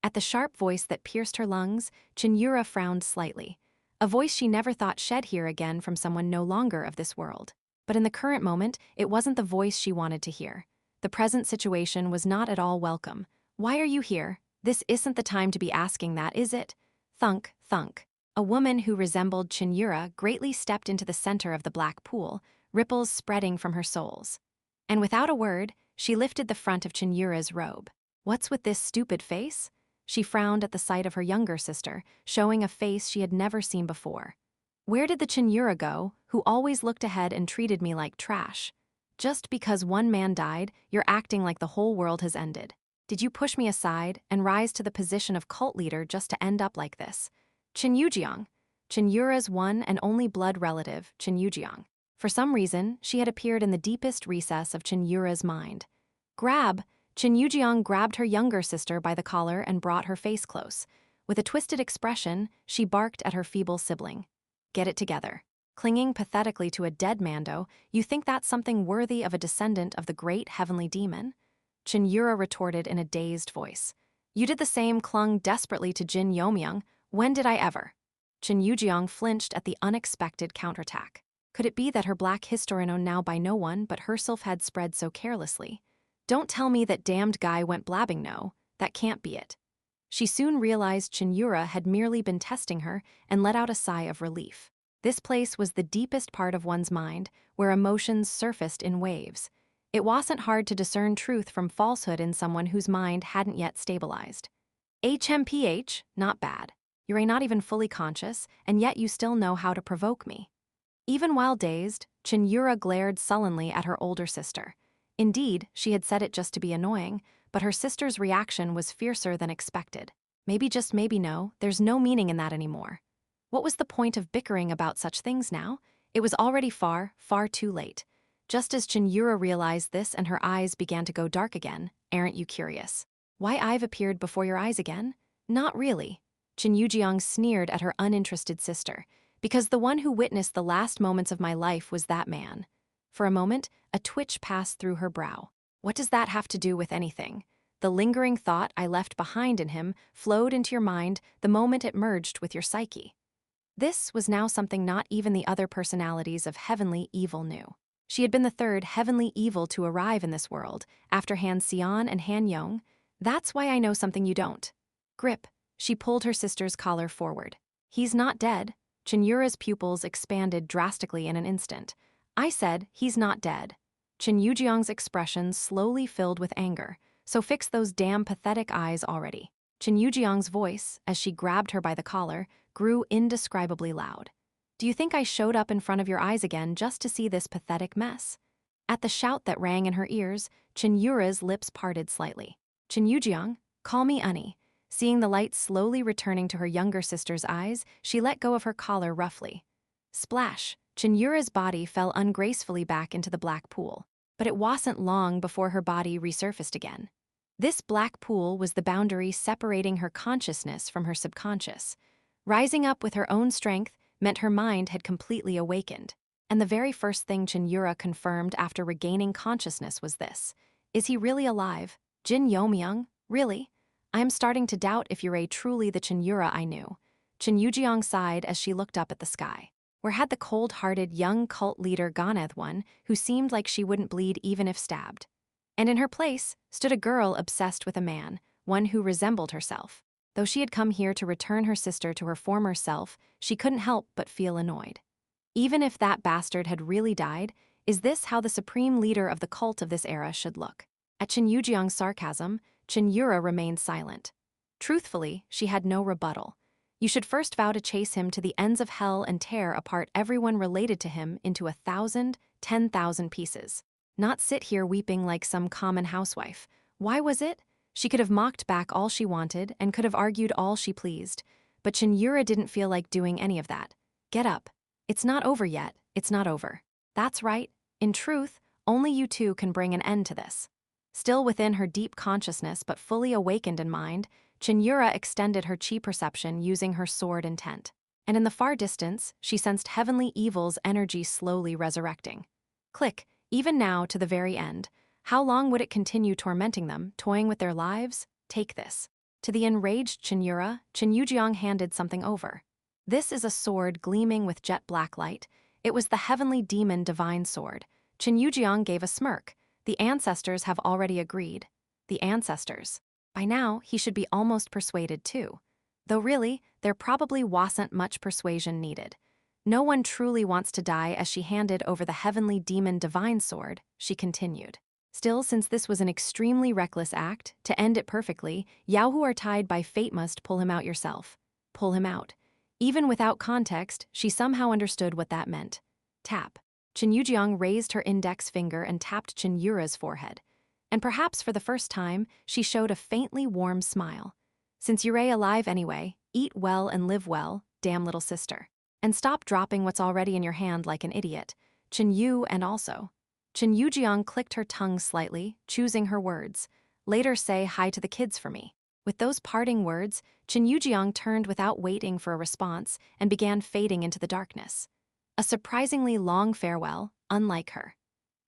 At the sharp voice that pierced her lungs, Cheon Yura frowned slightly. A voice she never thought shed here again from someone no longer of this world. But in the current moment, it wasn't the voice she wanted to hear. The present situation was not at all welcome. Why are you here? This isn't the time to be asking that, is it? Thunk, thunk. A woman who resembled Cheon Yura greatly stepped into the center of the black pool, ripples spreading from her soles. And without a word, she lifted the front of Cheon Yura's robe. What's with this stupid face? She frowned at the sight of her younger sister, showing a face she had never seen before. Where did the Cheon Yura go, who always looked ahead and treated me like trash? Just because one man died, you're acting like the whole world has ended. Did you push me aside and rise to the position of cult leader just to end up like this? Cheon Yeomyung, Cheon Yura's one and only blood relative, Cheon Yeomyung. For some reason, she had appeared in the deepest recess of Cheon Yura's mind. Grab! Cheon Yeomyung grabbed her younger sister by the collar and brought her face close. With a twisted expression, she barked at her feeble sibling. Get it together. Clinging pathetically to a dead Mando, you think that's something worthy of a descendant of the great heavenly demon? Cheon Yura retorted in a dazed voice. You did the same, clung desperately to Jin Yeomyung. When did I ever? Cheon Yeomyung flinched at the unexpected counterattack. Could it be that her black history known now by no one but herself had spread so carelessly? Don't tell me that damned guy went blabbing no, that can't be it. She soon realized Cheon Yura had merely been testing her and let out a sigh of relief. This place was the deepest part of one's mind, where emotions surfaced in waves. It wasn't hard to discern truth from falsehood in someone whose mind hadn't yet stabilized. HMPH, not bad. You're not even fully conscious, and yet you still know how to provoke me. Even while dazed, Cheon Yura glared sullenly at her older sister. Indeed, she had said it just to be annoying, but her sister's reaction was fiercer than expected. Maybe just maybe no, there's no meaning in that anymore. What was the point of bickering about such things now? It was already far, far too late. Just as Cheon Yura realized this and her eyes began to go dark again, aren't you curious? Why I've appeared before your eyes again? Not really. Cheon Yeomyung sneered at her uninterested sister. Because the one who witnessed the last moments of my life was that man. For a moment, a twitch passed through her brow. What does that have to do with anything? The lingering thought I left behind in him flowed into your mind the moment it merged with your psyche. This was now something not even the other personalities of Heavenly Evil knew. She had been the third Heavenly Evil to arrive in this world, after Han Xian and Han Yong. That's why I know something you don't. Grip. She pulled her sister's collar forward. He's not dead. Cheon Yura's pupils expanded drastically in an instant. I said, he's not dead. Cheon Yeomyung's expression slowly filled with anger. So fix those damn pathetic eyes already. Cheon Yeomyung's voice, as she grabbed her by the collar, grew indescribably loud. Do you think I showed up in front of your eyes again just to see this pathetic mess? At the shout that rang in her ears, Cheon Yura's lips parted slightly. Jin Yeomyung, call me Unnie. Seeing the light slowly returning to her younger sister's eyes, she let go of her collar roughly. Splash! Cheon Yura's body fell ungracefully back into the black pool. But it wasn't long before her body resurfaced again. This black pool was the boundary separating her consciousness from her subconscious. Rising up with her own strength meant her mind had completely awakened. And the very first thing Cheon Yura confirmed after regaining consciousness was this. Is he really alive? Jin Yeomyung? Really? I am starting to doubt if you're truly the Cheon Yura I knew. Cheon Yeomyung sighed as she looked up at the sky. Where had the cold-hearted young cult leader gone as one who seemed like she wouldn't bleed even if stabbed? And in her place stood a girl obsessed with a man, one who resembled herself. Though she had come here to return her sister to her former self, she couldn't help but feel annoyed. Even if that bastard had really died, is this how the supreme leader of the cult of this era should look? At Cheon Yeomyung's sarcasm, Cheon Yura remained silent. Truthfully, she had no rebuttal. You should first vow to chase him to the ends of hell and tear apart everyone related to him into 1,000, 10,000 pieces. Not sit here weeping like some common housewife. Why was it? She could have mocked back all she wanted and could have argued all she pleased. But Cheon Yura didn't feel like doing any of that. Get up. It's not over yet, it's not over. That's right. In truth, only you two can bring an end to this. Still within her deep consciousness but fully awakened in mind, Cheon Yura extended her chi perception using her sword intent. And in the far distance, she sensed heavenly evil's energy slowly resurrecting. Click, even now to the very end. How long would it continue tormenting them, toying with their lives? Take this. To the enraged Cheon Yura, Cheon Yeomyung handed something over. This is a sword gleaming with jet black light. It was the heavenly demon divine sword. Cheon Yeomyung gave a smirk. The ancestors have already agreed. The ancestors. By now, he should be almost persuaded too. Though really, there probably wasn't much persuasion needed. No one truly wants to die as she handed over the heavenly demon divine sword, she continued. Still, since this was an extremely reckless act, to end it perfectly, you who are tied by fate must pull him out yourself. Pull him out. Even without context, she somehow understood what that meant. Tap. Cheon Yeomyung raised her index finger and tapped Cheon Yura's forehead. And perhaps for the first time, she showed a faintly warm smile. Since you're alive anyway, eat well and live well, damn little sister. And stop dropping what's already in your hand like an idiot. Cheon Yu and also. Cheon Yeomyung clicked her tongue slightly, choosing her words. Later say hi to the kids for me. With those parting words, Cheon Yeomyung turned without waiting for a response and began fading into the darkness. A surprisingly long farewell, unlike her.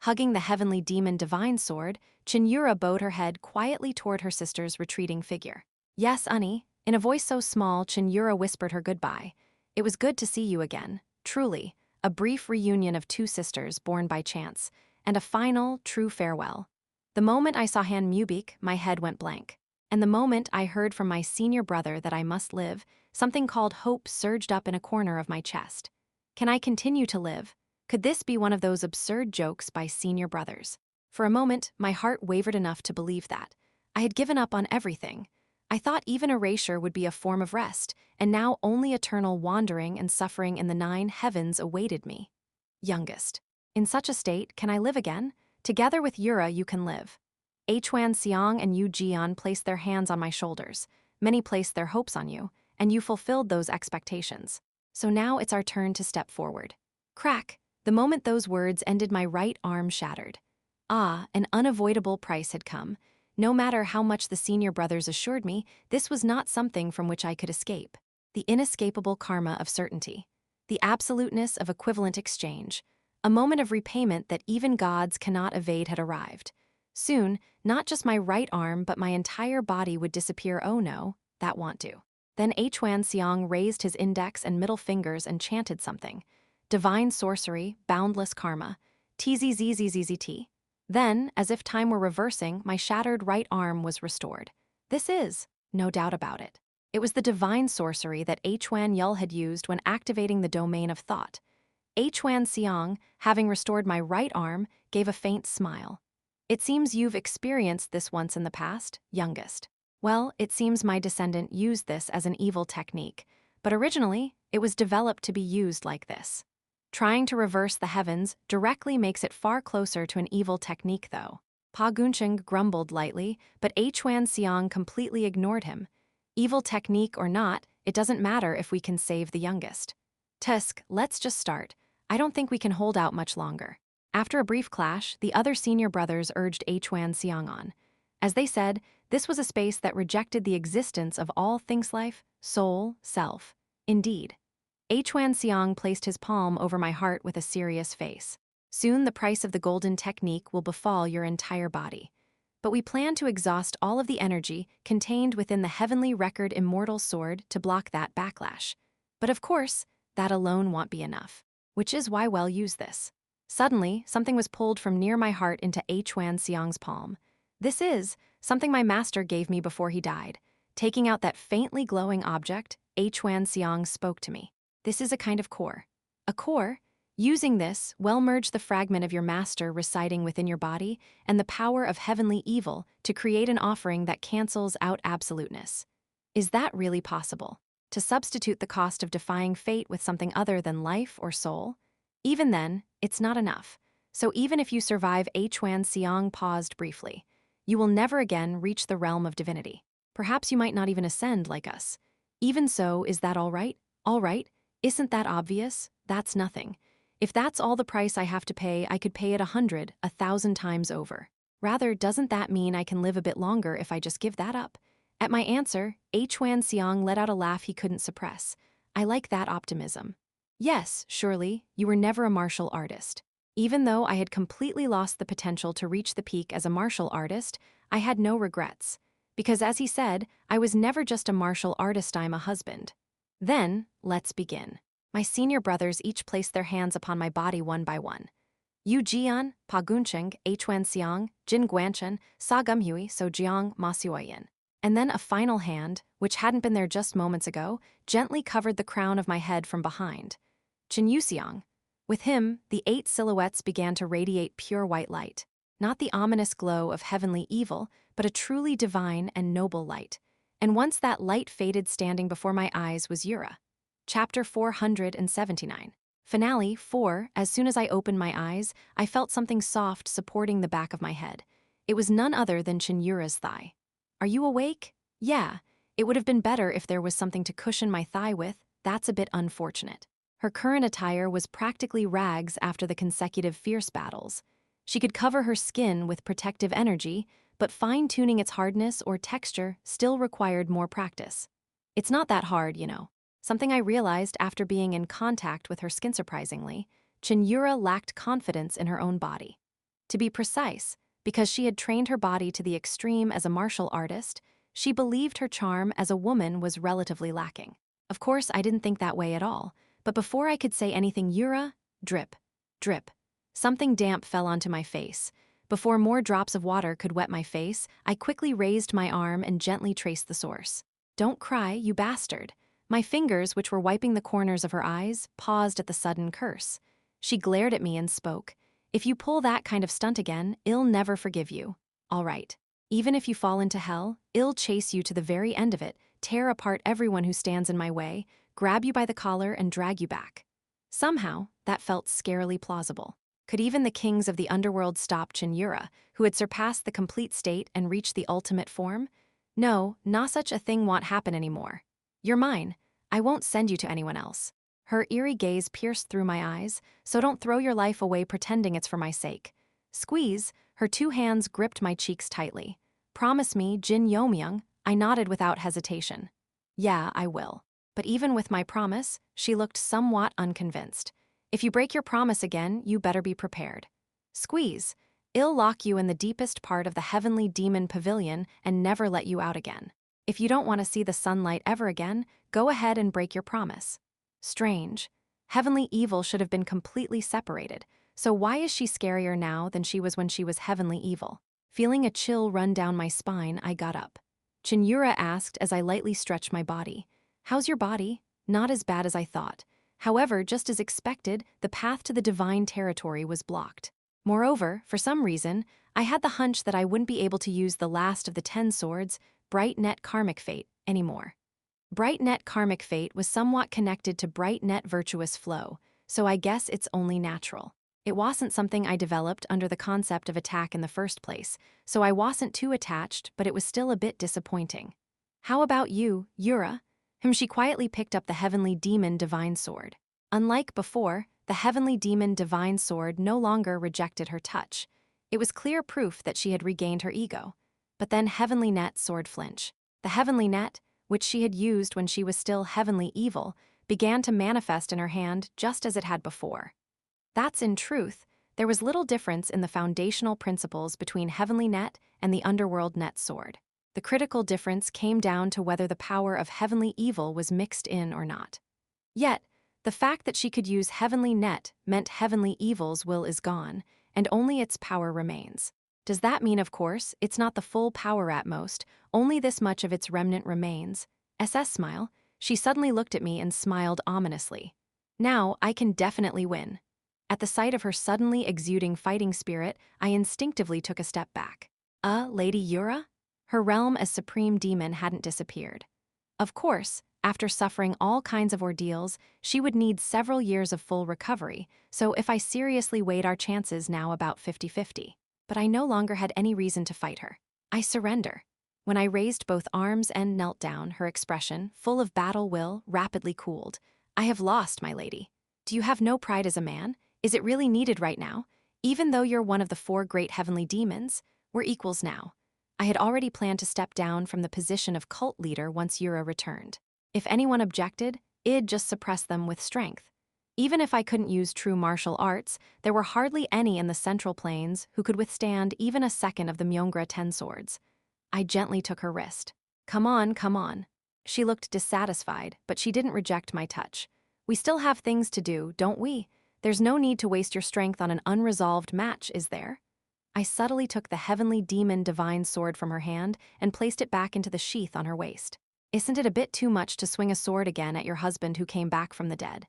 Hugging the heavenly demon divine sword, Cheon Yura bowed her head quietly toward her sister's retreating figure. Yes, Unnie. In a voice so small, Cheon Yura whispered her goodbye. It was good to see you again, truly. A brief reunion of two sisters born by chance, and a final, true farewell. The moment I saw Han Mubik, my head went blank. And the moment I heard from my senior brother that I must live, something called hope surged up in a corner of my chest. Can I continue to live? Could this be one of those absurd jokes by senior brothers? For a moment, my heart wavered enough to believe that. I had given up on everything. I thought even erasure would be a form of rest, and now only eternal wandering and suffering in the 9 heavens awaited me. Youngest. In such a state, can I live again? Together with Yura, you can live. Hwan Seong and Yu Jeon placed their hands on my shoulders. Many placed their hopes on you, and you fulfilled those expectations. So now it's our turn to step forward. Crack! The moment those words ended, my right arm shattered. Ah, an unavoidable price had come. No matter how much the senior brothers assured me, this was not something from which I could escape. The inescapable karma of certainty. The absoluteness of equivalent exchange. A moment of repayment that even gods cannot evade had arrived. Soon, not just my right arm but my entire body would disappear. Oh no, that want to. Then Hwan Seong raised his index and middle fingers and chanted something. Divine sorcery, boundless karma. TZZZZZT. Then, as if time were reversing, my shattered right arm was restored. This is, no doubt about it. It was the divine sorcery that Hwan Yul had used when activating the domain of thought. Hwan Seong, having restored my right arm, gave a faint smile. It seems you've experienced this once in the past, youngest. Well, it seems my descendant used this as an evil technique, but originally, it was developed to be used like this. Trying to reverse the heavens directly makes it far closer to an evil technique, though. Pa Guncheng grumbled lightly, but Hwan Seong completely ignored him. Evil technique or not, it doesn't matter if we can save the youngest. Tusk, let's just start. I don't think we can hold out much longer. After a brief clash, the other senior brothers urged Hwan Seong on. As they said, this was a space that rejected the existence of all things life, soul, self. Indeed. Hwan Seong placed his palm over my heart with a serious face. Soon the price of the golden technique will befall your entire body. But we plan to exhaust all of the energy contained within the heavenly record immortal sword to block that backlash. But of course, that alone won't be enough. Which is why we'll use this. Suddenly, something was pulled from near my heart into Hwan Seong's palm. This is something my master gave me before he died. Taking out that faintly glowing object, Hwan Seong spoke to me. This is a kind of core. A core? Using this, well merge the fragment of your master residing within your body and the power of heavenly evil to create an offering that cancels out absoluteness. Is that really possible? To substitute the cost of defying fate with something other than life or soul? Even then, it's not enough. So even if you survive, Hwan Seong paused briefly. You will never again reach the realm of divinity. Perhaps you might not even ascend like us. Even so, is that all right? All right? Isn't that obvious? That's nothing. If that's all the price I have to pay, I could pay it 100, 1,000 times over. Rather, doesn't that mean I can live a bit longer if I just give that up? At my answer, Hwan Seong let out a laugh he couldn't suppress. I like that optimism. Yes, surely, you were never a martial artist. Even though I had completely lost the potential to reach the peak as a martial artist, I had no regrets. Because as he said, I was never just a martial artist, I'm a husband. Then, let's begin. My senior brothers each placed their hands upon my body one by one. Yu Jian, Pa Guncheng, Hwan Seong, Jin Guanchen, Sa Gumhui, So Jiang, Ma Suoyin. And then a final hand, which hadn't been there just moments ago, gently covered the crown of my head from behind. Chin Yuseong. With him, the 8 silhouettes began to radiate pure white light. Not the ominous glow of heavenly evil, but a truly divine and noble light. And once that light faded, standing before my eyes was Yura. Chapter 479. Finale 4. As soon as I opened my eyes, I felt something soft supporting the back of my head. It was none other than Cheon Yura's thigh. Are you awake? Yeah. It would have been better if there was something to cushion my thigh with. That's a bit unfortunate. Her current attire was practically rags after the consecutive fierce battles. She could cover her skin with protective energy, but fine-tuning its hardness or texture still required more practice. It's not that hard, you know. Something I realized after being in contact with her skin. Surprisingly, Cheon Yura lacked confidence in her own body. To be precise, because she had trained her body to the extreme as a martial artist, she believed her charm as a woman was relatively lacking. Of course, I didn't think that way at all, but before I could say anything, Yura, drip, drip. Something damp fell onto my face. Before more drops of water could wet my face, I quickly raised my arm and gently traced the source. Don't cry, you bastard. My fingers, which were wiping the corners of her eyes, paused at the sudden curse. She glared at me and spoke. If you pull that kind of stunt again, I'll never forgive you. All right. Even if you fall into hell, I'll chase you to the very end of it, tear apart everyone who stands in my way, grab you by the collar and drag you back. Somehow, that felt scarily plausible. Could even the kings of the underworld stop Cheon Yura, who had surpassed the complete state and reached the ultimate form? No, not such a thing won't happen anymore. You're mine. I won't send you to anyone else. Her eerie gaze pierced through my eyes, so don't throw your life away pretending it's for my sake. Squeeze, her 2 hands gripped my cheeks tightly. Promise me, Jin Yeomyung. I nodded without hesitation. Yeah, I will. But even with my promise, she looked somewhat unconvinced. If you break your promise again, you better be prepared. Squeeze. I'll lock you in the deepest part of the heavenly demon pavilion and never let you out again. If you don't want to see the sunlight ever again, go ahead and break your promise. Strange. Heavenly evil should have been completely separated, so why is she scarier now than she was when she was heavenly evil? Feeling a chill run down my spine, I got up. Cheon Yura asked as I lightly stretched my body. How's your body? Not as bad as I thought. However, just as expected, the path to the divine territory was blocked. Moreover, for some reason, I had the hunch that I wouldn't be able to use the last of the 10 swords, Bright Net Karmic Fate, anymore. Bright Net Karmic Fate was somewhat connected to Bright Net Virtuous Flow, so I guess it's only natural. It wasn't something I developed under the concept of attack in the first place, so I wasn't too attached, but it was still a bit disappointing. How about you, Yura? She quietly picked up the heavenly demon divine sword. Unlike before, the heavenly demon divine sword no longer rejected her touch. It was clear proof that she had regained her ego. But then heavenly net sword flinch. The heavenly net, which she had used when she was still heavenly evil, began to manifest in her hand just as it had before. That's in truth, there was little difference in the foundational principles between heavenly net and the underworld net sword. The critical difference came down to whether the power of heavenly evil was mixed in or not. Yet, the fact that she could use heavenly net meant heavenly evil's will is gone, and only its power remains. Does that mean, of course, it's not the full power at most, only this much of its remnant remains? SS smile, she suddenly looked at me and smiled ominously. Now, I can definitely win. At the sight of her suddenly exuding fighting spirit, I instinctively took a step back. Lady Yura? Her realm as supreme demon hadn't disappeared. Of course, after suffering all kinds of ordeals, she would need several years of full recovery, so if I seriously weighed our chances now about 50-50. But I no longer had any reason to fight her. I surrender. When I raised both arms and knelt down, her expression, full of battle will, rapidly cooled. I have lost, my lady. Do you have no pride as a man? Is it really needed right now? Even though you're one of the 4 great heavenly demons, we're equals now. I had already planned to step down from the position of cult leader once Yura returned. If anyone objected, I'd just suppress them with strength. Even if I couldn't use true martial arts, there were hardly any in the Central Plains who could withstand even a second of the Myeongra 10 swords. I gently took her wrist. Come on, come on. She looked dissatisfied, but she didn't reject my touch. We still have things to do, don't we? There's no need to waste your strength on an unresolved match, is there? I subtly took the heavenly demon divine sword from her hand and placed it back into the sheath on her waist. Isn't it a bit too much to swing a sword again at your husband who came back from the dead?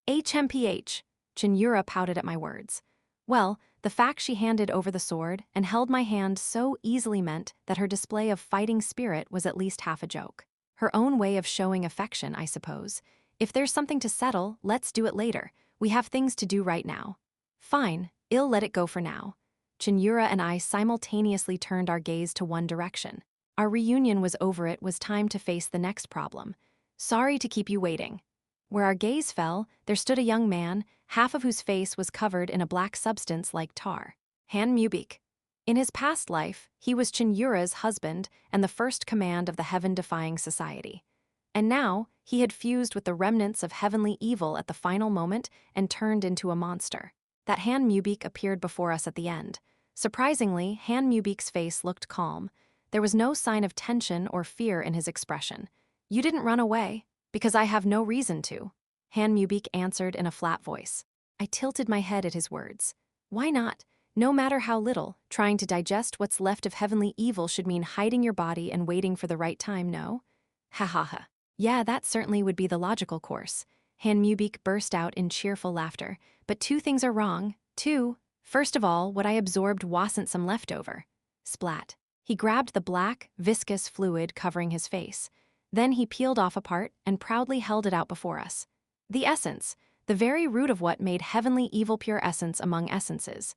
HMPH, Cheon Yura pouted at my words. Well, the fact she handed over the sword and held my hand so easily meant that her display of fighting spirit was at least half a joke. Her own way of showing affection, I suppose. If there's something to settle, let's do it later. We have things to do right now. Fine, I'll let it go for now. Cheon Yura and I simultaneously turned our gaze to one direction. Our reunion was over, it was time to face the next problem. Sorry to keep you waiting. Where our gaze fell, there stood a young man, half of whose face was covered in a black substance like tar. Han Mubik. In his past life, he was Cheon Yura's husband and the first command of the heaven-defying society. And now, he had fused with the remnants of heavenly evil at the final moment and turned into a monster. That Han Mubik appeared before us at the end. Surprisingly, Han Mubik's face looked calm. There was no sign of tension or fear in his expression. You didn't run away, because I have no reason to. Han Mubik answered in a flat voice. I tilted my head at his words. Why not? No matter how little, trying to digest what's left of heavenly evil should mean hiding your body and waiting for the right time, no? Ha ha ha. Yeah, that certainly would be the logical course. Han Mubik burst out in cheerful laughter. But 2 things are wrong. 2. First of all, what I absorbed wasn't some leftover. Splat. He grabbed the black, viscous fluid covering his face. Then he peeled off a part and proudly held it out before us. The essence, the very root of what made heavenly evil pure essence among essences.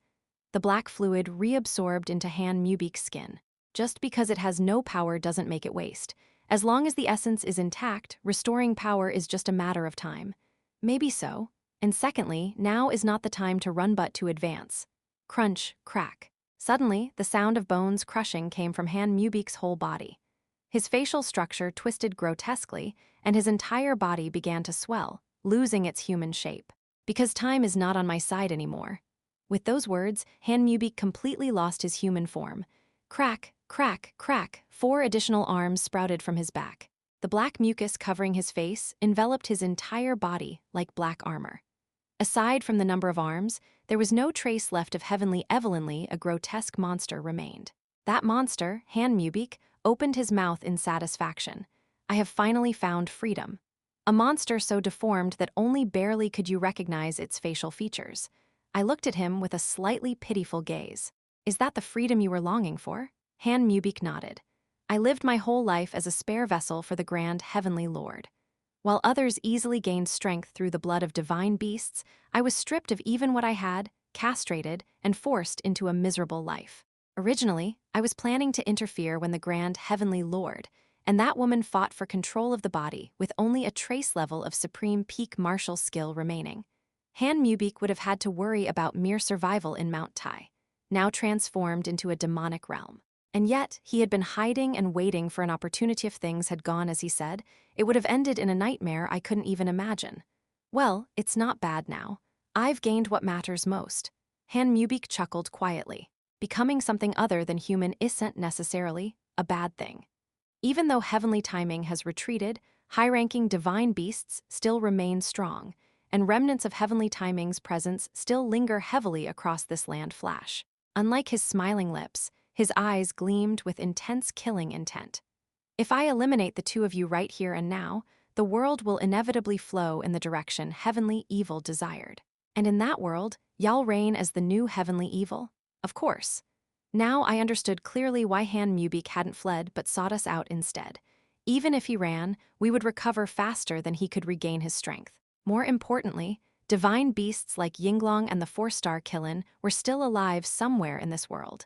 The black fluid reabsorbed into Han Mubik's skin. Just because it has no power doesn't make it waste. As long as the essence is intact, restoring power is just a matter of time. Maybe so. And secondly, now is not the time to run but to advance. Crunch, crack. Suddenly, the sound of bones crushing came from Han Mubik's whole body. His facial structure twisted grotesquely, and his entire body began to swell, losing its human shape. Because time is not on my side anymore. With those words, Han Mubik completely lost his human form. Crack, crack, crack, 4 additional arms sprouted from his back. The black mucus covering his face enveloped his entire body like black armor. Aside from the number of arms, there was no trace left of heavenly Evelynly, a grotesque monster remained. That monster, Han Mubik, opened his mouth in satisfaction. I have finally found freedom. A monster so deformed that only barely could you recognize its facial features. I looked at him with a slightly pitiful gaze. Is that the freedom you were longing for? Han Mubik nodded. I lived my whole life as a spare vessel for the grand heavenly lord. While others easily gained strength through the blood of divine beasts, I was stripped of even what I had, castrated, and forced into a miserable life. Originally, I was planning to interfere when the grand heavenly lord, and that woman fought for control of the body with only a trace level of supreme peak martial skill remaining. Han Mubik would have had to worry about mere survival in Mount Tai, now transformed into a demonic realm. And yet, he had been hiding and waiting for an opportunity. If things had gone as he said, it would have ended in a nightmare I couldn't even imagine. Well, it's not bad now. I've gained what matters most. Han Mubik chuckled quietly. Becoming something other than human isn't necessarily a bad thing. Even though heavenly timing has retreated, high-ranking divine beasts still remain strong, and remnants of heavenly timing's presence still linger heavily across this land flash. Unlike his smiling lips, his eyes gleamed with intense killing intent. If I eliminate the two of you right here and now, the world will inevitably flow in the direction heavenly evil desired. And in that world, y'all reign as the new heavenly evil? Of course. Now I understood clearly why Han Mubik hadn't fled but sought us out instead. Even if he ran, we would recover faster than he could regain his strength. More importantly, divine beasts like Yinglong and the 4-star Kilin were still alive somewhere in this world.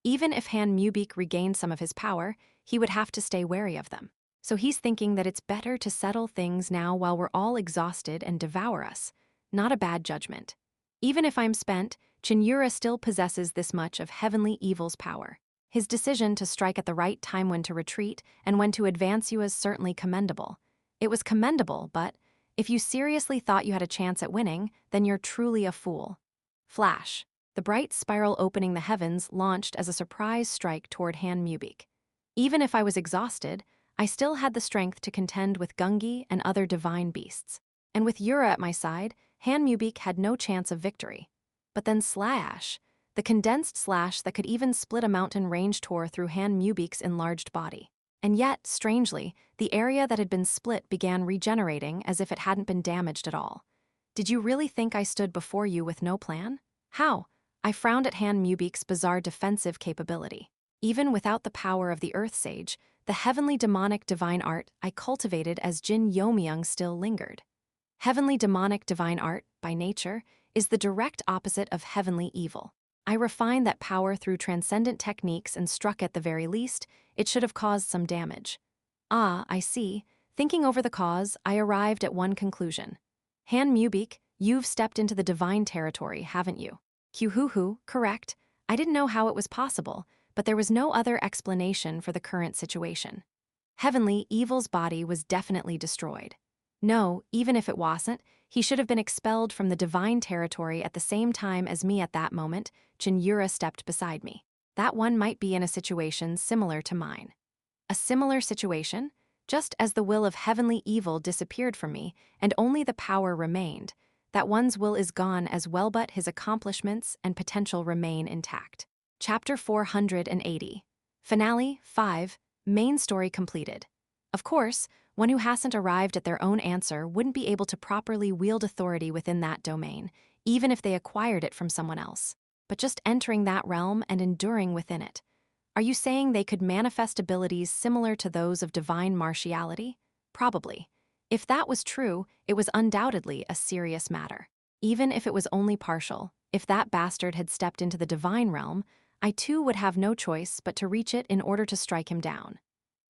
Even if Han Mubik regained some of his power, he would have to stay wary of them. So he's thinking that it's better to settle things now while we're all exhausted and devour us. Not a bad judgment. Even if I'm spent, Cheon Yura still possesses this much of heavenly evil's power. His decision to strike at the right time when to retreat and when to advance you is certainly commendable. It was commendable, but if you seriously thought you had a chance at winning, then you're truly a fool. Flash. The bright spiral opening the heavens launched as a surprise strike toward Han Mubik. Even if I was exhausted, I still had the strength to contend with Gungi and other divine beasts. And with Yura at my side, Han Mubik had no chance of victory. But then slash, the condensed slash that could even split a mountain range tore through Han Mubik's enlarged body. And yet, strangely, the area that had been split began regenerating as if it hadn't been damaged at all. Did you really think I stood before you with no plan? How? I frowned at Han Mubik's bizarre defensive capability. Even without the power of the Earth Sage, the heavenly demonic divine art I cultivated as Jin Yeomyung still lingered. Heavenly demonic divine art, by nature, is the direct opposite of heavenly evil. I refined that power through transcendent techniques and struck at the very least, it should have caused some damage. Ah, I see. Thinking over the cause, I arrived at one conclusion. Han Mubik, you've stepped into the divine territory, haven't you? Q-hoo-hoo, correct. I didn't know how it was possible, but there was no other explanation for the current situation. Heavenly evil's body was definitely destroyed. No, even if it wasn't, he should have been expelled from the divine territory at the same time as me at that moment. Cheon Yura stepped beside me. That one might be in a situation similar to mine. A similar situation? Just as the will of heavenly evil disappeared from me and only the power remained, that one's will is gone as well, but his accomplishments and potential remain intact. Chapter 480. Finale 5. Main story completed. Of course, one who hasn't arrived at their own answer wouldn't be able to properly wield authority within that domain, even if they acquired it from someone else. But just entering that realm and enduring within it. Are you saying they could manifest abilities similar to those of divine martiality? Probably. If that was true, it was undoubtedly a serious matter. Even if it was only partial, if that bastard had stepped into the divine realm, I too would have no choice but to reach it in order to strike him down.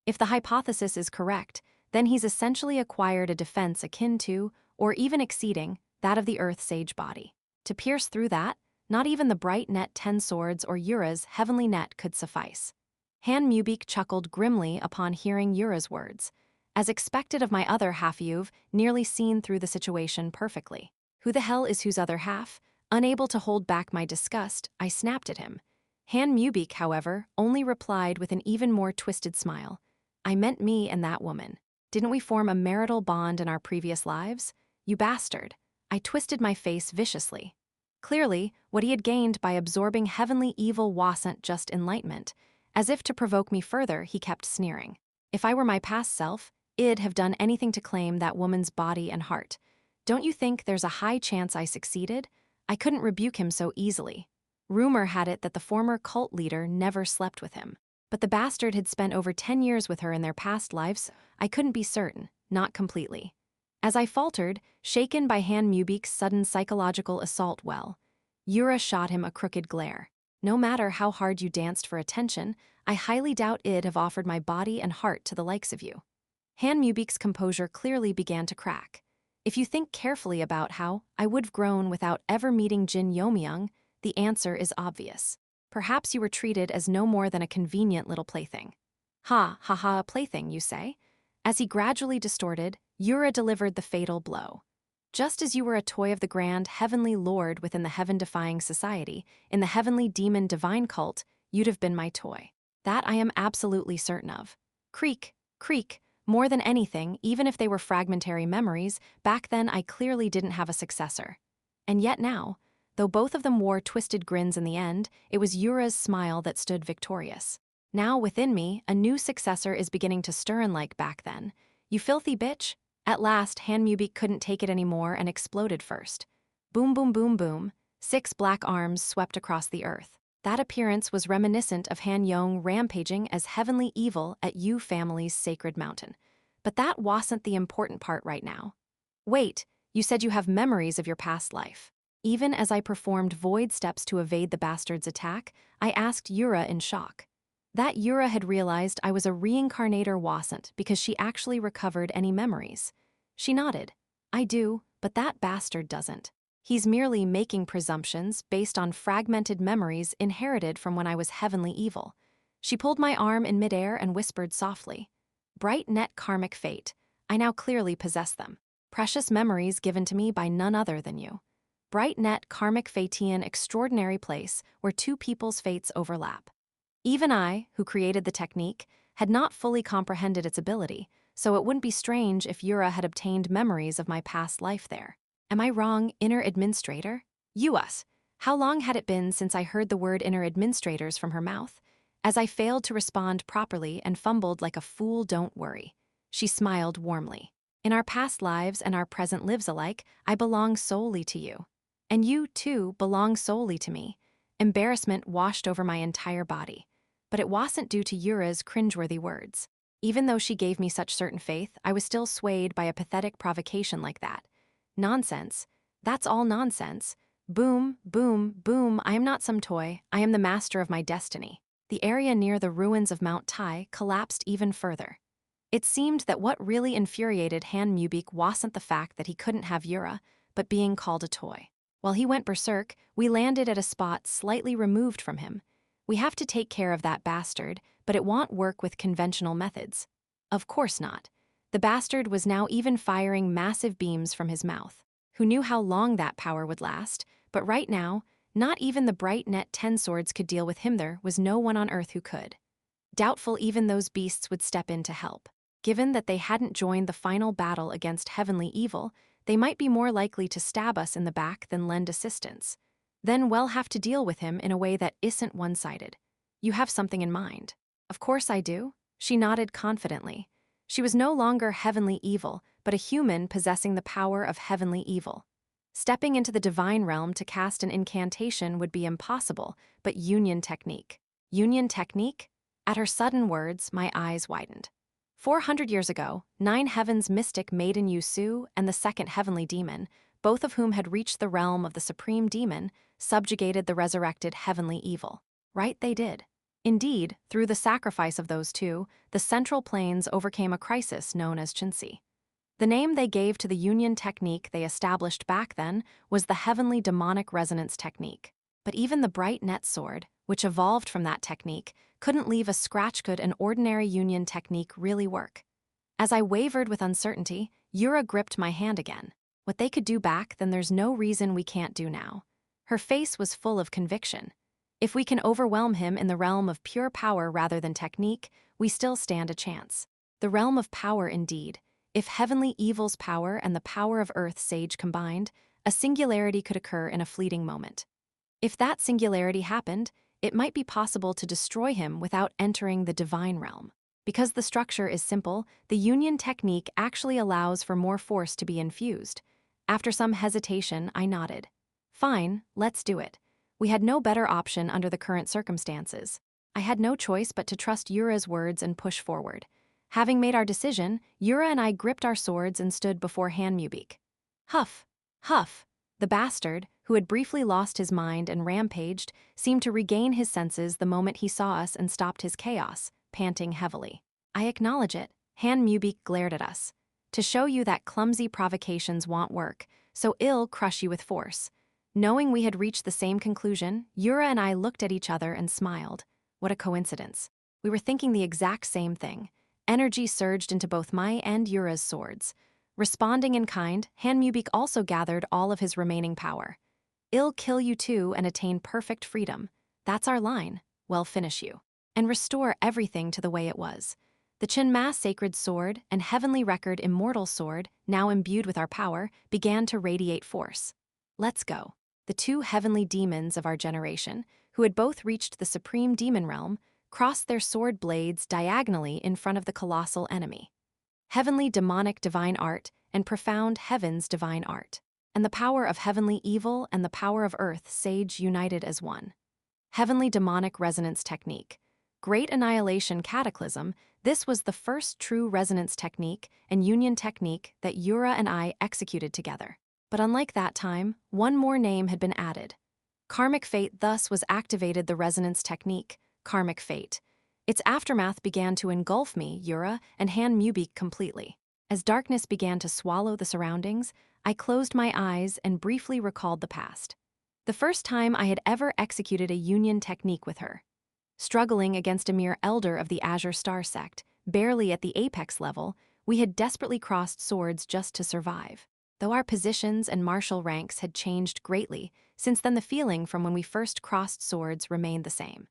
If the hypothesis is correct, then he's essentially acquired a defense akin to, or even exceeding, that of the Earth Sage body. To pierce through that, not even the bright net 10 swords or Yura's heavenly net could suffice. Han Mubik chuckled grimly upon hearing Yura's words. As expected of my other half, you've nearly seen through the situation perfectly. Who the hell is whose other half? Unable to hold back my disgust, I snapped at him. Han Mubik, however, only replied with an even more twisted smile. I meant me and that woman. Didn't we form a marital bond in our previous lives? You bastard. I twisted my face viciously. Clearly, what he had gained by absorbing heavenly evil wasn't just enlightenment. As if to provoke me further, he kept sneering. If I were my past self, I'd have done anything to claim that woman's body and heart. Don't you think there's a high chance I succeeded? I couldn't rebuke him so easily. Rumor had it that the former cult leader never slept with him. But the bastard had spent over 10 years with her in their past lives. I couldn't be certain, not completely. As I faltered, shaken by Han Mubik's sudden psychological assault Yura shot him a crooked glare. No matter how hard you danced for attention, I highly doubt it'd have offered my body and heart to the likes of you. Han Mubik's composure clearly began to crack. If you think carefully about how I would've grown without ever meeting Jin Yeomyung, the answer is obvious. Perhaps you were treated as no more than a convenient little plaything. Ha, ha, ha, a plaything, you say? As he gradually distorted, Yura delivered the fatal blow. Just as you were a toy of the grand heavenly lord within the heaven-defying society, in the heavenly demon divine cult, you'd have been my toy. That I am absolutely certain of. Creak, creak, more than anything, even if they were fragmentary memories, back then I clearly didn't have a successor. And yet now, though both of them wore twisted grins in the end, it was Yura's smile that stood victorious. Now within me, a new successor is beginning to stir like back then. You filthy bitch? At last, Han Mubik couldn't take it anymore and exploded first. Boom, boom, boom, boom. 6 black arms swept across the earth. That appearance was reminiscent of Han Yeong rampaging as heavenly evil at Yu family's sacred mountain. But that wasn't the important part right now. Wait, you said you have memories of your past life. Even as I performed void steps to evade the bastard's attack, I asked Yura in shock. That Yura had realized I was a reincarnator wasn't because she actually recovered any memories. She nodded. I do, but that bastard doesn't. He's merely making presumptions based on fragmented memories inherited from when I was heavenly evil. She pulled my arm in midair and whispered softly. Bright net karmic fate. I now clearly possess them. Precious memories given to me by none other than you. Bright net karmic fatean extraordinary place where two people's fates overlap. Even I, who created the technique, had not fully comprehended its ability, so it wouldn't be strange if Yura had obtained memories of my past life there. Am I wrong, inner administrator? Us. How long had it been since I heard the word inner administrators from her mouth? As I failed to respond properly and fumbled like a fool, don't worry. She smiled warmly. In our past lives and our present lives alike, I belong solely to you. And you, too, belong solely to me. Embarrassment washed over my entire body. But it wasn't due to Yura's cringeworthy words. Even though she gave me such certain faith, I was still swayed by a pathetic provocation like that. Nonsense. That's all nonsense. Boom, boom, boom, I am not some toy, I am the master of my destiny. The area near the ruins of Mount Tai collapsed even further. It seemed that what really infuriated Han Mubik wasn't the fact that he couldn't have Yura, but being called a toy. While he went berserk, we landed at a spot slightly removed from him. We have to take care of that bastard, but it won't work with conventional methods. Of course not. The bastard was now even firing massive beams from his mouth. Who knew how long that power would last, but right now, not even the bright net 10 swords could deal with him. There was no one on earth who could. Doubtful even those beasts would step in to help. Given that they hadn't joined the final battle against heavenly evil, they might be more likely to stab us in the back than lend assistance. Then we'll have to deal with him in a way that isn't one-sided. You have something in mind. Of course I do. She nodded confidently. She was no longer heavenly evil, but a human possessing the power of heavenly evil. Stepping into the divine realm to cast an incantation would be impossible, but union technique. Union technique? At her sudden words, my eyes widened. 400 years ago, 9 heavens mystic maiden Yusu and the second heavenly demon, both of whom had reached the realm of the supreme demon, subjugated the resurrected heavenly evil. Right, they did. Indeed, through the sacrifice of those two, the central planes overcame a crisis known as Chinsi. The name they gave to the union technique they established back then was the heavenly demonic resonance technique. But even the bright net sword, which evolved from that technique, couldn't leave a scratch. Could an ordinary union technique really work? As I wavered with uncertainty, Yura gripped my hand again. What they could do back then, there's no reason we can't do now. Her face was full of conviction. If we can overwhelm him in the realm of pure power rather than technique, we still stand a chance. The realm of power indeed. If heavenly evil's power and the power of Earth Sage combined, a singularity could occur in a fleeting moment. If that singularity happened, it might be possible to destroy him without entering the divine realm. Because the structure is simple, the union technique actually allows for more force to be infused. After some hesitation, I nodded. Fine, let's do it. We had no better option under the current circumstances. I had no choice but to trust Yura's words and push forward. Having made our decision, Yura and I gripped our swords and stood before Han Mubik. Huff, huff. The bastard, who had briefly lost his mind and rampaged, seemed to regain his senses the moment he saw us and stopped his chaos, panting heavily. I acknowledge it. Han Mubik glared at us. To show you that clumsy provocations won't work, so ill crush you with force. Knowing we had reached the same conclusion, Yura and I looked at each other and smiled. What a coincidence. We were thinking the exact same thing. Energy surged into both my and Yura's swords. Responding in kind, Han Mubik also gathered all of his remaining power. I'll kill you too and attain perfect freedom. That's our line. Well, finish you. And restore everything to the way it was. The Chinma sacred sword and heavenly record immortal sword, now imbued with our power, began to radiate force. Let's go. The two heavenly demons of our generation, who had both reached the supreme demon realm, crossed their sword blades diagonally in front of the colossal enemy. Heavenly demonic divine art and profound heaven's divine art. And the power of heavenly evil and the power of earth sage united as one. Heavenly demonic resonance technique. Great annihilation cataclysm, this was the first true resonance technique and union technique that Yura and I executed together. But unlike that time, one more name had been added. Karmic fate thus was activated the resonance technique, karmic fate. Its aftermath began to engulf me, Yura, and Han Mubik completely. As darkness began to swallow the surroundings, I closed my eyes and briefly recalled the past. The first time I had ever executed a union technique with her. Struggling against a mere elder of the Azure Star sect, barely at the apex level, we had desperately crossed swords just to survive. Though our positions and martial ranks had changed greatly, since then the feeling from when we first crossed swords remained the same.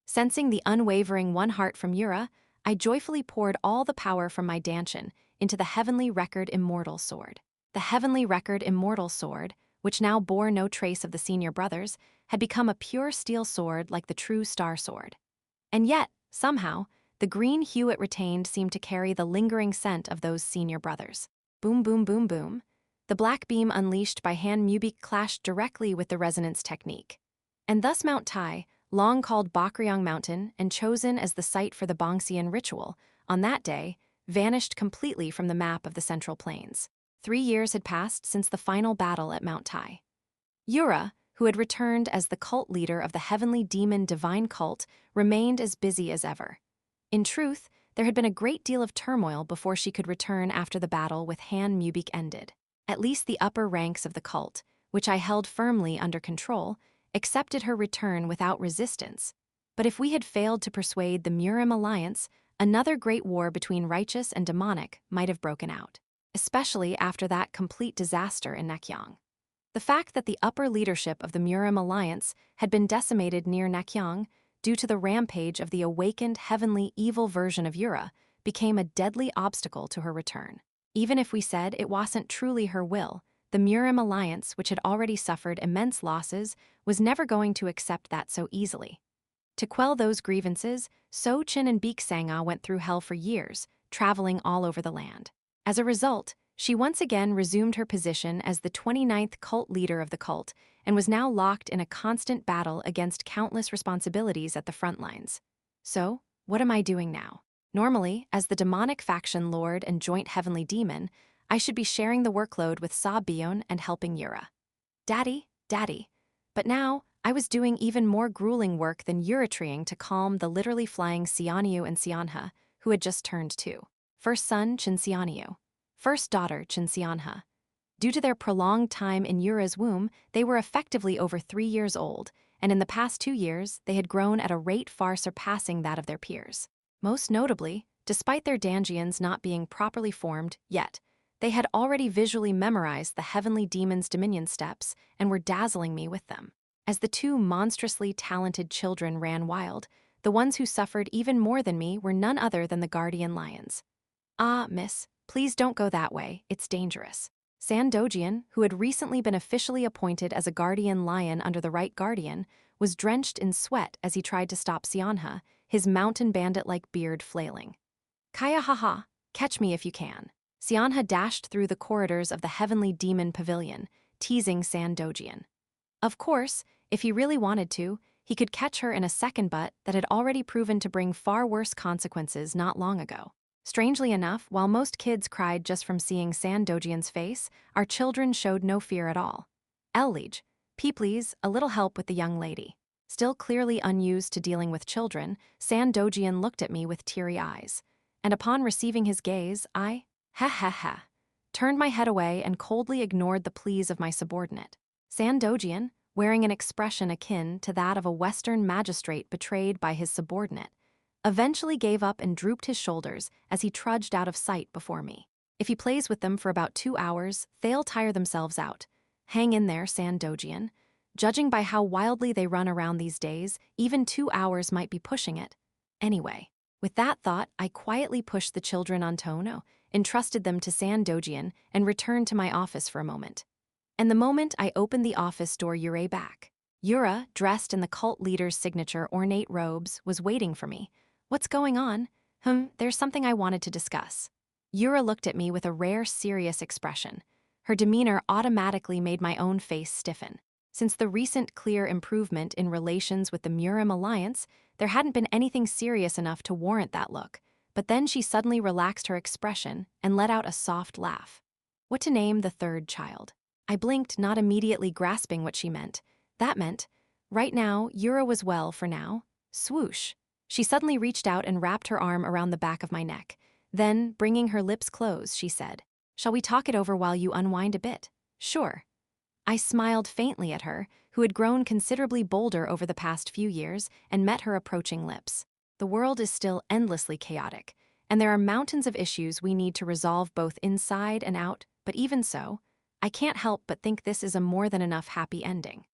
Sensing the unwavering one heart from Yura, I joyfully poured all the power from my dantian into the heavenly record immortal sword. The heavenly record immortal sword, which now bore no trace of the senior brothers, had become a pure steel sword like the true star sword. And yet, somehow, the green hue it retained seemed to carry the lingering scent of those senior brothers. Boom, boom, boom, boom. The black beam unleashed by Han Mubik clashed directly with the resonance technique. And thus Mount Tai, long called Bakryang Mountain and chosen as the site for the Bongxian ritual, on that day, vanished completely from the map of the Central Plains. 3 years had passed since the final battle at Mount Tai. Yura, who had returned as the cult leader of the heavenly demon divine cult, remained as busy as ever. In truth, there had been a great deal of turmoil before she could return after the battle with Han Mubik ended. At least the upper ranks of the cult, which I held firmly under control, accepted her return without resistance. But if we had failed to persuade the Murim Alliance, another great war between righteous and demonic might have broken out, especially after that complete disaster in Nakyang. The fact that the upper leadership of the Murim Alliance had been decimated near Nakyang due to the rampage of the awakened heavenly evil version of Yura became a deadly obstacle to her return. Even if we said it wasn't truly her will, the Murim Alliance, which had already suffered immense losses, was never going to accept that so easily. To quell those grievances, So-chin and Beek-sanga went through hell for years, traveling all over the land. As a result, she once again resumed her position as the 29th cult leader of the cult and was now locked in a constant battle against countless responsibilities at the front lines. So, what am I doing now? Normally, as the demonic faction lord and joint heavenly demon, I should be sharing the workload with Sa-byeon and helping Yura. Daddy. But now, I was doing even more grueling work than Yura-treeing to calm the literally flying Seonyu and Seonha, who had just turned 2. First son, Chin Seonyu. First daughter, Chin Seonha. Due to their prolonged time in Yura's womb, they were effectively over 3 years old, and in the past 2 years, they had grown at a rate far surpassing that of their peers. Most notably, despite their danjians not being properly formed yet, they had already visually memorized the heavenly demon's dominion steps and were dazzling me with them. As the 2 monstrously talented children ran wild, the ones who suffered even more than me were none other than the guardian lions. Ah, miss, please don't go that way, it's dangerous. Sandojian, who had recently been officially appointed as a guardian lion under the right guardian, was drenched in sweat as he tried to stop Seonha, his mountain bandit-like beard flailing. Kaya haha, catch me if you can. Seonha dashed through the corridors of the heavenly demon pavilion, teasing Sandojian. Of course, if he really wanted to, he could catch her in a second butt that had already proven to bring far worse consequences not long ago. Strangely enough, while most kids cried just from seeing San Dojian's face, our children showed no fear at all. Ellige, please, a little help with the young lady. Still clearly unused to dealing with children, San Dojian looked at me with teary eyes. And upon receiving his gaze, I, turned my head away and coldly ignored the pleas of my subordinate. San Dojian, wearing an expression akin to that of a Western magistrate betrayed by his subordinate, eventually gave up and drooped his shoulders as he trudged out of sight before me. If he plays with them for about 2 hours, they'll tire themselves out. Hang in there, San Dojian. Judging by how wildly they run around these days, even 2 hours might be pushing it. Anyway, with that thought, I quietly pushed the children on Tono, entrusted them to San Dojian, and returned to my office for a moment. And the moment I opened the office door, Yura back. Yura, dressed in the cult leader's signature ornate robes, was waiting for me. What's going on? There's something I wanted to discuss. Yura looked at me with a rare, serious expression. Her demeanor automatically made my own face stiffen. Since the recent clear improvement in relations with the Murim Alliance, there hadn't been anything serious enough to warrant that look. But then she suddenly relaxed her expression and let out a soft laugh. What to name the third child? I blinked, not immediately grasping what she meant. That meant, right now, Yura was well for now. Swoosh. She suddenly reached out and wrapped her arm around the back of my neck. Then, bringing her lips close, she said, "Shall we talk it over while you unwind a bit?" "Sure." I smiled faintly at her, who had grown considerably bolder over the past few years, and met her approaching lips. The world is still endlessly chaotic, and there are mountains of issues we need to resolve both inside and out, but even so, I can't help but think this is a more than enough happy ending.